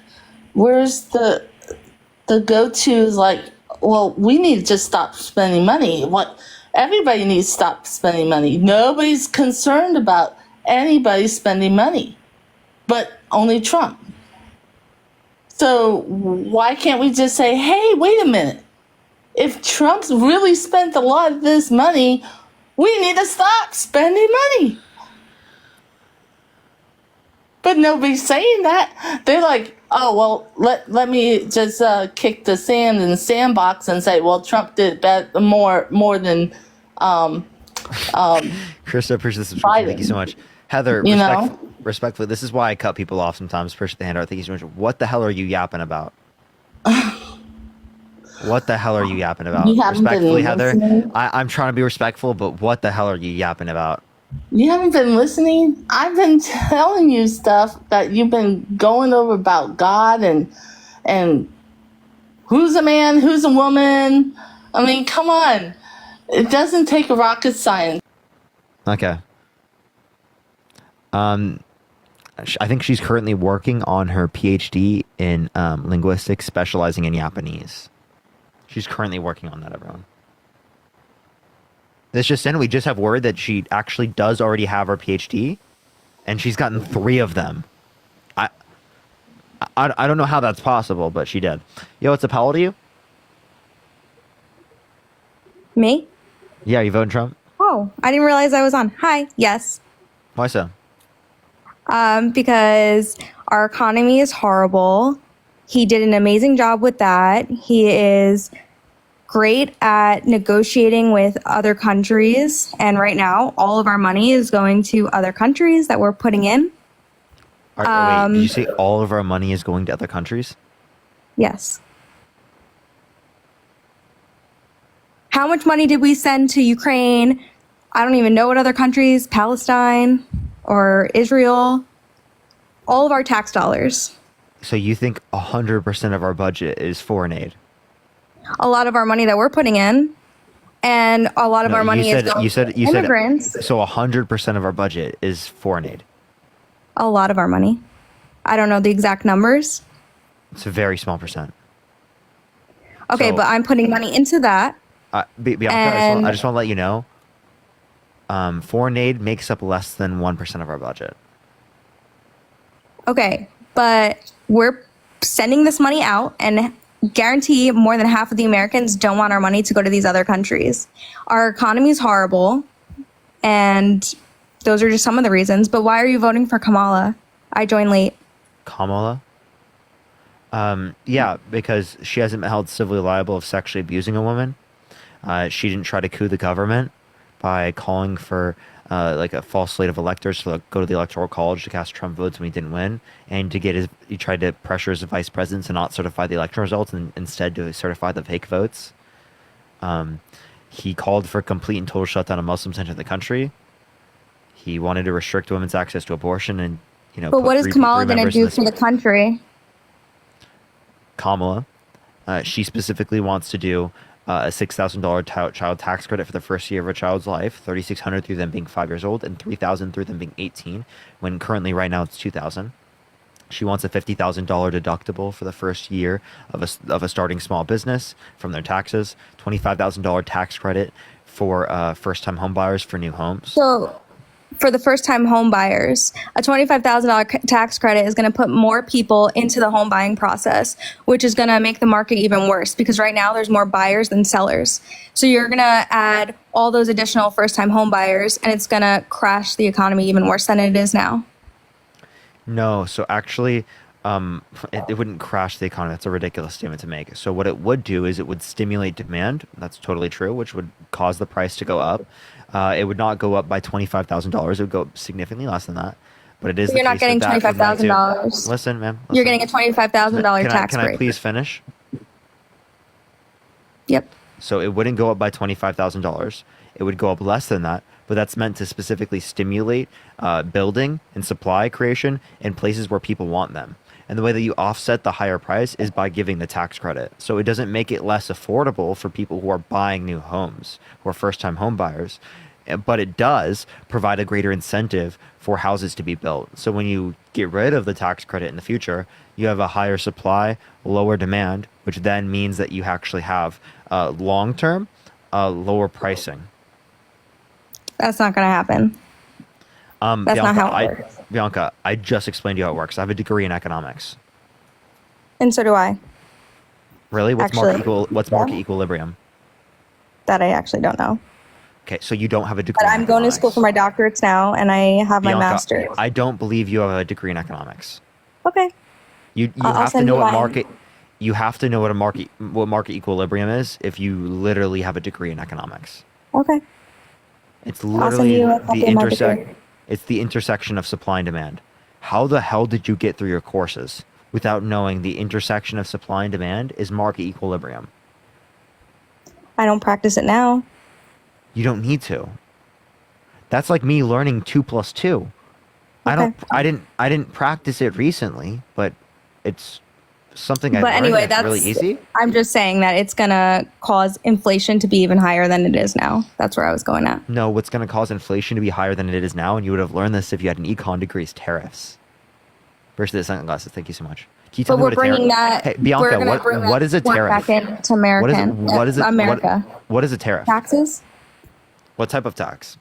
go-to is like, well, we need to just stop spending money. Everybody needs to stop spending money. Nobody's concerned about anybody spending money, but only Trump. So why can't we just say, hey, wait a minute. If Trump's really spent a lot of this money, we need to stop spending money. But nobody's saying that. They're like, oh, well, let me just kick the sand in the sandbox and say, well, Trump did more than Krista, appreciate the subscription. Thank you so much. Heather, respectfully, this is why I cut people off sometimes. Appreciate the handout. Thank you so much. What the hell are you yapping about? What the hell are you yapping about? You haven't Respectfully, been Heather, listening? I'm trying to be respectful, but what the hell are you yapping about? You haven't been listening? I've been telling you stuff that you've been going over about God and who's a man, who's a woman. I mean, come on. It doesn't take a rocket science. Okay. I think she's currently working on her PhD in linguistics, specializing in Japanese. She's currently working on that, everyone. This just in, we just have word that she actually does already have her PhD, and she's gotten 3 of them. I don't know how that's possible, but she did. Yo, what's up? How old are you? Me? Yeah, you voting Trump? Oh, I didn't realize I was on. Hi. Yes. Why so? Because our economy is horrible. He did an amazing job with that. He is great at negotiating with other countries. And right now, all of our money is going to other countries that we're putting in. Wait, did you say all of our money is going to other countries? Yes. How much money did we send to Ukraine? I don't even know what other countries, Palestine or Israel. All of our tax dollars. So you think 100% of our budget is foreign aid? A lot of our money that we're putting in, and a lot of our money is going to immigrants. So 100% of our budget is foreign aid. A lot of our money. I don't know the exact numbers. It's a very small percent. Okay, So- but I'm putting money into that. Bianca, I just want to let you know, foreign aid makes up less than 1% of our budget. Okay, but we're sending this money out, and guarantee more than half of the Americans don't want our money to go to these other countries. Our economy is horrible, and those are just some of the reasons. But why are you voting for Kamala? I joined late. Kamala? Yeah, because she hasn't been held civilly liable of sexually abusing a woman. She didn't try to coup the government by calling for like a false slate of electors to go to the electoral college to cast Trump votes when he didn't win, and he tried to pressure his vice president to not certify the election results and instead to certify the fake votes. He called for complete and total shutdown of Muslims entering the country. He wanted to restrict women's access to abortion, and But what is Kamala going to do for the country? Kamala, she specifically wants to do a $6,000 child tax credit for the first year of a child's life, $3,600 through them being 5 years old, and $3,000 through them being 18. When currently, right now, it's $2,000. She wants a $50,000 deductible for the first year of a starting small business from their taxes. $25,000 tax credit for first-time homebuyers for new homes. So, for the first-time home buyers, a $25,000 tax credit is going to put more people into the home buying process, which is going to make the market even worse because right now there's more buyers than sellers. So you're going to add all those additional first-time home buyers, and it's going to crash the economy even worse than it is now. No, so actually, it wouldn't crash the economy. That's a ridiculous statement to make. So what it would do is it would stimulate demand. That's totally true, which would cause the price to go up. It would not go up by $25,000. It would go up significantly less than that. But it is. So you're not getting $25,000. Listen, ma'am. You're getting a $25,000 tax Can break. I please finish? Yep. So it wouldn't go up by $25,000. It would go up less than that. But that's meant to specifically stimulate building and supply creation in places where people want them. And the way that you offset the higher price is by giving the tax credit. So it doesn't make it less affordable for people who are buying new homes, who are first-time home buyers, but it does provide a greater incentive for houses to be built. So when you get rid of the tax credit in the future, you have a higher supply, lower demand, which then means that you actually have long-term lower pricing. That's not going to happen. That's Bianca, not how it works. Bianca, I just explained to you how it works. I have a degree in economics. And so do I. Really? What's market equilibrium? That I actually don't know. Okay, so you don't have a degree. But in I'm going to school for my doctorates now, and I have my Bianca, master's. I don't believe you have a degree in economics. Okay. You I'll have to send know you what mine. market. You have to know what market equilibrium is if you literally have a degree in economics. Okay. It's I'll send literally you a copy of my degree. It's the intersection of supply and demand. How the hell did you get through your courses without knowing the intersection of supply and demand is market equilibrium? I don't practice it now. You don't need to. That's like me learning 2 + 2. I didn't practice it recently, but it's something I But learned anyway, that's really easy? I'm just saying that it's going to cause inflation to be even higher than it is now. That's where I was going at. No, what's going to cause inflation to be higher than it is now, and you would have learned this if you had an econ degree, is tariffs. Versus the sunglasses. Thank you so much. Can you tell But me we're what a tariff? bringing that. Hey, Bianca, we're gonna bring what is a that work tariff? back into American. What is it? America. What is a tariff? Taxes What type of tax?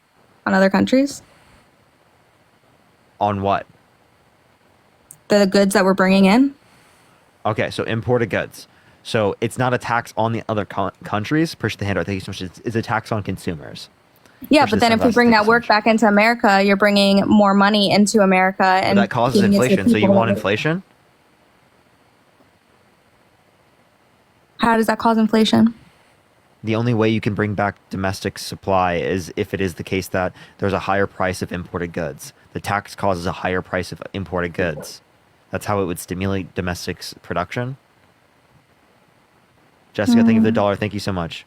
on other countries. On what? The goods that we're bringing in. Okay, so imported goods. So it's not a tax on the other countries. Push the hand out. Thank you so much. It's a tax on consumers. Yeah, Push but the then if we sunglasses. bring Thank that you so work back into America, you're bringing more money into America, much. and But that causes giving it to the inflation. So you people want that- inflation? How does that cause inflation? The only way you can bring back domestic supply is if it is the case that there's a higher price of imported goods. The tax causes a higher price of imported goods. That's how it would stimulate domestic production. Jessica, thank you for the dollar. Thank you so much.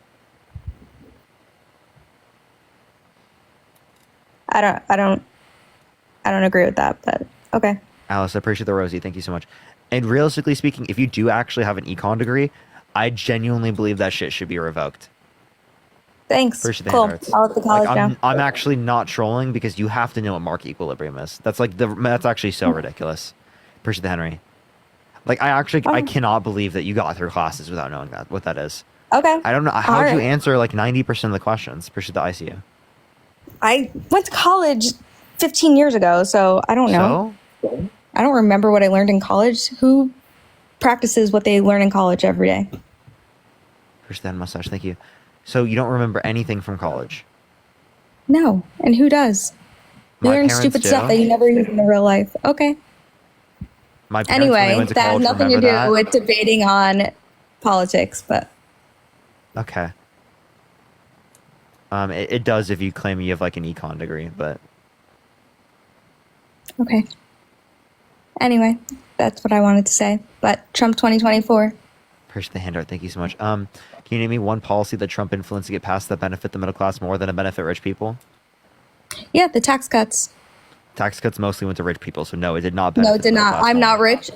I don't agree with that, but okay. Alice, I appreciate the Rosie. Thank you so much. And realistically speaking, if you do actually have an econ degree, I genuinely believe that shit should be revoked. Thanks. Appreciate the Cool. hand hearts. I'll let the college know. I'm actually not trolling because you have to know what market equilibrium is. That's actually so ridiculous. Appreciate the Henry. Like I cannot believe that you got through classes without knowing what that is. Okay. I don't know how did you Alright. answer like 90% of the questions. Appreciate the ICU. I went to college 15 years ago, so I don't know. So I don't remember what I learned in college. Who practices what they learn in college every day? appreciate the hand mustache. Thank you. So you don't remember anything from college? No. And who does? You My learn parents stupid do. stuff that you never use in the real life. Okay. My parents, when they Anyway, went to that has college, nothing to remember do that? with debating on politics, but Okay. It does if you claim you have like an econ degree, but okay. Anyway, that's what I wanted to say. But Trump 2024. appreciate the hand art. Thank you so much. Can you name me one policy that Trump influenced to get passed that benefit the middle class more than it benefit rich people? Yeah, the tax cuts. Tax cuts mostly went to rich people, so no, it did not No, benefit. it did the middle not. class I'm more. not rich.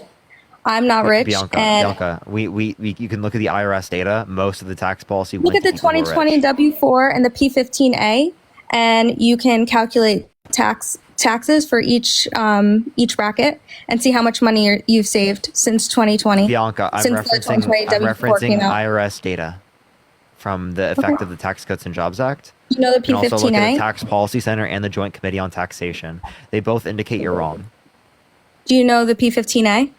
I'm not rich. Bianca, and Bianca, we you can look at the IRS data. Most of the tax policy look went at the to people who are 2020 rich. W4 and the P15A, and you can calculate taxes for each bracket and see how much money you've saved since 2020. Bianca, I'm since the 2020 W4 came out. IRS data from the effect of the Tax Cuts and Jobs Act. You know the You can also look at P15A? the Tax Policy Center and the Joint Committee on Taxation. They both indicate you're wrong. Do you know the P15A?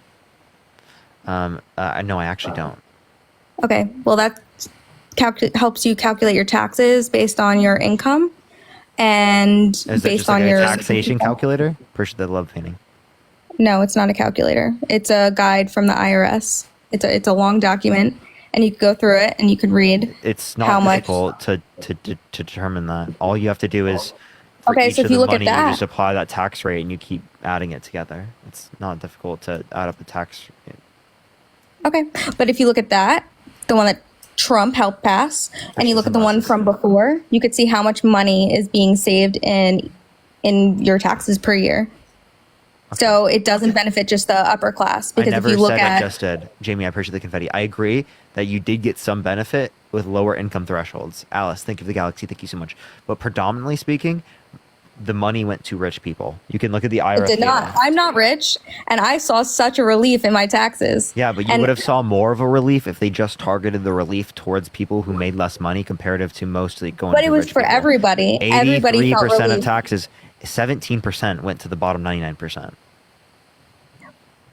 No, I actually don't. Okay, well that helps you calculate your taxes based on your income and Is that based just like on a your taxation calculator? Appreciate the love painting. No, it's not a calculator. It's a guide from the IRS. It's a long document, and you can go through it and you can read. It's how not much. difficult to determine that. All you have to do is for Okay, each so of if you the look at money, that- you just apply that tax rate and you keep adding it together. It's not difficult to add up the tax rate. Okay, but if you look at that, the one that Trump helped pass, and you look at the one from before, you could see how much money is being saved in your taxes per year. So it doesn't benefit just the upper class, I because never if you look said at it just did. Jamie, I appreciate the confetti. I agree that you did get some benefit with lower income thresholds. Alice, thank you for the galaxy. Thank you so much. But predominantly speaking, the money went to rich people. You can look at the IRS it did data. not. I'm not rich, and I saw such a relief in my taxes. Yeah, but you And- would have saw more of a relief if they just targeted the relief towards people who made less money comparative to mostly going But to it was rich for people. everybody. Everybody felt 83% of relief. taxes, 17% went to the bottom 99%.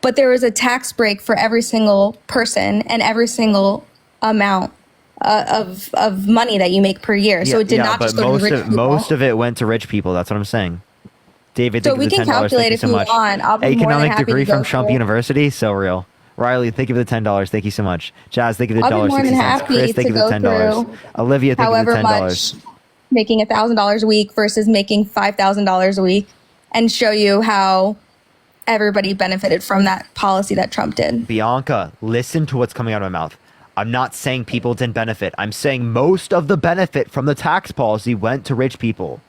But there was a tax break for every single person and every single amount of money that you make per year. So it did not just go to the rich people. Most of it went to rich people. That's what I'm saying. David, So thank you we for the can $10. Thank calculate you if so you much. want. I'll be more than Economic happy to degree go from Trump through it. University, so real. Riley, thank you for the $10. Thank you so much. Jazz, thank you for the I'll be $1.60. more than happy Chris, thank to you for the go $10. through Olivia, thank you for however the $10. much making $1,000 a week versus making $5,000 a week, and show you how everybody benefited from that policy that Trump did. Bianca, listen to what's coming out of my mouth. I'm not saying people didn't benefit. I'm saying most of the benefit from the tax policy went to rich people.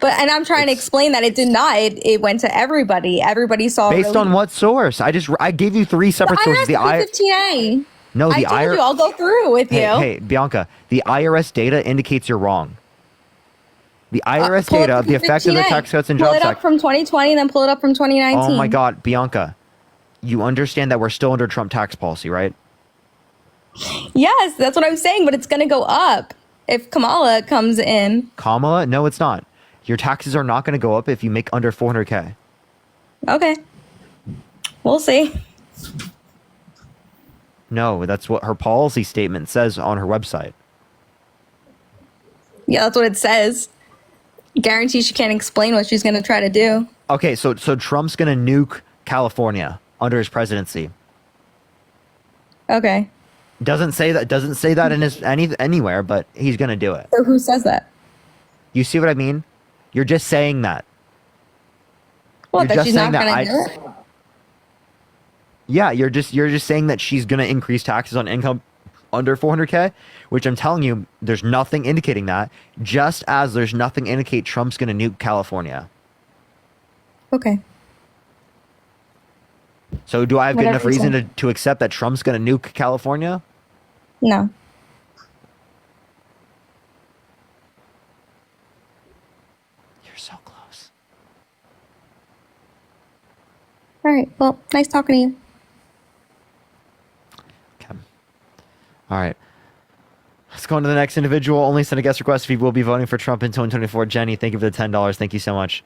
and I'm trying to explain that it did not. It went to everybody. Everybody saw. Based on what source? I gave you 3 separate sources. The IRS 15A. No, I told you I'll go through with you. Hey, Bianca, the IRS data indicates you're wrong. The IRS Pull up data of the effect of the 15A. Tax Cuts and Pull Jobs it up Act. from 2020, then pull it up from 2019. Oh my God, Bianca, you understand that we're still under Trump tax policy, right? Yes, that's what I'm saying, but it's going to go up if Kamala comes in. Kamala? No, it's not. Your taxes are not going to go up if you make under 400K. Okay. We'll see. No, that's what her policy statement says on her website. Yeah, that's what it says. Guarantee she can't explain what she's going to try to do. Okay, so Trump's going to nuke California under his presidency. Okay. Doesn't say that in his anywhere, but he's going to do it. So who says that? You see what I mean? You're just saying that. What, You're that she's not saying going to do it? Yeah, you're just saying that she's going to increase taxes on income under 400K, which I'm telling you, there's nothing indicating that, just as there's nothing indicate Trump's going to nuke California. Okay. So do I have good enough Whatever you reason to accept that Trump's going to nuke California? No. You're so close. All right. Well, nice talking to you. All right. Let's go on to the next individual. Only send a guest request if you will be voting for Trump in 2024. Jenny, thank you for the $10. Thank you so much.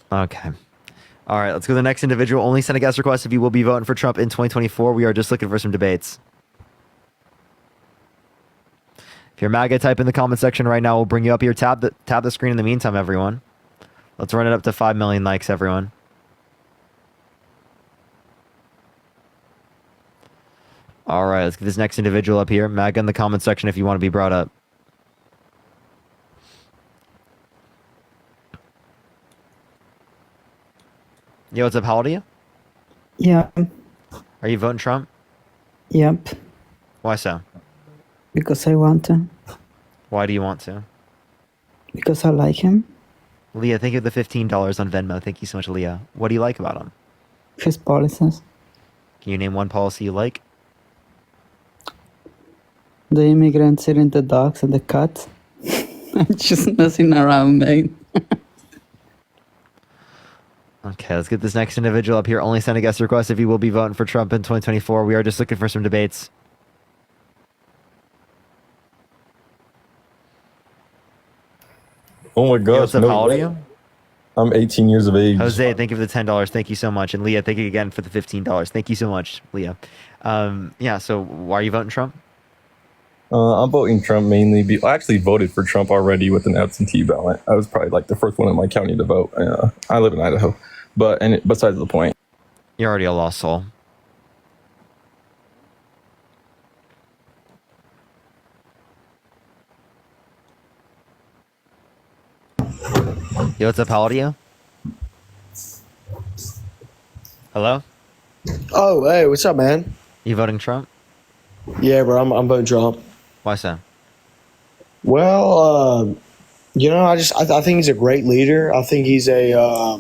Okay. All right, let's go to the next individual. Only send a guest request if you will be voting for Trump in 2024. We are just looking for some debates. If you're MAGA, type in the comment section right now. We'll bring you up here. Tap the screen in the meantime, everyone. Let's run it up to 5 million likes, everyone. All right, let's get this next individual up here. MAGA in the comment section if you want to be brought up. Yo, what's up? How old are you? Yeah. Are you voting Trump? Yep. Why so? Because I want to. Why do you want to? Because I like him. Leah, thank you for the $15 on Venmo. Thank you so much, Leah. What do you like about him? His policies. Can you name one policy you like? The immigrants eating the dogs and the cats. I'm just messing around, mate. Okay, let's get this next individual up here. Only send a guest request if you will be voting for Trump in 2024. We are just looking for some debates. Oh my gosh. What's up? How old are you? I'm 18 years of age. Jose, thank you for the $10. Thank you so much. And Leah, thank you again for the $15. Thank you so much, Leah. Yeah, so why are you voting Trump? I'm voting Trump mainly. I actually voted for Trump already with an absentee ballot. I was probably like the first one in my county to vote. I live in Idaho. Besides the point. You're already a lost soul. Yo, what's up? How old are you? Hello? Oh, hey, what's up, man? You voting Trump? Yeah, bro, I'm voting Trump. Why so? Well, I think he's a great leader. I think he's a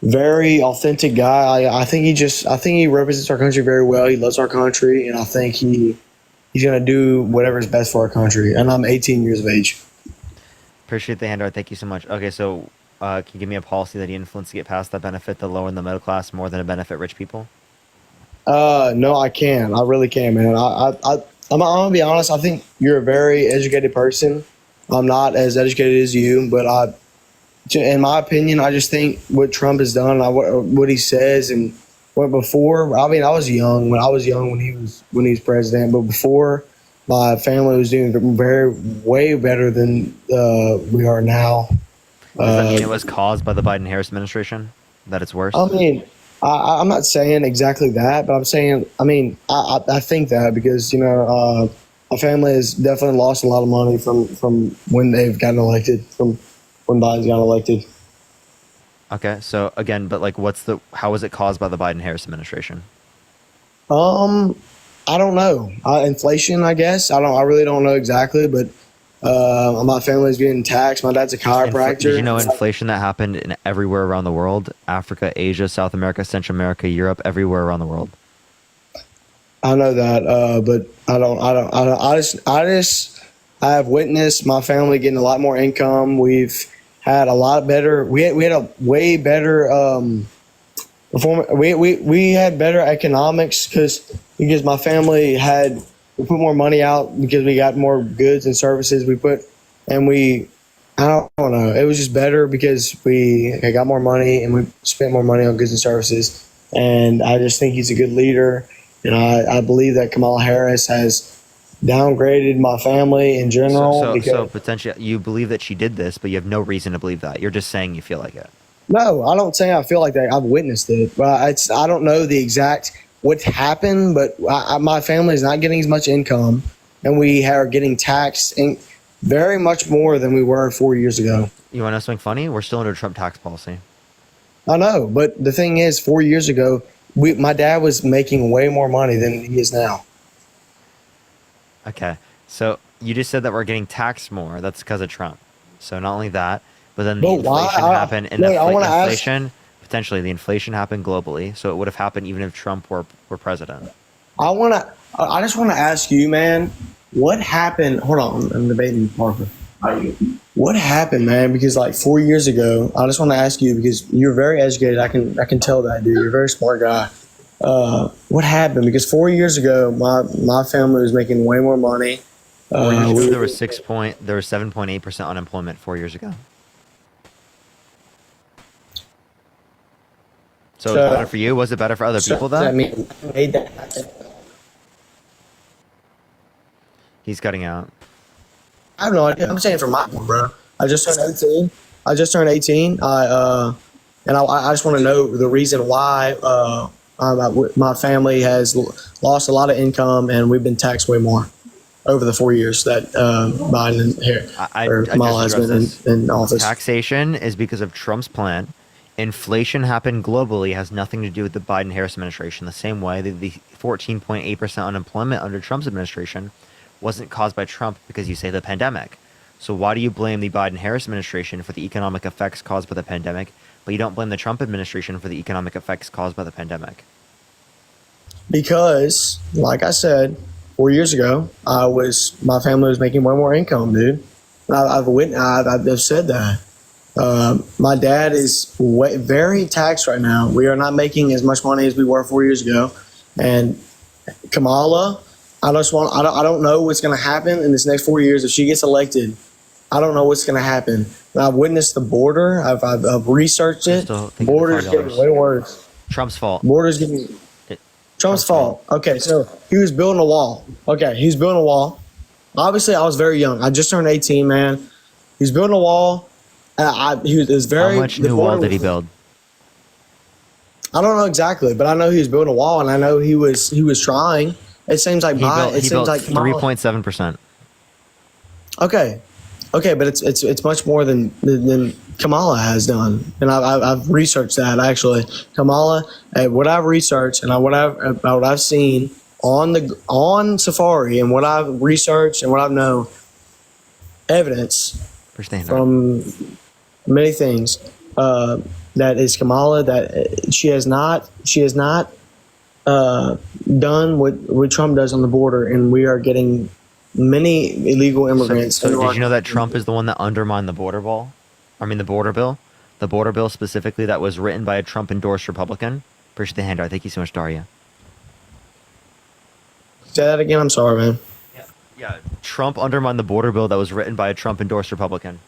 very authentic guy. I think he represents our country very well. He loves our country, and I think he's gonna do whatever is best for our country. And I'm 18 years of age. Appreciate the handout. Thank you so much. Okay, so can you give me a policy that he influenced to get past that benefit the lower and the middle class more than to benefit rich people? No, I can. I really can, man. I'm gonna be honest. I think you're a very educated person. I'm not as educated as you, but in my opinion, I just think what Trump has done, what he says, and what before. I mean, I was young when he was president, but before, my family was doing way better than we are now. Does that mean it was caused by the Biden-Harris administration? That it's worse? I mean, I'm not saying exactly that, but I'm saying, I think that because, my family has definitely lost a lot of money from when they've gotten elected, from when Biden's got elected. Okay, so again, but like, how was it caused by the Biden-Harris administration? I don't know. Inflation, I guess. I really don't know exactly, but My family's getting taxed. My dad's a chiropractor. Did you know inflation that happened in everywhere around the world? Africa, Asia, South America, Central America, Europe, everywhere around the world. I know that, but I have witnessed my family getting a lot more income. We've had a lot better. We had a way better we had better economics because my family we put more money out because we got more goods and services. I don't know. It was just better because we got more money and we spent more money on goods and services. And I just think he's a good leader. And I believe that Kamala Harris has downgraded my family in general. So potentially you believe that she did this, but you have no reason to believe that. You're just saying you feel like it. No, I don't say I feel like that. I've witnessed it. But I don't know the exact what's happened, but my family is not getting as much income, and we are getting taxed very much more than we were 4 years ago. You want to know something funny? We're still under Trump tax policy. I know, but the thing is, 4 years ago, my dad was making way more money than he is now. Okay, so you just said that we're getting taxed more. That's because of Trump. So not only that, but then the inflation happened, and potentially the inflation happened globally. So it would have happened even if Trump were president. I just want to ask you, man, what happened? Hold on, I'm debating Parker. What happened, man? Because like 4 years ago, I just want to ask you because you're very educated. I can tell that, dude. You're a very smart guy. What happened? Because 4 years ago, my family was making way more money. There was 7.8% unemployment 4 years ago. So it was better for you? Was it better for other people though? Made that happen. He's cutting out. I have no idea. I'm saying for my one, bro. I just turned 18. I just want to know the reason why my family has lost a lot of income and we've been taxed way more over the 4 years that Biden and Kamala has been in office. Taxation is because of Trump's plan. Inflation happened globally, has nothing to do with the Biden-Harris administration. The same way that the 14.8% unemployment under Trump's administration wasn't caused by Trump because you say the pandemic. So why do you blame the Biden-Harris administration for the economic effects caused by the pandemic, but you don't blame the Trump administration for the economic effects caused by the pandemic? Because, like I said, 4 years ago, my family was making way more income, dude. I've said that. My dad is very taxed right now. We are not making as much money as we were 4 years ago. And Kamala, I don't know what's going to happen in this next 4 years. If she gets elected, I don't know what's going to happen. I've witnessed the border. I've researched it. Border's getting way worse. Trump's fault. Border's getting Trump's fault. Okay, so he was building a wall. Obviously, I was very young. I just turned 18, man. He was building a wall. How much new wall did he build? I don't know exactly, but I know he was building a wall, and I know he was trying. It seems like he built 3.7%. Okay, but it's much more than Kamala has done, and I've researched that actually. Kamala, what I've researched and what I've seen on Safari and what I've researched and what I've known, evidence from many things that is Kamala that she has not done what Trump does on the border, and we are getting many illegal immigrants. So did you know that Trump is the one that undermined the border bill? I mean, the border bill? The border bill specifically that was written by a Trump-endorsed Republican? Appreciate the handout. Thank you so much, Daria. Say that again. I'm sorry, man. Yeah. Trump undermined the border bill that was written by a Trump-endorsed Republican.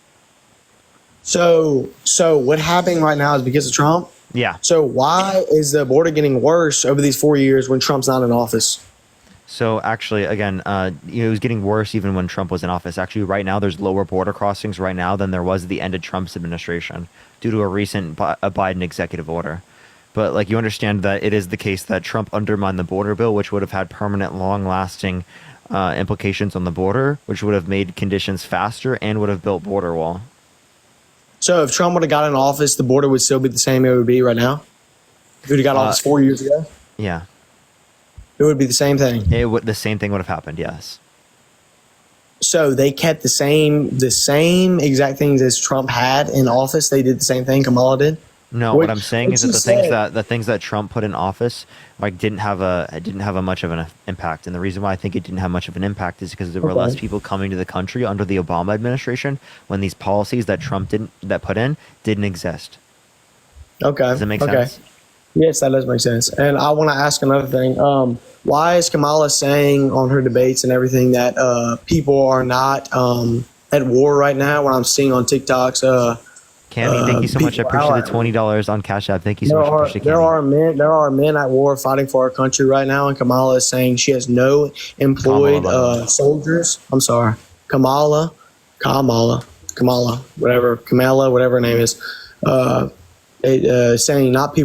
So what happening right now is because of Trump? Yeah. So why is the border getting worse over these 4 years when Trump's not in office? So actually, again, it was getting worse even when Trump was in office. Actually, right now, there's lower border crossings right now than there was at the end of Trump's administration due to a recent Biden executive order. But like you understand that it is the case that Trump undermined the border bill, which would have had permanent, long-lasting implications on the border, which would have made conditions faster and would have built border wall. So if Trump would have got in office, the border would still be the same it would be right now? If he would have got office 4 years ago? Yeah. It would be the same thing. The same thing would have happened, yes. So they kept the same exact things as Trump had in office. They did the same thing Kamala did. No, what I'm saying is that the things that Trump put in office like didn't have a much of an impact, and the reason why I think it didn't have much of an impact is because there were less people coming to the country under the Obama administration when these policies that Trump put in didn't exist. Okay. Does that make sense? Yes, that does make sense. And I want to ask another thing. Why is Kamala saying on her debates and everything that people are not at war right now? When I'm seeing on TikToks. Cammy, thank you so much. I appreciate the $20 on Cash App. Thank you so much. There are men at war fighting for our country right now, and Kamala is saying she has no employed soldiers. I'm sorry, Kamala, whatever her name is. Saying not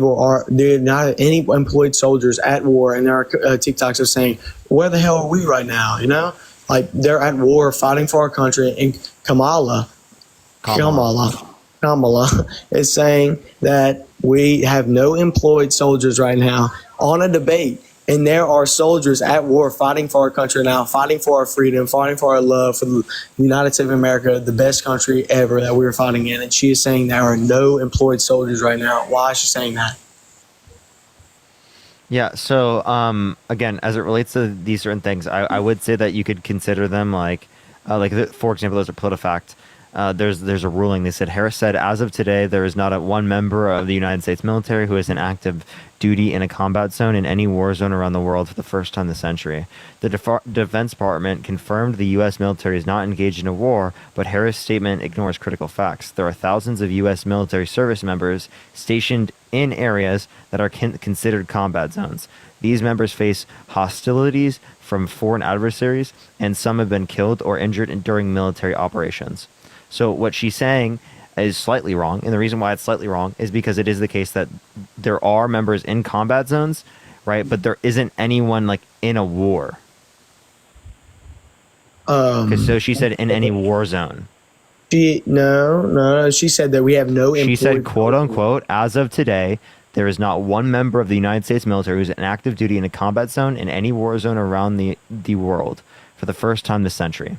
any employed soldiers at war, and there are TikToks of saying, where the hell are we right now? You know, like they're at war fighting for our country, and Kamala is saying that we have no employed soldiers right now on a debate. And there are soldiers at war fighting for our country now, fighting for our freedom, fighting for our love for the United States of America, the best country ever that we are fighting in. And she is saying there are no employed soldiers right now. Why is she saying that? Yeah, so again, as it relates to these certain things, I would say that you could consider them for example, there's a PolitiFact. There's a ruling. They said Harris said, as of today, there is not one member of the United States military who is in active duty in a combat zone in any war zone around the world for the first time this century. The Defense Department confirmed the U.S. military is not engaged in a war, but Harris' statement ignores critical facts. There are thousands of U.S. military service members stationed in areas that are considered combat zones. These members face hostilities from foreign adversaries, and some have been killed or injured during military operations. So what she's saying is slightly wrong, and the reason why it's slightly wrong is because it is the case that there are members in combat zones, right? But there isn't anyone like in a war. So she said in any war zone. No. She said that we have no. She said, "quote unquote," as of today, there is not one member of the United States military who's in active duty in a combat zone in any war zone around the world for the first time this century.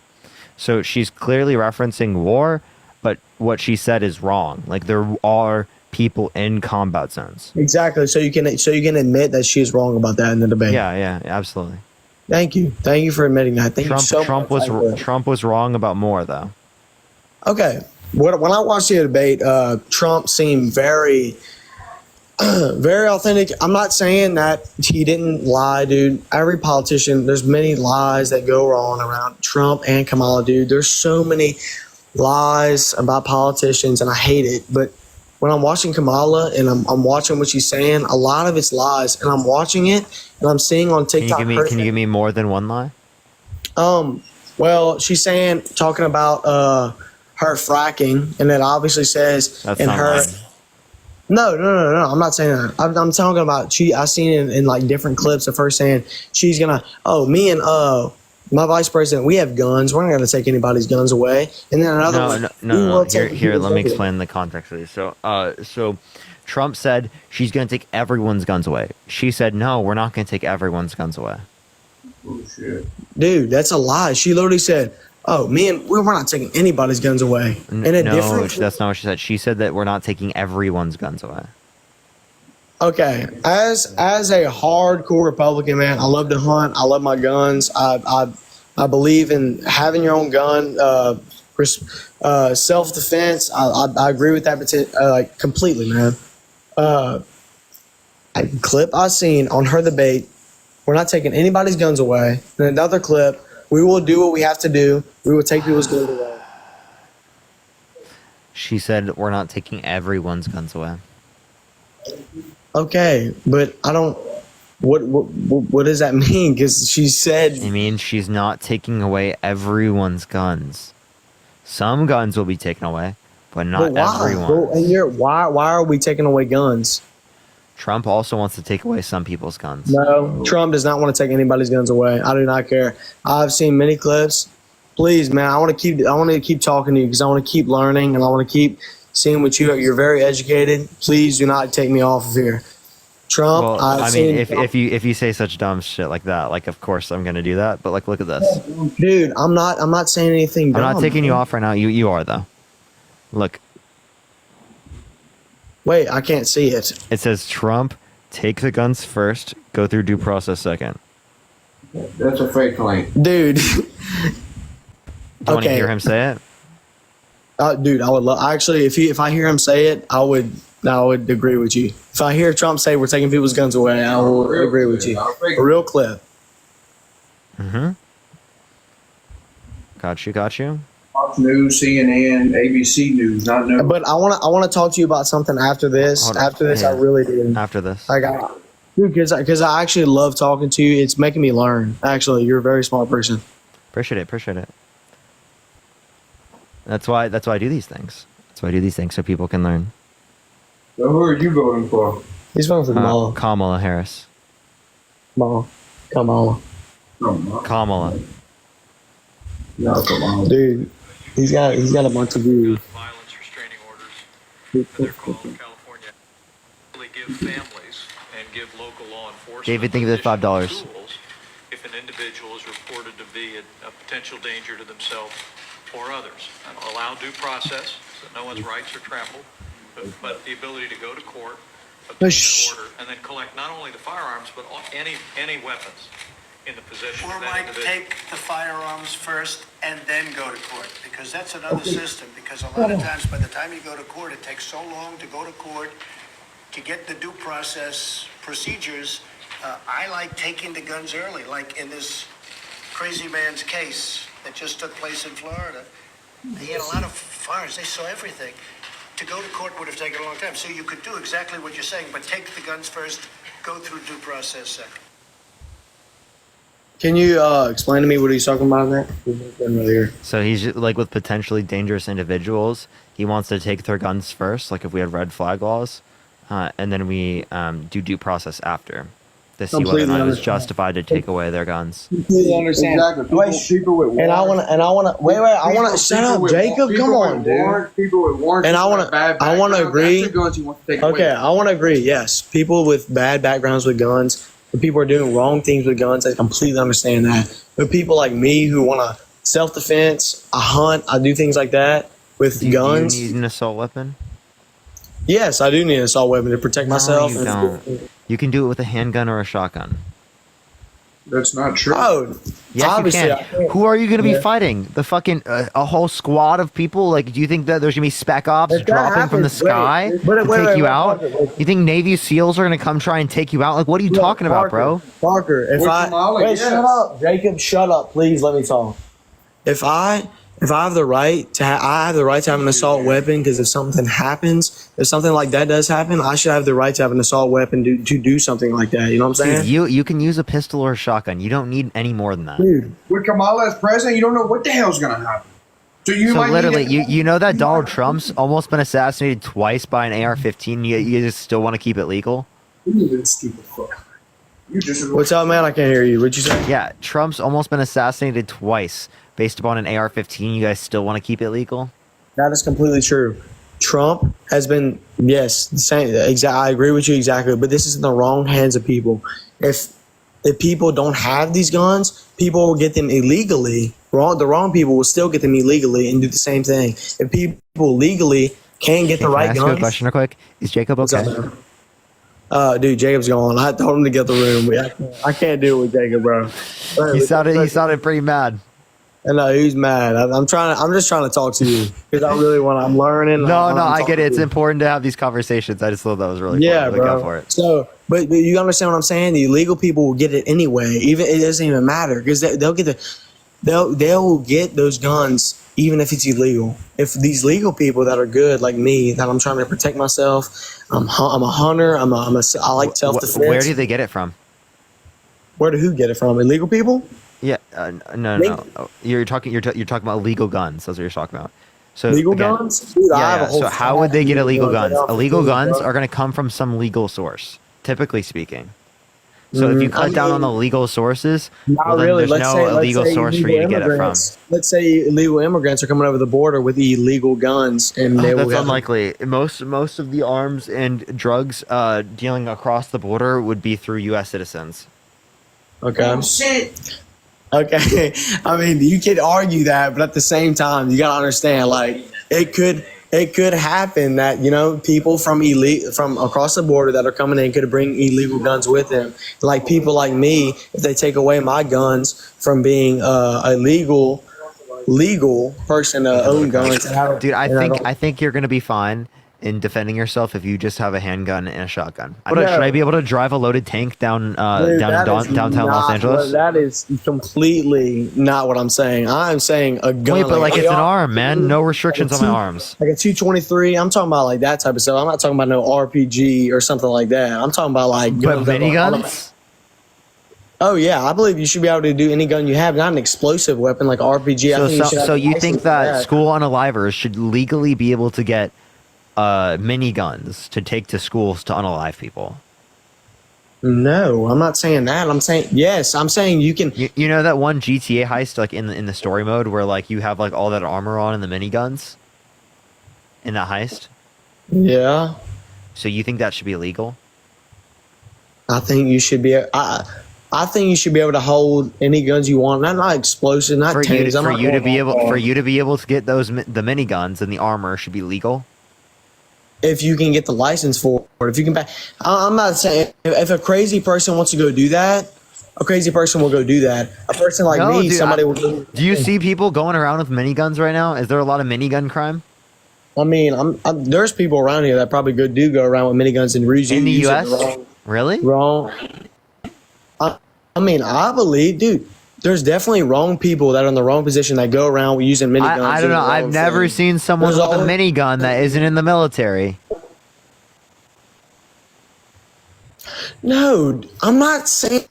So she's clearly referencing war, but what she said is wrong. Like there are people in combat zones. Exactly. So you can admit that she's wrong about that in the debate. Yeah, absolutely. Thank you for admitting that. Trump was wrong about more though. Okay. When I watched the debate, Trump seemed very very authentic. I'm not saying that he didn't lie, dude. Every politician, there's many lies that go on around Trump and Kamala, dude. There's so many lies about politicians, and I hate it. But when I'm watching Kamala and I'm watching what she's saying, a lot of it's lies, and I'm watching it and I'm seeing on TikTok. Can you give me more than one lie? Well, she's talking about her fracking, and it obviously says that's in not her. lying. No. I'm not saying that. I'm talking about I seen it in like different clips of her saying she's gonna. Me and my vice president, we have guns. We're not gonna take anybody's guns away. And then another one. No. Here. Let me explain the context of this. So Trump said she's gonna take everyone's guns away. She said no, we're not gonna take everyone's guns away. Bullshit. Dude, that's a lie. She literally said, we're not taking anybody's guns away. No, that's not what she said. She said that we're not taking everyone's guns away. Okay, as a hardcore Republican, man, I love to hunt. I love my guns. I believe in having your own gun, self-defense. I agree with that completely, man. A clip I seen on her debate, we're not taking anybody's guns away. And another clip, we will do what we have to do. We will take people's guns away. She said we're not taking everyone's guns away. Okay, but I don't. What does that mean? Because she said. It means she's not taking away everyone's guns. Some guns will be taken away, but not everyone's. Why are we taking away guns? Trump also wants to take away some people's guns. No, Trump does not want to take anybody's guns away. I do not care. I've seen many clips. Please, man, I want to keep talking to you because I want to keep learning and I want to keep seeing what you're very educated. Please do not take me off of here. Trump. Well, I've I seen mean, if you say such dumb shit like that, like of course I'm gonna do that. But like, look at this. dude. I'm not saying anything. I'm not dumb, taking you man. off right now. You are though. Look, Wait, I can't see it. it says Trump take the guns first, go through due process second. That's a fake claim, dude. Do you want to hear him say it? Dude, I would love. Actually, if I hear him say it, I would agree with you. If I hear Trump say we're taking people's guns away, I will agree with you. A real clip. Mm-hmm. Got you. Fox News, CNN, ABC News, not no. But I want to talk to you about something after this. Hold on. After this, Yeah. I really do. After this. Dude, because I actually love talking to you. It's making me learn. Actually, you're a very smart person. Appreciate it. That's why I do these things. That's why I do these things so people can learn. So who are you voting for? He's voting for Kamala. Kamala Harris. Kamala. Kamala. No, Kamala. Dude, he's got a bunch of views. Violence restraining orders. They're called California. Really give families and give local law enforcement. David, thank you for the $5. Tools if an individual is reported to be a potential danger to themselves or others. And allow due process so no one's rights are trampled, but the ability to go to court, obtain an order, and then collect not only the firearms but any weapons in the possession Or of that might individual. take the firearms first and then go to court, because that's another system, because a lot of times by the time you go to court, it takes so long to go to court to get the due process procedures. I like taking the guns early, like in this crazy man's case that just took place in Florida. He had a lot of firearms, they saw everything. To go to court would have taken a long time, so you could do exactly what you're saying, but take the guns first, go through due process second. Can you explain to me what he's talking about in that? So he's like with potentially dangerous individuals. He wants to take their guns first, like if we had red flag laws, and then we do due process after to see whether or not it's justified to take away their guns. Completely understand. Exactly. People with And I want to wait. I want to shut up, Jacob. Come on, dude. People with warrants. And I want to agree. That's the guns you want to take away. Okay, I want to agree. Yes, people with bad backgrounds with guns, if people are doing wrong things with guns, I completely understand that. But people like me who want to self-defense, I hunt, I do things like that with guns. Do you need an assault weapon? Yes, I do need an assault weapon to protect myself. No, you don't. You can do it with a handgun or a shotgun. That's not true. Oh, yes, obviously, you can. Who are you going to be fighting? The fucking a whole squad of people? Like, do you think that there's going to be spec ops dropping from the sky to take you out? You think Navy SEALs are going to come try and take you out? Like, what are you talking about, bro? Parker, shut up, Jacob. Shut up, please. Let me talk. If I have the right to, I have the right to have an assault weapon, because if something happens, if something like that does happen, I should have the right to have an assault weapon to do something like that. You know what I'm saying? Dude, you can use a pistol or a shotgun. You don't need any more than that. Dude, with Kamala as president, you don't know what the hell's going to happen. So might literally, need you know that Donald Trump's almost been assassinated twice by an AR-15. You just still want to keep it legal? You stupid fuck. What's up, man? I can't hear you. What'd you say? Yeah, Trump's almost been assassinated twice based upon an AR-15. You guys still want to keep it legal? That is completely true. Trump has been, yes, I agree with you exactly, but this is in the wrong hands of people. If people don't have these guns, people will get them illegally. The wrong people will still get them illegally and do the same thing. If people legally can't get the right Can I ask guns. you a question real quick? Is Jacob okay? Dude, Jacob's gone. I told him to get the room. I can't do it with Jacob, bro. He sounded pretty mad. And no, he's mad. I'm just trying to talk to you because I really want. I'm learning. No, I get it. It's important to have these conversations. I just thought that was really cool. Yeah, Look bro. out for it. So, but you understand what I'm saying? The illegal people will get it anyway. Even it doesn't even matter because they'll get those guns even if it's illegal. If these legal people that are good like me, that I'm trying to protect myself, I'm a hunter. I like self-defense. Where do they get it from? Where do who get it from? Illegal people? Yeah, no. You're talking about illegal guns. That's what you're talking about. So legal again, guns? Dude, I have a whole so how would they get illegal guns? guns. Illegal guns are going to come from some legal source, typically speaking. So if you I cut down on the mean, legal sources, not well, then really. there's no illegal source for you to get it from. Let's say illegal immigrants are coming over the border with illegal guns, and they will That's have unlikely. Most of the arms and drugs dealing across the border would be through U.S. citizens. Okay. Shit. Okay. I mean, you could argue that, but at the same time, you gotta understand, like, it could happen that, you know, people from across the border that are coming in could bring illegal guns with them. Like people like me, if they take away my guns from being a legal person to own guns, Dude, I think you're gonna be fine in defending yourself if you just have a handgun and a shotgun. Should I be able to drive a loaded tank down Dude, downtown Los Angeles? That is completely not what I'm saying. I'm saying a gun. Wait, but like it's an arm, man. No restrictions on my arms. Like a 223. I'm talking about like that type of stuff. I'm not talking about no RPG or something like that. I'm talking about like But miniguns? Oh yeah, I believe you should be able to do any gun you have, not an explosive weapon like RPG. So you think that school unalivers should legally be able to get miniguns to take to schools to unalive people? No, I'm not saying that. I'm saying yes. I'm saying you can. You know that one GTA heist, like in the story mode, where like you have like all that armor on and the miniguns in that heist. Yeah. So you think that should be illegal? I think you should be. I think you should be able to hold any guns you want. Not explosive, not tanks. For you to be able to get the miniguns and the armor should be legal. If you can get the license for it, if you can. I'm not saying if a crazy person wants to go do that, a crazy person will go do that. A person like me, dude, somebody will. Do you see people going around with miniguns right now? Is there a lot of minigun crime? I mean, there's people around here that probably do go around with miniguns and in the U.S. Really? Wrong. I mean, I believe, dude. There's definitely wrong people that are in the wrong position that go around using miniguns. I don't know. I've never seen someone with a minigun that isn't in the military. No, I'm not saying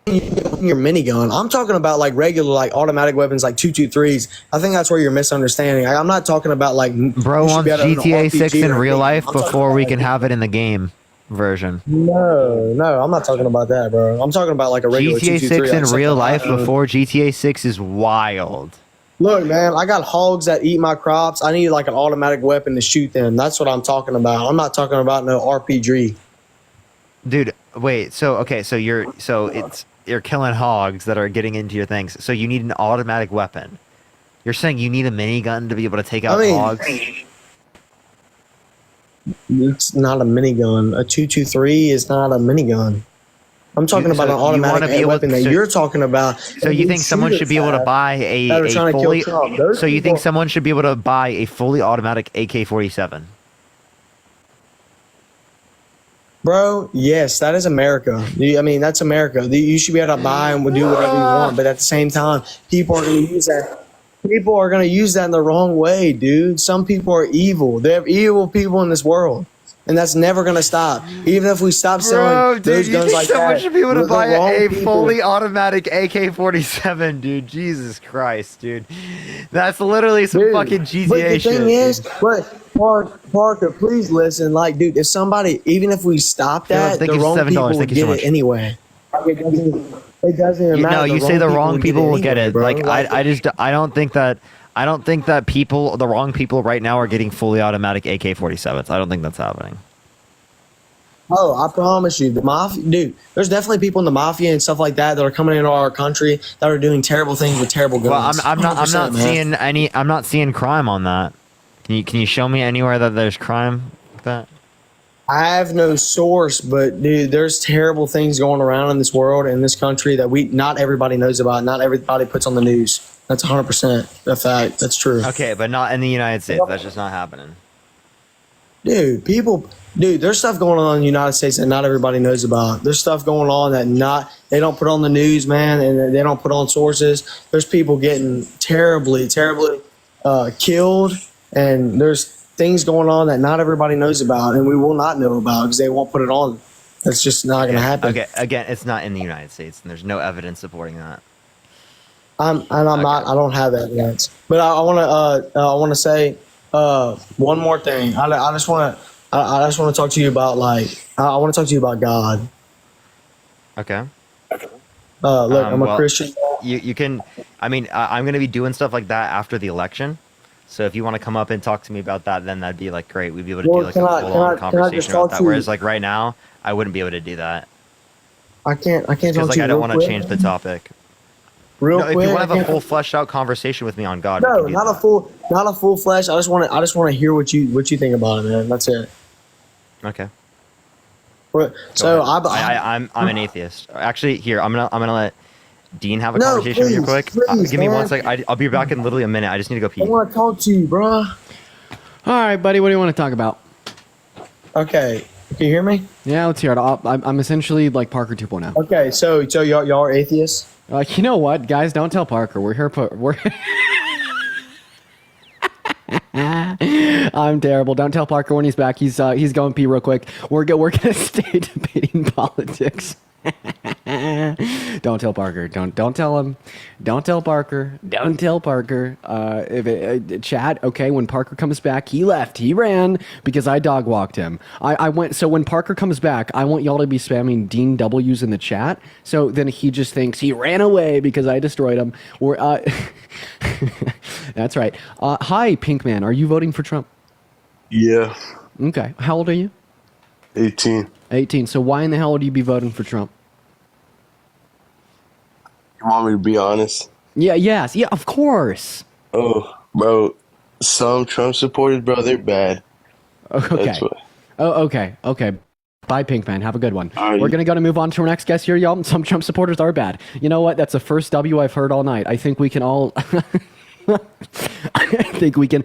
your minigun. I'm talking about like regular, like automatic weapons, like 223s. I think that's where you're misunderstanding. I'm not talking about like. Bro wants GTA 6 in real life before we can have it in the game version. No, I'm not talking about that, bro. I'm talking about like a regular GTA 6 in real life before GTA 6 is wild. Look, man, I got hogs that eat my crops. I need like an automatic weapon to shoot them. That's what I'm talking about. I'm not talking about no RPG. Dude, wait. So you're killing hogs that are getting into your things. So you need an automatic weapon. You're saying you need a minigun to be able to take out hogs? It's not a minigun. A 223 is not a minigun. I'm talking about an automatic weapon that you're talking about. So you think someone should be able to buy a fully? So you think someone should be able to buy a fully automatic AK-47? Bro, yes, that is America. I mean, that's America. You should be able to buy and do whatever you want, but at the same time, people are going to use that. People are going to use that in the wrong way, dude. Some people are evil. They're evil people in this world, and that's never going to stop. Even if we stop selling those guns like that. Someone should be able to buy a fully automatic AK-47, dude. Jesus Christ, dude. That's literally some fucking GTA but the shit. thing is, Parker, please listen. Like, dude, if somebody, even if we stop that, the wrong people will get it anyway. It doesn't even matter. No, you say the wrong people will get it. Like, I don't think that the wrong people right now are getting fully automatic AK-47s. I don't think that's happening. Oh, I promise you, the mafia, dude. There's definitely people in the mafia and stuff like that that are coming into our country that are doing terrible things with terrible guns. Well, I'm not seeing crime on that. Can you show me anywhere that there's crime like that? I have no source, but dude, there's terrible things going around in this world, in this country that not everybody knows about. Not everybody puts on the news. That's 100% a fact. That's true. Okay, but not in the United States. That's just not happening. Dude, there's stuff going on in the United States that not everybody knows about. There's stuff going on that they don't put on the news, man, and they don't put on sources. There's people getting terribly killed, and there's things going on that not everybody knows about, and we will not know about because they won't put it on. That's just not going to happen. Okay, again, it's not in the United States, and there's no evidence supporting that. I don't have evidence, but I want to say one more thing. I just want to talk to you about I want to talk to you about God. Okay. Look, I'm a Well, Christian. you can. I mean, I'm gonna be doing stuff like that after the election. So if you want to come up and talk to me about that, then that'd be like great. We'd be able to do Well, like a full on can I just conversation about talk that. to you? Whereas like right now, I wouldn't be able to do that. I can't Because talk like to you I don't real want to quick. change the topic. Real No, if quick. you want I to have a can't- full fleshed out conversation with me on God, we No, can do not that. a full flesh. I just want to hear what you think about it, man. That's it. Okay. So I'm an atheist. Actually, here I'm gonna let Dean have a No, conversation with you please, quick. please, Give me one man. sec. I'll be back in literally a minute. I just need to go pee. I want to talk to you, bro. All right, buddy. What do you want to talk about? Okay, can you hear me? Yeah, let's hear it. I'm essentially like Parker 2.0. Okay, so y'all are atheists. You know what, guys? Don't tell Parker. We're here. We're. I'm terrible. Don't tell Parker when he's back. He's going pee real quick. We're gonna stay debating politics. Don't tell Parker. Don't tell him. Don't tell Parker. Don't tell Parker. Chat. Okay, when Parker comes back, he left. He ran because I dog walked him. I went. So when Parker comes back, I want y'all to be spamming Dean W's in the chat. So then he just thinks he ran away because I destroyed him. Or that's right. Hi, Pink Man. Are you voting for Trump? Yeah. Okay. How old are you? 18. 18. So why in the hell would you be voting for Trump? You want me to be honest? Yeah, yes. Yeah, of course. Oh, bro. Some Trump supporters, bro, they're bad. Okay. That's why. Oh, okay. Okay. Bye, Pink Man. Have a good one. Alrighty. We're going to move on to our next guest here, y'all. Some Trump supporters are bad. You know what? That's the first W I've heard all night. I think we can all... I think we can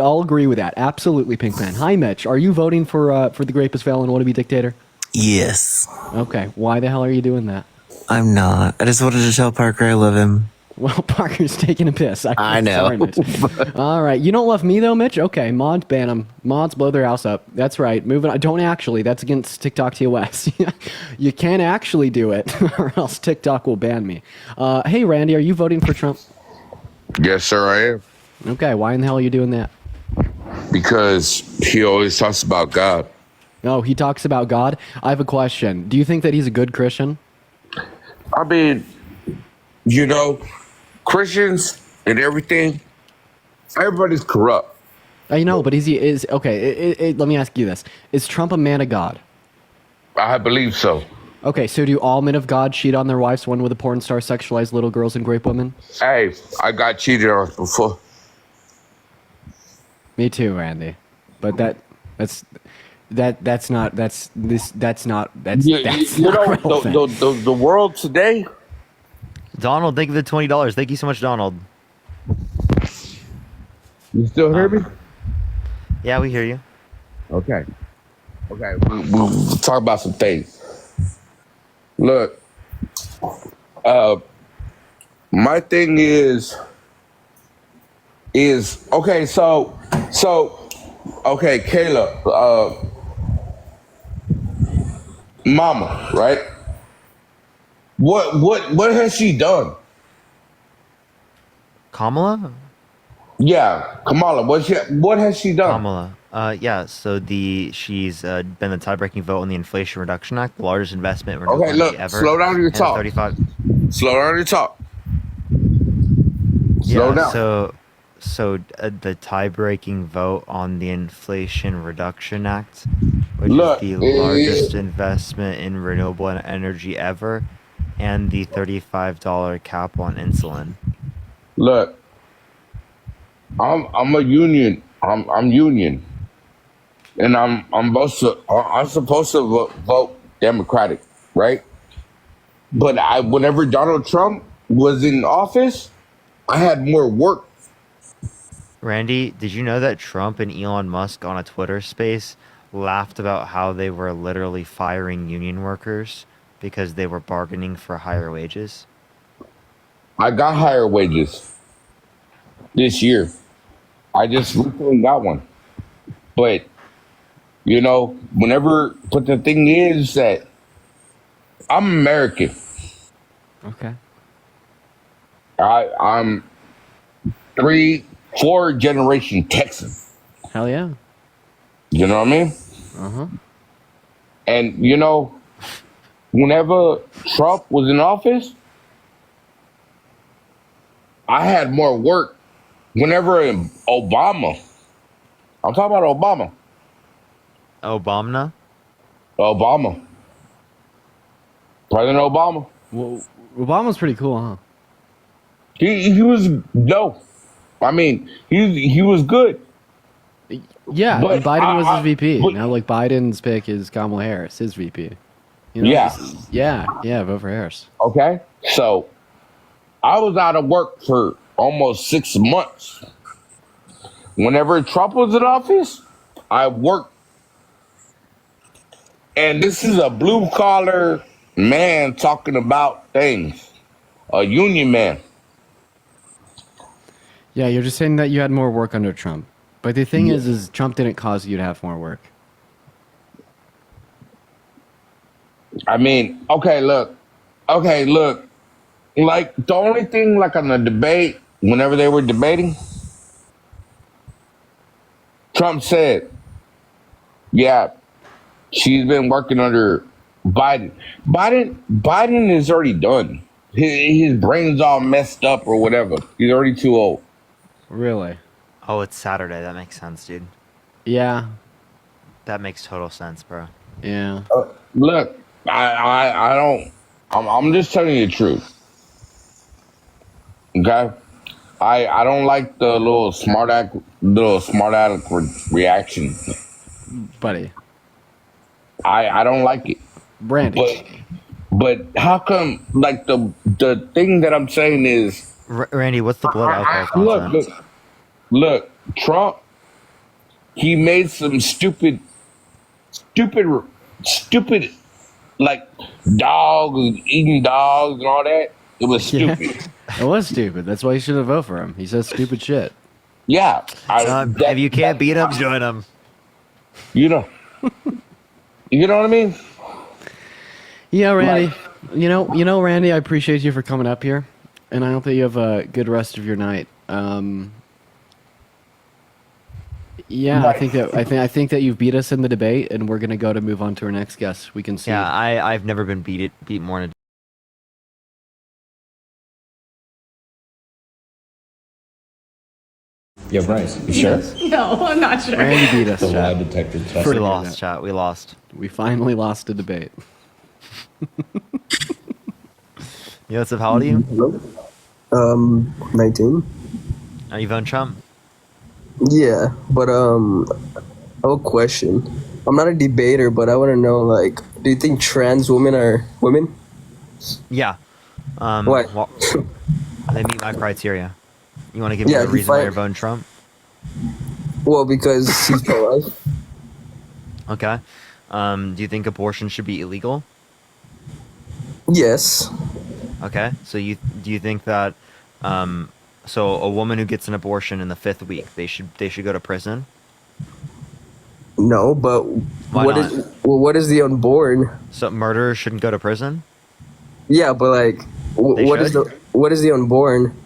all agree with that. Absolutely, Pink Man. Hi, Mitch. Are you voting for the greatest felon wannabe dictator? Yes. Okay. Why the hell are you doing that? I'm not. I just wanted to tell Parker I love him. Well, Parker's taking a piss. I know. Sorry, Mitch. All right. You don't love me, though, Mitch? Okay. Mods ban them. Mods blow their house up. That's right. Moving on. Don't actually. That's against TikTok TOS. You can't actually do it, or else TikTok will ban me. Hey, Randy, are you voting for Trump? Yes, sir, I am. Okay. Why in the hell are you doing that? Because he always talks about God. Oh, he talks about God? I have a question. Do you think that he's a good Christian? I mean, you know, Christians and everything, everybody's corrupt. I know, but is okay. Let me ask you this: is Trump a man of God? I believe so. Okay, so do all men of God cheat on their wives? One with a porn star, sexualize little girls and grape women? Hey, I got cheated on before. Me too, Randy. But that's not relevant. The world today. Donald, thank you for the $20. Thank you so much, Donald. You still hear me? Yeah, we hear you. Okay. We'll talk about some things. Look, my thing is okay. So okay, Kayla, Mama, right? What has she done? Kamala? Yeah, Kamala. What has she done? Kamala. Yeah, so she's been the tie-breaking vote on the Inflation Reduction Act, the largest investment in renewable Okay, look, energy ever. slow down your and talk. 35. Slow down your talk. Slow Yeah, down. so the tie-breaking vote on the Inflation Reduction Act, which Look, is the largest investment in renewable energy ever, and the $35 cap on insulin. Look, I'm a union. I'm union, and I'm supposed to vote Democratic, right? But whenever Donald Trump was in office, I had more work. Randy, did you know that Trump and Elon Musk on a Twitter space laughed about how they were literally firing union workers because they were bargaining for higher wages? I got higher wages this year. I just recently got one. But, but the thing is that I'm American. Okay. I'm 4 generation Texan. Hell yeah. You know what I mean? Uh-huh. And, whenever Trump was in office, I had more work. Whenever Obama, I'm talking about Obama, President Obama. Well, Obama's pretty cool, huh? He was dope. I mean, he was good. Yeah, But and Biden was his VP. but- Now, like, Biden's pick is Kamala Harris, his VP. You know, Yeah. yeah, vote for Harris. Okay, so I was out of work for almost 6 months. Whenever Trump was in office, I worked. And this is a blue collar man talking about things, a union man. Yeah, you're just saying that you had more work under Trump. But the thing is Trump didn't cause you to have more work. I mean, okay, look. Like, the only thing, like, on the debate, whenever they were debating, Trump said, yeah, she's been working under Biden. Biden is already done. His brain's all messed up or whatever. He's already too old. Really? Oh, it's Saturday. That makes sense, dude. Yeah. That makes total sense, bro. Yeah. Look, I don't. I'm just telling you the truth. Okay, I don't like the little smart aleck reaction, buddy. I don't like it, Randy. But how come? Like, the thing that I'm saying is, Randy, what's the blood alcohol content? Look, Trump, he made some stupid, like, dogs eating dogs and all that. It was stupid. It was stupid. That's why you should have voted for him. He says stupid shit. Yeah. If you can't beat him, join him. You know what I mean? Yeah, Randy. You know, Randy, I appreciate you for coming up here, and I hope that you have a good rest of your night. Yeah, I think that you've beat us in the debate, and we're gonna go to move on to our next guest. We can see. Yeah, I've never been beat more in a. Yeah, Bryce, you sure? No, I'm not sure. Randy beat us. The lie Chat. detector test. We lost, chat. We lost. We finally lost a debate. Yosef, how old are you? 19. Are you voting Trump? Yeah, but I have a question. I'm not a debater, but I want to know, like, do you think trans women are women? Yeah. Why? Well, they meet my criteria. You want to give me a reason why you're voting Trump? Well, because he's pro-life. Okay. Do you think abortion should be illegal? Yes. Okay. So do you think that so a woman who gets an abortion in the 5th week, they should go to prison? No, but Why not? what is the unborn? So murderers shouldn't go to prison? Yeah, but like, what is the unborn?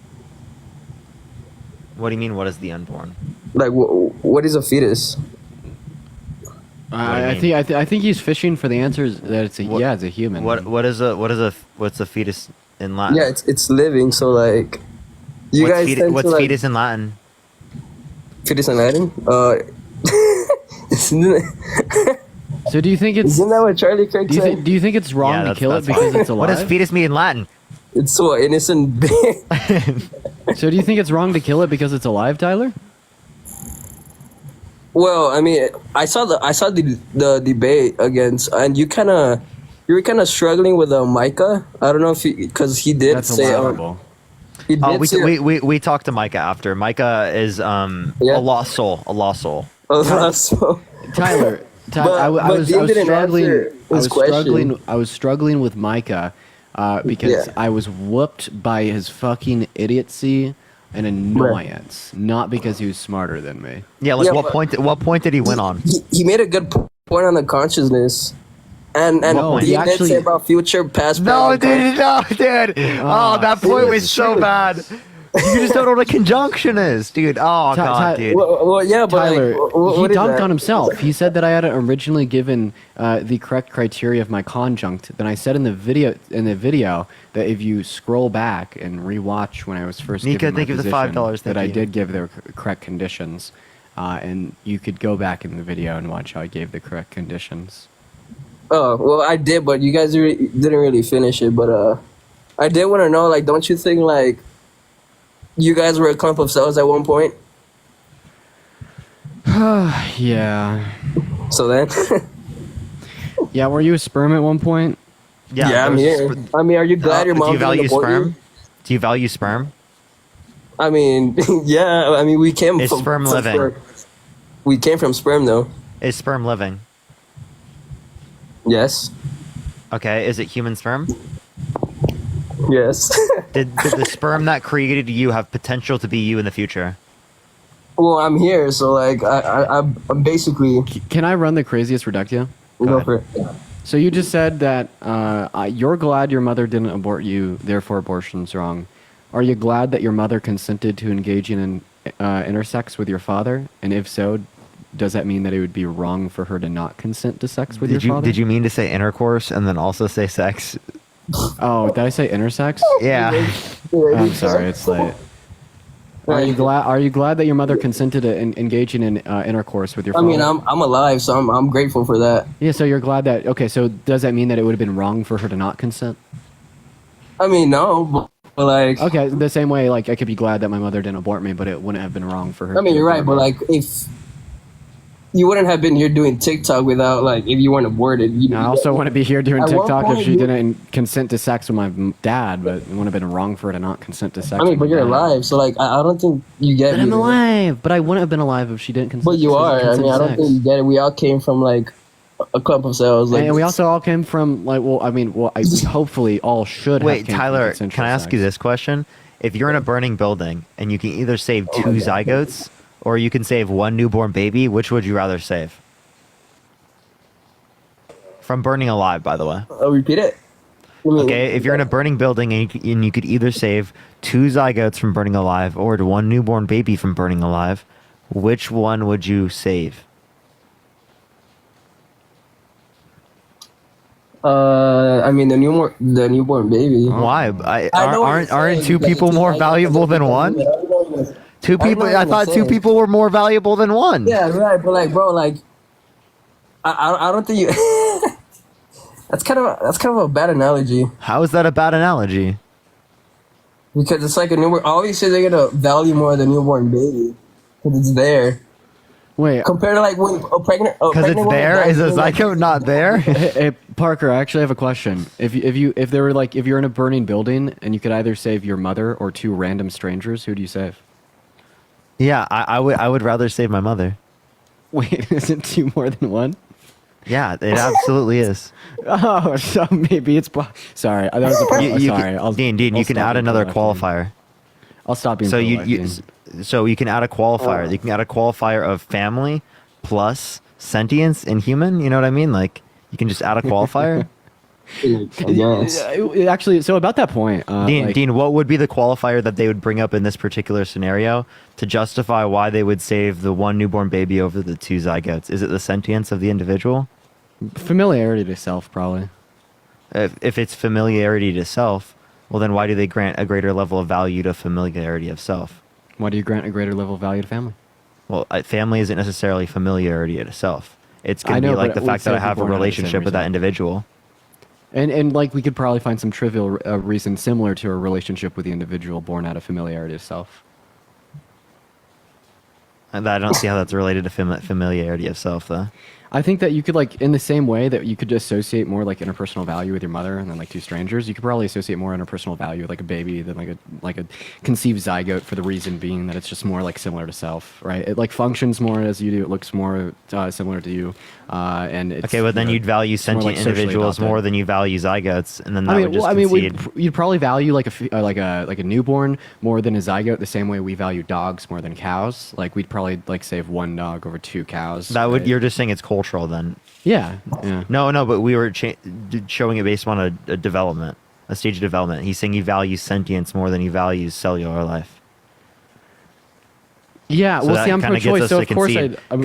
What do you mean? What is the unborn? Like, what is a fetus? I think he's fishing for the answers that it's a human. What's a fetus in Latin? Yeah, it's living. So like, what's fetus in Latin? Fetus in Latin? So do you think it's? Isn't that what Charlie Kirk said? Do you think it's wrong to kill it because it's alive? What does fetus mean in Latin? It's so innocent. So do you think it's wrong to kill it because it's alive, Tyler? Well, I mean, I saw the debate against, and you were kind of struggling with Micah. I don't know if because he did That's say. allowable. We talked to Micah after. Micah is a lost soul. A lost soul. Tyler, I was struggling with Micah because I was whooped by his fucking idiocy and annoyance, not because he was smarter than me. Yeah, what point did he win on? He made a good point on the consciousness. And he did say about future, past. No, dude. Oh, that point was so bad. You just don't know what a conjunction is, dude. Oh god, dude. Well, yeah, but Tyler, like, what he is dunked that? on himself. He said that I had originally given the correct criteria of my conjunct. Then I said in the video that if you scroll back and rewatch when I was first Nika, given my thank you for the position, $5. that Thank I you. did give the correct conditions, and you could go back in the video and watch how I gave the correct conditions. Oh, well, I did, but you guys didn't really finish it. But I did want to know, like, don't you think like you guys were a clump of cells at one point? Yeah. So then, Yeah, were you a sperm at one point? yeah, I'm here. I mean, are you glad your mom Do you value didn't abort sperm? you? Do you value sperm? I mean, yeah. I mean, we came Is from sperm living? sperm. We came from sperm, though. Is sperm living? Yes. Okay, is it human sperm? Yes. Did the sperm that created you have potential to be you in the future? Well, I'm here, so like I'm basically. Can I run the craziest reductio? Go for it. So you just said that you're glad your mother didn't abort you, therefore abortion's wrong. Are you glad that your mother consented to engaging in intersex with your father? And if so, does that mean that it would be wrong for her to not consent to sex with your father? Did you mean to say intercourse and then also say sex? Oh, did I say intersex? Yeah. I'm sorry, it's late. Are you glad that your mother consented to engaging in intercourse with your I father? mean, I'm alive, so I'm grateful for that. Yeah, so you're glad that. Okay, so does that mean that it would have been wrong for her to not consent? I mean, no, but like. Okay, the same way, like I could be glad that my mother didn't abort me, but it wouldn't have been wrong for her. I mean, you're right, but like if you wouldn't have been here doing TikTok without like if you weren't aborted. I also want to be here doing At one TikTok if point she you- didn't consent to sex with my dad, but it wouldn't have been wrong for her to not consent to sex. I mean, with but my you're dad. alive, so like I don't think you get But me. I'm alive, but I wouldn't have been alive if she didn't consent. But you to are. I consent mean, to I don't sex. think you get it. We all came from like a clump of cells. Like And we also all came from like, well, I mean, well, we hopefully all should. Wait, have came from Tyler, consensual can I ask sex. you this question? If you're in a burning building and you can either save two zygotes or you can save one newborn baby, which would you rather save? From burning alive, by the way. I'll repeat it. Okay, if you're in a burning building and you could either save two zygotes from burning alive or one newborn baby from burning alive, which one would you save? I mean the newborn baby. Why? I know what Aren't you're saying, two because people it's more like- valuable than one? Two people. I thought two people were more valuable than one. Yeah, right. But like, bro, like, I don't think you. that's kind of a bad analogy. How is that a bad analogy? Because it's like a newborn. I always say they're gonna value more the newborn baby because it's there. Wait, compared to like when a pregnant. Because it's there. Is a zygote not there? Hey, Parker, I actually have a question. If you're in a burning building and you could either save your mother or two random strangers, who do you save? Yeah, I would rather save my mother. Wait, is it two more than one? Yeah, it absolutely is. Oh, so maybe it's. Sorry, that was a problem. Sorry, Dean, you can add another qualifier. I'll stop being so pro-life, so you can add a qualifier. You can add a qualifier of family plus sentience and human. You know what I mean? Like you can just add a qualifier. Actually, so about that point, Dean, what would be the qualifier that they would bring up in this particular scenario to justify why they would save the one newborn baby over the two zygotes? Is it the sentience of the individual? Familiarity to self, probably. If it's familiarity to self, well, then why do they grant a greater level of value to familiarity of self? Why do you grant a greater level of value to family? Well, family isn't necessarily familiarity to self. It's going I to know, be like but the we'd fact that say I have a people are not the same relationship with that reason. individual. And like we could probably find some trivial reason similar to a relationship with the individual born out of familiarity of self. And I don't see how that's related to familiarity of self, though. I think that you could like in the same way that you could associate more like interpersonal value with your mother and then like two strangers, you could probably associate more interpersonal value with like a baby than like a conceived zygote for the reason being that it's just more like similar to self, right? It like functions more as you do. It looks more similar to you, and it's, Okay, but then you'd value it's more, sentient like, socially individuals adopted. more than you value zygotes, and then that would just concede. you'd probably value like a newborn more than a zygote the same way we value dogs more than cows. Like we'd probably like save one dog over two cows. That would right? You're just saying it's cultural then. Yeah. No, but we were showing it based on a development, a stage of development. He's saying he values sentience more than he values cellular life. Yeah, well, see, I'm kinda gets pro-choice, us so to of course concede. I do.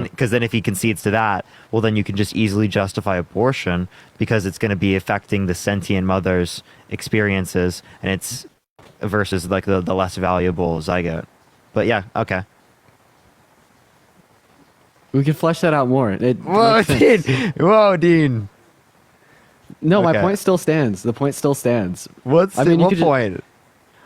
Because then if he concedes to that, well, then you can just easily justify abortion because it's going to be affecting the sentient mother's experiences, and it's versus like the less valuable zygote. But yeah, okay. We can flesh that out more. Whoa, Dean! Whoa, Dean! No, my Okay. point still stands. The point still stands. What point?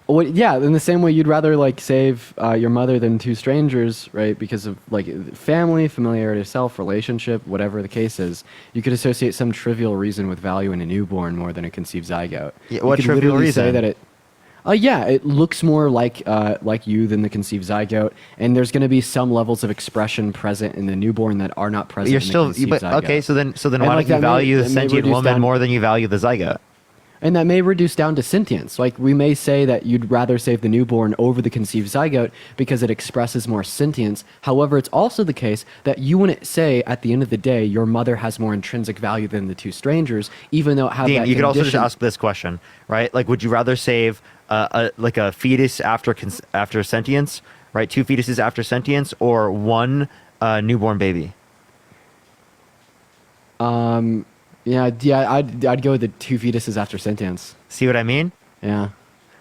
Well, yeah, in the same way you'd rather like save your mother than two strangers, right? Because of like family, familiarity of self, relationship, whatever the case is. You could associate some trivial reason with value in a newborn more than a conceived zygote. Yeah, You what could trivial literally say reason? that it. Yeah, it looks more like you than the conceived zygote, and there's going to be some levels of expression present in the newborn that are not present. You're in the still, conceived but zygote. okay. So then And, why like, don't you that may- value the that may sentient reduce woman down- more than you value the zygote? And that may reduce down to sentience. Like, we may say that you'd rather save the newborn over the conceived zygote because it expresses more sentience. However, it's also the case that you wouldn't say at the end of the day your mother has more intrinsic value than the two strangers, even though it has Dean, that you could also just condition- ask this question, right? Like, would you rather save like a fetus after sentience, right? Two fetuses after sentience, or one newborn baby? Yeah, I'd go with the two fetuses after sentience. See what I mean? Yeah.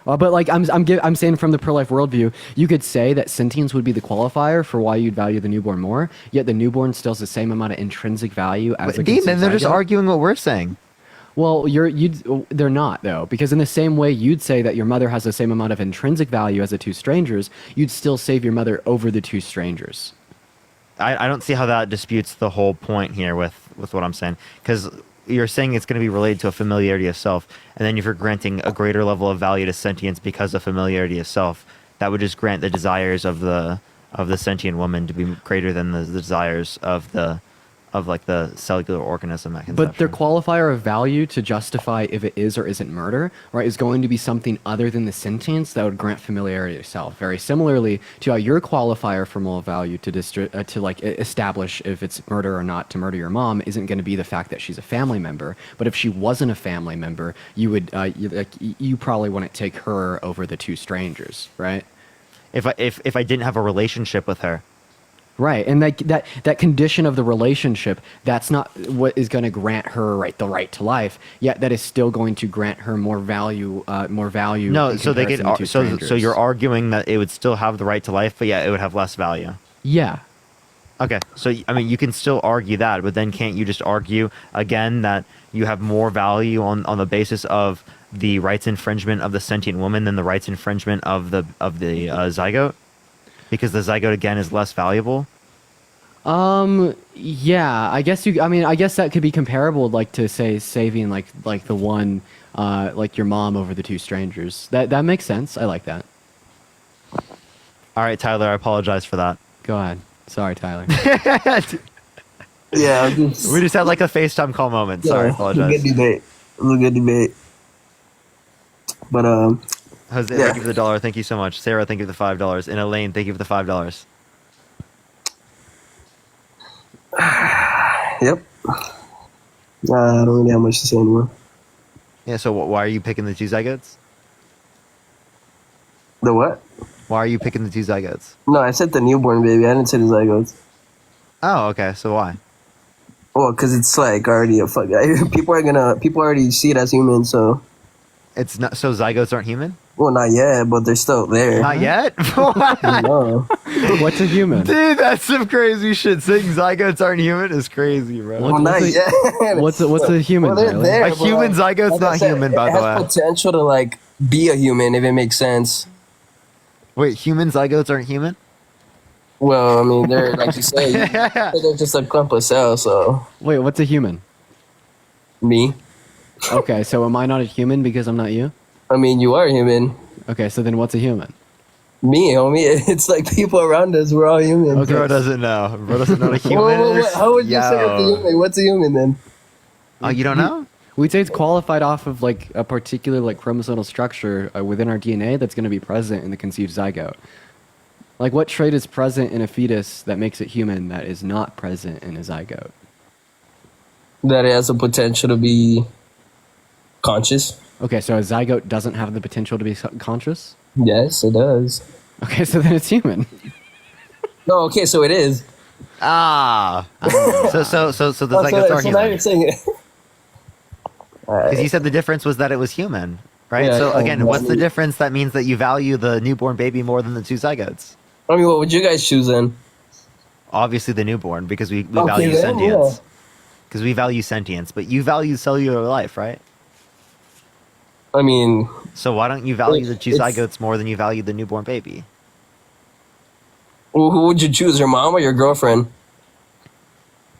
But like I'm saying from the pro-life worldview, you could say that sentience would be the qualifier for why you'd value the newborn more. Yet the newborn still has the same amount of intrinsic value as a Dean, then they're just zygote. arguing what we're saying. Well, they're not though, because in the same way you'd say that your mother has the same amount of intrinsic value as the two strangers, you'd still save your mother over the two strangers. I don't see how that disputes the whole point here with what I'm saying, because you're saying it's going to be related to a familiarity of self, and then if you're granting a greater level of value to sentience because of familiarity of self, that would just grant the desires of the sentient woman to be greater than the desires of the cellular organism at conception. But their qualifier of value to justify if it is or isn't murder, right, is going to be something other than the sentience that would grant familiarity to self. Very similarly to how your qualifier for moral value to establish if it's murder or not to murder your mom isn't going to be the fact that she's a family member. But if she wasn't a family member, you would you probably wouldn't take her over the two strangers, right? If I didn't have a relationship with her. Right, and that condition of the relationship, that's not what is going to grant her the right to life. Yet that is still going to grant her more value. No, in so they could. comparison to So strangers. you're arguing that it would still have the right to life, but yeah, it would have less value. Yeah. Okay, so I mean, you can still argue that, but then can't you just argue again that you have more value on the basis of the rights infringement of the sentient woman than the rights infringement of the zygote? Because the zygote again is less valuable. Yeah, I guess I guess that could be comparable, like to say saving like the one, like your mom over the two strangers. That makes sense. I like that. All right, Tyler, I apologize for that. Go ahead. Sorry, Tyler. Yeah, we just had like a FaceTime call moment. Sorry, I apologize. It was a good debate. But Jose, yeah. thank you for the $1. Thank you so much. Sarah, thank you for the $5. And Elaine, thank you for the $5. Yep. I don't really have much to say anymore. Yeah. So why are you picking the two zygotes? The what? Why are you picking the two zygotes? No, I said the newborn baby. I didn't say the zygotes. Oh, okay. So why? Well, because it's like already a fuck. People already see it as human, so. It's not. So zygotes aren't human? Well, not yet, but they're still there. Not yet? No. What's a human? Dude, that's some crazy shit. Saying zygotes aren't human is crazy, bro. Well, not yet. What's a human? Well, they're Tyler? there, A but, human zygote's like I not said, human, by it the has way. potential to like be a human if it makes sense. Wait, human zygotes aren't human? Well, I mean, they're like you say, they're just a clump of cells. So Wait, what's a human? me, Okay, so am I not a human because I'm not you? I mean, you are human. Okay, so then what's a human? Me, homie. It's like people around us. We're all human. Okay. Bro doesn't know. Bro doesn't know what a human is. How would you say Yo. it's a human? What's a human then? Oh, you don't know? We'd say it's qualified off of like a particular like chromosomal structure within our DNA that's going to be present in the conceived zygote. Like what trait is present in a fetus that makes it human that is not present in a zygote? That it has a potential to be conscious. Okay, so a zygote doesn't have the potential to be conscious? Yes, it does. Okay, so then it's human. No, okay, so it is. Ah. So the Oh, zygotes are so now human. you're saying it. Because you said the difference was that it was human, right? Yeah, so yeah, again, yeah, what's I the mean- difference? That means that you value the newborn baby more than the two zygotes. I mean, what would you guys choose then? Obviously, the newborn because we Okay, value then, sentience. Because we value sentience, but you value cellular life, right? I mean, so why don't you value the two it's- zygotes more than you value the newborn baby? Well, who would you choose, your mom or your girlfriend?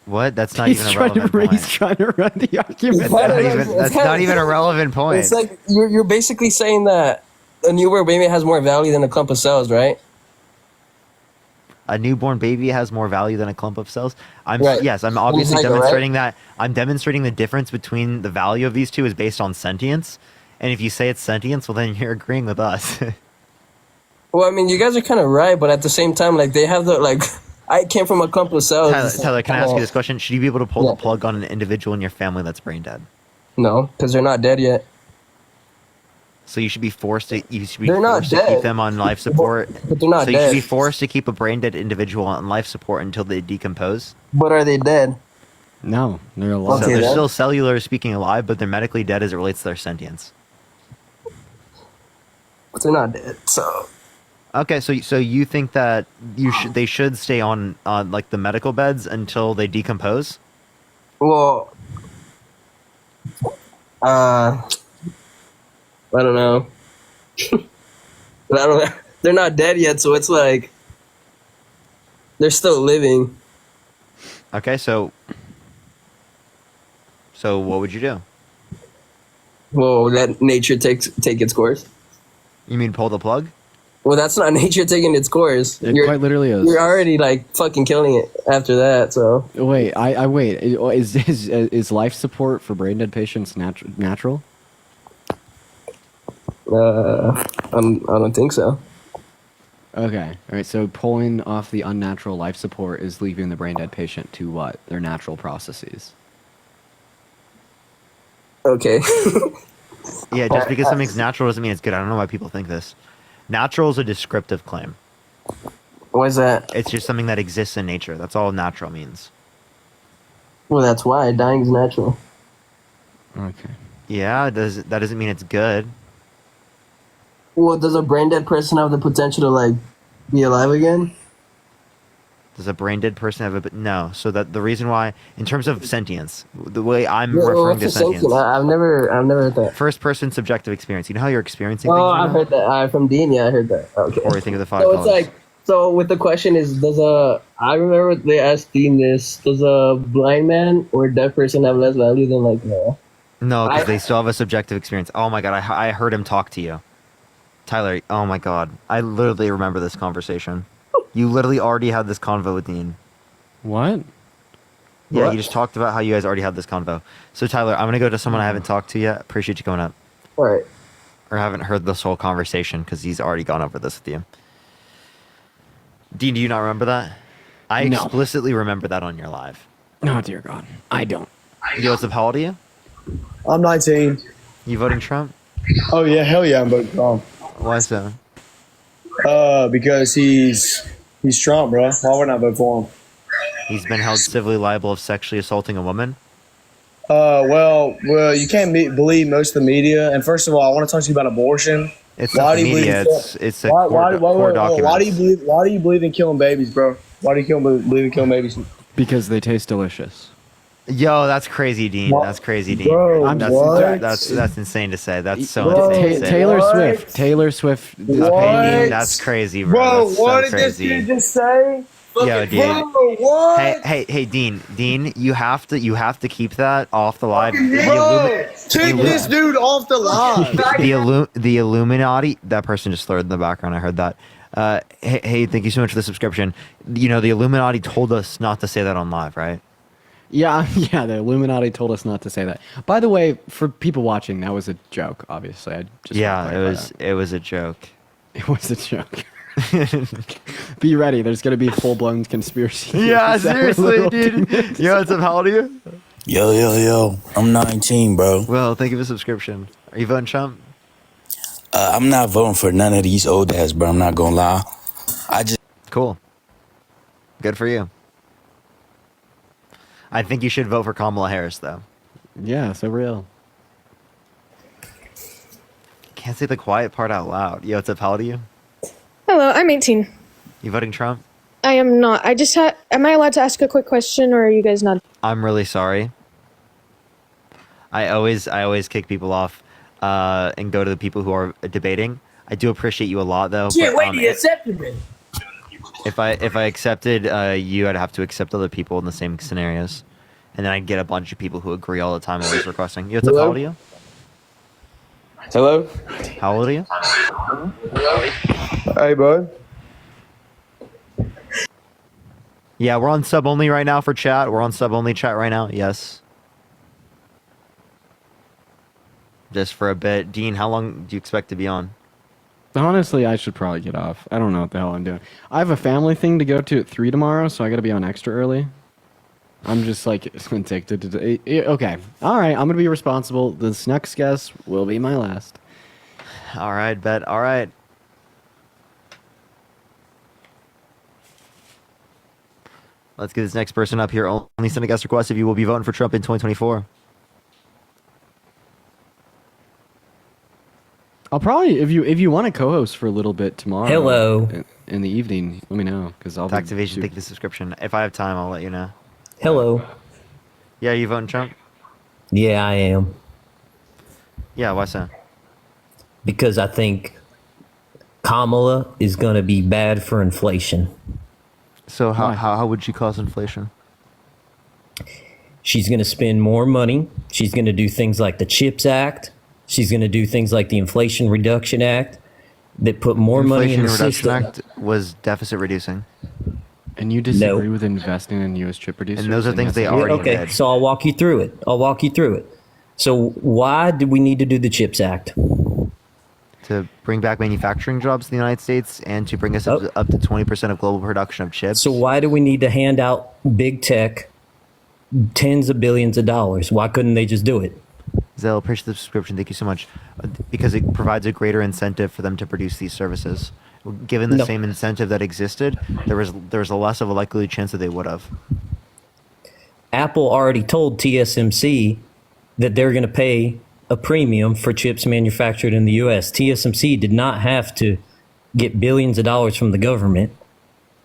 What? That's not He's even a trying to relevant point. he's trying to run the argument. That's not even a relevant point. It's like you're basically saying that a newborn baby has more value than a clump of cells, right? A newborn baby has more value than a clump of cells. Right. Yes, I'm obviously Zygote, right? demonstrating that. I'm demonstrating the difference between the value of these two is based on sentience. And if you say it's sentience, well then you're agreeing with us. Well, I mean, you guys are kind of right, but at the same time, like they have the like. I came from a clump of cells. Tyler, can I ask you this question? Should you be able to pull the plug on an individual in your family that's brain dead? No, because they're not dead yet. So you should be forced to. You should be They're not forced to dead. keep them on life support. But they're not so you dead. should be forced to keep a brain dead individual on life support until they decompose. But are they dead? No, they're alive. So they're still cellular speaking alive, but they're medically dead as it relates to their sentience. But they're not dead. So Okay, so you think that they should stay on like the medical beds until they decompose? well, I don't know. But I don't. They're not dead yet, so it's like they're still living. Okay, so what would you do? Well, let nature take its course. You mean pull the plug? Well, that's not nature taking its course. It quite literally is. You're already like fucking killing it after that. So Wait, I wait. Is life support for brain dead patients natural? I don't think so. Okay. All right. So pulling off the unnatural life support is leaving the brain dead patient to what? Their natural processes. Okay. Yeah, just because something's natural doesn't mean it's good. I don't know why people think this. Natural is a descriptive claim. Why is that? It's just something that exists in nature. That's all natural means. Well, that's why dying is natural. Okay. Yeah, that doesn't mean it's good. Well, does a brain dead person have the potential to like be alive again? Does a brain dead person have a no? So that the reason why, in terms of sentience, the way I'm Yeah, referring to what's the sentience, I've never heard that. first person subjective experience. You know how you're experiencing Oh, things. right I've now? heard that. From Dean, yeah, I heard that. Okay. Or you think of the five So it's colors. like, so with the question is, I remember they asked Dean this, does a blind man or deaf person have less value than like, No, because I- they still have a subjective experience. Oh my god, I heard him talk to you, Tyler. Oh my god, I literally remember this conversation. You literally already had this convo with Dean. What? Yeah, What? you just talked about how you guys already had this convo. So Tyler, I'm gonna go to someone I haven't talked to yet. Appreciate you going up. all right. Or haven't heard this whole conversation because he's already gone over this with you. Dean, do you not remember that? I No. explicitly remember that on your live. Oh dear God, I don't. Joseph, how old are you? I'm 19. You voting Trump? Oh yeah, hell yeah, I'm voting Trump. Why so? Because he's Trump, bro. Why would I vote for him? He's been held civilly liable of sexually assaulting a woman. Well, you can't believe most of the media. And first of all, I want to talk to you about abortion. It's not the media. It's a court document. Why do you believe in killing babies, bro? Why do you believe in killing babies? Because they taste delicious. Yo, that's crazy, Dean. What? That's crazy, Dean. Bro, that's insane to say. That's so Bro, insane to say. Taylor Swift. Opinion, that's crazy, bro. Bro, That's what so did this crazy. dude just say? Yo, dude. Bro, what? Hey, Dean, you have to keep that off the live. Bro, take this dude off the line. The Illuminati. That person just slurred in the background. I heard that. Hey, thank you so much for the subscription. You know, the Illuminati told us not to say that on live, right? Yeah, the Illuminati told us not to say that. By the way, for people watching, that was a joke. Obviously, I just it was a joke. It was a joke. Be ready. There's gonna be full blown conspiracy. Yeah, theories. seriously, dude. Yo, what's up? How old are you? Yo, I'm 19, bro. Well, thank you for the subscription. Are you voting Trump? I'm not voting for none of these old dads, bro. I'm not gonna lie. I just Cool. Good for you. I think you should vote for Kamala Harris, though. Yeah, so real. Can't say the quiet part out loud. Yo, what's up? How old are you? Hello, I'm 18. You voting Trump? I am not. I just had. Am I allowed to ask a quick question, or are you guys not? I'm really sorry. I always kick people off and go to the people who are debating. I do appreciate you a lot, though. Shit, but, wait, you accepted me. If I accepted you, I'd have to accept other people in the same scenarios, and then I'd get a bunch of people who agree all the time, always requesting. Yo, what's up? How old are you? Hello? How old are you? Hey, bud. Yeah, we're on sub only right now for chat. We're on sub only chat right now. Yes. Just for a bit. Dean, how long do you expect to be on? Honestly, I should probably get off. I don't know what the hell I'm doing. I have a family thing to go to at 3 tomorrow, so I got to be on extra early. I'm just like addicted to. Okay, all right. I'm gonna be responsible. This next guest will be my last. All right, bet. All right. Let's get this next person up here. Only send a guest request if you will be voting for Trump in 2024. I'll probably if you want to co-host for a little bit tomorrow. Hello. In the evening, let me know because I'll Tax be evasion, take the subscription. If I have time, I'll let you know. Hello. Yeah, you voting Trump? Yeah, I am. Yeah, why so? Because I think Kamala is going to be bad for inflation. So how would she cause inflation? She's going to spend more money. She's going to do things like the CHIPS Act. She's going to do things like the Inflation Reduction Act that put more money in the Inflation Reduction system. Act was deficit reducing. And you disagree with investing in U.S. chip producers? And those are things yes, they I already do. Okay, so I'll walk you through it. So why do we need to do the CHIPS Act? To bring back manufacturing jobs to the United States and to bring us up to 20% of global production of chips. So why do we need to hand out big tech tens of billions of dollars? Why couldn't they just do it? Zell, appreciate the subscription. Thank you so much. Because it provides a greater incentive for them to produce these services. Given the same incentive that existed, there was a less of a likely chance that they would have. Apple already told TSMC that they're going to pay a premium for chips manufactured in the U.S. TSMC did not have to get billions of dollars from the government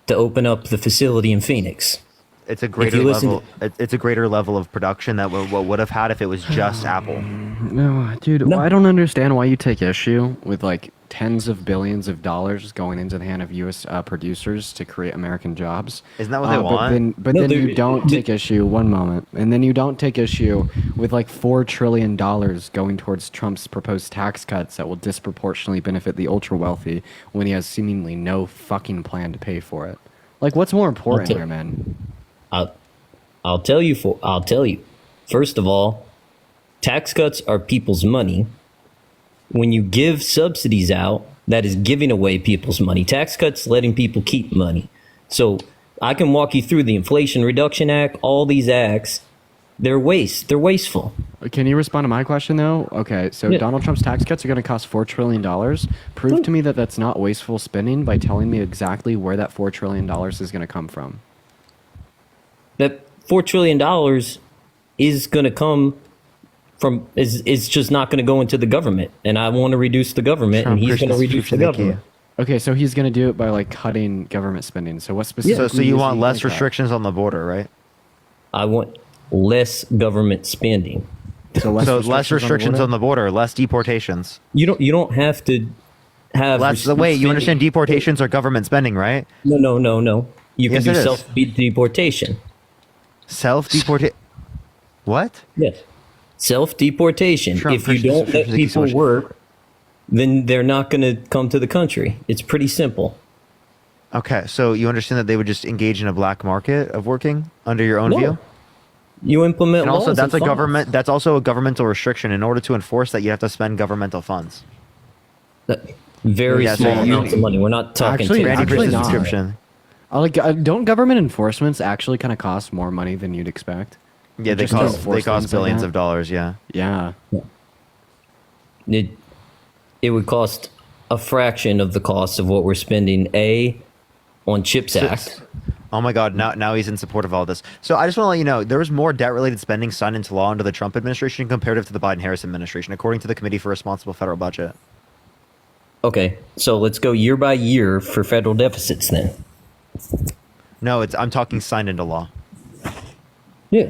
to open up the facility in Phoenix. It's a greater level. It's a greater level of production that what would have had if it was just Apple. No, dude, I don't understand why you take issue with like tens of billions of dollars going into the hand of U.S. Producers to create American jobs. Isn't that what they want? But then you don't take issue. One moment, and then you don't take issue with like $4 trillion going towards Trump's proposed tax cuts that will disproportionately benefit the ultra wealthy when he has seemingly no fucking plan to pay for it. Like, what's more important here, man? I'll tell you. First of all, tax cuts are people's money. When you give subsidies out, that is giving away people's money. Tax cuts letting people keep money. So I can walk you through the Inflation Reduction Act, all these acts. They're wasteful. Can you respond to my question though? Okay, so Yeah. Donald Trump's tax cuts are going to cost $4 trillion. Prove to me that that's not wasteful spending by telling me exactly where that $4 trillion is going to come from. That $4 trillion is going to come from is just not going to go into the government, and I want to reduce the government, and he's going to reduce the government. Okay, so he's going to do it by like cutting government spending. So what specifically? So you is want he less like that? restrictions on the border, right? I want less government spending. So less restrictions on the border, less deportations. You don't have to have Wait, you understand deportations are government spending, right? No. You can Yes, it do is. self-deportation. Self-deportation? What? Yes. Self-deportation. Trump, If you Christian, don't let thank you so people much. work, then they're not going to come to the country. It's pretty simple. Okay, so you understand that they would just engage in a black market of working under your own No. view? You implement And also laws that's and a laws. government that's also a governmental restriction. In order to enforce that, you have to spend governmental funds. Very Yeah, so small you- amounts of money. We're not talking. Actually not. subscription. Don't government enforcements actually kind of cost more money than you'd expect? Yeah, they Just to cost enforce things like billions that? of dollars. Yeah. Yeah. It it would cost a fraction of the cost of what we're spending, on CHIPS Act. Oh my God! Now he's in support of all this. So I just want to let you know there was more debt-related spending signed into law under the Trump administration comparative to the Biden-Harris administration, according to the Committee for Responsible Federal Budget. Okay, so let's go year by year for federal deficits then. No, I'm talking signed into law. Yeah.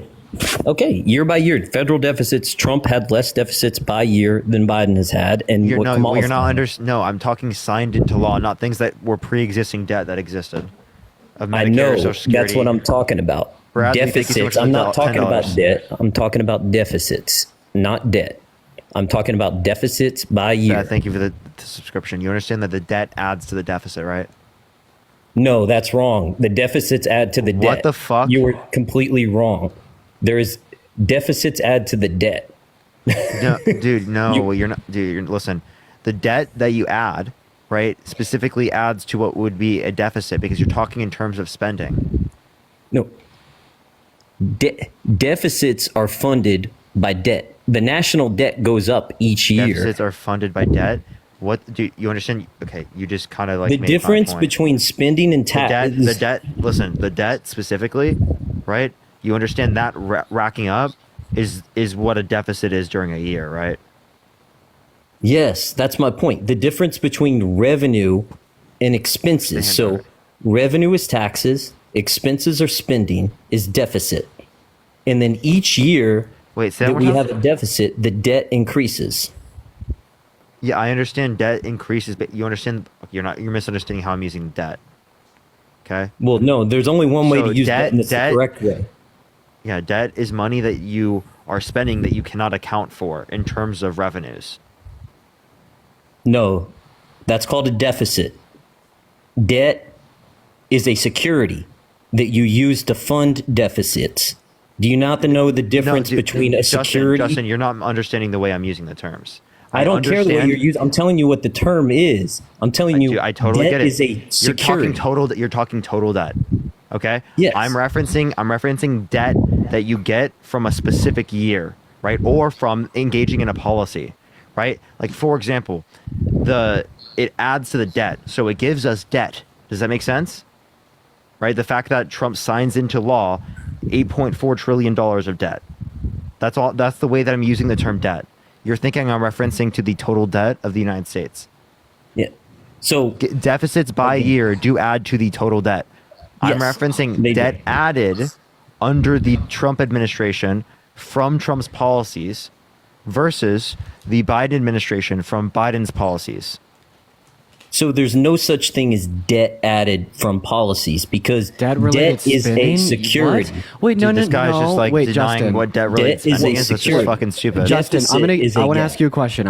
Okay, year by year, federal deficits. Trump had less deficits by year than Biden has had, and No, I'm talking signed into law, not things that were pre-existing debt that existed. Of Medicare, I know Social Security. that's what I'm talking about. Bradley, thank you so much deficits. for I'm the not talking about $10. debt. I'm talking about deficits, not debt. I'm talking about deficits by year. Yeah, thank you for the subscription. You understand that the debt adds to the deficit, right? No, that's wrong. The deficits add to the debt. What the fuck? You were completely wrong. There is deficits add to the debt. No, dude, no, you're not. Dude, listen. The debt that you add, right, specifically adds to what would be a deficit because you're talking in terms of spending. No. Deficits are funded by debt. The national debt goes up each year. Deficits are funded by debt. What do you understand? Okay, you just kind of like the made difference my point. between spending and tax. The debt. Listen, the debt specifically, right? You understand that racking up is what a deficit is during a year, right? Yes, that's my point. The difference between revenue and expenses. So revenue is taxes, expenses are spending, is deficit. And then each year that we have a deficit, the debt increases. Yeah, I understand debt increases, but you understand you're misunderstanding how I'm using debt. Okay? Well, no, there's only one way to use debt, and it's the correct way. Yeah, debt is money that you are spending that you cannot account for in terms of revenues. No, that's called a deficit. Debt is a security that you use to fund deficits. Do you not know the difference between a security? Justin, you're not understanding the way I'm using the terms. I don't care the way you're using. I'm telling you what the term is. I'm telling you, I totally debt get it. is a security. You're talking total debt. Okay. Yes. I'm referencing debt that you get from a specific year, right, or from engaging in a policy, right? Like for example, it adds to the debt, so it gives us debt. Does that make sense? Right. The fact that Trump signs into law $8.4 trillion of debt. That's all. That's the way that I'm using the term debt. You're thinking I'm referencing to the total debt of the United States. Yeah. So deficits by year do add to the total debt. I'm referencing debt added under the Trump administration from Trump's policies versus the Biden administration from Biden's policies. So there's no such thing as debt added from policies because debt is a security. What? Wait, no, this guy's just like denying Justin. what debt-related spending is. It's just fucking stupid. Justin, I want to ask you a question.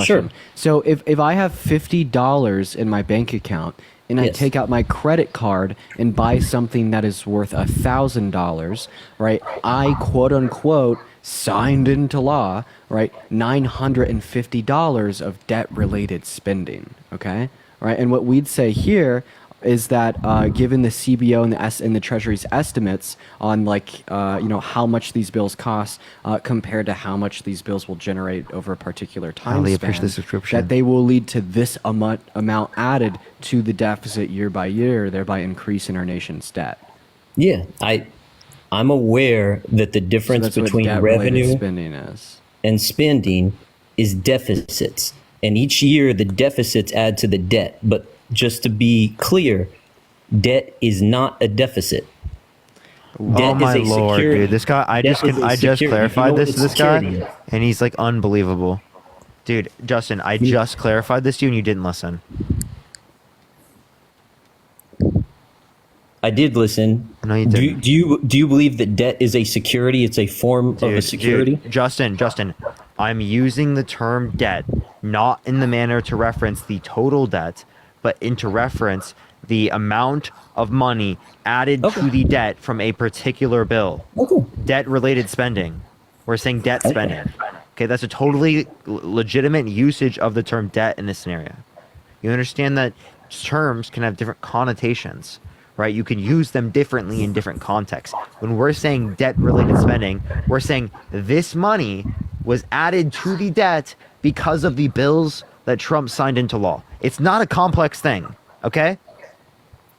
Sure. So if I have $50 in my bank account and I take out my credit card and buy something that is worth $1,000, right? I quote unquote signed into law, right? $950 of debt-related spending. Okay, right. And what we'd say here is that given the CBO and the Treasury's estimates on how much these bills cost compared to how much these bills will generate over a particular time span, that they will lead to this amount added to the deficit year by year, thereby increasing our nation's debt. Yeah, I'm aware that the difference between revenue and spending is deficits. And each year the deficits add to the debt. But just to be clear, debt is not a deficit. Oh my lord, dude! This guy, I just clarified this to this guy, and he's like unbelievable, dude. Justin, I just clarified this to you, and you didn't listen. I did listen. No, you didn't. Do you believe that debt is a security? It's a form of a security. Justin, I'm using the term debt not in the manner to reference the total debt, but into reference the amount of money added to the debt from a particular bill. Debt-related spending. We're saying debt spending. Okay, that's a totally legitimate usage of the term debt in this scenario. You understand that terms can have different connotations, right? You can use them differently in different contexts. When we're saying debt-related spending, we're saying this money was added to the debt because of the bills that Trump signed into law. It's not a complex thing, okay?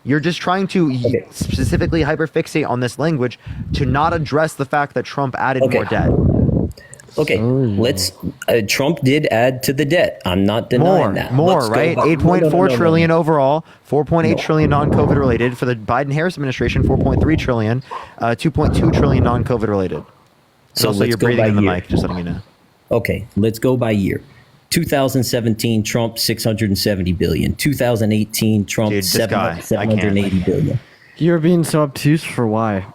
You're just trying to specifically hyperfixate on this language to not address the fact that Trump added more debt. Okay, let's. Trump did add to the debt. I'm not denying that. More, Let's go right? back- 8.4 no. trillion overall, 4.8 trillion non-COVID related. For the Biden-Harris administration, 4.3 trillion, 2.2 trillion non-COVID related. And So also, let's you're go breathing by in the year. mic, just letting you know. Okay, let's go by year. 2017, Trump 670 billion. 2018, Trump Dude, this guy, I 780 billion. You're being so obtuse for why?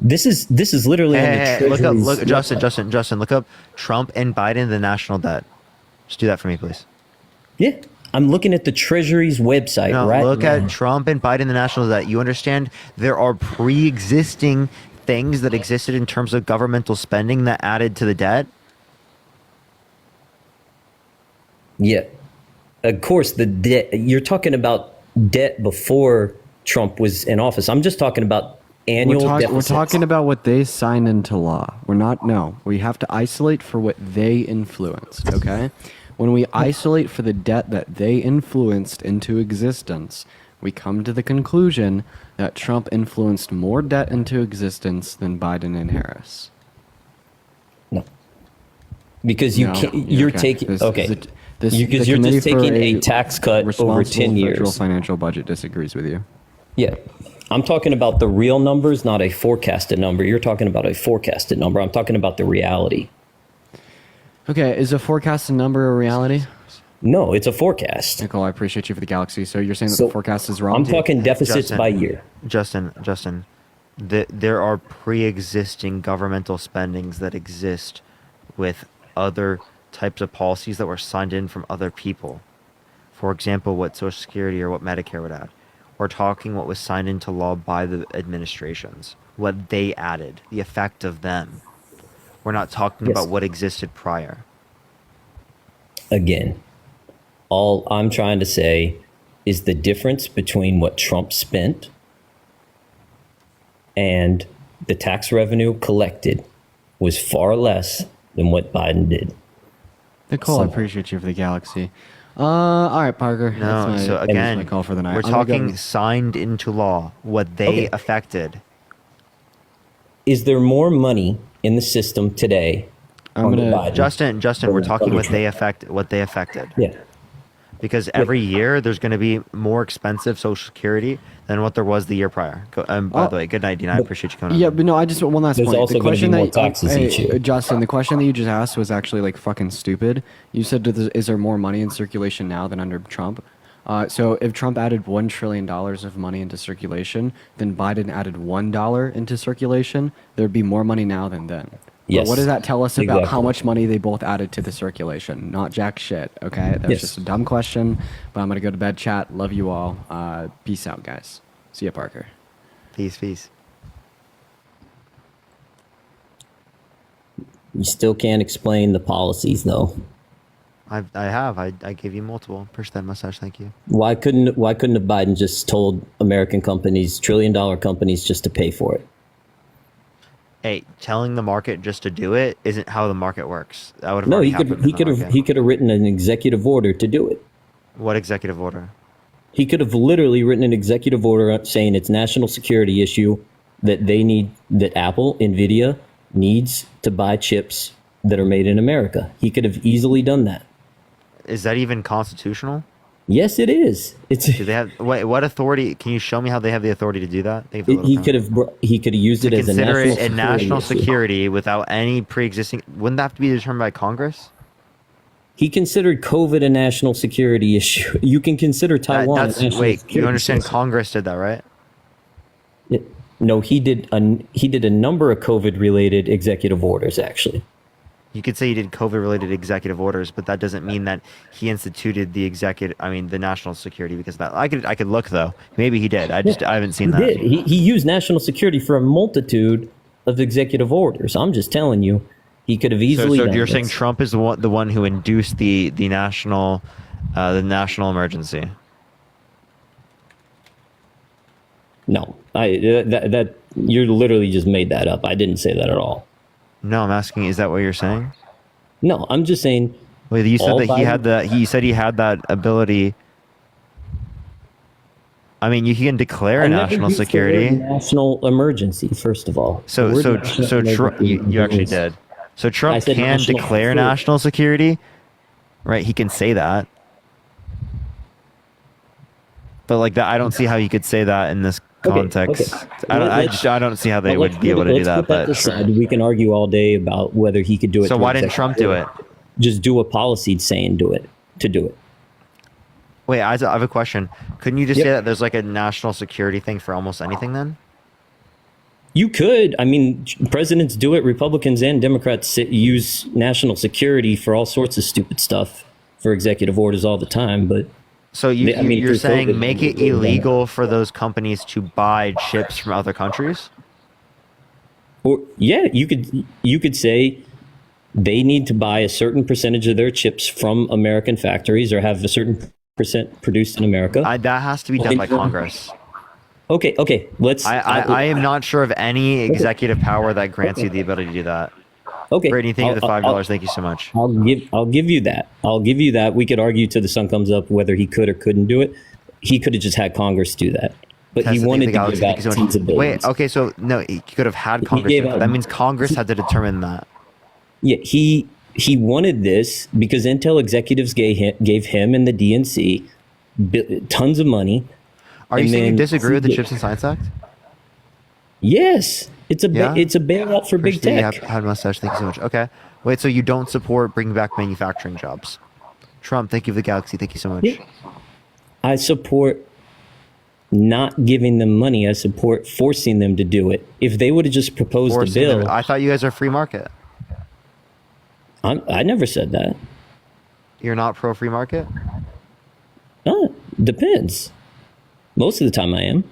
This is literally on the Hey, look up, Treasury's Justin, look up Trump and Biden, the national debt. Just do that for me, please. Yeah, I'm looking at the Treasury's website No, right look now. at Trump and Biden, the national debt. You understand there are pre-existing things that existed in terms of governmental spending that added to the debt? Yeah, of course, the debt. You're talking about debt before Trump was in office. I'm just talking about annual We're deficits. talking about what they signed into law. We're not. No, we have to isolate for what they influenced. Okay, when we isolate for the debt that they influenced into existence, we come to the conclusion that Trump influenced more debt into existence than Biden and Harris. Because you No, can't. You're okay. taking This- okay. the- this- Because the you're just Committee for taking a tax cut over Responsible 10 Federal years. Financial Budget disagrees with you. Yeah. I'm talking about the real numbers, not a forecasted number. You're talking about a forecasted number. I'm talking about the reality. Okay, is a forecasted number a reality? No, it's a forecast. Nicole, I appreciate you for the galaxy. So you're saying that So, the forecast is wrong? I'm talking deficits by year. Justin, there are pre-existing governmental spendings that exist with other types of policies that were signed in from other people. For example, what Social Security or what Medicare would add. We're talking what was signed into law by the administrations, what they added, the effect of them. We're not talking Yes. about what existed prior. Again, all I'm trying to say is the difference between what Trump spent and the tax revenue collected was far less than what Biden did. Nicole, I appreciate you for the galaxy. All right, Parker. No, that's so again, my call for the night. we're I'm gonna go- talking signed into law, what they Okay. affected. Is there more money in the system today? under Biden Justin, than we're talking under what they Trump? affected. Yeah. Because every year there's going to be more expensive Social Security than what there was the year prior. By the way, good night, Dean. I appreciate you coming on. Yeah, but no, I just one last There's point. also The gonna be question more that taxes each year. Justin, the question that you just asked was actually like fucking stupid. You said, "Is there more money in circulation now than under Trump?" So if Trump added $1 trillion of money into circulation, then Biden added $1 into circulation, there'd be more money now than then. Yes, But what does that tell us about how exactly. much money they both added to the circulation? Not jack shit, okay? That's Yes. just a dumb question, but I'm going to go to bed, chat. Love you all. Peace out, guys. See ya, Parker. Peace. You still can't explain the policies, though. I gave you multiple. Push that mustache. Thank you. Why couldn't have Biden just told American companies, trillion-dollar companies, just to pay for it? Hey, telling the market just to do it isn't how the market works. That would have No, already he could happened in the market. he could have written an executive order to do it. What executive order? He could have literally written an executive order saying it's national security issue that Apple, Nvidia needs to buy chips that are made in America. He could have easily done that. Is that even constitutional? Yes, it is. Do they have what authority? Can you show me how they have the authority to do that? They have the little He kind could have used it to as a consider national it a national issue. security without any pre-existing. Wouldn't that have to be determined by Congress? He considered COVID a national security issue. You can consider Taiwan a national Wait, security you understand? issue. Congress did that, right? No, he did a number of COVID-related executive orders, actually. You could say he did COVID-related executive orders, but that doesn't mean that he instituted the the national security because of that. I could look though. Maybe he did. I haven't seen that. He did. He used national security for a multitude of executive orders. I'm just telling you, he could have easily. So done you're this. saying Trump is the one who induced the national emergency? No, that you literally just made that up. I didn't say that at all. No, I'm asking, is that what you're saying? No, I'm just saying Wait, you said All that he had he said he had that ability. I mean, you can declare I a never national used the security. word national emergency, first of all. The So word so national so Trump, emergency you actually means- did. So I Trump said can national declare security. national security, right? He can say that. But like that, I don't see how you could say that in this context. I don't see how they would be able to do that. Let's put that aside. We can argue all day about whether he could do it. So through why didn't executive Trump do order. Just do a policy saying do it. Wait, I have a question. Couldn't you just say that there's like a national security thing for almost anything then? You could. I mean, presidents do it. Republicans and Democrats use national security for all sorts of stupid stuff for executive orders all the time. But so you're through saying COVID, make it illegal for those companies to buy chips from other countries? Or yeah, you could say they need to buy a certain percentage of their chips from American factories or have a certain percent produced in America. That has to be done by Congress. Okay. Let's. I am not sure of any executive power that grants you the ability to do that. Okay, Brittany, thank you for the $5. Thank you so much. I'll give you that. I'll give you that. We could argue till the sun comes up whether he could or couldn't do it. He could have just had Congress do that, but he wanted to give out tens of billions. Wait, okay, so no, he could have had Congress. That means Congress had to determine that. Yeah, he wanted this because Intel executives gave him and the DNC tons of money. Are you saying you disagree with the Chips and Science Act? Yes, it's a bailout for big tech. Had mustache. Thank you so much. Okay, wait, so you don't support bringing back manufacturing jobs? Trump, thank you for the galaxy. Thank you so much. Yeah. I support not giving them money. I support forcing them to do it. If they would have just proposed a bill, I thought you guys are free market. I never said that. You're not pro free market? Depends. Most of the time I am.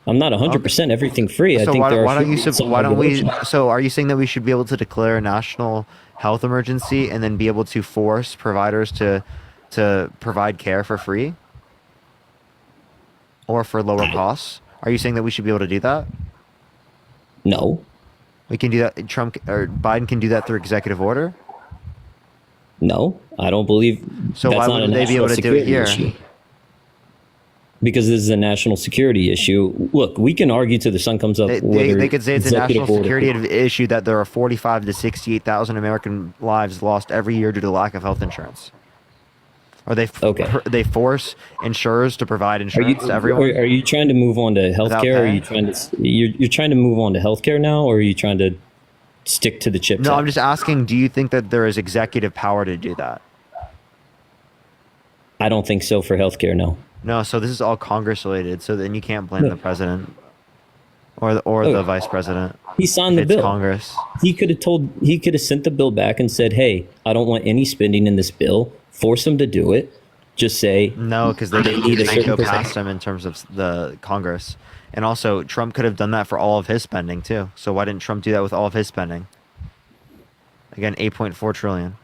I'm not 100% everything free. So I think why don't we? So are you saying that we should be able to declare a national health emergency and then be able to force providers to provide care for free or for lower costs? Are you saying that we should be able to do that? No. We can do that. Trump or Biden can do that through executive order. No, I don't believe. So why wouldn't they be able to do it here? Issue. Because this is a national security issue. Look, we can argue till the sun comes up. They could say it's a national security issue that there are 45 to 68,000 American lives lost every year due to lack of health insurance. Or they force insurers to provide insurance to everyone. Are you trying to move on to healthcare? Or are you trying to you're trying to move on to healthcare now, or are you trying to stick to the chip? No, I'm just asking. Do you think that there is executive power to do that? I don't think so for healthcare. No. No, so this is all Congress related. So then you can't blame the president or the vice president. He signed the It's bill. Congress. He could have sent the bill back and said, "Hey, I don't want any spending in this bill. Force them to do it. Just say no, because they need a can't certain go percent." past them in terms of the Congress. And also, Trump could have done that for all of his spending too. So why didn't Trump do that with all of his spending? Again, 8.4 trillion.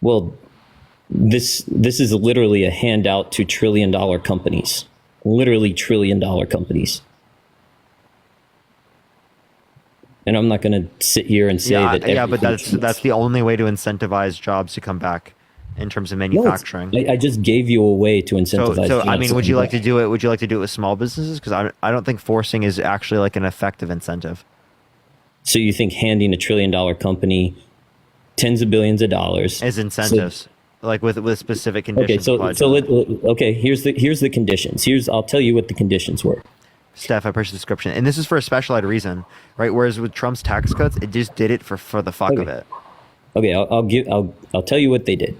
Well, this is literally a handout to trillion-dollar companies. Literally trillion-dollar companies. And I'm not going to sit here and say that. Yeah, but that's the only way to incentivize jobs to come back in terms of manufacturing. I just gave you a way to incentivize. So I mean, would you like to do it? Would you like to do it with small businesses? Because I don't think forcing is actually like an effective incentive. So you think handing a trillion-dollar company tens of billions of dollars as incentives, like with specific conditions? Okay, here's the conditions. I'll tell you what the conditions were. Steph, I appreciate the description, and this is for a special ed reason, right? Whereas with Trump's tax cuts, it just did it for the fuck of it. Okay, I'll tell you what they did.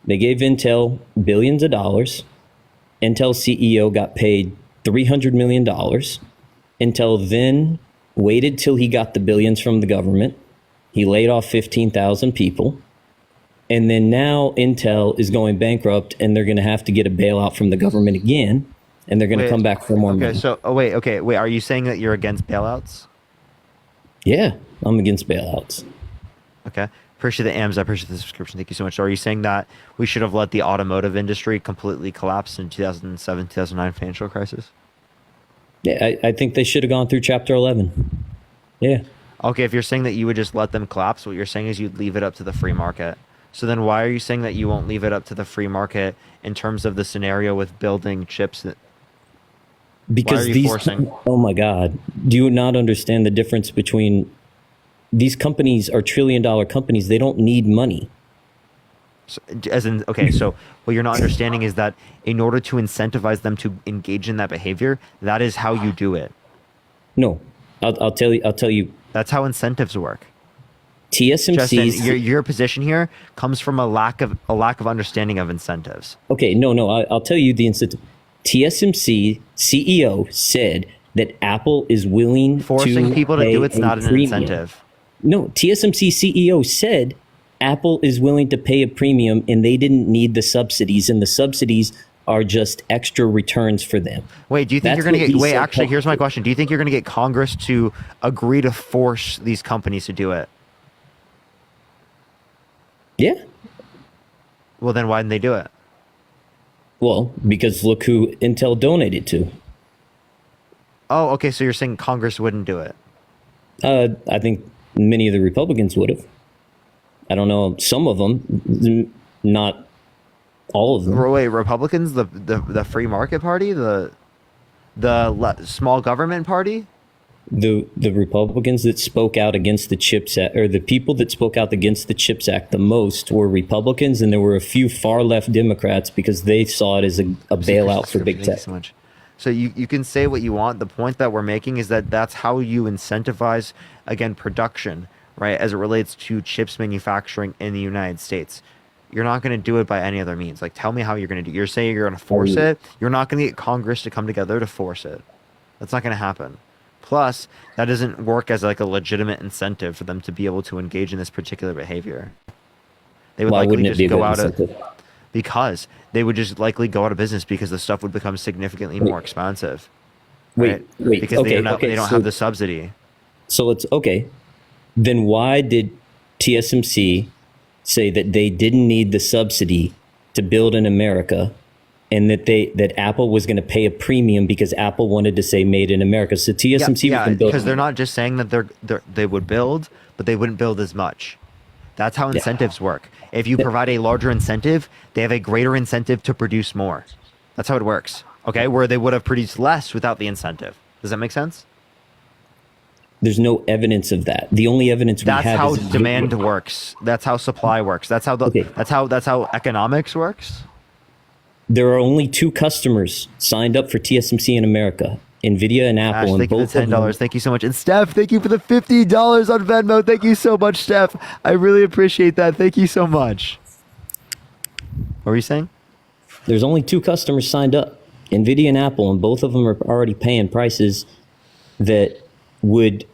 They gave Intel billions of dollars. Intel CEO got paid $300 million. Intel then waited till he got the billions from the government. He laid off 15,000 people. And then now Intel is going bankrupt and they're going to have to get a bailout from the government again. And they're going to come back for more money. Okay, so wait. Are you saying that you're against bailouts? Yeah, I'm against bailouts. Okay. Appreciate the AMs. I appreciate the subscription. Thank you so much. So are you saying that we should have let the automotive industry completely collapse in 2007, 2009 financial crisis? Yeah, I think they should have gone through Chapter 11. Yeah. Okay, if you're saying that you would just let them collapse, what you're saying is you'd leave it up to the free market. So then why are you saying that you won't leave it up to the free market in terms of the scenario with building chips? Because oh my God, do you not understand the difference between these companies are trillion-dollar companies? They don't need money. So, as in, okay, so what you're not understanding is that in order to incentivize them to engage in that behavior, that is how you do it. No, I'll tell you. That's how incentives work. TSMC. Justin, your position here comes from a lack of understanding of incentives. Okay, no, I'll tell you the incentive. TSMC CEO said that Apple is willing forcing people to do it's not an incentive. No, TSMC CEO said Apple is willing to pay a premium and they didn't need the subsidies, and the subsidies are just extra returns for them. Wait, do you think you're going to get... Wait, actually, here's my question. Do you think you're going to get Congress to agree to force these companies to do it? Yeah. Well, then why didn't they do it? Well, because look who Intel donated to. Oh, okay, so you're saying Congress wouldn't do it? I think many of the Republicans would have. I don't know, some of them, not all of them. Wait, Republicans, the free market party, the small government party? The Republicans that spoke out against the CHIPS Act, or the people that spoke out against the CHIPS Act the most, were Republicans, and there were a few far left Democrats because they saw it as a bailout for big tech. So much. So you can say what you want. The point that we're making is that that's how you incentivize, again, production, right, as it relates to chips manufacturing in the United States. You're not going to do it by any other means. Like, tell me how you're going to do it. You're saying you're going to force it. You're not going to get Congress to come together to force it. That's not going to happen. Plus, that doesn't work as like a legitimate incentive for them to be able to engage in this particular behavior. They would likely just go out of, because they would just likely go out of business because the stuff would become significantly more expensive. Wait, because they don't have the subsidy. So it's okay. Then why did TSMC say that they didn't need the subsidy to build in America, and that Apple was going to pay a premium because Apple wanted to say made in America? So TSMC was because they're not just saying that they would build, but they wouldn't build as much. That's how incentives work. If you provide a larger incentive, they have a greater incentive to produce more. That's how it works. Okay, where they would have produced less without the incentive. How make sense? There's no evidence of that. The only evidence we have is... That's how demand works. That's how supply works. That's how that's how economics works. There are only 2 customers signed up for TSMC in America, NVIDIA and Apple. Thank you for the $10. Thank you so much. And Steph, thank you for the $50 on Venmo. Thank you so much, Steph. I really appreciate that. Thank you so much. What were you saying? There's only 2 customers signed up, NVIDIA and Apple, and both of them are already paying prices that would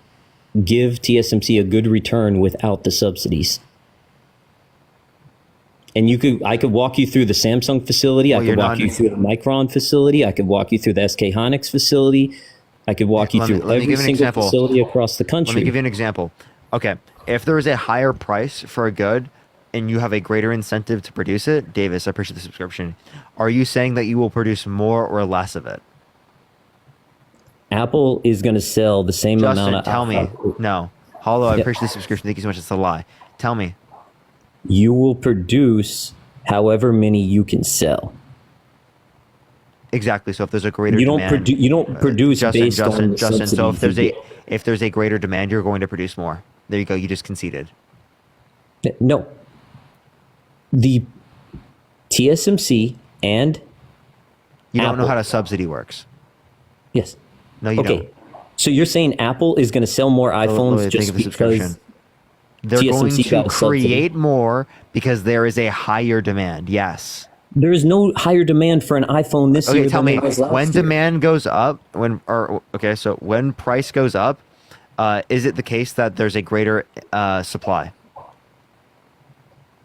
give TSMC a good return without the subsidies. And I could walk you through the Samsung facility. I could walk you through the Micron facility. I could walk you through the SK Hynix facility. I could walk you through every single facility across the country. Let me give you an example. Okay, if there is a higher price for a good and you have a greater incentive to produce it, Davis, I appreciate the subscription. Are you saying that you will produce more or less of it? Apple is going to sell the same amount of... tell me. No. Hollow, I appreciate the subscription. Thank you so much. It's a lie. Tell me. You will produce however many you can sell. Exactly. So if there's a greater demand, you don't produce based on the Justin. So subsidies if there's a greater demand, you're going to produce more. There you go. You just conceded. No. The TSMC and you don't know Apple. how the subsidy works. Yes. No, you don't. So you're saying Apple is going to sell more iPhones just because they're TSMC going to create more because there is a higher demand? Yes. There is no higher demand for an iPhone this year. Okay, tell me, when demand goes up, so when price goes up, is it the case that there's a greater supply?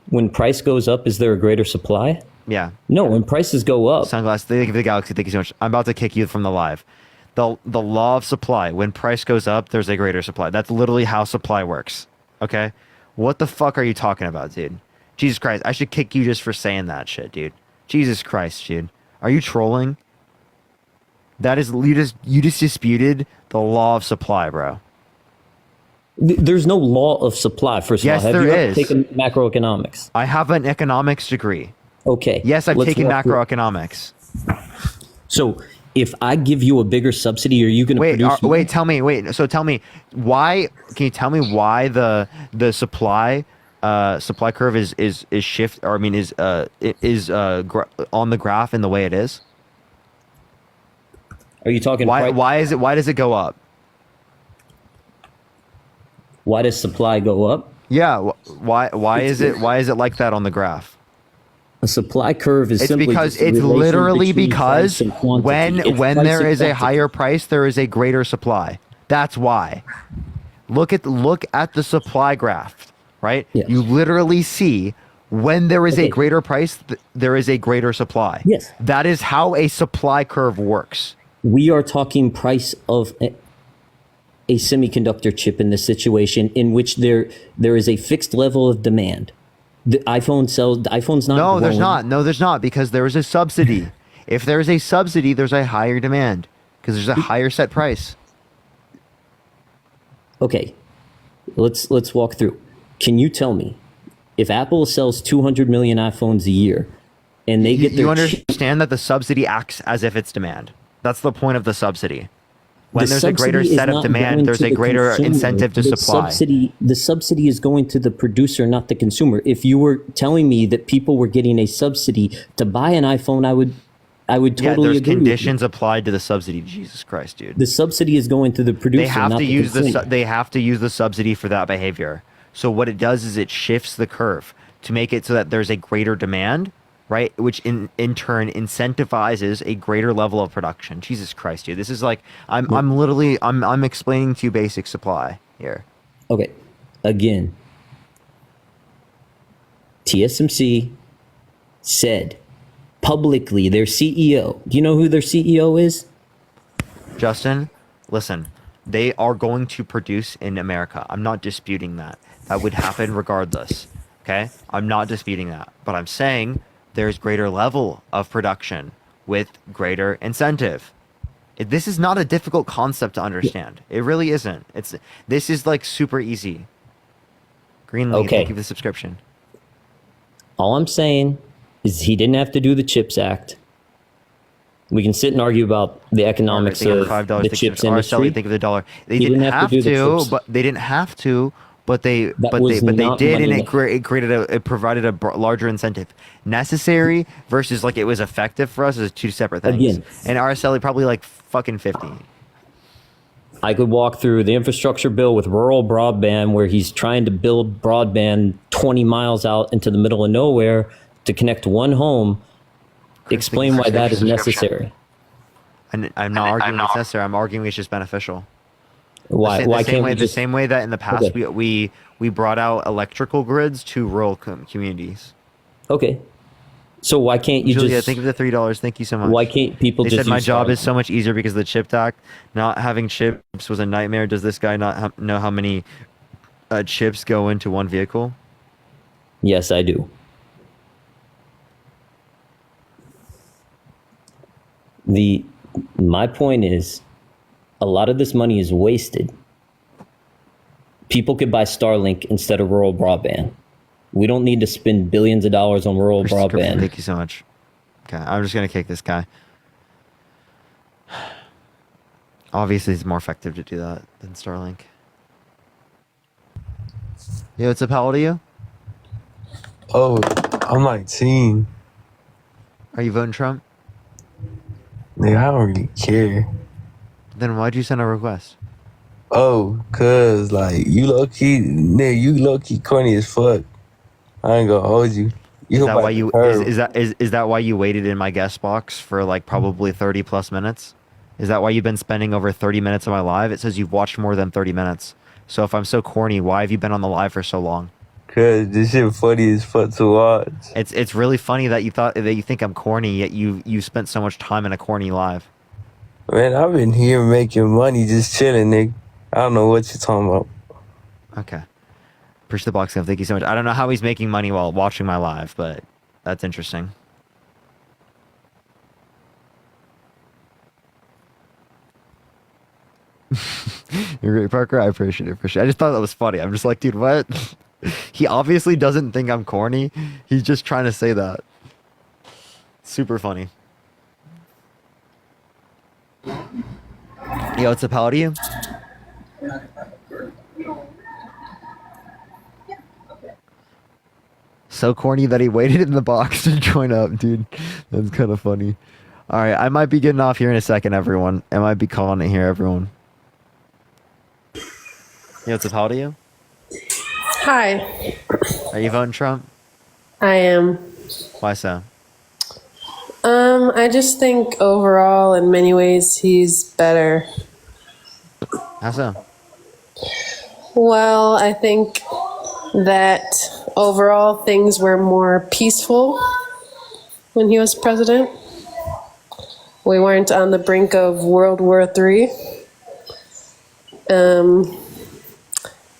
When price goes up, is there a greater supply? Yeah. No, when prices go up. Sunglasses, thank you for the Galaxy, thank you so much. I'm about to kick you from the live. The law of supply, when price goes up, there's a greater supply. That's literally how supply works. Okay? What the fuck are you talking about, dude? Jesus Christ, I should kick you just for saying that shit, dude. Jesus Christ, dude. Are you trolling? That is, you just disputed the law of supply, bro. There's no law of supply. First of Yes, all, have there you ever is. taken macroeconomics? I have an economics degree. Okay. Yes, I've let's taken walk through it. macroeconomics. So if I give you a bigger subsidy, are you going to produce? So tell me why? Can you tell me why the supply curve is shift, or I mean is on the graph in the way it is? Are you talking? Why does it go up? Why does supply go up? Yeah. Why is it like that on the graph? A supply curve is It's simply because just a it's relation literally between because price and quantity. It's when price there and is a quantity. higher price, there is a greater supply. That's why. Look at the supply graph, right? Yes. You literally see when there is a greater price, there is a greater supply. Yes. That is how a supply curve works. We are talking price of a semiconductor chip in this situation in which there is a fixed level of demand. The iPhone's not. No, there's growing. not. No, there's not, because there is a subsidy. If there is a subsidy, there's a higher demand because there's a higher set price. Okay, let's walk through. Can you tell me if Apple sells 200 million iPhones a year and they get their you understand that the subsidy acts as if it's demand. That's the point of the subsidy. When there's a greater set of demand, there's a greater incentive to supply. The subsidy is going to the producer, not the consumer. If you were telling me that people were getting a subsidy to buy an iPhone, I would totally there's agree. conditions applied to the subsidy. Jesus Christ, dude. The subsidy is going to the producer. They have not to the use consumer. they have to use the subsidy for that behavior. So what it does is it shifts the curve to make it so that there's a greater demand, right? Which in turn incentivizes a greater level of production. Jesus Christ, dude. This is like I'm literally explaining to you basic supply here. Okay. Again, TSMC said publicly, their CEO. Do you know who their CEO is? Justin, listen. They are going to produce in America. I'm not disputing that. That would happen regardless. Okay? I'm not disputing that. But I'm saying there's greater level of production with greater incentive. This is not a difficult concept to understand. It really isn't. This is like super easy. Greenlee, thank you for the subscription. All I'm saying is he didn't have to do the CHIPS Act. We can sit and argue about the economics of the chips industry. Think of the dollar. They He didn't have do the to, chips. but they didn't have to. But they did, and it provided a larger incentive. Necessary versus like it was effective for us is two separate things. Again. And RSL probably like fucking 50. I could walk through the infrastructure bill with rural broadband, where he's trying to build broadband 20 miles out into the middle of nowhere to connect one home. Explain why that is necessary. And I'm not arguing it's necessary. I'm arguing it's just beneficial. Why? Why can't we the same way that in the past we brought out electrical grids to rural communities. Okay. So why can't you Julia, just... thank you for the $3. Thank you so much. Why can't people they just... said my use job Starlink? is so much easier because of the CHIP Act. Not having chips was a nightmare. Does this guy not know how many chips go into one vehicle? Yes, I do. My point is, a lot of this money is wasted. People could buy Starlink instead of rural broadband. We don't need to spend billions of dollars on rural broadband. Thank you so much. Okay, I'm just gonna kick this guy. Obviously, it's more effective to do that than Starlink. Yo, what's up? How old are you? Oh, I'm 19. Are you voting Trump? Nigga, I don't really care. Then why'd you send a request? Oh, cause like you low key, nigga, you low key corny as fuck. I ain't gonna hold you. Is that why you is that why you waited in my guest box for like probably 30 plus minutes? Is that why you've been spending over 30 minutes of my live? It says you've watched more than 30 minutes. So if I'm so corny, why have you been on the live for so long? Cause this shit funny as fuck to watch. It's really funny that you think I'm corny, yet you spent so much time in a corny live. Man, I've been here making money just chilling, nigga. I don't know what you're talking about. Okay. Push the box. Thank you so much. I don't know how he's making money while watching my live, but that's interesting. You're great, Parker. I appreciate it. I just thought that was funny. I'm just like, dude, what? He obviously doesn't think I'm corny. He's just trying to say that. Super funny. Yo, what's up? How old are you? So corny that he waited in the box to join up, dude. That's kind of funny. All right, I might be getting off here in a second, everyone. I might be calling it here, everyone. Yo, what's up? How old are you? Hi. Are you voting Trump? I am. Why so? I just think overall, in many ways, he's better. How so? Well, I think that overall things were more peaceful when he was president. We weren't on the brink of World War III.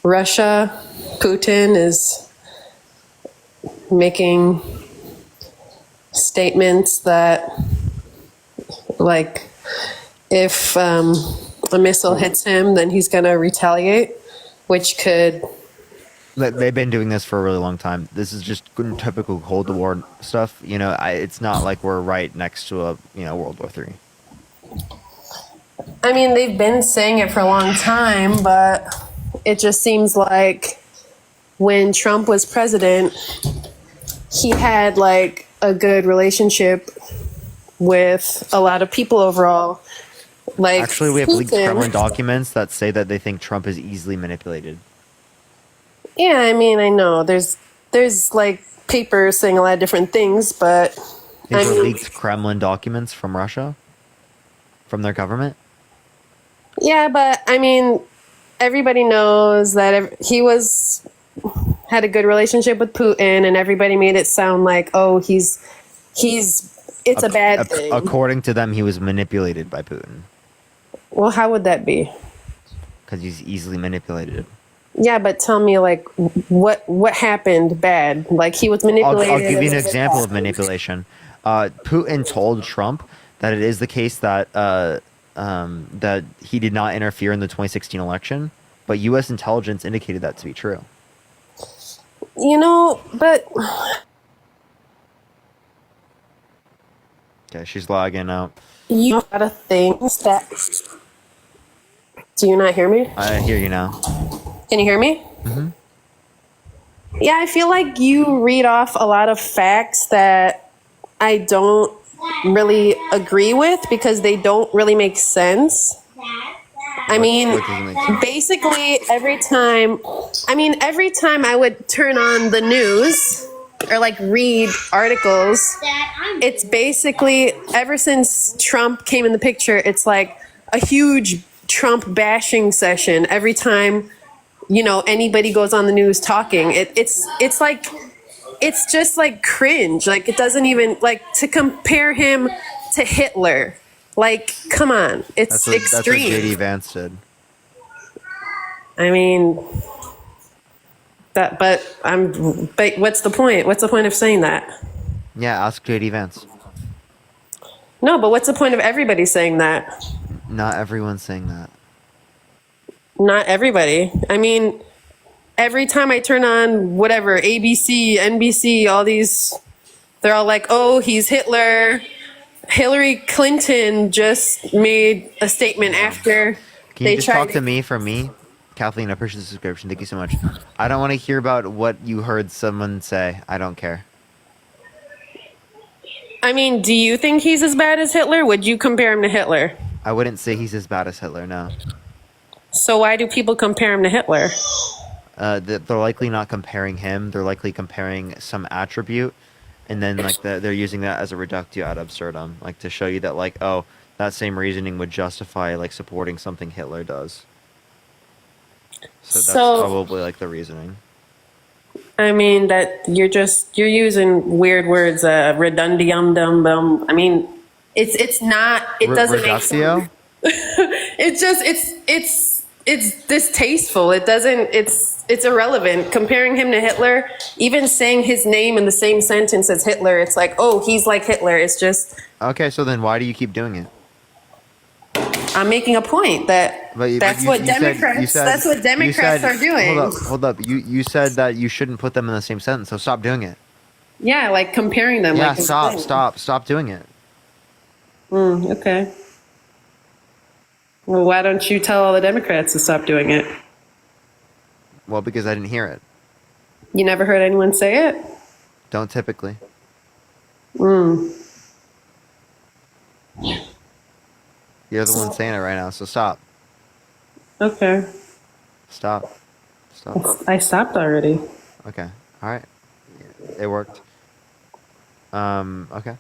Russia, Putin is making statements that, like, if a missile hits him, then he's going to retaliate, which could... They've been doing this for a really long time. This is just typical Cold War stuff. You know, it's not like we're right next to a, World War III. I mean, they've been saying it for a long time, but it just seems like when Trump was president, he had like a good relationship with a lot of people overall. Like, actually, we have leaked Putin. Kremlin documents that say that they think Trump is easily manipulated. Yeah, I mean, I know there's like papers saying a lot of different things, but These are leaked Kremlin documents from Russia, from their government. Yeah, but I mean, everybody knows that he had a good relationship with Putin, and everybody made it sound like, oh, it's a bad thing. According to them, he was manipulated by Putin. Well, how would that be? Because he's easily manipulated. Yeah, but tell me, like, what happened bad? Like, he was manipulated. I'll give you an example of manipulation. Putin told Trump that it is the case that that he did not interfere in the 2016 election, but U.S. intelligence indicated that to be true. But... Okay, she's logging out. You know a lot of things that... Do you not hear me? I hear you now. Can you hear me? Mm-hmm. Yeah, I feel like you read off a lot of facts that I don't really agree with because they don't really make sense. I mean, basically every time I would turn on the news or like read articles, it's basically ever since Trump came in the picture, it's like a huge Trump bashing session every time anybody goes on the news talking. It's just like cringe. Like, it doesn't even, like, to compare him to Hitler. Like, come on, it's extreme. That's what JD Vance did. I mean, but what's the point? What's the point of saying that? Yeah, ask JD Vance. No, but what's the point of everybody saying that? Not everyone's saying that. Not everybody. I mean, every time I turn on whatever, ABC, NBC, all these, they're all like, oh, he's Hitler. Hillary Clinton just made a statement after Can you just talk to me from me? Kathleen, I appreciate the subscription. Thank you so much. I don't want to hear about what you heard someone say. I don't care. I mean, do you think he's as bad as Hitler? Would you compare him to Hitler? I wouldn't say he's as bad as Hitler, no. So why do people compare him to Hitler? They're likely not comparing him. They're likely comparing some attribute, and then like they're using that as a reductio ad absurdum, like to show you that like, oh, that same reasoning would justify like supporting something Hitler does. So that's probably like the reasoning. I mean, that you're using weird words, redundium dum bum. I mean, it's not. It doesn't make sense. It's distasteful. It doesn't. It's irrelevant. Comparing him to Hitler, even saying his name in the same sentence as Hitler, it's like, oh, he's like Hitler. It's just. Okay, so then why do you keep doing it? I'm making a point that That's what Democrats. That's what Democrats are doing. Hold up. You said that you shouldn't put them in the same sentence, so stop doing it. Yeah, like comparing them. Yeah, like stop doing it. Okay. Well, why don't you tell all the Democrats to stop doing it? Well, because I didn't hear it. You never heard anyone say it? Don't typically. Mm. You're the one saying it right now, so stop. Okay. Stop. I stopped already. Okay. All right. It worked. Okay.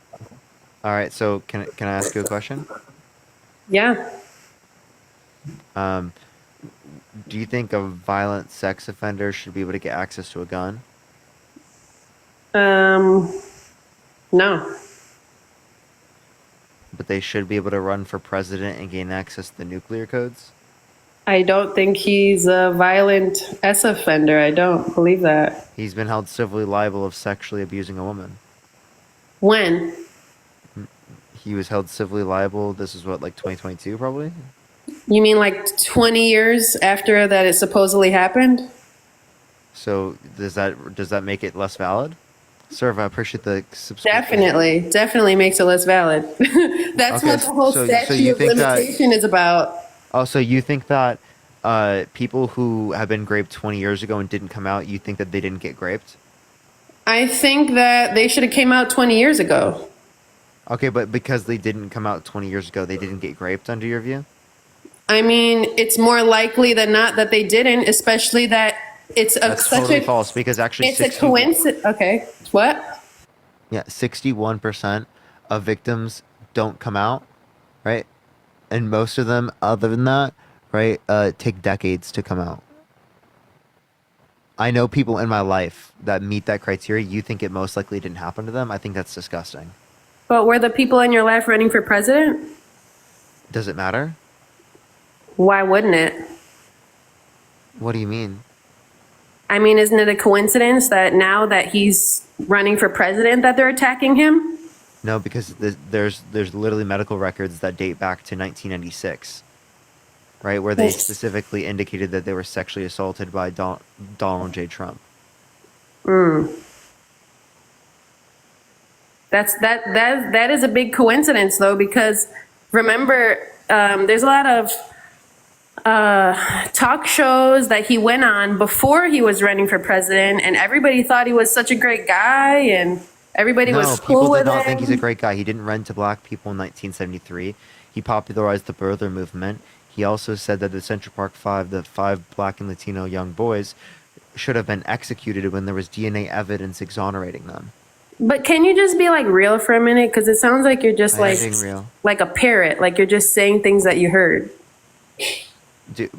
All right. So can I ask you a question? Yeah. Do you think a violent sex offender should be able to get access to a gun? No. But they should be able to run for president and gain access to the nuclear codes? I don't think he's a violent S offender. I don't believe that. He's been held civilly liable of sexually abusing a woman. When? He was held civilly liable. This is what, like 2022 probably? You mean like 20 years after that it supposedly happened? So does that make it less valid? Sir, I appreciate the subscription. Definitely makes it less valid. That's Okay, what the whole so statute you of think that- limitation is about. Oh, so you think that people who have been raped 20 years ago and didn't come out, you think that they didn't get raped? I think that they should have came out 20 years ago. Okay, but because they didn't come out 20 years ago, they didn't get raped under your view? I mean, it's more likely than not that they didn't, especially that it's That's such totally a false because actually it's a coincidence. Okay, what? Yeah, 61% of victims don't come out, right? And most of them, other than that, right, take decades to come out. I know people in my life that meet that criteria. You think it most likely didn't happen to them? I think that's disgusting. But were the people in your life running for president? Does it matter? Why wouldn't it? What do you mean? I mean, isn't it a coincidence that now that he's running for president that they're attacking him? No, because there's literally medical records that date back to 1996, right, where they specifically indicated that they were sexually assaulted by Donald J. Trump. That is a big coincidence, though, because remember, there's a lot of talk shows that he went on before he was running for president, and everybody thought he was such a great guy, and everybody was cool people with did not him. think he's a great guy. He didn't run to black people in 1973. He popularized the birther movement. He also said that the Central Park Five, the 5 black and Latino young boys, should have been executed when there was DNA evidence exonerating them. But can you just be like real for a minute? Because it sounds like you're just I am being real. like a parrot, like you're just saying things that you heard.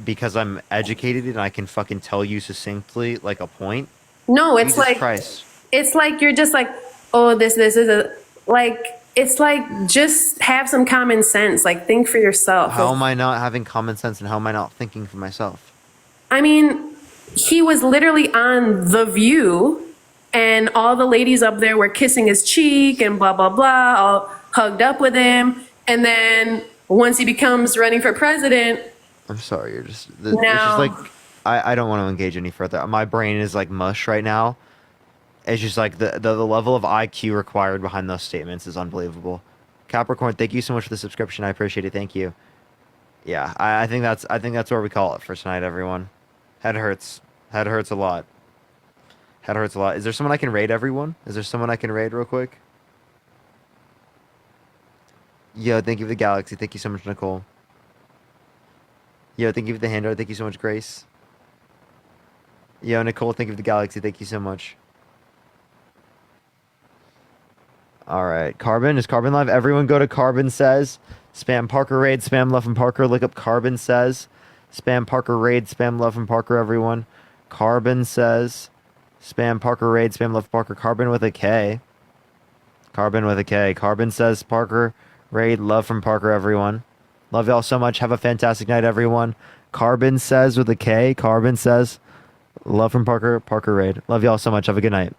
Because I'm educated and I can fucking tell you succinctly like a point. No, it's Jesus like Christ. It's like you're just like, oh, this is a like. It's like just have some common sense. Like think for yourself. How am I not having common sense and how am I not thinking for myself? I mean, he was literally on The View, and all the ladies up there were kissing his cheek and blah blah blah, all hugged up with him. And then once he becomes running for president, I'm sorry, it's just like I don't want to engage any further. My brain is like mush right now. It's just like the level of IQ required behind those statements is unbelievable. Capricorn, thank you so much for the subscription. I appreciate it. Thank you. Yeah, I think that's where we call it for tonight, everyone. Head hurts. Head hurts a lot. Head hurts a lot. Is there someone I can raid, everyone? Is there someone I can raid real quick? Yo, thank you for the galaxy. Thank you so much, Nicole. Yo, thank you for the handout. Thank you so much, Grace. Yo, Nicole, thank you for the galaxy. Thank you so much. All right, Carbon. Is Carbon live? Everyone go to Carbon Says. Spam Parker Raid. Spam Love and Parker. Look up Carbon Says. Spam Parker Raid. Spam Love and Parker, everyone. Carbon Says. Spam Parker Raid. Spam Love Parker. Carbon with a K. Carbon with a K. Carbon Says Parker Raid. Love from Parker, everyone. Love y'all so much. Have a fantastic night, everyone. Carbon Says with a K. Carbon Says. Love from Parker. Parker Raid. Love y'all so much. Have a good night.